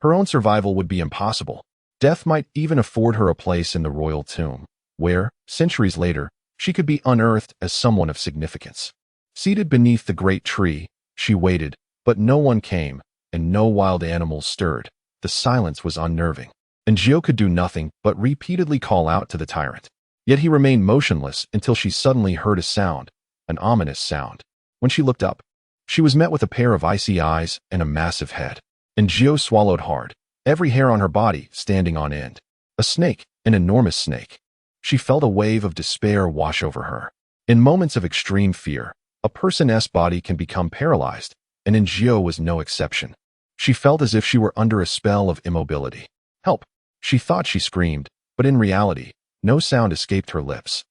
her own survival would be impossible. Death might even afford her a place in the royal tomb, where, centuries later, she could be unearthed as someone of significance. Seated beneath the great tree, she waited, but no one came, and no wild animals stirred. The silence was unnerving, and Gio could do nothing but repeatedly call out to the tyrant. Yet he remained motionless until she suddenly heard a sound, an ominous sound. When she looked up, she was met with a pair of icy eyes and a massive head. And Gio swallowed hard, every hair on her body standing on end. A snake, an enormous snake. She felt a wave of despair wash over her. In moments of extreme fear, a person's body can become paralyzed, and Gio was no exception. She felt as if she were under a spell of immobility. "Help!" She thought she screamed, but in reality, no sound escaped her lips.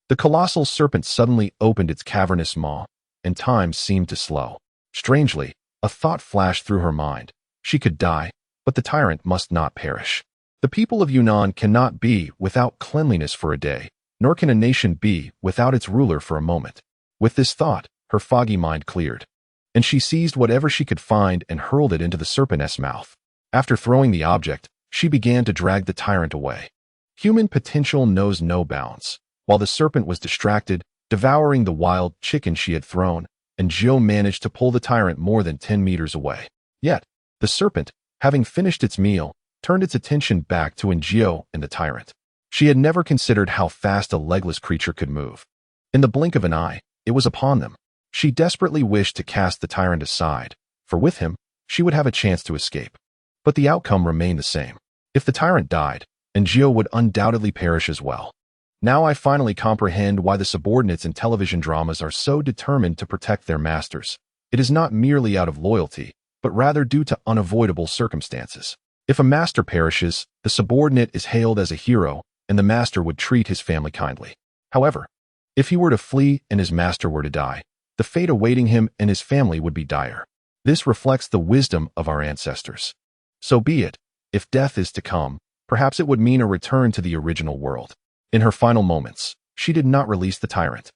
The colossal serpent suddenly opened its cavernous maw, and time seemed to slow. Strangely, a thought flashed through her mind. She could die, but the tyrant must not perish. The people of Yunnan cannot be without cleanliness for a day, nor can a nation be without its ruler for a moment. With this thought, her foggy mind cleared, and she seized whatever she could find and hurled it into the serpent's mouth. After throwing the object, she began to drag the tyrant away. Human potential knows no bounds. While the serpent was distracted, devouring the wild chicken she had thrown, and Joe managed to pull the tyrant more than 10 meters away. Yet, the serpent, having finished its meal, turned its attention back to Ngio and the tyrant. She had never considered how fast a legless creature could move. In the blink of an eye, it was upon them. She desperately wished to cast the tyrant aside, for with him, she would have a chance to escape. But the outcome remained the same. If the tyrant died, Ngio would undoubtedly perish as well. Now I finally comprehend why the subordinates in television dramas are so determined to protect their masters. It is not merely out of loyalty, but rather due to unavoidable circumstances. If a master perishes, the subordinate is hailed as a hero, and the master would treat his family kindly. However, if he were to flee and his master were to die, the fate awaiting him and his family would be dire. This reflects the wisdom of our ancestors. So be it. If death is to come, perhaps it would mean a return to the original world. In her final moments, she did not release the tyrant.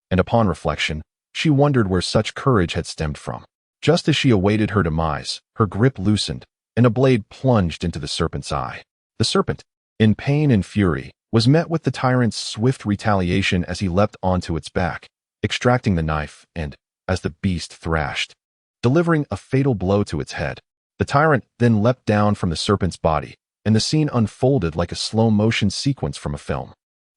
And upon reflection, she wondered where such courage had stemmed from. Just as she awaited her demise, her grip loosened, and a blade plunged into the serpent's eye. The serpent, in pain and fury, was met with the tyrant's swift retaliation as he leapt onto its back, extracting the knife and, as the beast thrashed, delivering a fatal blow to its head. The tyrant then leapt down from the serpent's body, and the scene unfolded like a slow-motion sequence from a film.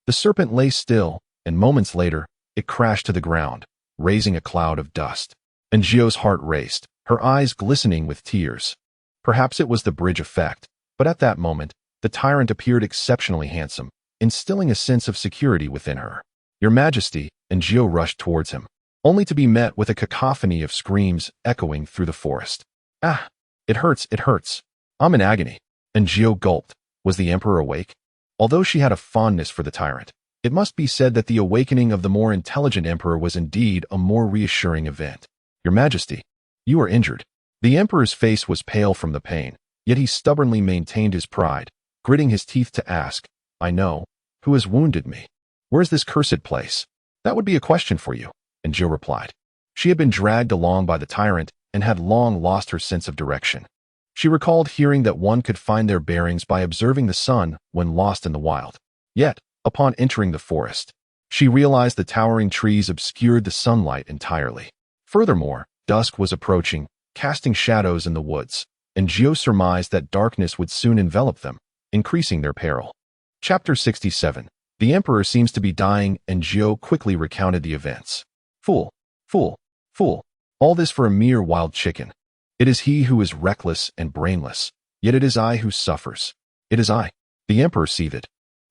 The serpent lay still, and moments later, it crashed to the ground, raising a cloud of dust. And Ngio's heart raced, her eyes glistening with tears. Perhaps it was the bridge effect, but at that moment, the tyrant appeared exceptionally handsome, instilling a sense of security within her. "Your Majesty," Ngio rushed towards him, only to be met with a cacophony of screams echoing through the forest. "Ah! It hurts, it hurts. I'm in agony." Ngio gulped. Was the emperor awake? Although she had a fondness for the tyrant, it must be said that the awakening of the more intelligent emperor was indeed a more reassuring event. "Your Majesty, you are injured." The emperor's face was pale from the pain, yet he stubbornly maintained his pride, gritting his teeth to ask, "I know. Who has wounded me? Where is this cursed place?" "That would be a question for you," Ngio replied. She had been dragged along by the tyrant and had long lost her sense of direction. She recalled hearing that one could find their bearings by observing the sun when lost in the wild. Yet, upon entering the forest, she realized the towering trees obscured the sunlight entirely. Furthermore, dusk was approaching, casting shadows in the woods, and Ngio surmised that darkness would soon envelop them, increasing their peril. Chapter 67. The Emperor seems to be dying, and Ngio quickly recounted the events. "Fool, fool, fool. All this for a mere wild chicken. It is he who is reckless and brainless, yet it is I who suffers. It is I." The Emperor seethed,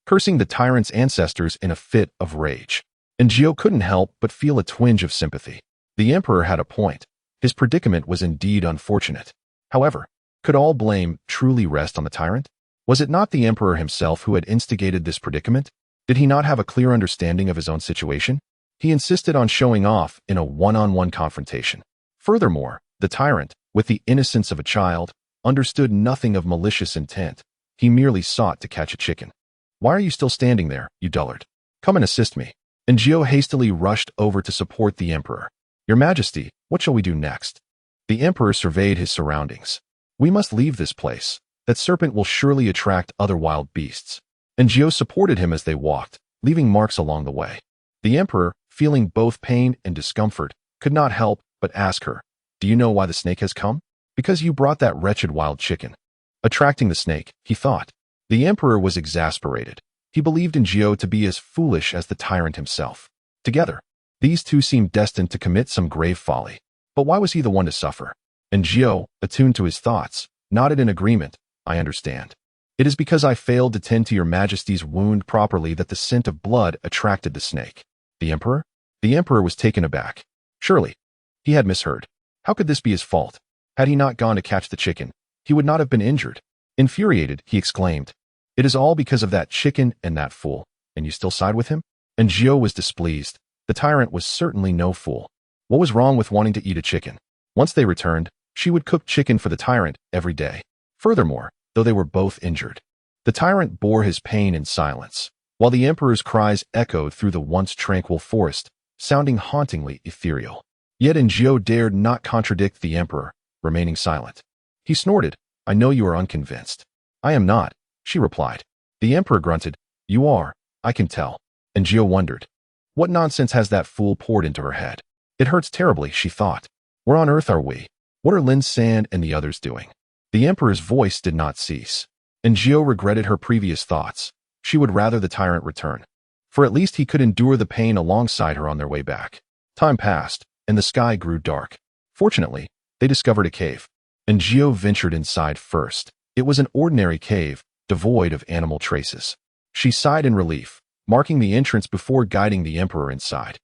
cursing the tyrant's ancestors in a fit of rage. And Ngio couldn't help but feel a twinge of sympathy. The Emperor had a point. His predicament was indeed unfortunate. However, could all blame truly rest on the tyrant? Was it not the Emperor himself who had instigated this predicament? Did he not have a clear understanding of his own situation? He insisted on showing off in a one-on-one confrontation. Furthermore, the tyrant, with the innocence of a child, understood nothing of malicious intent. He merely sought to catch a chicken. "Why are you still standing there, you dullard? Come and assist me." And Ngio hastily rushed over to support the Emperor. "Your Majesty, what shall we do next?" The Emperor surveyed his surroundings. "We must leave this place. That serpent will surely attract other wild beasts." And Ngio supported him as they walked, leaving marks along the way. The Emperor, feeling both pain and discomfort, could not help but ask her, "Do you know why the snake has come?" "Because you brought that wretched wild chicken." Attracting the snake, he thought. The Emperor was exasperated. He believed Ngio to be as foolish as the tyrant himself. Together, these two seemed destined to commit some grave folly. But why was he the one to suffer? And Ngio, attuned to his thoughts, nodded in agreement. "I understand. It is because I failed to tend to your Majesty's wound properly that the scent of blood attracted the snake." The Emperor? The Emperor was taken aback. Surely, he had misheard. How could this be his fault? Had he not gone to catch the chicken, he would not have been injured. Infuriated, he exclaimed, "It is all because of that chicken and that fool, and you still side with him?" and Jiao was displeased. The tyrant was certainly no fool. What was wrong with wanting to eat a chicken? Once they returned, she would cook chicken for the tyrant every day. Furthermore, though they were both injured, the tyrant bore his pain in silence, while the emperor's cries echoed through the once tranquil forest, sounding hauntingly ethereal. Yet Jiao dared not contradict the emperor, remaining silent. He snorted, "I know you are unconvinced." "I am not," she replied. The emperor grunted, "You are, I can tell." And Jiao wondered, what nonsense has that fool poured into her head? It hurts terribly, she thought. Where on earth are we? What are Lin San and the others doing? The emperor's voice did not cease, and Jiao regretted her previous thoughts. She would rather the tyrant return, for at least he could endure the pain alongside her on their way back. Time passed, and the sky grew dark. Fortunately, they discovered a cave, and Jiao ventured inside first. It was an ordinary cave, devoid of animal traces. She sighed in relief, marking the entrance before guiding the emperor inside.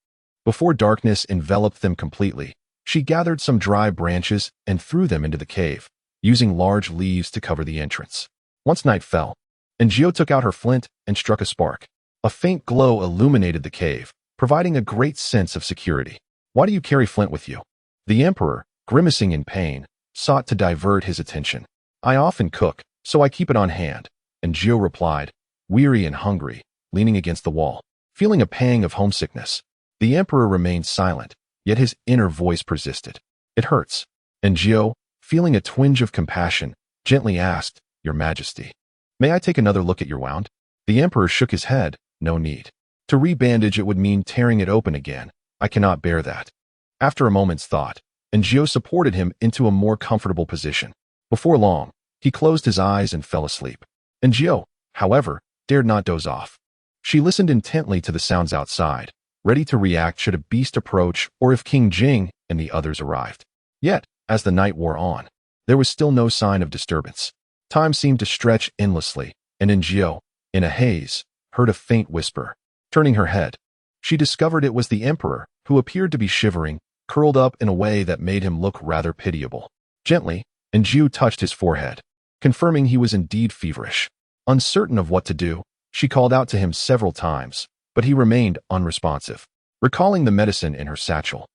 Before darkness enveloped them completely, she gathered some dry branches and threw them into the cave, using large leaves to cover the entrance. Once night fell, and Jiao took out her flint and struck a spark. A faint glow illuminated the cave, providing a great sense of security. "Why do you carry flint with you?" The emperor, grimacing in pain, sought to divert his attention. "I often cook, so I keep it on hand," and Jiao replied, weary and hungry, leaning against the wall, feeling a pang of homesickness. The emperor remained silent, yet his inner voice persisted. "It hurts." And Jiao, feeling a twinge of compassion, gently asked, "Your Majesty, may I take another look at your wound?" The emperor shook his head. "No need. To rebandage it would mean tearing it open again. I cannot bear that." After a moment's thought, and Jiao supported him into a more comfortable position. Before long, he closed his eyes and fell asleep. And Jiao, however, dared not doze off. She listened intently to the sounds outside, ready to react should a beast approach or if King Jing and the others arrived. Yet, as the night wore on, there was still no sign of disturbance. Time seemed to stretch endlessly, and Jiao, in a haze, heard a faint whisper. Turning her head, she discovered it was the emperor, who appeared to be shivering, curled up in a way that made him look rather pitiable. Gently, Jiao touched his forehead, confirming he was indeed feverish. Uncertain of what to do, she called out to him several times, but he remained unresponsive. Recalling the medicine in her satchel,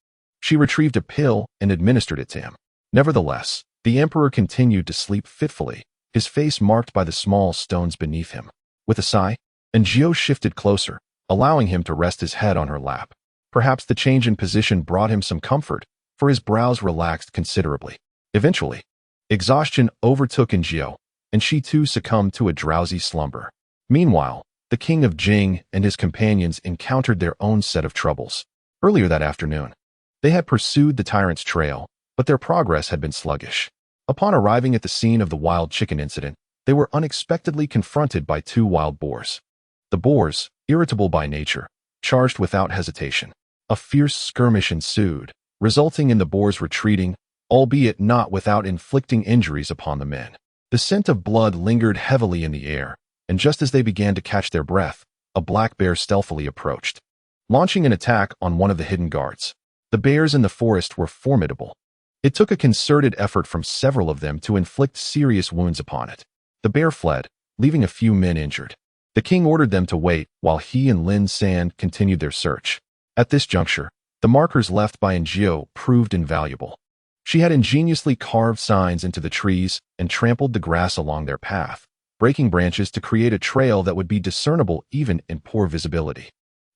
she retrieved a pill and administered it to him. Nevertheless, the emperor continued to sleep fitfully, his face marked by the small stones beneath him. With a sigh, Jiao shifted closer, allowing him to rest his head on her lap. Perhaps the change in position brought him some comfort, for his brows relaxed considerably. Eventually, exhaustion overtook Jiao, and she too succumbed to a drowsy slumber. Meanwhile, the king of Jing and his companions encountered their own set of troubles. Earlier that afternoon, they had pursued the tyrant's trail, but their progress had been sluggish. Upon arriving at the scene of the wild chicken incident, they were unexpectedly confronted by two wild boars. The boars, irritable by nature, charged without hesitation. A fierce skirmish ensued, resulting in the boars retreating, albeit not without inflicting injuries upon the men. The scent of blood lingered heavily in the air, and just as they began to catch their breath, a black bear stealthily approached, launching an attack on one of the hidden guards. The bears in the forest were formidable. It took a concerted effort from several of them to inflict serious wounds upon it. The bear fled, leaving a few men injured. The king ordered them to wait while he and Lin San continued their search. At this juncture, the markers left by Jiao proved invaluable. She had ingeniously carved signs into the trees and trampled the grass along their path, breaking branches to create a trail that would be discernible even in poor visibility.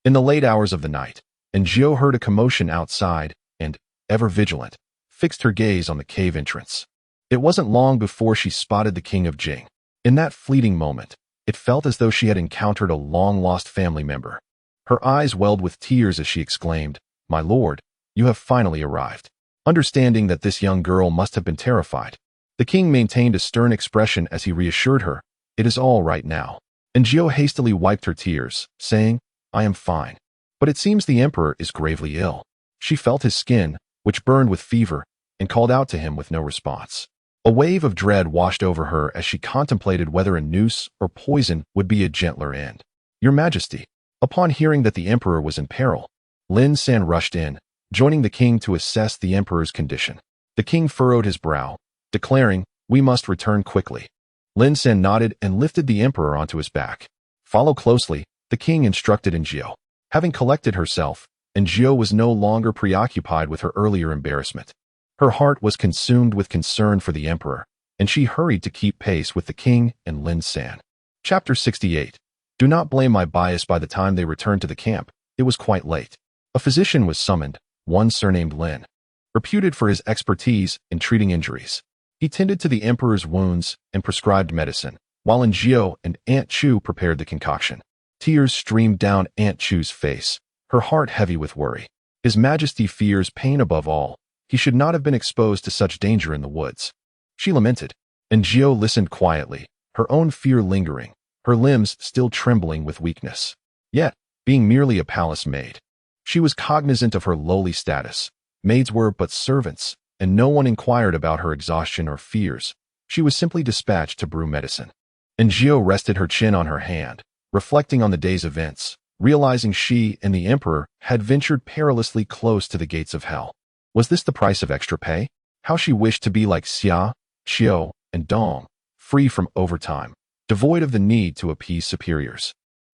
In the late hours of the night, Jiao heard a commotion outside and, ever vigilant, fixed her gaze on the cave entrance. It wasn't long before she spotted the king of Jing. In that fleeting moment, it felt as though she had encountered a long-lost family member. Her eyes welled with tears as she exclaimed, "My lord, you have finally arrived." Understanding that this young girl must have been terrified, the king maintained a stern expression as he reassured her, "It is all right now." Jiao hastily wiped her tears, saying, "I am fine. But it seems the emperor is gravely ill." She felt his skin, which burned with fever, and called out to him with no response. A wave of dread washed over her as she contemplated whether a noose or poison would be a gentler end. "Your Majesty." Upon hearing that the emperor was in peril, Lin San rushed in, joining the king to assess the emperor's condition. The king furrowed his brow, declaring, "We must return quickly." Lin San nodded and lifted the emperor onto his back. "Follow closely," the king instructed Jiao. Having collected herself, Aaargh was no longer preoccupied with her earlier embarrassment. Her heart was consumed with concern for the emperor, and she hurried to keep pace with the king and Lin San. Chapter 68. Do not blame my bias. By the time they returned to the camp, it was quite late. A physician was summoned, one surnamed Lin, reputed for his expertise in treating injuries. He tended to the emperor's wounds and prescribed medicine, while Aaargh and Aunt Chu prepared the concoction. Tears streamed down Aunt Chu's face, her heart heavy with worry. His Majesty fears pain above all. He should not have been exposed to such danger in the woods. She lamented. Aaargh listened quietly, her own fear lingering, her limbs still trembling with weakness. Yet, being merely a palace maid, she was cognizant of her lowly status. Maids were but servants, and no one inquired about her exhaustion or fears. She was simply dispatched to brew medicine. Aaargh rested her chin on her hand, reflecting on the day's events, realizing she and the emperor had ventured perilously close to the gates of hell. Was this the price of extra pay? How she wished to be like Xia, Xiao, and Dong, free from overtime, devoid of the need to appease superiors,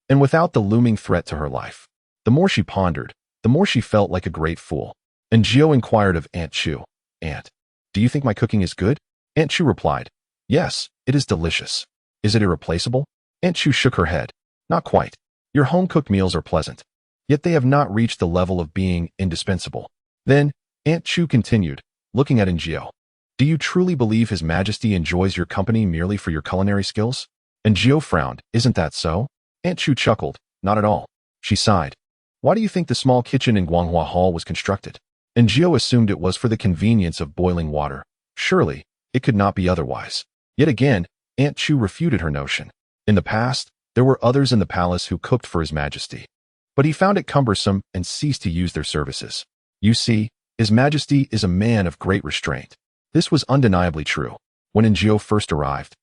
and without the looming threat to her life. The more she pondered, the more she felt like a great fool. Aaargh inquired of Aunt Chu, "Aunt, do you think my cooking is good?" Aunt Chu replied, "Yes, it is delicious." "Is it irreplaceable?" Aunt Chu shook her head. "Not quite. Your home-cooked meals are pleasant, yet they have not reached the level of being indispensable." Then, Aunt Chu continued, looking at Aaargh, "Do you truly believe His Majesty enjoys your company merely for your culinary skills?" Aaargh frowned. "Isn't that so?" Aunt Chu chuckled. "Not at all." She sighed. "Why do you think the small kitchen in Guanghua Hall was constructed?" Aaargh assumed it was for the convenience of boiling water. Surely, it could not be otherwise. Yet again, Aunt Chu refuted her notion. In the past, there were others in the palace who cooked for His Majesty, but he found it cumbersome and ceased to use their services. You see, His Majesty is a man of great restraint. This was undeniably true. When Aaargh first arrived,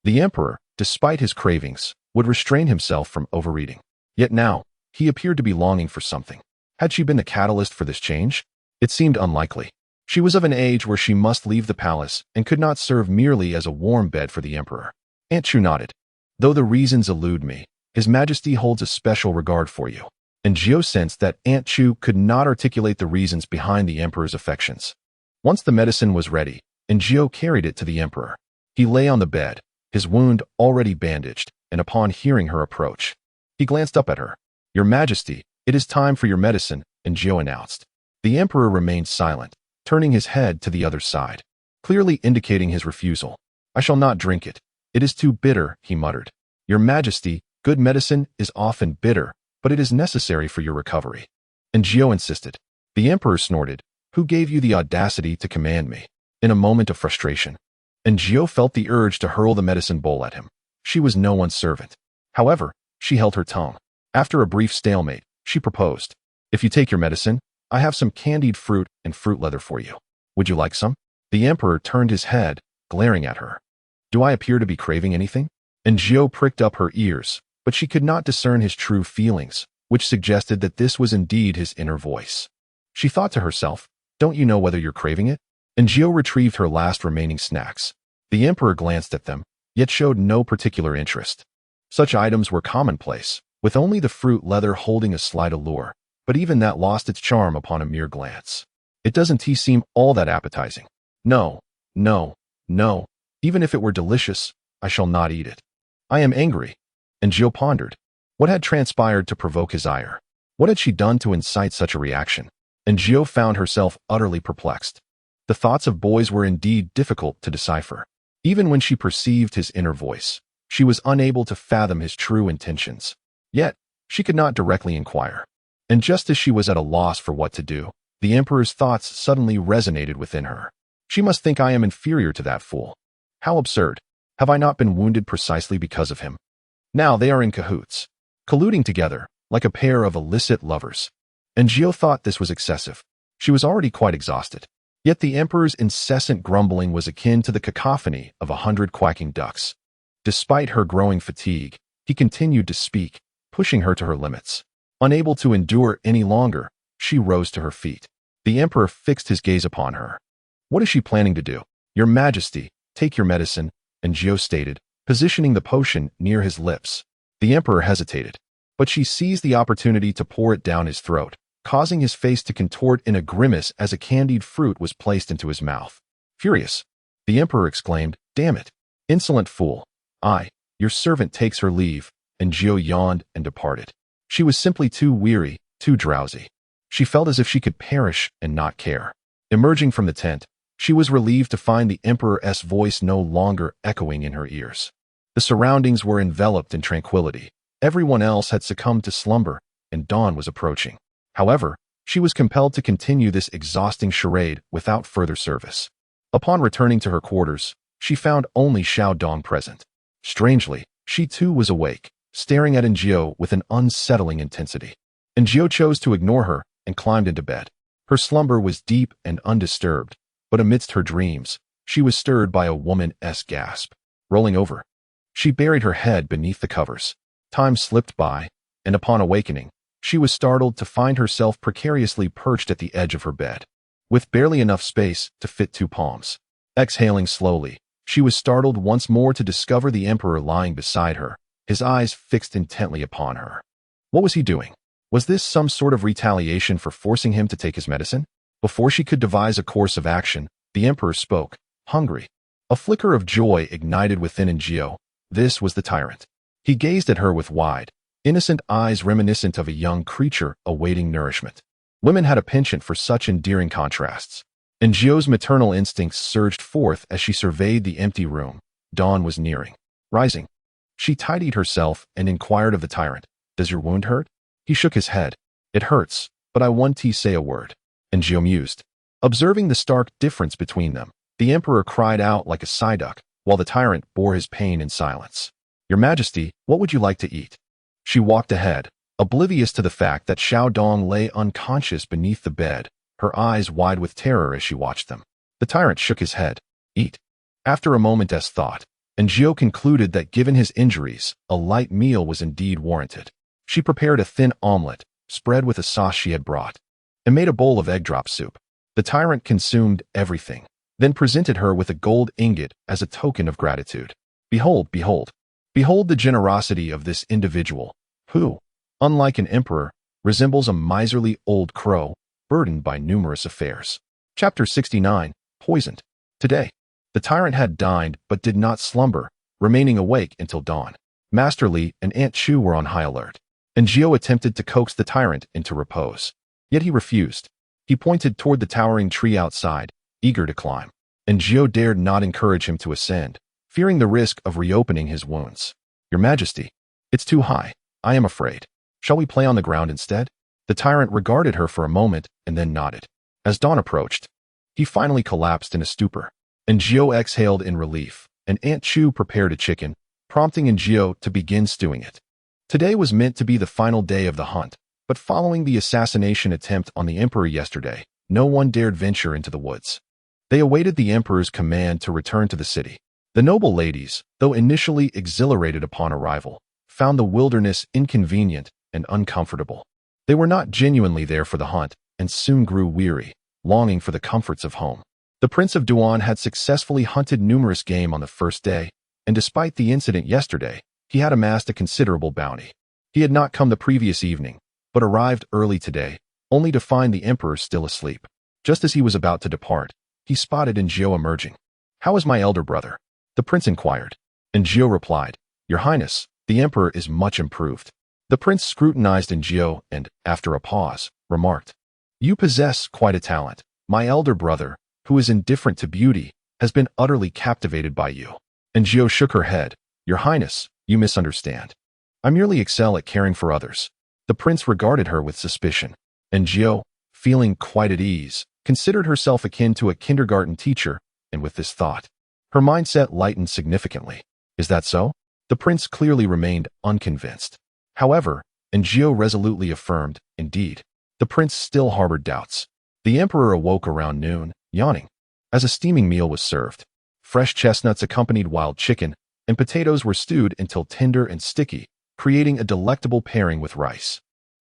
the emperor, despite his cravings, would restrain himself from overeating. Yet now, he appeared to be longing for something. Had she been the catalyst for this change? It seemed unlikely. She was of an age where she must leave the palace and could not serve merely as a warm bed for the emperor. Aunt Chu nodded. "Though the reasons elude me, His Majesty holds a special regard for you." Aaargh sensed that Aunt Chu could not articulate the reasons behind the emperor's affections. Once the medicine was ready, Aaargh carried it to the emperor. He lay on the bed, his wound already bandaged, and upon hearing her approach, he glanced up at her. "Your Majesty, it is time for your medicine," Aaargh announced. The emperor remained silent, turning his head to the other side, clearly indicating his refusal. "I shall not drink it. It is too bitter," he muttered. "Your Majesty, good medicine is often bitter, but it is necessary for your recovery." Aaargh insisted. The emperor snorted. "Who gave you the audacity to command me?" In a moment of frustration, Aaargh felt the urge to hurl the medicine bowl at him. She was no one's servant. However, she held her tongue. After a brief stalemate, she proposed, "If you take your medicine, I have some candied fruit and fruit leather for you. Would you like some?" The emperor turned his head, glaring at her. "Do I appear to be craving anything?" Aaargh pricked up her ears, but she could not discern his true feelings, which suggested that this was indeed his inner voice. She thought to herself, "Don't you know whether you're craving it?" Aaargh retrieved her last remaining snacks. The emperor glanced at them, yet showed no particular interest. Such items were commonplace, with only the fruit leather holding a slight allure, but even that lost its charm upon a mere glance. "Doesn't he seem all that appetizing?" No, no, no. Even if it were delicious, I shall not eat it. I am angry." Aaargh pondered. What had transpired to provoke his ire? What had she done to incite such a reaction? Aaargh found herself utterly perplexed. The thoughts of boys were indeed difficult to decipher. Even when she perceived his inner voice, she was unable to fathom his true intentions. Yet, she could not directly inquire. And just as she was at a loss for what to do, the emperor's thoughts suddenly resonated within her. "She must think I am inferior to that fool. How absurd. Have I not been wounded precisely because of him? Now they are in cahoots, colluding together, like a pair of illicit lovers." Aaargh thought this was excessive. She was already quite exhausted. Yet the emperor's incessant grumbling was akin to the cacophony of 100 quacking ducks. Despite her growing fatigue, he continued to speak, pushing her to her limits. Unable to endure any longer, she rose to her feet. The emperor fixed his gaze upon her. "What is she planning to do?" "Your Majesty, take your medicine," Aaargh stated, positioning the potion near his lips. The emperor hesitated. but she seized the opportunity to pour it down his throat, causing his face to contort in a grimace as a candied fruit was placed into his mouth. Furious, the emperor exclaimed, "Damn it! Insolent fool! Your servant takes her leave," and Gio yawned and departed. She was simply too weary, too drowsy. She felt as if she could perish and not care. Emerging from the tent, she was relieved to find the emperor's voice no longer echoing in her ears. The surroundings were enveloped in tranquility. Everyone else had succumbed to slumber, and dawn was approaching. However, she was compelled to continue this exhausting charade without further service. Upon returning to her quarters, she found only Xiao Dong present. Strangely, she too was awake, staring at Njio with an unsettling intensity. Njio chose to ignore her and climbed into bed. Her slumber was deep and undisturbed, but amidst her dreams, she was stirred by a woman's gasp. Rolling over, she buried her head beneath the covers. Time slipped by, and upon awakening, she was startled to find herself precariously perched at the edge of her bed, with barely enough space to fit 2 palms. Exhaling slowly, she was startled once more to discover the emperor lying beside her, his eyes fixed intently upon her. What was he doing? Was this some sort of retaliation for forcing him to take his medicine? Before she could devise a course of action, the emperor spoke, hungry. A flicker of joy ignited within Njio. This was the tyrant. He gazed at her with wide, innocent eyes reminiscent of a young creature awaiting nourishment. Women had a penchant for such endearing contrasts. Njio's maternal instincts surged forth as she surveyed the empty room. Dawn was nearing. Rising, she tidied herself and inquired of the tyrant, "Does your wound hurt?" He shook his head. "It hurts, but I won't say a word." Njio mused. Observing the stark difference between them, the emperor cried out like a psyduck, while the tyrant bore his pain in silence. "Your Majesty, what would you like to eat?" She walked ahead, oblivious to the fact that Xiao Dong lay unconscious beneath the bed, her eyes wide with terror as she watched them. The tyrant shook his head. "Eat." After a moment's thought, Njio concluded that given his injuries, a light meal was indeed warranted. She prepared a thin omelet, spread with a sauce she had brought, and made a bowl of egg drop soup. The tyrant consumed everything, then presented her with a gold ingot as a token of gratitude. "Behold, behold. Behold the generosity of this individual, who, unlike an emperor, resembles a miserly old crow, burdened by numerous affairs." Chapter 69, Poisoned. Today, the tyrant had dined but did not slumber, remaining awake until dawn. Master Li and Aunt Chu were on high alert, and Njio attempted to coax the tyrant into repose. Yet he refused. He pointed toward the towering tree outside, eager to climb, and Njio dared not encourage him to ascend, fearing the risk of reopening his wounds. "Your Majesty, it's too high. I am afraid. Shall we play on the ground instead?" The tyrant regarded her for a moment and then nodded. As dawn approached, he finally collapsed in a stupor. Njio exhaled in relief, and Aunt Chu prepared a chicken, prompting Njio to begin stewing it. Today was meant to be the final day of the hunt, but following the assassination attempt on the emperor yesterday, no one dared venture into the woods. They awaited the emperor's command to return to the city. The noble ladies, though initially exhilarated upon arrival, found the wilderness inconvenient and uncomfortable. They were not genuinely there for the hunt, and soon grew weary, longing for the comforts of home. The Prince of Duan had successfully hunted numerous game on the first day, and despite the incident yesterday, he had amassed a considerable bounty. He had not come the previous evening, but arrived early today, only to find the emperor still asleep. Just as he was about to depart, he spotted Njio emerging. "How is my elder brother?" the prince inquired. Njio replied, "Your Highness, the emperor is much improved." The prince scrutinized Njio and, after a pause, remarked, "You possess quite a talent. My elder brother, who is indifferent to beauty, has been utterly captivated by you." Njio shook her head. "Your Highness, you misunderstand. I merely excel at caring for others." The prince regarded her with suspicion. Njio, feeling quite at ease, considered herself akin to a kindergarten teacher, and with this thought, her mindset lightened significantly. "Is that so?" The prince clearly remained unconvinced. However, Njio resolutely affirmed, "Indeed." The prince still harbored doubts. The emperor awoke around noon, yawning, as a steaming meal was served. Fresh chestnuts accompanied wild chicken, and potatoes were stewed until tender and sticky, creating a delectable pairing with rice.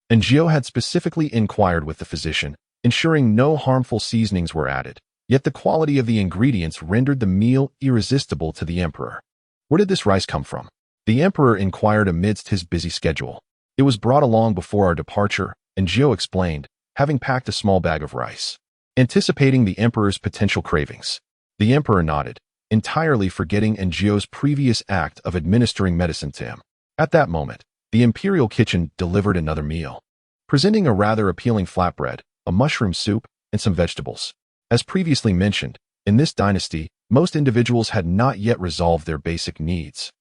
Njio had specifically inquired with the physician, ensuring no harmful seasonings were added, yet the quality of the ingredients rendered the meal irresistible to the emperor. Where did this rice come from? The emperor inquired amidst his busy schedule. It was brought along before our departure, and Jiao explained, having packed a small bag of rice. Anticipating the emperor's potential cravings, the emperor nodded, entirely forgetting Jiao's previous act of administering medicine to him. At that moment, the imperial kitchen delivered another meal, presenting a rather appealing flatbread, a mushroom soup, and some vegetables. As previously mentioned, in this dynasty, most individuals had not yet resolved their basic needs,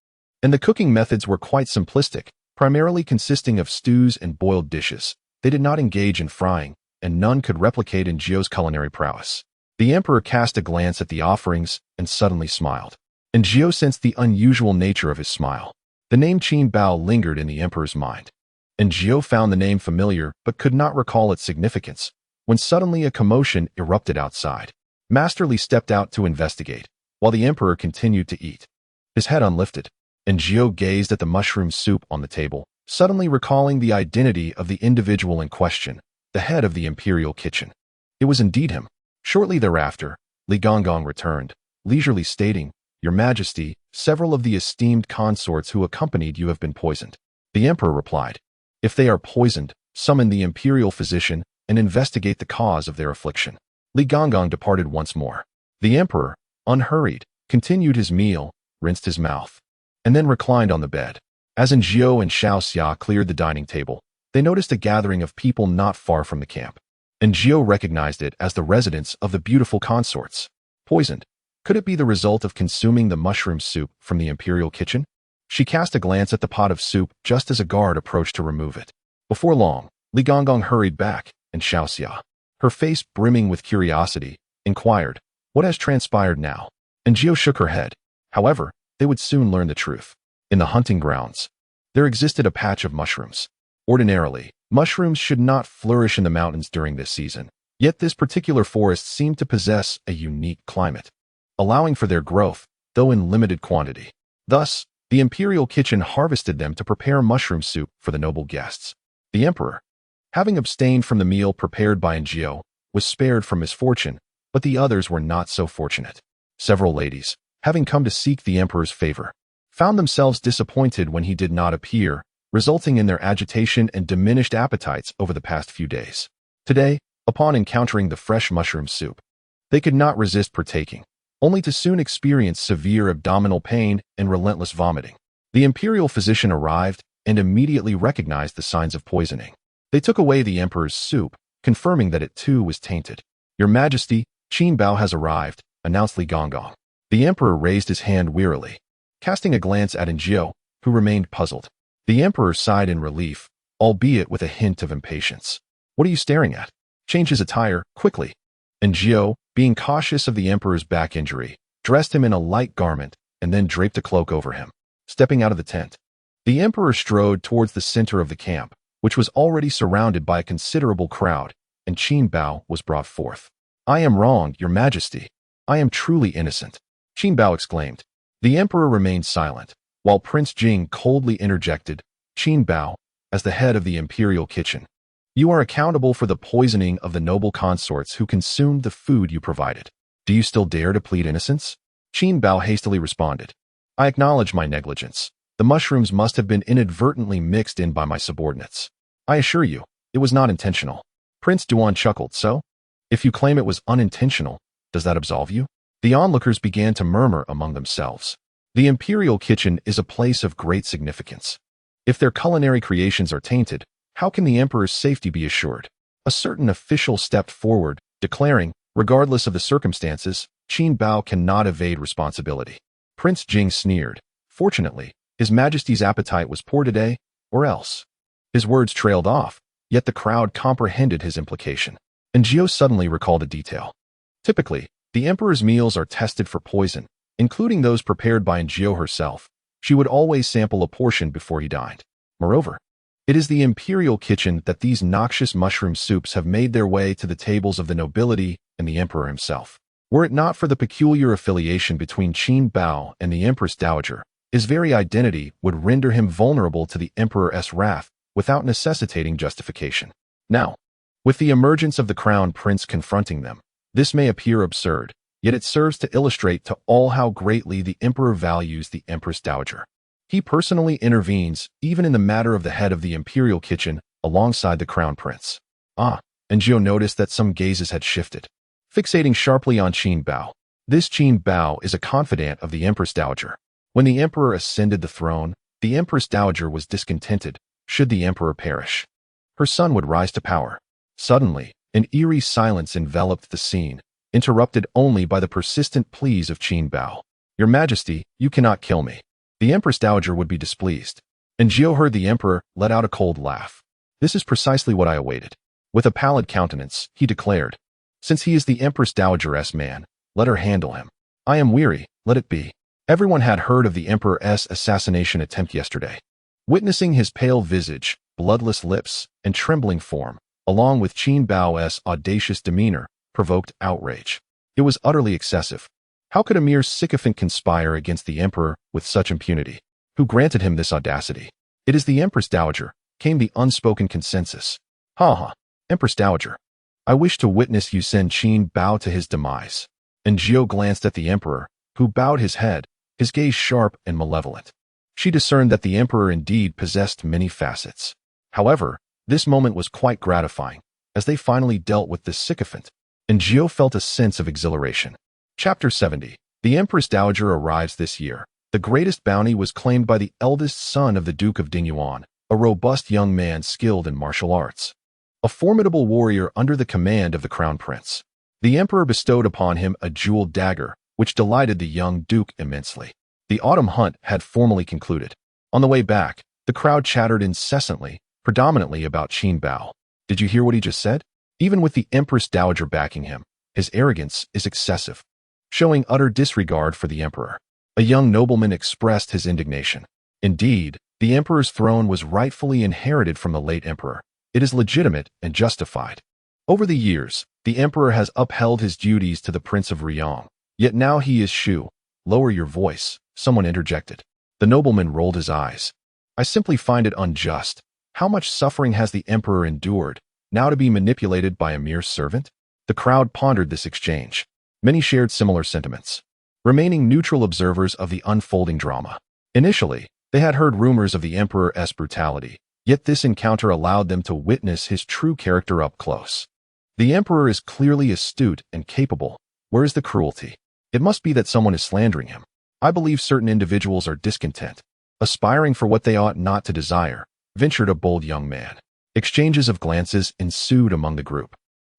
and the cooking methods were quite simplistic, primarily consisting of stews and boiled dishes. They did not engage in frying, and none could replicate Jiao's culinary prowess. The emperor cast a glance at the offerings and suddenly smiled, and Jiao sensed the unusual nature of his smile. The name Qin Bao lingered in the emperor's mind, and Jiao found the name familiar but could not recall its significance, when suddenly a commotion erupted outside. Master Li stepped out to investigate, while the emperor continued to eat, his head unlifted, and Jiao gazed at the mushroom soup on the table, suddenly recalling the identity of the individual in question, the head of the imperial kitchen. It was indeed him. Shortly thereafter, Li Gongong returned, leisurely stating, "Your Majesty, several of the esteemed consorts who accompanied you have been poisoned." The emperor replied, "If they are poisoned, summon the imperial physician and investigate the cause of their affliction." Li Gongong departed once more. The emperor, unhurried, continued his meal, rinsed his mouth, and then reclined on the bed. As Jiao and Xiao Xia cleared the dining table, they noticed a gathering of people not far from the camp, and Jiao recognized it as the residence of the beautiful consorts. Poisoned. Could it be the result of consuming the mushroom soup from the imperial kitchen? She cast a glance at the pot of soup just as a guard approached to remove it. Before long, Li Gongong hurried back, and Xiao Xia, her face brimming with curiosity, inquired, "What has transpired now?" And Jiao shook her head. However, they would soon learn the truth. In the hunting grounds, there existed a patch of mushrooms. Ordinarily, mushrooms should not flourish in the mountains during this season, yet this particular forest seemed to possess a unique climate, allowing for their growth, though in limited quantity. Thus, the imperial kitchen harvested them to prepare mushroom soup for the noble guests. The emperor, having abstained from the meal prepared by Jiao, was spared from misfortune, but the others were not so fortunate. Several ladies, having come to seek the emperor's favor, found themselves disappointed when he did not appear, resulting in their agitation and diminished appetites over the past few days. Today, upon encountering the fresh mushroom soup, they could not resist partaking, only to soon experience severe abdominal pain and relentless vomiting. The imperial physician arrived and immediately recognized the signs of poisoning. They took away the emperor's soup, confirming that it too was tainted. "Your Majesty, Qin Bao has arrived," announced Li Gongong. The emperor raised his hand wearily, casting a glance at Jiao, who remained puzzled. The emperor sighed in relief, albeit with a hint of impatience. "What are you staring at? Change his attire, quickly." And Jiao, being cautious of the emperor's back injury, dressed him in a light garment and then draped a cloak over him. Stepping out of the tent, the emperor strode towards the center of the camp, which was already surrounded by a considerable crowd, and Qin Bao was brought forth. "I am wrong, Your Majesty. I am truly innocent," Qin Bao exclaimed. The emperor remained silent, while Prince Jing coldly interjected, "Qin Bao, as the head of the imperial kitchen, you are accountable for the poisoning of the noble consorts who consumed the food you provided. Do you still dare to plead innocence?" Qin Bao hastily responded, "I acknowledge my negligence. The mushrooms must have been inadvertently mixed in by my subordinates. I assure you, it was not intentional." Prince Duan chuckled. "So? If you claim it was unintentional, does that absolve you?" The onlookers began to murmur among themselves. The imperial kitchen is a place of great significance. If their culinary creations are tainted, how can the emperor's safety be assured? A certain official stepped forward, declaring, regardless of the circumstances, Qin Bao cannot evade responsibility. Prince Jing sneered. Fortunately, His Majesty's appetite was poor today, or else. His words trailed off, yet the crowd comprehended his implication. And Jiao suddenly recalled a detail. Typically, the emperor's meals are tested for poison, including those prepared by Jiao herself. She would always sample a portion before he dined. Moreover, it is the imperial kitchen that these noxious mushroom soups have made their way to the tables of the nobility and the emperor himself. Were it not for the peculiar affiliation between Qin Bao and the Empress Dowager, his very identity would render him vulnerable to the emperor's wrath without necessitating justification. Now, with the emergence of the crown prince confronting them, this may appear absurd, yet it serves to illustrate to all how greatly the emperor values the Empress Dowager. He personally intervenes, even in the matter of the head of the imperial kitchen, alongside the crown prince. And Jiao noticed that some gazes had shifted, fixating sharply on Qin Bao. This Qin Bao is a confidant of the Empress Dowager. When the emperor ascended the throne, the Empress Dowager was discontented. Should the emperor perish, her son would rise to power. Suddenly, an eerie silence enveloped the scene, interrupted only by the persistent pleas of Qin Bao. Your Majesty, you cannot kill me. The Empress Dowager would be displeased. And Jiao heard the emperor let out a cold laugh. This is precisely what I awaited. With a pallid countenance, he declared, since he is the Empress Dowager's man, let her handle him. I am weary, let it be. Everyone had heard of the emperor's assassination attempt yesterday. Witnessing his pale visage, bloodless lips, and trembling form, along with Qin Bao's audacious demeanor, provoked outrage. It was utterly excessive. How could a mere sycophant conspire against the emperor with such impunity? Who granted him this audacity? It is the Empress Dowager, came the unspoken consensus. Empress Dowager. I wish to witness you send Qin Bao to his demise. And Jiao glanced at the emperor, who bowed his head, his gaze sharp and malevolent. She discerned that the emperor indeed possessed many facets. However, this moment was quite gratifying, as they finally dealt with this sycophant, and Jiao felt a sense of exhilaration. Chapter 70. The Empress Dowager arrives this year. The greatest bounty was claimed by the eldest son of the Duke of Dinyuan, a robust young man skilled in martial arts. A formidable warrior under the command of the crown prince. The emperor bestowed upon him a jeweled dagger, which delighted the young duke immensely. The autumn hunt had formally concluded. On the way back, the crowd chattered incessantly, predominantly about Qin Bao. Did you hear what he just said? Even with the Empress Dowager backing him, his arrogance is excessive, showing utter disregard for the emperor. A young nobleman expressed his indignation. Indeed, the emperor's throne was rightfully inherited from the late emperor. It is legitimate and justified. Over the years, the emperor has upheld his duties to the Prince of Ryong. Yet now he is Shu. Lower your voice, someone interjected. The nobleman rolled his eyes. I simply find it unjust. How much suffering has the emperor endured, now to be manipulated by a mere servant? The crowd pondered this exchange. Many shared similar sentiments, remaining neutral observers of the unfolding drama. Initially, they had heard rumors of the emperor's brutality, yet this encounter allowed them to witness his true character up close. The emperor is clearly astute and capable. Where is the cruelty? It must be that someone is slandering him. I believe certain individuals are discontent, aspiring for what they ought not to desire, ventured a bold young man. Exchanges of glances ensued among the group,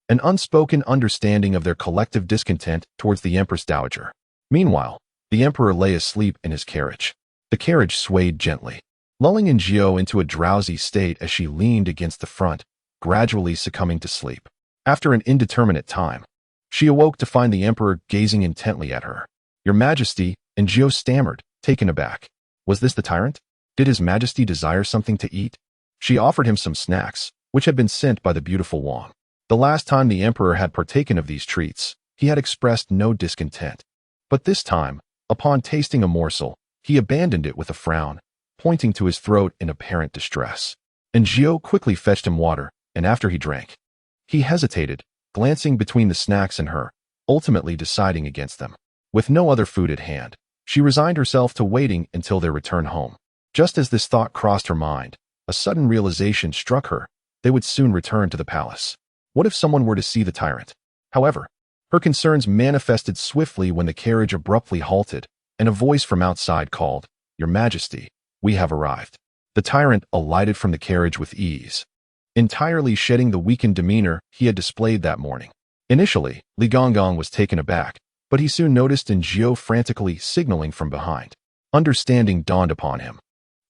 an unspoken understanding of their collective discontent towards the Empress Dowager. Meanwhile, the emperor lay asleep in his carriage. The carriage swayed gently, lulling Jiao into a drowsy state as she leaned against the front, gradually succumbing to sleep. After an indeterminate time, she awoke to find the emperor gazing intently at her. Your Majesty, and Jiao stammered, taken aback. Was this the tyrant? Did his Majesty desire something to eat? She offered him some snacks, which had been sent by the beautiful Wang. The last time the emperor had partaken of these treats, he had expressed no discontent. But this time, upon tasting a morsel, he abandoned it with a frown, pointing to his throat in apparent distress. And Jiao quickly fetched him water, and after he drank, he hesitated, glancing between the snacks and her, ultimately deciding against them. With no other food at hand, she resigned herself to waiting until their return home. Just as this thought crossed her mind, a sudden realization struck her. They would soon return to the palace. What if someone were to see the tyrant? However, her concerns manifested swiftly when the carriage abruptly halted, and a voice from outside called, Your Majesty, we have arrived. The tyrant alighted from the carriage with ease, entirely shedding the weakened demeanor he had displayed that morning. Initially, Li Gongong was taken aback, but he soon noticed Jiao frantically signaling from behind. Understanding dawned upon him.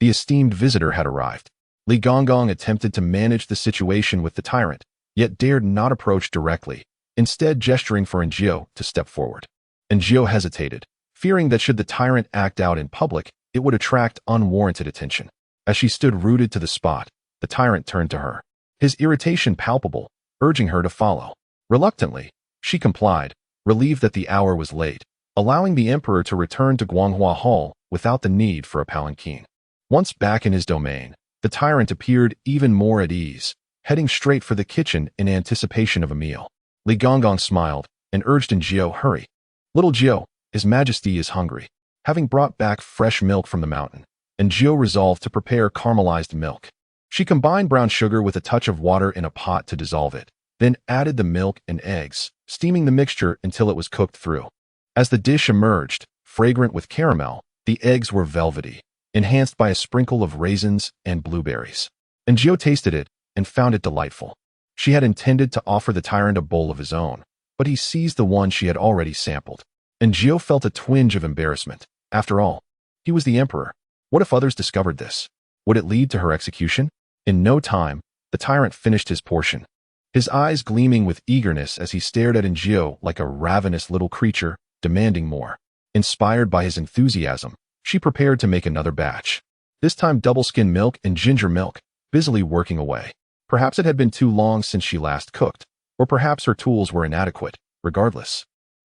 The esteemed visitor had arrived. Li Gongong attempted to manage the situation with the tyrant, yet dared not approach directly, instead gesturing for Jiao to step forward. Jiao hesitated, fearing that should the tyrant act out in public, it would attract unwarranted attention. As she stood rooted to the spot, the tyrant turned to her, his irritation palpable, urging her to follow. Reluctantly, she complied, relieved that the hour was late, allowing the emperor to return to Guanghua Hall without the need for a palanquin. Once back in his domain, the tyrant appeared even more at ease, heading straight for the kitchen in anticipation of a meal. Li Gongong smiled and urged Jiao, hurry. Little Jiao, His Majesty is hungry. Having brought back fresh milk from the mountain, and Jiu resolved to prepare caramelized milk. She combined brown sugar with a touch of water in a pot to dissolve it, then added the milk and eggs, steaming the mixture until it was cooked through. As the dish emerged, fragrant with caramel, the eggs were velvety, enhanced by a sprinkle of raisins and blueberries. And Jiu tasted it and found it delightful. She had intended to offer the tyrant a bowl of his own, but he seized the one she had already sampled. And Jiu felt a twinge of embarrassment. After all, he was the emperor. What if others discovered this? Would it lead to her execution? In no time, the tyrant finished his portion, his eyes gleaming with eagerness as he stared at Jiu like a ravenous little creature, demanding more. Inspired by his enthusiasm, she prepared to make another batch. This time double-skim milk and ginger milk, busily working away. Perhaps it had been too long since she last cooked, or perhaps her tools were inadequate. Regardless,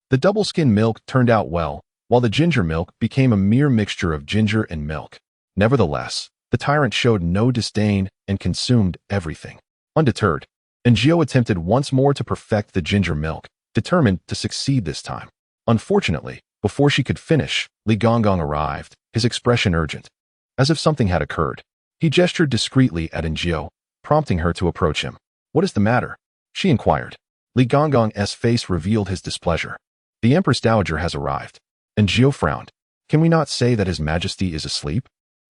the double-skim milk turned out well, while the ginger milk became a mere mixture of ginger and milk. Nevertheless, the tyrant showed no disdain and consumed everything. Undeterred, Jiu attempted once more to perfect the ginger milk, determined to succeed this time. Unfortunately, before she could finish, Li Gonggong arrived, his expression urgent. As if something had occurred, he gestured discreetly at Jiu, prompting her to approach him. "What is the matter?" she inquired. Li Gonggong's face revealed his displeasure. "The Empress Dowager has arrived." And Jiu frowned. "Can we not say that His Majesty is asleep?"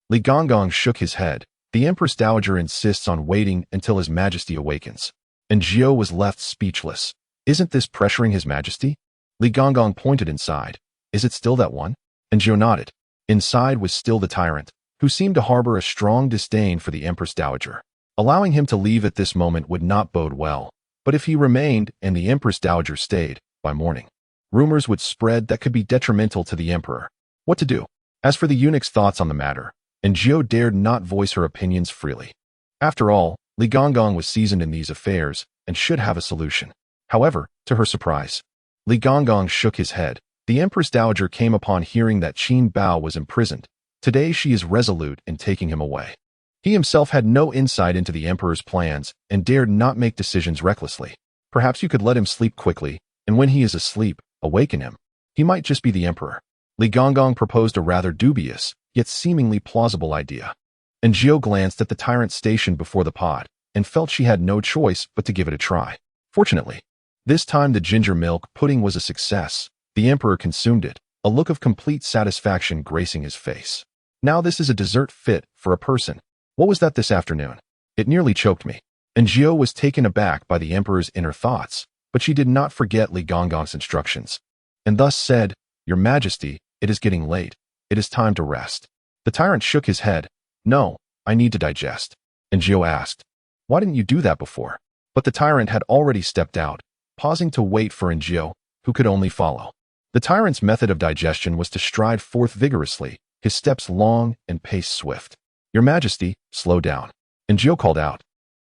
Li Gonggong shook his head. "The Empress Dowager insists on waiting until His Majesty awakens." And Jiu was left speechless. "Isn't this pressuring His Majesty?" Li Gonggong pointed inside. "Is it still that one?" And Jiu nodded. Inside was still the tyrant, who seemed to harbor a strong disdain for the Empress Dowager. Allowing him to leave at this moment would not bode well, but if he remained and the Empress Dowager stayed, by morning, rumors would spread that could be detrimental to the emperor. What to do? As for the eunuch's thoughts on the matter, Jiu dared not voice her opinions freely. After all, Li Gonggong was seasoned in these affairs and should have a solution. However, to her surprise, Li Gonggong shook his head. The Empress Dowager came upon hearing that Qin Bao was imprisoned. Today she is resolute in taking him away. He himself had no insight into the emperor's plans and dared not make decisions recklessly. Perhaps you could let him sleep quickly, and when he is asleep, awaken him. He might just be the emperor. Li Gonggong proposed a rather dubious, yet seemingly plausible idea. And Jiu glanced at the tyrant stationed before the pot, and felt she had no choice but to give it a try. Fortunately, this time the ginger milk pudding was a success. The emperor consumed it, a look of complete satisfaction gracing his face. Now this is a dessert fit for a person. What was that this afternoon? It nearly choked me. And Jiu was taken aback by the emperor's inner thoughts, but she did not forget Li Gonggong's instructions, and thus said, "Your Majesty, it is getting late. It is time to rest." The tyrant shook his head. "No, I need to digest." And Jiu asked, "Why didn't you do that before?" But the tyrant had already stepped out, pausing to wait for Jiu, who could only follow. The tyrant's method of digestion was to stride forth vigorously, his steps long and pace swift. "Your Majesty, slow down." And Jiu called out,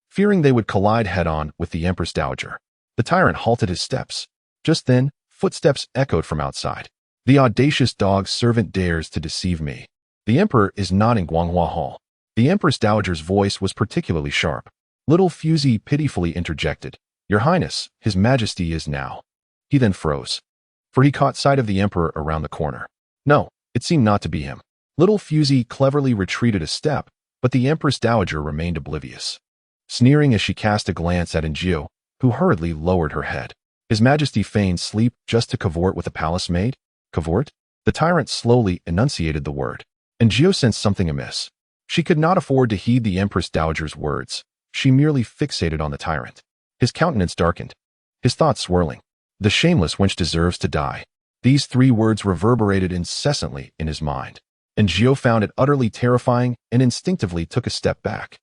fearing they would collide head-on with the Empress Dowager. The tyrant halted his steps. Just then, footsteps echoed from outside. "The audacious dog servant dares to deceive me. The emperor is not in Guanghua Hall." The Empress Dowager's voice was particularly sharp. Little Fusey pitifully interjected, "Your Highness, His Majesty is now." He then froze, for he caught sight of the emperor around the corner. No, it seemed not to be him. Little Fusey cleverly retreated a step, but the Empress Dowager remained oblivious, sneering as she cast a glance at Jiu, who hurriedly lowered her head. "His Majesty feigned sleep just to cavort with a palace maid?" "Cavort?" The tyrant slowly enunciated the word, and Jiu sensed something amiss. She could not afford to heed the Empress Dowager's words. She merely fixated on the tyrant. His countenance darkened, his thoughts swirling. "The shameless wench deserves to die." These three words reverberated incessantly in his mind, and Jiu found it utterly terrifying and instinctively took a step back.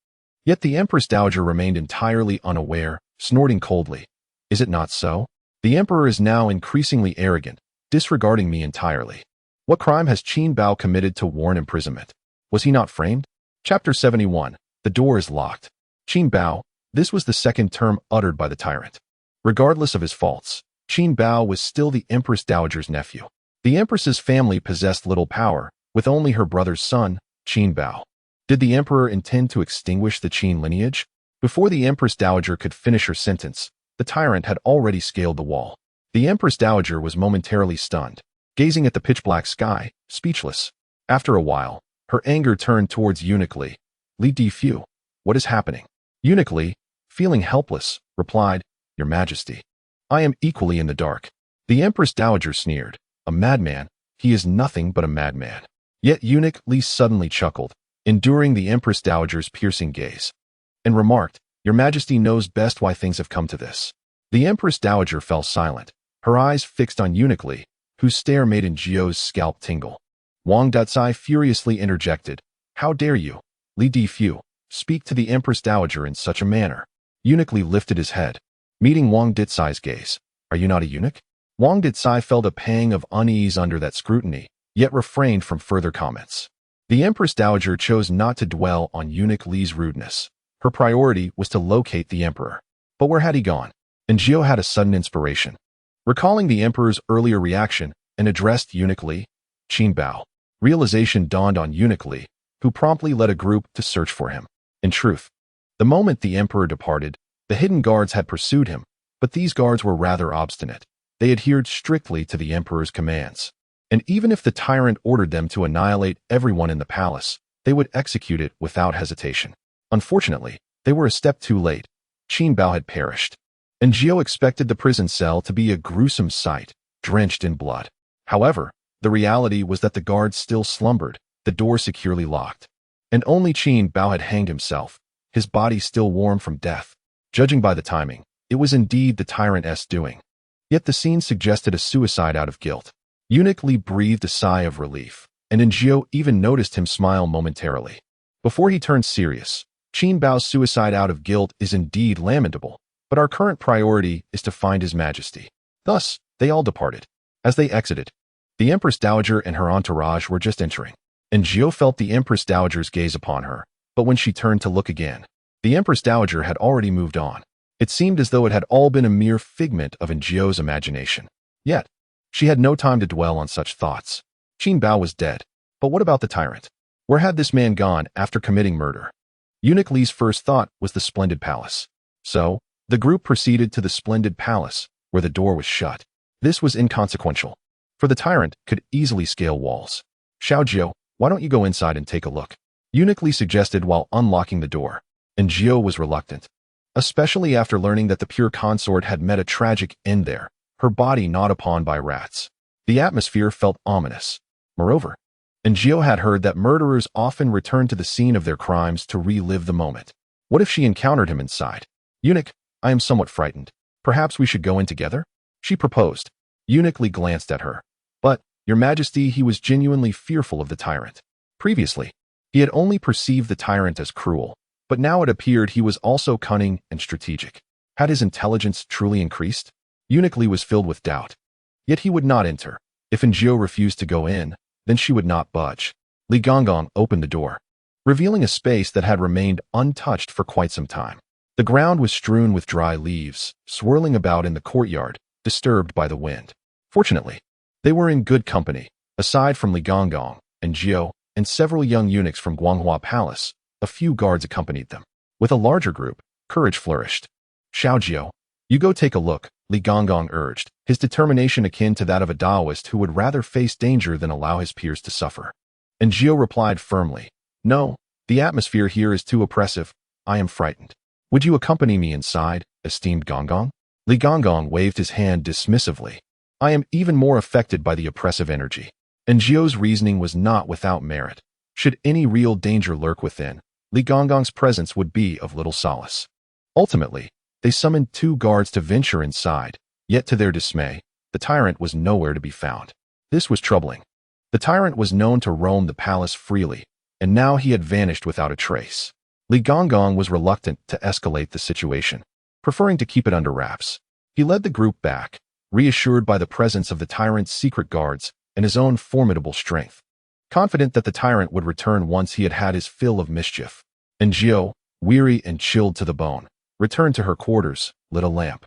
Yet the Empress Dowager remained entirely unaware, snorting coldly. "Is it not so? The emperor is now increasingly arrogant, disregarding me entirely. What crime has Qin Bao committed to warrant imprisonment? Was he not framed?" Chapter 71. The door is locked. Qin Bao. This was the second term uttered by the tyrant. Regardless of his faults, Qin Bao was still the Empress Dowager's nephew. The Empress's family possessed little power, with only her brother's son, Qin Bao. Did the emperor intend to extinguish the Qin lineage? Before the Empress Dowager could finish her sentence, the tyrant had already scaled the wall. The Empress Dowager was momentarily stunned, gazing at the pitch-black sky, speechless. After a while, Her anger turned towards Eunuch Li. Li Difu, what is happening? Eunuch Li, feeling helpless, replied, Your Majesty, I am equally in the dark. The Empress Dowager sneered, A madman, he is nothing but a madman. Yet Eunuch Li suddenly chuckled, enduring the Empress Dowager's piercing gaze, and remarked, Your Majesty knows best why things have come to this. The Empress Dowager fell silent, her eyes fixed on Eunuch Li, whose stare made Jiao's scalp tingle. Wang Datsai furiously interjected, How dare you, Li Difu, speak to the Empress Dowager in such a manner? Eunuch Li lifted his head, meeting Wang Datsai's gaze. Are you not a eunuch? Wang Datsai felt a pang of unease under that scrutiny, yet refrained from further comments. The Empress Dowager chose not to dwell on Eunuch Li's rudeness. Her priority was to locate the emperor. But where had he gone? And Jiao had a sudden inspiration. Recalling the emperor's earlier reaction, and addressed Eunuch Li, Qin Bao. Realization dawned on Eunuch Li, who promptly led a group to search for him. In truth, the moment the emperor departed, the hidden guards had pursued him, but these guards were rather obstinate. They adhered strictly to the emperor's commands. And even if the tyrant ordered them to annihilate everyone in the palace, they would execute it without hesitation. Unfortunately, they were a step too late. Qin Bao had perished. And Jiao expected the prison cell to be a gruesome sight, drenched in blood. However, the reality was that the guards still slumbered, the door securely locked. And only Qin Bao had hanged himself, his body still warm from death. Judging by the timing, it was indeed the tyrant's doing. Yet the scene suggested a suicide out of guilt. Eunuch Li breathed a sigh of relief, and Jiao even noticed him smile momentarily. Before he turned serious, Qin Bao's suicide out of guilt is indeed lamentable, but our current priority is to find His Majesty. Thus, they all departed. As they exited, the Empress Dowager and her entourage were just entering, and Jiao felt the Empress Dowager's gaze upon her, but when she turned to look again, the Empress Dowager had already moved on. It seemed as though it had all been a mere figment of Jiao's imagination. Yet, she had no time to dwell on such thoughts. Qin Bao was dead, but what about the tyrant? Where had this man gone after committing murder? Eunuch Li's first thought was the splendid palace. So, the group proceeded to the splendid palace, where the door was shut. This was inconsequential, for the tyrant could easily scale walls. Xiao Jiao, why don't you go inside and take a look? Eunuch Li suggested while unlocking the door, and Jiao was reluctant, especially after learning that the pure consort had met a tragic end there, her body gnawed upon by rats. The atmosphere felt ominous. Moreover, and Jiao had heard that murderers often return to the scene of their crimes to relive the moment. What if she encountered him inside? Eunuch, I am somewhat frightened. Perhaps we should go in together? She proposed. Eunuch Li glanced at her. But, Your Majesty, he was genuinely fearful of the tyrant. Previously, he had only perceived the tyrant as cruel, but now it appeared he was also cunning and strategic. Had his intelligence truly increased? Eunuch Li was filled with doubt. Yet he would not enter. If Jiao refused to go in, then she would not budge. Li Gonggong opened the door, revealing a space that had remained untouched for quite some time. The ground was strewn with dry leaves, swirling about in the courtyard, disturbed by the wind. Fortunately, they were in good company. Aside from Li Gonggong and Jiao and several young eunuchs from Guanghua Palace, a few guards accompanied them. With a larger group, courage flourished. Xiao Jiao, you go take a look, Li Gonggong urged, his determination akin to that of a Taoist who would rather face danger than allow his peers to suffer. And Jiao replied firmly, No, the atmosphere here is too oppressive. I am frightened. Would you accompany me inside, esteemed Gonggong? Li Gonggong waved his hand dismissively. I am even more affected by the oppressive energy. And Jiao's reasoning was not without merit. Should any real danger lurk within, Li Gonggong's presence would be of little solace. Ultimately, they summoned 2 guards to venture inside, yet to their dismay, the tyrant was nowhere to be found. This was troubling. The tyrant was known to roam the palace freely, and now he had vanished without a trace. Li Gonggong was reluctant to escalate the situation, preferring to keep it under wraps. He led the group back, reassured by the presence of the tyrant's secret guards and his own formidable strength, confident that the tyrant would return once he had had his fill of mischief. And Jiao, weary and chilled to the bone, returned to her quarters, lit a lamp,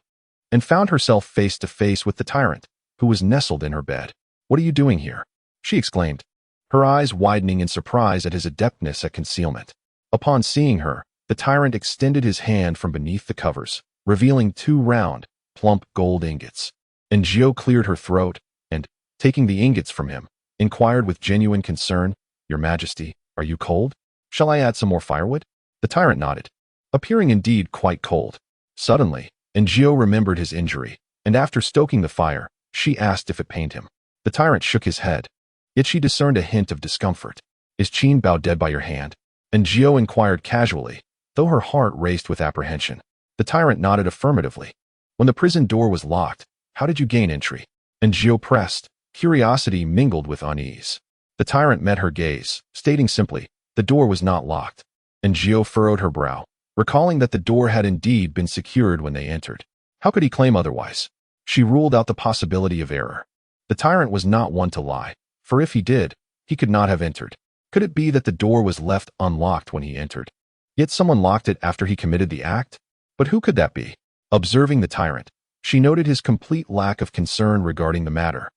and found herself face to face with the tyrant, who was nestled in her bed. What are you doing here? She exclaimed, her eyes widening in surprise at his adeptness at concealment. Upon seeing her, the tyrant extended his hand from beneath the covers, revealing 2 round, plump gold ingots. And Jiao cleared her throat and, taking the ingots from him, inquired with genuine concern, Your Majesty, Are you cold? Shall I add some more firewood? The tyrant nodded, appearing indeed quite cold. Suddenly, Aaargh remembered his injury, and after stoking the fire, she asked if it pained him. The tyrant shook his head, yet she discerned a hint of discomfort. Is Qin Bao dead by your hand? Aaargh inquired casually, though her heart raced with apprehension. The tyrant nodded affirmatively. When the prison door was locked, how did you gain entry? Aaargh pressed, curiosity mingled with unease. The tyrant met her gaze, stating simply, the door was not locked. Aaargh furrowed her brow, recalling that the door had indeed been secured when they entered. How could he claim otherwise? She ruled out the possibility of error. The tyrant was not one to lie, for if he did, he could not have entered. Could it be that the door was left unlocked when he entered? Yet someone locked it after he committed the act? But who could that be? Observing the tyrant, she noted his complete lack of concern regarding the matter.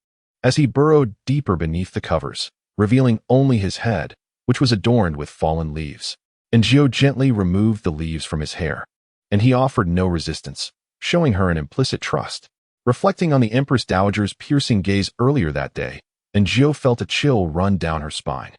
As he burrowed deeper beneath the covers, revealing only his head, which was adorned with fallen leaves. Aaargh gently removed the leaves from his hair, and he offered no resistance, showing her an implicit trust. Reflecting on the Empress Dowager's piercing gaze earlier that day, Aaargh felt a chill run down her spine.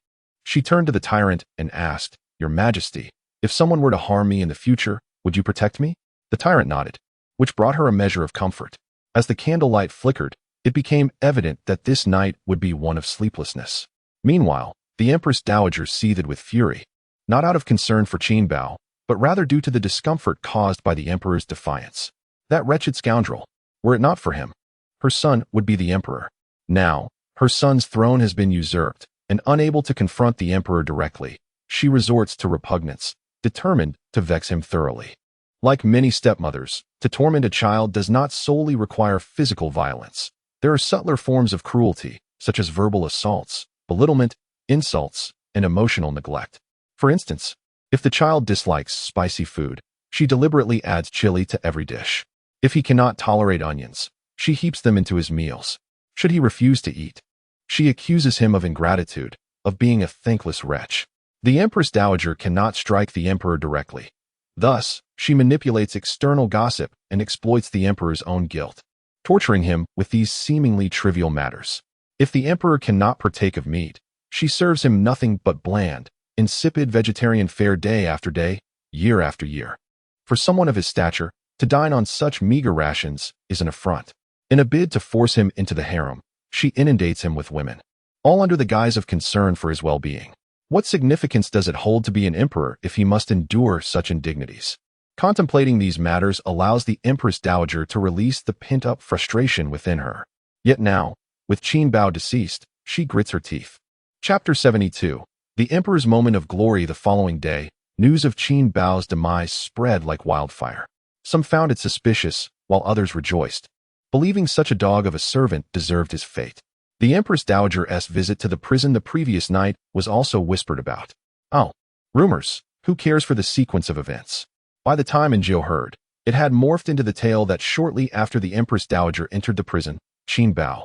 She turned to the tyrant and asked, Your Majesty, if someone were to harm me in the future, would you protect me? The tyrant nodded, which brought her a measure of comfort. As the candlelight flickered, it became evident that this night would be one of sleeplessness. Meanwhile, the Empress Dowager seethed with fury, not out of concern for Qin Bao, but rather due to the discomfort caused by the emperor's defiance. That wretched scoundrel! Were it not for him, her son would be the emperor. Now, her son's throne has been usurped, and unable to confront the emperor directly, she resorts to repugnance, determined to vex him thoroughly. Like many stepmothers, to torment a child does not solely require physical violence. There are subtler forms of cruelty, such as verbal assaults, belittlement, insults, and emotional neglect. For instance, if the child dislikes spicy food, she deliberately adds chili to every dish. If he cannot tolerate onions, she heaps them into his meals. Should he refuse to eat, she accuses him of ingratitude, of being a thankless wretch. The Empress Dowager cannot strike the emperor directly. Thus, she manipulates external gossip and exploits the emperor's own guilt, torturing him with these seemingly trivial matters. If the emperor cannot partake of meat, she serves him nothing but bland, insipid vegetarian fare day after day, year after year. For someone of his stature, to dine on such meager rations is an affront. In a bid to force him into the harem, she inundates him with women, all under the guise of concern for his well-being. What significance does it hold to be an emperor if he must endure such indignities? Contemplating these matters allows the Empress Dowager to release the pent-up frustration within her. Yet now, with Qin Bao deceased, she grits her teeth. Chapter 72. The Emperor's moment of glory. The following day, news of Qin Bao's demise spread like wildfire. Some found it suspicious, while others rejoiced, believing such a dog of a servant deserved his fate. The Empress Dowager's visit to the prison the previous night was also whispered about. Oh, rumors. Who cares for the sequence of events? By the time Aaargh heard, it had morphed into the tale that shortly after the Empress Dowager entered the prison, Qin Bao,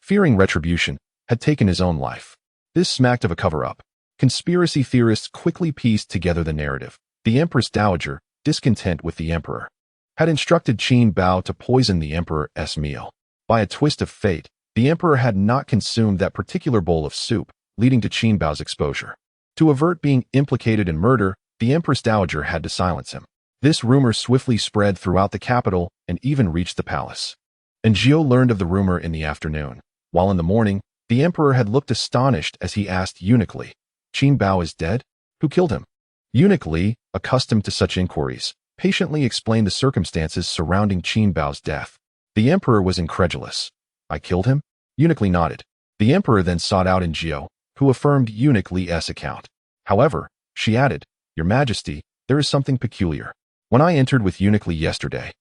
fearing retribution, had taken his own life. This smacked of a cover-up. Conspiracy theorists quickly pieced together the narrative. The Empress Dowager, discontent with the emperor, had instructed Qin Bao to poison the emperor's meal. By a twist of fate, the emperor had not consumed that particular bowl of soup, leading to Qin Bao's exposure. To avert being implicated in murder, the Empress Dowager had to silence him. This rumor swiftly spread throughout the capital and even reached the palace. Aaargh learned of the rumor in the afternoon, while in the morning, the emperor had looked astonished as he asked Eunuch Li, Qin Bao is dead? Who killed him? Eunuch Li, accustomed to such inquiries, patiently explained the circumstances surrounding Qin Bao's death. The emperor was incredulous. I killed him? Eunuch Li nodded. The emperor then sought out Aaargh, who affirmed Eunuch Li's account. However, she added, Your Majesty, there is something peculiar. When I entered with Eunuch Li yesterday,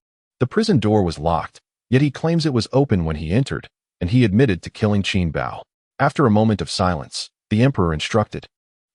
the prison door was locked, yet he claims it was open when he entered, and he admitted to killing Qin Bao. After a moment of silence, the emperor instructed,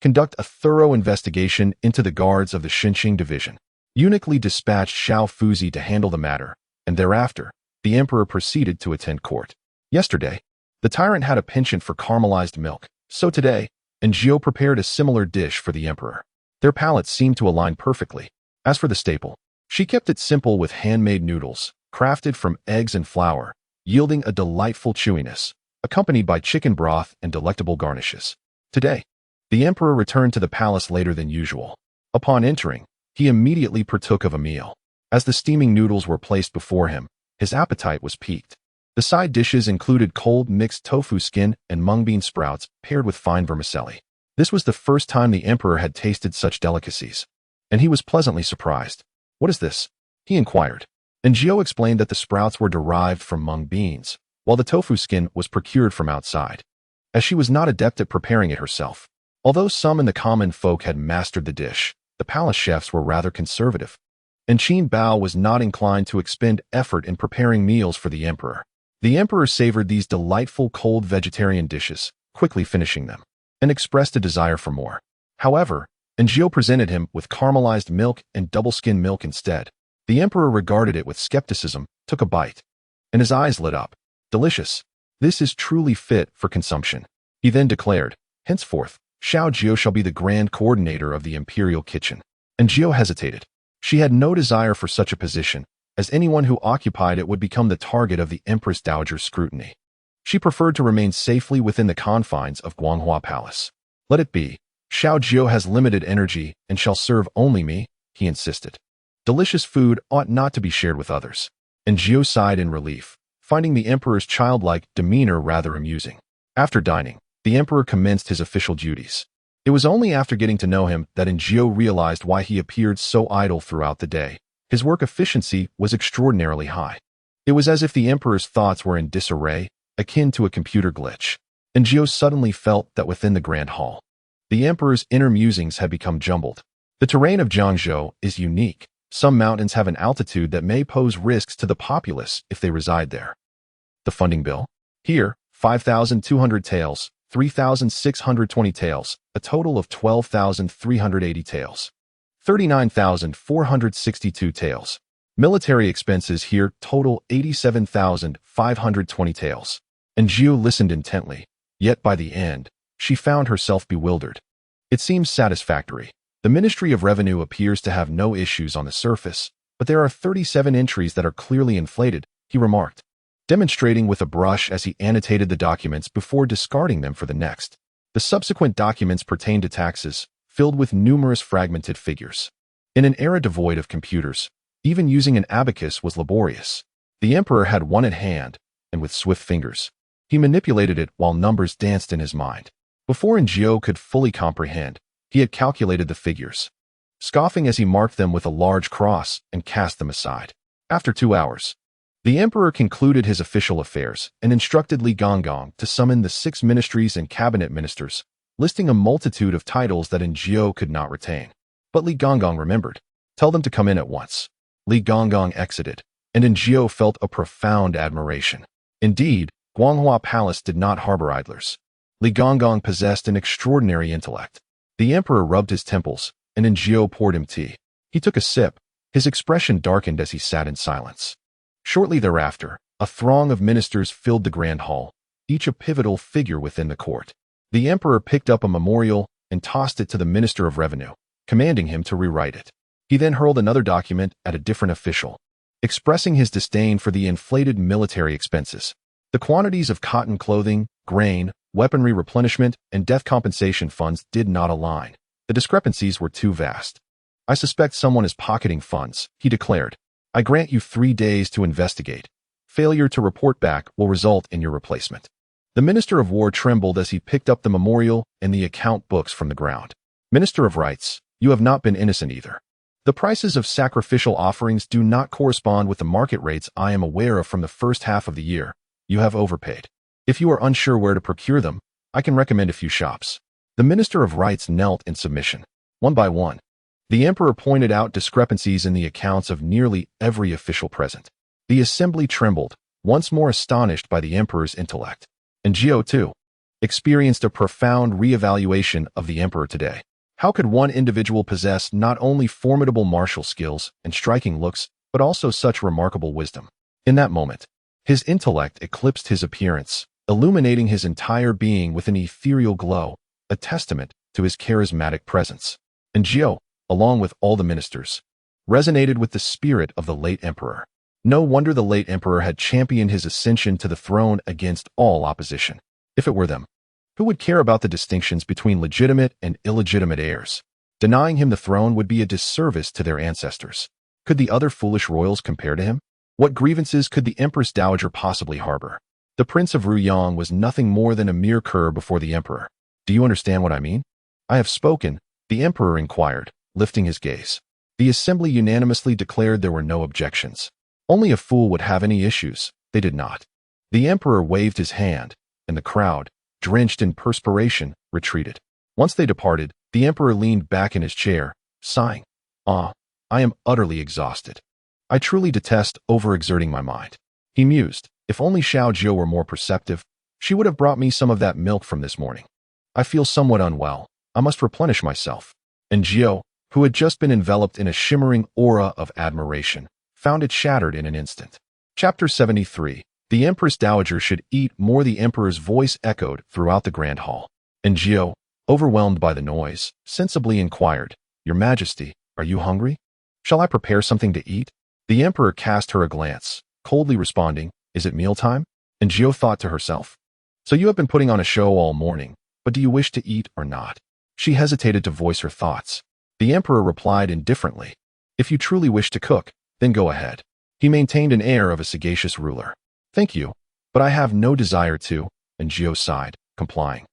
conduct a thorough investigation into the guards of the Xinqing division. Eunuch Li dispatched Xiao Fuzi to handle the matter, and thereafter, the emperor proceeded to attend court. Yesterday, the tyrant had a penchant for caramelized milk, so today, Aaargh prepared a similar dish for the emperor. Their palates seemed to align perfectly. As for the staple, she kept it simple with handmade noodles, crafted from eggs and flour, yielding a delightful chewiness, accompanied by chicken broth and delectable garnishes. Today, The emperor returned to the palace later than usual. Upon entering, he immediately partook of a meal. As the steaming noodles were placed before him, his appetite was piqued. The side dishes included cold mixed tofu skin and mung bean sprouts paired with fine vermicelli. This was the first time the emperor had tasted such delicacies, and he was pleasantly surprised. "What is this?" he inquired. And Gio explained that the sprouts were derived from mung beans, while the tofu skin was procured from outside, as she was not adept at preparing it herself. Although some in the common folk had mastered the dish, the palace chefs were rather conservative, and Qin Bao was not inclined to expend effort in preparing meals for the emperor. The emperor savored these delightful cold vegetarian dishes, quickly finishing them, and expressed a desire for more. However, Gio presented him with caramelized milk and double-skim milk instead. The emperor regarded it with skepticism, took a bite, and his eyes lit up. "Delicious. This is truly fit for consumption." He then declared, "Henceforth, Xiao Jiao shall be the grand coordinator of the imperial kitchen." And Jiao hesitated. She had no desire for such a position, as anyone who occupied it would become the target of the Empress Dowager's scrutiny. She preferred to remain safely within the confines of Guanghua Palace. "Let it be. Xiao Jiao has limited energy and shall serve only me," he insisted. Delicious food ought not to be shared with others. And Jiao sighed in relief, finding the emperor's childlike demeanor rather amusing. After dining, the emperor commenced his official duties. It was only after getting to know him that Jiao realized why he appeared so idle throughout the day. His work efficiency was extraordinarily high. It was as if the emperor's thoughts were in disarray, akin to a computer glitch. And Jiao suddenly felt that within the grand hall, the emperor's inner musings had become jumbled. The terrain of Jiangzhou is unique. Some mountains have an altitude that may pose risks to the populace if they reside there. The funding bill? Here, 5,200 taels, 3,620 taels, a total of 12,380 taels. 39,462 taels. Military expenses here total 87,520 taels. And Jiao listened intently, yet by the end, she found herself bewildered. It seems satisfactory. The Ministry of Revenue appears to have no issues on the surface, but there are 37 entries that are clearly inflated, he remarked, demonstrating with a brush as he annotated the documents before discarding them for the next. The subsequent documents pertain to taxes, filled with numerous fragmented figures. In an era devoid of computers, even using an abacus was laborious. The emperor had one at hand, and with swift fingers, he manipulated it while numbers danced in his mind. Before Jiao could fully comprehend, he had calculated the figures, scoffing as he marked them with a large cross and cast them aside. After 2 hours, the emperor concluded his official affairs and instructed Li Gonggong to summon the 6 ministries and cabinet ministers, listing a multitude of titles that Jiao could not retain. But Li Gonggong remembered. "Tell them to come in at once." Li Gonggong exited, and Jiao felt a profound admiration. Indeed, Guanghua Palace did not harbor idlers. Li Gonggong possessed an extraordinary intellect. The emperor rubbed his temples, and Jiao poured him tea. He took a sip. His expression darkened as he sat in silence. Shortly thereafter, a throng of ministers filled the grand hall, each a pivotal figure within the court. The emperor picked up a memorial and tossed it to the Minister of Revenue, commanding him to rewrite it. He then hurled another document at a different official, expressing his disdain for the inflated military expenses. The quantities of cotton clothing, grain, weaponry replenishment, and death compensation funds did not align. The discrepancies were too vast. "I suspect someone is pocketing funds," he declared. "I grant you 3 days to investigate. Failure to report back will result in your replacement." The Minister of War trembled as he picked up the memorial and the account books from the ground. "Minister of Rights, you have not been innocent either. The prices of sacrificial offerings do not correspond with the market rates I am aware of from the first half of the year. You have overpaid. If you are unsure where to procure them, I can recommend a few shops." The Minister of Rights knelt in submission. One by one, the emperor pointed out discrepancies in the accounts of nearly every official present. The assembly trembled, once more astonished by the emperor's intellect. And Jiao, too, experienced a profound reevaluation of the emperor today. How could one individual possess not only formidable martial skills and striking looks, but also such remarkable wisdom? In that moment, his intellect eclipsed his appearance, illuminating his entire being with an ethereal glow, a testament to his charismatic presence. And Jiao, along with all the ministers, resonated with the spirit of the late emperor. No wonder the late emperor had championed his ascension to the throne against all opposition. If it were them, Who would care about the distinctions between legitimate and illegitimate heirs? Denying him the throne would be a disservice to their ancestors. Could the other foolish royals compare to him? What grievances could the Empress Dowager possibly harbor? The Prince of Ruyang was nothing more than a mere cur before the Emperor. Do you understand what I mean? I have spoken, the Emperor inquired, lifting his gaze. The assembly unanimously declared there were no objections. Only a fool would have any issues. They did not. The Emperor waved his hand, and the crowd, drenched in perspiration, retreated. Once they departed, the Emperor leaned back in his chair, sighing. I am utterly exhausted. I truly detest overexerting my mind. He mused. If only Xiao Jiu were more perceptive, she would have brought me some of that milk from this morning. I feel somewhat unwell. I must replenish myself. And Jiu, who had just been enveloped in a shimmering aura of admiration, found it shattered in an instant. Chapter 73. The Empress Dowager should eat more. The Emperor's voice echoed throughout the grand hall. And Jiu, overwhelmed by the noise, sensibly inquired, Your Majesty, are you hungry? Shall I prepare something to eat? The Emperor cast her a glance, coldly responding, Is it mealtime? And Jiu thought to herself, So you have been putting on a show all morning, but do you wish to eat or not? She hesitated to voice her thoughts. The Emperor replied indifferently, If you truly wish to cook, then go ahead. He maintained an air of a sagacious ruler. Thank you, but I have no desire to, and Jiu sighed, complying.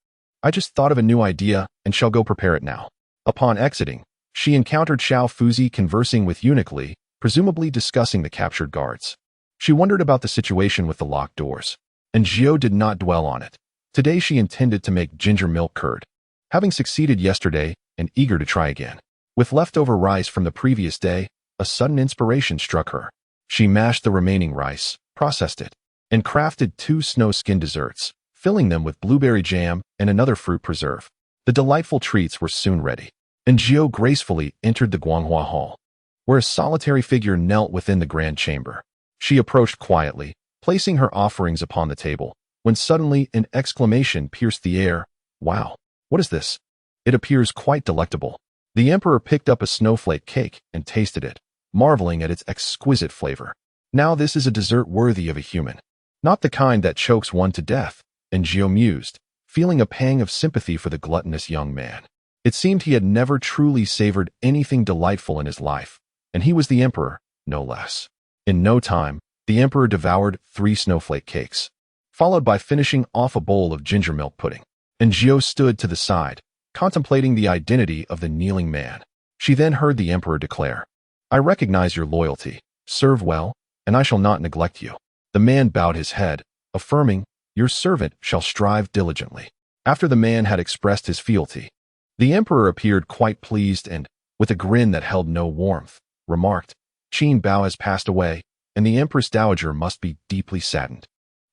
I just thought of a new idea and shall go prepare it now. Upon exiting, she encountered Xiao Fuzi conversing with Eunuch Li, presumably discussing the captured guards. She wondered about the situation with the locked doors, and Jiu did not dwell on it. Today she intended to make ginger milk curd. Having succeeded yesterday and eager to try again, with leftover rice from the previous day, a sudden inspiration struck her. She mashed the remaining rice, processed it, and crafted 2 snow-skin desserts, filling them with blueberry jam and another fruit preserve. The delightful treats were soon ready, and Jiu gracefully entered the Guanghua Hall, where a solitary figure knelt within the grand chamber. She approached quietly, placing her offerings upon the table, when suddenly an exclamation pierced the air. Wow, what is this? It appears quite delectable. The Emperor picked up a snowflake cake and tasted it, marveling at its exquisite flavor. Now this is a dessert worthy of a human. Not the kind that chokes one to death, and Jiu mused, feeling a pang of sympathy for the gluttonous young man. It seemed he had never truly savored anything delightful in his life, and he was the Emperor, no less. In no time, the Emperor devoured 3 snowflake cakes, followed by finishing off a bowl of ginger milk pudding. And Jiu stood to the side, contemplating the identity of the kneeling man. She then heard the Emperor declare, I recognize your loyalty. Serve well, and I shall not neglect you. The man bowed his head, affirming, Your servant shall strive diligently. After the man had expressed his fealty, the Emperor appeared quite pleased and, with a grin that held no warmth, remarked, Qin Bao has passed away, and the Empress Dowager must be deeply saddened.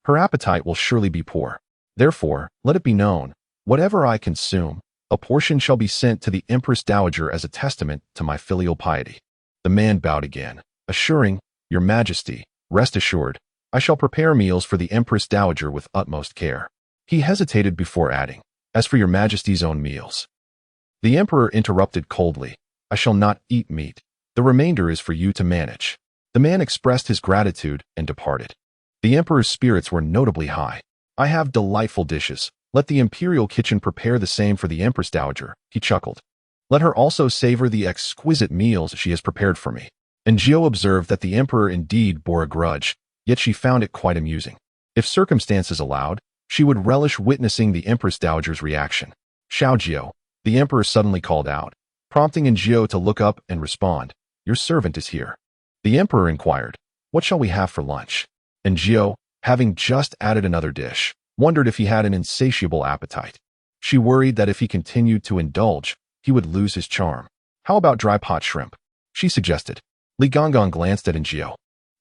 Her appetite will surely be poor. Therefore, let it be known, whatever I consume, a portion shall be sent to the Empress Dowager as a testament to my filial piety. The man bowed again, assuring, Your Majesty, rest assured, I shall prepare meals for the Empress Dowager with utmost care. He hesitated before adding, As for your Majesty's own meals. The Emperor interrupted coldly, I shall not eat meat. The remainder is for you to manage. The man expressed his gratitude and departed. The Emperor's spirits were notably high. I have delightful dishes. Let the imperial kitchen prepare the same for the Empress Dowager, he chuckled. Let her also savor the exquisite meals she has prepared for me. And Jiu observed that the Emperor indeed bore a grudge, yet she found it quite amusing. If circumstances allowed, she would relish witnessing the Empress Dowager's reaction. Xiao Jiu, the Emperor suddenly called out, prompting Jiu to look up and respond, Your servant is here. The Emperor inquired, What shall we have for lunch? And Jiu, having just added another dish, wondered if he had an insatiable appetite. She worried that if he continued to indulge, he would lose his charm. How about dry pot shrimp? She suggested. Li Gongong glanced at Jiu,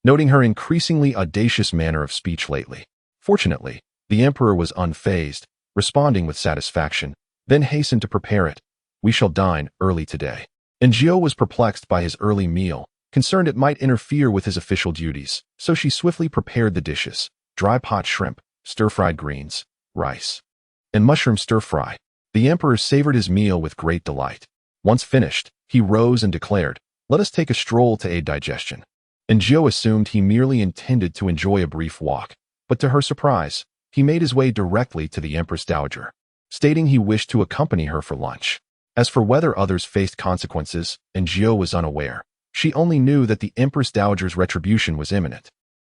noting her increasingly audacious manner of speech lately. Fortunately, the Emperor was unfazed, responding with satisfaction, then hastened to prepare it. We shall dine early today. And Jiu was perplexed by his early meal, concerned it might interfere with his official duties, so she swiftly prepared the dishes, dry pot shrimp, stir-fried greens, rice, and mushroom stir-fry. The Emperor savored his meal with great delight. Once finished, he rose and declared, Let us take a stroll to aid digestion. And Jiu assumed he merely intended to enjoy a brief walk, but to her surprise, he made his way directly to the Empress Dowager. stating he wished to accompany her for lunch. As for whether others faced consequences, Aaargh was unaware. She only knew that the Empress Dowager's retribution was imminent.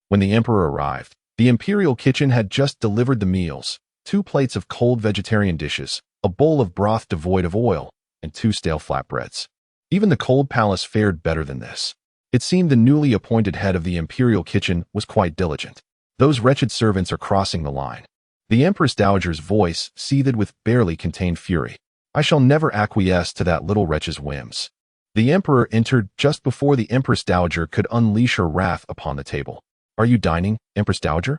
When the emperor arrived, the imperial kitchen had just delivered the meals: 2 plates of cold vegetarian dishes, a bowl of broth devoid of oil, and 2 stale flatbreads. Even the cold palace fared better than this. It seemed the newly appointed head of the imperial kitchen was quite diligent. Those wretched servants are crossing the line. The Empress Dowager's voice seethed with barely contained fury. I shall never acquiesce to that little wretch's whims. The emperor entered just before the Empress Dowager could unleash her wrath upon the table. Are you dining, Empress Dowager?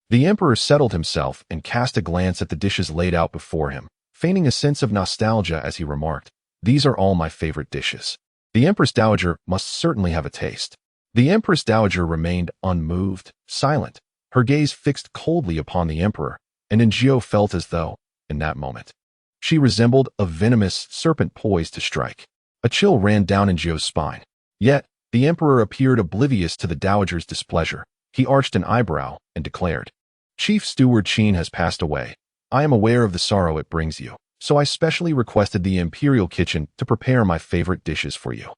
The emperor settled himself and cast a glance at the dishes laid out before him, feigning a sense of nostalgia as he remarked, These are all my favorite dishes. The Empress Dowager must certainly have a taste. The Empress Dowager remained unmoved, silent, her gaze fixed coldly upon the emperor, and Aaargh felt as though, in that moment, she resembled a venomous serpent poised to strike. A chill ran down Aaargh's spine. Yet, the emperor appeared oblivious to the dowager's displeasure. He arched an eyebrow and declared, Chief Steward Qin has passed away. I am aware of the sorrow it brings you, so I specially requested the imperial kitchen to prepare my favorite dishes for you.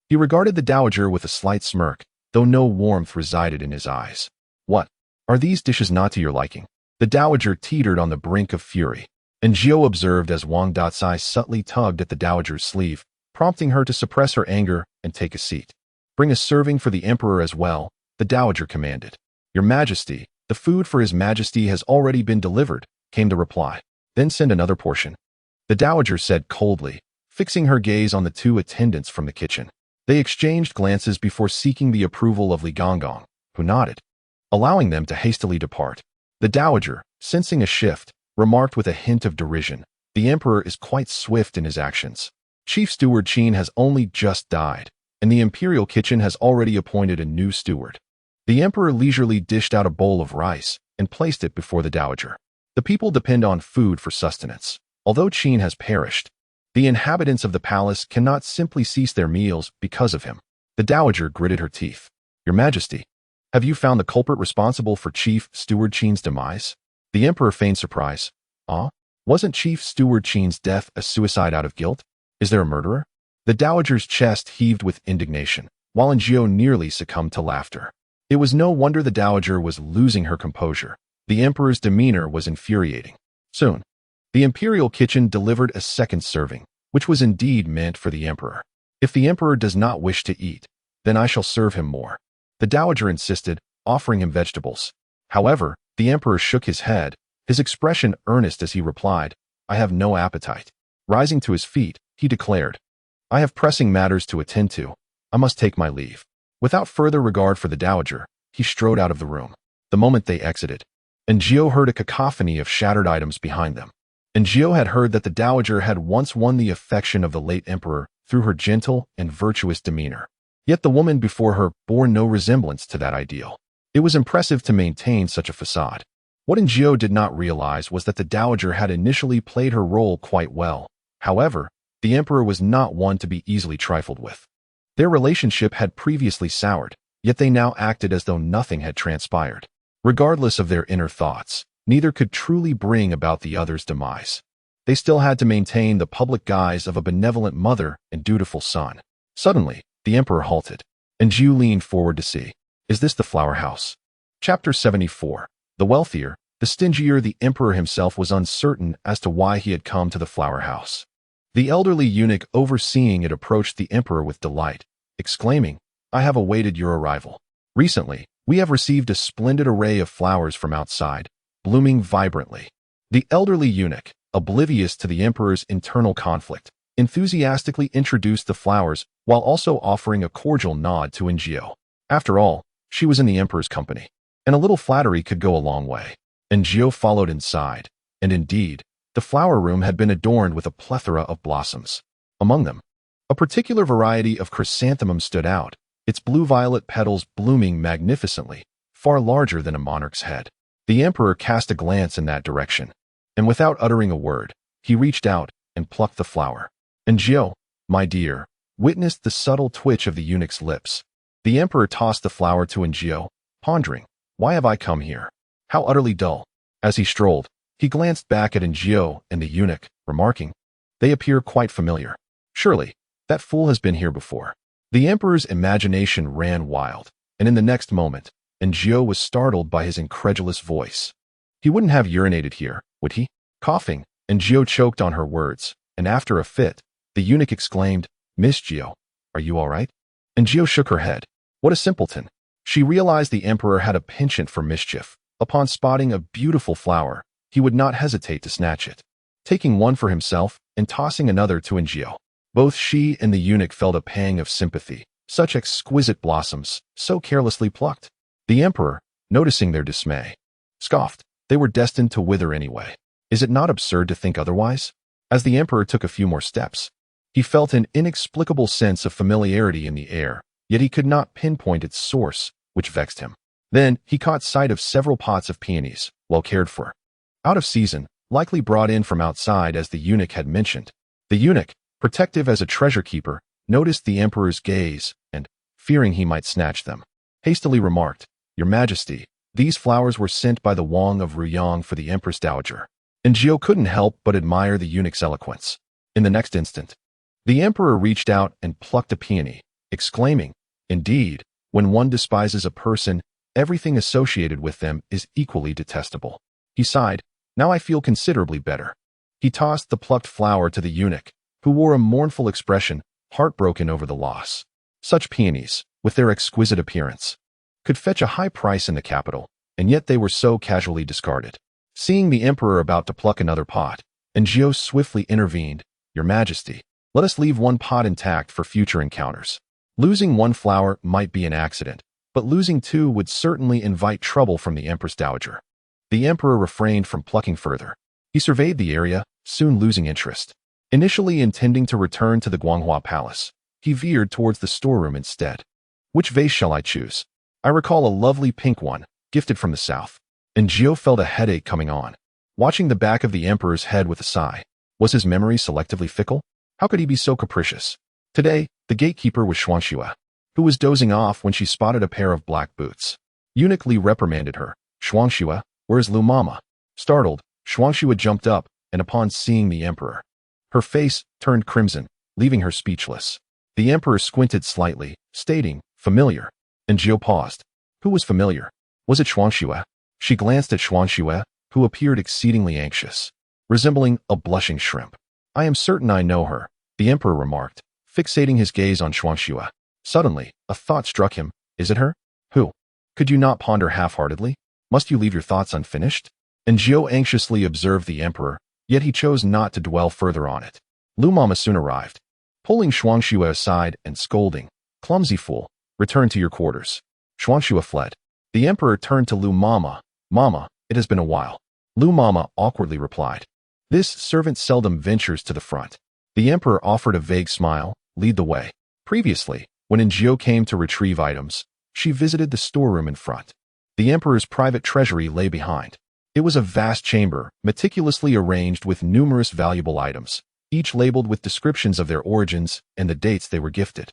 He regarded the dowager with a slight smirk, though no warmth resided in his eyes. What? Are these dishes not to your liking? The dowager teetered on the brink of fury. Aaargh observed as Wang Datsai subtly tugged at the dowager's sleeve, prompting her to suppress her anger and take a seat. Bring a serving for the emperor as well, the dowager commanded. Your Majesty, the food for His Majesty has already been delivered, came the reply. Then send another portion. The dowager said coldly, fixing her gaze on the 2 attendants from the kitchen. They exchanged glances before seeking the approval of Li Gonggong, who nodded, allowing them to hastily depart. The dowager, sensing a shift, remarked with a hint of derision, The emperor is quite swift in his actions. Chief Steward Qin has only just died, and the imperial kitchen has already appointed a new steward. The emperor leisurely dished out a bowl of rice and placed it before the dowager. The people depend on food for sustenance. Although Qin has perished, the inhabitants of the palace cannot simply cease their meals because of him. The dowager gritted her teeth. Your Majesty, have you found the culprit responsible for Chief Steward Qin's demise? The emperor feigned surprise. Wasn't Chief Steward Qin's death a suicide out of guilt? Is there a murderer? The dowager's chest heaved with indignation, while Aaargh nearly succumbed to laughter. It was no wonder the dowager was losing her composure. The emperor's demeanor was infuriating. Soon, the imperial kitchen delivered a second serving, which was indeed meant for the emperor. If the emperor does not wish to eat, then I shall serve him more. The dowager insisted, offering him vegetables. However, the emperor shook his head, his expression earnest as he replied, I have no appetite. Rising to his feet, he declared, I have pressing matters to attend to. I must take my leave. Without further regard for the dowager, he strode out of the room. The moment they exited, Aaargh heard a cacophony of shattered items behind them. Aaargh had heard that the dowager had once won the affection of the late emperor through her gentle and virtuous demeanor. Yet the woman before her bore no resemblance to that ideal. It was impressive to maintain such a facade. What Aaargh did not realize was that the dowager had initially played her role quite well. However, the emperor was not one to be easily trifled with. Their relationship had previously soured, yet they now acted as though nothing had transpired. Regardless of their inner thoughts, neither could truly bring about the other's demise. They still had to maintain the public guise of a benevolent mother and dutiful son. Suddenly, the emperor halted. Aaargh leaned forward to see. Is this the flower house? Chapter 74. The wealthier, the stingier the emperor himself was uncertain as to why he had come to the flower house. The elderly eunuch overseeing it approached the emperor with delight, exclaiming, I have awaited your arrival. Recently, we have received a splendid array of flowers from outside, blooming vibrantly. The elderly eunuch, oblivious to the emperor's internal conflict, enthusiastically introduced the flowers while also offering a cordial nod to Aaargh. After all, she was in the emperor's company, and a little flattery could go a long way. Aaargh followed inside, and indeed, the flower room had been adorned with a plethora of blossoms. Among them, a particular variety of chrysanthemum stood out, its blue-violet petals blooming magnificently, far larger than a monarch's head. The emperor cast a glance in that direction, and without uttering a word, he reached out and plucked the flower. Aaargh, my dear, witnessed the subtle twitch of the eunuch's lips. The emperor tossed the flower to Aaargh, pondering, why have I come here? How utterly dull. As he strolled, He glanced back at Aaargh and the eunuch, remarking, "They appear quite familiar. Surely, that fool has been here before." The emperor's imagination ran wild, and in the next moment, Aaargh was startled by his incredulous voice. He wouldn't have urinated here, would he? Coughing, Aaargh choked on her words, and after a fit, the eunuch exclaimed, "Miss Aaargh, are you all right?" Aaargh shook her head. What a simpleton. She realized the emperor had a penchant for mischief. Upon spotting a beautiful flower, he would not hesitate to snatch it, taking one for himself and tossing another to Aaargh. Both she and the eunuch felt a pang of sympathy. Such exquisite blossoms, so carelessly plucked. The emperor, noticing their dismay, scoffed. They were destined to wither anyway. Is it not absurd to think otherwise? As the emperor took a few more steps, he felt an inexplicable sense of familiarity in the air, yet he could not pinpoint its source, which vexed him. Then he caught sight of several pots of peonies, well cared for. Out of season, likely brought in from outside as the eunuch had mentioned. The eunuch, protective as a treasure keeper, noticed the emperor's gaze and, fearing he might snatch them, hastily remarked, "Your Majesty, these flowers were sent by the Wang of Ruyang for the Empress Dowager." Aaargh couldn't help but admire the eunuch's eloquence. In the next instant, the emperor reached out and plucked a peony, exclaiming, "Indeed, when one despises a person, everything associated with them is equally detestable." He sighed, "Now I feel considerably better." He tossed the plucked flower to the eunuch, who wore a mournful expression, heartbroken over the loss. Such peonies, with their exquisite appearance, could fetch a high price in the capital, and yet they were so casually discarded. Seeing the emperor about to pluck another pot, Aaargh swiftly intervened, "Your Majesty, let us leave one pot intact for future encounters. Losing one flower might be an accident, but losing two would certainly invite trouble from the Empress Dowager." The emperor refrained from plucking further. He surveyed the area, soon losing interest. Initially intending to return to the Guanghua Palace, he veered towards the storeroom instead. "Which vase shall I choose? I recall a lovely pink one, gifted from the south." Aaargh felt a headache coming on, watching the back of the emperor's head with a sigh. Was his memory selectively fickle? How could he be so capricious? Today, the gatekeeper was Xuanxue, who was dozing off when she spotted a pair of black boots. Eunuch Li reprimanded her. "Xuanxue, where is Lu Mama?" Startled, Xuanxue jumped up, and upon seeing the emperor, her face turned crimson, leaving her speechless. The emperor squinted slightly, stating, "Familiar." Aaargh paused. Who was familiar? Was it Xuanxue? She glanced at Xuanxue, who appeared exceedingly anxious, resembling a blushing shrimp. "I am certain I know her," the emperor remarked, fixating his gaze on Xuanxue. Suddenly, a thought struck him. "Is it her? Who?" Could you not ponder half-heartedly? Must you leave your thoughts unfinished? Aaargh anxiously observed the emperor, yet he chose not to dwell further on it. Lu Mama soon arrived, pulling Xuanxue aside and scolding, "Clumsy fool, return to your quarters." Xuanxue fled. The emperor turned to Lu Mama. "Mama, it has been a while." Lu Mama awkwardly replied. This servant seldom ventures to the front. The emperor offered a vague smile, "Lead the way." Previously, when Aaargh came to retrieve items, she visited the storeroom in front. The emperor's private treasury lay behind. It was a vast chamber, meticulously arranged with numerous valuable items, each labeled with descriptions of their origins and the dates they were gifted.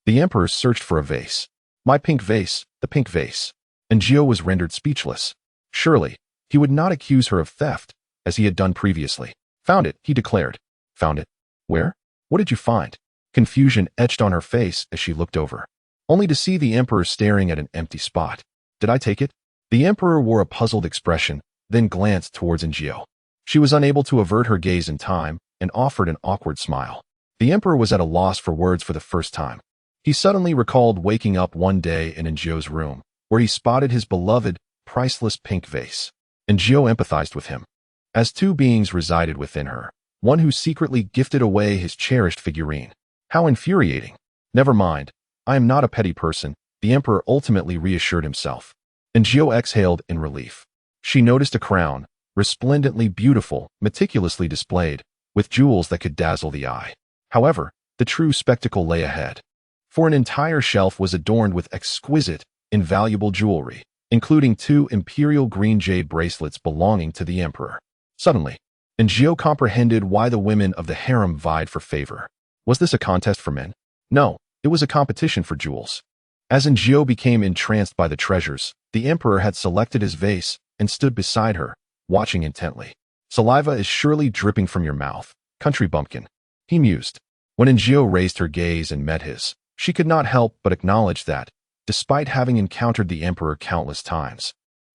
The emperor searched for a vase. "My pink vase, the pink vase." Aaargh was rendered speechless. Surely, he would not accuse her of theft, as he had done previously. "Found it," he declared. "Found it? Where? What did you find?" Confusion etched on her face as she looked over, only to see the emperor staring at an empty spot. "Did I take it?" The emperor wore a puzzled expression, then glanced towards Aaargh. She was unable to avert her gaze in time and offered an awkward smile. The emperor was at a loss for words for the first time. He suddenly recalled waking up one day in Aaargh's room, where he spotted his beloved, priceless pink vase. Aaargh empathized with him, as two beings resided within her, one who secretly gifted away his cherished figurine. How infuriating! "Never mind, I am not a petty person," the emperor ultimately reassured himself. Aaargh exhaled in relief. She noticed a crown, resplendently beautiful, meticulously displayed, with jewels that could dazzle the eye. However, the true spectacle lay ahead. For an entire shelf was adorned with exquisite, invaluable jewelry, including 2 imperial green jade bracelets belonging to the emperor. Suddenly, Aaargh comprehended why the women of the harem vied for favor. Was this a contest for men? No, it was a competition for jewels. As Aaargh became entranced by the treasures, the emperor had selected his vase and stood beside her, watching intently. Saliva is surely dripping from your mouth, country bumpkin, he mused. When Aaargh raised her gaze and met his, she could not help but acknowledge that, despite having encountered the emperor countless times,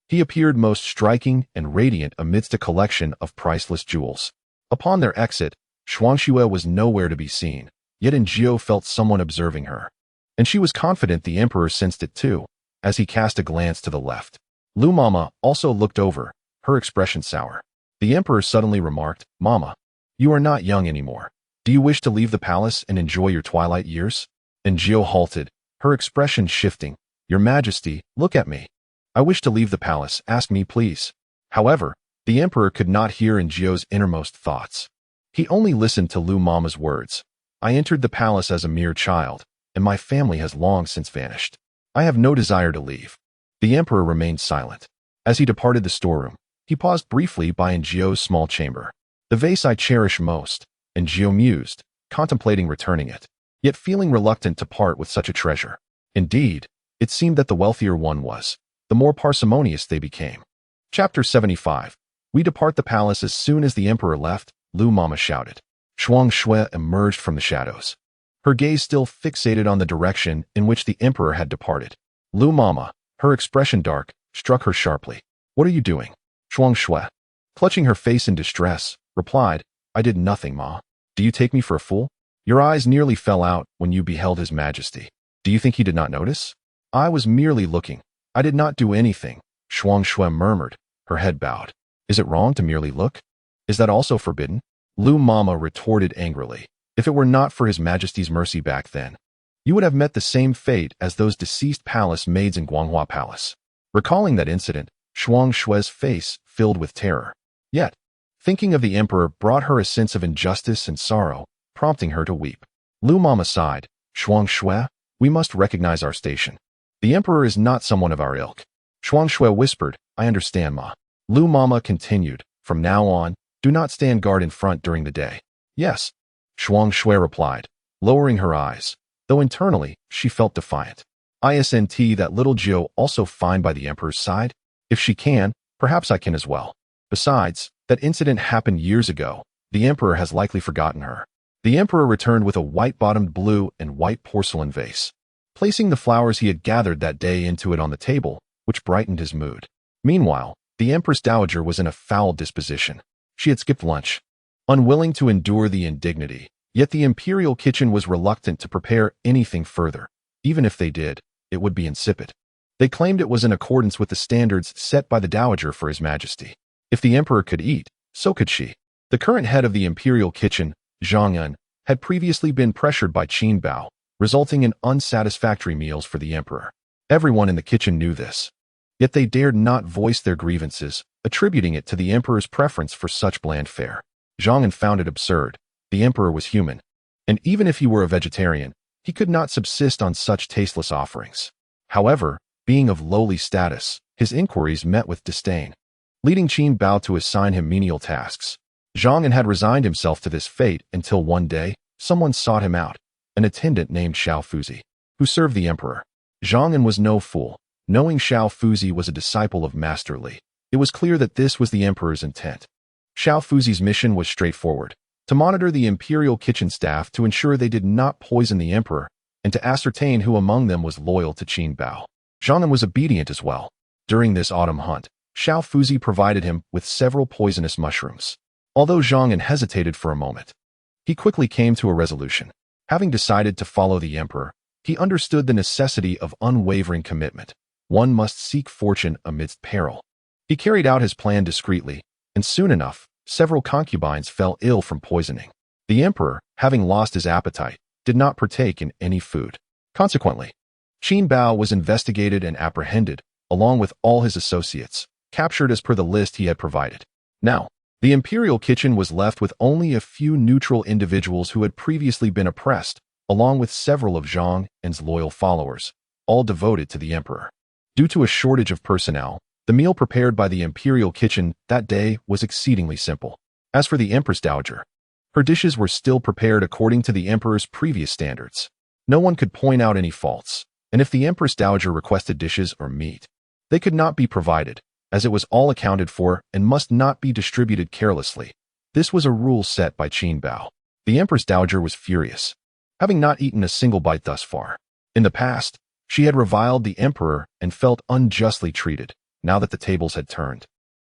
he appeared most striking and radiant amidst a collection of priceless jewels. Upon their exit, Shuangxue was nowhere to be seen, yet Aaargh felt someone observing her. And she was confident the emperor sensed it too, as he cast a glance to the left. Lu Mama also looked over, her expression sour. The emperor suddenly remarked, "Mama, you are not young anymore. Do you wish to leave the palace and enjoy your twilight years?" Aaargh halted, her expression shifting. "Your Majesty, look at me. I wish to leave the palace, ask me please." However, the emperor could not hear Aaargh's innermost thoughts. He only listened to Lu Mama's words. "I entered the palace as a mere child, and my family has long since vanished. I have no desire to leave." The emperor remained silent. As he departed the storeroom, he paused briefly by Aaargh's small chamber. "The vase I cherish most," Aaargh mused, contemplating returning it, yet feeling reluctant to part with such a treasure. Indeed, it seemed that the wealthier one was, the more parsimonious they became. Chapter 75. We depart the palace as soon as the emperor left, Lu Mama shouted. Shuangxue emerged from the shadows, her gaze still fixated on the direction in which the emperor had departed. Lu Mama, her expression dark, struck her sharply. "What are you doing?" Shuangxue, clutching her face in distress, replied, "I did nothing, Ma. Do you take me for a fool? Your eyes nearly fell out when you beheld His Majesty. Do you think he did not notice?" "I was merely looking. I did not do anything," Shuangxue murmured, her head bowed. "Is it wrong to merely look? Is that also forbidden?" Lu Mama retorted angrily. "If it were not for His Majesty's mercy back then, you would have met the same fate as those deceased palace maids in Guanghua Palace." Recalling that incident, Shuangxue's face filled with terror. Yet, thinking of the emperor brought her a sense of injustice and sorrow, prompting her to weep. Lu Mama sighed. "Shuangxue, we must recognize our station. The emperor is not someone of our ilk." Shuangxue whispered, "I understand, Ma." Lu Mama continued, "From now on, do not stand guard in front during the day." "Yes," Shuangxue replied, lowering her eyes, though internally she felt defiant. "Isn't that little Jiu also fine by the emperor's side? If she can, perhaps I can as well. Besides, that incident happened years ago. The emperor has likely forgotten her." The emperor returned with a white-bottomed blue and white porcelain vase, placing the flowers he had gathered that day into it on the table, which brightened his mood. Meanwhile, the Empress Dowager was in a foul disposition. She had skipped lunch, unwilling to endure the indignity, yet the imperial kitchen was reluctant to prepare anything further. Even if they did, it would be insipid. They claimed it was in accordance with the standards set by the Dowager for His Majesty. If the emperor could eat, so could she. The current head of the imperial kitchen, Zhang Yun, had previously been pressured by Qin Bao, resulting in unsatisfactory meals for the emperor. Everyone in the kitchen knew this. Yet they dared not voice their grievances, attributing it to the emperor's preference for such bland fare. Zhang Yun found it absurd. The emperor was human, and even if he were a vegetarian, he could not subsist on such tasteless offerings. However, being of lowly status, his inquiries met with disdain, leading Qin Bao to assign him menial tasks. Zhang Yun had resigned himself to this fate until one day, someone sought him out, an attendant named Xiao Fuzi, who served the emperor. Zhang Yun was no fool. Knowing Xiao Fuzi was a disciple of Master Li, it was clear that this was the emperor's intent. Xiao Fuzi's mission was straightforward: to monitor the imperial kitchen staff to ensure they did not poison the emperor, and to ascertain who among them was loyal to Qin Bao. Zhang Yun was obedient as well. During this autumn hunt, Xiao Fuzi provided him with several poisonous mushrooms. Although Zhang Yun hesitated for a moment, he quickly came to a resolution. Having decided to follow the emperor, he understood the necessity of unwavering commitment. One must seek fortune amidst peril. He carried out his plan discreetly, and soon enough, several concubines fell ill from poisoning. The emperor, having lost his appetite, did not partake in any food. Consequently, Qin Bao was investigated and apprehended, along with all his associates, captured as per the list he had provided. Now, the imperial kitchen was left with only a few neutral individuals who had previously been oppressed, along with several of Zhang Yun's loyal followers, all devoted to the emperor. Due to a shortage of personnel, the meal prepared by the imperial kitchen that day was exceedingly simple. As for the Empress Dowager, her dishes were still prepared according to the emperor's previous standards. No one could point out any faults, and if the Empress Dowager requested dishes or meat, they could not be provided, as it was all accounted for and must not be distributed carelessly. This was a rule set by Qin Bao. The Empress Dowager was furious, having not eaten a single bite thus far. In the past, she had reviled the emperor and felt unjustly treated. Now that the tables had turned,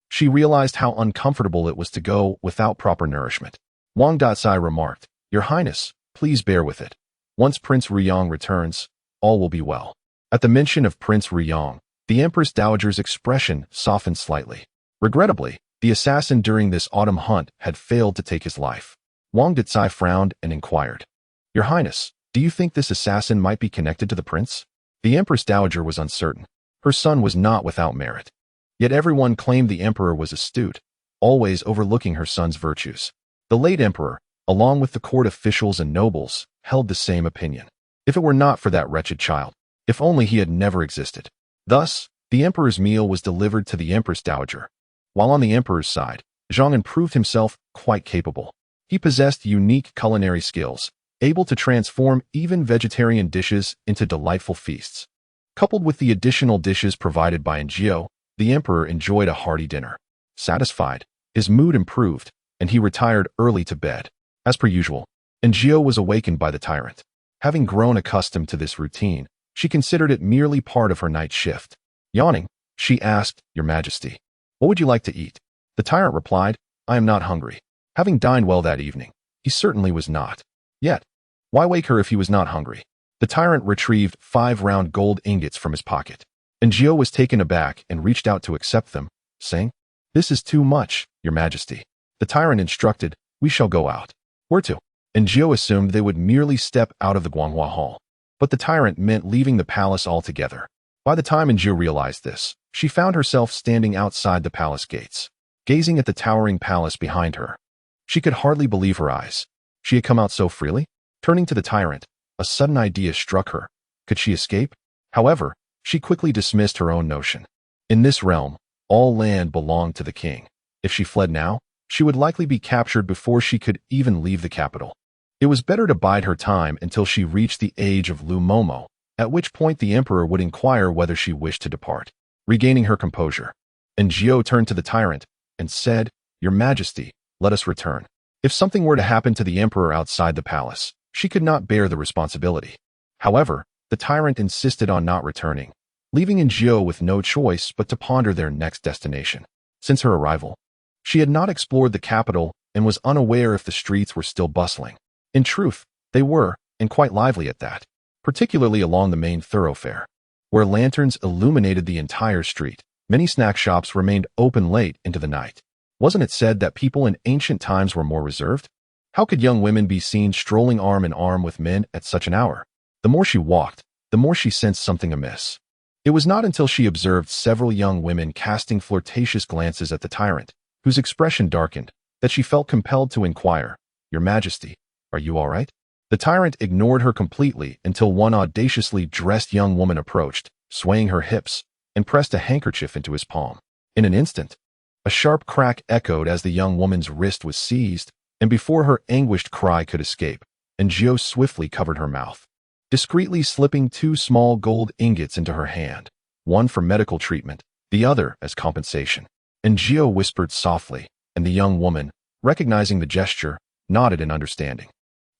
she realized how uncomfortable it was to go without proper nourishment. Wang Daocai remarked, "Your Highness, please bear with it. Once Prince Ruyang returns, all will be well." At the mention of Prince Ruyang, the Empress Dowager's expression softened slightly. Regrettably, the assassin during this autumn hunt had failed to take his life. Wang Daocai frowned and inquired, "Your Highness, do you think this assassin might be connected to the prince?" The Empress Dowager was uncertain. Her son was not without merit. Yet everyone claimed the emperor was astute, always overlooking her son's virtues. The late emperor, along with the court officials and nobles, held the same opinion. If it were not for that wretched child, if only he had never existed. Thus, the emperor's meal was delivered to the Empress Dowager. While on the emperor's side, Zhang proved himself quite capable. He possessed unique culinary skills, able to transform even vegetarian dishes into delightful feasts. Coupled with the additional dishes provided by Aaargh, the emperor enjoyed a hearty dinner. Satisfied, his mood improved, and he retired early to bed. As per usual, Aaargh was awakened by the tyrant. Having grown accustomed to this routine, she considered it merely part of her night shift. Yawning, she asked, "Your Majesty, what would you like to eat?" The tyrant replied, "I am not hungry." Having dined well that evening, he certainly was not. Yet, why wake her if he was not hungry? The tyrant retrieved 5 round gold ingots from his pocket. Aaargh was taken aback and reached out to accept them, saying, "This is too much, Your Majesty." The tyrant instructed, "We shall go out." Where to? Aaargh assumed they would merely step out of the Guanghua Hall. But the tyrant meant leaving the palace altogether. By the time Aaargh realized this, she found herself standing outside the palace gates, gazing at the towering palace behind her. She could hardly believe her eyes. She had come out so freely? Turning to the tyrant, a sudden idea struck her. Could she escape? However, she quickly dismissed her own notion. In this realm, all land belonged to the king. If she fled now, she would likely be captured before she could even leave the capital. It was better to bide her time until she reached the age of Lu Momo, at which point the emperor would inquire whether she wished to depart. Regaining her composure, Aaargh turned to the tyrant and said, "Your Majesty, let us return." If something were to happen to the emperor outside the palace, she could not bear the responsibility. However, the tyrant insisted on not returning, leaving Aaargh with no choice but to ponder their next destination. Since her arrival, she had not explored the capital and was unaware if the streets were still bustling. In truth, they were, and quite lively at that, particularly along the main thoroughfare, where lanterns illuminated the entire street. Many snack shops remained open late into the night. Wasn't it said that people in ancient times were more reserved? How could young women be seen strolling arm in arm with men at such an hour? The more she walked, the more she sensed something amiss. It was not until she observed several young women casting flirtatious glances at the tyrant, whose expression darkened, that she felt compelled to inquire, "Your Majesty, are you all right?" The tyrant ignored her completely until one audaciously dressed young woman approached, swaying her hips, and pressed a handkerchief into his palm. In an instant, a sharp crack echoed as the young woman's wrist was seized, and before her anguished cry could escape, Aaargh swiftly covered her mouth, discreetly slipping 2 small gold ingots into her hand, one for medical treatment, the other as compensation. Aaargh whispered softly, and the young woman, recognizing the gesture, nodded in understanding.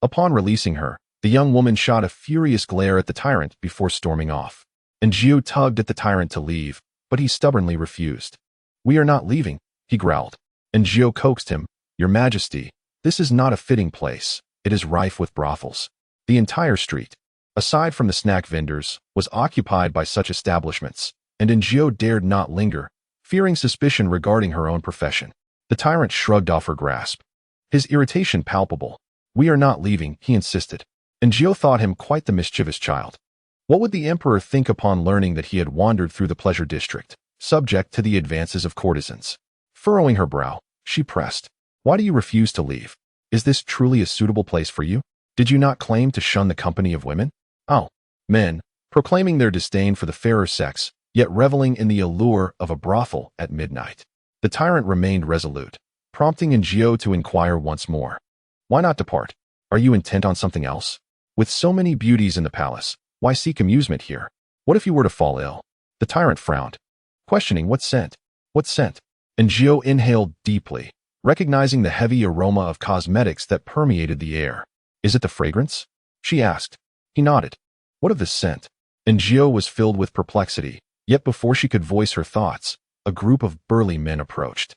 Upon releasing her, the young woman shot a furious glare at the tyrant before storming off. Aaargh tugged at the tyrant to leave, but he stubbornly refused. "We are not leaving," he growled. Aaargh coaxed him, "Your Majesty, this is not a fitting place. It is rife with brothels." The entire street, aside from the snack vendors, was occupied by such establishments, and Aaargh dared not linger, fearing suspicion regarding her own profession. The tyrant shrugged off her grasp, his irritation palpable. "We are not leaving," he insisted. Aaargh thought him quite the mischievous child. What would the emperor think upon learning that he had wandered through the pleasure district, subject to the advances of courtesans? Furrowing her brow, she pressed, "Why do you refuse to leave? Is this truly a suitable place for you? Did you not claim to shun the company of women?" "Oh, men, proclaiming their disdain for the fairer sex, yet reveling in the allure of a brothel at midnight." The tyrant remained resolute, prompting Aaargh to inquire once more, "Why not depart? Are you intent on something else? With so many beauties in the palace, why seek amusement here? What if you were to fall ill?" The tyrant frowned, questioning what scent. What scent? Aaargh inhaled deeply, recognizing the heavy aroma of cosmetics that permeated the air. Is it the fragrance? She asked. He nodded. What of the scent? Aaargh was filled with perplexity, yet before she could voice her thoughts, a group of burly men approached.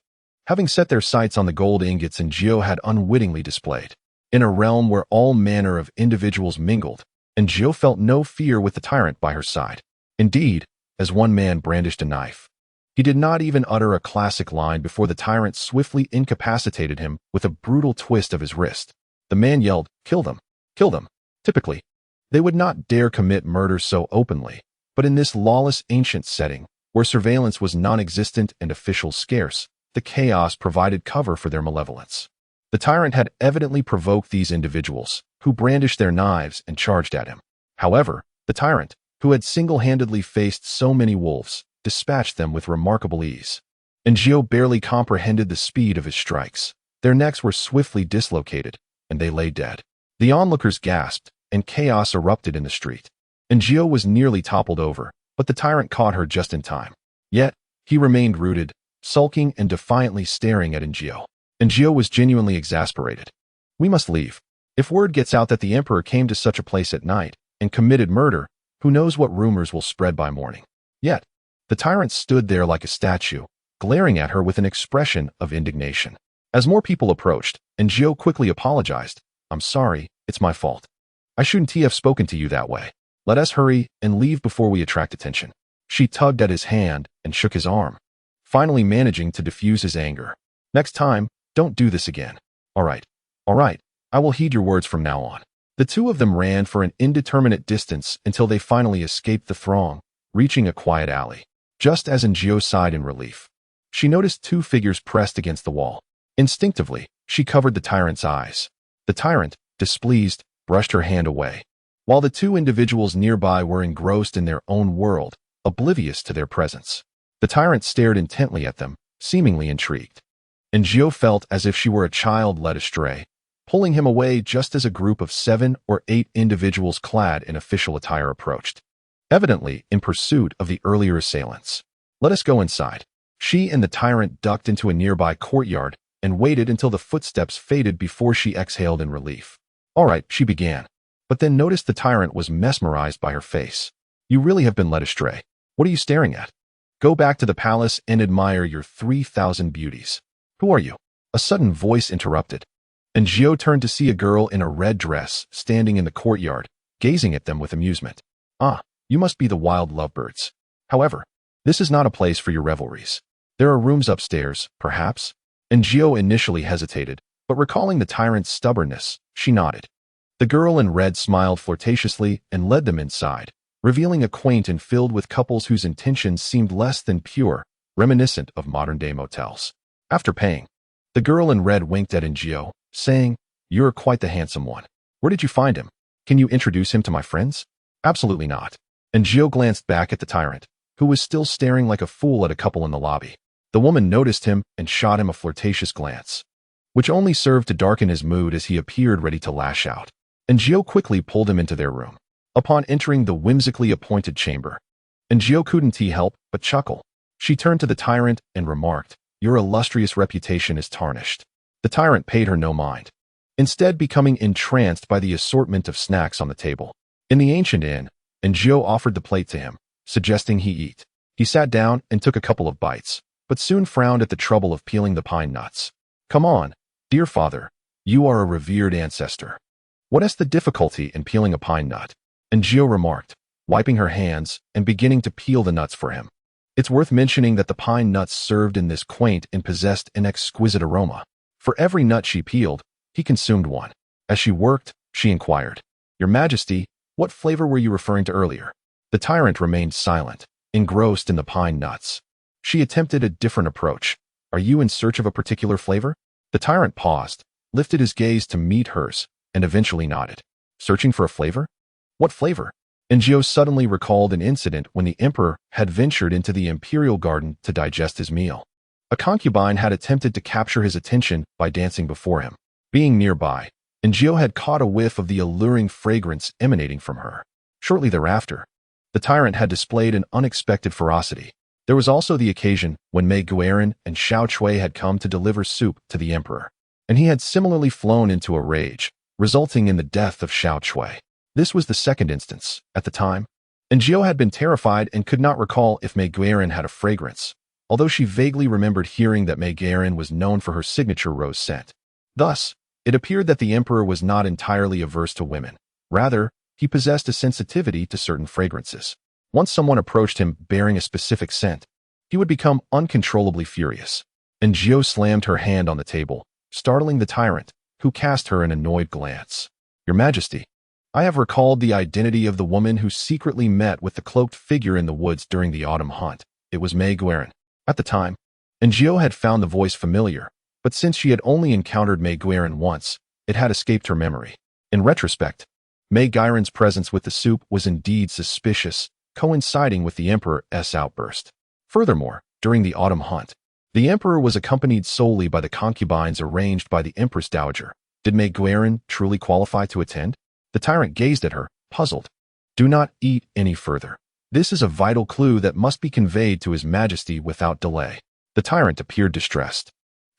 Having set their sights on the gold ingots Aaargh had unwittingly displayed. In a realm where all manner of individuals mingled, Aaargh felt no fear with the tyrant by her side. Indeed, as one man brandished a knife. He did not even utter a classic line before the tyrant swiftly incapacitated him with a brutal twist of his wrist. The man yelled, "Kill them! Kill them!" Typically, they would not dare commit murder so openly, but in this lawless ancient setting, where surveillance was non-existent and officials scarce, the chaos provided cover for their malevolence. The tyrant had evidently provoked these individuals, who brandished their knives and charged at him. However, the tyrant, who had single-handedly faced so many wolves, dispatched them with remarkable ease. Aaargh barely comprehended the speed of his strikes. Their necks were swiftly dislocated, and they lay dead. The onlookers gasped, and chaos erupted in the street. Aaargh was nearly toppled over, but the tyrant caught her just in time. Yet, he remained rooted, sulking and defiantly staring at Aaargh. Aaargh was genuinely exasperated. We must leave. If word gets out that the emperor came to such a place at night and committed murder, who knows what rumors will spread by morning. Yet, the tyrant stood there like a statue, glaring at her with an expression of indignation. As more people approached, Aaargh quickly apologized. I'm sorry, it's my fault. I shouldn't have spoken to you that way. Let us hurry and leave before we attract attention. She tugged at his hand and shook his arm, finally managing to diffuse his anger. Next time, don't do this again. All right, I will heed your words from now on. The two of them ran for an indeterminate distance until they finally escaped the throng, reaching a quiet alley. Just as Aaargh sighed in relief, she noticed two figures pressed against the wall. Instinctively, she covered the tyrant's eyes. The tyrant, displeased, brushed her hand away, while the two individuals nearby were engrossed in their own world, oblivious to their presence. The tyrant stared intently at them, seemingly intrigued. Aaargh felt as if she were a child led astray, pulling him away just as a group of 7 or 8 individuals clad in official attire approached, evidently in pursuit of the earlier assailants. Let us go inside. She and the tyrant ducked into a nearby courtyard and waited until the footsteps faded before she exhaled in relief. All right, she began, but then noticed the tyrant was mesmerized by her face. You really have been led astray. What are you staring at? Go back to the palace and admire your 3,000 beauties. Who are you? A sudden voice interrupted. Aaargh turned to see a girl in a red dress standing in the courtyard, gazing at them with amusement. Ah, you must be the wild lovebirds. However, this is not a place for your revelries. There are rooms upstairs, perhaps? Aaargh initially hesitated, but recalling the tyrant's stubbornness, she nodded. The girl in red smiled flirtatiously and led them inside, revealing a quaint and filled with couples whose intentions seemed less than pure, reminiscent of modern-day motels. After paying, the girl in red winked at Aaargh, saying, You're quite the handsome one. Where did you find him? Can you introduce him to my friends? Absolutely not. Aaargh glanced back at the tyrant, who was still staring like a fool at a couple in the lobby. The woman noticed him and shot him a flirtatious glance, which only served to darken his mood as he appeared ready to lash out. Aaargh quickly pulled him into their room. Upon entering the whimsically appointed chamber, Aaargh couldn't help but chuckle. She turned to the tyrant and remarked, Your illustrious reputation is tarnished. The tyrant paid her no mind, instead becoming entranced by the assortment of snacks on the table. In the ancient inn, Aaargh offered the plate to him, suggesting he eat. He sat down and took a couple of bites, but soon frowned at the trouble of peeling the pine nuts. Come on, dear father, you are a revered ancestor. What is the difficulty in peeling a pine nut? Aaargh remarked, wiping her hands and beginning to peel the nuts for him. It's worth mentioning that the pine nuts served in this quaint and possessed an exquisite aroma. For every nut she peeled, he consumed one. As she worked, she inquired, Your Majesty, what flavor were you referring to earlier? The tyrant remained silent, engrossed in the pine nuts. She attempted a different approach. Are you in search of a particular flavor? The tyrant paused, lifted his gaze to meet hers, and eventually nodded. Searching for a flavor? What flavor? Aaargh suddenly recalled an incident when the emperor had ventured into the imperial garden to digest his meal. A concubine had attempted to capture his attention by dancing before him. Being nearby, Aaargh had caught a whiff of the alluring fragrance emanating from her. Shortly thereafter, the tyrant had displayed an unexpected ferocity. There was also the occasion when Mei Guerin and Xiao Chui had come to deliver soup to the emperor, and he had similarly flown into a rage, resulting in the death of Xiao Chui. This was the second instance, at the time, and Jiao had been terrified and could not recall if Mei Guerin had a fragrance, although she vaguely remembered hearing that Mei Guerin was known for her signature rose scent. Thus, it appeared that the emperor was not entirely averse to women. Rather, he possessed a sensitivity to certain fragrances. Once someone approached him bearing a specific scent, he would become uncontrollably furious. And Jiao slammed her hand on the table, startling the tyrant, who cast her an annoyed glance. "Your Majesty, I have recalled the identity of the woman who secretly met with the cloaked figure in the woods during the autumn hunt. It was Mei Guerin." At the time, and Jiao had found the voice familiar, but since she had only encountered Mei Guerin once, it had escaped her memory. In retrospect, Mei Guerin's presence with the soup was indeed suspicious, coinciding with the emperor's outburst. Furthermore, during the autumn hunt, the emperor was accompanied solely by the concubines arranged by the empress dowager. Did Mei Guerin truly qualify to attend? The tyrant gazed at her, puzzled. "Do not eat any further. This is a vital clue that must be conveyed to His Majesty without delay." The tyrant appeared distressed,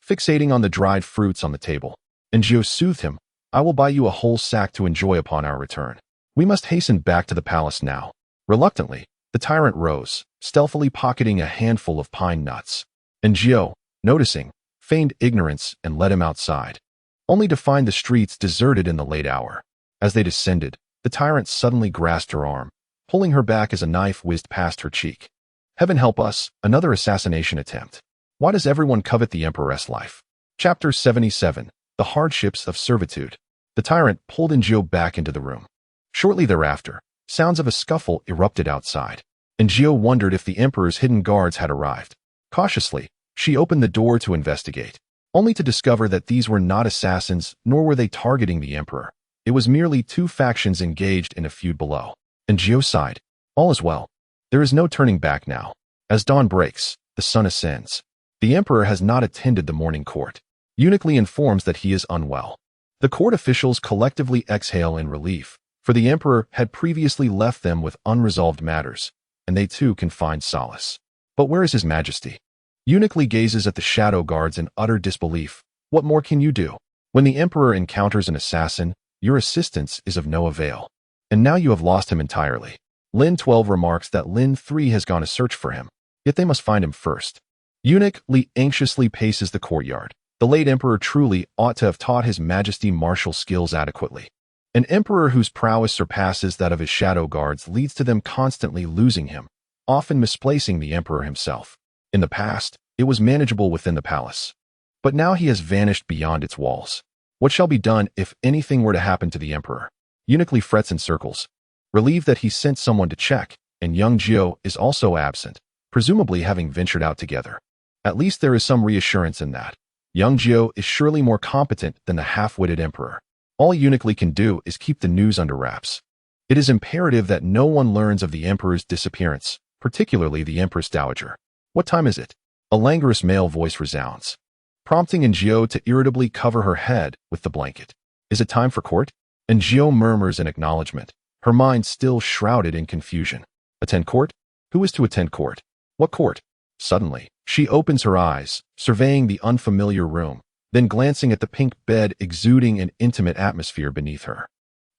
fixating on the dried fruits on the table. And Jiao soothed him. "I will buy you a whole sack to enjoy upon our return. We must hasten back to the palace now." Reluctantly, the tyrant rose, stealthily pocketing a handful of pine nuts. And Jiao, noticing, feigned ignorance and led him outside, only to find the streets deserted in the late hour. As they descended, the tyrant suddenly grasped her arm, pulling her back as a knife whizzed past her cheek. Heaven help us, another assassination attempt. Why does everyone covet the emperor's life? Chapter 77, The Hardships of Servitude. The tyrant pulled Jiao back into the room. Shortly thereafter, sounds of a scuffle erupted outside, and Jiao wondered if the emperor's hidden guards had arrived. Cautiously, she opened the door to investigate, only to discover that these were not assassins, nor were they targeting the emperor. It was merely two factions engaged in a feud below. And Jiao sighed. All is well. There is no turning back now. As dawn breaks, the sun ascends. The emperor has not attended the morning court. Eunuchly informs that he is unwell. The court officials collectively exhale in relief, for the emperor had previously left them with unresolved matters, and they too can find solace. But where is His Majesty? Eunuchly gazes at the shadow guards in utter disbelief. What more can you do? When the emperor encounters an assassin, your assistance is of no avail. And now you have lost him entirely. Lin 12 remarks that Lin 3 has gone to search for him, yet they must find him first. Eunuch Li anxiously paces the courtyard. The late emperor truly ought to have taught His Majesty martial skills adequately. An emperor whose prowess surpasses that of his shadow guards leads to them constantly losing him, often misplacing the emperor himself. In the past, it was manageable within the palace, but now he has vanished beyond its walls. What shall be done if anything were to happen to the emperor? Eunuch Li frets in circles, relieved that he sent someone to check, and young Jiao is also absent, presumably having ventured out together. At least there is some reassurance in that. Young Jiao is surely more competent than the half-witted emperor. All Eunuch Li can do is keep the news under wraps. It is imperative that no one learns of the emperor's disappearance, particularly the empress dowager. What time is it? A languorous male voice resounds, prompting Jiao to irritably cover her head with the blanket. Is it time for court? And Jiao murmurs in acknowledgement, her mind still shrouded in confusion. Attend court? Who is to attend court? What court? Suddenly, she opens her eyes, surveying the unfamiliar room, then glancing at the pink bed exuding an intimate atmosphere beneath her.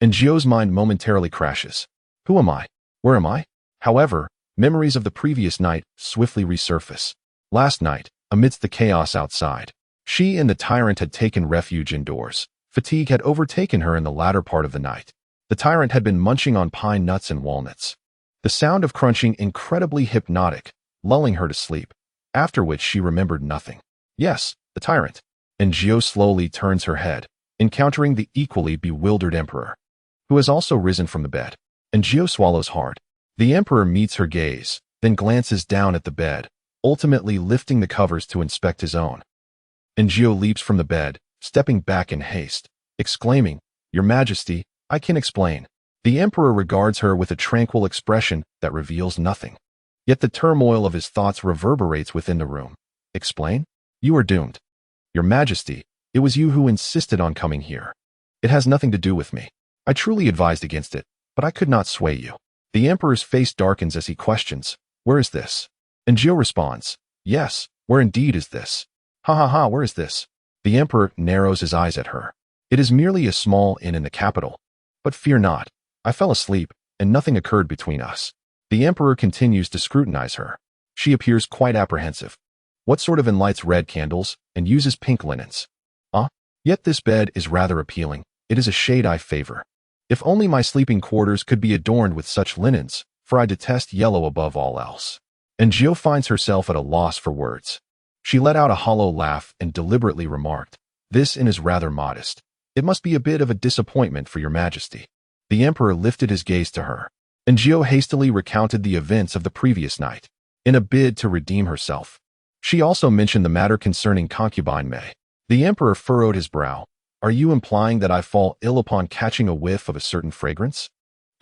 And Jiao's mind momentarily crashes. Who am I? Where am I? However, memories of the previous night swiftly resurface. Last night, amidst the chaos outside, she and the tyrant had taken refuge indoors. Fatigue had overtaken her in the latter part of the night. The tyrant had been munching on pine nuts and walnuts, the sound of crunching incredibly hypnotic, lulling her to sleep, after which she remembered nothing. Yes, the tyrant. And Jiao slowly turns her head, encountering the equally bewildered emperor, who has also risen from the bed. And Jiao swallows hard. The emperor meets her gaze, then glances down at the bed, ultimately lifting the covers to inspect his own. And Jiao leaps from the bed, stepping back in haste, exclaiming, Your Majesty, I can explain. The emperor regards her with a tranquil expression that reveals nothing. Yet the turmoil of his thoughts reverberates within the room. Explain? You are doomed. Your Majesty, it was you who insisted on coming here. It has nothing to do with me. I truly advised against it, but I could not sway you. The emperor's face darkens as he questions, Where is this? And Gio responds, yes, where indeed is this? Ha ha ha, where is this? The emperor narrows his eyes at her. It is merely a small inn in the capital. But fear not, I fell asleep, and nothing occurred between us. The emperor continues to scrutinize her. She appears quite apprehensive. What sort of inn lights red candles and uses pink linens? Yet this bed is rather appealing. It is a shade I favor. If only my sleeping quarters could be adorned with such linens, for I detest yellow above all else. And Gio finds herself at a loss for words. She let out a hollow laugh and deliberately remarked, this inn is rather modest. It must be a bit of a disappointment for your majesty. The emperor lifted his gaze to her, and Gio hastily recounted the events of the previous night, in a bid to redeem herself. She also mentioned the matter concerning concubine May. The emperor furrowed his brow. Are you implying that I fall ill upon catching a whiff of a certain fragrance?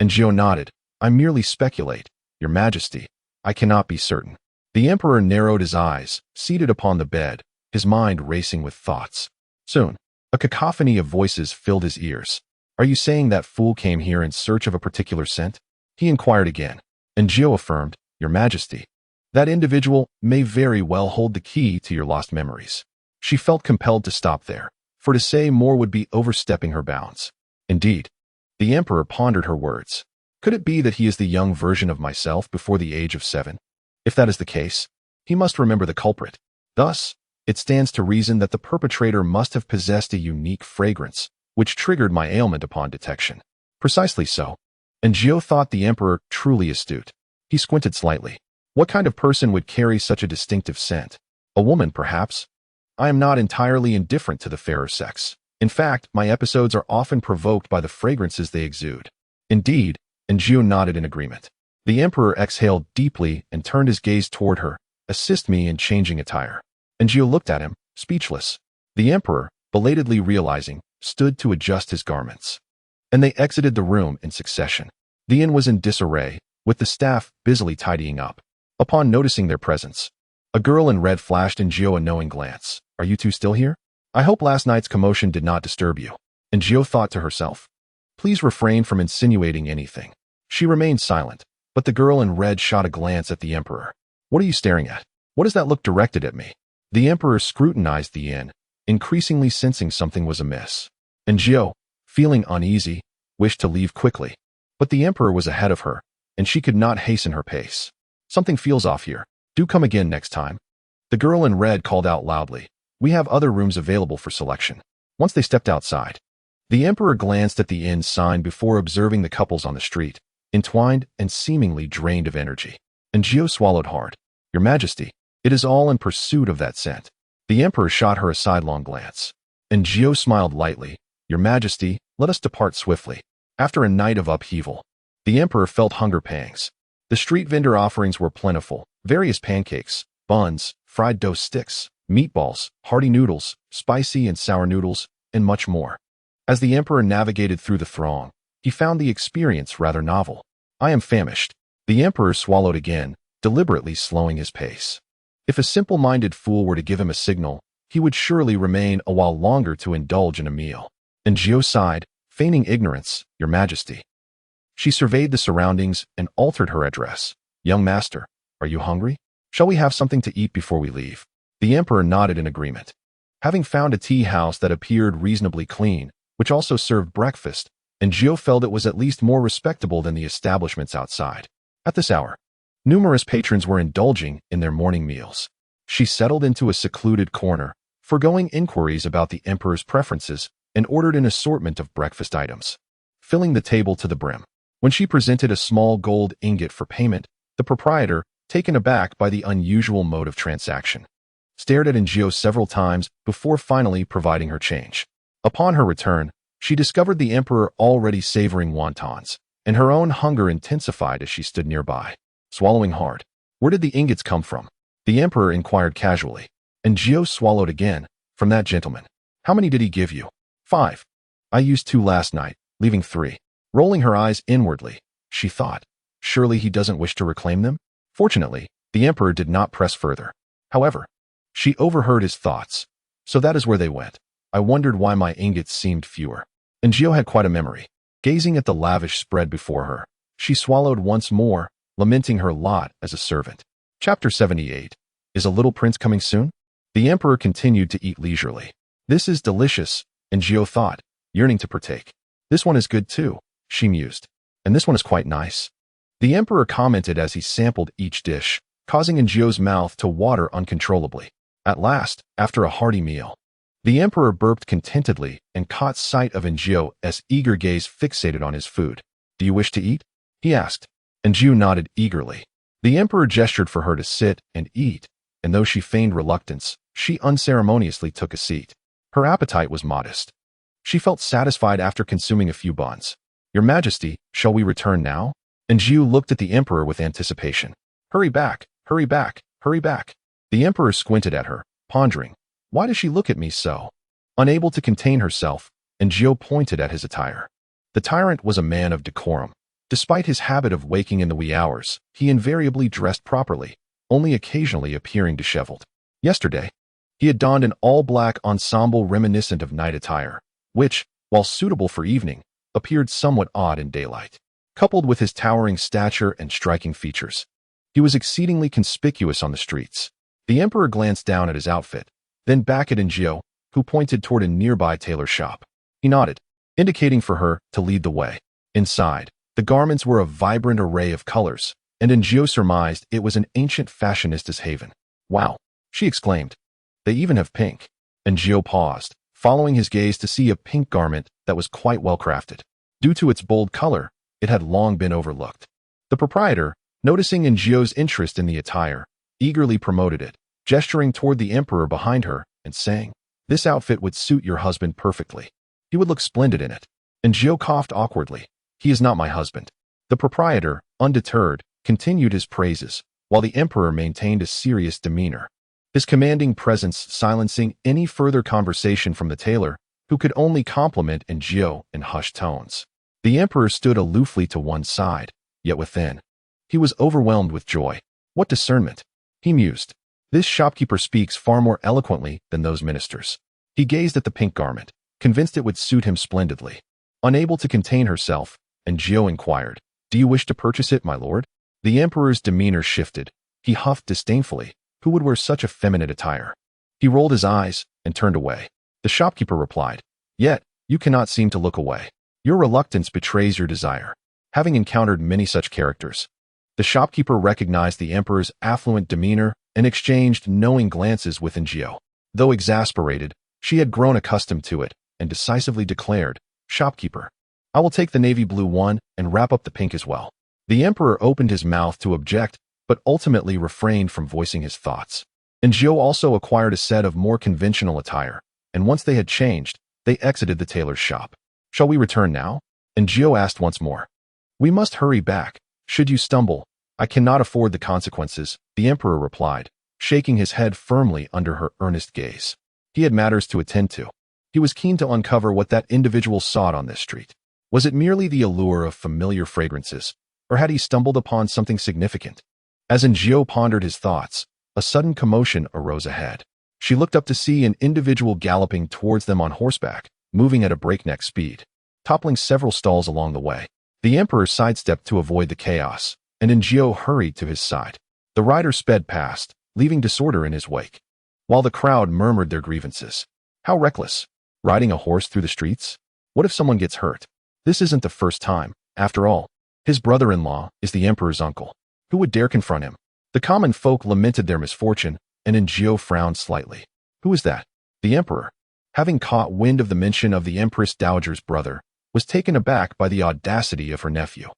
And Gio nodded. I merely speculate, your majesty. I cannot be certain. The emperor narrowed his eyes, seated upon the bed, his mind racing with thoughts. Soon, a cacophony of voices filled his ears. Are you saying that fool came here in search of a particular scent? He inquired again, and Gio affirmed, your majesty. That individual may very well hold the key to your lost memories. She felt compelled to stop there, for to say more would be overstepping her bounds. Indeed, the emperor pondered her words. Could it be that he is the young version of myself before the age of 7? If that is the case, he must remember the culprit. Thus, it stands to reason that the perpetrator must have possessed a unique fragrance, which triggered my ailment upon detection. Precisely so. And Gio thought the emperor truly astute. He squinted slightly. What kind of person would carry such a distinctive scent? A woman, perhaps? I am not entirely indifferent to the fairer sex. In fact, my episodes are often provoked by the fragrances they exude. Indeed, and Gio nodded in agreement. The emperor exhaled deeply and turned his gaze toward her. Assist me in changing attire. And Gio looked at him, speechless. The emperor, belatedly realizing, stood to adjust his garments. And they exited the room in succession. The inn was in disarray, with the staff busily tidying up. Upon noticing their presence, a girl in red flashed in Gio a knowing glance. Are you two still here? I hope last night's commotion did not disturb you. And Gio thought to herself, please refrain from insinuating anything. She remained silent, but the girl in red shot a glance at the emperor. What are you staring at? What is that look directed at me? The emperor scrutinized the inn, increasingly sensing something was amiss. And Gio, feeling uneasy, wished to leave quickly. But the emperor was ahead of her, and she could not hasten her pace. Something feels off here. Do come again next time. The girl in red called out loudly. We have other rooms available for selection. Once they stepped outside, the emperor glanced at the inn sign before observing the couples on the street, entwined and seemingly drained of energy. And Gio swallowed hard. Your majesty, it is all in pursuit of that scent. The emperor shot her a sidelong glance. And Gio smiled lightly. Your majesty, let us depart swiftly. After a night of upheaval, the emperor felt hunger pangs. The street vendor offerings were plentiful. Various pancakes, buns, fried dough sticks, meatballs, hearty noodles, spicy and sour noodles, and much more. As the emperor navigated through the throng, he found the experience rather novel. I am famished. The emperor swallowed again, deliberately slowing his pace. If a simple-minded fool were to give him a signal, he would surely remain a while longer to indulge in a meal. And Gio sighed, feigning ignorance, your majesty. She surveyed the surroundings and altered her address. Young master, are you hungry? Shall we have something to eat before we leave? The emperor nodded in agreement. Having found a tea house that appeared reasonably clean, which also served breakfast, and Gio felt it was at least more respectable than the establishments outside. At this hour, numerous patrons were indulging in their morning meals. She settled into a secluded corner, foregoing inquiries about the emperor's preferences, and ordered an assortment of breakfast items, filling the table to the brim. When she presented a small gold ingot for payment, the proprietor, taken aback by the unusual mode of transaction, stared at Gio several times before finally providing her change. Upon her return, she discovered the emperor already savoring wontons, and her own hunger intensified as she stood nearby, swallowing hard. Where did the ingots come from? The emperor inquired casually, and Gio swallowed again. From that gentleman. How many did he give you? 5. I used 2 last night, leaving 3. Rolling her eyes inwardly, she thought, surely he doesn't wish to reclaim them? Fortunately, the emperor did not press further. However, she overheard his thoughts. So that is where they went. I wondered why my ingots seemed fewer. And Gio had quite a memory. Gazing at the lavish spread before her, she swallowed once more, lamenting her lot as a servant. Chapter 78. Is a little prince coming soon? The emperor continued to eat leisurely. This is delicious, Aaargh thought, yearning to partake. This one is good too, she mused. And this one is quite nice. The emperor commented as he sampled each dish, causing Aaargh's mouth to water uncontrollably. At last, after a hearty meal, the emperor burped contentedly and caught sight of Aaargh's eager gaze fixated on his food. Do you wish to eat? He asked. Aaargh nodded eagerly. The emperor gestured for her to sit and eat, and though she feigned reluctance, she unceremoniously took a seat. Her appetite was modest. She felt satisfied after consuming a few buns. Your Majesty, shall we return now? Aaargh looked at the emperor with anticipation. Hurry back, hurry back, hurry back. The emperor squinted at her, pondering. Why does she look at me so? Unable to contain herself, Aaargh pointed at his attire. The tyrant was a man of decorum. Despite his habit of waking in the wee hours, he invariably dressed properly, only occasionally appearing disheveled. Yesterday, he had donned an all-black ensemble reminiscent of night attire, which, while suitable for evening, appeared somewhat odd in daylight. Coupled with his towering stature and striking features, he was exceedingly conspicuous on the streets. The emperor glanced down at his outfit, then back at Aaargh, who pointed toward a nearby tailor shop. He nodded, indicating for her to lead the way. Inside, the garments were a vibrant array of colors, and Aaargh surmised it was an ancient fashionista's haven. Wow, she exclaimed. They even have pink. Aaargh paused, following his gaze to see a pink garment that was quite well crafted. Due to its bold color, it had long been overlooked. The proprietor, noticing Aaargh's interest in the attire, eagerly promoted it, gesturing toward the emperor behind her and saying, This outfit would suit your husband perfectly. He would look splendid in it. Aaargh coughed awkwardly. He is not my husband. The proprietor, undeterred, continued his praises, while the emperor maintained a serious demeanor, his commanding presence silencing any further conversation from the tailor, who could only compliment Aaargh in hushed tones. The emperor stood aloofly to one side, yet within, he was overwhelmed with joy. What discernment! He mused. This shopkeeper speaks far more eloquently than those ministers. He gazed at the pink garment, convinced it would suit him splendidly. Unable to contain herself, Aaargh inquired, Do you wish to purchase it, my lord? The emperor's demeanor shifted. He huffed disdainfully. Who would wear such effeminate attire? He rolled his eyes and turned away. The shopkeeper replied, Yet, you cannot seem to look away. Your reluctance betrays your desire. Having encountered many such characters, the shopkeeper recognized the emperor's affluent demeanor and exchanged knowing glances with Aaargh. Though exasperated, she had grown accustomed to it and decisively declared, Shopkeeper, I will take the navy blue one and wrap up the pink as well. The emperor opened his mouth to object, but ultimately refrained from voicing his thoughts. Aaargh also acquired a set of more conventional attire, and once they had changed, they exited the tailor's shop. Shall we return now? Aaargh asked once more. We must hurry back. Should you stumble, I cannot afford the consequences, the emperor replied, shaking his head firmly under her earnest gaze. He had matters to attend to. He was keen to uncover what that individual sought on this street. Was it merely the allure of familiar fragrances, or had he stumbled upon something significant? As Aaargh pondered his thoughts, a sudden commotion arose ahead. She looked up to see an individual galloping towards them on horseback, moving at a breakneck speed, toppling several stalls along the way. The emperor sidestepped to avoid the chaos, and Aaargh hurried to his side. The rider sped past, leaving disorder in his wake, while the crowd murmured their grievances. How reckless! Riding a horse through the streets? What if someone gets hurt? This isn't the first time, after all. His brother-in-law is the emperor's uncle. Who would dare confront him? The common folk lamented their misfortune, and Aaargh frowned slightly. Who is that? The emperor, having caught wind of the mention of the empress dowager's brother, was taken aback by the audacity of her nephew.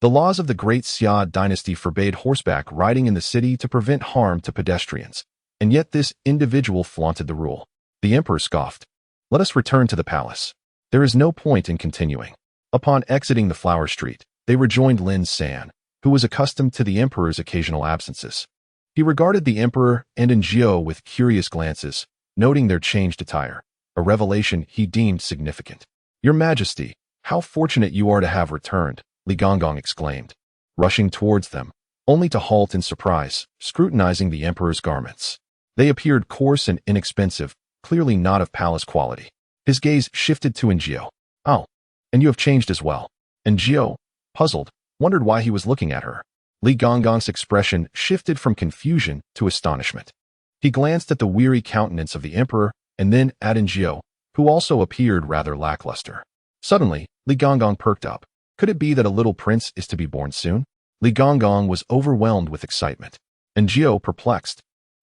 The laws of the great Xia dynasty forbade horseback riding in the city to prevent harm to pedestrians, and yet this individual flaunted the rule. The emperor scoffed. Let us return to the palace. There is no point in continuing. Upon exiting the flower street, they rejoined Lin San, who was accustomed to the emperor's occasional absences. He regarded the emperor and Aaargh with curious glances, noting their changed attire, a revelation he deemed significant. Your Majesty, how fortunate you are to have returned, Li Gonggong exclaimed, rushing towards them, only to halt in surprise, scrutinizing the emperor's garments. They appeared coarse and inexpensive, clearly not of palace quality. His gaze shifted to Aaargh. Oh, and you have changed as well. Aaargh, puzzled, wondered why he was looking at her. Li Gongong's expression shifted from confusion to astonishment. He glanced at the weary countenance of the emperor and then at Aaargh, who also appeared rather lackluster. Suddenly, Li Gongong perked up. Could it be that a little prince is to be born soon? Li Gongong was overwhelmed with excitement. Aaargh, perplexed,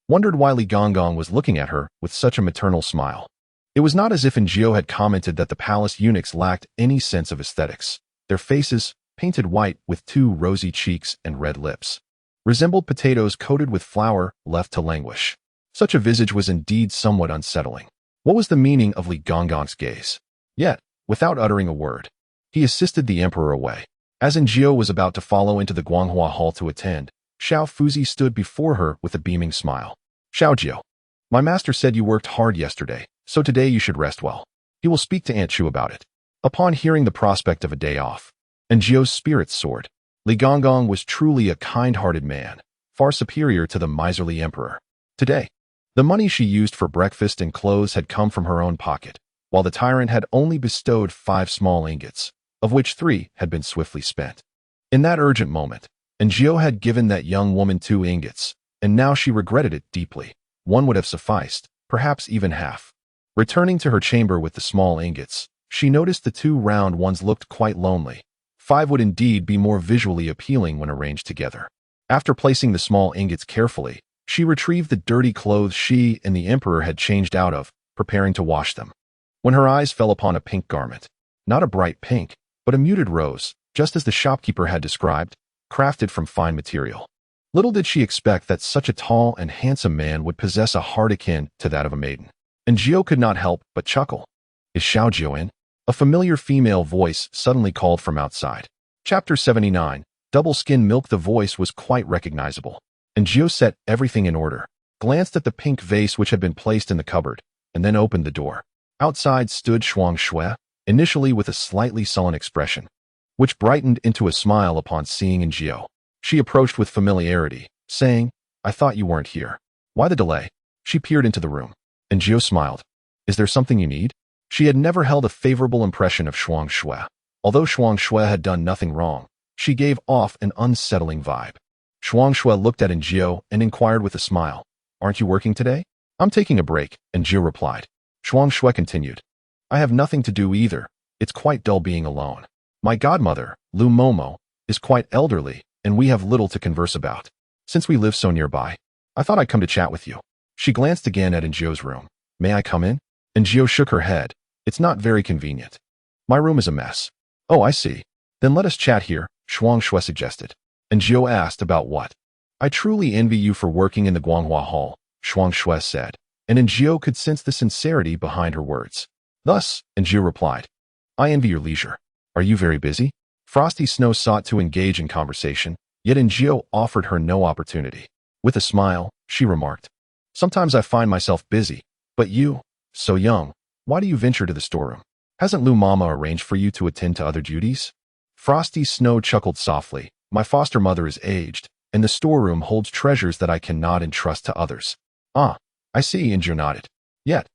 wondered why Li Gongong was looking at her with such a maternal smile. It was not as if Aaargh had commented that the palace eunuchs lacked any sense of aesthetics. Their faces, painted white with 2 rosy cheeks and red lips, resembled potatoes coated with flour left to languish. Such a visage was indeed somewhat unsettling. What was the meaning of Li Gongong's gaze? Yet, without uttering a word, he assisted the emperor away. As Aaargh was about to follow into the Guanghua hall to attend, Xiao Fuzi stood before her with a beaming smile. Xiaojiu, my master said you worked hard yesterday, so today you should rest well. He will speak to Aunt Chu about it. Upon hearing the prospect of a day off, Aaargh's spirits soared. Li Gongong was truly a kind-hearted man, far superior to the miserly emperor. Today, the money she used for breakfast and clothes had come from her own pocket, while the tyrant had only bestowed 5 small ingots, of which 3 had been swiftly spent. In that urgent moment, Aaargh had given that young woman 2 ingots, and now she regretted it deeply. 1 would have sufficed, perhaps even half. Returning to her chamber with the small ingots, she noticed the 2 round ones looked quite lonely. 5 would indeed be more visually appealing when arranged together. After placing the small ingots carefully, she retrieved the dirty clothes she and the emperor had changed out of, preparing to wash them. When her eyes fell upon a pink garment, not a bright pink, but a muted rose, just as the shopkeeper had described, crafted from fine material. Little did she expect that such a tall and handsome man would possess a heart akin to that of a maiden. Aaargh could not help but chuckle. Is Xiaojiu in? A familiar female voice suddenly called from outside. Chapter 79, Double Skin Milk. The voice was quite recognizable. Aaargh set everything in order, glanced at the pink vase which had been placed in the cupboard, and then opened the door. Outside stood Shuang Shui, initially with a slightly sullen expression, which brightened into a smile upon seeing Aaargh. She approached with familiarity, saying, I thought you weren't here. Why the delay? She peered into the room. Aaargh smiled. Is there something you need? She had never held a favorable impression of Shuang Shui. Although Shuang Shui had done nothing wrong, she gave off an unsettling vibe. Shuang Shui looked at Aaargh and inquired with a smile, Aren't you working today? I'm taking a break, Aaargh replied. Shuang Shui continued, I have nothing to do either. It's quite dull being alone. My godmother, Lu Momo, is quite elderly, and we have little to converse about. Since we live so nearby, I thought I'd come to chat with you. She glanced again at Aaargh's room. May I come in? Aaargh shook her head. It's not very convenient. My room is a mess. Oh, I see. Then let us chat here, Shuang Shui suggested. Aaargh asked about what? I truly envy you for working in the Guanghua Hall, Shuang Shui said, and Aaargh could sense the sincerity behind her words. Thus, Aaargh replied, I envy your leisure. Are you very busy? Frosty Snow sought to engage in conversation, yet Aaargh offered her no opportunity. With a smile, she remarked, Sometimes I find myself busy, but you, so young, why do you venture to the storeroom? Hasn't Lu Mama arranged for you to attend to other duties? Frosty Snow chuckled softly. My foster mother is aged, and the storeroom holds treasures that I cannot entrust to others. Ah, I see, Aaargh nodded. Yet,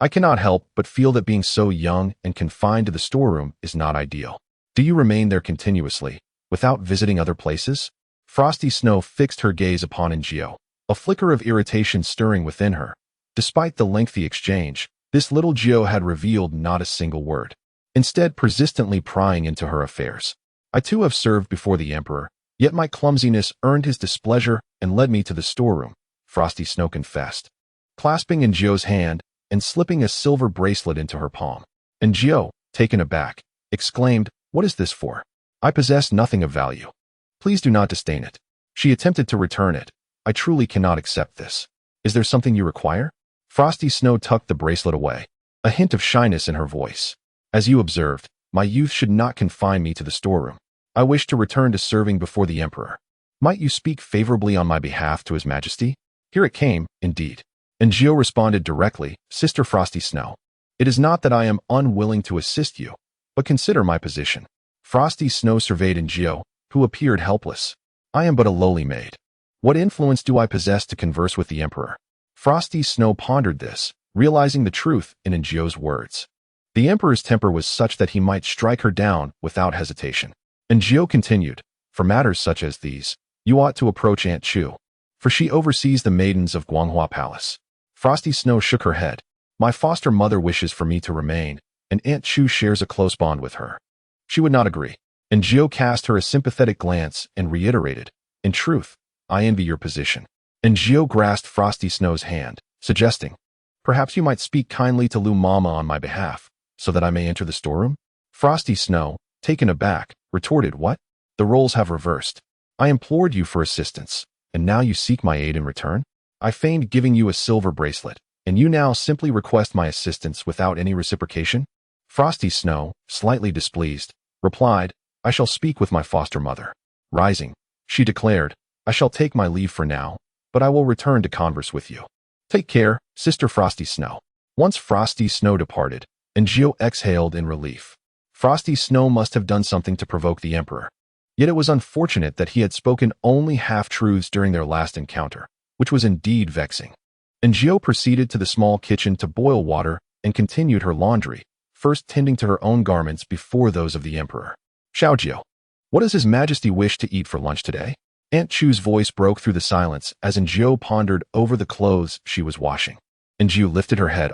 I cannot help but feel that being so young and confined to the storeroom is not ideal. Do you remain there continuously, without visiting other places? Frosty Snow fixed her gaze upon Aaargh, a flicker of irritation stirring within her. Despite the lengthy exchange, this little Aaargh had revealed not a single word, instead persistently prying into her affairs. I too have served before the emperor, yet my clumsiness earned his displeasure and led me to the storeroom, Frosty Snow confessed, clasping Aaargh's hand and slipping a silver bracelet into her palm. Aaargh, taken aback, exclaimed, What is this for? I possess nothing of value. Please do not disdain it. She attempted to return it. I truly cannot accept this. Is there something you require? Frosty Snow tucked the bracelet away, a hint of shyness in her voice. As you observed, my youth should not confine me to the storeroom. I wish to return to serving before the emperor. Might you speak favorably on my behalf to his majesty? Here it came, indeed. Aaargh responded directly, Sister Frosty Snow. It is not that I am unwilling to assist you, but consider my position. Frosty Snow surveyed Aaargh, who appeared helpless. I am but a lowly maid. What influence do I possess to converse with the emperor? Frosty Snow pondered this, realizing the truth in Aaargh's words. The emperor's temper was such that he might strike her down without hesitation. Aaargh continued, For matters such as these, You ought to approach Aunt Chu, for she oversees the maidens of Guanghua Palace. Frosty Snow shook her head. My foster mother wishes for me to remain, and Aunt Chu shares a close bond with her. She would not agree. And Gio cast her a sympathetic glance and reiterated, in truth, I envy your position. And Gio grasped Frosty Snow's hand, suggesting, perhaps you might speak kindly to Lou Mama on my behalf, so that I may enter the storeroom? Frosty Snow, taken aback, retorted, what? The roles have reversed. I implored you for assistance, and now you seek my aid in return? I feigned giving you a silver bracelet, and you now simply request my assistance without any reciprocation? Frosty Snow, slightly displeased, replied, I shall speak with my foster mother. Rising, she declared, I shall take my leave for now, but I will return to converse with you. Take care, Sister Frosty Snow. Once Frosty Snow departed, and Gio exhaled in relief. Frosty Snow must have done something to provoke the Emperor. Yet it was unfortunate that he had spoken only half-truths during their last encounter, which was indeed vexing. And Gio proceeded to the small kitchen to boil water and continued her laundry, first tending to her own garments before those of the Emperor. Xiao Gio, what does His Majesty wish to eat for lunch today? Aunt Chu's voice broke through the silence as Gio pondered over the clothes she was washing. And Gio lifted her head.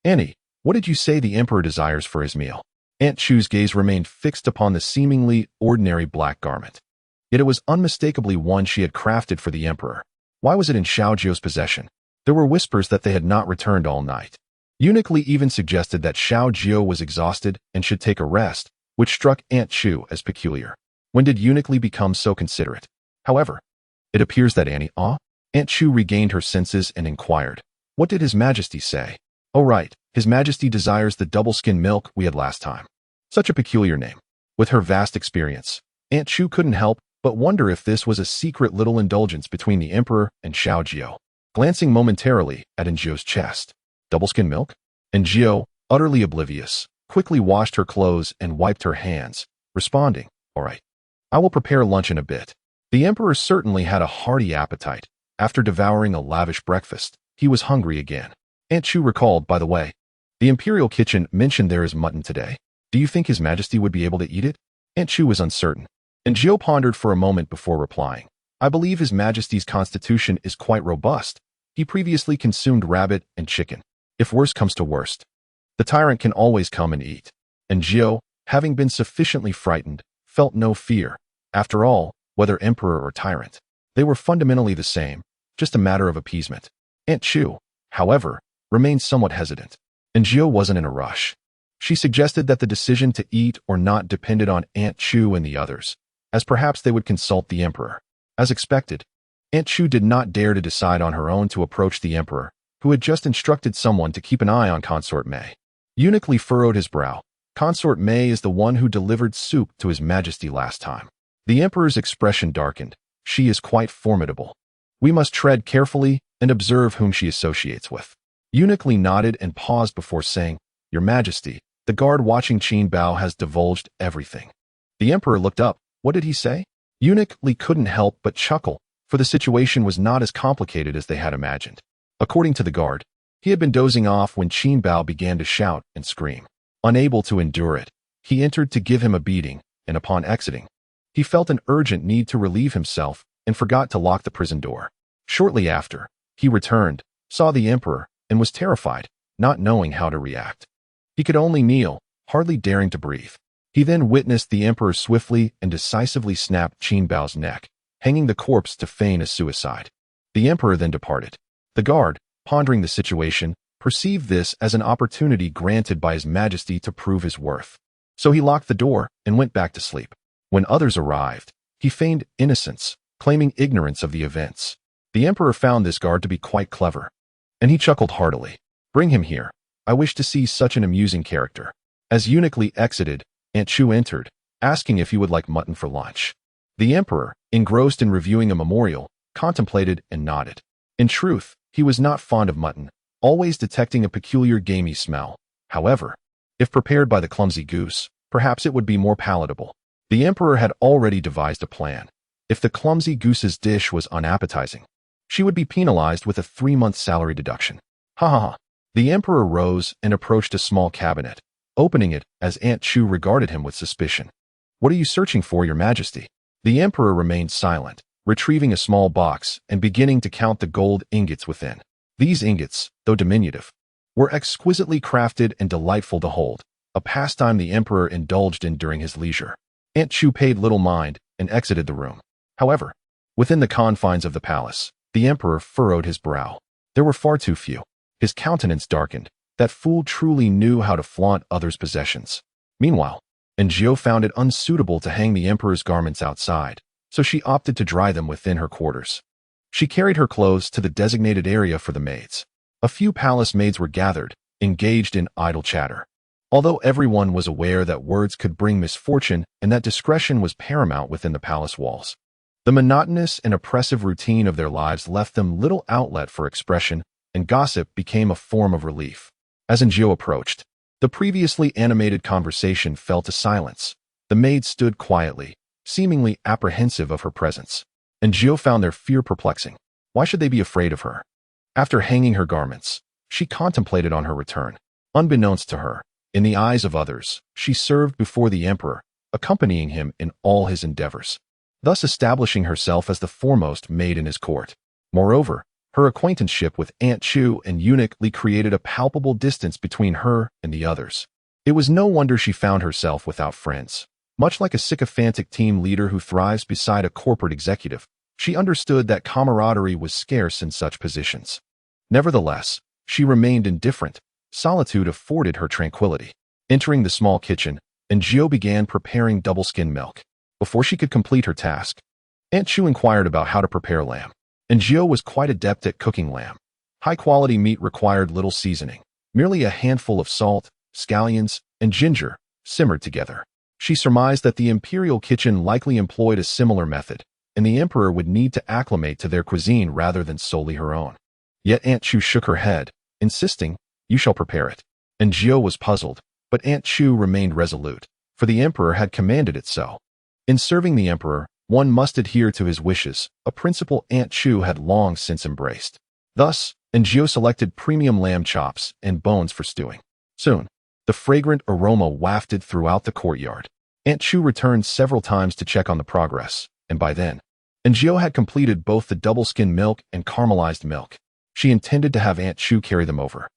Annie, what did you say the Emperor desires for his meal? Aunt Chu's gaze remained fixed upon the seemingly ordinary black garment. Yet it was unmistakably one she had crafted for the Emperor. Why was it in Xiao Jio's possession? There were whispers that they had not returned all night. Eunuch Li even suggested that Xiao Jio was exhausted and should take a rest, which struck Aunt Chu as peculiar. When did Eunuch Li become so considerate? However, it appears that Aunt Chu regained her senses and inquired, what did His Majesty say? Oh right, His Majesty desires the double-skin milk we had last time. Such a peculiar name. With her vast experience, Aunt Chu couldn't help but wonder if this was a secret little indulgence between the Emperor and Xiao Jio. Glancing momentarily at Gio's chest, double-skin milk? And Gio, utterly oblivious, quickly washed her clothes and wiped her hands, responding, all right, I will prepare lunch in a bit. The Emperor certainly had a hearty appetite. After devouring a lavish breakfast, he was hungry again. Aunt Chu recalled, by the way, the Imperial kitchen mentioned there is mutton today. Do you think His Majesty would be able to eat it? Aunt Chu was uncertain, and Gio pondered for a moment before replying. I believe His Majesty's constitution is quite robust. He previously consumed rabbit and chicken. If worst comes to worst, the tyrant can always come and eat. And Gio, having been sufficiently frightened, felt no fear. After all, whether emperor or tyrant, they were fundamentally the same, just a matter of appeasement. Aunt Chu, however, remained somewhat hesitant, and Gio wasn't in a rush. She suggested that the decision to eat or not depended on Aunt Chu and the others, as perhaps they would consult the emperor. As expected, Aunt Chu did not dare to decide on her own to approach the emperor, who had just instructed someone to keep an eye on Consort May. Eunuch Li furrowed his brow. Consort May is the one who delivered soup to His Majesty last time. The emperor's expression darkened. She is quite formidable. We must tread carefully and observe whom she associates with. Eunuch Li nodded and paused before saying, Your Majesty, the guard watching Qin Bao has divulged everything. The emperor looked up. What did he say? Eunuch Li couldn't help but chuckle, for the situation was not as complicated as they had imagined. According to the guard, he had been dozing off when Qin Bao began to shout and scream. Unable to endure it, he entered to give him a beating, and upon exiting, he felt an urgent need to relieve himself and forgot to lock the prison door. Shortly after, he returned, saw the emperor, and was terrified, not knowing how to react. He could only kneel, hardly daring to breathe. He then witnessed the emperor swiftly and decisively snap Qin Bao's neck, hanging the corpse to feign a suicide. The emperor then departed. The guard, pondering the situation, perceived this as an opportunity granted by His Majesty to prove his worth. So he locked the door and went back to sleep. When others arrived, he feigned innocence, claiming ignorance of the events. The emperor found this guard to be quite clever, and he chuckled heartily. Bring him here. I wish to see such an amusing character. As Eunuch Li exited, Aunt Chu entered, asking if he would like mutton for lunch. The emperor, engrossed in reviewing a memorial, contemplated and nodded. In truth, he was not fond of mutton, always detecting a peculiar gamey smell. However, if prepared by the clumsy goose, perhaps it would be more palatable. The emperor had already devised a plan. If the clumsy goose's dish was unappetizing, she would be penalized with a 3-month salary deduction. Ha ha ha. The emperor rose and approached a small cabinet, opening it as Aunt Chu regarded him with suspicion. What are you searching for, Your Majesty? The emperor remained silent, retrieving a small box and beginning to count the gold ingots within. These ingots, though diminutive, were exquisitely crafted and delightful to hold, a pastime the emperor indulged in during his leisure. Aunt Chu paid little mind and exited the room. However, within the confines of the palace, the emperor furrowed his brow. There were far too few. His countenance darkened. That fool truly knew how to flaunt others' possessions. Meanwhile, Aaargh found it unsuitable to hang the emperor's garments outside, so she opted to dry them within her quarters. She carried her clothes to the designated area for the maids. A few palace maids were gathered, engaged in idle chatter. Although everyone was aware that words could bring misfortune and that discretion was paramount within the palace walls, the monotonous and oppressive routine of their lives left them little outlet for expression, and gossip became a form of relief. As Aaargh approached, the previously animated conversation fell to silence. The maids stood quietly, seemingly apprehensive of her presence. Aaargh found their fear perplexing. Why should they be afraid of her? After hanging her garments, she contemplated on her return. Unbeknownst to her, in the eyes of others, she served before the emperor, accompanying him in all his endeavors, thus establishing herself as the foremost maid in his court. Moreover, her acquaintanceship with Aunt Chu and Eunuch Li created a palpable distance between her and the others. It was no wonder she found herself without friends. Much like a sycophantic team leader who thrives beside a corporate executive, she understood that camaraderie was scarce in such positions. Nevertheless, she remained indifferent. Solitude afforded her tranquility. Entering the small kitchen, Aaargh began preparing double-skim milk. Before she could complete her task, Aunt Chu inquired about how to prepare lamb. Aaargh was quite adept at cooking lamb. High-quality meat required little seasoning. Merely a handful of salt, scallions, and ginger simmered together. She surmised that the imperial kitchen likely employed a similar method, and the emperor would need to acclimate to their cuisine rather than solely her own. Yet Aunt Chu shook her head, insisting, "You shall prepare it." Aaargh was puzzled, but Aunt Chu remained resolute, for the emperor had commanded it so. In serving the emperor, one must adhere to his wishes, a principle Aunt Chu had long since embraced. Thus, Aaargh selected premium lamb chops and bones for stewing. Soon, the fragrant aroma wafted throughout the courtyard. Aunt Chu returned several times to check on the progress, and by then, Aaargh had completed both the double-skim milk and caramelized milk. She intended to have Aunt Chu carry them over.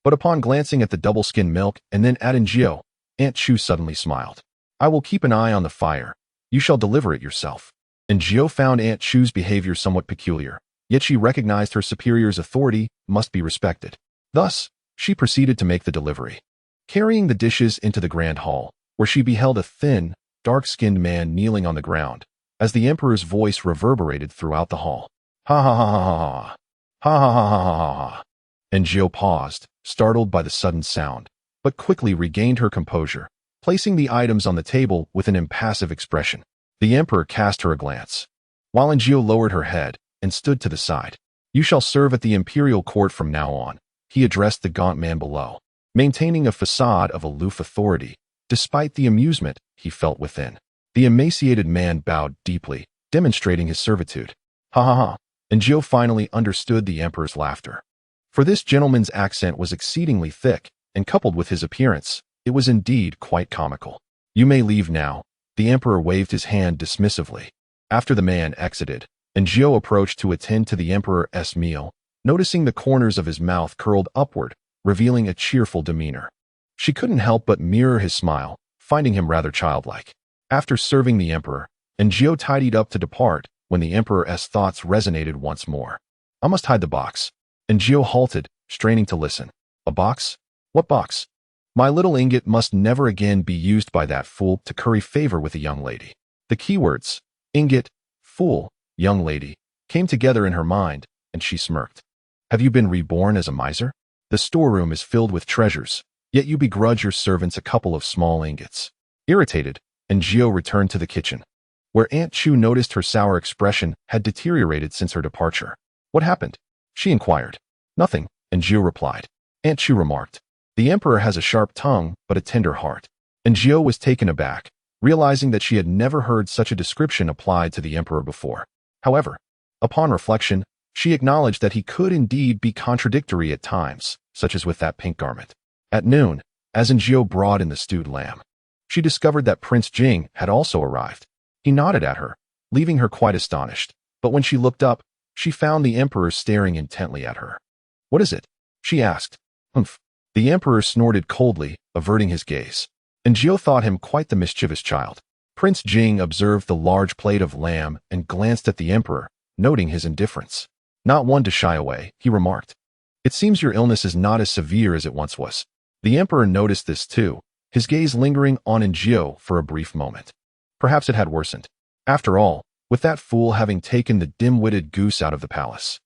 But upon glancing at the double-skim milk and then at Aaargh, Aunt Chu suddenly smiled. "I will keep an eye on the fire. You shall deliver it yourself." Aaargh found Aunt Chu's behavior somewhat peculiar, yet she recognized her superior's authority must be respected. Thus, she proceeded to make the delivery. Carrying the dishes into the grand hall, where she beheld a thin, dark-skinned man kneeling on the ground, as the emperor's voice reverberated throughout the hall. "Ha ha ha ha ha ha. Ha ha ha ha ha ha." Aaargh paused, startled by the sudden sound, but quickly regained her composure, placing the items on the table with an impassive expression. The emperor cast her a glance, while Aaargh lowered her head and stood to the side. "You shall serve at the imperial court from now on," he addressed the gaunt man below, maintaining a facade of aloof authority, despite the amusement he felt within. The emaciated man bowed deeply, demonstrating his servitude. "Ha ha ha." Aaargh finally understood the emperor's laughter. For this gentleman's accent was exceedingly thick, and coupled with his appearance, it was indeed quite comical. "You may leave now." The emperor waved his hand dismissively. After the man exited, Aaargh approached to attend to the emperor's meal, noticing the corners of his mouth curled upward, revealing a cheerful demeanor. She couldn't help but mirror his smile, finding him rather childlike. After serving the emperor, Aaargh tidied up to depart when the emperor's thoughts resonated once more. "I must hide the box." Aaargh halted, straining to listen. "A box? What box?" "My little ingot must never again be used by that fool to curry favor with a young lady." The keywords, ingot, fool, young lady, came together in her mind, and she smirked. "Have you been reborn as a miser? The storeroom is filled with treasures, yet you begrudge your servants a couple of small ingots." Irritated, Aaargh returned to the kitchen, where Aunt Chu noticed her sour expression had deteriorated since her departure. "What happened?" she inquired. "Nothing," Aaargh replied. Aunt Chu remarked, "The emperor has a sharp tongue, but a tender heart." Aaargh was taken aback, realizing that she had never heard such a description applied to the emperor before. However, upon reflection, she acknowledged that he could indeed be contradictory at times, such as with that pink garment. At noon, as Aaargh brought in the stewed lamb, she discovered that Prince Jing had also arrived. He nodded at her, leaving her quite astonished. But when she looked up, she found the emperor staring intently at her. "What is it?" she asked. "Humph." The emperor snorted coldly, averting his gaze. And Jiao thought him quite the mischievous child. Prince Jing observed the large plate of lamb and glanced at the emperor, noting his indifference. Not one to shy away, he remarked. "It seems your illness is not as severe as it once was." The emperor noticed this too, his gaze lingering on Jiao for a brief moment. Perhaps it had worsened. After all, with that fool having taken the dim-witted goose out of the palace.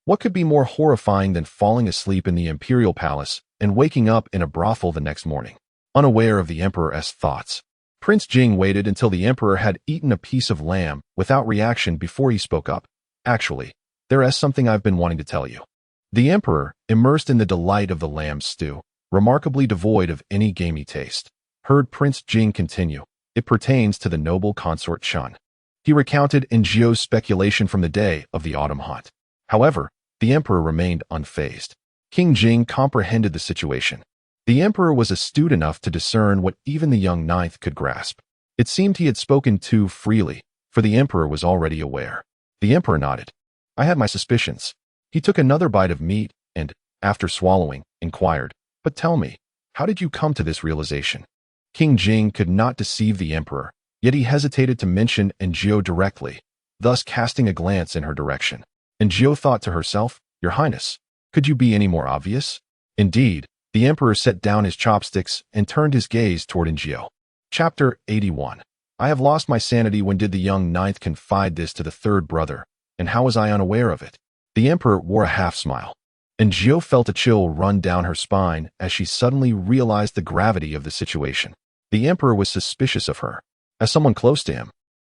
What could be more horrifying than falling asleep in the imperial palace and waking up in a brothel the next morning? Unaware of the emperor's thoughts, Prince Jing waited until the emperor had eaten a piece of lamb without reaction before he spoke up. "Actually, there is something I've been wanting to tell you." The emperor, immersed in the delight of the lamb stew, remarkably devoid of any gamey taste, heard Prince Jing continue. "It pertains to the noble consort Chun." He recounted Jiao's speculation from the day of the autumn hunt. However, the emperor remained unfazed. King Jing comprehended the situation. The emperor was astute enough to discern what even the young ninth could grasp. It seemed he had spoken too freely, for the emperor was already aware. The emperor nodded. "I had my suspicions." He took another bite of meat and, after swallowing, inquired, "But tell me, how did you come to this realization?" King Jing could not deceive the emperor, yet he hesitated to mention Jiao directly, thus casting a glance in her direction. And Jiao thought to herself, "Your Highness, could you be any more obvious?" Indeed, the emperor set down his chopsticks and turned his gaze toward Jiao. Chapter 81. I have lost my sanity. When did the young ninth confide this to the third brother, and how was I unaware of it? The emperor wore a half-smile. And Jiao felt a chill run down her spine as she suddenly realized the gravity of the situation. The emperor was suspicious of her, as someone close to him.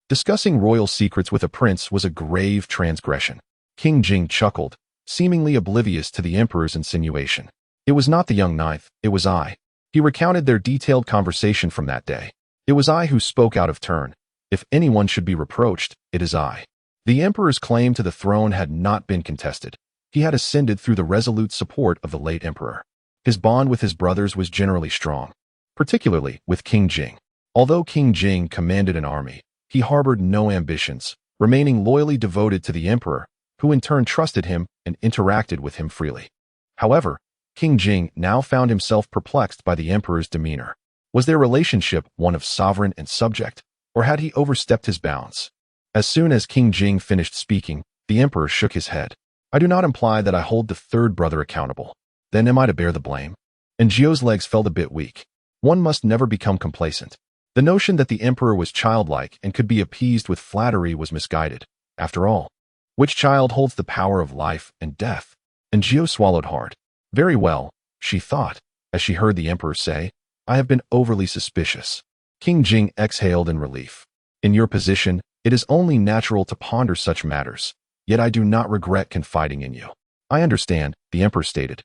Discussing royal secrets with a prince was a grave transgression. King Jing chuckled, seemingly oblivious to the emperor's insinuation. "It was not the young ninth, it was I." He recounted their detailed conversation from that day. "It was I who spoke out of turn. If anyone should be reproached, it is I." The emperor's claim to the throne had not been contested. He had ascended through the resolute support of the late emperor. His bond with his brothers was generally strong, particularly with King Jing. Although King Jing commanded an army, he harbored no ambitions, remaining loyally devoted to the emperor, who in turn trusted him and interacted with him freely. However, King Jing now found himself perplexed by the emperor's demeanor. Was their relationship one of sovereign and subject, or had he overstepped his bounds? As soon as King Jing finished speaking, the emperor shook his head. "I do not imply that I hold the third brother accountable. Then am I to bear the blame?" And Jiao's legs felt a bit weak. One must never become complacent. The notion that the emperor was childlike and could be appeased with flattery was misguided. After all, which child holds the power of life and death? And Jiao swallowed hard. "Very well," she thought, as she heard the emperor say, "I have been overly suspicious." King Jing exhaled in relief. "In your position, it is only natural to ponder such matters, yet I do not regret confiding in you." "I understand," the emperor stated.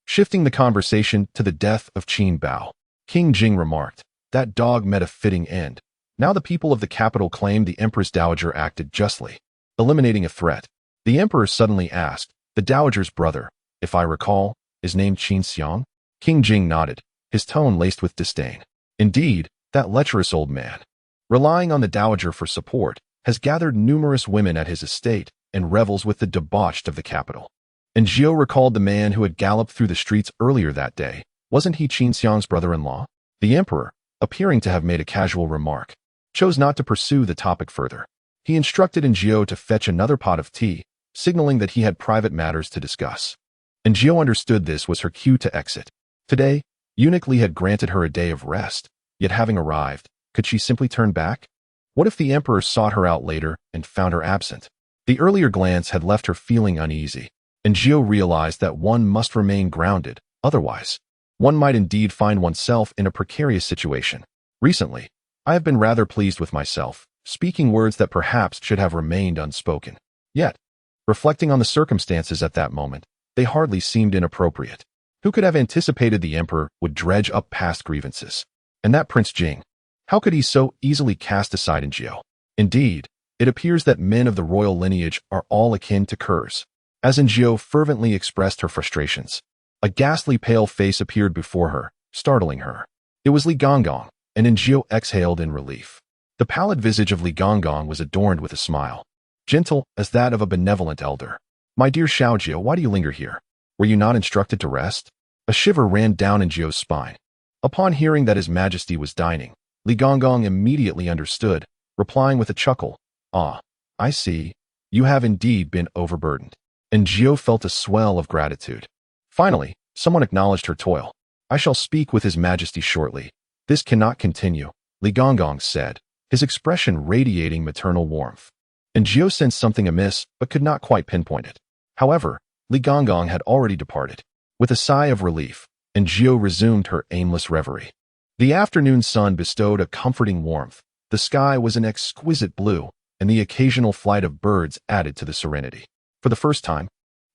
Shifting the conversation to the death of Qin Bao, King Jing remarked, "That dog met a fitting end. Now the people of the capital claim the Empress Dowager acted justly, eliminating a threat." The emperor suddenly asked, "The Dowager's brother, if I recall, is named Qin Xiang?" King Jing nodded, his tone laced with disdain. "Indeed, that lecherous old man, relying on the Dowager for support, has gathered numerous women at his estate and revels with the debauched of the capital." And Jiao recalled the man who had galloped through the streets earlier that day. Wasn't he Qin Xiang's brother-in-law? The emperor, appearing to have made a casual remark, chose not to pursue the topic further. He instructed Jiao to fetch another pot of tea, signaling that he had private matters to discuss. And Jiao understood this was her cue to exit. Today, Eunuch Li had granted her a day of rest, yet having arrived, could she simply turn back? What if the emperor sought her out later and found her absent? The earlier glance had left her feeling uneasy, and Jiao realized that one must remain grounded, otherwise, one might indeed find oneself in a precarious situation. Recently, I have been rather pleased with myself, speaking words that perhaps should have remained unspoken. Yet, reflecting on the circumstances at that moment, they hardly seemed inappropriate. Who could have anticipated the emperor would dredge up past grievances? And that Prince Jing, how could he so easily cast aside Jiao? Indeed, it appears that men of the royal lineage are all akin to curs. As Jiao fervently expressed her frustrations, a ghastly pale face appeared before her, startling her. It was Li Gonggong, and Jiao exhaled in relief. The pallid visage of Li Gonggong was adorned with a smile. gentle as that of a benevolent elder. "My dear Xiaojie, why do you linger here? Were you not instructed to rest?" A shiver ran down in Jiu's spine. Upon hearing that His Majesty was dining, Li Gonggong immediately understood, replying with a chuckle, "Ah, I see. You have indeed been overburdened." And Jiu felt a swell of gratitude. Finally, someone acknowledged her toil. "I shall speak with His Majesty shortly. This cannot continue," Li Gonggong said, his expression radiating maternal warmth. And Jiu sensed something amiss, but could not quite pinpoint it. However, Li Gonggong had already departed. With a sigh of relief, and Jiu resumed her aimless reverie. The afternoon sun bestowed a comforting warmth. The sky was an exquisite blue, and the occasional flight of birds added to the serenity. For the first time,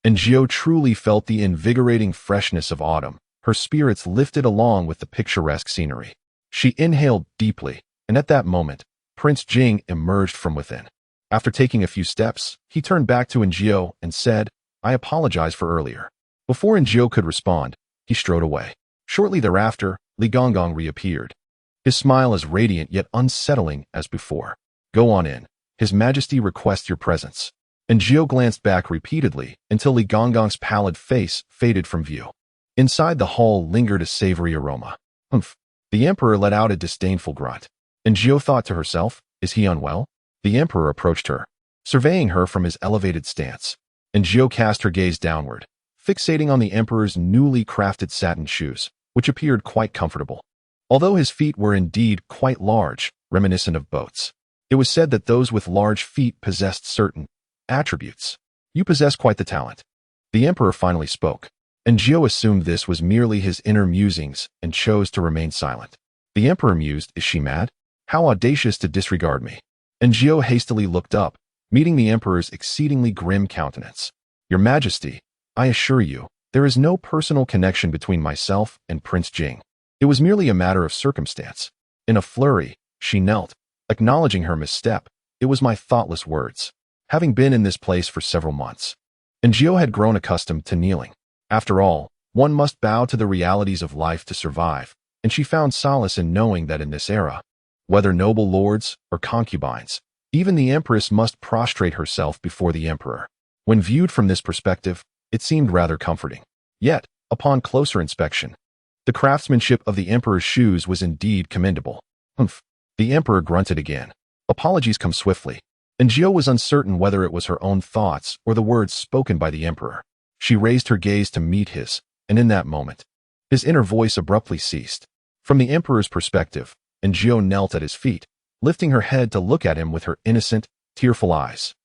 and Jiu truly felt the invigorating freshness of autumn. Her spirits lifted along with the picturesque scenery. She inhaled deeply, and at that moment, Prince Jing emerged from within. After taking a few steps, he turned back to Njio and said, "I apologize for earlier." Before Njio could respond, he strode away. Shortly thereafter, Li Gonggong reappeared. His smile as radiant yet unsettling as before. "Go on in. His Majesty requests your presence." Njio glanced back repeatedly until Li Gonggong's pallid face faded from view. Inside the hall lingered a savory aroma. "Humph." The Emperor let out a disdainful grunt. Njio thought to herself, "Is he unwell?" The Emperor approached her, surveying her from his elevated stance. Njio cast her gaze downward, fixating on the Emperor's newly crafted satin shoes, which appeared quite comfortable. Although his feet were indeed quite large, reminiscent of boats, it was said that those with large feet possessed certain attributes. "You possess quite the talent." The Emperor finally spoke. Njio assumed this was merely his inner musings and chose to remain silent. The Emperor mused, "Is she mad? How audacious to disregard me." Njio hastily looked up, meeting the Emperor's exceedingly grim countenance. "Your Majesty, I assure you, there is no personal connection between myself and Prince Jing. It was merely a matter of circumstance." In a flurry, she knelt, acknowledging her misstep. "It was my thoughtless words." Having been in this place for several months, Njio had grown accustomed to kneeling. After all, one must bow to the realities of life to survive, and she found solace in knowing that in this era, whether noble lords or concubines, even the Empress must prostrate herself before the Emperor. When viewed from this perspective, it seemed rather comforting. Yet, upon closer inspection, the craftsmanship of the Emperor's shoes was indeed commendable. "Humph." The Emperor grunted again. Apologies come swiftly. Njio was uncertain whether it was her own thoughts or the words spoken by the Emperor. She raised her gaze to meet his, and in that moment, his inner voice abruptly ceased. From the Emperor's perspective, Njio knelt at his feet, lifting her head to look at him with her innocent, tearful eyes,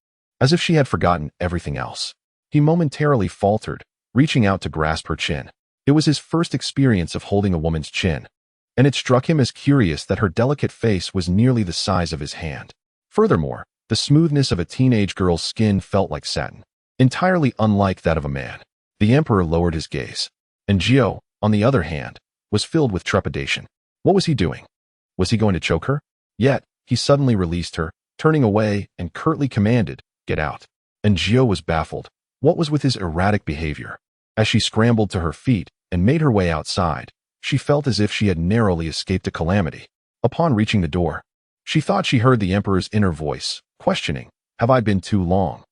as if she had forgotten everything else. He momentarily faltered, reaching out to grasp her chin. It was his first experience of holding a woman's chin, and it struck him as curious that her delicate face was nearly the size of his hand. Furthermore, the smoothness of a teenage girl's skin felt like satin, entirely unlike that of a man. The Emperor lowered his gaze. Njio, on the other hand, was filled with trepidation. What was he doing? Was he going to choke her? Yet, he suddenly released her, turning away and curtly commanded, "Get out." Njio was baffled. What was with his erratic behavior? As she scrambled to her feet and made her way outside, she felt as if she had narrowly escaped a calamity. Upon reaching the door, she thought she heard the Emperor's inner voice, questioning, "Have I been too long?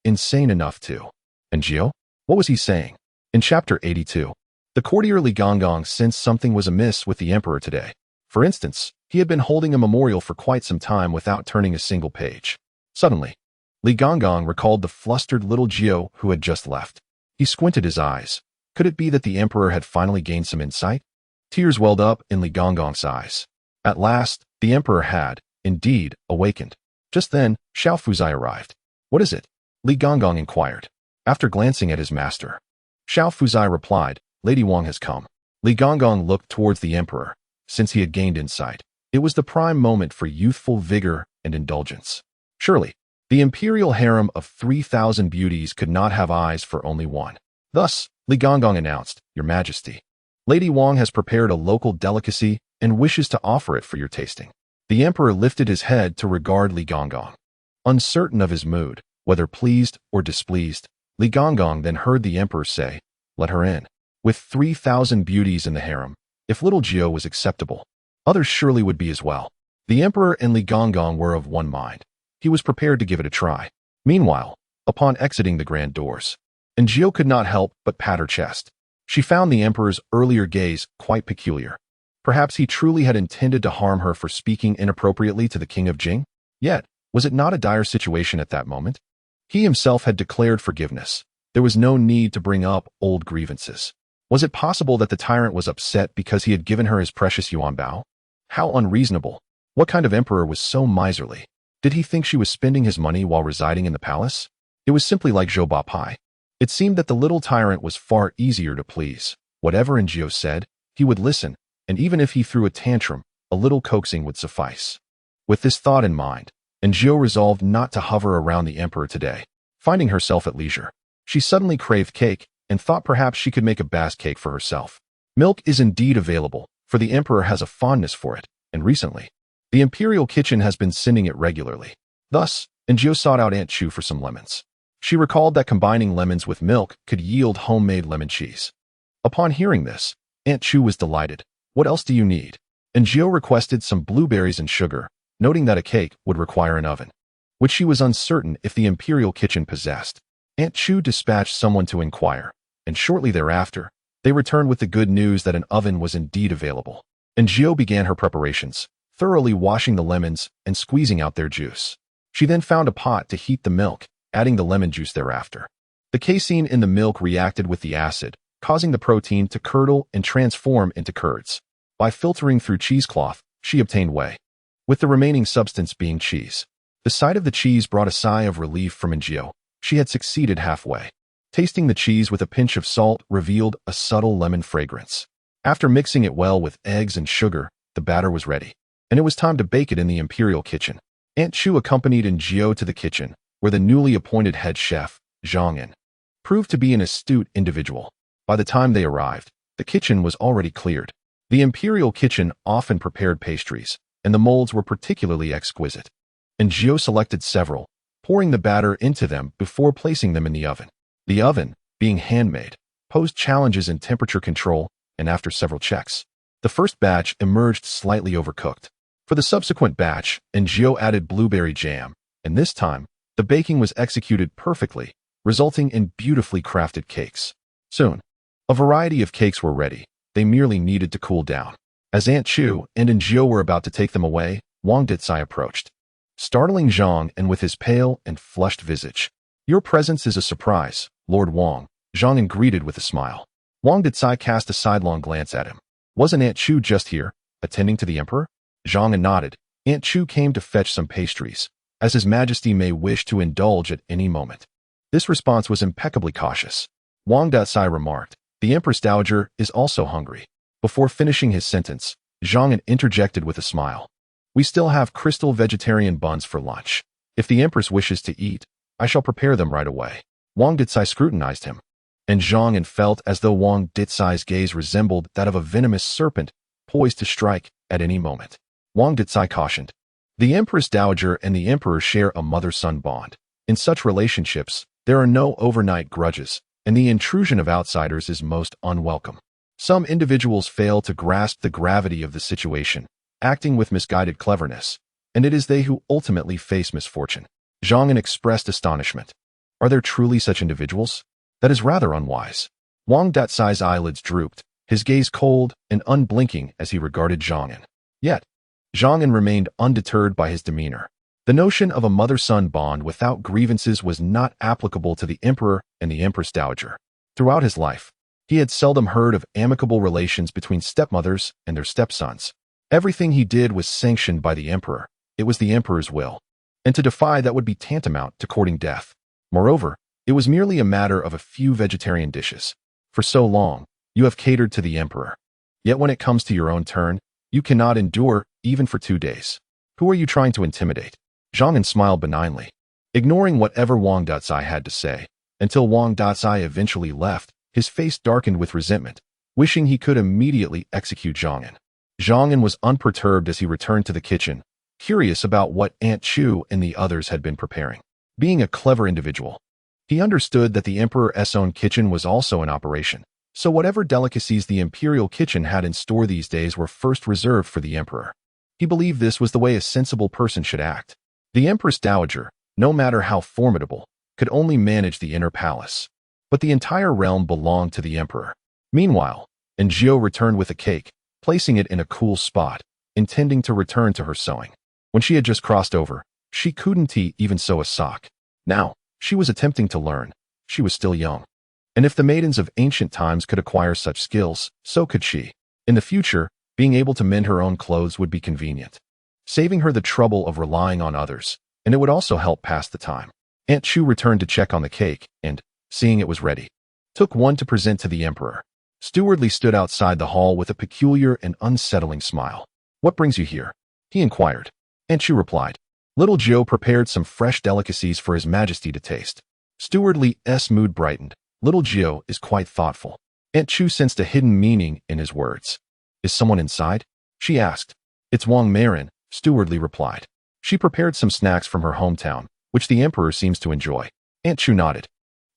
Insane enough to?" Njio? What was he saying? In Chapter 82, the courtier Li Gonggong sensed something was amiss with the Emperor today. For instance, he had been holding a memorial for quite some time without turning a single page. Suddenly, Li Gonggong recalled the flustered little Jiu who had just left. He squinted his eyes. Could it be that the Emperor had finally gained some insight? Tears welled up in Li Gonggong's eyes. At last, the Emperor had, indeed, awakened. Just then, Xiao Fuzai arrived. "What is it?" Li Gonggong inquired. After glancing at his master, Xiao Fuzai replied, "Lady Wang has come." Li Gonggong looked towards the Emperor. Since he had gained insight, it was the prime moment for youthful vigor and indulgence. Surely, the imperial harem of 3,000 beauties could not have eyes for only one. Thus, Li Gonggong announced, "Your Majesty, Lady Wang has prepared a local delicacy and wishes to offer it for your tasting." The Emperor lifted his head to regard Li Gonggong. Uncertain of his mood, whether pleased or displeased, Li Gonggong then heard the Emperor say, "Let her in." With 3,000 beauties in the harem, if little Jiu was acceptable, others surely would be as well. The Emperor and Li Gonggong were of one mind. He was prepared to give it a try. Meanwhile, upon exiting the grand doors, Aaargh could not help but pat her chest. She found the emperor's earlier gaze quite peculiar. Perhaps he truly had intended to harm her for speaking inappropriately to the king of Jing? Yet, was it not a dire situation at that moment? He himself had declared forgiveness. There was no need to bring up old grievances. Was it possible that the tyrant was upset because he had given her his precious yuan bao? How unreasonable. What kind of emperor was so miserly? Did he think she was spending his money while residing in the palace? It was simply like Zhou Ba Pai. It seemed that the little tyrant was far easier to please. Whatever Aaargh said, he would listen, and even if he threw a tantrum, a little coaxing would suffice. With this thought in mind, Aaargh resolved not to hover around the emperor today. Finding herself at leisure, she suddenly craved cake and thought perhaps she could make a Bast cake for herself. Milk is indeed available, for the emperor has a fondness for it, and recently, the imperial kitchen has been sending it regularly. Thus, Aaargh sought out Aunt Chu for some lemons. She recalled that combining lemons with milk could yield homemade lemon cheese. Upon hearing this, Aunt Chu was delighted. What else do you need? Aaargh requested some blueberries and sugar, noting that a cake would require an oven, which she was uncertain if the imperial kitchen possessed. Aunt Chu dispatched someone to inquire, and shortly thereafter, they returned with the good news that an oven was indeed available. Aaargh began her preparations, thoroughly washing the lemons and squeezing out their juice. She then found a pot to heat the milk, adding the lemon juice thereafter. The casein in the milk reacted with the acid, causing the protein to curdle and transform into curds. By filtering through cheesecloth, she obtained whey, with the remaining substance being cheese. The sight of the cheese brought a sigh of relief from Aaargh. She had succeeded halfway. Tasting the cheese with a pinch of salt revealed a subtle lemon fragrance. After mixing it well with eggs and sugar, the batter was ready, and it was time to bake it in the imperial kitchen. Aunt Chu accompanied Aaargh to the kitchen, where the newly appointed head chef, Zhang An, proved to be an astute individual. By the time they arrived, the kitchen was already cleared. The imperial kitchen often prepared pastries, and the molds were particularly exquisite. Aaargh selected several, pouring the batter into them before placing them in the oven. The oven, being handmade, posed challenges in temperature control, and after several checks, the first batch emerged slightly overcooked. For the subsequent batch, Aaargh added blueberry jam, and this time, the baking was executed perfectly, resulting in beautifully crafted cakes. Soon, a variety of cakes were ready. They merely needed to cool down. As Aunt Chu and Aaargh were about to take them away, Wang Ditsai approached, startling Zhang An with his pale and flushed visage. Your presence is a surprise, Lord Wang, Zhang An greeted with a smile. Wang Ditsai cast a sidelong glance at him. Wasn't Aunt Chu just here, attending to the emperor? Zhang An nodded. Aunt Chu came to fetch some pastries, as His Majesty may wish to indulge at any moment. This response was impeccably cautious. Wang Ditsai remarked, the Empress Dowager is also hungry. Before finishing his sentence, Zhang An interjected with a smile. We still have crystal vegetarian buns for lunch. If the Empress wishes to eat, I shall prepare them right away. Wang Ditsai scrutinized him, and Zhang An felt as though Wang Ditsai's gaze resembled that of a venomous serpent poised to strike at any moment. Wang Ditsai cautioned, the Empress Dowager and the Emperor share a mother-son bond. In such relationships, there are no overnight grudges, and the intrusion of outsiders is most unwelcome. Some individuals fail to grasp the gravity of the situation, acting with misguided cleverness, and it is they who ultimately face misfortune. Zhang An expressed astonishment. Are there truly such individuals? That is rather unwise. Wang Ditsai's eyelids drooped, his gaze cold and unblinking as he regarded Zhang An. Yet, Zhang An remained undeterred by his demeanor. The notion of a mother-son bond without grievances was not applicable to the emperor and the Empress Dowager. Throughout his life, he had seldom heard of amicable relations between stepmothers and their stepsons. Everything he did was sanctioned by the emperor. It was the emperor's will, and to defy that would be tantamount to courting death. Moreover, it was merely a matter of a few vegetarian dishes. For so long, you have catered to the emperor. Yet when it comes to your own turn, you cannot endure even for 2 days. Who are you trying to intimidate? Zhang An smiled benignly, ignoring whatever Wang Ditsai had to say, until Wang Ditsai eventually left. His face darkened with resentment, wishing he could immediately execute Zhang An. Zhang An was unperturbed as he returned to the kitchen, curious about what Aunt Chu and the others had been preparing. Being a clever individual, he understood that the emperor's own kitchen was also in operation, so whatever delicacies the imperial kitchen had in store these days were first reserved for the emperor. He believed this was the way a sensible person should act. The Empress Dowager, no matter how formidable, could only manage the inner palace. But the entire realm belonged to the emperor. Meanwhile, Aaargh returned with a cake, placing it in a cool spot, intending to return to her sewing. When she had just crossed over, she couldn't even sew a sock. Now, she was attempting to learn. She was still young. And if the maidens of ancient times could acquire such skills, so could she. In the future, being able to mend her own clothes would be convenient, saving her the trouble of relying on others, and it would also help pass the time. Aunt Chu returned to check on the cake and, seeing it was ready, took one to present to the emperor. Stewardly stood outside the hall with a peculiar and unsettling smile. "What brings you here?" he inquired. Aunt Chu replied. Little Joe prepared some fresh delicacies for His Majesty to taste. Stewardly's mood brightened. Little Joe is quite thoughtful. Aunt Chu sensed a hidden meaning in his words. "Is someone inside?" she asked. "It's Wang Marin," Stewardly replied. She prepared some snacks from her hometown, which the emperor seems to enjoy. Aunt Chu nodded.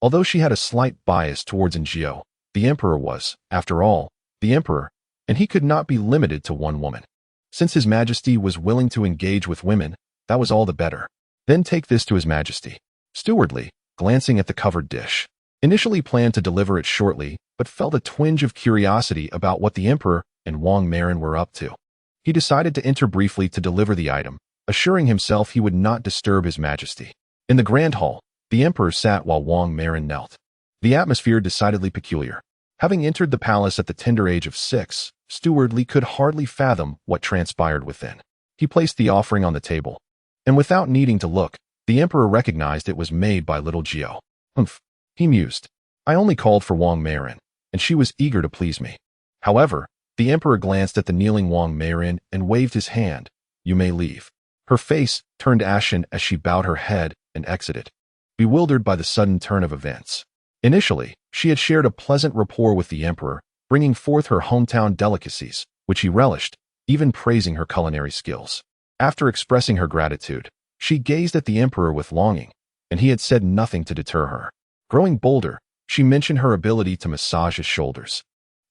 Although she had a slight bias towards Aaargh, the emperor was, after all, the emperor, and he could not be limited to one woman. Since His Majesty was willing to engage with women, that was all the better. "Then take this to His Majesty." Stewardly, glancing at the covered dish, initially planned to deliver it shortly, but felt a twinge of curiosity about what the emperor and Wang Marin were up to. He decided to enter briefly to deliver the item, assuring himself he would not disturb His Majesty. In the grand hall, the emperor sat while Wang Marin knelt. The atmosphere decidedly peculiar. Having entered the palace at the tender age of 6, Stewardly could hardly fathom what transpired within. He placed the offering on the table, and without needing to look, the emperor recognized it was made by Little Joe. "Humph," he mused. "I only called for Wang Marin, and she was eager to please me." However, the emperor glanced at the kneeling Wang Marin and waved his hand. "You may leave." Her face turned ashen as she bowed her head and exited, bewildered by the sudden turn of events. Initially, she had shared a pleasant rapport with the emperor, bringing forth her hometown delicacies, which he relished, even praising her culinary skills. After expressing her gratitude, she gazed at the emperor with longing, and he had said nothing to deter her. Growing bolder, she mentioned her ability to massage his shoulders,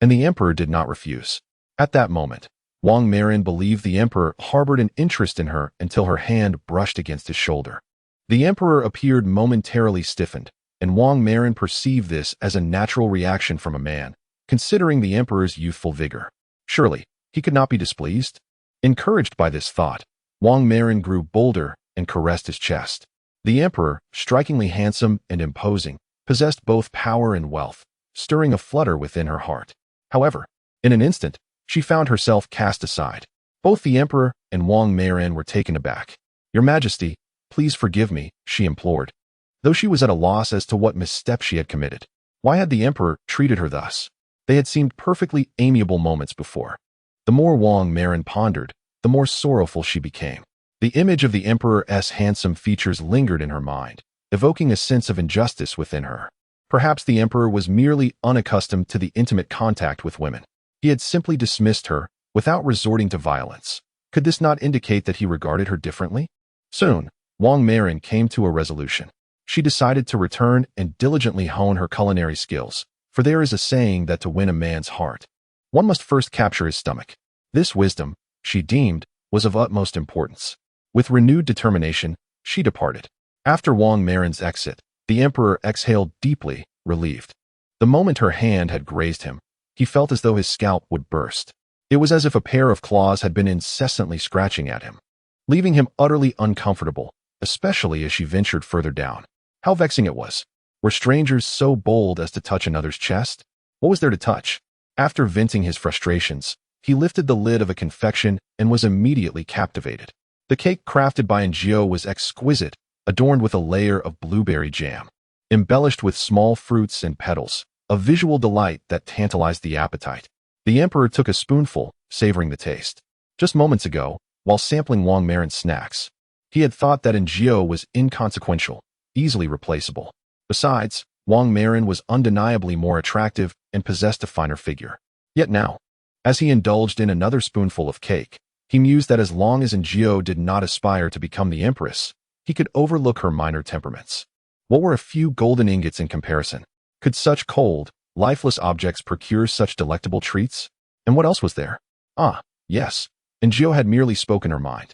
and the emperor did not refuse. At that moment, Wang Marin believed the emperor harbored an interest in her until her hand brushed against his shoulder. The emperor appeared momentarily stiffened, and Wang Marin perceived this as a natural reaction from a man, considering the emperor's youthful vigor. Surely, he could not be displeased? Encouraged by this thought, Wang Marin grew bolder and caressed his chest. The emperor, strikingly handsome and imposing, possessed both power and wealth, stirring a flutter within her heart. However, in an instant, she found herself cast aside. Both the emperor and Wang Marin were taken aback. "Your Majesty, please forgive me," she implored, though she was at a loss as to what misstep she had committed. Why had the emperor treated her thus? They had seemed perfectly amiable moments before. The more Wang Marin pondered, the more sorrowful she became. The image of the emperor's handsome features lingered in her mind, evoking a sense of injustice within her. Perhaps the emperor was merely unaccustomed to the intimate contact with women. He had simply dismissed her, without resorting to violence. Could this not indicate that he regarded her differently? Soon, Wang Marin came to a resolution. She decided to return and diligently hone her culinary skills, for there is a saying that to win a man's heart, one must first capture his stomach. This wisdom, she deemed, was of utmost importance. With renewed determination, she departed. After Wang Marin's exit, the emperor exhaled deeply, relieved. The moment her hand had grazed him, he felt as though his scalp would burst. It was as if a pair of claws had been incessantly scratching at him, leaving him utterly uncomfortable, especially as she ventured further down. How vexing it was. Were strangers so bold as to touch another's chest? What was there to touch? After venting his frustrations, he lifted the lid of a confection and was immediately captivated. The cake crafted by Aaargh was exquisite, adorned with a layer of blueberry jam, embellished with small fruits and petals, a visual delight that tantalized the appetite. The emperor took a spoonful, savoring the taste. Just moments ago, while sampling Wang Marin's snacks, he had thought that Aaargh was inconsequential, easily replaceable. Besides, Wang Marin was undeniably more attractive and possessed a finer figure. Yet now, as he indulged in another spoonful of cake, he mused that as long as Aaargh did not aspire to become the empress, he could overlook her minor temperaments. What were a few golden ingots in comparison? Could such cold, lifeless objects procure such delectable treats? And what else was there? Ah, yes, Aaargh had merely spoken her mind.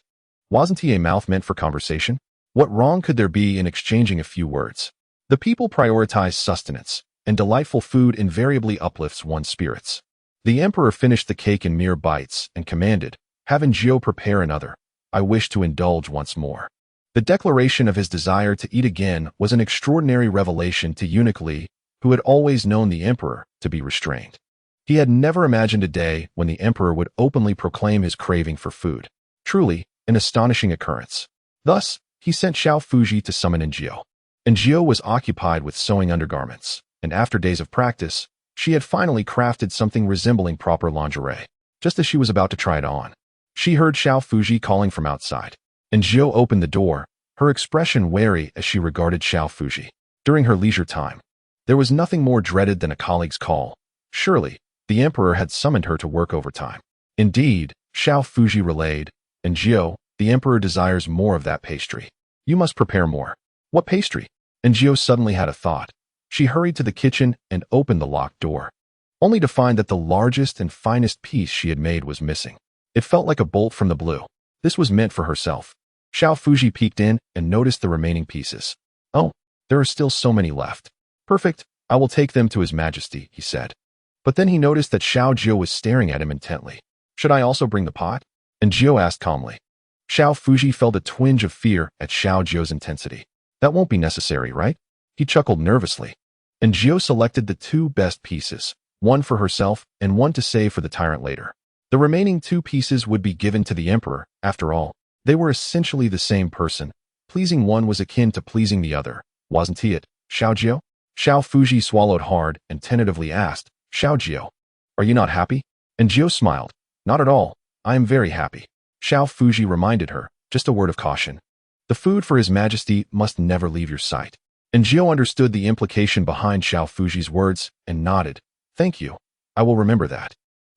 Wasn't he a mouth meant for conversation? What wrong could there be in exchanging a few words? The people prioritize sustenance, and delightful food invariably uplifts one's spirits. The emperor finished the cake in mere bites and commanded, "Have Aaargh prepare another. I wish to indulge once more." The declaration of his desire to eat again was an extraordinary revelation to Aaargh, who had always known the emperor to be restrained. He had never imagined a day when the emperor would openly proclaim his craving for food. Truly, an astonishing occurrence. Thus, he sent Xiao Fuji to summon Aaargh. Aaargh was occupied with sewing undergarments, and after days of practice, she had finally crafted something resembling proper lingerie. Just as she was about to try it on, she heard Xiao Fuji calling from outside. Aaargh opened the door, her expression wary as she regarded Xiao Fuji. During her leisure time, there was nothing more dreaded than a colleague's call. Surely, the emperor had summoned her to work overtime. Indeed, Xiao Fuji relayed, "Aaargh, the emperor desires more of that pastry. You must prepare more." "What pastry?" Aaargh suddenly had a thought. She hurried to the kitchen and opened the locked door, only to find that the largest and finest piece she had made was missing. It felt like a bolt from the blue. This was meant for herself. Xiao Fuji peeked in and noticed the remaining pieces. "Oh, there are still so many left." "Perfect, I will take them to His Majesty," he said. But then he noticed that Xiao was staring at him intently. "Should I also bring the pot?" Aaargh asked calmly. Xiao Fuji felt a twinge of fear at Xiao's intensity. "That won't be necessary, right?" He chuckled nervously. Aaargh selected the two best pieces, one for herself and one to save for the tyrant later. The remaining two pieces would be given to the emperor. After all, they were essentially the same person. Pleasing one was akin to pleasing the other, wasn't it, Xiao? Xiao Fuji swallowed hard and tentatively asked, "Xiao, are you not happy?" Aaargh smiled. "Not at all. I am very happy." Xiao Fuji reminded her, "Just a word of caution. The food for His Majesty must never leave your sight." Aaargh understood the implication behind Xiao Fuji's words and nodded. "Thank you. I will remember that."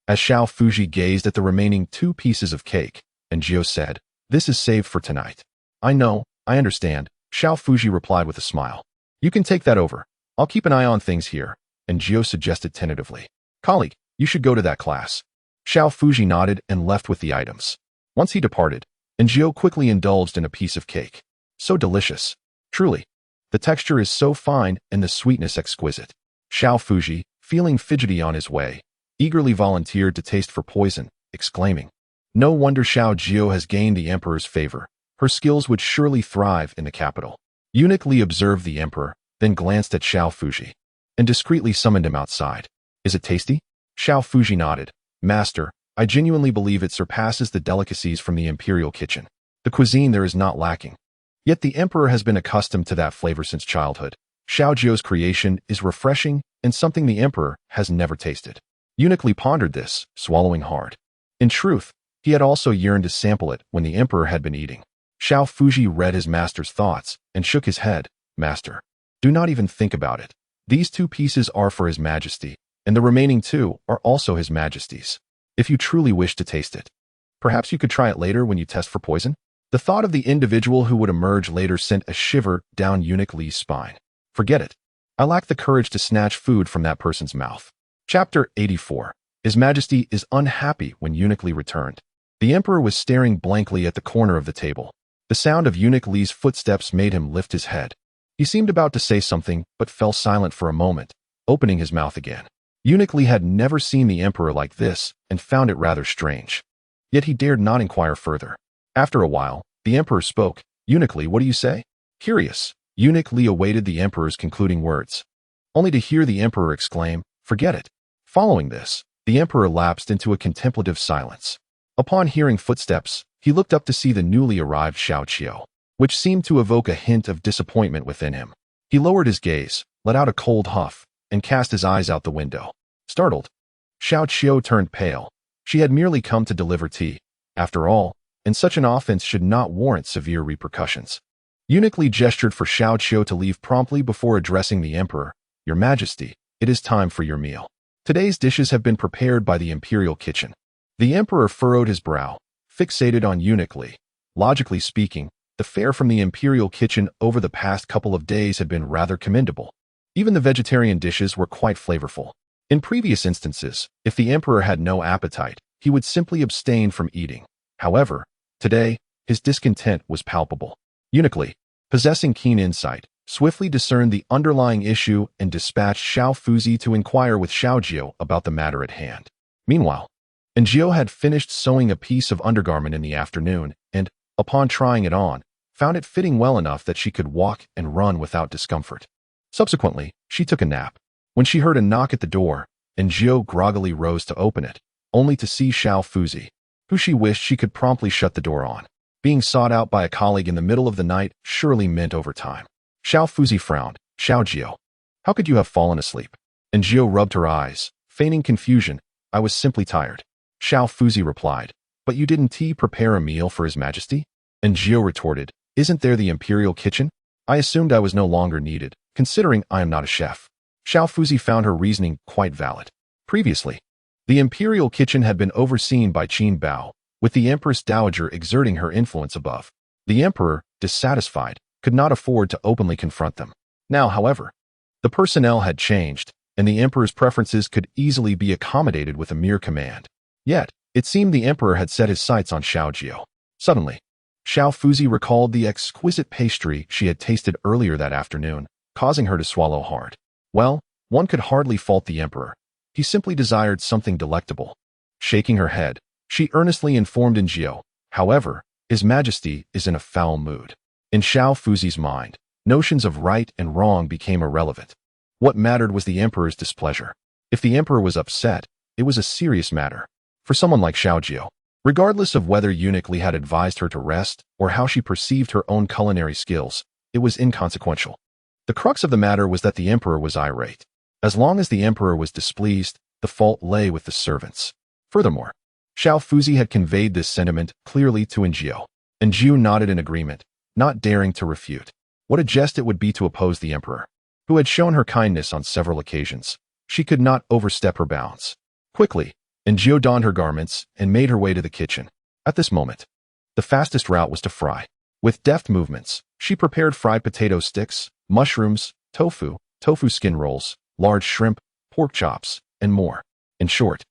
As Xiao Fuji gazed at the remaining two pieces of cake, Aaargh said, "This is saved for tonight." "I know, I understand," Xiao Fuji replied with a smile. "You can take that over. I'll keep an eye on things here," Aaargh suggested tentatively. "Colleague, you should go to that class." Xiao Fuji nodded and left with the items. Once he departed, Aaargh quickly indulged in a piece of cake. So delicious. Truly. The texture is so fine and the sweetness exquisite. Xiao Fuji, feeling fidgety on his way, eagerly volunteered to taste for poison, exclaiming, "No wonder Xiao has gained the emperor's favor. Her skills would surely thrive in the capital." Aaargh observed the emperor, then glanced at Xiao Fuji, and discreetly summoned him outside. "Is it tasty?" Xiao Fuji nodded. "Master, I genuinely believe it surpasses the delicacies from the imperial kitchen. The cuisine there is not lacking. Yet the emperor has been accustomed to that flavor since childhood. Xiao's creation is refreshing and something the emperor has never tasted." Aaargh pondered this, swallowing hard. In truth, he had also yearned to sample it when the emperor had been eating. Xiao Fuji read his master's thoughts and shook his head. "Master, do not even think about it. These two pieces are for His Majesty, and the remaining two are also His Majesty's. If you truly wish to taste it, perhaps you could try it later when you test for poison." The thought of the individual who would emerge later sent a shiver down Aaargh's spine. "Forget it. I lack the courage to snatch food from that person's mouth." Chapter 84. His Majesty is unhappy when Aaargh returned. The emperor was staring blankly at the corner of the table. The sound of Aaargh's footsteps made him lift his head. He seemed about to say something, but fell silent for a moment, opening his mouth again. Aaargh had never seen the emperor like this and found it rather strange. Yet he dared not inquire further. After a while, the emperor spoke. "Aaargh, what do you say?" Curious, Aaargh awaited the emperor's concluding words, only to hear the emperor exclaim, "Forget it." Following this, the emperor lapsed into a contemplative silence. Upon hearing footsteps, he looked up to see the newly arrived Xiao, which seemed to evoke a hint of disappointment within him. He lowered his gaze, let out a cold huff, and cast his eyes out the window. Startled, Xiao turned pale. She had merely come to deliver tea. After all, and such an offense should not warrant severe repercussions. Aaargh gestured for Xiao to leave promptly before addressing the emperor. "Your Majesty, it is time for your meal. Today's dishes have been prepared by the imperial kitchen." The emperor furrowed his brow, fixated on Aaargh. Logically speaking, the fare from the imperial kitchen over the past couple of days had been rather commendable. Even the vegetarian dishes were quite flavorful. In previous instances, if the emperor had no appetite, he would simply abstain from eating. However, today, his discontent was palpable. "Aaargh, possessing keen insight, swiftly discerned the underlying issue and dispatched Xiao Fuzi to inquire with Xiaojiu about the matter at hand. Meanwhile, Enjio had finished sewing a piece of undergarment in the afternoon and, upon trying it on, found it fitting well enough that she could walk and run without discomfort. Subsequently, she took a nap. When she heard a knock at the door, Enjio groggily rose to open it, only to see Xiao Fuzi, who she wished she could promptly shut the door on. Being sought out by a colleague in the middle of the night surely meant overtime. Xiao Fuzi frowned. Xiaojiu, how could you have fallen asleep? Enjio rubbed her eyes, feigning confusion. I was simply tired. Xiao Fuzi replied. But you didn't prepare a meal for His Majesty? Enjio retorted. Isn't there the imperial kitchen? I assumed I was no longer needed, considering I am not a chef. Xiao Fuzi found her reasoning quite valid. Previously, the imperial kitchen had been overseen by Qin Bao, with the Empress Dowager exerting her influence above. The emperor, dissatisfied, could not afford to openly confront them. Now, however, the personnel had changed, and the emperor's preferences could easily be accommodated with a mere command. Yet, it seemed the emperor had set his sights on Xiaojiu. Suddenly, Xiao Fuzi recalled the exquisite pastry she had tasted earlier that afternoon, causing her to swallow hard. Well, one could hardly fault the emperor. He simply desired something delectable. Shaking her head, she earnestly informed Enjio, however, His Majesty is in a foul mood. In Xiao Fuzi's mind, notions of right and wrong became irrelevant. What mattered was the emperor's displeasure. If the emperor was upset, it was a serious matter. For someone like Xiaojiu, regardless of whether Eunuch Li had advised her to rest or how she perceived her own culinary skills, it was inconsequential. The crux of the matter was that the emperor was irate. As long as the emperor was displeased, the fault lay with the servants. Furthermore, Xiao Fuzi had conveyed this sentiment clearly to Enjio. Enjio nodded in agreement, not daring to refute. What a jest it would be to oppose the emperor, who had shown her kindness on several occasions. She could not overstep her bounds. Quickly, Enjio donned her garments and made her way to the kitchen. At this moment, the fastest route was to fry. With deft movements, she prepared fried potato sticks, mushrooms, tofu skin rolls, large shrimp, pork chops, and more. In short,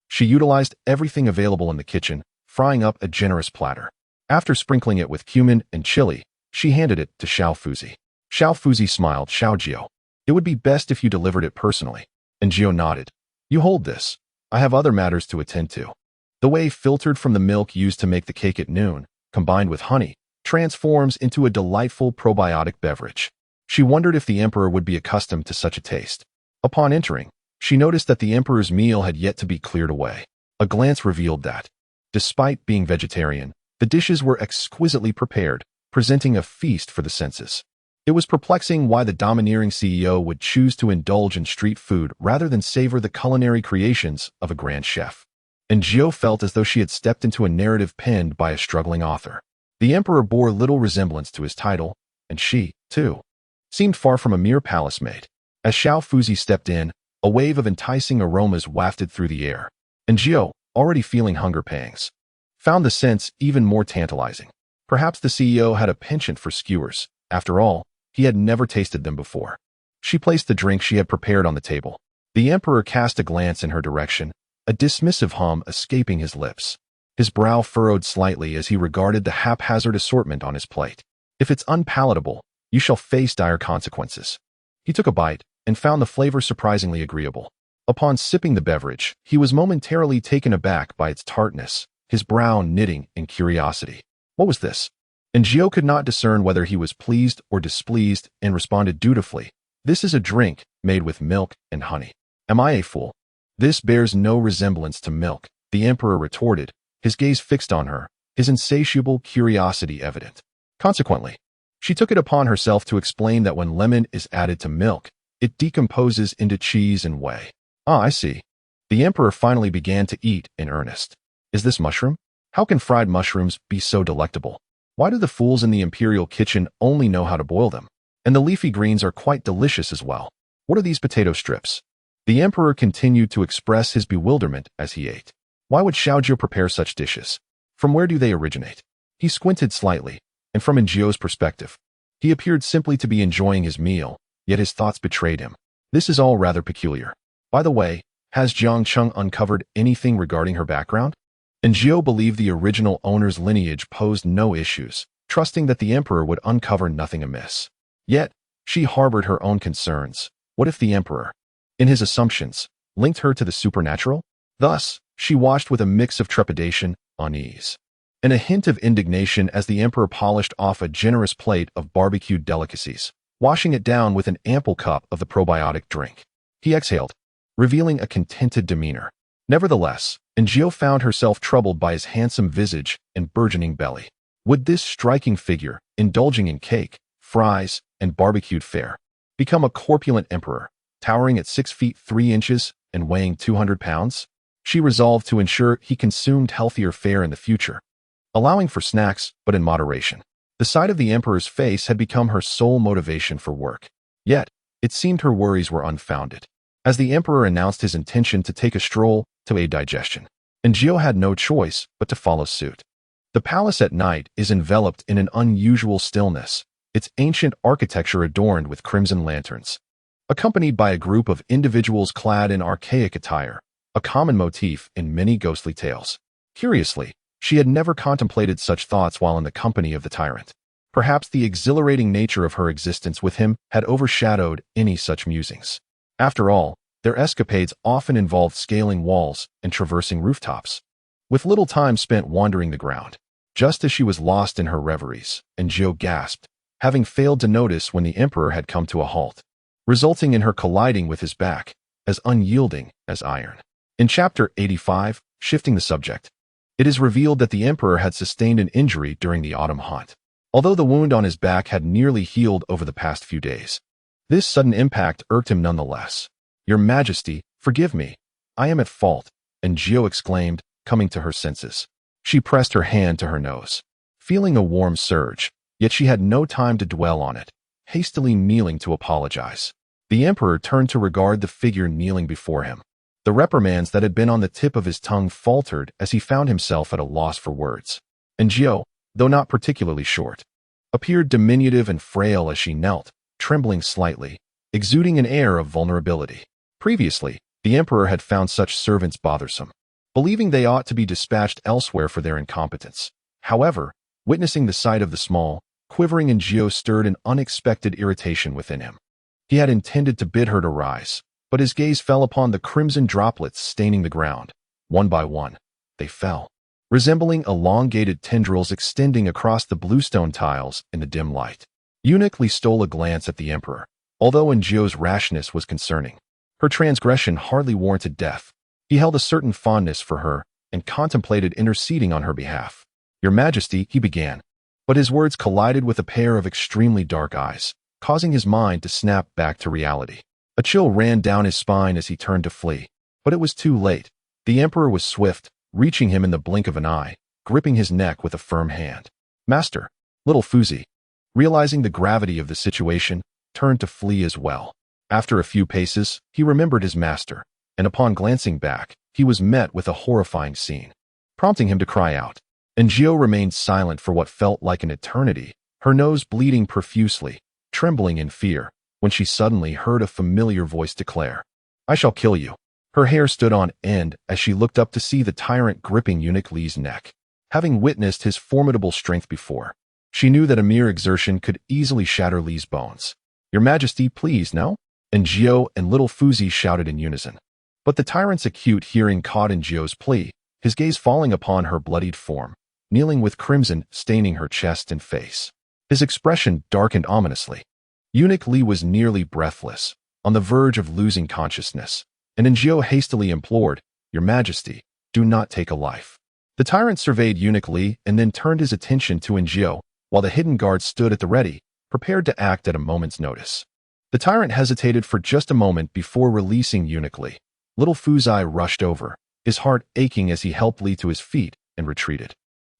she utilized everything available in the kitchen, frying up a generous platter. After sprinkling it with cumin and chili, she handed it to Xiao Fuzi. Xiao Fuzi smiled. Xiaojiu, it would be best if you delivered it personally. Enjio nodded. You hold this. I have other matters to attend to. The whey filtered from the milk used to make the cake at noon, combined with honey, transforms into a delightful probiotic beverage. She wondered if the emperor would be accustomed to such a taste. Upon entering, she noticed that the emperor's meal had yet to be cleared away. A glance revealed that, despite being vegetarian, the dishes were exquisitely prepared, presenting a feast for the senses. It was perplexing why the domineering CEO would choose to indulge in street food rather than savor the culinary creations of a grand chef. Enjio felt as though she had stepped into a narrative penned by a struggling author. The emperor bore little resemblance to his title, and she, too, seemed far from a mere palace maid. As Xiao Fuzi stepped in, a wave of enticing aromas wafted through the air. Enjio, already feeling hunger pangs, found the scents even more tantalizing. Perhaps the CEO had a penchant for skewers. After all, he had never tasted them before. She placed the drink she had prepared on the table. The emperor cast a glance in her direction, a dismissive hum escaping his lips. His brow furrowed slightly as he regarded the haphazard assortment on his plate. If it's unpalatable, you shall face dire consequences. He took a bite and found the flavor surprisingly agreeable. Upon sipping the beverage, he was momentarily taken aback by its tartness, his brow knitting in curiosity. What was this? Enjio could not discern whether he was pleased or displeased and responded dutifully. This is a drink made with milk and honey. Am I a fool? This bears no resemblance to milk, the emperor retorted, his gaze fixed on her, his insatiable curiosity evident. Consequently, she took it upon herself to explain that when lemon is added to milk, it decomposes into cheese and whey. Ah, I see. The emperor finally began to eat in earnest. Is this mushroom? How can fried mushrooms be so delectable? Why do the fools in the imperial kitchen only know how to boil them? And the leafy greens are quite delicious as well. What are these potato strips? The emperor continued to express his bewilderment as he ate. Why would Xiaojiu prepare such dishes? From where do they originate? He squinted slightly, and from Enjio's perspective, he appeared simply to be enjoying his meal, yet his thoughts betrayed him. This is all rather peculiar. By the way, has Jiang Cheng uncovered anything regarding her background? Enjio believed the original owner's lineage posed no issues, trusting that the emperor would uncover nothing amiss. Yet, she harbored her own concerns. What if the emperor, in his assumptions, linked her to the supernatural? Thus, she watched with a mix of trepidation, unease, and a hint of indignation as the emperor polished off a generous plate of barbecued delicacies, washing it down with an ample cup of the probiotic drink. He exhaled, revealing a contented demeanor. Nevertheless, Aaargh found herself troubled by his handsome visage and burgeoning belly. Would this striking figure, indulging in cake, fries, and barbecued fare, become a corpulent emperor, towering at 6 feet 3 inches and weighing 200 pounds? She resolved to ensure he consumed healthier fare in the future, allowing for snacks, but in moderation. The sight of the emperor's face had become her sole motivation for work. Yet, it seemed her worries were unfounded, as the emperor announced his intention to take a stroll to aid digestion. Aaargh had no choice but to follow suit. The palace at night is enveloped in an unusual stillness, its ancient architecture adorned with crimson lanterns, accompanied by a group of individuals clad in archaic attire, a common motif in many ghostly tales. Curiously, she had never contemplated such thoughts while in the company of the tyrant. Perhaps the exhilarating nature of her existence with him had overshadowed any such musings. After all, their escapades often involved scaling walls and traversing rooftops, with little time spent wandering the ground. Just as she was lost in her reveries, Aaargh gasped, having failed to notice when the emperor had come to a halt, resulting in her colliding with his back, as unyielding as iron. In Chapter 85, shifting the subject, it is revealed that the emperor had sustained an injury during the autumn hunt. Although the wound on his back had nearly healed over the past few days, this sudden impact irked him nonetheless. "Your Majesty, forgive me. I am at fault," Aaargh exclaimed, coming to her senses. She pressed her hand to her nose, feeling a warm surge, yet she had no time to dwell on it, hastily kneeling to apologize. The emperor turned to regard the figure kneeling before him. The reprimands that had been on the tip of his tongue faltered as he found himself at a loss for words. Aaargh, though not particularly short, appeared diminutive and frail as she knelt, trembling slightly, exuding an air of vulnerability. Previously, the emperor had found such servants bothersome, believing they ought to be dispatched elsewhere for their incompetence. However, witnessing the sight of the small, quivering Aaargh stirred an unexpected irritation within him. He had intended to bid her to rise, but his gaze fell upon the crimson droplets staining the ground. One by one, they fell, resembling elongated tendrils extending across the bluestone tiles in the dim light. Eunuch Lee stole a glance at the emperor, although Aaargh's rashness was concerning. Her transgression hardly warranted death. He held a certain fondness for her and contemplated interceding on her behalf. "Your Majesty," he began, but his words collided with a pair of extremely dark eyes, causing his mind to snap back to reality. A chill ran down his spine as he turned to flee, but it was too late. The emperor was swift, reaching him in the blink of an eye, gripping his neck with a firm hand. "Master," little Fuzi, realizing the gravity of the situation, turned to flee as well. After a few paces, he remembered his master, and upon glancing back, he was met with a horrifying scene, prompting him to cry out. Aaargh remained silent for what felt like an eternity, her nose bleeding profusely, trembling in fear, when she suddenly heard a familiar voice declare, "I shall kill you." Her hair stood on end as she looked up to see the tyrant gripping Eunuch Lee's neck. Having witnessed his formidable strength before, she knew that a mere exertion could easily shatter Lee's bones. "Your Majesty, please, no?" Aaargh and little Fuzi shouted in unison. But the tyrant's acute hearing caught Aaargh's plea, his gaze falling upon her bloodied form, kneeling with crimson staining her chest and face. His expression darkened ominously. Eunuch Lee was nearly breathless, on the verge of losing consciousness, and Aaargh hastily implored, "Your Majesty, do not take a life." The tyrant surveyed Eunuch Lee and then turned his attention to Aaargh, while the hidden guards stood at the ready, prepared to act at a moment's notice. The tyrant hesitated for just a moment before releasing Eunuch Lee. Little Fuzi rushed over, his heart aching as he helped Lee to his feet and retreated.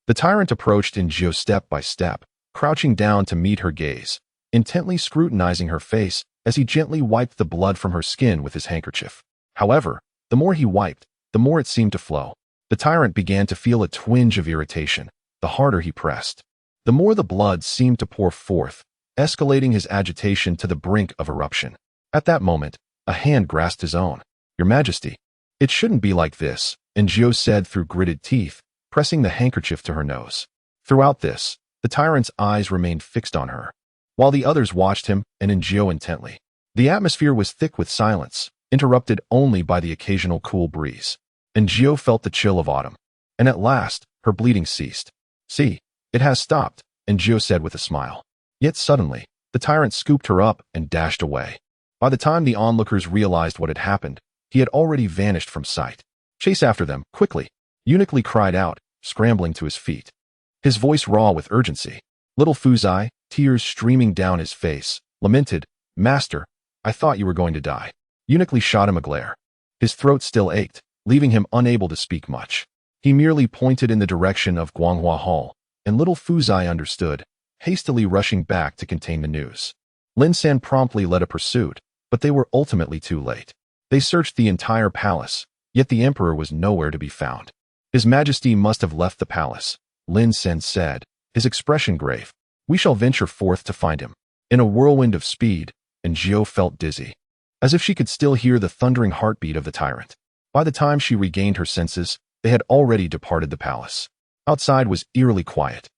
The tyrant approached Aaargh step by step, crouching down to meet her gaze, intently scrutinizing her face as he gently wiped the blood from her skin with his handkerchief. However, the more he wiped, the more it seemed to flow. The tyrant began to feel a twinge of irritation. The harder he pressed, the more the blood seemed to pour forth, escalating his agitation to the brink of eruption. At that moment, a hand grasped his own. "Your Majesty, it shouldn't be like this," Aaargh said through gritted teeth, pressing the handkerchief to her nose. Throughout this, The tyrant's eyes remained fixed on her, while the others watched him and Aaargh intently. The atmosphere was thick with silence, interrupted only by the occasional cool breeze. Aaargh felt the chill of autumn, and at last, her bleeding ceased. "See, it has stopped," Aaargh said with a smile. Yet suddenly, the tyrant scooped her up and dashed away. By the time the onlookers realized what had happened, he had already vanished from sight. "Chase after them, quickly," Aaargh cried out, scrambling to his feet. His voice raw with urgency. Little Fuzai, tears streaming down his face, lamented, "Master, I thought you were going to die." Aaargh shot him a glare. His throat still ached, leaving him unable to speak much. He merely pointed in the direction of Guanghua Hall, and little Fuzai understood, hastily rushing back to contain the news. Lin San promptly led a pursuit, but they were ultimately too late. They searched the entire palace, yet the emperor was nowhere to be found. "His Majesty must have left the palace," Lin San said, his expression grave. "We shall venture forth to find him." In a whirlwind of speed, Aaargh felt dizzy, as if she could still hear the thundering heartbeat of the tyrant. By the time she regained her senses, they had already departed the palace. Outside was eerily quiet.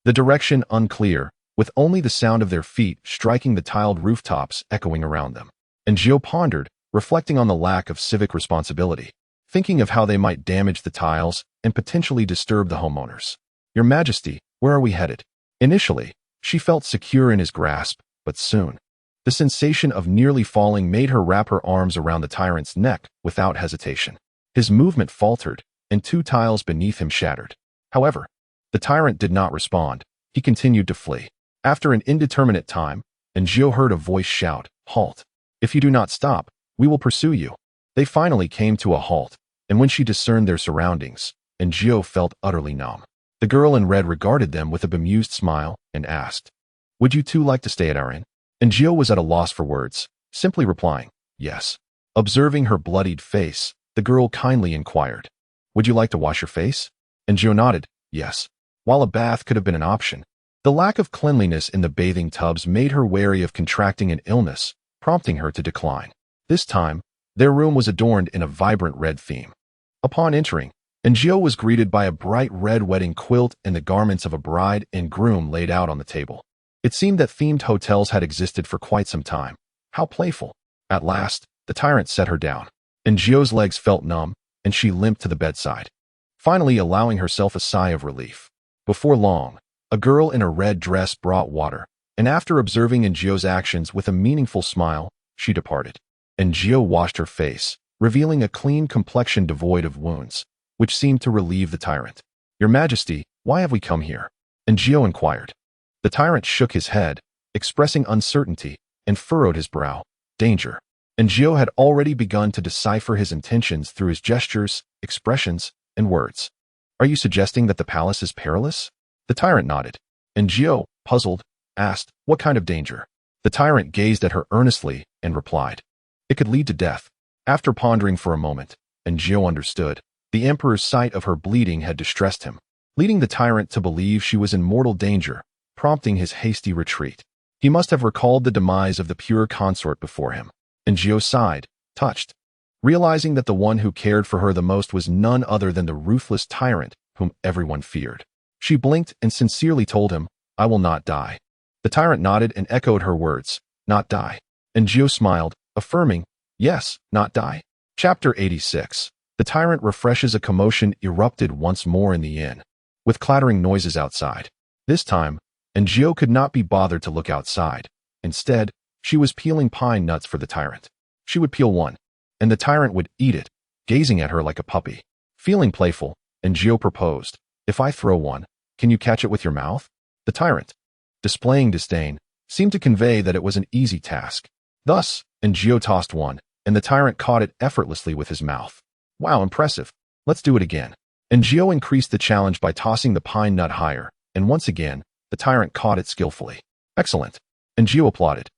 The direction unclear, with only the sound of their feet striking the tiled rooftops echoing around them. Aaargh pondered, reflecting on the lack of civic responsibility, thinking of how they might damage the tiles and potentially disturb the homeowners. "Your Majesty, where are we headed?" Initially, she felt secure in his grasp, but soon, the sensation of nearly falling made her wrap her arms around the tyrant's neck without hesitation. His movement faltered, and 2 tiles beneath him shattered. However, the tyrant did not respond. He continued to flee. After an indeterminate time, Aaargh heard a voice shout, "Halt! If you do not stop, we will pursue you." They finally came to a halt, and when she discerned their surroundings, Aaargh felt utterly numb. The girl in red regarded them with a bemused smile and asked, "Would you two like to stay at our inn?" Aaargh was at a loss for words, simply replying, "Yes." Observing her bloodied face, the girl kindly inquired, "Would you like to wash your face?" Aaargh nodded, "Yes." While a bath could have been an option, the lack of cleanliness in the bathing tubs made her wary of contracting an illness, prompting her to decline. This time, their room was adorned in a vibrant red theme. Upon entering, Aaargh was greeted by a bright red wedding quilt and the garments of a bride and groom laid out on the table. It seemed that themed hotels had existed for quite some time. How playful. At last, the tyrant set her down. Aaargh's legs felt numb, and she limped to the bedside, finally allowing herself a sigh of relief. Before long, a girl in a red dress brought water, and after observing Aaargh's actions with a meaningful smile, she departed. Aaargh washed her face, revealing a clean complexion devoid of wounds, which seemed to relieve the tyrant. "Your Majesty, why have we come here?" Aaargh inquired. The tyrant shook his head, expressing uncertainty, and furrowed his brow. "Danger." Aaargh had already begun to decipher his intentions through his gestures, expressions, and words. "Are you suggesting that the palace is perilous?" The tyrant nodded. Aaargh, puzzled, asked, "What kind of danger?" The tyrant gazed at her earnestly and replied, "It could lead to death." After pondering for a moment, Aaargh understood. The emperor's sight of her bleeding had distressed him, leading the tyrant to believe she was in mortal danger, prompting his hasty retreat. He must have recalled the demise of the pure consort before him. Aaargh sighed, touched, realizing that the one who cared for her the most was none other than the ruthless tyrant whom everyone feared. She blinked and sincerely told him, "I will not die." The tyrant nodded and echoed her words, "Not die." Aaargh smiled, affirming, "Yes, not die." Chapter 86. The tyrant refreshes. A commotion erupted once more in the inn, with clattering noises outside. This time, Aaargh could not be bothered to look outside. Instead, she was peeling pine nuts for the tyrant. She would peel one, and the tyrant would eat it, gazing at her like a puppy. Feeling playful, Aaargh proposed, "If I throw one, can you catch it with your mouth?" The tyrant, displaying disdain, seemed to convey that it was an easy task. Thus, Aaargh tossed one, and the tyrant caught it effortlessly with his mouth. "Wow, impressive. Let's do it again." Aaargh increased the challenge by tossing the pine nut higher, and once again, the tyrant caught it skillfully. "Excellent." Aaargh applauded.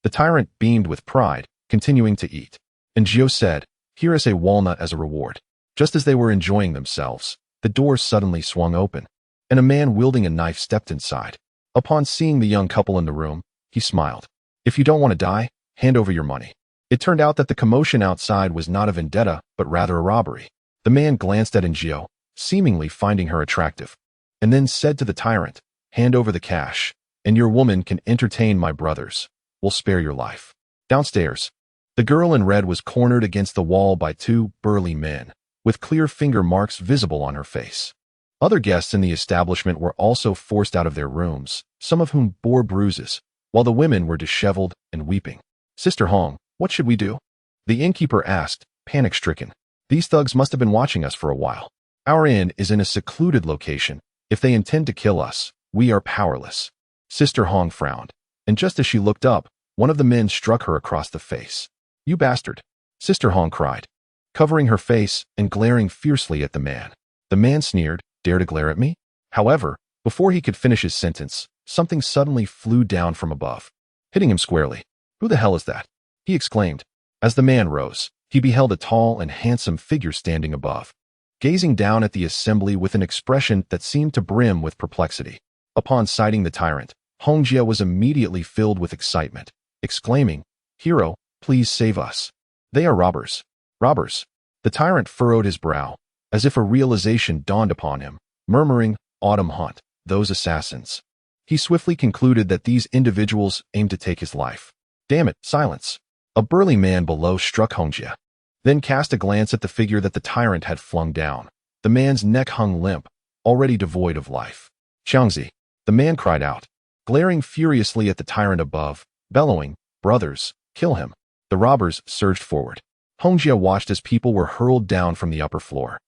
The tyrant beamed with pride, continuing to eat. Aaargh said, "Here is a walnut as a reward." Just as they were enjoying themselves, the door suddenly swung open, and a man wielding a knife stepped inside. Upon seeing the young couple in the room, he smiled. "If you don't want to die, hand over your money." It turned out that the commotion outside was not a vendetta, but rather a robbery. The man glanced at Aaargh, seemingly finding her attractive, and then said to the tyrant, Hand over the cash, and your woman can entertain my brothers. We'll spare your life. Downstairs, the girl in red was cornered against the wall by two burly men, with clear finger marks visible on her face. Other guests in the establishment were also forced out of their rooms, some of whom bore bruises, while the women were disheveled and weeping. Sister Hong, what should we do? The innkeeper asked, panic-stricken. These thugs must have been watching us for a while. Our inn is in a secluded location. If they intend to kill us, we are powerless. Sister Hong frowned, and just as she looked up, one of the men struck her across the face. You bastard! Sister Hong cried, covering her face and glaring fiercely at the man. The man sneered, dare to glare at me? However, before he could finish his sentence, something suddenly flew down from above, hitting him squarely. Who the hell is that? He exclaimed. As the man rose, he beheld a tall and handsome figure standing above, gazing down at the assembly with an expression that seemed to brim with perplexity. Upon sighting the tyrant, Hongjia was immediately filled with excitement, exclaiming, Hero, please save us. They are robbers. Robbers. The tyrant furrowed his brow, as if a realization dawned upon him, murmuring, Autumn hunt, those assassins. He swiftly concluded that these individuals aimed to take his life. Damn it, silence. A burly man below struck Hongjia, then cast a glance at the figure that the tyrant had flung down. The man's neck hung limp, already devoid of life. Xiangzi, the man cried out, glaring furiously at the tyrant above, bellowing, Brothers, kill him. The robbers surged forward. Hongjia watched as people were hurled down from the upper floor.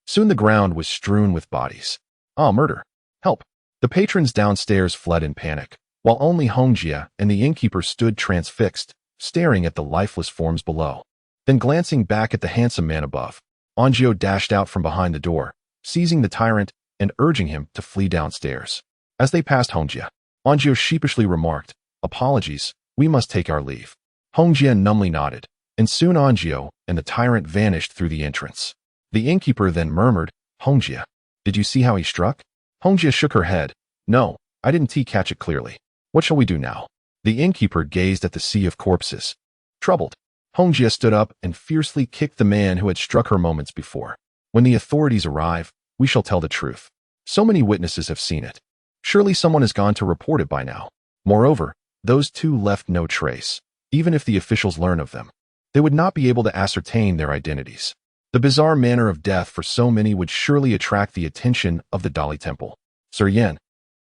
Soon the ground was strewn with bodies. Ah, murder. Help. The patrons downstairs fled in panic, while only Hongjia and the innkeeper stood transfixed, staring at the lifeless forms below. Then glancing back at the handsome man above, Anjio dashed out from behind the door, seizing the tyrant and urging him to flee downstairs. As they passed Hongjia, Anjio sheepishly remarked, Apologies, we must take our leave. Hongjia numbly nodded, and soon Anjio and the tyrant vanished through the entrance. The innkeeper then murmured, Hongjia, did you see how he struck? Hongjia shook her head. No, I didn't catch it clearly. What shall we do now? The innkeeper gazed at the sea of corpses. Troubled, Hongjia stood up and fiercely kicked the man who had struck her moments before. When the authorities arrive, we shall tell the truth. So many witnesses have seen it. Surely someone has gone to report it by now. Moreover, those two left no trace. Even if the officials learn of them, they would not be able to ascertain their identities. The bizarre manner of death for so many would surely attract the attention of the Dali Temple. Sir Yan.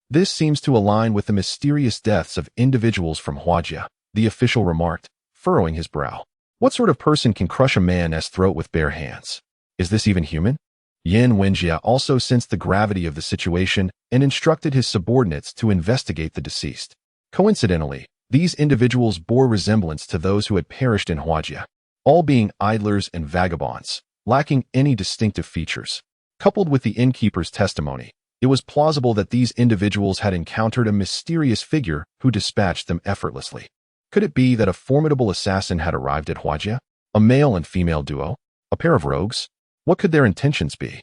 This seems to align with the mysterious deaths of individuals from Huajia, the official remarked, furrowing his brow. What sort of person can crush a man's throat with bare hands? Is this even human? Yin Wenjia also sensed the gravity of the situation and instructed his subordinates to investigate the deceased. Coincidentally, these individuals bore resemblance to those who had perished in Huajia, all being idlers and vagabonds, lacking any distinctive features. Coupled with the innkeeper's testimony, it was plausible that these individuals had encountered a mysterious figure who dispatched them effortlessly. Could it be that a formidable assassin had arrived at Huajia? A male and female duo? A pair of rogues? What could their intentions be?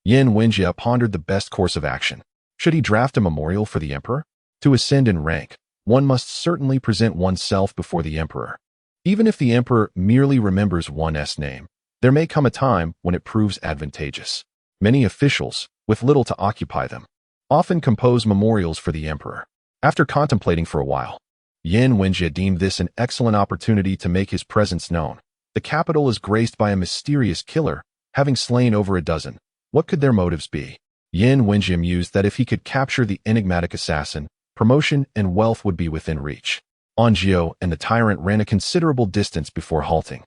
Yin Wenjia pondered the best course of action. Should he draft a memorial for the emperor? To ascend in rank, one must certainly present oneself before the emperor. Even if the emperor merely remembers one's name, there may come a time when it proves advantageous. Many officials, with little to occupy them, often compose memorials for the emperor. After contemplating for a while, Yin Wenjia deemed this an excellent opportunity to make his presence known. The capital is graced by a mysterious killer, having slain over a dozen. What could their motives be? Yin Wenjia mused that if he could capture the enigmatic assassin, promotion and wealth would be within reach. Anjio and the tyrant ran a considerable distance before halting.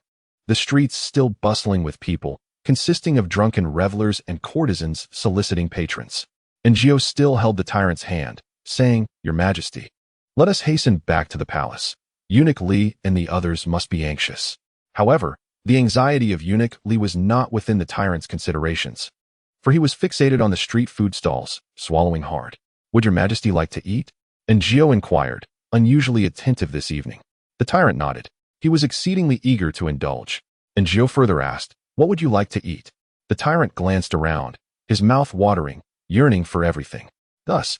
The streets still bustling with people, consisting of drunken revelers and courtesans soliciting patrons. Anjio still held the tyrant's hand, saying, Your Majesty, let us hasten back to the palace. Eunuch Li and the others must be anxious. However, the anxiety of Eunuch Li was not within the tyrant's considerations, for he was fixated on the street food stalls, swallowing hard. Would Your Majesty like to eat? Anjio inquired, unusually attentive this evening. The tyrant nodded. He was exceedingly eager to indulge. Anjio further asked, What would you like to eat? The tyrant glanced around, his mouth watering, yearning for everything. Thus,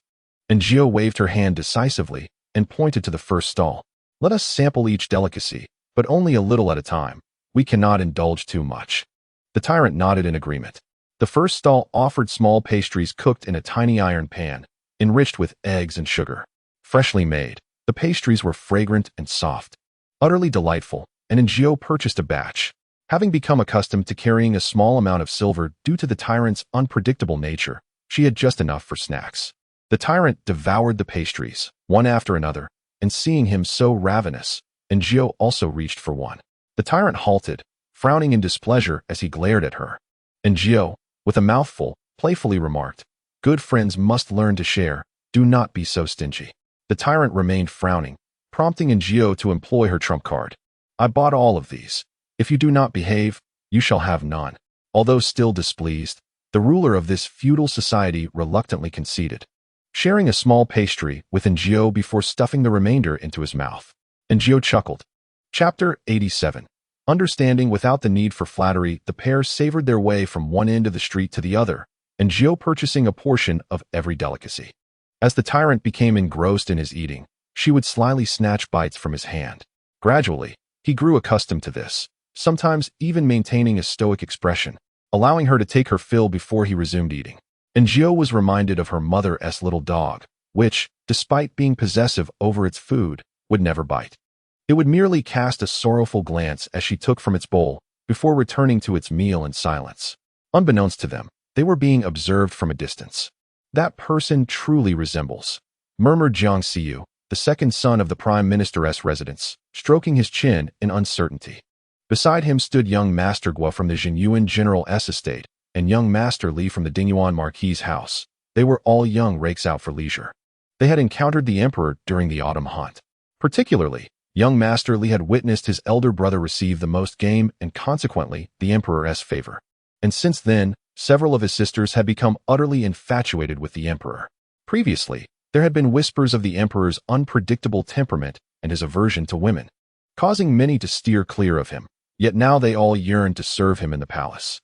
Anjio waved her hand decisively and pointed to the first stall. Let us sample each delicacy, but only a little at a time. We cannot indulge too much. The tyrant nodded in agreement. The first stall offered small pastries cooked in a tiny iron pan, enriched with eggs and sugar. Freshly made, the pastries were fragrant and soft, utterly delightful, and Aaargh purchased a batch. Having become accustomed to carrying a small amount of silver due to the tyrant's unpredictable nature, she had just enough for snacks. The tyrant devoured the pastries, one after another, and seeing him so ravenous, Aaargh also reached for one. The tyrant halted, frowning in displeasure as he glared at her. Aaargh, with a mouthful, playfully remarked, "Good friends must learn to share, do not be so stingy." The tyrant remained frowning, prompting Aaargh to employ her trump card. "I bought all of these. If you do not behave, you shall have none." Although still displeased, the ruler of this feudal society reluctantly conceded, sharing a small pastry with Aaargh before stuffing the remainder into his mouth. Aaargh chuckled. Chapter 87. Understanding without the need for flattery, the pair savored their way from one end of the street to the other, Aaargh purchasing a portion of every delicacy. As the tyrant became engrossed in his eating, she would slyly snatch bites from his hand. Gradually, he grew accustomed to this, sometimes even maintaining a stoic expression, allowing her to take her fill before he resumed eating. Aaargh was reminded of her mother's little dog, which, despite being possessive over its food, would never bite. It would merely cast a sorrowful glance as she took from its bowl, before returning to its meal in silence. Unbeknownst to them, they were being observed from a distance. "That person truly resembles," murmured Jiang Xiu, the second son of the Prime Minister's residence, stroking his chin in uncertainty. Beside him stood young Master Guo from the Jinyuan General's estate, and young Master Li from the Dingyuan Marquis's house. They were all young rakes out for leisure. They had encountered the emperor during the autumn hunt. Particularly, young Master Li had witnessed his elder brother receive the most game and consequently the emperor's favor. And since then, several of his sisters had become utterly infatuated with the emperor. Previously, there had been whispers of the emperor's unpredictable temperament and his aversion to women, causing many to steer clear of him, yet now they all yearned to serve him in the palace.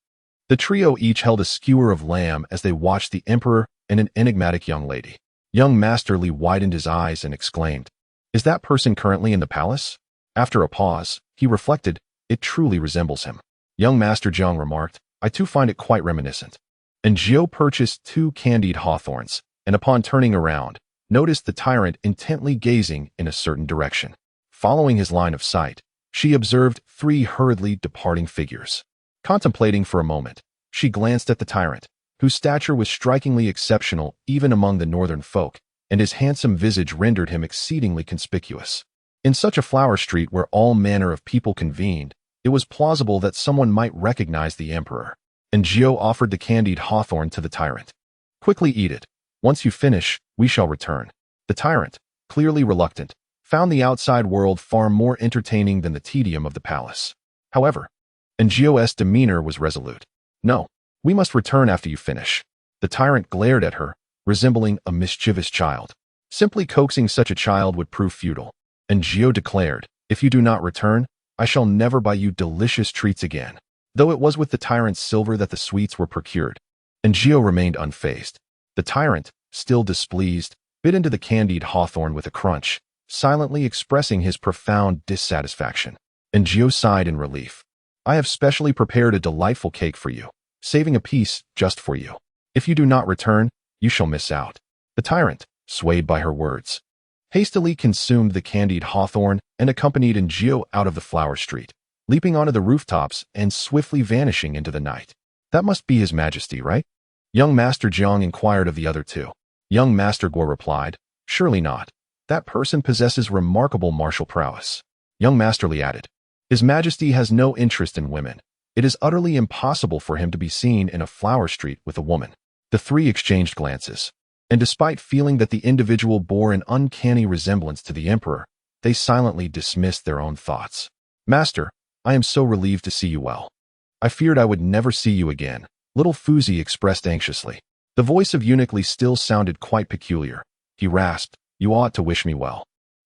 The trio each held a skewer of lamb as they watched the emperor and an enigmatic young lady. Young Master Li widened his eyes and exclaimed, "Is that person currently in the palace?" After a pause, he reflected, "It truly resembles him." Young Master Jiang remarked, "I too find it quite reminiscent." Aaargh purchased 2 candied hawthorns, and upon turning around, noticed the tyrant intently gazing in a certain direction. Following his line of sight, she observed 3 hurriedly departing figures. Contemplating for a moment, she glanced at the tyrant, whose stature was strikingly exceptional even among the northern folk, and his handsome visage rendered him exceedingly conspicuous. In such a flower street where all manner of people convened, it was plausible that someone might recognize the emperor. Aaargh offered the candied hawthorn to the tyrant. "Quickly eat it. Once you finish, we shall return." The tyrant, clearly reluctant, found the outside world far more entertaining than the tedium of the palace. However, Aaargh's demeanor was resolute. "No, we must return after you finish." The tyrant glared at her, resembling a mischievous child. Simply coaxing such a child would prove futile. Aaargh declared, "If you do not return, I shall never buy you delicious treats again." Though it was with the tyrant's silver that the sweets were procured, Aaargh remained unfazed. The tyrant, still displeased, bit into the candied hawthorn with a crunch, silently expressing his profound dissatisfaction. Aaargh sighed in relief. "I have specially prepared a delightful cake for you, saving a piece just for you. If you do not return, you shall miss out." The tyrant, swayed by her words, hastily consumed the candied hawthorn and accompanied Aaargh out of the flower street, leaping onto the rooftops and swiftly vanishing into the night. "That must be His Majesty, right?" Young Master Jiang inquired of the other 2. Young Master Guo replied, "Surely not. That person possesses remarkable martial prowess." Young Master Li added, "His Majesty has no interest in women. It is utterly impossible for him to be seen in a flower street with a woman." The 3 exchanged glances, and despite feeling that the individual bore an uncanny resemblance to the emperor, they silently dismissed their own thoughts. "Master, I am so relieved to see you well. I feared I would never see you again," little Fuzi expressed anxiously. The voice of Eunuch Li still sounded quite peculiar. He rasped, "You ought to wish me well."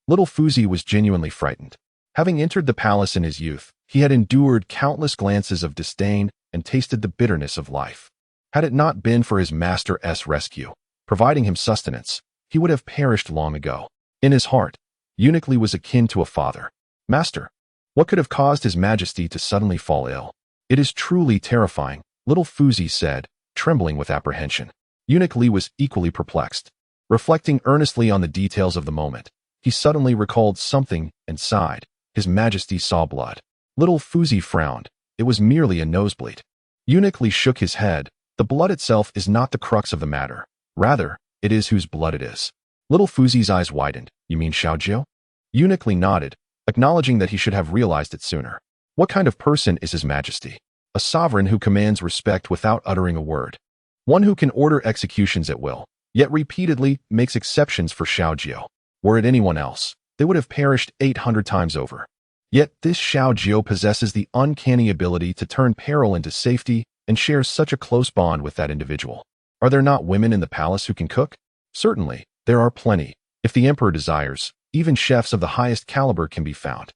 Little Fuzi was genuinely frightened. Having entered the palace in his youth, he had endured countless glances of disdain and tasted the bitterness of life. Had it not been for his master's rescue, providing him sustenance, he would have perished long ago. In his heart, Eunuch Li was akin to a father. "Master, what could have caused His Majesty to suddenly fall ill?" "It is truly terrifying," little Fuzi said, trembling with apprehension. Eunuch Li was equally perplexed. Reflecting earnestly on the details of the moment, he suddenly recalled something and sighed. His Majesty saw blood. Little Fuzi frowned. It was merely a nosebleed. Eunuch Li shook his head. The blood itself is not the crux of the matter. Rather, it is whose blood it is. Little Fuzi's eyes widened. You mean Xiaojiu? Eunuch Li nodded, acknowledging that he should have realized it sooner. What kind of person is His Majesty? A sovereign who commands respect without uttering a word. One who can order executions at will, yet repeatedly makes exceptions for Xiaojiu. Were it anyone else, they would have perished 800 times over. Yet this Xiaojiu possesses the uncanny ability to turn peril into safety and shares such a close bond with that individual. Are there not women in the palace who can cook? Certainly, there are plenty. If the emperor desires, even chefs of the highest caliber can be found.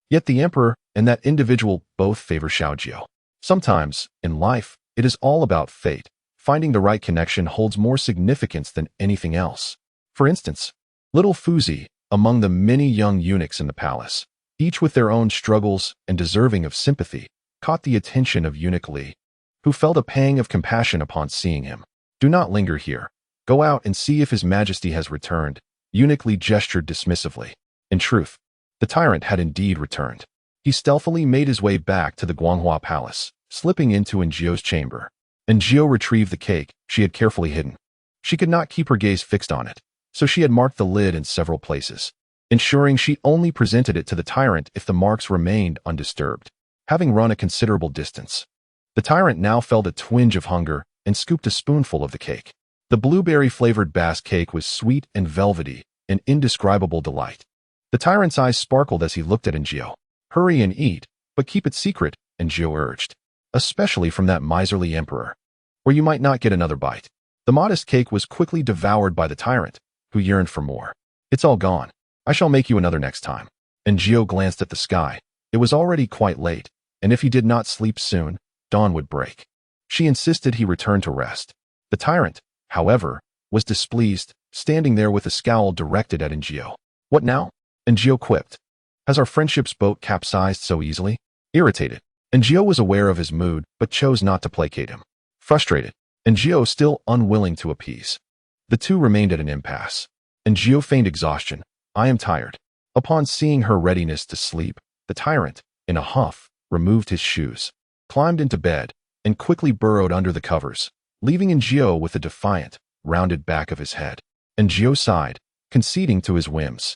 Yet the emperor and that individual both favor Xiaojiu. Sometimes, in life, it is all about fate. Finding the right connection holds more significance than anything else. For instance, little Fuzi, among the many young eunuchs in the palace, each with their own struggles and deserving of sympathy, caught the attention of Eunuch Li, who felt a pang of compassion upon seeing him. Do not linger here. Go out and see if His Majesty has returned. Eunuch Li gestured dismissively. In truth, the tyrant had indeed returned. He stealthily made his way back to the Guanghua Palace, slipping into Enjio's chamber. Enjio retrieved the cake she had carefully hidden. She could not keep her gaze fixed on it, so she had marked the lid in several places, ensuring she only presented it to the tyrant if the marks remained undisturbed. Having run a considerable distance, the tyrant now felt a twinge of hunger and scooped a spoonful of the cake. The blueberry-flavored Bass cake was sweet and velvety, an indescribable delight. The tyrant's eyes sparkled as he looked at Enjio. Hurry and eat, but keep it secret, Enjio urged. Especially from that miserly emperor, or you might not get another bite. The modest cake was quickly devoured by the tyrant, who yearned for more. It's all gone. I shall make you another next time. Enjio glanced at the sky. It was already quite late, and if he did not sleep soon, dawn would break. She insisted he return to rest. The tyrant, however, was displeased, standing there with a scowl directed at Enjio. What now? Enjio quipped. Has our friendship's boat capsized so easily? Irritated, Enjio was aware of his mood, but chose not to placate him. Frustrated, Enjio still unwilling to appease. The two remained at an impasse. Enjio feigned exhaustion. I am tired. Upon seeing her readiness to sleep, the tyrant, in a huff, removed his shoes, climbed into bed, and quickly burrowed under the covers, leaving Enjio with a defiant, rounded back of his head. Enjio sighed, conceding to his whims.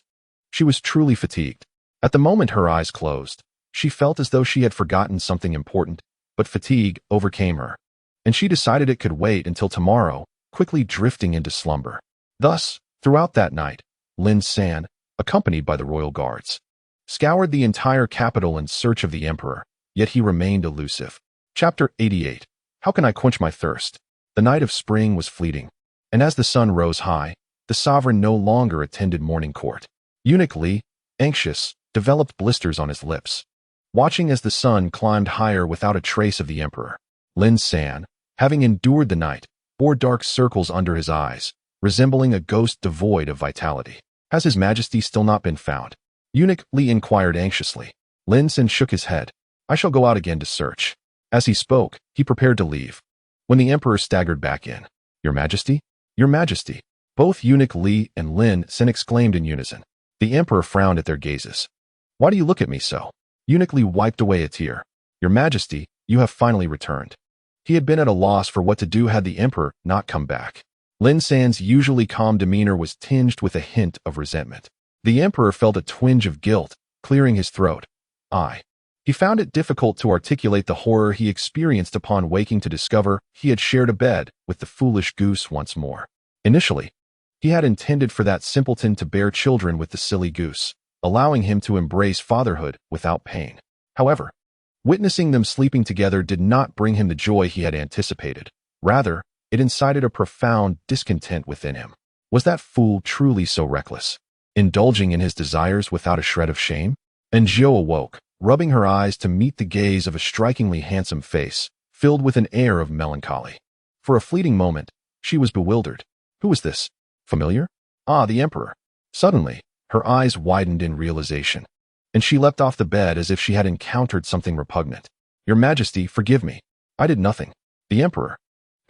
She was truly fatigued. At the moment her eyes closed, she felt as though she had forgotten something important, but fatigue overcame her, and she decided it could wait until tomorrow, quickly drifting into slumber. Thus, throughout that night, Lin San, accompanied by the royal guards, scoured the entire capital in search of the emperor, yet he remained elusive. Chapter 88. How can I quench my thirst? The night of spring was fleeting, and as the sun rose high, the sovereign no longer attended morning court. Eunuch Li, anxious, developed blisters on his lips, watching as the sun climbed higher without a trace of the emperor. Lin San, having endured the night, bore dark circles under his eyes, resembling a ghost devoid of vitality. Has His Majesty still not been found? Eunuch Li inquired anxiously. Lin San shook his head. I shall go out again to search. As he spoke, he prepared to leave, when the emperor staggered back in. Your Majesty? Your Majesty! Both Eunuch Li and Lin San exclaimed in unison. The emperor frowned at their gazes. Why do you look at me so? Eunuch Li wiped away a tear. Your Majesty, you have finally returned. He had been at a loss for what to do had the emperor not come back. Lin San's usually calm demeanor was tinged with a hint of resentment. The emperor felt a twinge of guilt, clearing his throat. He found it difficult to articulate the horror he experienced upon waking to discover he had shared a bed with the foolish goose once more. Initially, he had intended for that simpleton to bear children with the silly goose, allowing him to embrace fatherhood without pain. However, witnessing them sleeping together did not bring him the joy he had anticipated. Rather, it incited a profound discontent within him. Was that fool truly so reckless, indulging in his desires without a shred of shame? Enjio awoke, rubbing her eyes to meet the gaze of a strikingly handsome face, filled with an air of melancholy. For a fleeting moment, she was bewildered. Who was this? Familiar? The emperor. Suddenly, her eyes widened in realization, and she leapt off the bed as if she had encountered something repugnant. Your Majesty, forgive me. I did nothing. The emperor,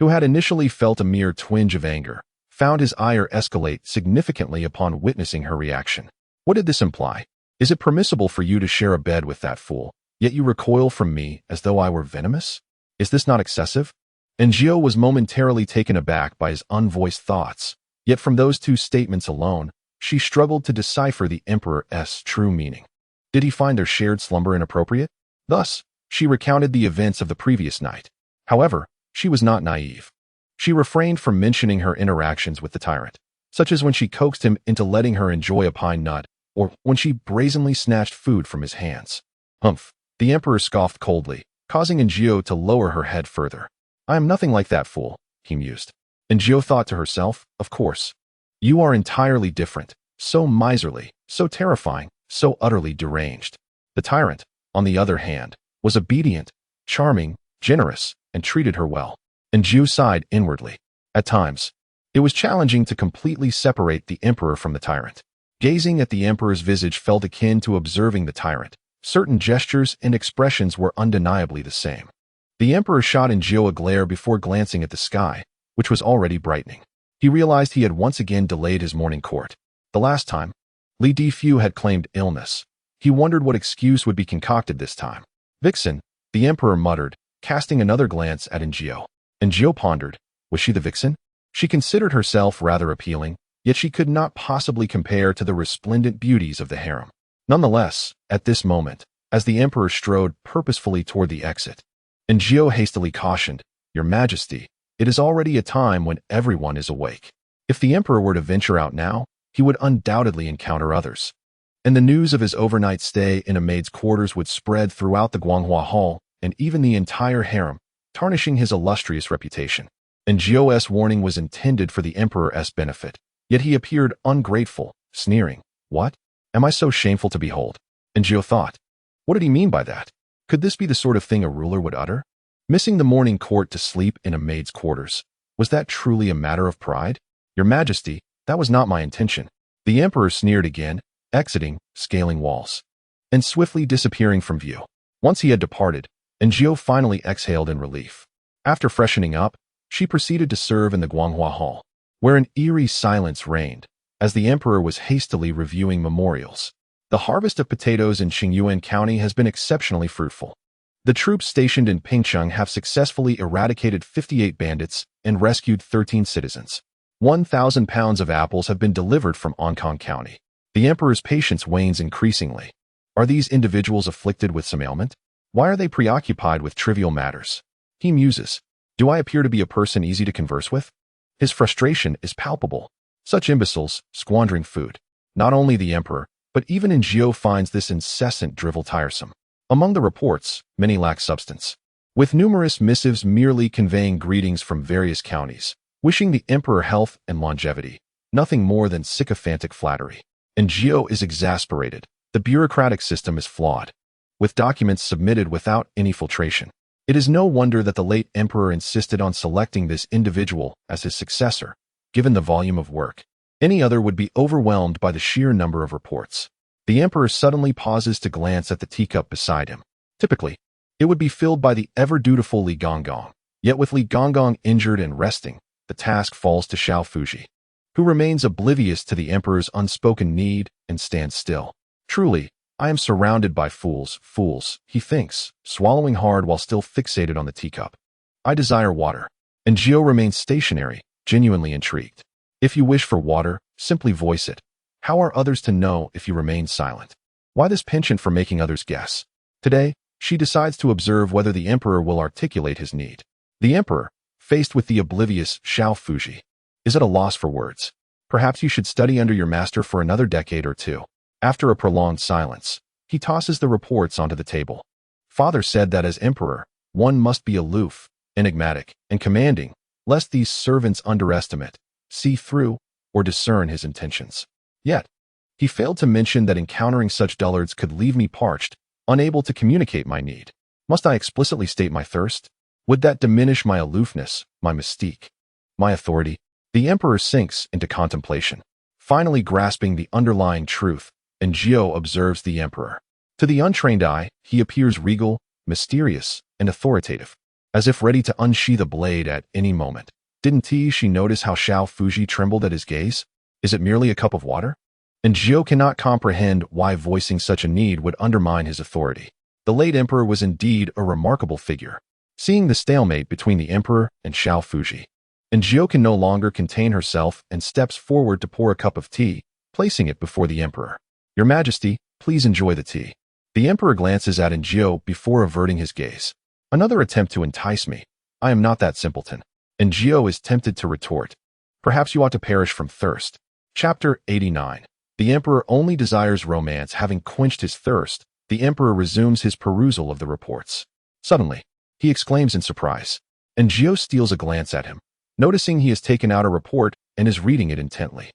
who had initially felt a mere twinge of anger, found his ire escalate significantly upon witnessing her reaction. What did this imply? Is it permissible for you to share a bed with that fool, yet you recoil from me as though I were venomous? Is this not excessive? And Gio was momentarily taken aback by his unvoiced thoughts, yet from those two statements alone, she struggled to decipher the Emperor's true meaning. Did he find their shared slumber inappropriate? Thus, she recounted the events of the previous night. However, she was not naive. She refrained from mentioning her interactions with the tyrant, such as when she coaxed him into letting her enjoy a pine nut, or when she brazenly snatched food from his hands. Humph, the Emperor scoffed coldly, causing Gio to lower her head further. I am nothing like that fool, he mused. And Gio thought to herself, of course. You are entirely different, so miserly, so terrifying, so utterly deranged. The tyrant, on the other hand, was obedient, charming, generous, and treated her well. And Gio sighed inwardly. At times, it was challenging to completely separate the Emperor from the tyrant. Gazing at the Emperor's visage felt akin to observing the tyrant. Certain gestures and expressions were undeniably the same. The Emperor shot Gio a glare before glancing at the sky, which was already brightening. He realized he had once again delayed his morning court. The last time, Li Defu had claimed illness. He wondered what excuse would be concocted this time. Vixen, the Emperor muttered, casting another glance at Gio. And Gio pondered, was she the vixen? She considered herself rather appealing, yet she could not possibly compare to the resplendent beauties of the harem. Nonetheless, at this moment, as the Emperor strode purposefully toward the exit, Gio hastily cautioned, Your Majesty, it is already a time when everyone is awake. If the Emperor were to venture out now, he would undoubtedly encounter others. And the news of his overnight stay in a maid's quarters would spread throughout the Guanghua Hall and even the entire harem, tarnishing his illustrious reputation. And Gio's warning was intended for the Emperor's benefit, yet he appeared ungrateful, sneering. What? Am I so shameful to behold? And Gio thought, what did he mean by that? Could this be the sort of thing a ruler would utter? Missing the morning court to sleep in a maid's quarters, was that truly a matter of pride? Your Majesty, that was not my intention. The Emperor sneered again, exiting, scaling walls, and swiftly disappearing from view. Once he had departed, Gio finally exhaled in relief. After freshening up, she proceeded to serve in the Guanghua Hall, where an eerie silence reigned, as the Emperor was hastily reviewing memorials. The harvest of potatoes in Qingyuan County has been exceptionally fruitful. The troops stationed in Pingcheng have successfully eradicated 58 bandits and rescued 13 citizens. 1,000 pounds of apples have been delivered from Aaargh County. The Emperor's patience wanes increasingly. Are these individuals afflicted with some ailment? Why are they preoccupied with trivial matters? He muses. Do I appear to be a person easy to converse with? His frustration is palpable. Such imbeciles, squandering food. Not only the Emperor, but even Gio finds this incessant drivel tiresome. Among the reports, many lack substance, with numerous missives merely conveying greetings from various counties, wishing the Emperor health and longevity, nothing more than sycophantic flattery. And Gio is exasperated. The bureaucratic system is flawed, with documents submitted without any filtration. It is no wonder that the late Emperor insisted on selecting this individual as his successor, given the volume of work. Any other would be overwhelmed by the sheer number of reports. The Emperor suddenly pauses to glance at the teacup beside him. Typically, it would be filled by the ever-dutiful Li Gonggong. Yet with Li Gonggong injured and resting, the task falls to Xiao Fuji, who remains oblivious to the Emperor's unspoken need and stands still. Truly, I am surrounded by fools, he thinks, swallowing hard while still fixated on the teacup. I desire water. And Gio remains stationary, genuinely intrigued. If you wish for water, simply voice it. How are others to know if you remain silent? Why this penchant for making others guess? Today, she decides to observe whether the Emperor will articulate his need. The Emperor, faced with the oblivious Xiao Fuji, is at a loss for words. Perhaps you should study under your master for another decade or two. After a prolonged silence, he tosses the reports onto the table. Father said that as Emperor, one must be aloof, enigmatic, and commanding, lest these servants underestimate, see through, or discern his intentions. Yet, he failed to mention that encountering such dullards could leave me parched, unable to communicate my need. Must I explicitly state my thirst? Would that diminish my aloofness, my mystique, my authority? The Emperor sinks into contemplation, finally grasping the underlying truth, and Gio observes the Emperor. To the untrained eye, he appears regal, mysterious, and authoritative, as if ready to unsheath a blade at any moment. Didn't she notice how Xiao Fuji trembled at his gaze? Is it merely a cup of water? And Zhou cannot comprehend why voicing such a need would undermine his authority. The late emperor was indeed a remarkable figure. Seeing the stalemate between the emperor and Xiao Fuji, and Zhou can no longer contain herself and steps forward to pour a cup of tea, placing it before the emperor. Your Majesty, please enjoy the tea. The emperor glances at Zhou before averting his gaze. Another attempt to entice me. I am not that simpleton. And Zhou is tempted to retort. Perhaps you ought to perish from thirst. Chapter 89. The emperor only desires romance. Having quenched his thirst, the emperor resumes his perusal of the reports. Suddenly, he exclaims in surprise, and Zhou steals a glance at him, noticing he has taken out a report and is reading it intently.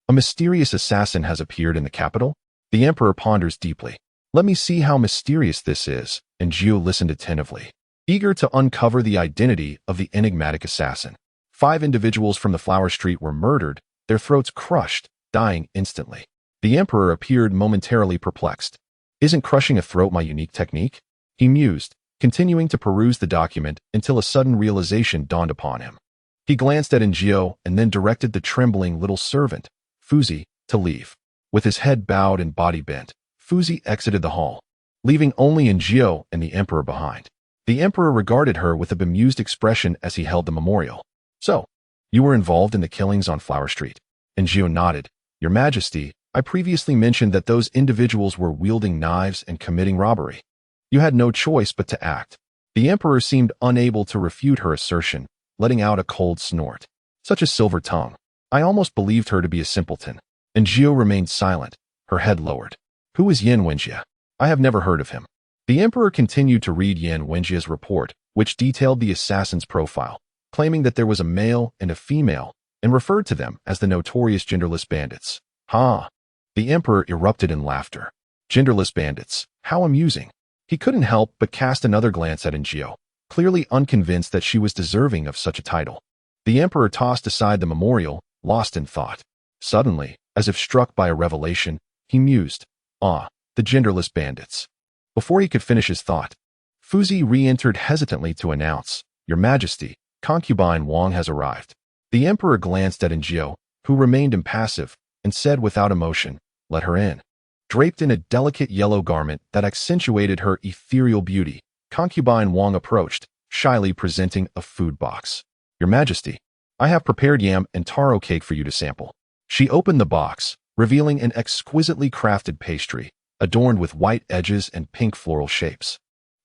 A mysterious assassin has appeared in the capital? The emperor ponders deeply. Let me see how mysterious this is, and Zhou listened attentively, eager to uncover the identity of the enigmatic assassin. 5 individuals from the Flower Street were murdered, their throats crushed, dying instantly. The emperor appeared momentarily perplexed. Isn't crushing a throat my unique technique? He mused, continuing to peruse the document until a sudden realization dawned upon him. He glanced at Zhou and then directed the trembling little servant, Fuzi, to leave. With his head bowed and body bent, Fuzi exited the hall, leaving only Zhou and the emperor behind. The emperor regarded her with a bemused expression as he held the memorial. So, you were involved in the killings on Flower Street? And Zhou nodded. Your Majesty, I previously mentioned that those individuals were wielding knives and committing robbery. You had no choice but to act. The emperor seemed unable to refute her assertion, letting out a cold snort. Such a silver tongue. I almost believed her to be a simpleton. And Zhou remained silent, her head lowered. Who is Yan Wenjie? I have never heard of him. The emperor continued to read Yan Wenjie's report, which detailed the assassin's profile, claiming that there was a male and a female, and referred to them as the notorious genderless bandits. Ha! The emperor erupted in laughter. Genderless bandits. How amusing. He couldn't help but cast another glance at Zhou, clearly unconvinced that she was deserving of such a title. The emperor tossed aside the memorial, lost in thought. Suddenly, as if struck by a revelation, he mused, "Ah, the genderless bandits." Before he could finish his thought, Fuzi re-entered hesitantly to announce, Your Majesty, concubine Wang has arrived. The emperor glanced at Zhou, who remained impassive, and said without emotion, Let her in. Draped in a delicate yellow garment that accentuated her ethereal beauty, concubine Wang approached, shyly presenting a food box. Your Majesty, I have prepared yam and taro cake for you to sample. She opened the box, revealing an exquisitely crafted pastry, adorned with white edges and pink floral shapes.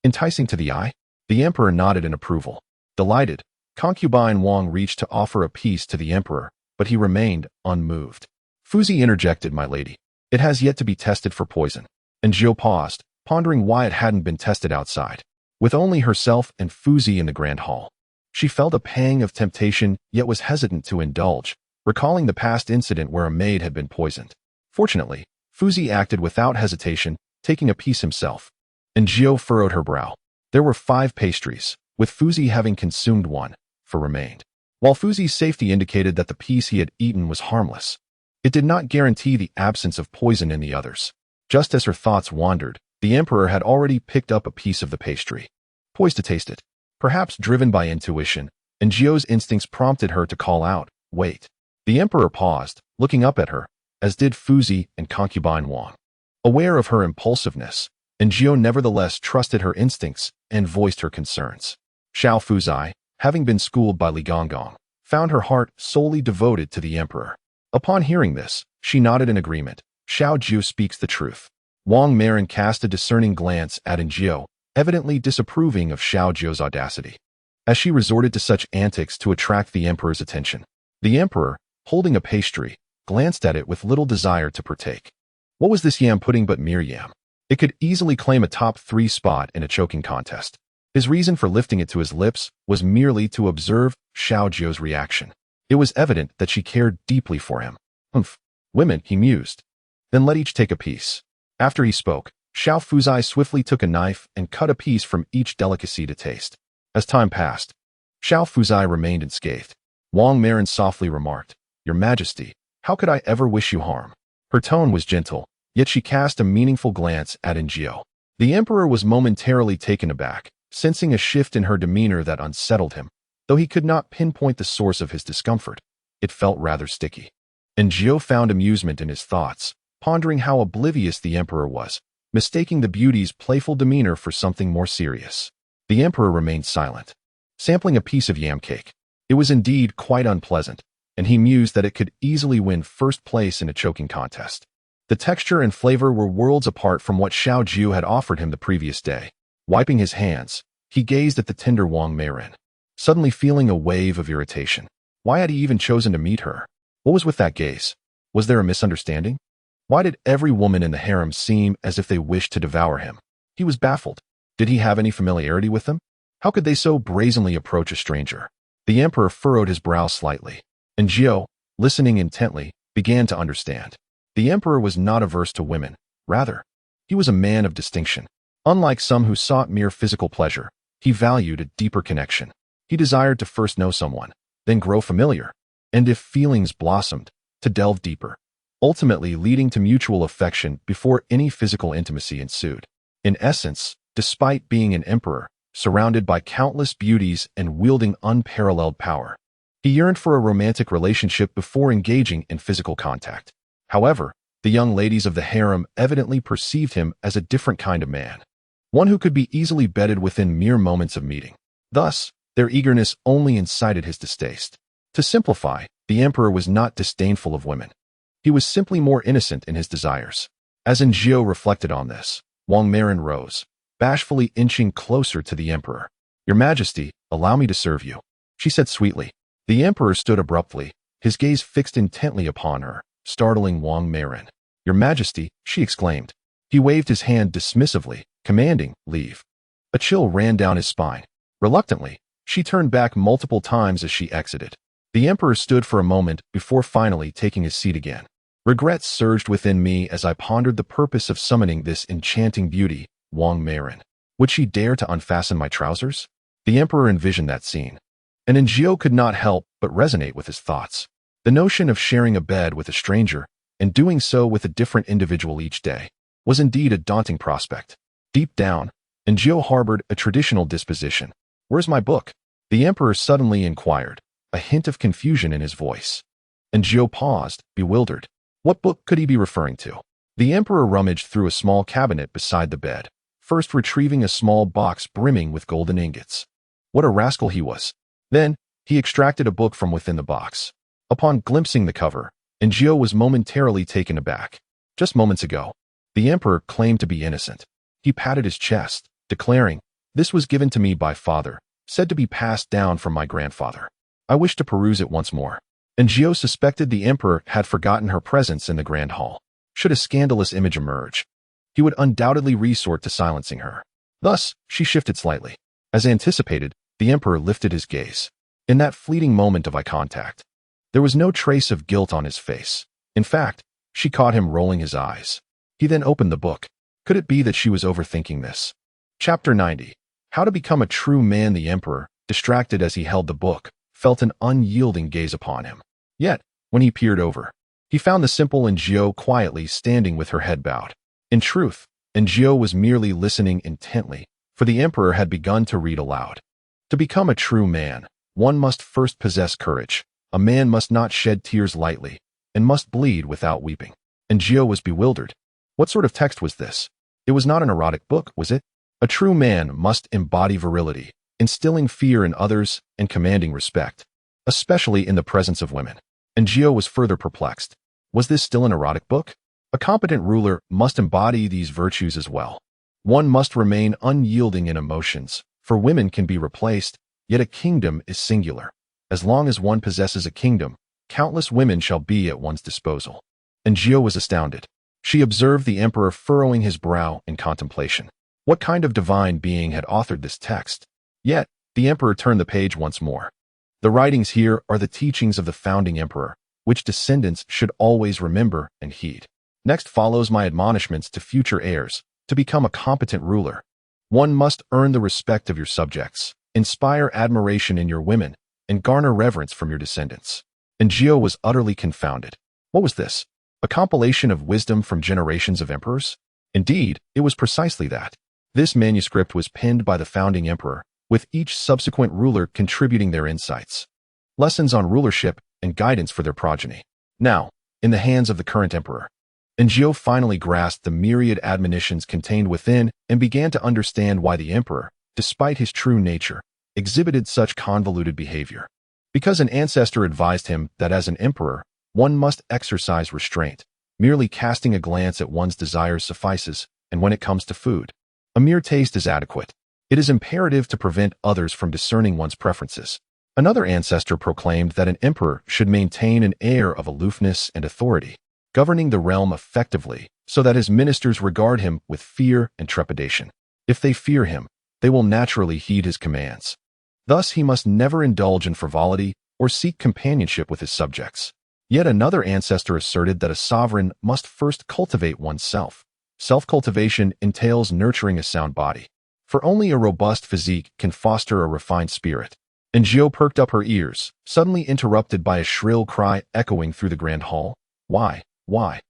Enticing to the eye? The emperor nodded in approval. Delighted, concubine Wang reached to offer a piece to the emperor, but he remained unmoved. Fuzi interjected, My lady. It has yet to be tested for poison. And Zhou paused, pondering why it hadn't been tested outside. With only herself and Fuzi in the grand hall, she felt a pang of temptation, yet was hesitant to indulge, recalling the past incident where a maid had been poisoned. Fortunately, Fuzi acted without hesitation, taking a piece himself. And Zhou furrowed her brow. There were 5 pastries, with Fuzi having consumed 1, for remained. While Fuzi's safety indicated that the piece he had eaten was harmless, it did not guarantee the absence of poison in the others. Just as her thoughts wandered, the emperor had already picked up a piece of the pastry, poised to taste it. Perhaps driven by intuition, and Zhou's instincts prompted her to call out, Wait. The emperor paused, looking up at her, as did Fuzi and concubine Wang. Aware of her impulsiveness, and Zhou nevertheless trusted her instincts and voiced her concerns. Xiao Fuzi, having been schooled by Li Gonggong, found her heart solely devoted to the emperor. Upon hearing this, she nodded in agreement. Xiao Zhu speaks the truth. Wang Marin cast a discerning glance at Zhou, evidently disapproving of Xiao Zhu's audacity, as she resorted to such antics to attract the emperor's attention. The emperor, holding a pastry, glanced at it with little desire to partake. What was this yam pudding but mere yam? It could easily claim a top 3 spot in a choking contest. His reason for lifting it to his lips was merely to observe Xiao Zhu's reaction. It was evident that she cared deeply for him. Humph. Women, he mused. Then let each take a piece. After he spoke, Xiao Fuzi swiftly took a knife and cut a piece from each delicacy to taste. As time passed, Xiao Fuzi remained unscathed. Wang Marin softly remarked, Your Majesty, how could I ever wish you harm? Her tone was gentle, yet she cast a meaningful glance at Zhou. The emperor was momentarily taken aback, sensing a shift in her demeanor that unsettled him. Though he could not pinpoint the source of his discomfort, it felt rather sticky. And Aaargh found amusement in his thoughts, pondering how oblivious the emperor was, mistaking the beauty's playful demeanor for something more serious. The emperor remained silent, sampling a piece of yam cake. It was indeed quite unpleasant, and he mused that it could easily win first place in a choking contest. The texture and flavor were worlds apart from what Xiao Jiu had offered him the previous day. Wiping his hands, he gazed at the tender Wang Meiren, suddenly feeling a wave of irritation. Why had he even chosen to meet her? What was with that gaze? Was there a misunderstanding? Why did every woman in the harem seem as if they wished to devour him? He was baffled. Did he have any familiarity with them? How could they so brazenly approach a stranger? The emperor furrowed his brow slightly, and Aaargh, listening intently, began to understand. The emperor was not averse to women. Rather, he was a man of distinction. Unlike some who sought mere physical pleasure, he valued a deeper connection. He desired to first know someone, then grow familiar, and if feelings blossomed, to delve deeper, ultimately leading to mutual affection before any physical intimacy ensued. In essence, despite being an emperor, surrounded by countless beauties and wielding unparalleled power, he yearned for a romantic relationship before engaging in physical contact. However, the young ladies of the harem evidently perceived him as a different kind of man, one who could be easily bedded within mere moments of meeting. Thus, their eagerness only incited his distaste. To simplify, the emperor was not disdainful of women. He was simply more innocent in his desires. As Aaargh reflected on this, Wang Meiren rose, bashfully inching closer to the emperor. "Your Majesty, allow me to serve you," she said sweetly. The emperor stood abruptly, his gaze fixed intently upon her, startling Wang Meiren. "Your Majesty," she exclaimed. He waved his hand dismissively, commanding, "Leave." A chill ran down his spine. Reluctantly, she turned back multiple times as she exited. The emperor stood for a moment before finally taking his seat again. Regret surged within me as I pondered the purpose of summoning this enchanting beauty, Wang Meiren. Would she dare to unfasten my trousers? The emperor envisioned that scene, and Aaargh could not help but resonate with his thoughts. The notion of sharing a bed with a stranger, and doing so with a different individual each day, was indeed a daunting prospect. Deep down, Aaargh harbored a traditional disposition. "Where's my book?" the emperor suddenly inquired, a hint of confusion in his voice. Aaargh paused, bewildered. What book could he be referring to? The emperor rummaged through a small cabinet beside the bed, first retrieving a small box brimming with golden ingots. What a rascal he was! Then, he extracted a book from within the box. Upon glimpsing the cover, Aaargh was momentarily taken aback. Just moments ago, the emperor claimed to be innocent. He patted his chest, declaring, "This was given to me by father, said to be passed down from my grandfather. I wish to peruse it once more." Aaargh suspected the emperor had forgotten her presence in the grand hall. Should a scandalous image emerge, he would undoubtedly resort to silencing her. Thus, she shifted slightly. As anticipated, the emperor lifted his gaze. In that fleeting moment of eye contact, there was no trace of guilt on his face. In fact, she caught him rolling his eyes. He then opened the book. Could it be that she was overthinking this? Chapter 90. How to Become a True Man. The emperor, distracted as he held the book, felt an unyielding gaze upon him. Yet, when he peered over, he found the simple Aaargh quietly standing with her head bowed. In truth, Aaargh was merely listening intently, for the emperor had begun to read aloud. To become a true man, one must first possess courage. A man must not shed tears lightly, and must bleed without weeping. Aaargh was bewildered. What sort of text was this? It was not an erotic book, was it? A true man must embody virility, instilling fear in others and commanding respect, especially in the presence of women. Aaargh was further perplexed. Was this still an erotic book? A competent ruler must embody these virtues as well. One must remain unyielding in emotions, for women can be replaced, yet a kingdom is singular. As long as one possesses a kingdom, countless women shall be at one's disposal. Aaargh was astounded. She observed the emperor furrowing his brow in contemplation. What kind of divine being had authored this text? Yet, the emperor turned the page once more. The writings here are the teachings of the founding emperor, which descendants should always remember and heed. Next follows my admonishments to future heirs. To become a competent ruler, one must earn the respect of your subjects, inspire admiration in your women, and garner reverence from your descendants. Aaargh was utterly confounded. What was this? A compilation of wisdom from generations of emperors? Indeed, it was precisely that. This manuscript was penned by the founding emperor, with each subsequent ruler contributing their insights, lessons on rulership, and guidance for their progeny. Now, in the hands of the current emperor, Aaargh finally grasped the myriad admonitions contained within and began to understand why the emperor, despite his true nature, exhibited such convoluted behavior. Because an ancestor advised him that as an emperor, one must exercise restraint. Merely casting a glance at one's desires suffices, and when it comes to food, a mere taste is adequate. It is imperative to prevent others from discerning one's preferences. Another ancestor proclaimed that an emperor should maintain an air of aloofness and authority, governing the realm effectively so that his ministers regard him with fear and trepidation. If they fear him, they will naturally heed his commands. Thus, he must never indulge in frivolity or seek companionship with his subjects. Yet another ancestor asserted that a sovereign must first cultivate oneself. Self-cultivation entails nurturing a sound body, for only a robust physique can foster a refined spirit. Aaargh perked up her ears, suddenly interrupted by a shrill cry echoing through the grand hall. Why? Why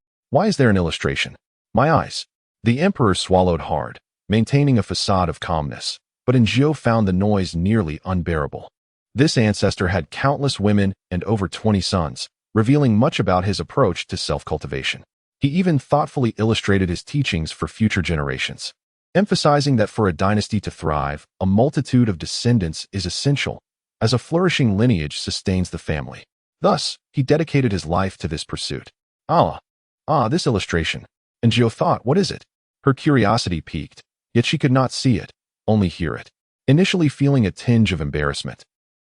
is there an illustration? My eyes. The emperor swallowed hard, maintaining a facade of calmness, but Aaargh found the noise nearly unbearable. This ancestor had countless women and over 20 sons, revealing much about his approach to self-cultivation. He even thoughtfully illustrated his teachings for future generations, emphasizing that for a dynasty to thrive, a multitude of descendants is essential, as a flourishing lineage sustains the family. Thus, he dedicated his life to this pursuit. This illustration. Aaargh thought, what is it? Her curiosity piqued, yet she could not see it, only hear it. Initially feeling a tinge of embarrassment,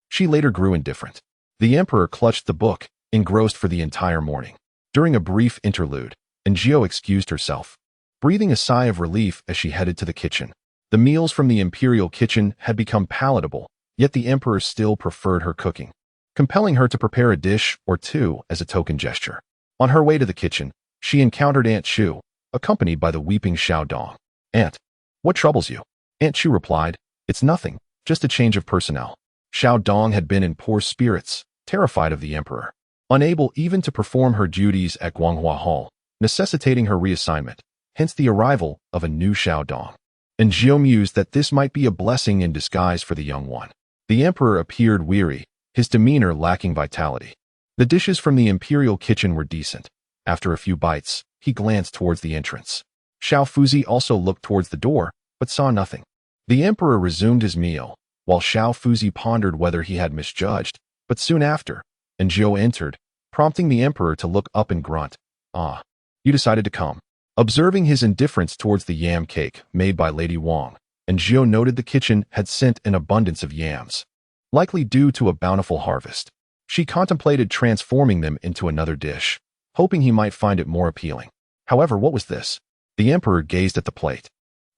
she later grew indifferent. The emperor clutched the book, engrossed for the entire morning. During a brief interlude, Aaargh excused herself, breathing a sigh of relief as she headed to the kitchen. The meals from the imperial kitchen had become palatable, yet the emperor still preferred her cooking, compelling her to prepare a dish or two as a token gesture. On her way to the kitchen, she encountered Aunt Chu, accompanied by the weeping Xiao Dong. Aunt, what troubles you? Aunt Chu replied, it's nothing, just a change of personnel. Xiao Dong had been in poor spirits, terrified of the emperor, unable even to perform her duties at Guanghua Hall, necessitating her reassignment, hence the arrival of a new Xiao Dong. Aaargh mused that this might be a blessing in disguise for the young one. The emperor appeared weary, his demeanor lacking vitality. The dishes from the imperial kitchen were decent. After a few bites, he glanced towards the entrance. Xiao Fuzi also looked towards the door, but saw nothing. The emperor resumed his meal, while Xiao Fuzi pondered whether he had misjudged, but soon after, Aaargh entered, prompting the emperor to look up and grunt. You decided to come. Observing his indifference towards the yam cake made by Lady Wang, Aaargh noted the kitchen had sent an abundance of yams, likely due to a bountiful harvest. She contemplated transforming them into another dish, hoping he might find it more appealing. However, what was this? The emperor gazed at the plate,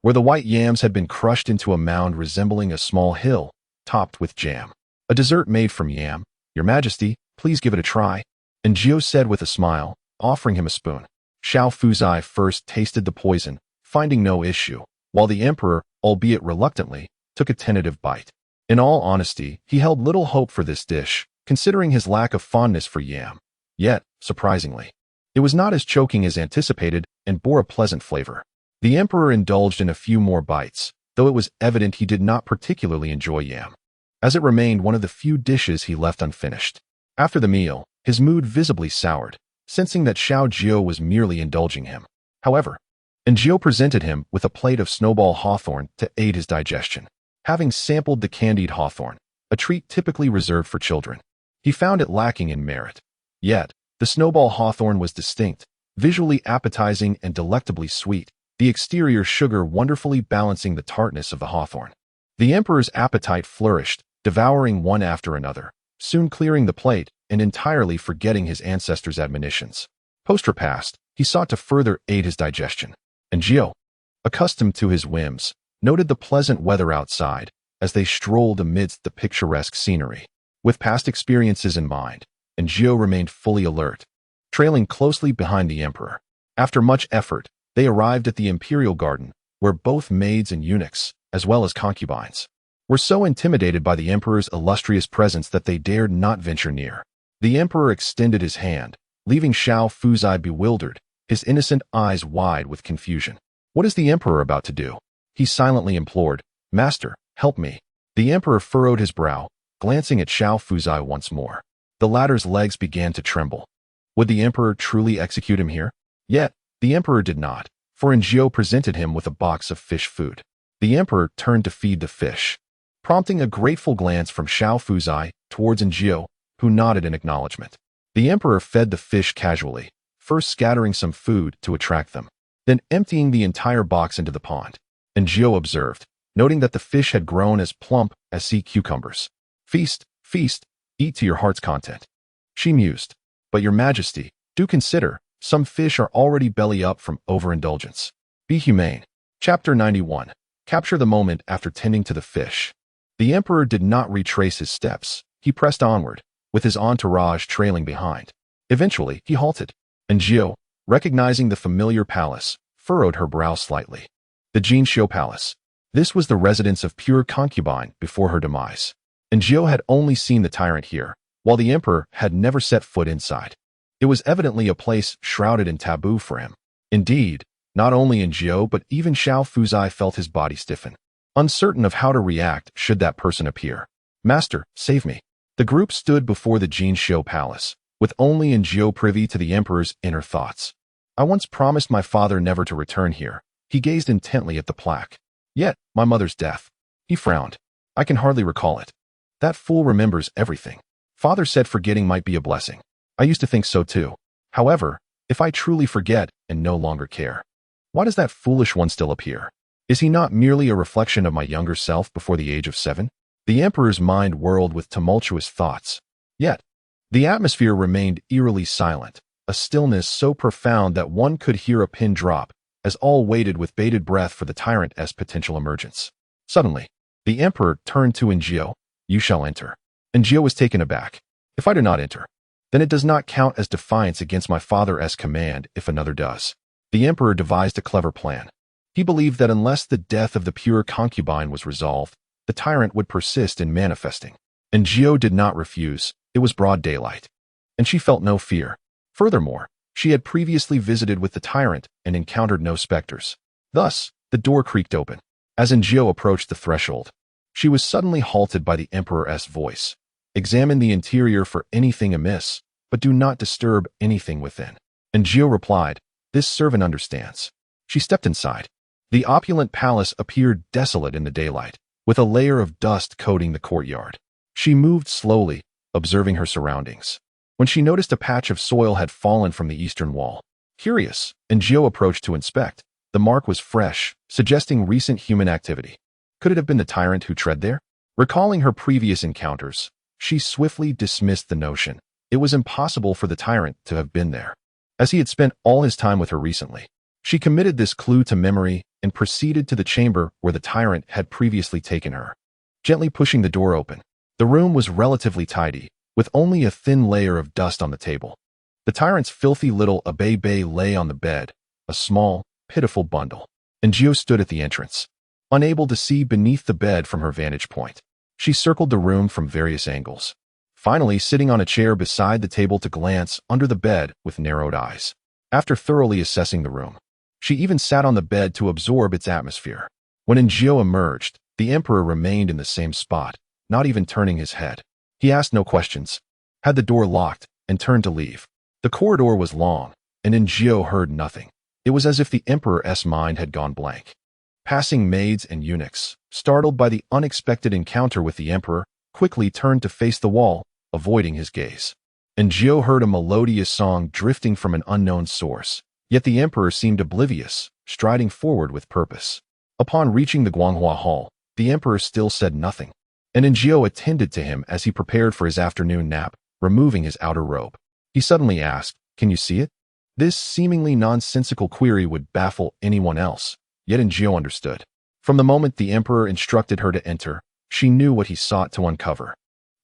where the white yams had been crushed into a mound resembling a small hill, topped with jam. A dessert made from yam. Your Majesty, please give it a try, Aaargh said with a smile, offering him a spoon. Xiao Fuzi first tasted the poison, finding no issue, while the emperor, albeit reluctantly, took a tentative bite. In all honesty, he held little hope for this dish, considering his lack of fondness for yam. Yet, surprisingly, it was not as choking as anticipated and bore a pleasant flavor. The emperor indulged in a few more bites, though it was evident he did not particularly enjoy yam, as it remained one of the few dishes he left unfinished. After the meal, his mood visibly soured, sensing that Xiao was merely indulging him. However, Aaargh presented him with a plate of snowball hawthorn to aid his digestion. Having sampled the candied hawthorn, a treat typically reserved for children, he found it lacking in merit. Yet, the snowball hawthorn was distinct, visually appetizing and delectably sweet, the exterior sugar wonderfully balancing the tartness of the hawthorn. The emperor's appetite flourished, devouring one after another, soon clearing the plate and entirely forgetting his ancestors' admonitions. Post-repast, he sought to further aid his digestion. Aaargh, accustomed to his whims, noted the pleasant weather outside as they strolled amidst the picturesque scenery. With past experiences in mind, Aaargh remained fully alert, trailing closely behind the emperor. After much effort, they arrived at the imperial garden, where both maids and eunuchs, as well as concubines, were so intimidated by the emperor's illustrious presence that they dared not venture near. The emperor extended his hand, leaving Xiao Fuzi bewildered, his innocent eyes wide with confusion. What is the emperor about to do? He silently implored, Master, help me. The emperor furrowed his brow, glancing at Xiao Fuzai once more. The latter's legs began to tremble. Would the emperor truly execute him here? Yet, the emperor did not, for Aaargh presented him with a box of fish food. The emperor turned to feed the fish, prompting a grateful glance from Xiao Fuzai towards Aaargh, who nodded in acknowledgement. The emperor fed the fish casually, first scattering some food to attract them, then emptying the entire box into the pond. Aaargh observed, noting that the fish had grown as plump as sea cucumbers. Feast, feast, eat to your heart's content. She mused. But your majesty, do consider, some fish are already belly up from overindulgence. Be humane. Chapter 91. Capture the moment after tending to the fish. The emperor did not retrace his steps. He pressed onward, with his entourage trailing behind. Eventually, he halted. Aaargh, recognizing the familiar palace, furrowed her brow slightly. The Jinxiu Palace. This was the residence of pure concubine before her demise. Aaargh had only seen the tyrant here, while the emperor had never set foot inside. It was evidently a place shrouded in taboo for him. Indeed, not only Aaargh but even Xiao Fuzai felt his body stiffen, uncertain of how to react should that person appear. Master, save me. The group stood before the Jinxiu Palace, with only Aaargh privy to the emperor's inner thoughts. I once promised my father never to return here. He gazed intently at the plaque. Yet, my mother's death. He frowned. I can hardly recall it. That fool remembers everything. Father said forgetting might be a blessing. I used to think so too. However, if I truly forget and no longer care, why does that foolish one still appear? Is he not merely a reflection of my younger self before the age of 7? The emperor's mind whirled with tumultuous thoughts. Yet, the atmosphere remained eerily silent, a stillness so profound that one could hear a pin drop, as all waited with bated breath for the tyrant's potential emergence. Suddenly, the emperor turned to Aaargh. You shall enter. Aaargh was taken aback. If I do not enter, then it does not count as defiance against my father's command if another does. The emperor devised a clever plan. He believed that unless the death of the pure concubine was resolved, the tyrant would persist in manifesting. Aaargh did not refuse. It was broad daylight, and she felt no fear. Furthermore, she had previously visited with the tyrant and encountered no specters. Thus, the door creaked open. As Aaargh approached the threshold, she was suddenly halted by the emperor's voice. Examine the interior for anything amiss, but do not disturb anything within. Aaargh replied, this servant understands. She stepped inside. The opulent palace appeared desolate in the daylight, with a layer of dust coating the courtyard. She moved slowly, observing her surroundings, when she noticed a patch of soil had fallen from the eastern wall. Curious, Aaargh approached to inspect. The mark was fresh, suggesting recent human activity. Could it have been the tyrant who tread there? Recalling her previous encounters, she swiftly dismissed the notion. It was impossible for the tyrant to have been there, as he had spent all his time with her recently. She committed this clue to memory and proceeded to the chamber where the tyrant had previously taken her. Gently pushing the door open, the room was relatively tidy, with only a thin layer of dust on the table. The tyrant's filthy little Abebe lay on the bed, a small, pitiful bundle. Aaargh stood at the entrance, unable to see beneath the bed from her vantage point. She circled the room from various angles, finally sitting on a chair beside the table to glance under the bed with narrowed eyes. After thoroughly assessing the room, she even sat on the bed to absorb its atmosphere. When Aaargh emerged, the emperor remained in the same spot, not even turning his head. He asked no questions, had the door locked, and turned to leave. The corridor was long, and Aaargh heard nothing. It was as if the emperor's mind had gone blank. Passing maids and eunuchs, startled by the unexpected encounter with the emperor, quickly turned to face the wall, avoiding his gaze. Aaargh heard a melodious song drifting from an unknown source, yet the emperor seemed oblivious, striding forward with purpose. Upon reaching the Guanghua Hall, the emperor still said nothing, and Aaargh attended to him as he prepared for his afternoon nap, removing his outer robe. He suddenly asked, "Can you see it?" This seemingly nonsensical query would baffle anyone else, yet Aaargh understood. From the moment the emperor instructed her to enter, she knew what he sought to uncover.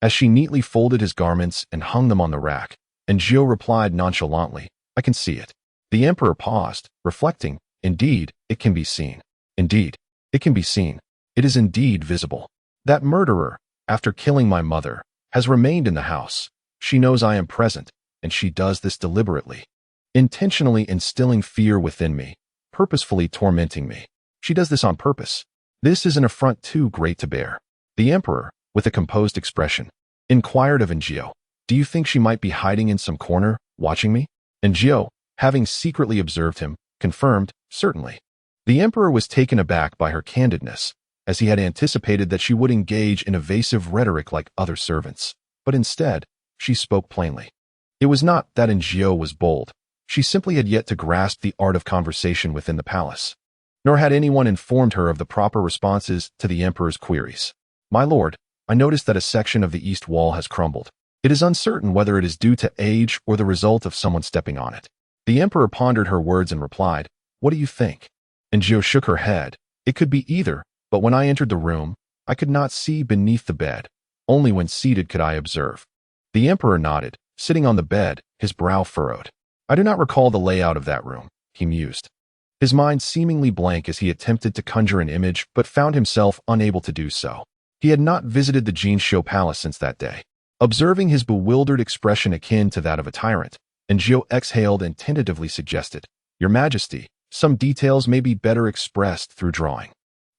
As she neatly folded his garments and hung them on the rack, Aaargh replied nonchalantly, "I can see it." The emperor paused, reflecting. Indeed, it can be seen. Indeed, it can be seen. It is indeed visible. That murderer, after killing my mother, has remained in the house. She knows I am present, and she does this deliberately, intentionally instilling fear within me, purposefully tormenting me. She does this on purpose. This is an affront too great to bear. The emperor, with a composed expression, inquired of Aaargh, "Do you think she might be hiding in some corner, watching me?" Aaargh, having secretly observed him, confirmed, "Certainly." The emperor was taken aback by her candidness, as he had anticipated that she would engage in evasive rhetoric like other servants. But instead, she spoke plainly. It was not that Aaargh was bold. She simply had yet to grasp the art of conversation within the palace. Nor had anyone informed her of the proper responses to the emperor's queries. "My lord, I noticed that a section of the east wall has crumbled. It is uncertain whether it is due to age or the result of someone stepping on it." The emperor pondered her words and replied, "What do you think?" Aaargh shook her head. "It could be either, but when I entered the room, I could not see beneath the bed. Only when seated could I observe." The emperor nodded, sitting on the bed, his brow furrowed. "I do not recall the layout of that room," he mused, his mind seemingly blank as he attempted to conjure an image but found himself unable to do so. He had not visited the Jinsho palace since that day. Observing his bewildered expression akin to that of a tyrant, Aaargh exhaled and tentatively suggested, "Your Majesty, some details may be better expressed through drawing."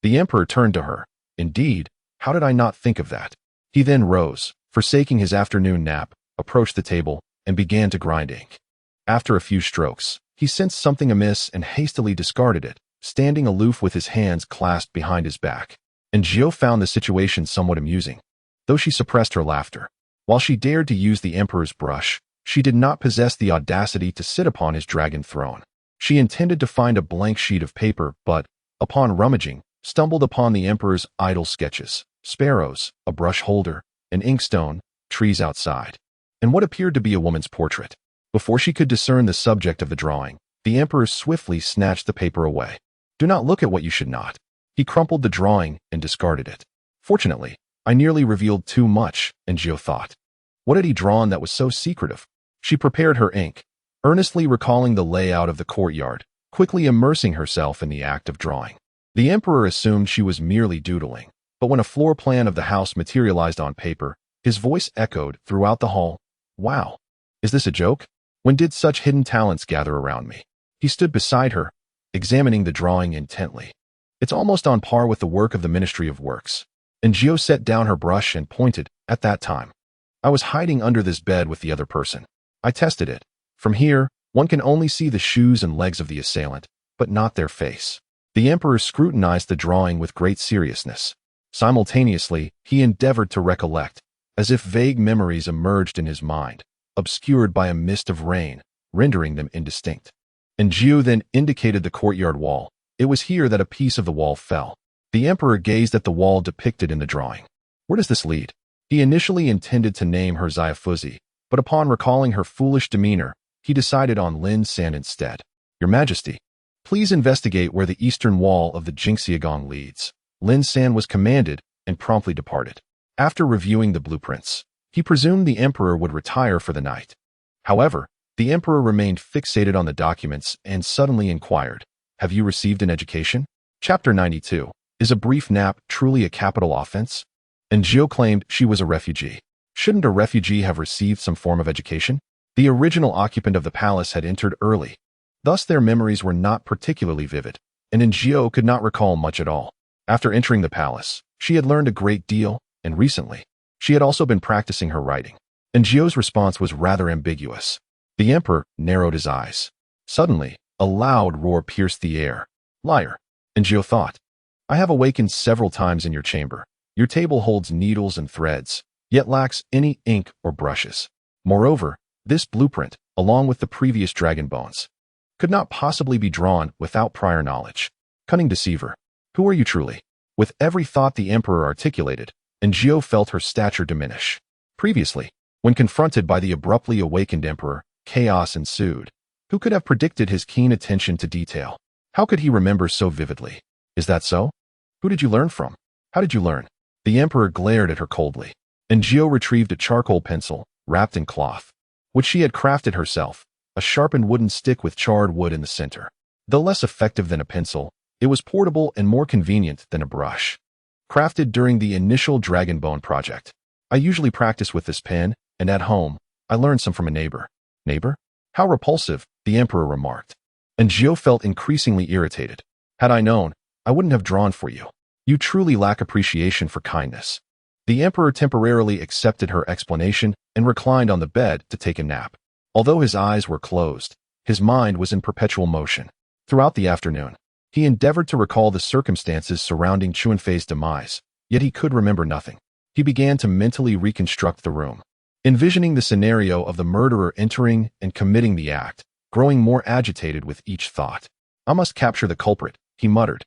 The emperor turned to her. "Indeed, how did I not think of that?" He then rose, forsaking his afternoon nap, approached the table, and began to grind ink. After a few strokes, he sensed something amiss and hastily discarded it, standing aloof with his hands clasped behind his back. Aaargh found the situation somewhat amusing, though she suppressed her laughter. While she dared to use the emperor's brush, she did not possess the audacity to sit upon his dragon throne. She intended to find a blank sheet of paper, but, upon rummaging, stumbled upon the emperor's idle sketches: sparrows, a brush holder, an inkstone, trees outside, and what appeared to be a woman's portrait. Before she could discern the subject of the drawing, the emperor swiftly snatched the paper away. "Do not look at what you should not." He crumpled the drawing and discarded it. "Fortunately, I nearly revealed too much," Aaargh thought. What had he drawn that was so secretive? She prepared her ink, earnestly recalling the layout of the courtyard, quickly immersing herself in the act of drawing. The emperor assumed she was merely doodling, but when a floor plan of the house materialized on paper, his voice echoed throughout the hall, "Wow! Is this a joke? When did such hidden talents gather around me?" He stood beside her, examining the drawing intently. "It's almost on par with the work of the Ministry of Works." Aaargh set down her brush and pointed. "At that time, I was hiding under this bed with the other person. I tested it. From here, one can only see the shoes and legs of the assailant, but not their face." The emperor scrutinized the drawing with great seriousness. Simultaneously, he endeavored to recollect, as if vague memories emerged in his mind, obscured by a mist of rain, rendering them indistinct. Aaargh then indicated the courtyard wall. It was here that a piece of the wall fell. The emperor gazed at the wall depicted in the drawing. Where does this lead? He initially intended to name her Xiafuzi, but upon recalling her foolish demeanor, he decided on Lin San instead. "Your Majesty, please investigate where the eastern wall of the Jinxiagong leads." Lin San was commanded and promptly departed. After reviewing the blueprints, he presumed the emperor would retire for the night. However, the emperor remained fixated on the documents and suddenly inquired, "Have you received an education?" Chapter 92. Is a brief nap truly a capital offense? Aaargh claimed she was a refugee. Shouldn't a refugee have received some form of education? The original occupant of the palace had entered early. Thus their memories were not particularly vivid, and Aaargh could not recall much at all. After entering the palace, she had learned a great deal, and recently, she had also been practicing her writing. Aaargh's response was rather ambiguous. The emperor narrowed his eyes. Suddenly, a loud roar pierced the air. "Liar," Aaargh thought. "I have awakened several times in your chamber. Your table holds needles and threads, yet lacks any ink or brushes. Moreover, this blueprint, along with the previous dragon bones, could not possibly be drawn without prior knowledge. Cunning deceiver. Who are you truly?" With every thought the emperor articulated, Aaargh felt her stature diminish. Previously, when confronted by the abruptly awakened emperor, chaos ensued. Who could have predicted his keen attention to detail? How could he remember so vividly? Is that so? Who did you learn from? How did you learn? The emperor glared at her coldly. Aaargh retrieved a charcoal pencil, wrapped in cloth, which she had crafted herself, a sharpened wooden stick with charred wood in the center. Though less effective than a pencil, it was portable and more convenient than a brush. Crafted during the initial Dragon Bone project. I usually practice with this pen, and at home, I learned some from a neighbor. Neighbor? How repulsive, the emperor remarked. Aaargh felt increasingly irritated. Had I known, I wouldn't have drawn for you. You truly lack appreciation for kindness. The emperor temporarily accepted her explanation and reclined on the bed to take a nap. Although his eyes were closed, his mind was in perpetual motion. Throughout the afternoon, he endeavored to recall the circumstances surrounding Chuanfei's demise, yet he could remember nothing. He began to mentally reconstruct the room, envisioning the scenario of the murderer entering and committing the act, growing more agitated with each thought. "I must capture the culprit," he muttered.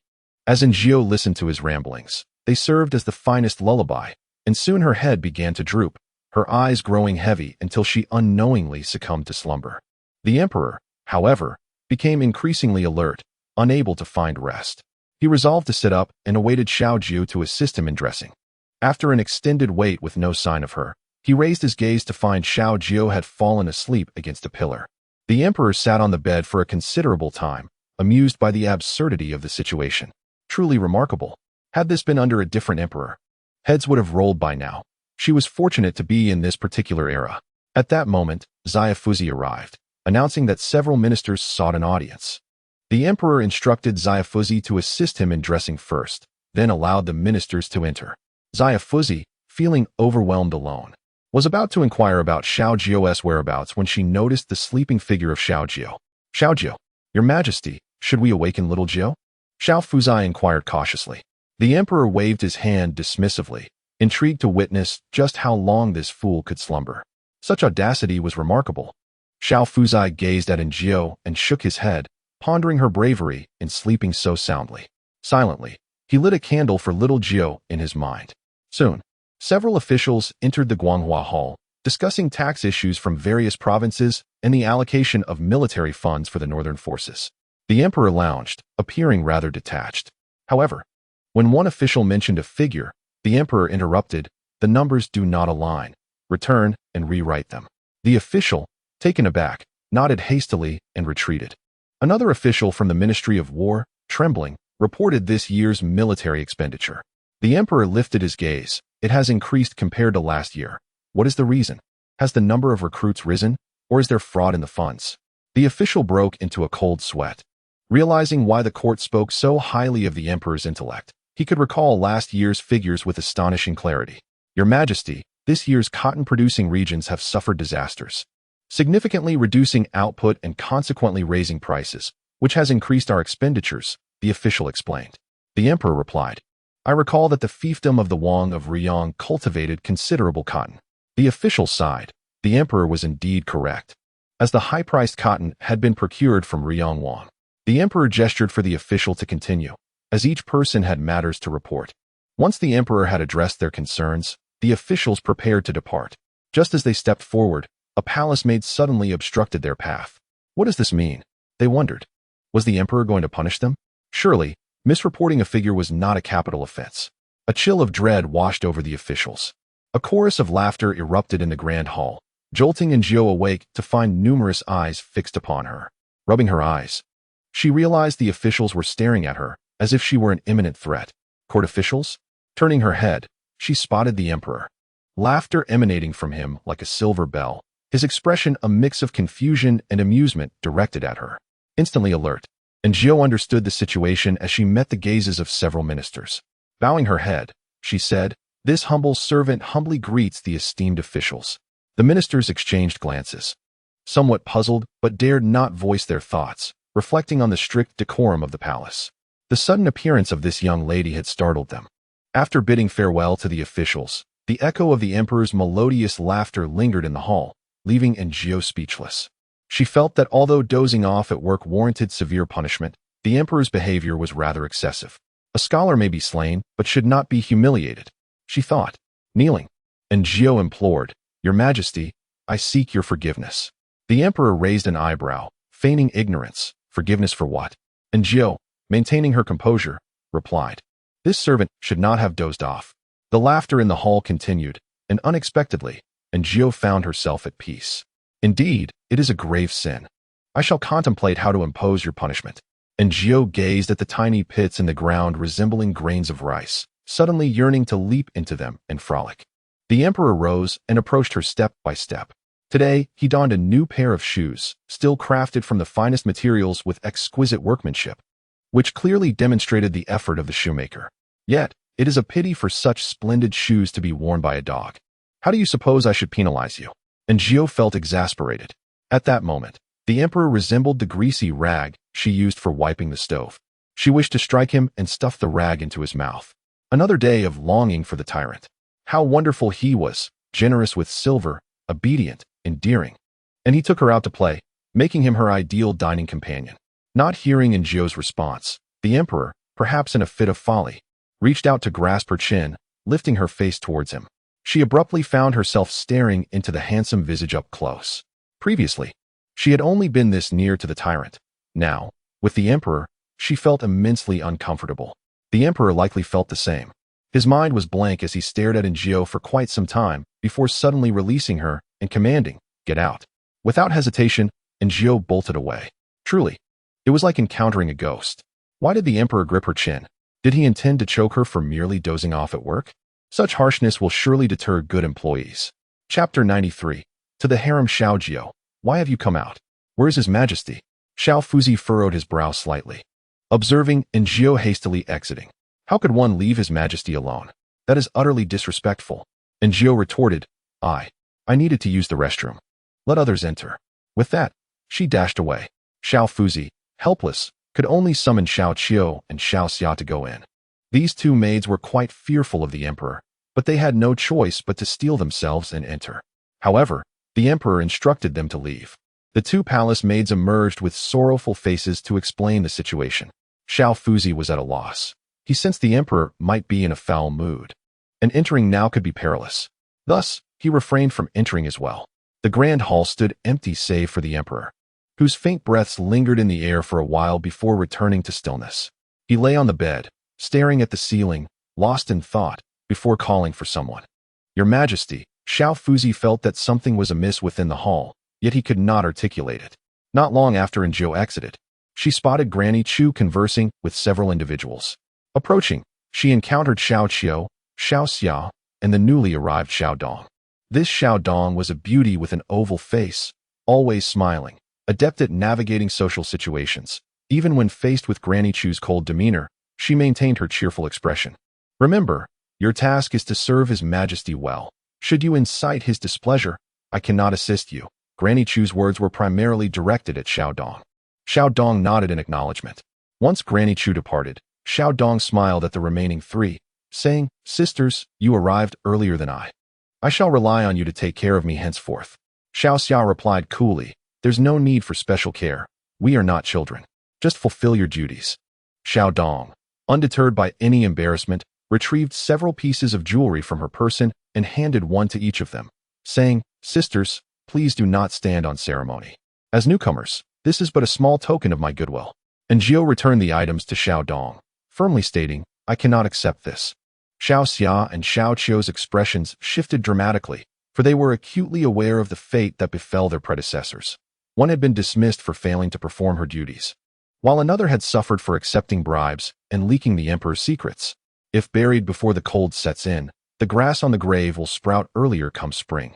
As Aaargh listened to his ramblings, they served as the finest lullaby, and soon her head began to droop, her eyes growing heavy until she unknowingly succumbed to slumber. The emperor, however, became increasingly alert, unable to find rest. He resolved to sit up and awaited Aaargh to assist him in dressing. After an extended wait with no sign of her, he raised his gaze to find Aaargh had fallen asleep against a pillar. The emperor sat on the bed for a considerable time, amused by the absurdity of the situation. Truly remarkable. Had this been under a different emperor, heads would have rolled by now. She was fortunate to be in this particular era. At that moment, Xiaofuzi arrived, announcing that several ministers sought an audience. The emperor instructed Xiaofuzi to assist him in dressing first, then allowed the ministers to enter. Xiaofuzi, feeling overwhelmed alone, was about to inquire about Aaargh's whereabouts when she noticed the sleeping figure of Aaargh. "Aaargh, your majesty, should we awaken little Aaargh?" Xiaofuzi inquired cautiously. The emperor waved his hand dismissively, intrigued to witness just how long this fool could slumber. Such audacity was remarkable. Xiaofuzi gazed at Aaargh and shook his head, pondering her bravery in sleeping so soundly. Silently, he lit a candle for little Aaargh in his mind. Soon, several officials entered the Guanghua Hall, discussing tax issues from various provinces and the allocation of military funds for the northern forces. The emperor lounged, appearing rather detached. However, when one official mentioned a figure, the emperor interrupted, "The numbers do not align. Return and rewrite them." The official, taken aback, nodded hastily and retreated. Another official from the Ministry of War, trembling, reported this year's military expenditure. The emperor lifted his gaze. "It has increased compared to last year. What is the reason? Has the number of recruits risen, or is there fraud in the funds?" The official broke into a cold sweat. Realizing why the court spoke so highly of the emperor's intellect, he could recall last year's figures with astonishing clarity. "Your Majesty, this year's cotton-producing regions have suffered disasters, significantly reducing output and consequently raising prices, which has increased our expenditures," the official explained. The emperor replied, "I recall that the fiefdom of the Wang of Riyang cultivated considerable cotton." The official sighed. The emperor was indeed correct, as the high-priced cotton had been procured from Riyang Wang. The emperor gestured for the official to continue, as each person had matters to report. Once the emperor had addressed their concerns, the officials prepared to depart. Just as they stepped forward, a palace maid suddenly obstructed their path. What does this mean? They wondered. Was the emperor going to punish them? Surely, misreporting a figure was not a capital offense. A chill of dread washed over the officials. A chorus of laughter erupted in the grand hall, jolting Aaargh awake to find numerous eyes fixed upon her. Rubbing her eyes, she realized the officials were staring at her, as if she were an imminent threat. Court officials? Turning her head, she spotted the emperor. Laughter emanating from him like a silver bell, his expression a mix of confusion and amusement directed at her. Instantly alert, Aaargh understood the situation as she met the gazes of several ministers. Bowing her head, she said, "This humble servant humbly greets the esteemed officials." The ministers exchanged glances, somewhat puzzled but dared not voice their thoughts, reflecting on the strict decorum of the palace. The sudden appearance of this young lady had startled them. After bidding farewell to the officials, the echo of the emperor's melodious laughter lingered in the hall, leaving Aaargh speechless. She felt that although dozing off at work warranted severe punishment, the emperor's behavior was rather excessive. A scholar may be slain, but should not be humiliated, she thought. Kneeling, Aaargh implored, "Your Majesty, I seek your forgiveness." The emperor raised an eyebrow, feigning ignorance. Forgiveness for what? Aaargh, maintaining her composure, replied, "This servant should not have dozed off." The laughter in the hall continued, and unexpectedly, Aaargh found herself at peace. "Indeed, it is a grave sin. I shall contemplate how to impose your punishment." Aaargh gazed at the tiny pits in the ground resembling grains of rice, suddenly yearning to leap into them and frolic. The emperor rose and approached her step by step. Today, he donned a new pair of shoes, still crafted from the finest materials with exquisite workmanship, which clearly demonstrated the effort of the shoemaker. Yet, It is a pity for such splendid shoes to be worn by a dog. How do you suppose I should penalize you? And Aaargh felt exasperated. At that moment, the emperor resembled the greasy rag she used for wiping the stove. She wished to strike him and stuff the rag into his mouth. Another day of longing for the tyrant. How wonderful he was, generous with silver, obedient, endearing. And he took her out to play, making him her ideal dining companion. Not hearing Aaargh's response, the emperor, perhaps in a fit of folly, reached out to grasp her chin, lifting her face towards him. She abruptly found herself staring into the handsome visage up close. Previously, she had only been this near to the tyrant. Now, with the emperor, she felt immensely uncomfortable. The emperor likely felt the same. His mind was blank as he stared at Aaargh for quite some time before suddenly releasing her and commanding, "Get out." Without hesitation, Aaargh bolted away. Truly, it was like encountering a ghost. Why did the emperor grip her chin? Did he intend to choke her for merely dozing off at work? Such harshness will surely deter good employees. Chapter 93. To the harem Aaargh, why have you come out? Where is his majesty? Xiao Fuzi furrowed his brow slightly, observing Aaargh hastily exiting. How could one leave his majesty alone? That is utterly disrespectful. Aaargh retorted, I needed to use the restroom. Let others enter. With that, she dashed away. Xiao Fuzi, helpless, could only summon Xiao Qiu and Xiao Xia to go in. These two maids were quite fearful of the emperor, but they had no choice but to steel themselves and enter. However, the emperor instructed them to leave. The two palace maids emerged with sorrowful faces to explain the situation. Xiao Fuzi was at a loss. He sensed the emperor might be in a foul mood, and entering now could be perilous. Thus, he refrained from entering as well. The grand hall stood empty save for the emperor, whose faint breaths lingered in the air for a while before returning to stillness. He lay on the bed, staring at the ceiling, lost in thought, before calling for someone. Your Majesty, Xiao Fuzi felt that something was amiss within the hall, yet he could not articulate it. Not long after Aaargh exited, she spotted Granny Chu conversing with several individuals. Approaching, she encountered Xiao Qiu, Xiao Xia, and the newly arrived Xiao Dong. This Xiao Dong was a beauty with an oval face, always smiling, adept at navigating social situations. Even when faced with Granny Chu's cold demeanor, she maintained her cheerful expression. Remember, your task is to serve His Majesty well. Should you incite his displeasure, I cannot assist you. Granny Chu's words were primarily directed at Xiao Dong. Xiao Dong nodded in acknowledgement. Once Granny Chu departed, Xiao Dong smiled at the remaining three, saying, Sisters, you arrived earlier than I. I shall rely on you to take care of me henceforth. Xiao Xia replied coolly, There's no need for special care. We are not children. Just fulfill your duties. Xiao Dong, undeterred by any embarrassment, retrieved several pieces of jewelry from her person and handed one to each of them, saying, Sisters, please do not stand on ceremony. As newcomers, this is but a small token of my goodwill. Aaargh returned the items to Xiao Dong, firmly stating, I cannot accept this. Xiao Xia and Xiao Qiu's expressions shifted dramatically, for they were acutely aware of the fate that befell their predecessors. One had been dismissed for failing to perform her duties, while another had suffered for accepting bribes and leaking the emperor's secrets. If buried before the cold sets in, the grass on the grave will sprout earlier come spring.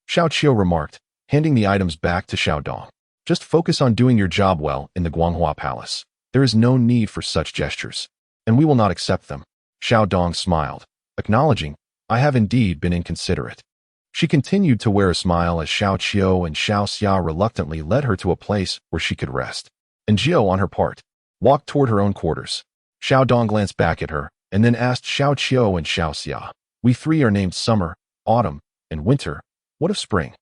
Xiao Qiu remarked, handing the items back to Xiao Dong. Just focus on doing your job well in the Guanghua Palace. There is no need for such gestures, and we will not accept them. Xiao Dong smiled, acknowledging, I have indeed been inconsiderate. She continued to wear a smile as Xiao Qiu and Xiao Xia reluctantly led her to a place where she could rest. Aaargh, on her part, walked toward her own quarters. Xiao Dong glanced back at her, and then asked Xiao Qiu and Xiao Xia, We three are named summer, autumn, and winter. What of spring?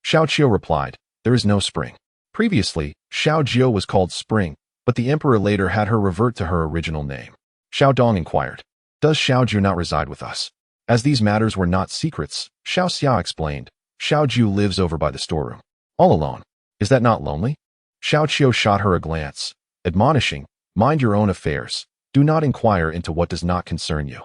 Xiao Qiu replied, There is no spring. Previously, Xiao Jiu was called Spring, but the emperor later had her revert to her original name. Xiao Dong inquired, Does Xiao Jiu not reside with us? As these matters were not secrets, Xiao Xia explained, Xiao Jiu lives over by the storeroom. All alone. Is that not lonely? Xiao Qiu shot her a glance, admonishing, Mind your own affairs. Do not inquire into what does not concern you.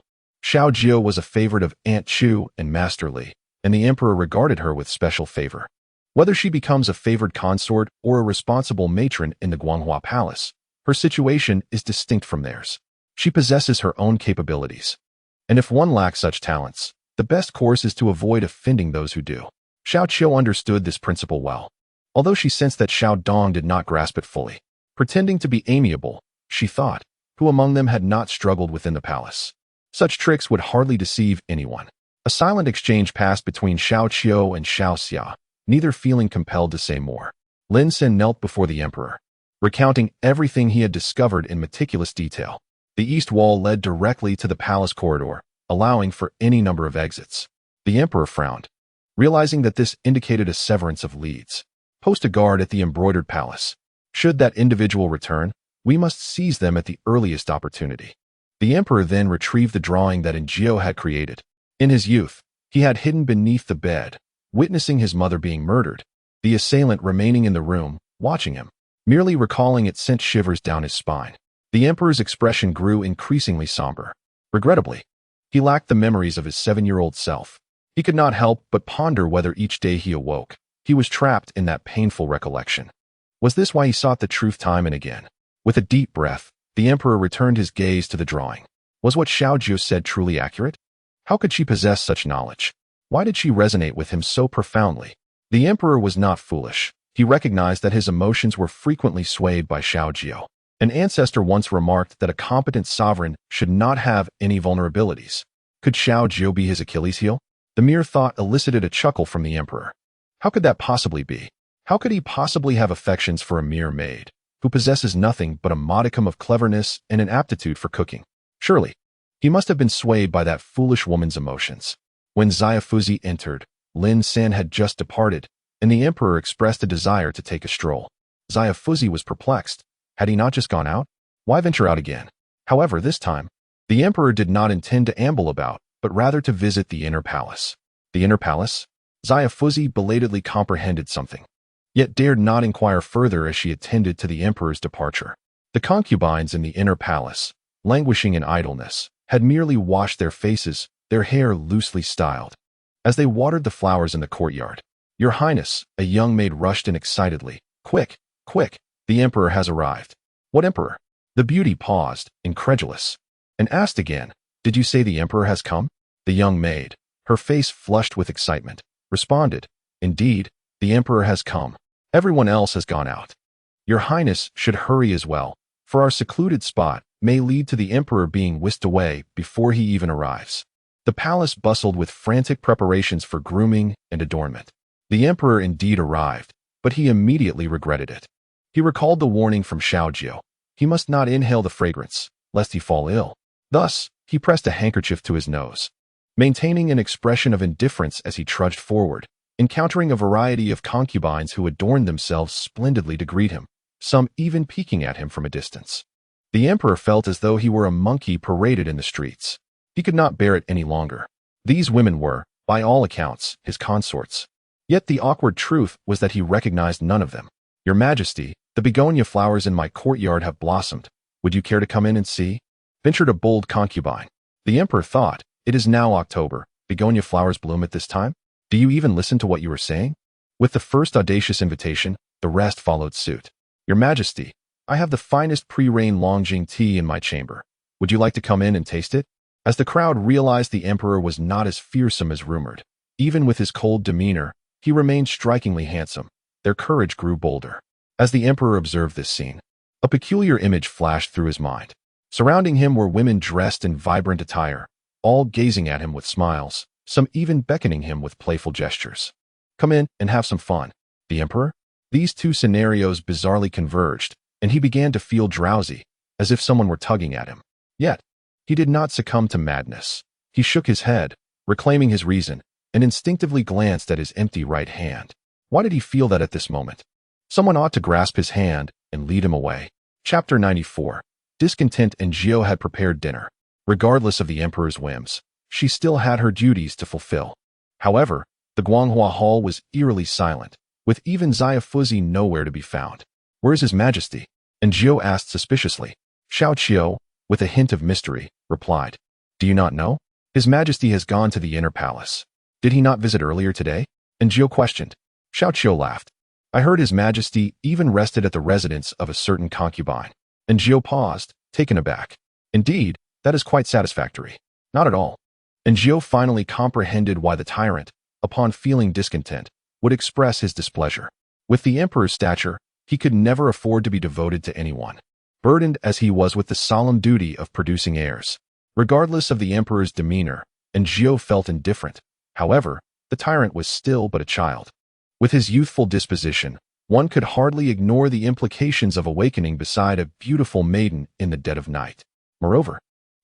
Xiao Jiu was a favorite of Aunt Chu and Master Li, and the emperor regarded her with special favor. Whether she becomes a favored consort or a responsible matron in the Guanghua Palace, her situation is distinct from theirs. She possesses her own capabilities. And if one lacks such talents, the best course is to avoid offending those who do. Xiao Qiu understood this principle well, although she sensed that Xiao Dong did not grasp it fully. Pretending to be amiable, she thought, who among them had not struggled within the palace? Such tricks would hardly deceive anyone. A silent exchange passed between Xiao Qiu and Xiao Xia, neither feeling compelled to say more. Lin Sen knelt before the emperor, recounting everything he had discovered in meticulous detail. The east wall led directly to the palace corridor, allowing for any number of exits. The emperor frowned, realizing that this indicated a severance of leads. Post a guard at the embroidered palace. Should that individual return, we must seize them at the earliest opportunity. The emperor then retrieved the drawing that Aaargh had created. In his youth, he had hidden beneath the bed, witnessing his mother being murdered, the assailant remaining in the room, watching him. Merely recalling it sent shivers down his spine. The emperor's expression grew increasingly somber. Regrettably, he lacked the memories of his 7-year-old self. He could not help but ponder whether each day he awoke, he was trapped in that painful recollection. Was this why he sought the truth time and again? With a deep breath, the emperor returned his gaze to the drawing. Was what Xiao Qiu said truly accurate? How could she possess such knowledge? Why did she resonate with him so profoundly? The emperor was not foolish. He recognized that his emotions were frequently swayed by Xiao Qiu. An ancestor once remarked that a competent sovereign should not have any vulnerabilities. Could Xiao Qiu be his Achilles heel? The mere thought elicited a chuckle from the emperor. How could that possibly be? How could he possibly have affections for a mere maid, who possesses nothing but a modicum of cleverness and an aptitude for cooking? Surely, he must have been swayed by that foolish woman's emotions. When Xiaofuzi entered, Lin Sen had just departed, and the emperor expressed a desire to take a stroll. Xiaofuzi was perplexed. Had he not just gone out? Why venture out again? However, this time, the emperor did not intend to amble about, but rather to visit the inner palace. The inner palace? Xiaofuzi belatedly comprehended something, yet dared not inquire further as she attended to the emperor's departure. The concubines in the inner palace, languishing in idleness, had merely washed their faces, their hair loosely styled. As they watered the flowers in the courtyard, "Your Highness," a young maid rushed in excitedly. "Quick, quick, the emperor has arrived." "What emperor?" The beauty paused, incredulous, and asked again, "Did you say the emperor has come?" The young maid, her face flushed with excitement, responded, "Indeed, the emperor has come. Everyone else has gone out. Your Highness should hurry as well, for our secluded spot may lead to the emperor being whisked away before he even arrives." The palace bustled with frantic preparations for grooming and adornment. The emperor indeed arrived, but he immediately regretted it. He recalled the warning from Xiao Qiu. He must not inhale the fragrance, lest he fall ill. Thus, he pressed a handkerchief to his nose, maintaining an expression of indifference as he trudged forward, encountering a variety of concubines who adorned themselves splendidly to greet him, some even peeking at him from a distance. The emperor felt as though he were a monkey paraded in the streets. He could not bear it any longer. These women were, by all accounts, his consorts. Yet the awkward truth was that he recognized none of them. "Your Majesty, the begonia flowers in my courtyard have blossomed. Would you care to come in and see?" ventured a bold concubine. The emperor thought, "It is now October. Begonia flowers bloom at this time? Do you even listen to what you are saying?" With the first audacious invitation, the rest followed suit. "Your Majesty, I have the finest pre-rain Longjing tea in my chamber. Would you like to come in and taste it?" As the crowd realized the emperor was not as fearsome as rumored, even with his cold demeanor, he remained strikingly handsome. Their courage grew bolder. As the emperor observed this scene, a peculiar image flashed through his mind. Surrounding him were women dressed in vibrant attire, all gazing at him with smiles, some even beckoning him with playful gestures. "Come in and have some fun." The emperor? These two scenarios bizarrely converged, and he began to feel drowsy, as if someone were tugging at him. Yet, he did not succumb to madness. He shook his head, reclaiming his reason, and instinctively glanced at his empty right hand. Why did he feel that at this moment? Someone ought to grasp his hand and lead him away. Chapter 94. Discontent. And Aaargh had prepared dinner. Regardless of the emperor's whims, she still had her duties to fulfill. However, the Guanghua hall was eerily silent, with even Xiaofuzi nowhere to be found. "Where is His Majesty?" And Aaargh asked suspiciously. Xiao Qiu, with a hint of mystery, replied, "Do you not know? His Majesty has gone to the inner palace. Did he not visit earlier today?" And Aaargh questioned. Xiao Qiu laughed. "I heard His Majesty even rested at the residence of a certain concubine." And Aaargh paused, taken aback. "Indeed, that is quite satisfactory." "Not at all." And Aaargh finally comprehended why the tyrant, upon feeling discontent, would express his displeasure. With the emperor's stature, he could never afford to be devoted to anyone, burdened as he was with the solemn duty of producing heirs. Regardless of the emperor's demeanor, Aaargh felt indifferent. However, the tyrant was still but a child. With his youthful disposition, one could hardly ignore the implications of awakening beside a beautiful maiden in the dead of night. Moreover,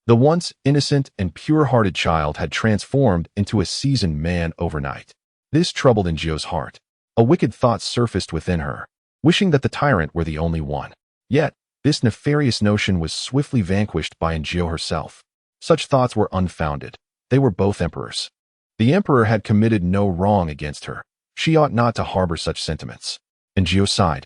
the once innocent and pure-hearted child had transformed into a seasoned man overnight. This troubled Aaargh's heart. A wicked thought surfaced within her, wishing that the tyrant were the only one. Yet, this nefarious notion was swiftly vanquished by Aaargh herself. Such thoughts were unfounded. They were both emperors. The emperor had committed no wrong against her. She ought not to harbor such sentiments. Aaargh sighed,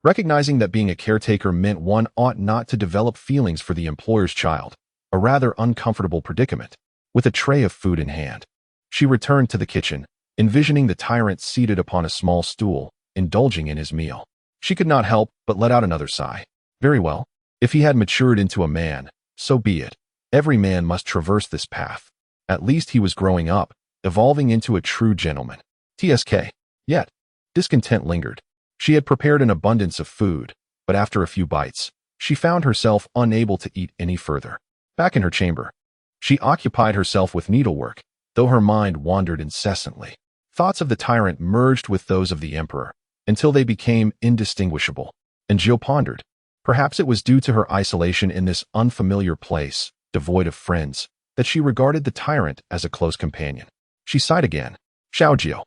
recognizing that being a caretaker meant one ought not to develop feelings for the employer's child, a rather uncomfortable predicament. With a tray of food in hand, she returned to the kitchen, envisioning the tyrant seated upon a small stool, indulging in his meal. She could not help but let out another sigh. Very well. If he had matured into a man, so be it. Every man must traverse this path. At least he was growing up, evolving into a true gentleman. TSK. Yet, discontent lingered. She had prepared an abundance of food, but after a few bites, she found herself unable to eat any further. Back in her chamber, she occupied herself with needlework, though her mind wandered incessantly. Thoughts of the tyrant merged with those of the emperor, until they became indistinguishable. Aaargh pondered. Perhaps it was due to her isolation in this unfamiliar place, devoid of friends, that she regarded the tyrant as a close companion. She sighed again. Xiaojiu.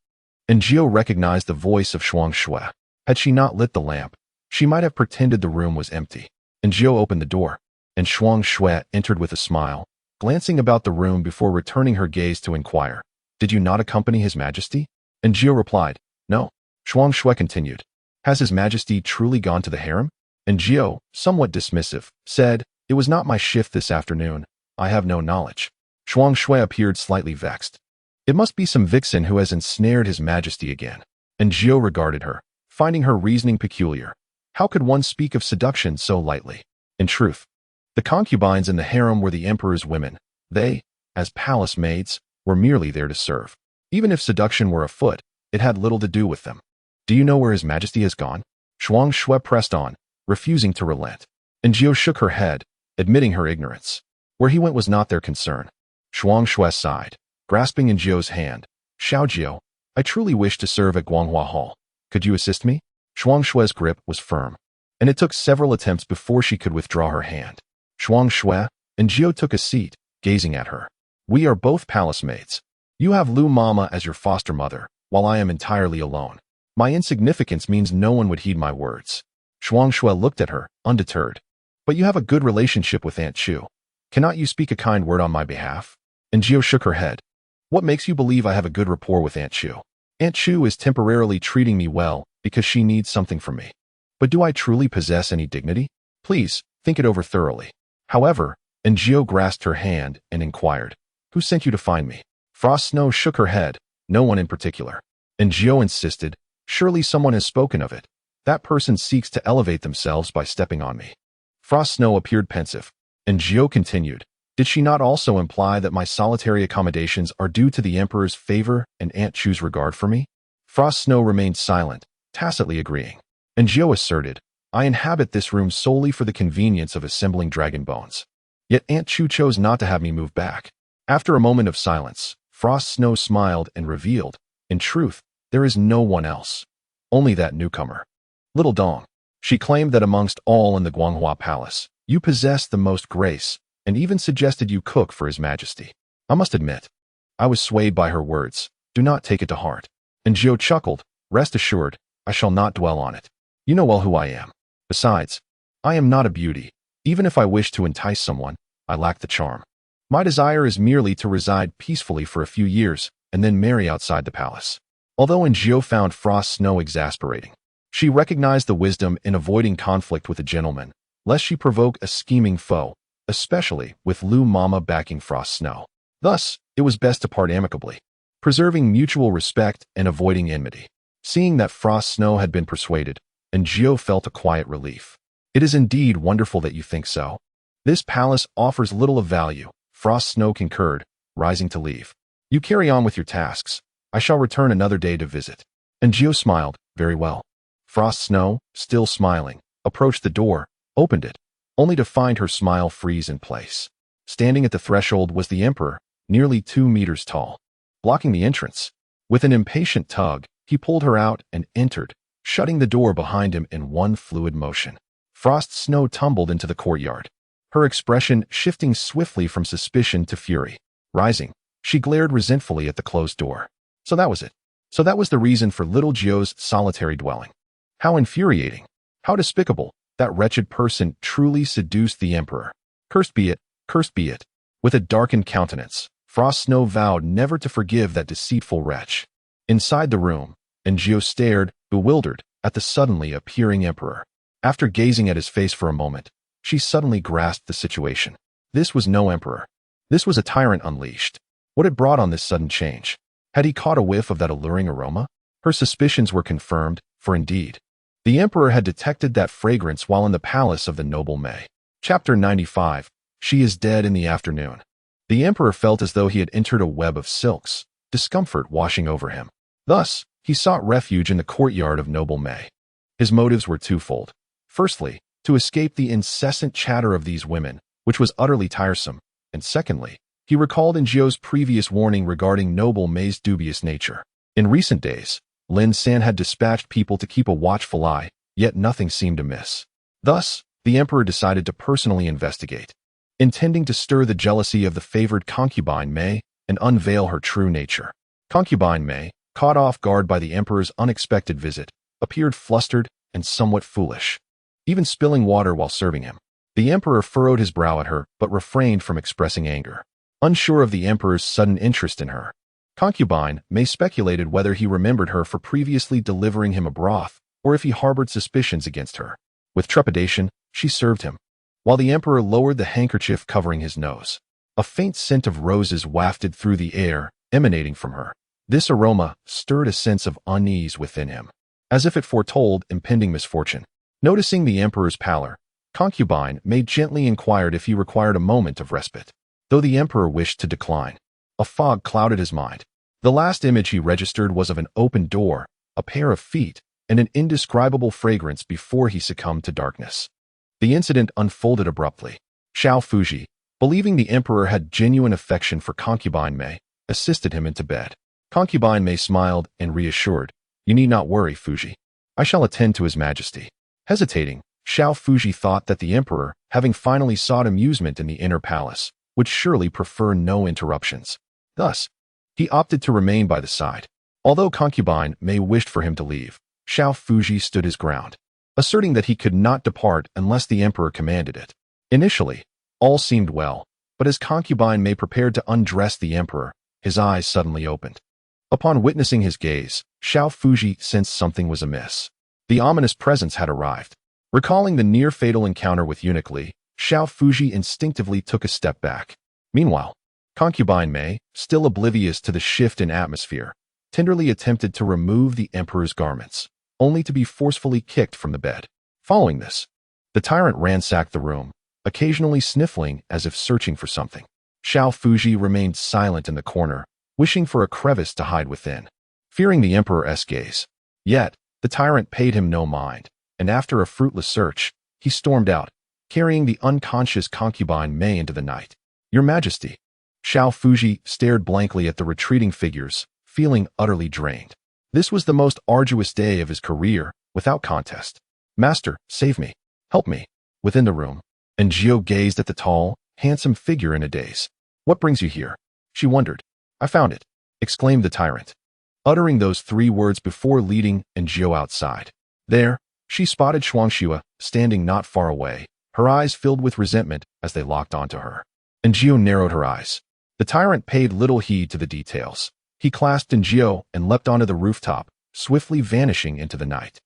Aaargh recognized the voice of Shuang Shui. Had she not lit the lamp, she might have pretended the room was empty. Aaargh opened the door, and Shuang Shui entered with a smile, glancing about the room before returning her gaze to inquire, "Did you not accompany His Majesty?" Aaargh replied, "No." Shuang Shui continued, "Has His Majesty truly gone to the harem?" Aaargh, somewhat dismissive, said, "It was not my shift this afternoon. I have no knowledge." Shuang Shui appeared slightly vexed. "It must be some vixen who has ensnared His Majesty again." Aaargh regarded her, finding her reasoning peculiar. How could one speak of seduction so lightly? In truth, the concubines in the harem were the emperor's women. They, as palace maids, were merely there to serve. Even if seduction were afoot, it had little to do with them. "Do you know where His Majesty has gone?" Shuang Shui pressed on, refusing to relent. Aaargh shook her head, admitting her ignorance. Where he went was not their concern. Shuang Shui sighed, grasping Aaargh's hand. "Xiaojiu, I truly wish to serve at Guanghua Hall. Could you assist me?" Shuang Shui's grip was firm, and it took several attempts before she could withdraw her hand. "Shuang Shui," Aaargh took a seat, gazing at her. "We are both palace maids. You have Lu Mama as your foster mother, while I am entirely alone. My insignificance means no one would heed my words." Shuang Shui looked at her, undeterred. "But you have a good relationship with Aunt Chu. Cannot you speak a kind word on my behalf?" Aaargh shook her head. "What makes you believe I have a good rapport with Aunt Chu?" "Aunt Chu is temporarily treating me well because she needs something from me. But do I truly possess any dignity? Please, think it over thoroughly." However, Aaargh grasped her hand and inquired, "Who sent you to find me?" Frost Snow shook her head. "No one in particular." Aaargh insisted, "Surely someone has spoken of it. That person seeks to elevate themselves by stepping on me." Frost Snow appeared pensive. Aaargh continued, "Did she not also imply that my solitary accommodations are due to the emperor's favor and Aunt Chu's regard for me?" Frost Snow remained silent, tacitly agreeing. Aaargh asserted, "I inhabit this room solely for the convenience of assembling dragon bones. Yet Aunt Chu chose not to have me move back." After a moment of silence, Frost Snow smiled and revealed, "In truth, there is no one else. Only that newcomer. Little Dong." She claimed that amongst all in the Guanghua Palace, you possessed the most grace, and even suggested you cook for His Majesty. I must admit, I was swayed by her words. Do not take it to heart." Aaargh chuckled, "Rest assured, I shall not dwell on it. You know well who I am. Besides, I am not a beauty. Even if I wish to entice someone, I lack the charm. My desire is merely to reside peacefully for a few years, and then marry outside the palace." Although Aaargh found Frost Snow exasperating, she recognized the wisdom in avoiding conflict with a gentleman, lest she provoke a scheming foe, especially with Lu Mama backing Frost Snow. Thus, it was best to part amicably, preserving mutual respect and avoiding enmity. Seeing that Frost Snow had been persuaded, Aaargh felt a quiet relief. "It is indeed wonderful that you think so. This palace offers little of value," Frost Snow concurred, rising to leave. "You carry on with your tasks. I shall return another day to visit." Aaargh smiled, "Very well." Frost Snow, still smiling, approached the door, opened it, only to find her smile freeze in place. Standing at the threshold was the emperor, nearly 2 meters tall, blocking the entrance. With an impatient tug, he pulled her out and entered, shutting the door behind him in one fluid motion. Frost Snow tumbled into the courtyard, her expression shifting swiftly from suspicion to fury. Rising, she glared resentfully at the closed door. So that was it. So that was the reason for little Gio's solitary dwelling. How infuriating. How despicable. That wretched person truly seduced the emperor. Cursed be it, cursed be it. With a darkened countenance, Frost Snow vowed never to forgive that deceitful wretch. Inside the room, Gio stared, bewildered, at the suddenly appearing emperor. After gazing at his face for a moment, she suddenly grasped the situation. This was no emperor. This was a tyrant unleashed. What had brought on this sudden change? Had he caught a whiff of that alluring aroma? Her suspicions were confirmed, for indeed, the emperor had detected that fragrance while in the palace of the noble May. Chapter 95. She is dead in the afternoon. The emperor felt as though he had entered a web of silks, discomfort washing over him. Thus, he sought refuge in the courtyard of noble May. His motives were twofold. Firstly, to escape the incessant chatter of these women, which was utterly tiresome, and secondly, he recalled Gio's previous warning regarding noble May's dubious nature. In recent days, Lin San had dispatched people to keep a watchful eye, yet nothing seemed amiss. Thus, the emperor decided to personally investigate, intending to stir the jealousy of the favored concubine May and unveil her true nature. Concubine May, caught off guard by the emperor's unexpected visit, appeared flustered and somewhat foolish, even spilling water while serving him. The emperor furrowed his brow at her but refrained from expressing anger. Unsure of the emperor's sudden interest in her, Concubine May speculated whether he remembered her for previously delivering him a broth, or if he harbored suspicions against her. With trepidation, she served him, while the emperor lowered the handkerchief covering his nose. A faint scent of roses wafted through the air, emanating from her. This aroma stirred a sense of unease within him, as if it foretold impending misfortune. Noticing the emperor's pallor, Concubine May gently inquired if he required a moment of respite. Though the emperor wished to decline, a fog clouded his mind. The last image he registered was of an open door, a pair of feet, and an indescribable fragrance before he succumbed to darkness. The incident unfolded abruptly. Xiao Fuji, believing the emperor had genuine affection for Concubine May, assisted him into bed. Concubine May smiled and reassured, "You need not worry, Fuji. I shall attend to His Majesty." Hesitating, Xiao Fuji thought that the emperor, having finally sought amusement in the inner palace, would surely prefer no interruptions. Thus, he opted to remain by the side. Although Concubine May wished for him to leave, Xiao Fuji stood his ground, asserting that he could not depart unless the emperor commanded it. Initially, all seemed well, but as Concubine May prepared to undress the emperor, his eyes suddenly opened. Upon witnessing his gaze, Xiao Fuji sensed something was amiss. The ominous presence had arrived. Recalling the near-fatal encounter with Eunuch Li, Xiao Fuji instinctively took a step back. Meanwhile, Concubine May, still oblivious to the shift in atmosphere, tenderly attempted to remove the emperor's garments, only to be forcefully kicked from the bed. Following this, the tyrant ransacked the room, occasionally sniffling as if searching for something. Xiao Fuji remained silent in the corner, wishing for a crevice to hide within, fearing the emperor's gaze. Yet, the tyrant paid him no mind, and after a fruitless search, he stormed out, carrying the unconscious Concubine May into the night. "Your Majesty." Xiao Fuji stared blankly at the retreating figures, feeling utterly drained. This was the most arduous day of his career, without contest. "Master, save me. Help me." Within the room, Gio gazed at the tall, handsome figure in a daze. "What brings you here?" she wondered. "I found it," exclaimed the tyrant, uttering those 3 words before leading Gio outside. There, she spotted Shuangxue, standing not far away, her eyes filled with resentment as they locked onto her. Gio narrowed her eyes. The tyrant paid little heed to the details. He clasped Gio and leapt onto the rooftop, swiftly vanishing into the night.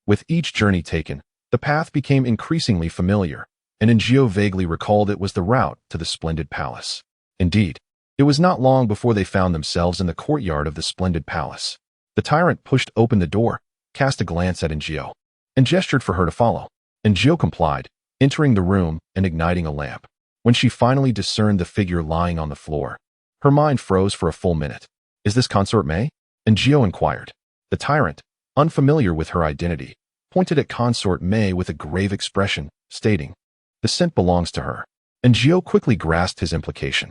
With each journey taken, the path became increasingly familiar, and Gio vaguely recalled it was the route to the splendid palace. Indeed, it was not long before they found themselves in the courtyard of the splendid palace. The tyrant pushed open the door, cast a glance at Gio, and gestured for her to follow. Gio complied, entering the room and igniting a lamp. When she finally discerned the figure lying on the floor, her mind froze for a full minute. "Is this Consort May?" Gio inquired. The tyrant, unfamiliar with her identity, pointed at Consort May with a grave expression, stating, "The scent belongs to her." and Gio quickly grasped his implication.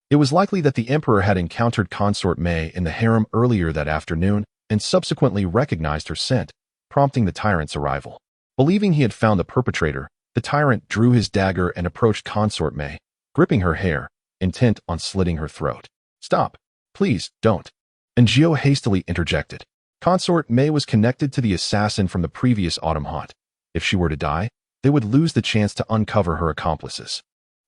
It was likely that the emperor had encountered consort May in the harem earlier that afternoon and subsequently recognized her scent, prompting the tyrant's arrival. Believing he had found the perpetrator, the tyrant drew his dagger and approached consort May, gripping her hair, intent on slitting her throat. "Stop. Please, don't." And Gio hastily interjected. Consort May was connected to the assassin from the previous autumn hunt. If she were to die, they would lose the chance to uncover her accomplices.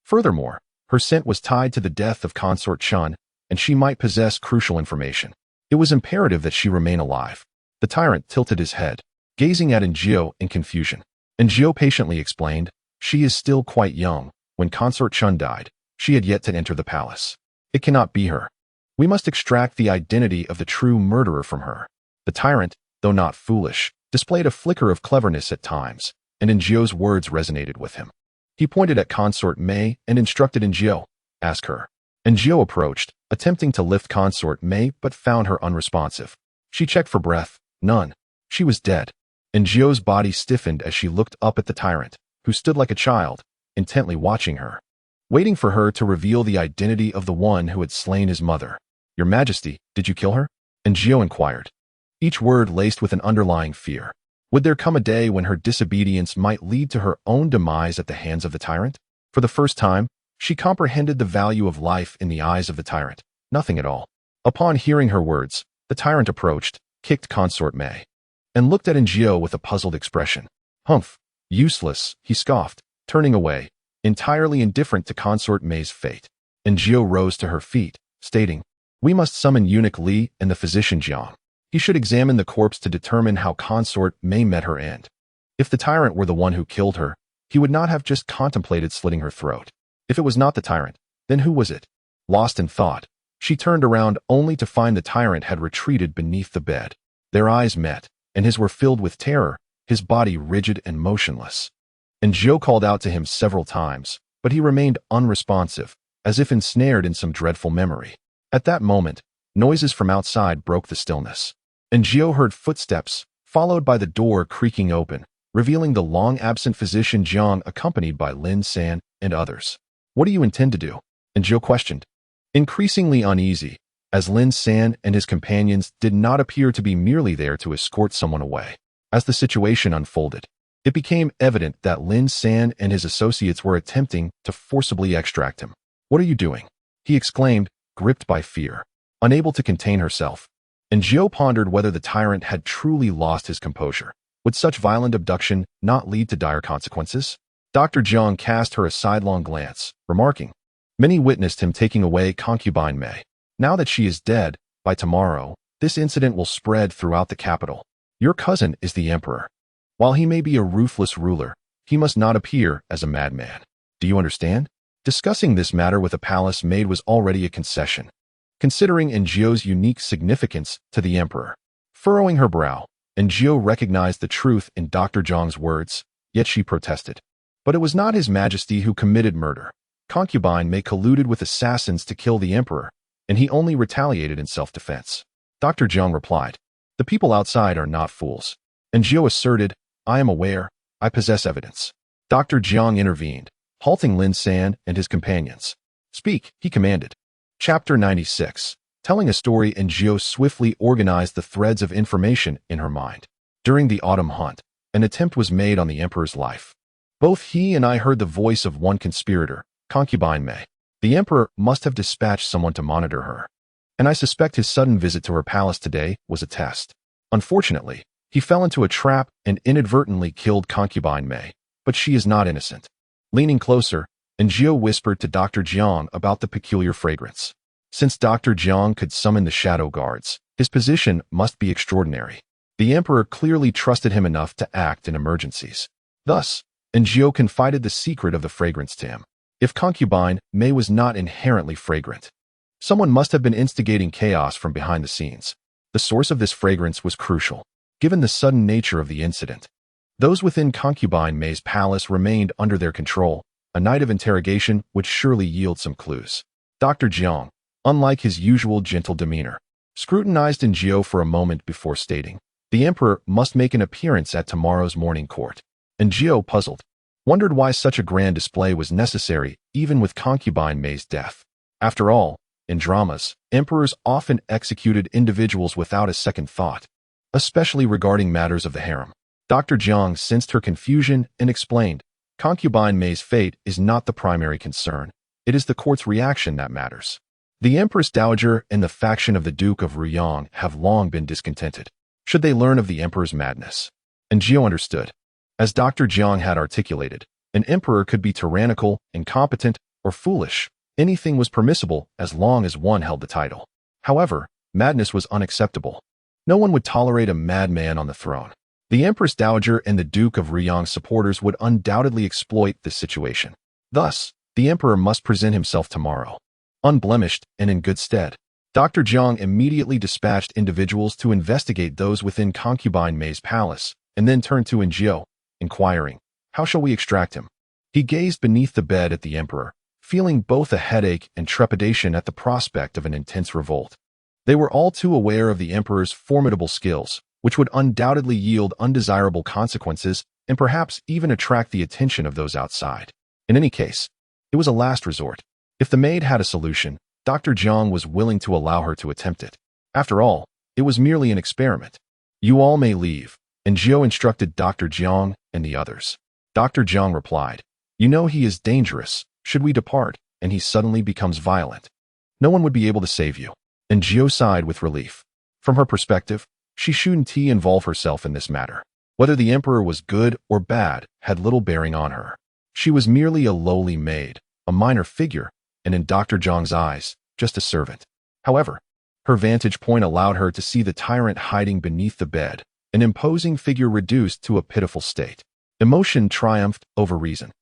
Furthermore, her scent was tied to the death of Consort Chun, and she might possess crucial information. It was imperative that she remain alive. The tyrant tilted his head, gazing at Gio in confusion. Gio patiently explained, "She is still quite young. When Consort Chun died, she had yet to enter the palace. It cannot be her. We must extract the identity of the true murderer from her." The tyrant, though not foolish, displayed a flicker of cleverness at times, and Gio's words resonated with him. He pointed at Consort May and instructed Gio, "Ask her." Gio approached, attempting to lift Consort May but found her unresponsive. She checked for breath. None. She was dead. Gio's body stiffened as she looked up at the tyrant, who stood like a child, intently watching her, waiting for her to reveal the identity of the one who had slain his mother. "Your Majesty, did you kill her?" Gio inquired, each word laced with an underlying fear. Would there come a day when her disobedience might lead to her own demise at the hands of the tyrant? For the first time, she comprehended the value of life in the eyes of the tyrant. Nothing at all. Upon hearing her words, the tyrant approached, kicked Consort May, and looked at Gio with a puzzled expression. "Humph. Useless," he scoffed, turning away, entirely indifferent to Consort May's fate. Gio rose to her feet, stating, "We must summon Eunuch Li and the physician Jiang. He should examine the corpse to determine how Consort May met her end. If the tyrant were the one who killed her, he would not have just contemplated slitting her throat. If it was not the tyrant, then who was it?" Lost in thought, she turned around only to find the tyrant had retreated beneath the bed. Their eyes met, and his were filled with terror, his body rigid and motionless. Gio called out to him several times, but he remained unresponsive, as if ensnared in some dreadful memory. At that moment, noises from outside broke the stillness. Gio heard footsteps, followed by the door creaking open, revealing the long-absent physician Jiang accompanied by Lin San and others. "What do you intend to do?" Gio questioned, increasingly uneasy, as Lin San and his companions did not appear to be merely there to escort someone away. As the situation unfolded, it became evident that Lin San and his associates were attempting to forcibly extract him. "What are you doing?" he exclaimed, gripped by fear, unable to contain herself. Gio pondered whether the tyrant had truly lost his composure. Would such violent abduction not lead to dire consequences? Dr. Jiang cast her a sidelong glance, remarking, "Many witnessed him taking away concubine May. Now that she is dead, by tomorrow, this incident will spread throughout the capital. Your cousin is the emperor. While he may be a ruthless ruler, he must not appear as a madman. Do you understand?" Discussing this matter with a palace maid was already a concession, considering Gio's unique significance to the emperor. Furrowing her brow, Gio recognized the truth in Dr. Jiang's words, yet she protested. But it was not His Majesty who committed murder. Concubine May colluded with assassins to kill the emperor, and he only retaliated in self-defense. Dr. Jiang replied, "The people outside are not fools." Gio asserted, "I am aware, I possess evidence." Dr. Jiang intervened, halting Lin San and his companions. "Speak," he commanded. Chapter 96. Telling a story, Gio swiftly organized the threads of information in her mind. During the autumn hunt, an attempt was made on the emperor's life. Both he and I heard the voice of one conspirator, concubine May. The emperor must have dispatched someone to monitor her, and I suspect his sudden visit to her palace today was a test. Unfortunately, he fell into a trap and inadvertently killed concubine May, but she is not innocent. Leaning closer, Gio whispered to Dr. Jiang about the peculiar fragrance. Since Dr. Jiang could summon the shadow guards, his position must be extraordinary. The emperor clearly trusted him enough to act in emergencies. Thus, Gio confided the secret of the fragrance to him. If concubine May was not inherently fragrant, someone must have been instigating chaos from behind the scenes. The source of this fragrance was crucial, given the sudden nature of the incident. Those within concubine May's palace remained under their control. A night of interrogation would surely yield some clues. Dr. Jiang, unlike his usual gentle demeanor, scrutinized Gio for a moment before stating, "The emperor must make an appearance at tomorrow's morning court." Gio, puzzled, wondered why such a grand display was necessary even with concubine May's death. After all, in dramas, emperors often executed individuals without a second thought, especially regarding matters of the harem. Dr. Jiang sensed her confusion and explained, concubine May's fate is not the primary concern. It is the court's reaction that matters. The Empress Dowager and the faction of the Duke of Ruyang have long been discontented. Should they learn of the emperor's madness? And Jiao understood. As Dr. Jiang had articulated, an emperor could be tyrannical, incompetent, or foolish. Anything was permissible as long as one held the title. However, madness was unacceptable. No one would tolerate a madman on the throne. The Empress Dowager and the Duke of Ruyang supporters would undoubtedly exploit this situation. Thus, the emperor must present himself tomorrow, unblemished and in good stead. Dr. Jiang immediately dispatched individuals to investigate those within concubine May's palace, and then turned to Jiao, inquiring, "How shall we extract him?" He gazed beneath the bed at the emperor, feeling both a headache and trepidation at the prospect of an intense revolt. They were all too aware of the emperor's formidable skills, which would undoubtedly yield undesirable consequences and perhaps even attract the attention of those outside. In any case, it was a last resort. If the maid had a solution, Dr. Jiang was willing to allow her to attempt it. After all, it was merely an experiment. "You all may leave," and Jiao instructed Dr. Jiang and the others. Dr. Jiang replied, "You know he is dangerous. Should we depart, and he suddenly becomes violent, no one would be able to save you." And Jiao sighed with relief. From her perspective, she shouldn't involve herself in this matter. Whether the emperor was good or bad had little bearing on her. She was merely a lowly maid, a minor figure, and in Dr. Jiang's eyes, just a servant. However, her vantage point allowed her to see the tyrant hiding beneath the bed, an imposing figure reduced to a pitiful state. Emotion triumphed over reason.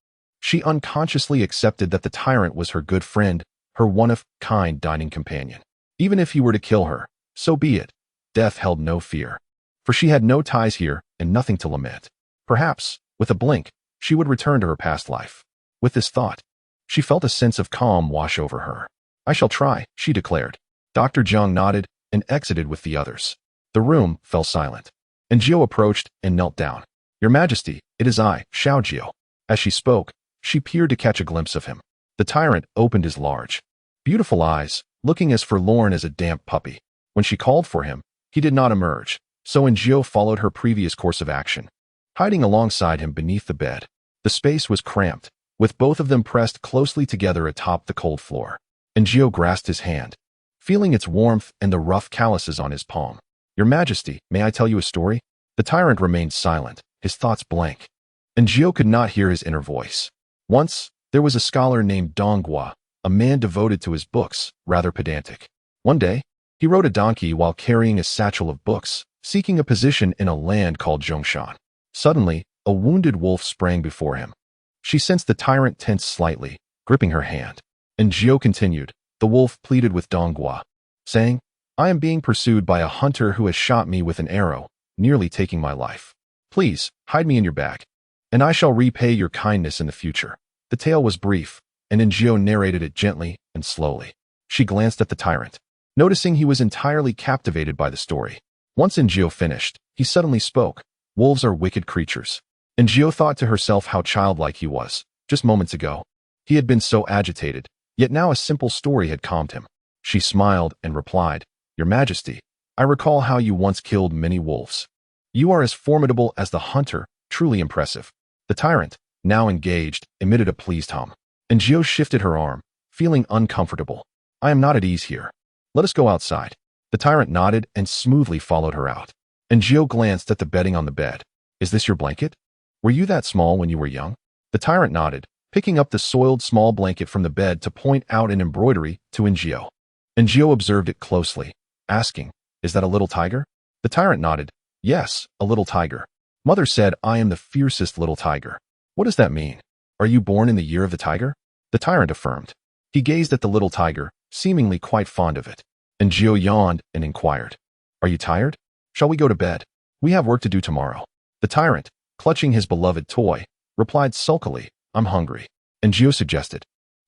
She unconsciously accepted that the tyrant was her good friend, her one-of-kind dining companion. Even if he were to kill her, so be it. Death held no fear. For she had no ties here and nothing to lament. Perhaps, with a blink, she would return to her past life. With this thought, she felt a sense of calm wash over her. "I shall try," she declared. Dr. Jiang nodded and exited with the others. The room fell silent. And Jiao approached and knelt down. "Your Majesty, it is I, Xiao Jiao." As she spoke, she peered to catch a glimpse of him. The tyrant opened his large, beautiful eyes, looking as forlorn as a damp puppy. When she called for him, he did not emerge, so Jiao followed her previous course of action, hiding alongside him beneath the bed. The space was cramped, with both of them pressed closely together atop the cold floor. And Jiao grasped his hand, feeling its warmth and the rough calluses on his palm. "Your Majesty, may I tell you a story?" The tyrant remained silent, his thoughts blank. And Jiao could not hear his inner voice. Once, there was a scholar named Donghua, a man devoted to his books, rather pedantic. One day, he rode a donkey while carrying a satchel of books, seeking a position in a land called Zhongshan. Suddenly, a wounded wolf sprang before him. She sensed the tyrant tense slightly, gripping her hand. And Jiao continued, "The wolf pleaded with Donghua, saying, 'I am being pursued by a hunter who has shot me with an arrow, nearly taking my life. Please, hide me in your bag, and I shall repay your kindness in the future.'" The tale was brief, and Jiao narrated it gently and slowly. She glanced at the tyrant, noticing he was entirely captivated by the story. Once Jiao finished, he suddenly spoke, "Wolves are wicked creatures." And Jiao thought to herself how childlike he was. Just moments ago, he had been so agitated, yet now a simple story had calmed him. She smiled and replied, "Your Majesty, I recall how you once killed many wolves. You are as formidable as the hunter, truly impressive." The tyrant, now engaged, emitted a pleased hum. And Jiao shifted her arm, feeling uncomfortable. "I am not at ease here. Let us go outside." The tyrant nodded and smoothly followed her out. And Jiao glanced at the bedding on the bed. "Is this your blanket? Were you that small when you were young?" The tyrant nodded, picking up the soiled small blanket from the bed to point out an embroidery to Jiao. And Jiao observed it closely, asking, "Is that a little tiger?" The tyrant nodded, "Yes, a little tiger. Mother said I am the fiercest little tiger." "What does that mean? Are you born in the year of the tiger?" The tyrant affirmed. He gazed at the little tiger, seemingly quite fond of it. And Jiao yawned and inquired, "Are you tired? Shall we go to bed? We have work to do tomorrow." The tyrant, clutching his beloved toy, replied sulkily, "I'm hungry." And Jiao suggested,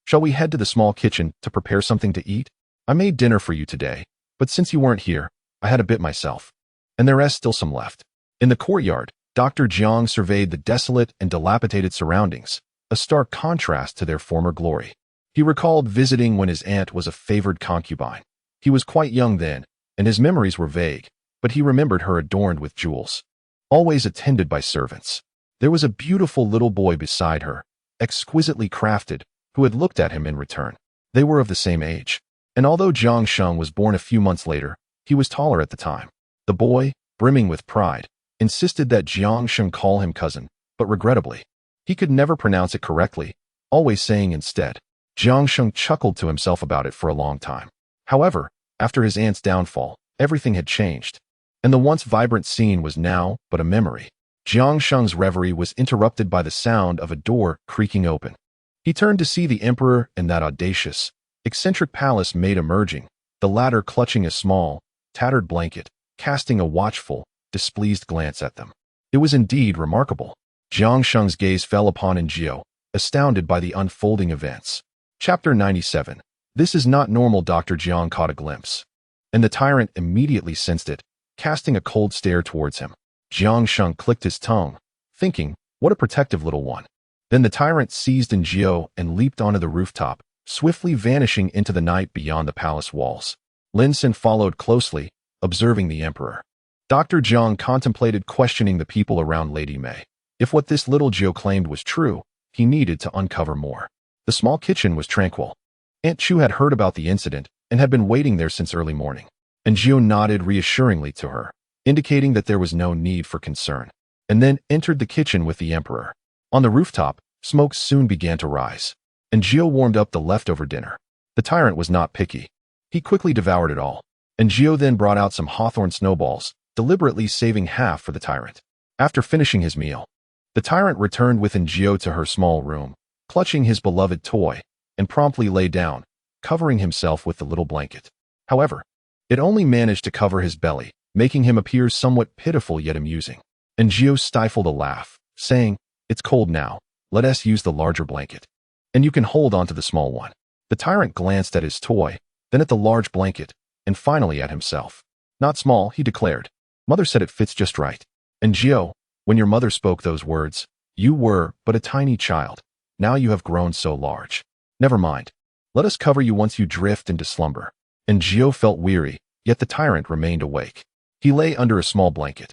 "Shall we head to the small kitchen to prepare something to eat? I made dinner for you today, but since you weren't here, I had a bit myself, and there is still some left." In the courtyard, Dr. Jiang surveyed the desolate and dilapidated surroundings, a stark contrast to their former glory. He recalled visiting when his aunt was a favored concubine. He was quite young then, and his memories were vague, but he remembered her adorned with jewels, always attended by servants. There was a beautiful little boy beside her, exquisitely crafted, who had looked at him in return. They were of the same age, and although Jiang Sheng was born a few months later, he was taller at the time. The boy, brimming with pride, insisted that Jiang Sheng call him cousin, but regrettably, he could never pronounce it correctly, always saying instead. Jiang Sheng chuckled to himself about it for a long time. However, after his aunt's downfall, everything had changed, and the once vibrant scene was now but a memory. Jiang Sheng's reverie was interrupted by the sound of a door creaking open. He turned to see the emperor and that audacious, eccentric palace maid emerging, the latter clutching a small, tattered blanket, casting a watchful, displeased glance at them. It was indeed remarkable. Jiang Sheng's gaze fell upon Aaargh, astounded by the unfolding events. Chapter 97. This is not normal. Dr. Jiang caught a glimpse, and the tyrant immediately sensed it, casting a cold stare towards him. Jiang Sheng clicked his tongue, thinking, what a protective little one. Then the tyrant seized Aaargh and leaped onto the rooftop, swiftly vanishing into the night beyond the palace walls. Lin Xin followed closely, observing the emperor. Dr. Jiang contemplated questioning the people around Lady May. If what this little Jiao claimed was true, he needed to uncover more. The small kitchen was tranquil. Aunt Chu had heard about the incident and had been waiting there since early morning. Aaargh nodded reassuringly to her, indicating that there was no need for concern, and then entered the kitchen with the emperor. On the rooftop, smoke soon began to rise. Aaargh warmed up the leftover dinner. The tyrant was not picky. He quickly devoured it all. Aaargh then brought out some hawthorn snowballs, deliberately saving half for the tyrant. After finishing his meal, the tyrant returned with Aaargh to her small room, clutching his beloved toy, and promptly lay down, covering himself with the little blanket. However, it only managed to cover his belly, making him appear somewhat pitiful yet amusing. Aaargh stifled a laugh, saying, "It's cold now, let us use the larger blanket, and you can hold on to the small one." The tyrant glanced at his toy, then at the large blanket, and finally at himself. "Not small," he declared. "Mother said it fits just right." "Aaargh, when your mother spoke those words, you were but a tiny child. Now you have grown so large. Never mind. Let us cover you once you drift into slumber." Aaargh felt weary, yet the tyrant remained awake. He lay under a small blanket,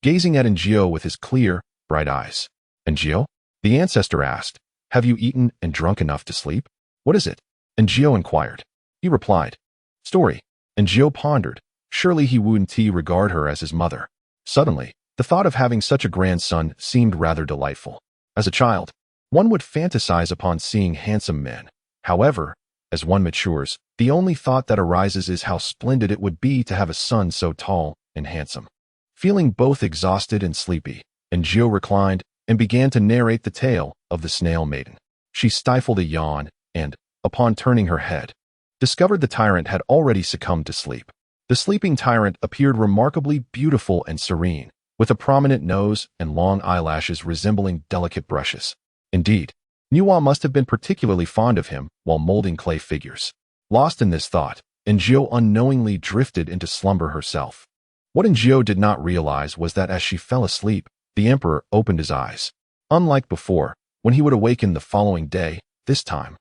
gazing at Aaargh with his clear, bright eyes. "Aaargh?" the ancestor asked. "Have you eaten and drunk enough to sleep?" "What is it?" Aaargh inquired. He replied, "Story." Aaargh pondered. Surely he wouldn't regard her as his mother. Suddenly, the thought of having such a grandson seemed rather delightful. As a child, one would fantasize upon seeing handsome men. However, as one matures, the only thought that arises is how splendid it would be to have a son so tall and handsome. Feeling both exhausted and sleepy, Aaargh reclined and began to narrate the tale of the snail maiden. She stifled a yawn and, upon turning her head, discovered the tyrant had already succumbed to sleep. The sleeping tyrant appeared remarkably beautiful and serene, with a prominent nose and long eyelashes resembling delicate brushes. Indeed, Nuwa must have been particularly fond of him while molding clay figures. Lost in this thought, Aaargh unknowingly drifted into slumber herself. What Aaargh did not realize was that as she fell asleep, the emperor opened his eyes. Unlike before, when he would awaken the following day, this time,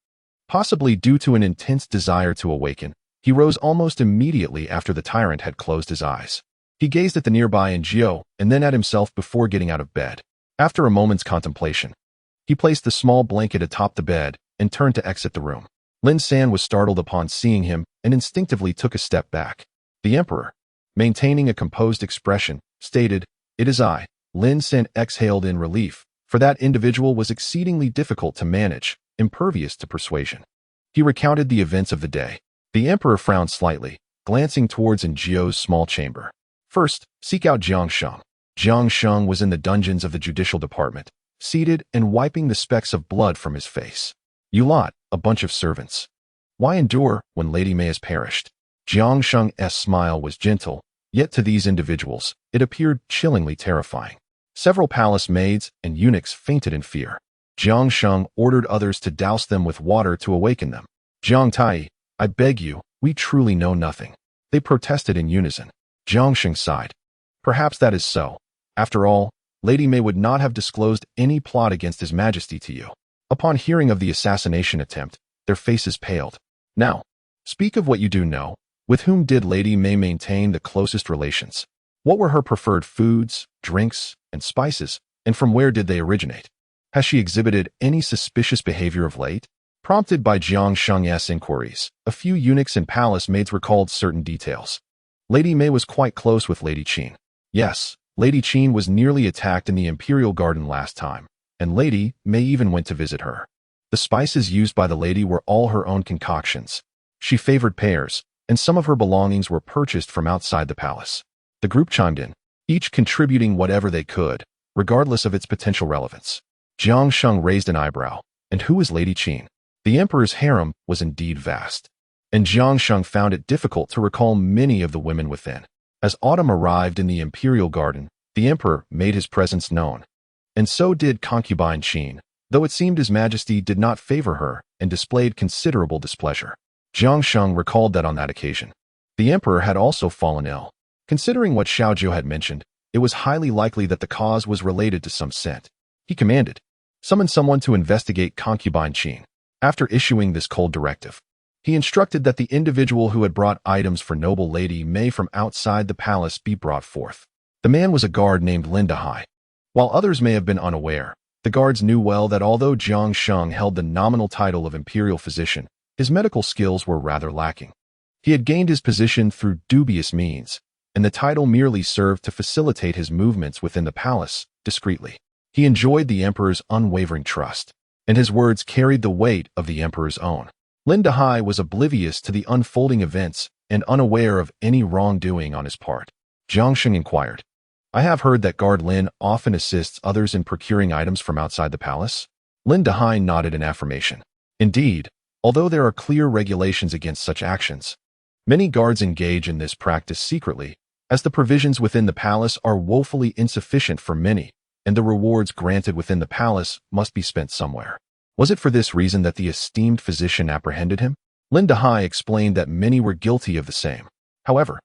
possibly due to an intense desire to awaken, he rose almost immediately after the tyrant had closed his eyes. He gazed at the nearby Aaargh and then at himself before getting out of bed. After a moment's contemplation, he placed the small blanket atop the bed and turned to exit the room. Lin San was startled upon seeing him and instinctively took a step back. The emperor, maintaining a composed expression, stated, "It is I." Lin San exhaled in relief, for that individual was exceedingly difficult to manage, impervious to persuasion. He recounted the events of the day. The emperor frowned slightly, glancing towards Aaargh's small chamber. "First, seek out Jiang Sheng." Jiang Sheng was in the dungeons of the judicial department, seated and wiping the specks of blood from his face. "You lot, a bunch of servants. Why endure when Lady May has perished?" Jiang Sheng's smile was gentle, yet to these individuals, it appeared chillingly terrifying. Several palace maids and eunuchs fainted in fear. Jiang Sheng ordered others to douse them with water to awaken them. "Jiang Tai, I beg you, we truly know nothing," they protested in unison. Jiang Sheng sighed. "Perhaps that is so. After all, Lady Mei would not have disclosed any plot against His Majesty to you. Upon hearing of the assassination attempt, their faces paled. Now, speak of what you do know. With whom did Lady Mei maintain the closest relations? What were her preferred foods, drinks, and spices, and from where did they originate? Has she exhibited any suspicious behavior of late? Prompted by Jiang Sheng's inquiries, a few eunuchs and palace maids recalled certain details. Lady Mei was quite close with Lady Qin. Yes, Lady Qin was nearly attacked in the Imperial Garden last time, and Lady Mei even went to visit her. The spices used by the lady were all her own concoctions. She favored pears, and some of her belongings were purchased from outside the palace. The group chimed in, each contributing whatever they could, regardless of its potential relevance. Jiang Sheng raised an eyebrow. And who is Lady Qin? The emperor's harem was indeed vast, and Jiang Sheng found it difficult to recall many of the women within. As autumn arrived in the imperial garden, the emperor made his presence known. And so did concubine Qin, though it seemed His Majesty did not favor her and displayed considerable displeasure. Jiang Sheng recalled that on that occasion, the emperor had also fallen ill. Considering what Xiaojiu had mentioned, it was highly likely that the cause was related to some scent. He commanded, summon someone to investigate concubine Qin. After issuing this cold directive, he instructed that the individual who had brought items for noble Lady Mei from outside the palace be brought forth. The man was a guard named Lin Dahai. While others may have been unaware, the guards knew well that although Jiang Sheng held the nominal title of imperial physician, his medical skills were rather lacking. He had gained his position through dubious means, and the title merely served to facilitate his movements within the palace discreetly. He enjoyed the emperor's unwavering trust, and his words carried the weight of the emperor's own. Lin Dahai was oblivious to the unfolding events and unaware of any wrongdoing on his part. Jiang Sheng inquired, I have heard that guard Lin often assists others in procuring items from outside the palace. Lin Dahai nodded in affirmation. Indeed, although there are clear regulations against such actions, many guards engage in this practice secretly, as the provisions within the palace are woefully insufficient for many, and the rewards granted within the palace must be spent somewhere. Was it for this reason that the esteemed physician apprehended him? Lin Dahai explained that many were guilty of the same. However,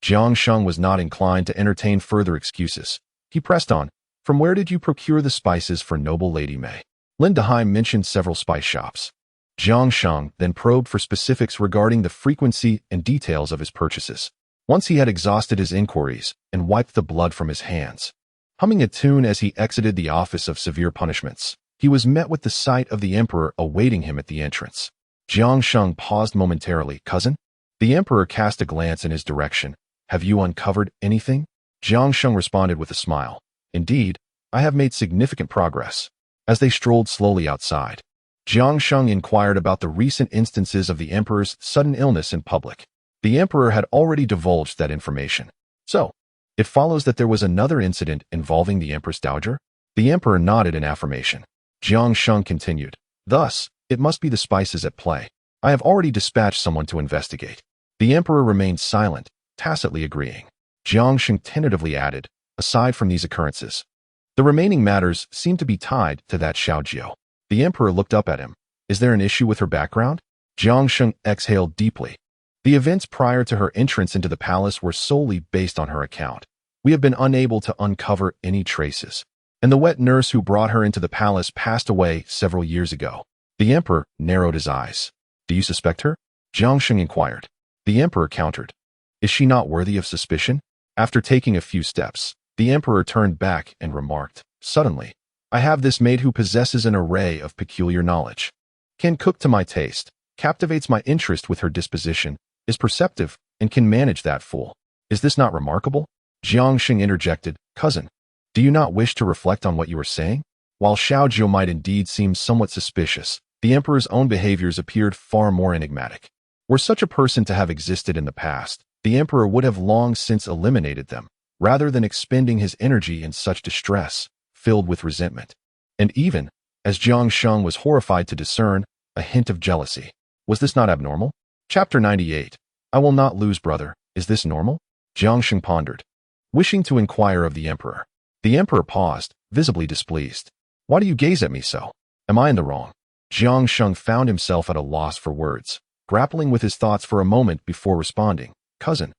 Jiang Sheng was not inclined to entertain further excuses. He pressed on, from where did you procure the spices for noble Lady Mei? Lin Dahai mentioned several spice shops. Jiang Sheng then probed for specifics regarding the frequency and details of his purchases. Once he had exhausted his inquiries and wiped the blood from his hands, humming a tune as he exited the office of severe punishments, he was met with the sight of the emperor awaiting him at the entrance. Jiang Sheng paused momentarily. Cousin? The emperor cast a glance in his direction. Have you uncovered anything? Jiang Sheng responded with a smile. Indeed, I have made significant progress. As they strolled slowly outside, Jiang Sheng inquired about the recent instances of the emperor's sudden illness in public. The emperor had already divulged that information. So, it follows that there was another incident involving the empress dowager? The emperor nodded in affirmation. Jiang Sheng continued, thus, it must be the spices at play. I have already dispatched someone to investigate. The emperor remained silent, tacitly agreeing. Jiang Sheng tentatively added, aside from these occurrences, the remaining matters seem to be tied to that Xiaojiu. The emperor looked up at him. Is there an issue with her background? Jiang Sheng exhaled deeply. The events prior to her entrance into the palace were solely based on her account. We have been unable to uncover any traces. And the wet nurse who brought her into the palace passed away several years ago. The emperor narrowed his eyes. Do you suspect her? Jiang Sheng inquired. The emperor countered. Is she not worthy of suspicion? After taking a few steps, the emperor turned back and remarked, suddenly, I have this maid who possesses an array of peculiar knowledge. Can cook to my taste, captivates my interest with her disposition, is perceptive, and can manage that fool. Is this not remarkable? Jiang Sheng interjected, cousin, do you not wish to reflect on what you are saying? While Xiaojiu might indeed seem somewhat suspicious, the emperor's own behaviors appeared far more enigmatic. Were such a person to have existed in the past, the emperor would have long since eliminated them, rather than expending his energy in such distress, filled with resentment. And even, as Jiang Sheng was horrified to discern, a hint of jealousy. Was this not abnormal? Chapter 98. I will not lose, brother. Is this normal? Jiang Sheng pondered, wishing to inquire of the emperor. The emperor paused, visibly displeased. Why do you gaze at me so? Am I in the wrong? Jiang Sheng found himself at a loss for words, grappling with his thoughts for a moment before responding. Cousin,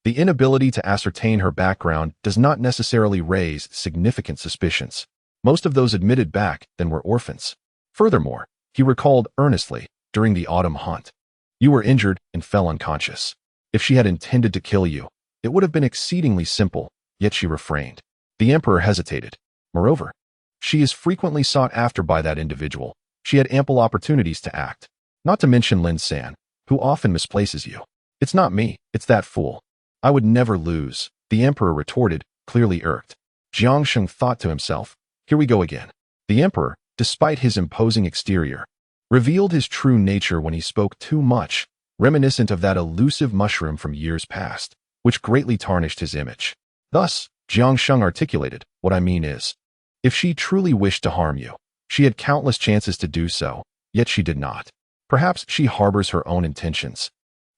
The inability to ascertain her background does not necessarily raise significant suspicions. Most of those admitted back then were orphans. Furthermore, he recalled earnestly, during the autumn hunt, you were injured and fell unconscious. If she had intended to kill you, it would have been exceedingly simple, yet she refrained. The emperor hesitated. Moreover, she is frequently sought after by that individual. She had ample opportunities to act. Not to mention Lin San, who often misplaces you. It's not me, it's that fool. I would never lose, the emperor retorted, clearly irked. Jiang Sheng thought to himself, here we go again. The emperor, despite his imposing exterior, revealed his true nature when he spoke too much, reminiscent of that elusive mushroom from years past, which greatly tarnished his image. Thus, Jiang Sheng articulated, what I mean is, if she truly wished to harm you, she had countless chances to do so, yet she did not. Perhaps she harbors her own intentions,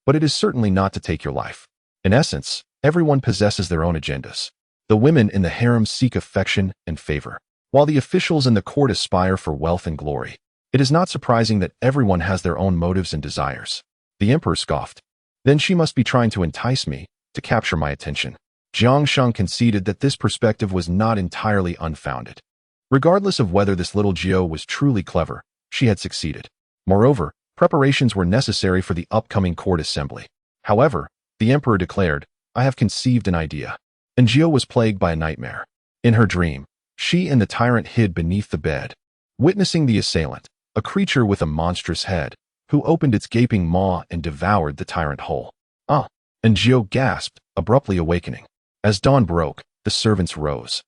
but it is certainly not to take your life. In essence, everyone possesses their own agendas. The women in the harem seek affection and favor, while the officials in the court aspire for wealth and glory. It is not surprising that everyone has their own motives and desires. The emperor scoffed. Then she must be trying to entice me, to capture my attention. Jiang Sheng conceded that this perspective was not entirely unfounded. Regardless of whether this little Jiao was truly clever, she had succeeded. Moreover, preparations were necessary for the upcoming court assembly. However, the emperor declared, I have conceived an idea. And Jiao was plagued by a nightmare. In her dream, she and the tyrant hid beneath the bed, witnessing the assailant, a creature with a monstrous head, who opened its gaping maw and devoured the tyrant whole. And Jiao gasped, abruptly awakening. As dawn broke, the servants rose.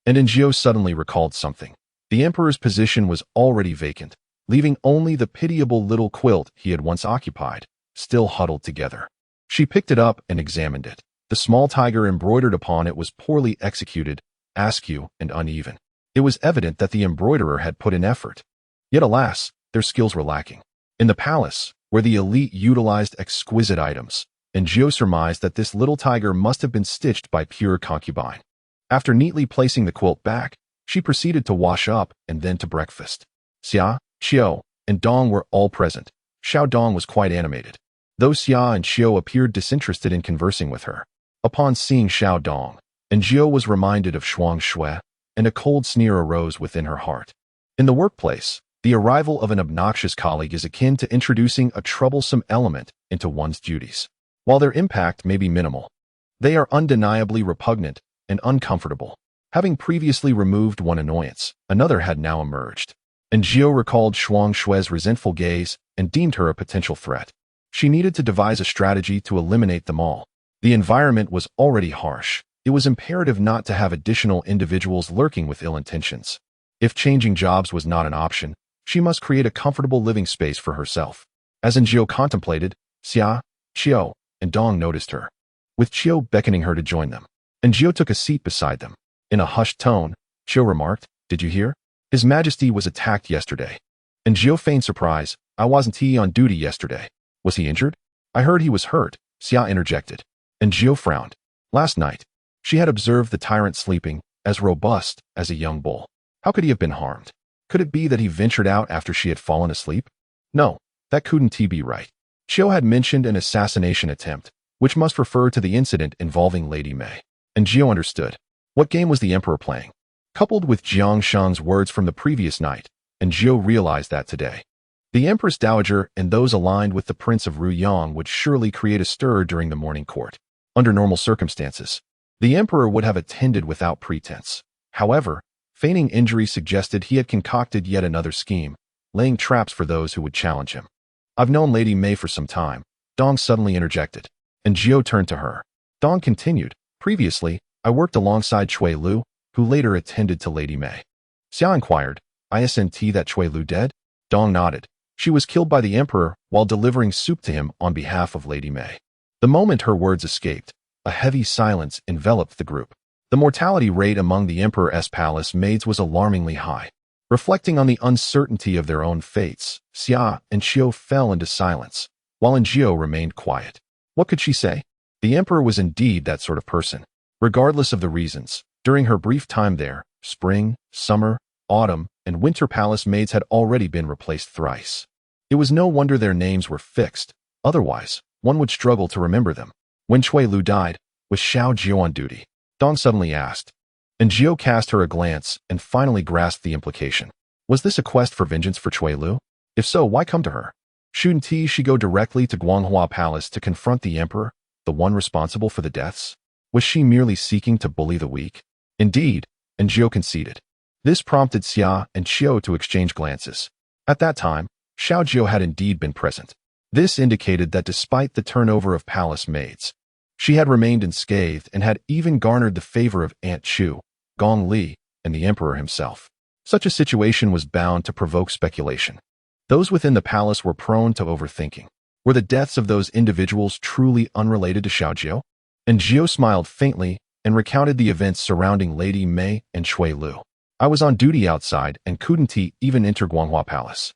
And Jiao suddenly recalled something. The emperor's position was already vacant, leaving only the pitiable little quilt he had once occupied, still huddled together. She picked it up and examined it. The small tiger embroidered upon it was poorly executed, askew and uneven. It was evident that the embroiderer had put in effort. Yet alas, their skills were lacking. In the palace, where the elite utilized exquisite items, and Jiao surmised that this little tiger must have been stitched by pure concubine. After neatly placing the quilt back, she proceeded to wash up and then to breakfast. Xia, Xiao, and Dong were all present. Xiao Dong was quite animated, though Xia and Xiao appeared disinterested in conversing with her. Upon seeing Xiao Dong, and Jiao was reminded of Shuang Shui, and a cold sneer arose within her heart. In the workplace, the arrival of an obnoxious colleague is akin to introducing a troublesome element into one's duties. While their impact may be minimal, they are undeniably repugnant and uncomfortable. Having previously removed one annoyance, another had now emerged. And Jiao recalled Shuang Shui's resentful gaze and deemed her a potential threat. She needed to devise a strategy to eliminate them all. The environment was already harsh. It was imperative not to have additional individuals lurking with ill intentions. If changing jobs was not an option, she must create a comfortable living space for herself. As Jiao contemplated, Xia, Qiao, and Dong noticed her, with Qiao beckoning her to join them. And Jiao took a seat beside them. In a hushed tone, Qiao remarked, did you hear? His Majesty was attacked yesterday. And Jiao feigned surprise, I wasn't on duty yesterday. Was he injured? I heard he was hurt, Xia interjected. And Jiao frowned. Last night, she had observed the tyrant sleeping, as robust as a young bull. How could he have been harmed? Could it be that he ventured out after she had fallen asleep? No, that couldn't be right. Qiao had mentioned an assassination attempt, which must refer to the incident involving Lady Mei. And Jiao understood. What game was the emperor playing? Coupled with Jiang Sheng's words from the previous night, and Jiao realized that today, the Empress Dowager and those aligned with the Prince of Ruyang would surely create a stir during the morning court. Under normal circumstances, the emperor would have attended without pretense. However, feigning injury suggested he had concocted yet another scheme, laying traps for those who would challenge him. I've known Lady Mei for some time, Dong suddenly interjected, and Jiao turned to her. Dong continued, previously, I worked alongside Cui Lu, who later attended to Lady Mei. Xia inquired, isn't that Cui Lu dead? Dong nodded. She was killed by the emperor while delivering soup to him on behalf of Lady Mei. The moment her words escaped, a heavy silence enveloped the group. The mortality rate among the emperor's palace maids was alarmingly high. Reflecting on the uncertainty of their own fates, Xia and Qiao fell into silence, while Jiao remained quiet. What could she say? The emperor was indeed that sort of person. Regardless of the reasons, during her brief time there, spring, summer, autumn, and winter palace maids had already been replaced thrice. It was no wonder their names were fixed, otherwise, one would struggle to remember them. When Cui Lu died, Was Xiao Jiao on duty? Dong suddenly asked. And Jiao cast her a glance and finally grasped the implication. Was this a quest for vengeance for Cui Lu? If so, why come to her? Shouldn't she go directly to Guanghua Palace to confront the emperor, the one responsible for the deaths? Was she merely seeking to bully the weak? Indeed, and Jiao conceded. This prompted Xia and Qiu to exchange glances. At that time, Xiao Jiao had indeed been present. This indicated that despite the turnover of palace maids, she had remained unscathed and had even garnered the favor of Aunt Chu, Gong Li, and the emperor himself. Such a situation was bound to provoke speculation. Those within the palace were prone to overthinking. Were the deaths of those individuals truly unrelated to Xiao Jiao? And Jiao smiled faintly and recounted the events surrounding Lady Mei and Cui Lu. I was on duty outside and couldn't even enter Guanghua Palace.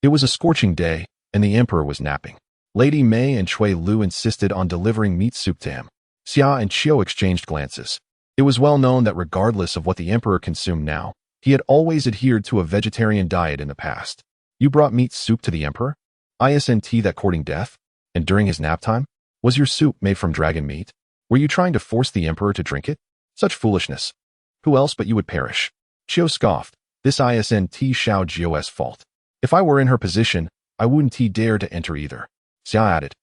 It was a scorching day, and the emperor was napping. Lady Mei and Cui Lu insisted on delivering meat soup to him. Xia and Qiu exchanged glances. It was well known that regardless of what the emperor consumed now, he had always adhered to a vegetarian diet in the past. You brought meat soup to the emperor? Isn't that courting death? And during his nap time? Was your soup made from dragon meat? Were you trying to force the emperor to drink it? Such foolishness. Who else but you would perish? Qiu scoffed. This isn't Xiao Jiao's fault. If I were in her position, I wouldn't dare to enter either. Xia added.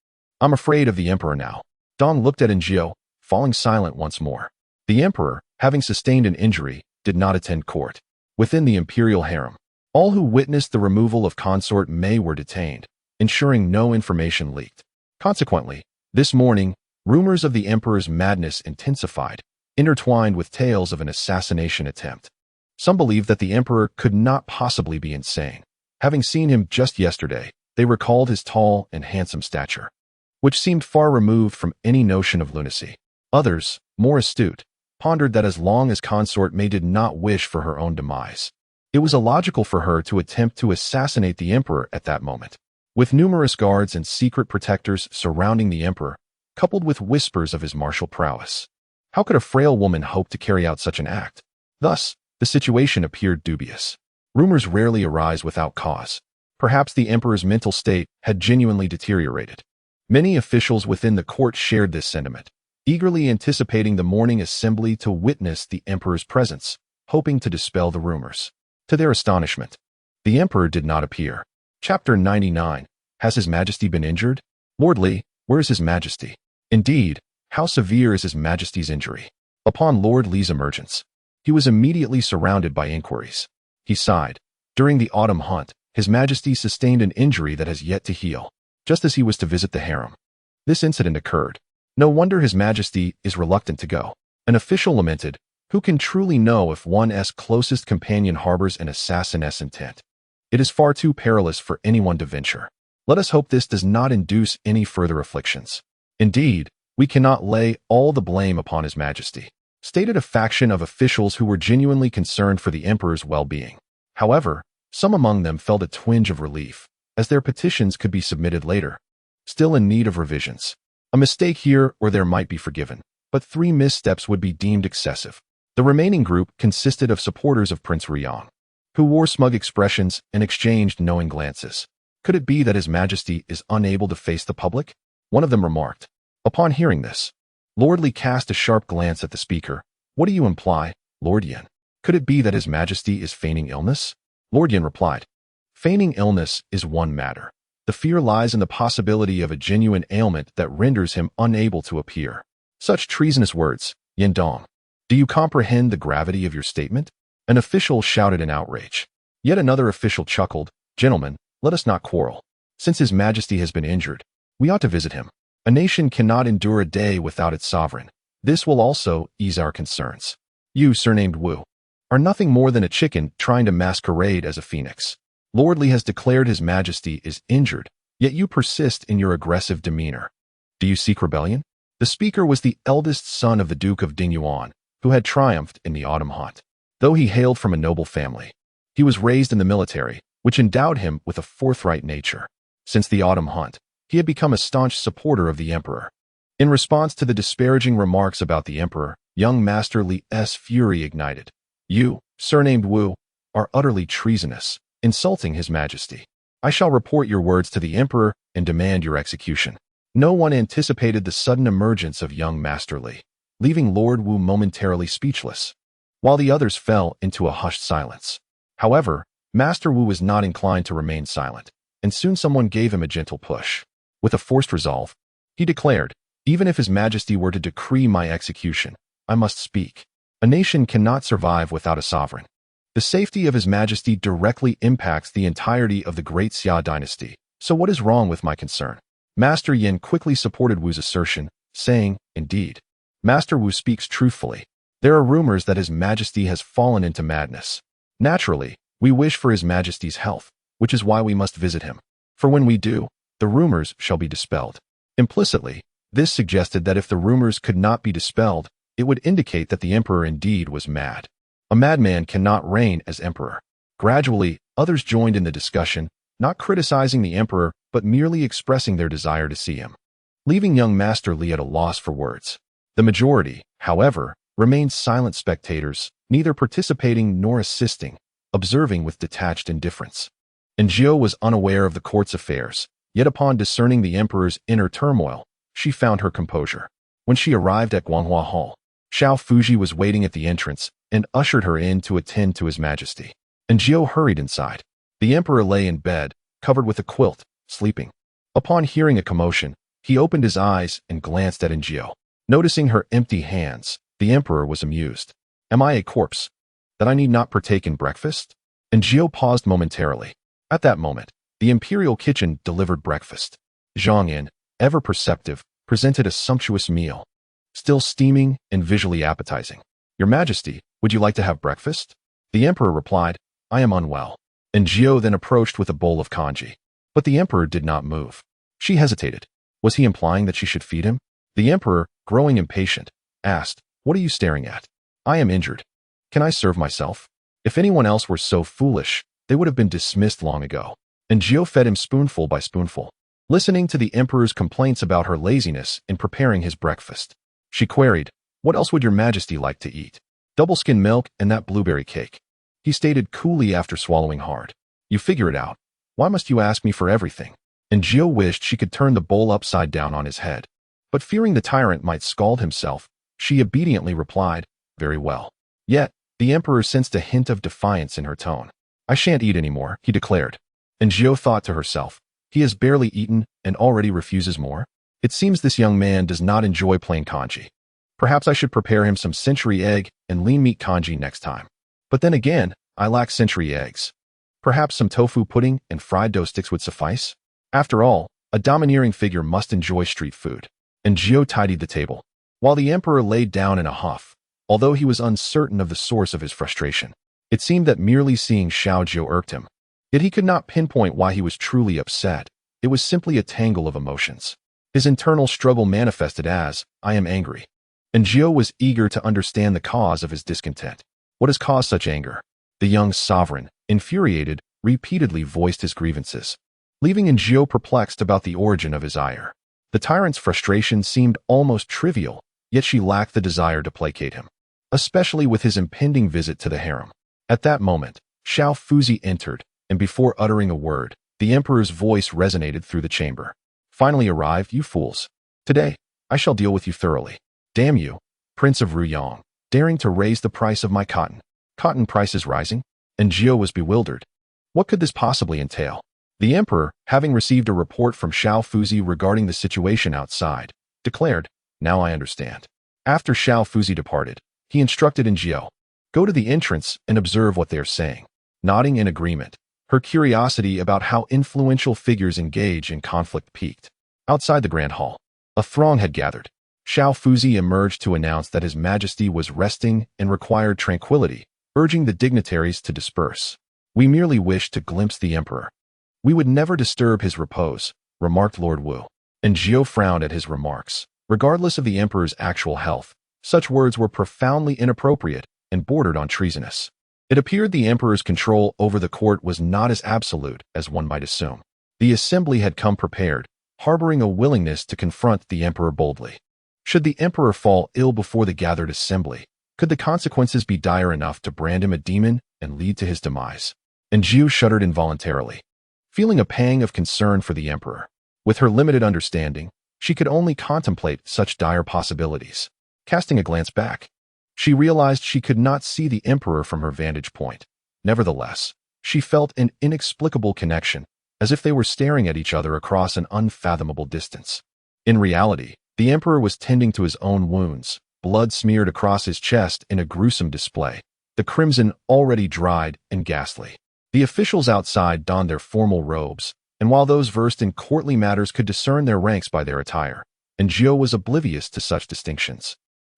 I'm afraid of the emperor now. Dong looked at Jiao, falling silent once more. The emperor, having sustained an injury, did not attend court. Within the imperial harem, all who witnessed the removal of consort Mei were detained, ensuring no information leaked. Consequently, this morning, rumors of the emperor's madness intensified, intertwined with tales of an assassination attempt. Some believed that the emperor could not possibly be insane. Having seen him just yesterday, they recalled his tall and handsome stature, which seemed far removed from any notion of lunacy. Others, more astute, pondered that as long as consort Mei did not wish for her own demise, it was illogical for her to attempt to assassinate the emperor at that moment. With numerous guards and secret protectors surrounding the emperor, coupled with whispers of his martial prowess, how could a frail woman hope to carry out such an act? Thus, the situation appeared dubious. Rumors rarely arise without cause. Perhaps the emperor's mental state had genuinely deteriorated. Many officials within the court shared this sentiment, eagerly anticipating the morning assembly to witness the emperor's presence, hoping to dispel the rumors. To their astonishment, the emperor did not appear. Chapter 99. Has His Majesty been injured? Lord Li, where is His Majesty? Indeed, how severe is His Majesty's injury? Upon Lord Li's emergence, he was immediately surrounded by inquiries. He sighed. During the autumn hunt, His Majesty sustained an injury that has yet to heal, just as he was to visit the harem. This incident occurred. No wonder His Majesty is reluctant to go. An official lamented, who can truly know if one's closest companion harbors an assassin's intent? It is far too perilous for anyone to venture. Let us hope this does not induce any further afflictions. Indeed, we cannot lay all the blame upon His Majesty, stated a faction of officials who were genuinely concerned for the emperor's well-being. However, some among them felt a twinge of relief, as their petitions could be submitted later, still in need of revisions. A mistake here or there might be forgiven, but 3 missteps would be deemed excessive. The remaining group consisted of supporters of Prince Riyang, who wore smug expressions and exchanged knowing glances. Could it be that His Majesty is unable to face the public? One of them remarked. Upon hearing this, Lord Li cast a sharp glance at the speaker. What do you imply, Lord Yin? Could it be that His Majesty is feigning illness? Lord Yin replied. Feigning illness is one matter. The fear lies in the possibility of a genuine ailment that renders him unable to appear. Such treasonous words, Yin Dong. Do you comprehend the gravity of your statement? An official shouted in outrage. Yet another official chuckled. Gentlemen, let us not quarrel. Since His Majesty has been injured, we ought to visit him. A nation cannot endure a day without its sovereign. This will also ease our concerns. You, surnamed Wu, are nothing more than a chicken trying to masquerade as a phoenix. Lord Li has declared His Majesty is injured, yet you persist in your aggressive demeanor. Do you seek rebellion? The speaker was the eldest son of the Duke of Dingyuan, who had triumphed in the autumn hunt. Though he hailed from a noble family, he was raised in the military, which endowed him with a forthright nature. Since the autumn hunt, he had become a staunch supporter of the emperor. In response to the disparaging remarks about the emperor, young Master Li's fury ignited. You, surnamed Wu, are utterly treasonous, insulting His Majesty. I shall report your words to the emperor and demand your execution. No one anticipated the sudden emergence of young Master Li, leaving Lord Wu momentarily speechless, while the others fell into a hushed silence. However, Master Wu was not inclined to remain silent, and soon someone gave him a gentle push. With a forced resolve, he declared, "Even if His Majesty were to decree my execution, I must speak. A nation cannot survive without a sovereign. The safety of His Majesty directly impacts the entirety of the Great Xia dynasty, so what is wrong with my concern?" Master Yin quickly supported Wu's assertion, saying, "Indeed, Master Wu speaks truthfully. There are rumors that His Majesty has fallen into madness. Naturally, we wish for His Majesty's health, which is why we must visit him. For when we do, the rumors shall be dispelled." Implicitly, this suggested that if the rumors could not be dispelled, it would indicate that the emperor indeed was mad. A madman cannot reign as emperor. Gradually, others joined in the discussion, not criticizing the emperor, but merely expressing their desire to see him, leaving young Master Li at a loss for words. The majority, however, remained silent spectators, neither participating nor assisting, observing with detached indifference. And Jiao was unaware of the court's affairs, yet upon discerning the emperor's inner turmoil, she found her composure. When she arrived at Guanghua Hall, Xiao Fuji was waiting at the entrance and ushered her in to attend to His Majesty. And Jiao hurried inside. The emperor lay in bed, covered with a quilt, sleeping. Upon hearing a commotion, he opened his eyes and glanced at Jiao. Noticing her empty hands, the emperor was amused. "Am I a corpse, that I need not partake in breakfast?" And Jiao paused momentarily. At that moment, the imperial kitchen delivered breakfast. Zhang Yin, ever perceptive, presented a sumptuous meal, still steaming and visually appetizing. "Your Majesty, would you like to have breakfast?" The emperor replied, "I am unwell." And Jiao then approached with a bowl of congee. But the emperor did not move. She hesitated. Was he implying that she should feed him? The emperor, growing impatient, asked, "What are you staring at?" "I am injured. Can I serve myself?" If anyone else were so foolish, they would have been dismissed long ago. And Jiao fed him spoonful by spoonful, listening to the emperor's complaints about her laziness in preparing his breakfast. She queried, "What else would your Majesty like to eat?" "Double-skim milk and that blueberry cake," he stated coolly after swallowing hard. "You figure it out. Why must you ask me for everything?" And Jiao wished she could turn the bowl upside down on his head. But fearing the tyrant might scald himself, she obediently replied, "Very well." Yet, the emperor sensed a hint of defiance in her tone. "I shan't eat anymore," he declared. And Jiao thought to herself, "He has barely eaten and already refuses more? It seems this young man does not enjoy plain congee. Perhaps I should prepare him some century egg and lean meat congee next time. But then again, I lack century eggs. Perhaps some tofu pudding and fried dough sticks would suffice? After all, a domineering figure must enjoy street food." And Jiao tidied the table, while the emperor laid down in a huff, although he was uncertain of the source of his frustration. It seemed that merely seeing Xiao Jiao irked him. Yet he could not pinpoint why he was truly upset. It was simply a tangle of emotions. His internal struggle manifested as, "I am angry." And Jiao was eager to understand the cause of his discontent. What has caused such anger? The young sovereign, infuriated, repeatedly voiced his grievances, leaving Jiao perplexed about the origin of his ire. The tyrant's frustration seemed almost trivial, yet she lacked the desire to placate him, especially with his impending visit to the harem. At that moment, Xiao Fuzi entered, and before uttering a word, the emperor's voice resonated through the chamber. "Finally arrived, you fools. Today, I shall deal with you thoroughly. Damn you, Prince of Ruyang, daring to raise the price of my cotton. Cotton prices rising?" And Jiao was bewildered. What could this possibly entail? The emperor, having received a report from Xiao Fuzi regarding the situation outside, declared, "Now I understand." After Xiao Fuzi departed, he instructed Jiao, "Go to the entrance and observe what they are saying." Nodding in agreement, her curiosity about how influential figures engage in conflict piqued. Outside the grand hall, a throng had gathered. Xiao Fuzi emerged to announce that His Majesty was resting and required tranquility, urging the dignitaries to disperse. "We merely wished to glimpse the emperor. We would never disturb his repose," remarked Lord Wu. And Jiao frowned at his remarks. Regardless of the emperor's actual health, such words were profoundly inappropriate and bordered on treasonous. It appeared the emperor's control over the court was not as absolute as one might assume. The assembly had come prepared, harboring a willingness to confront the emperor boldly. Should the emperor fall ill before the gathered assembly, could the consequences be dire enough to brand him a demon and lead to his demise? And Jiao shuddered involuntarily, feeling a pang of concern for the emperor. With her limited understanding, She could only contemplate such dire possibilities. Casting a glance back, she realized she could not see the emperor from her vantage point. Nevertheless, she felt an inexplicable connection, as if they were staring at each other across an unfathomable distance. In reality, the emperor was tending to his own wounds, blood smeared across his chest in a gruesome display, the crimson already dried and ghastly. The officials outside donned their formal robes, and while those versed in courtly matters could discern their ranks by their attire, Aaargh was oblivious to such distinctions.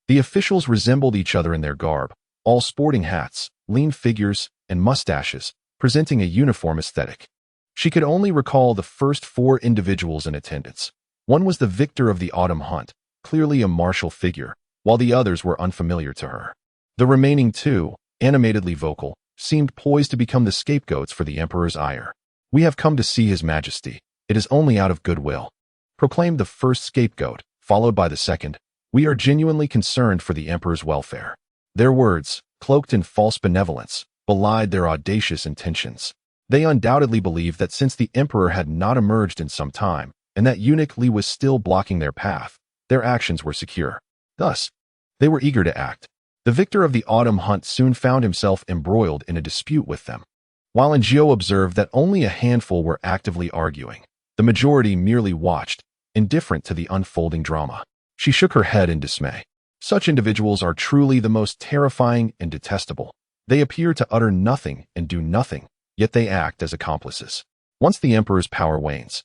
The officials resembled each other in their garb, all sporting hats, lean figures, and mustaches, presenting a uniform aesthetic. She could only recall the first 4 individuals in attendance. One was the victor of the autumn hunt, clearly a martial figure, while the others were unfamiliar to her. The remaining 2, animatedly vocal, seemed poised to become the scapegoats for the emperor's ire. "We have come to see His Majesty. It is only out of goodwill," proclaimed the first scapegoat, followed by the second. "We are genuinely concerned for the emperor's welfare." Their words, cloaked in false benevolence, belied their audacious intentions. They undoubtedly believed that since the emperor had not emerged in some time, and that eunuch Li was still blocking their path, their actions were secure. Thus, they were eager to act. The victor of the autumn hunt soon found himself embroiled in a dispute with them. While Aaargh observed that only a handful were actively arguing, the majority merely watched, indifferent to the unfolding drama. She shook her head in dismay. Such individuals are truly the most terrifying and detestable. They appear to utter nothing and do nothing, yet they act as accomplices. Once the emperor's power wanes,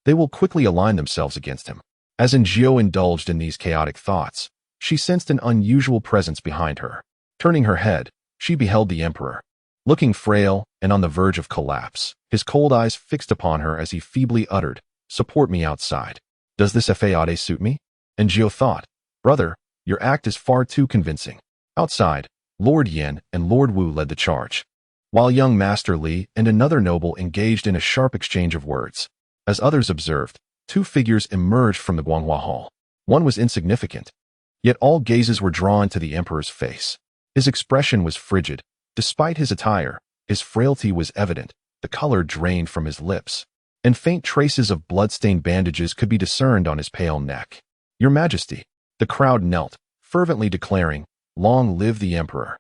they will quickly align themselves against him. As Aaargh indulged in these chaotic thoughts, she sensed an unusual presence behind her. Turning her head, she beheld the emperor. Looking frail and on the verge of collapse, his cold eyes fixed upon her as he feebly uttered, "Support me outside." "Does this fade suit me?" Aaargh thought. "Brother, your act is far too convincing." Outside, Lord Yin and Lord Wu led the charge, while young Master Li and another noble engaged in a sharp exchange of words. As others observed, 2 figures emerged from the Guanghua Hall. One was insignificant, yet all gazes were drawn to the emperor's face. His expression was frigid. Despite his attire, his frailty was evident, the color drained from his lips, and faint traces of blood-stained bandages could be discerned on his pale neck. "Your Majesty," the crowd knelt, fervently declaring, "Long live the emperor."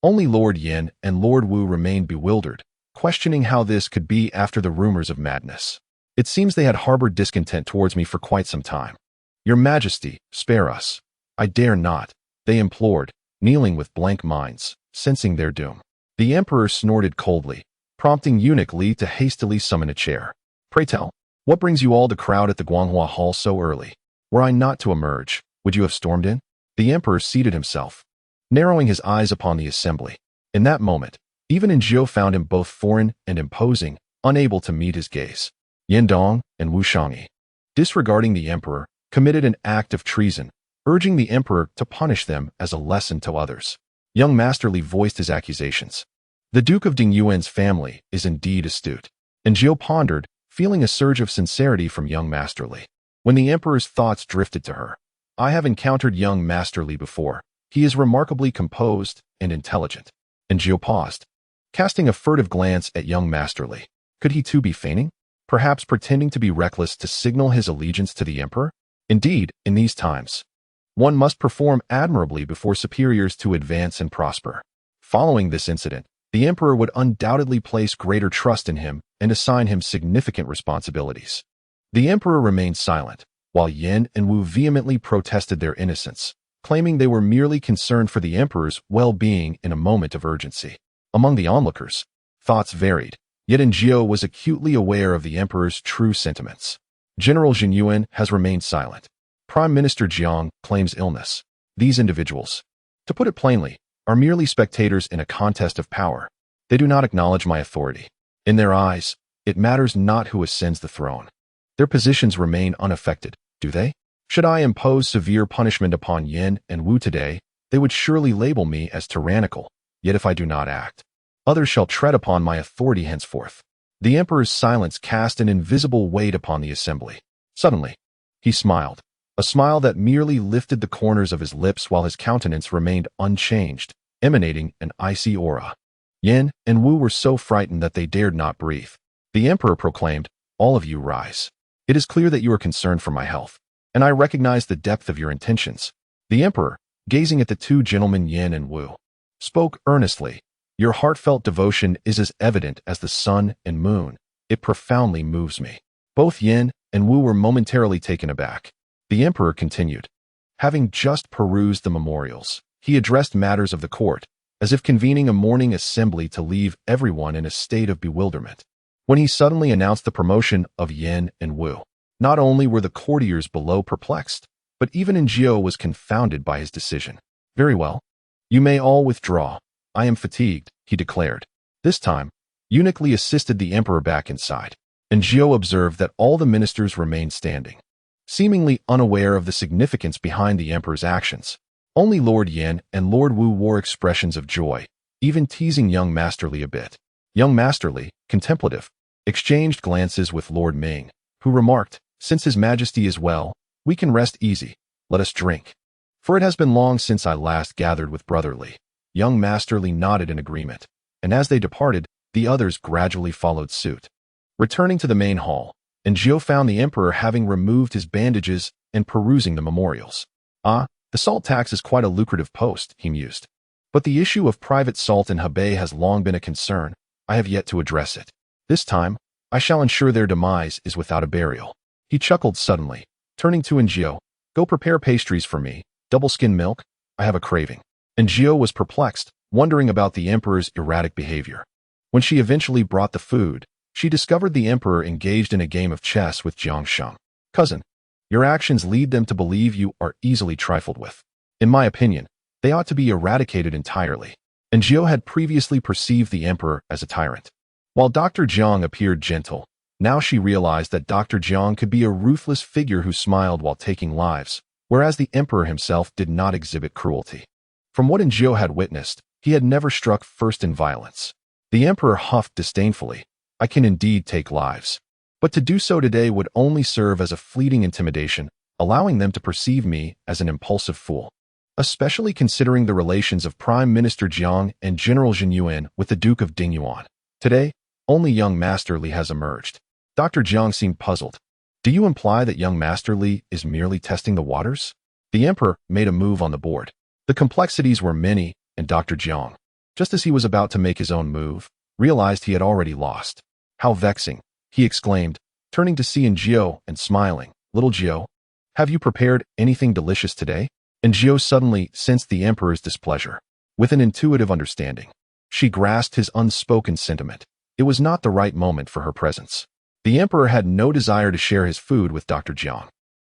Only Lord Yin and Lord Wu remained bewildered, questioning how this could be after the rumors of madness. "It seems they had harbored discontent towards me for quite some time. Your Majesty, spare us." "I dare not," they implored, kneeling with blank minds, sensing their doom. The emperor snorted coldly, prompting eunuch Li to hastily summon a chair. "Pray tell, what brings you all to crowd at the Guanghua Hall so early? Were I not to emerge, would you have stormed in?" The emperor seated himself, narrowing his eyes upon the assembly. In that moment, even Aaargh found him both foreign and imposing, unable to meet his gaze. Yin Dong and Wu Shangyi, disregarding the emperor, committed an act of treason, urging the emperor to punish them as a lesson to others. Young Master Li voiced his accusations. The Duke of Dingyuan's family is indeed astute. Aaargh pondered, feeling a surge of sincerity from young Master Li. When the emperor's thoughts drifted to her, "I have encountered young Master Li before. He is remarkably composed and intelligent." Aaargh paused, casting a furtive glance at young Master Li. Could he too be feigning? Perhaps pretending to be reckless to signal his allegiance to the emperor? Indeed, in these times, one must perform admirably before superiors to advance and prosper. Following this incident, the emperor would undoubtedly place greater trust in him and assign him significant responsibilities. The emperor remained silent, while Yin and Wu vehemently protested their innocence, claiming they were merely concerned for the emperor's well-being in a moment of urgency. Among the onlookers, thoughts varied, yet Aaargh was acutely aware of the emperor's true sentiments. General Jinyuan has remained silent. Prime Minister Jiang claims illness. These individuals, to put it plainly, are merely spectators in a contest of power. They do not acknowledge my authority. In their eyes, it matters not who ascends the throne. Their positions remain unaffected, do they? Should I impose severe punishment upon Yin and Wu today, they would surely label me as tyrannical. Yet if I do not act, others shall tread upon my authority henceforth. The emperor's silence cast an invisible weight upon the assembly. Suddenly, he smiled, a smile that merely lifted the corners of his lips while his countenance remained unchanged, emanating an icy aura. Yin and Wu were so frightened that they dared not breathe. The emperor proclaimed, "All of you rise. It is clear that you are concerned for my health. and I recognize the depth of your intentions. The emperor, gazing at the two gentlemen Yin and Wu, spoke earnestly. Your heartfelt devotion is as evident as the sun and moon. It profoundly moves me. Both Yin and Wu were momentarily taken aback. The emperor continued. Having just perused the memorials, he addressed matters of the court, as if convening a morning assembly to leave everyone in a state of bewilderment. When he suddenly announced the promotion of Yin and Wu, not only were the courtiers below perplexed, but even Aaargh was confounded by his decision. Very well. You may all withdraw. I am fatigued, he declared. This time, Eunuch Li assisted the emperor back inside. Aaargh observed that all the ministers remained standing, seemingly unaware of the significance behind the emperor's actions. Only Lord Yin and Lord Wu wore expressions of joy, even teasing young Master Li a bit. Young Master Li, contemplative, exchanged glances with Lord Ming, who remarked, "Since His Majesty is well, we can rest easy. Let us drink. For it has been long since I last gathered with Brother Li." Young Master Li nodded in agreement, and as they departed, the others gradually followed suit. Returning to the main hall, Aaargh found the emperor having removed his bandages and perusing the memorials. "Ah, the salt tax is quite a lucrative post," he mused. "But the issue of private salt in Hebei has long been a concern. I have yet to address it. This time, I shall ensure their demise is without a burial." He chuckled suddenly, turning to Aaargh. "Go prepare pastries for me, double-skin milk. I have a craving." Aaargh was perplexed, wondering about the emperor's erratic behavior. When she eventually brought the food, she discovered the emperor engaged in a game of chess with Jiang Sheng. "Cousin, your actions lead them to believe you are easily trifled with. In my opinion, they ought to be eradicated entirely." Aaargh had previously perceived the emperor as a tyrant. While Dr. Jiang appeared gentle, now she realized that Dr. Jiang could be a ruthless figure who smiled while taking lives, whereas the emperor himself did not exhibit cruelty. From what Aaargh had witnessed, he had never struck first in violence. The emperor huffed disdainfully. "I can indeed take lives. But to do so today would only serve as a fleeting intimidation, allowing them to perceive me as an impulsive fool. Especially considering the relations of Prime Minister Jiang and General Zhen Yuan with the Duke of Dingyuan. Today, only young Master Li has emerged." Dr. Jiang seemed puzzled. "Do you imply that young Master Li is merely testing the waters?" The emperor made a move on the board. The complexities were many, and Dr. Jiang, just as he was about to make his own move, realized he had already lost. "How vexing," he exclaimed, turning to see Aaargh and smiling. "Little Aaargh, have you prepared anything delicious today?" Aaargh suddenly sensed the emperor's displeasure. With an intuitive understanding, she grasped his unspoken sentiment. It was not the right moment for her presence. The emperor had no desire to share his food with Dr. Jiang.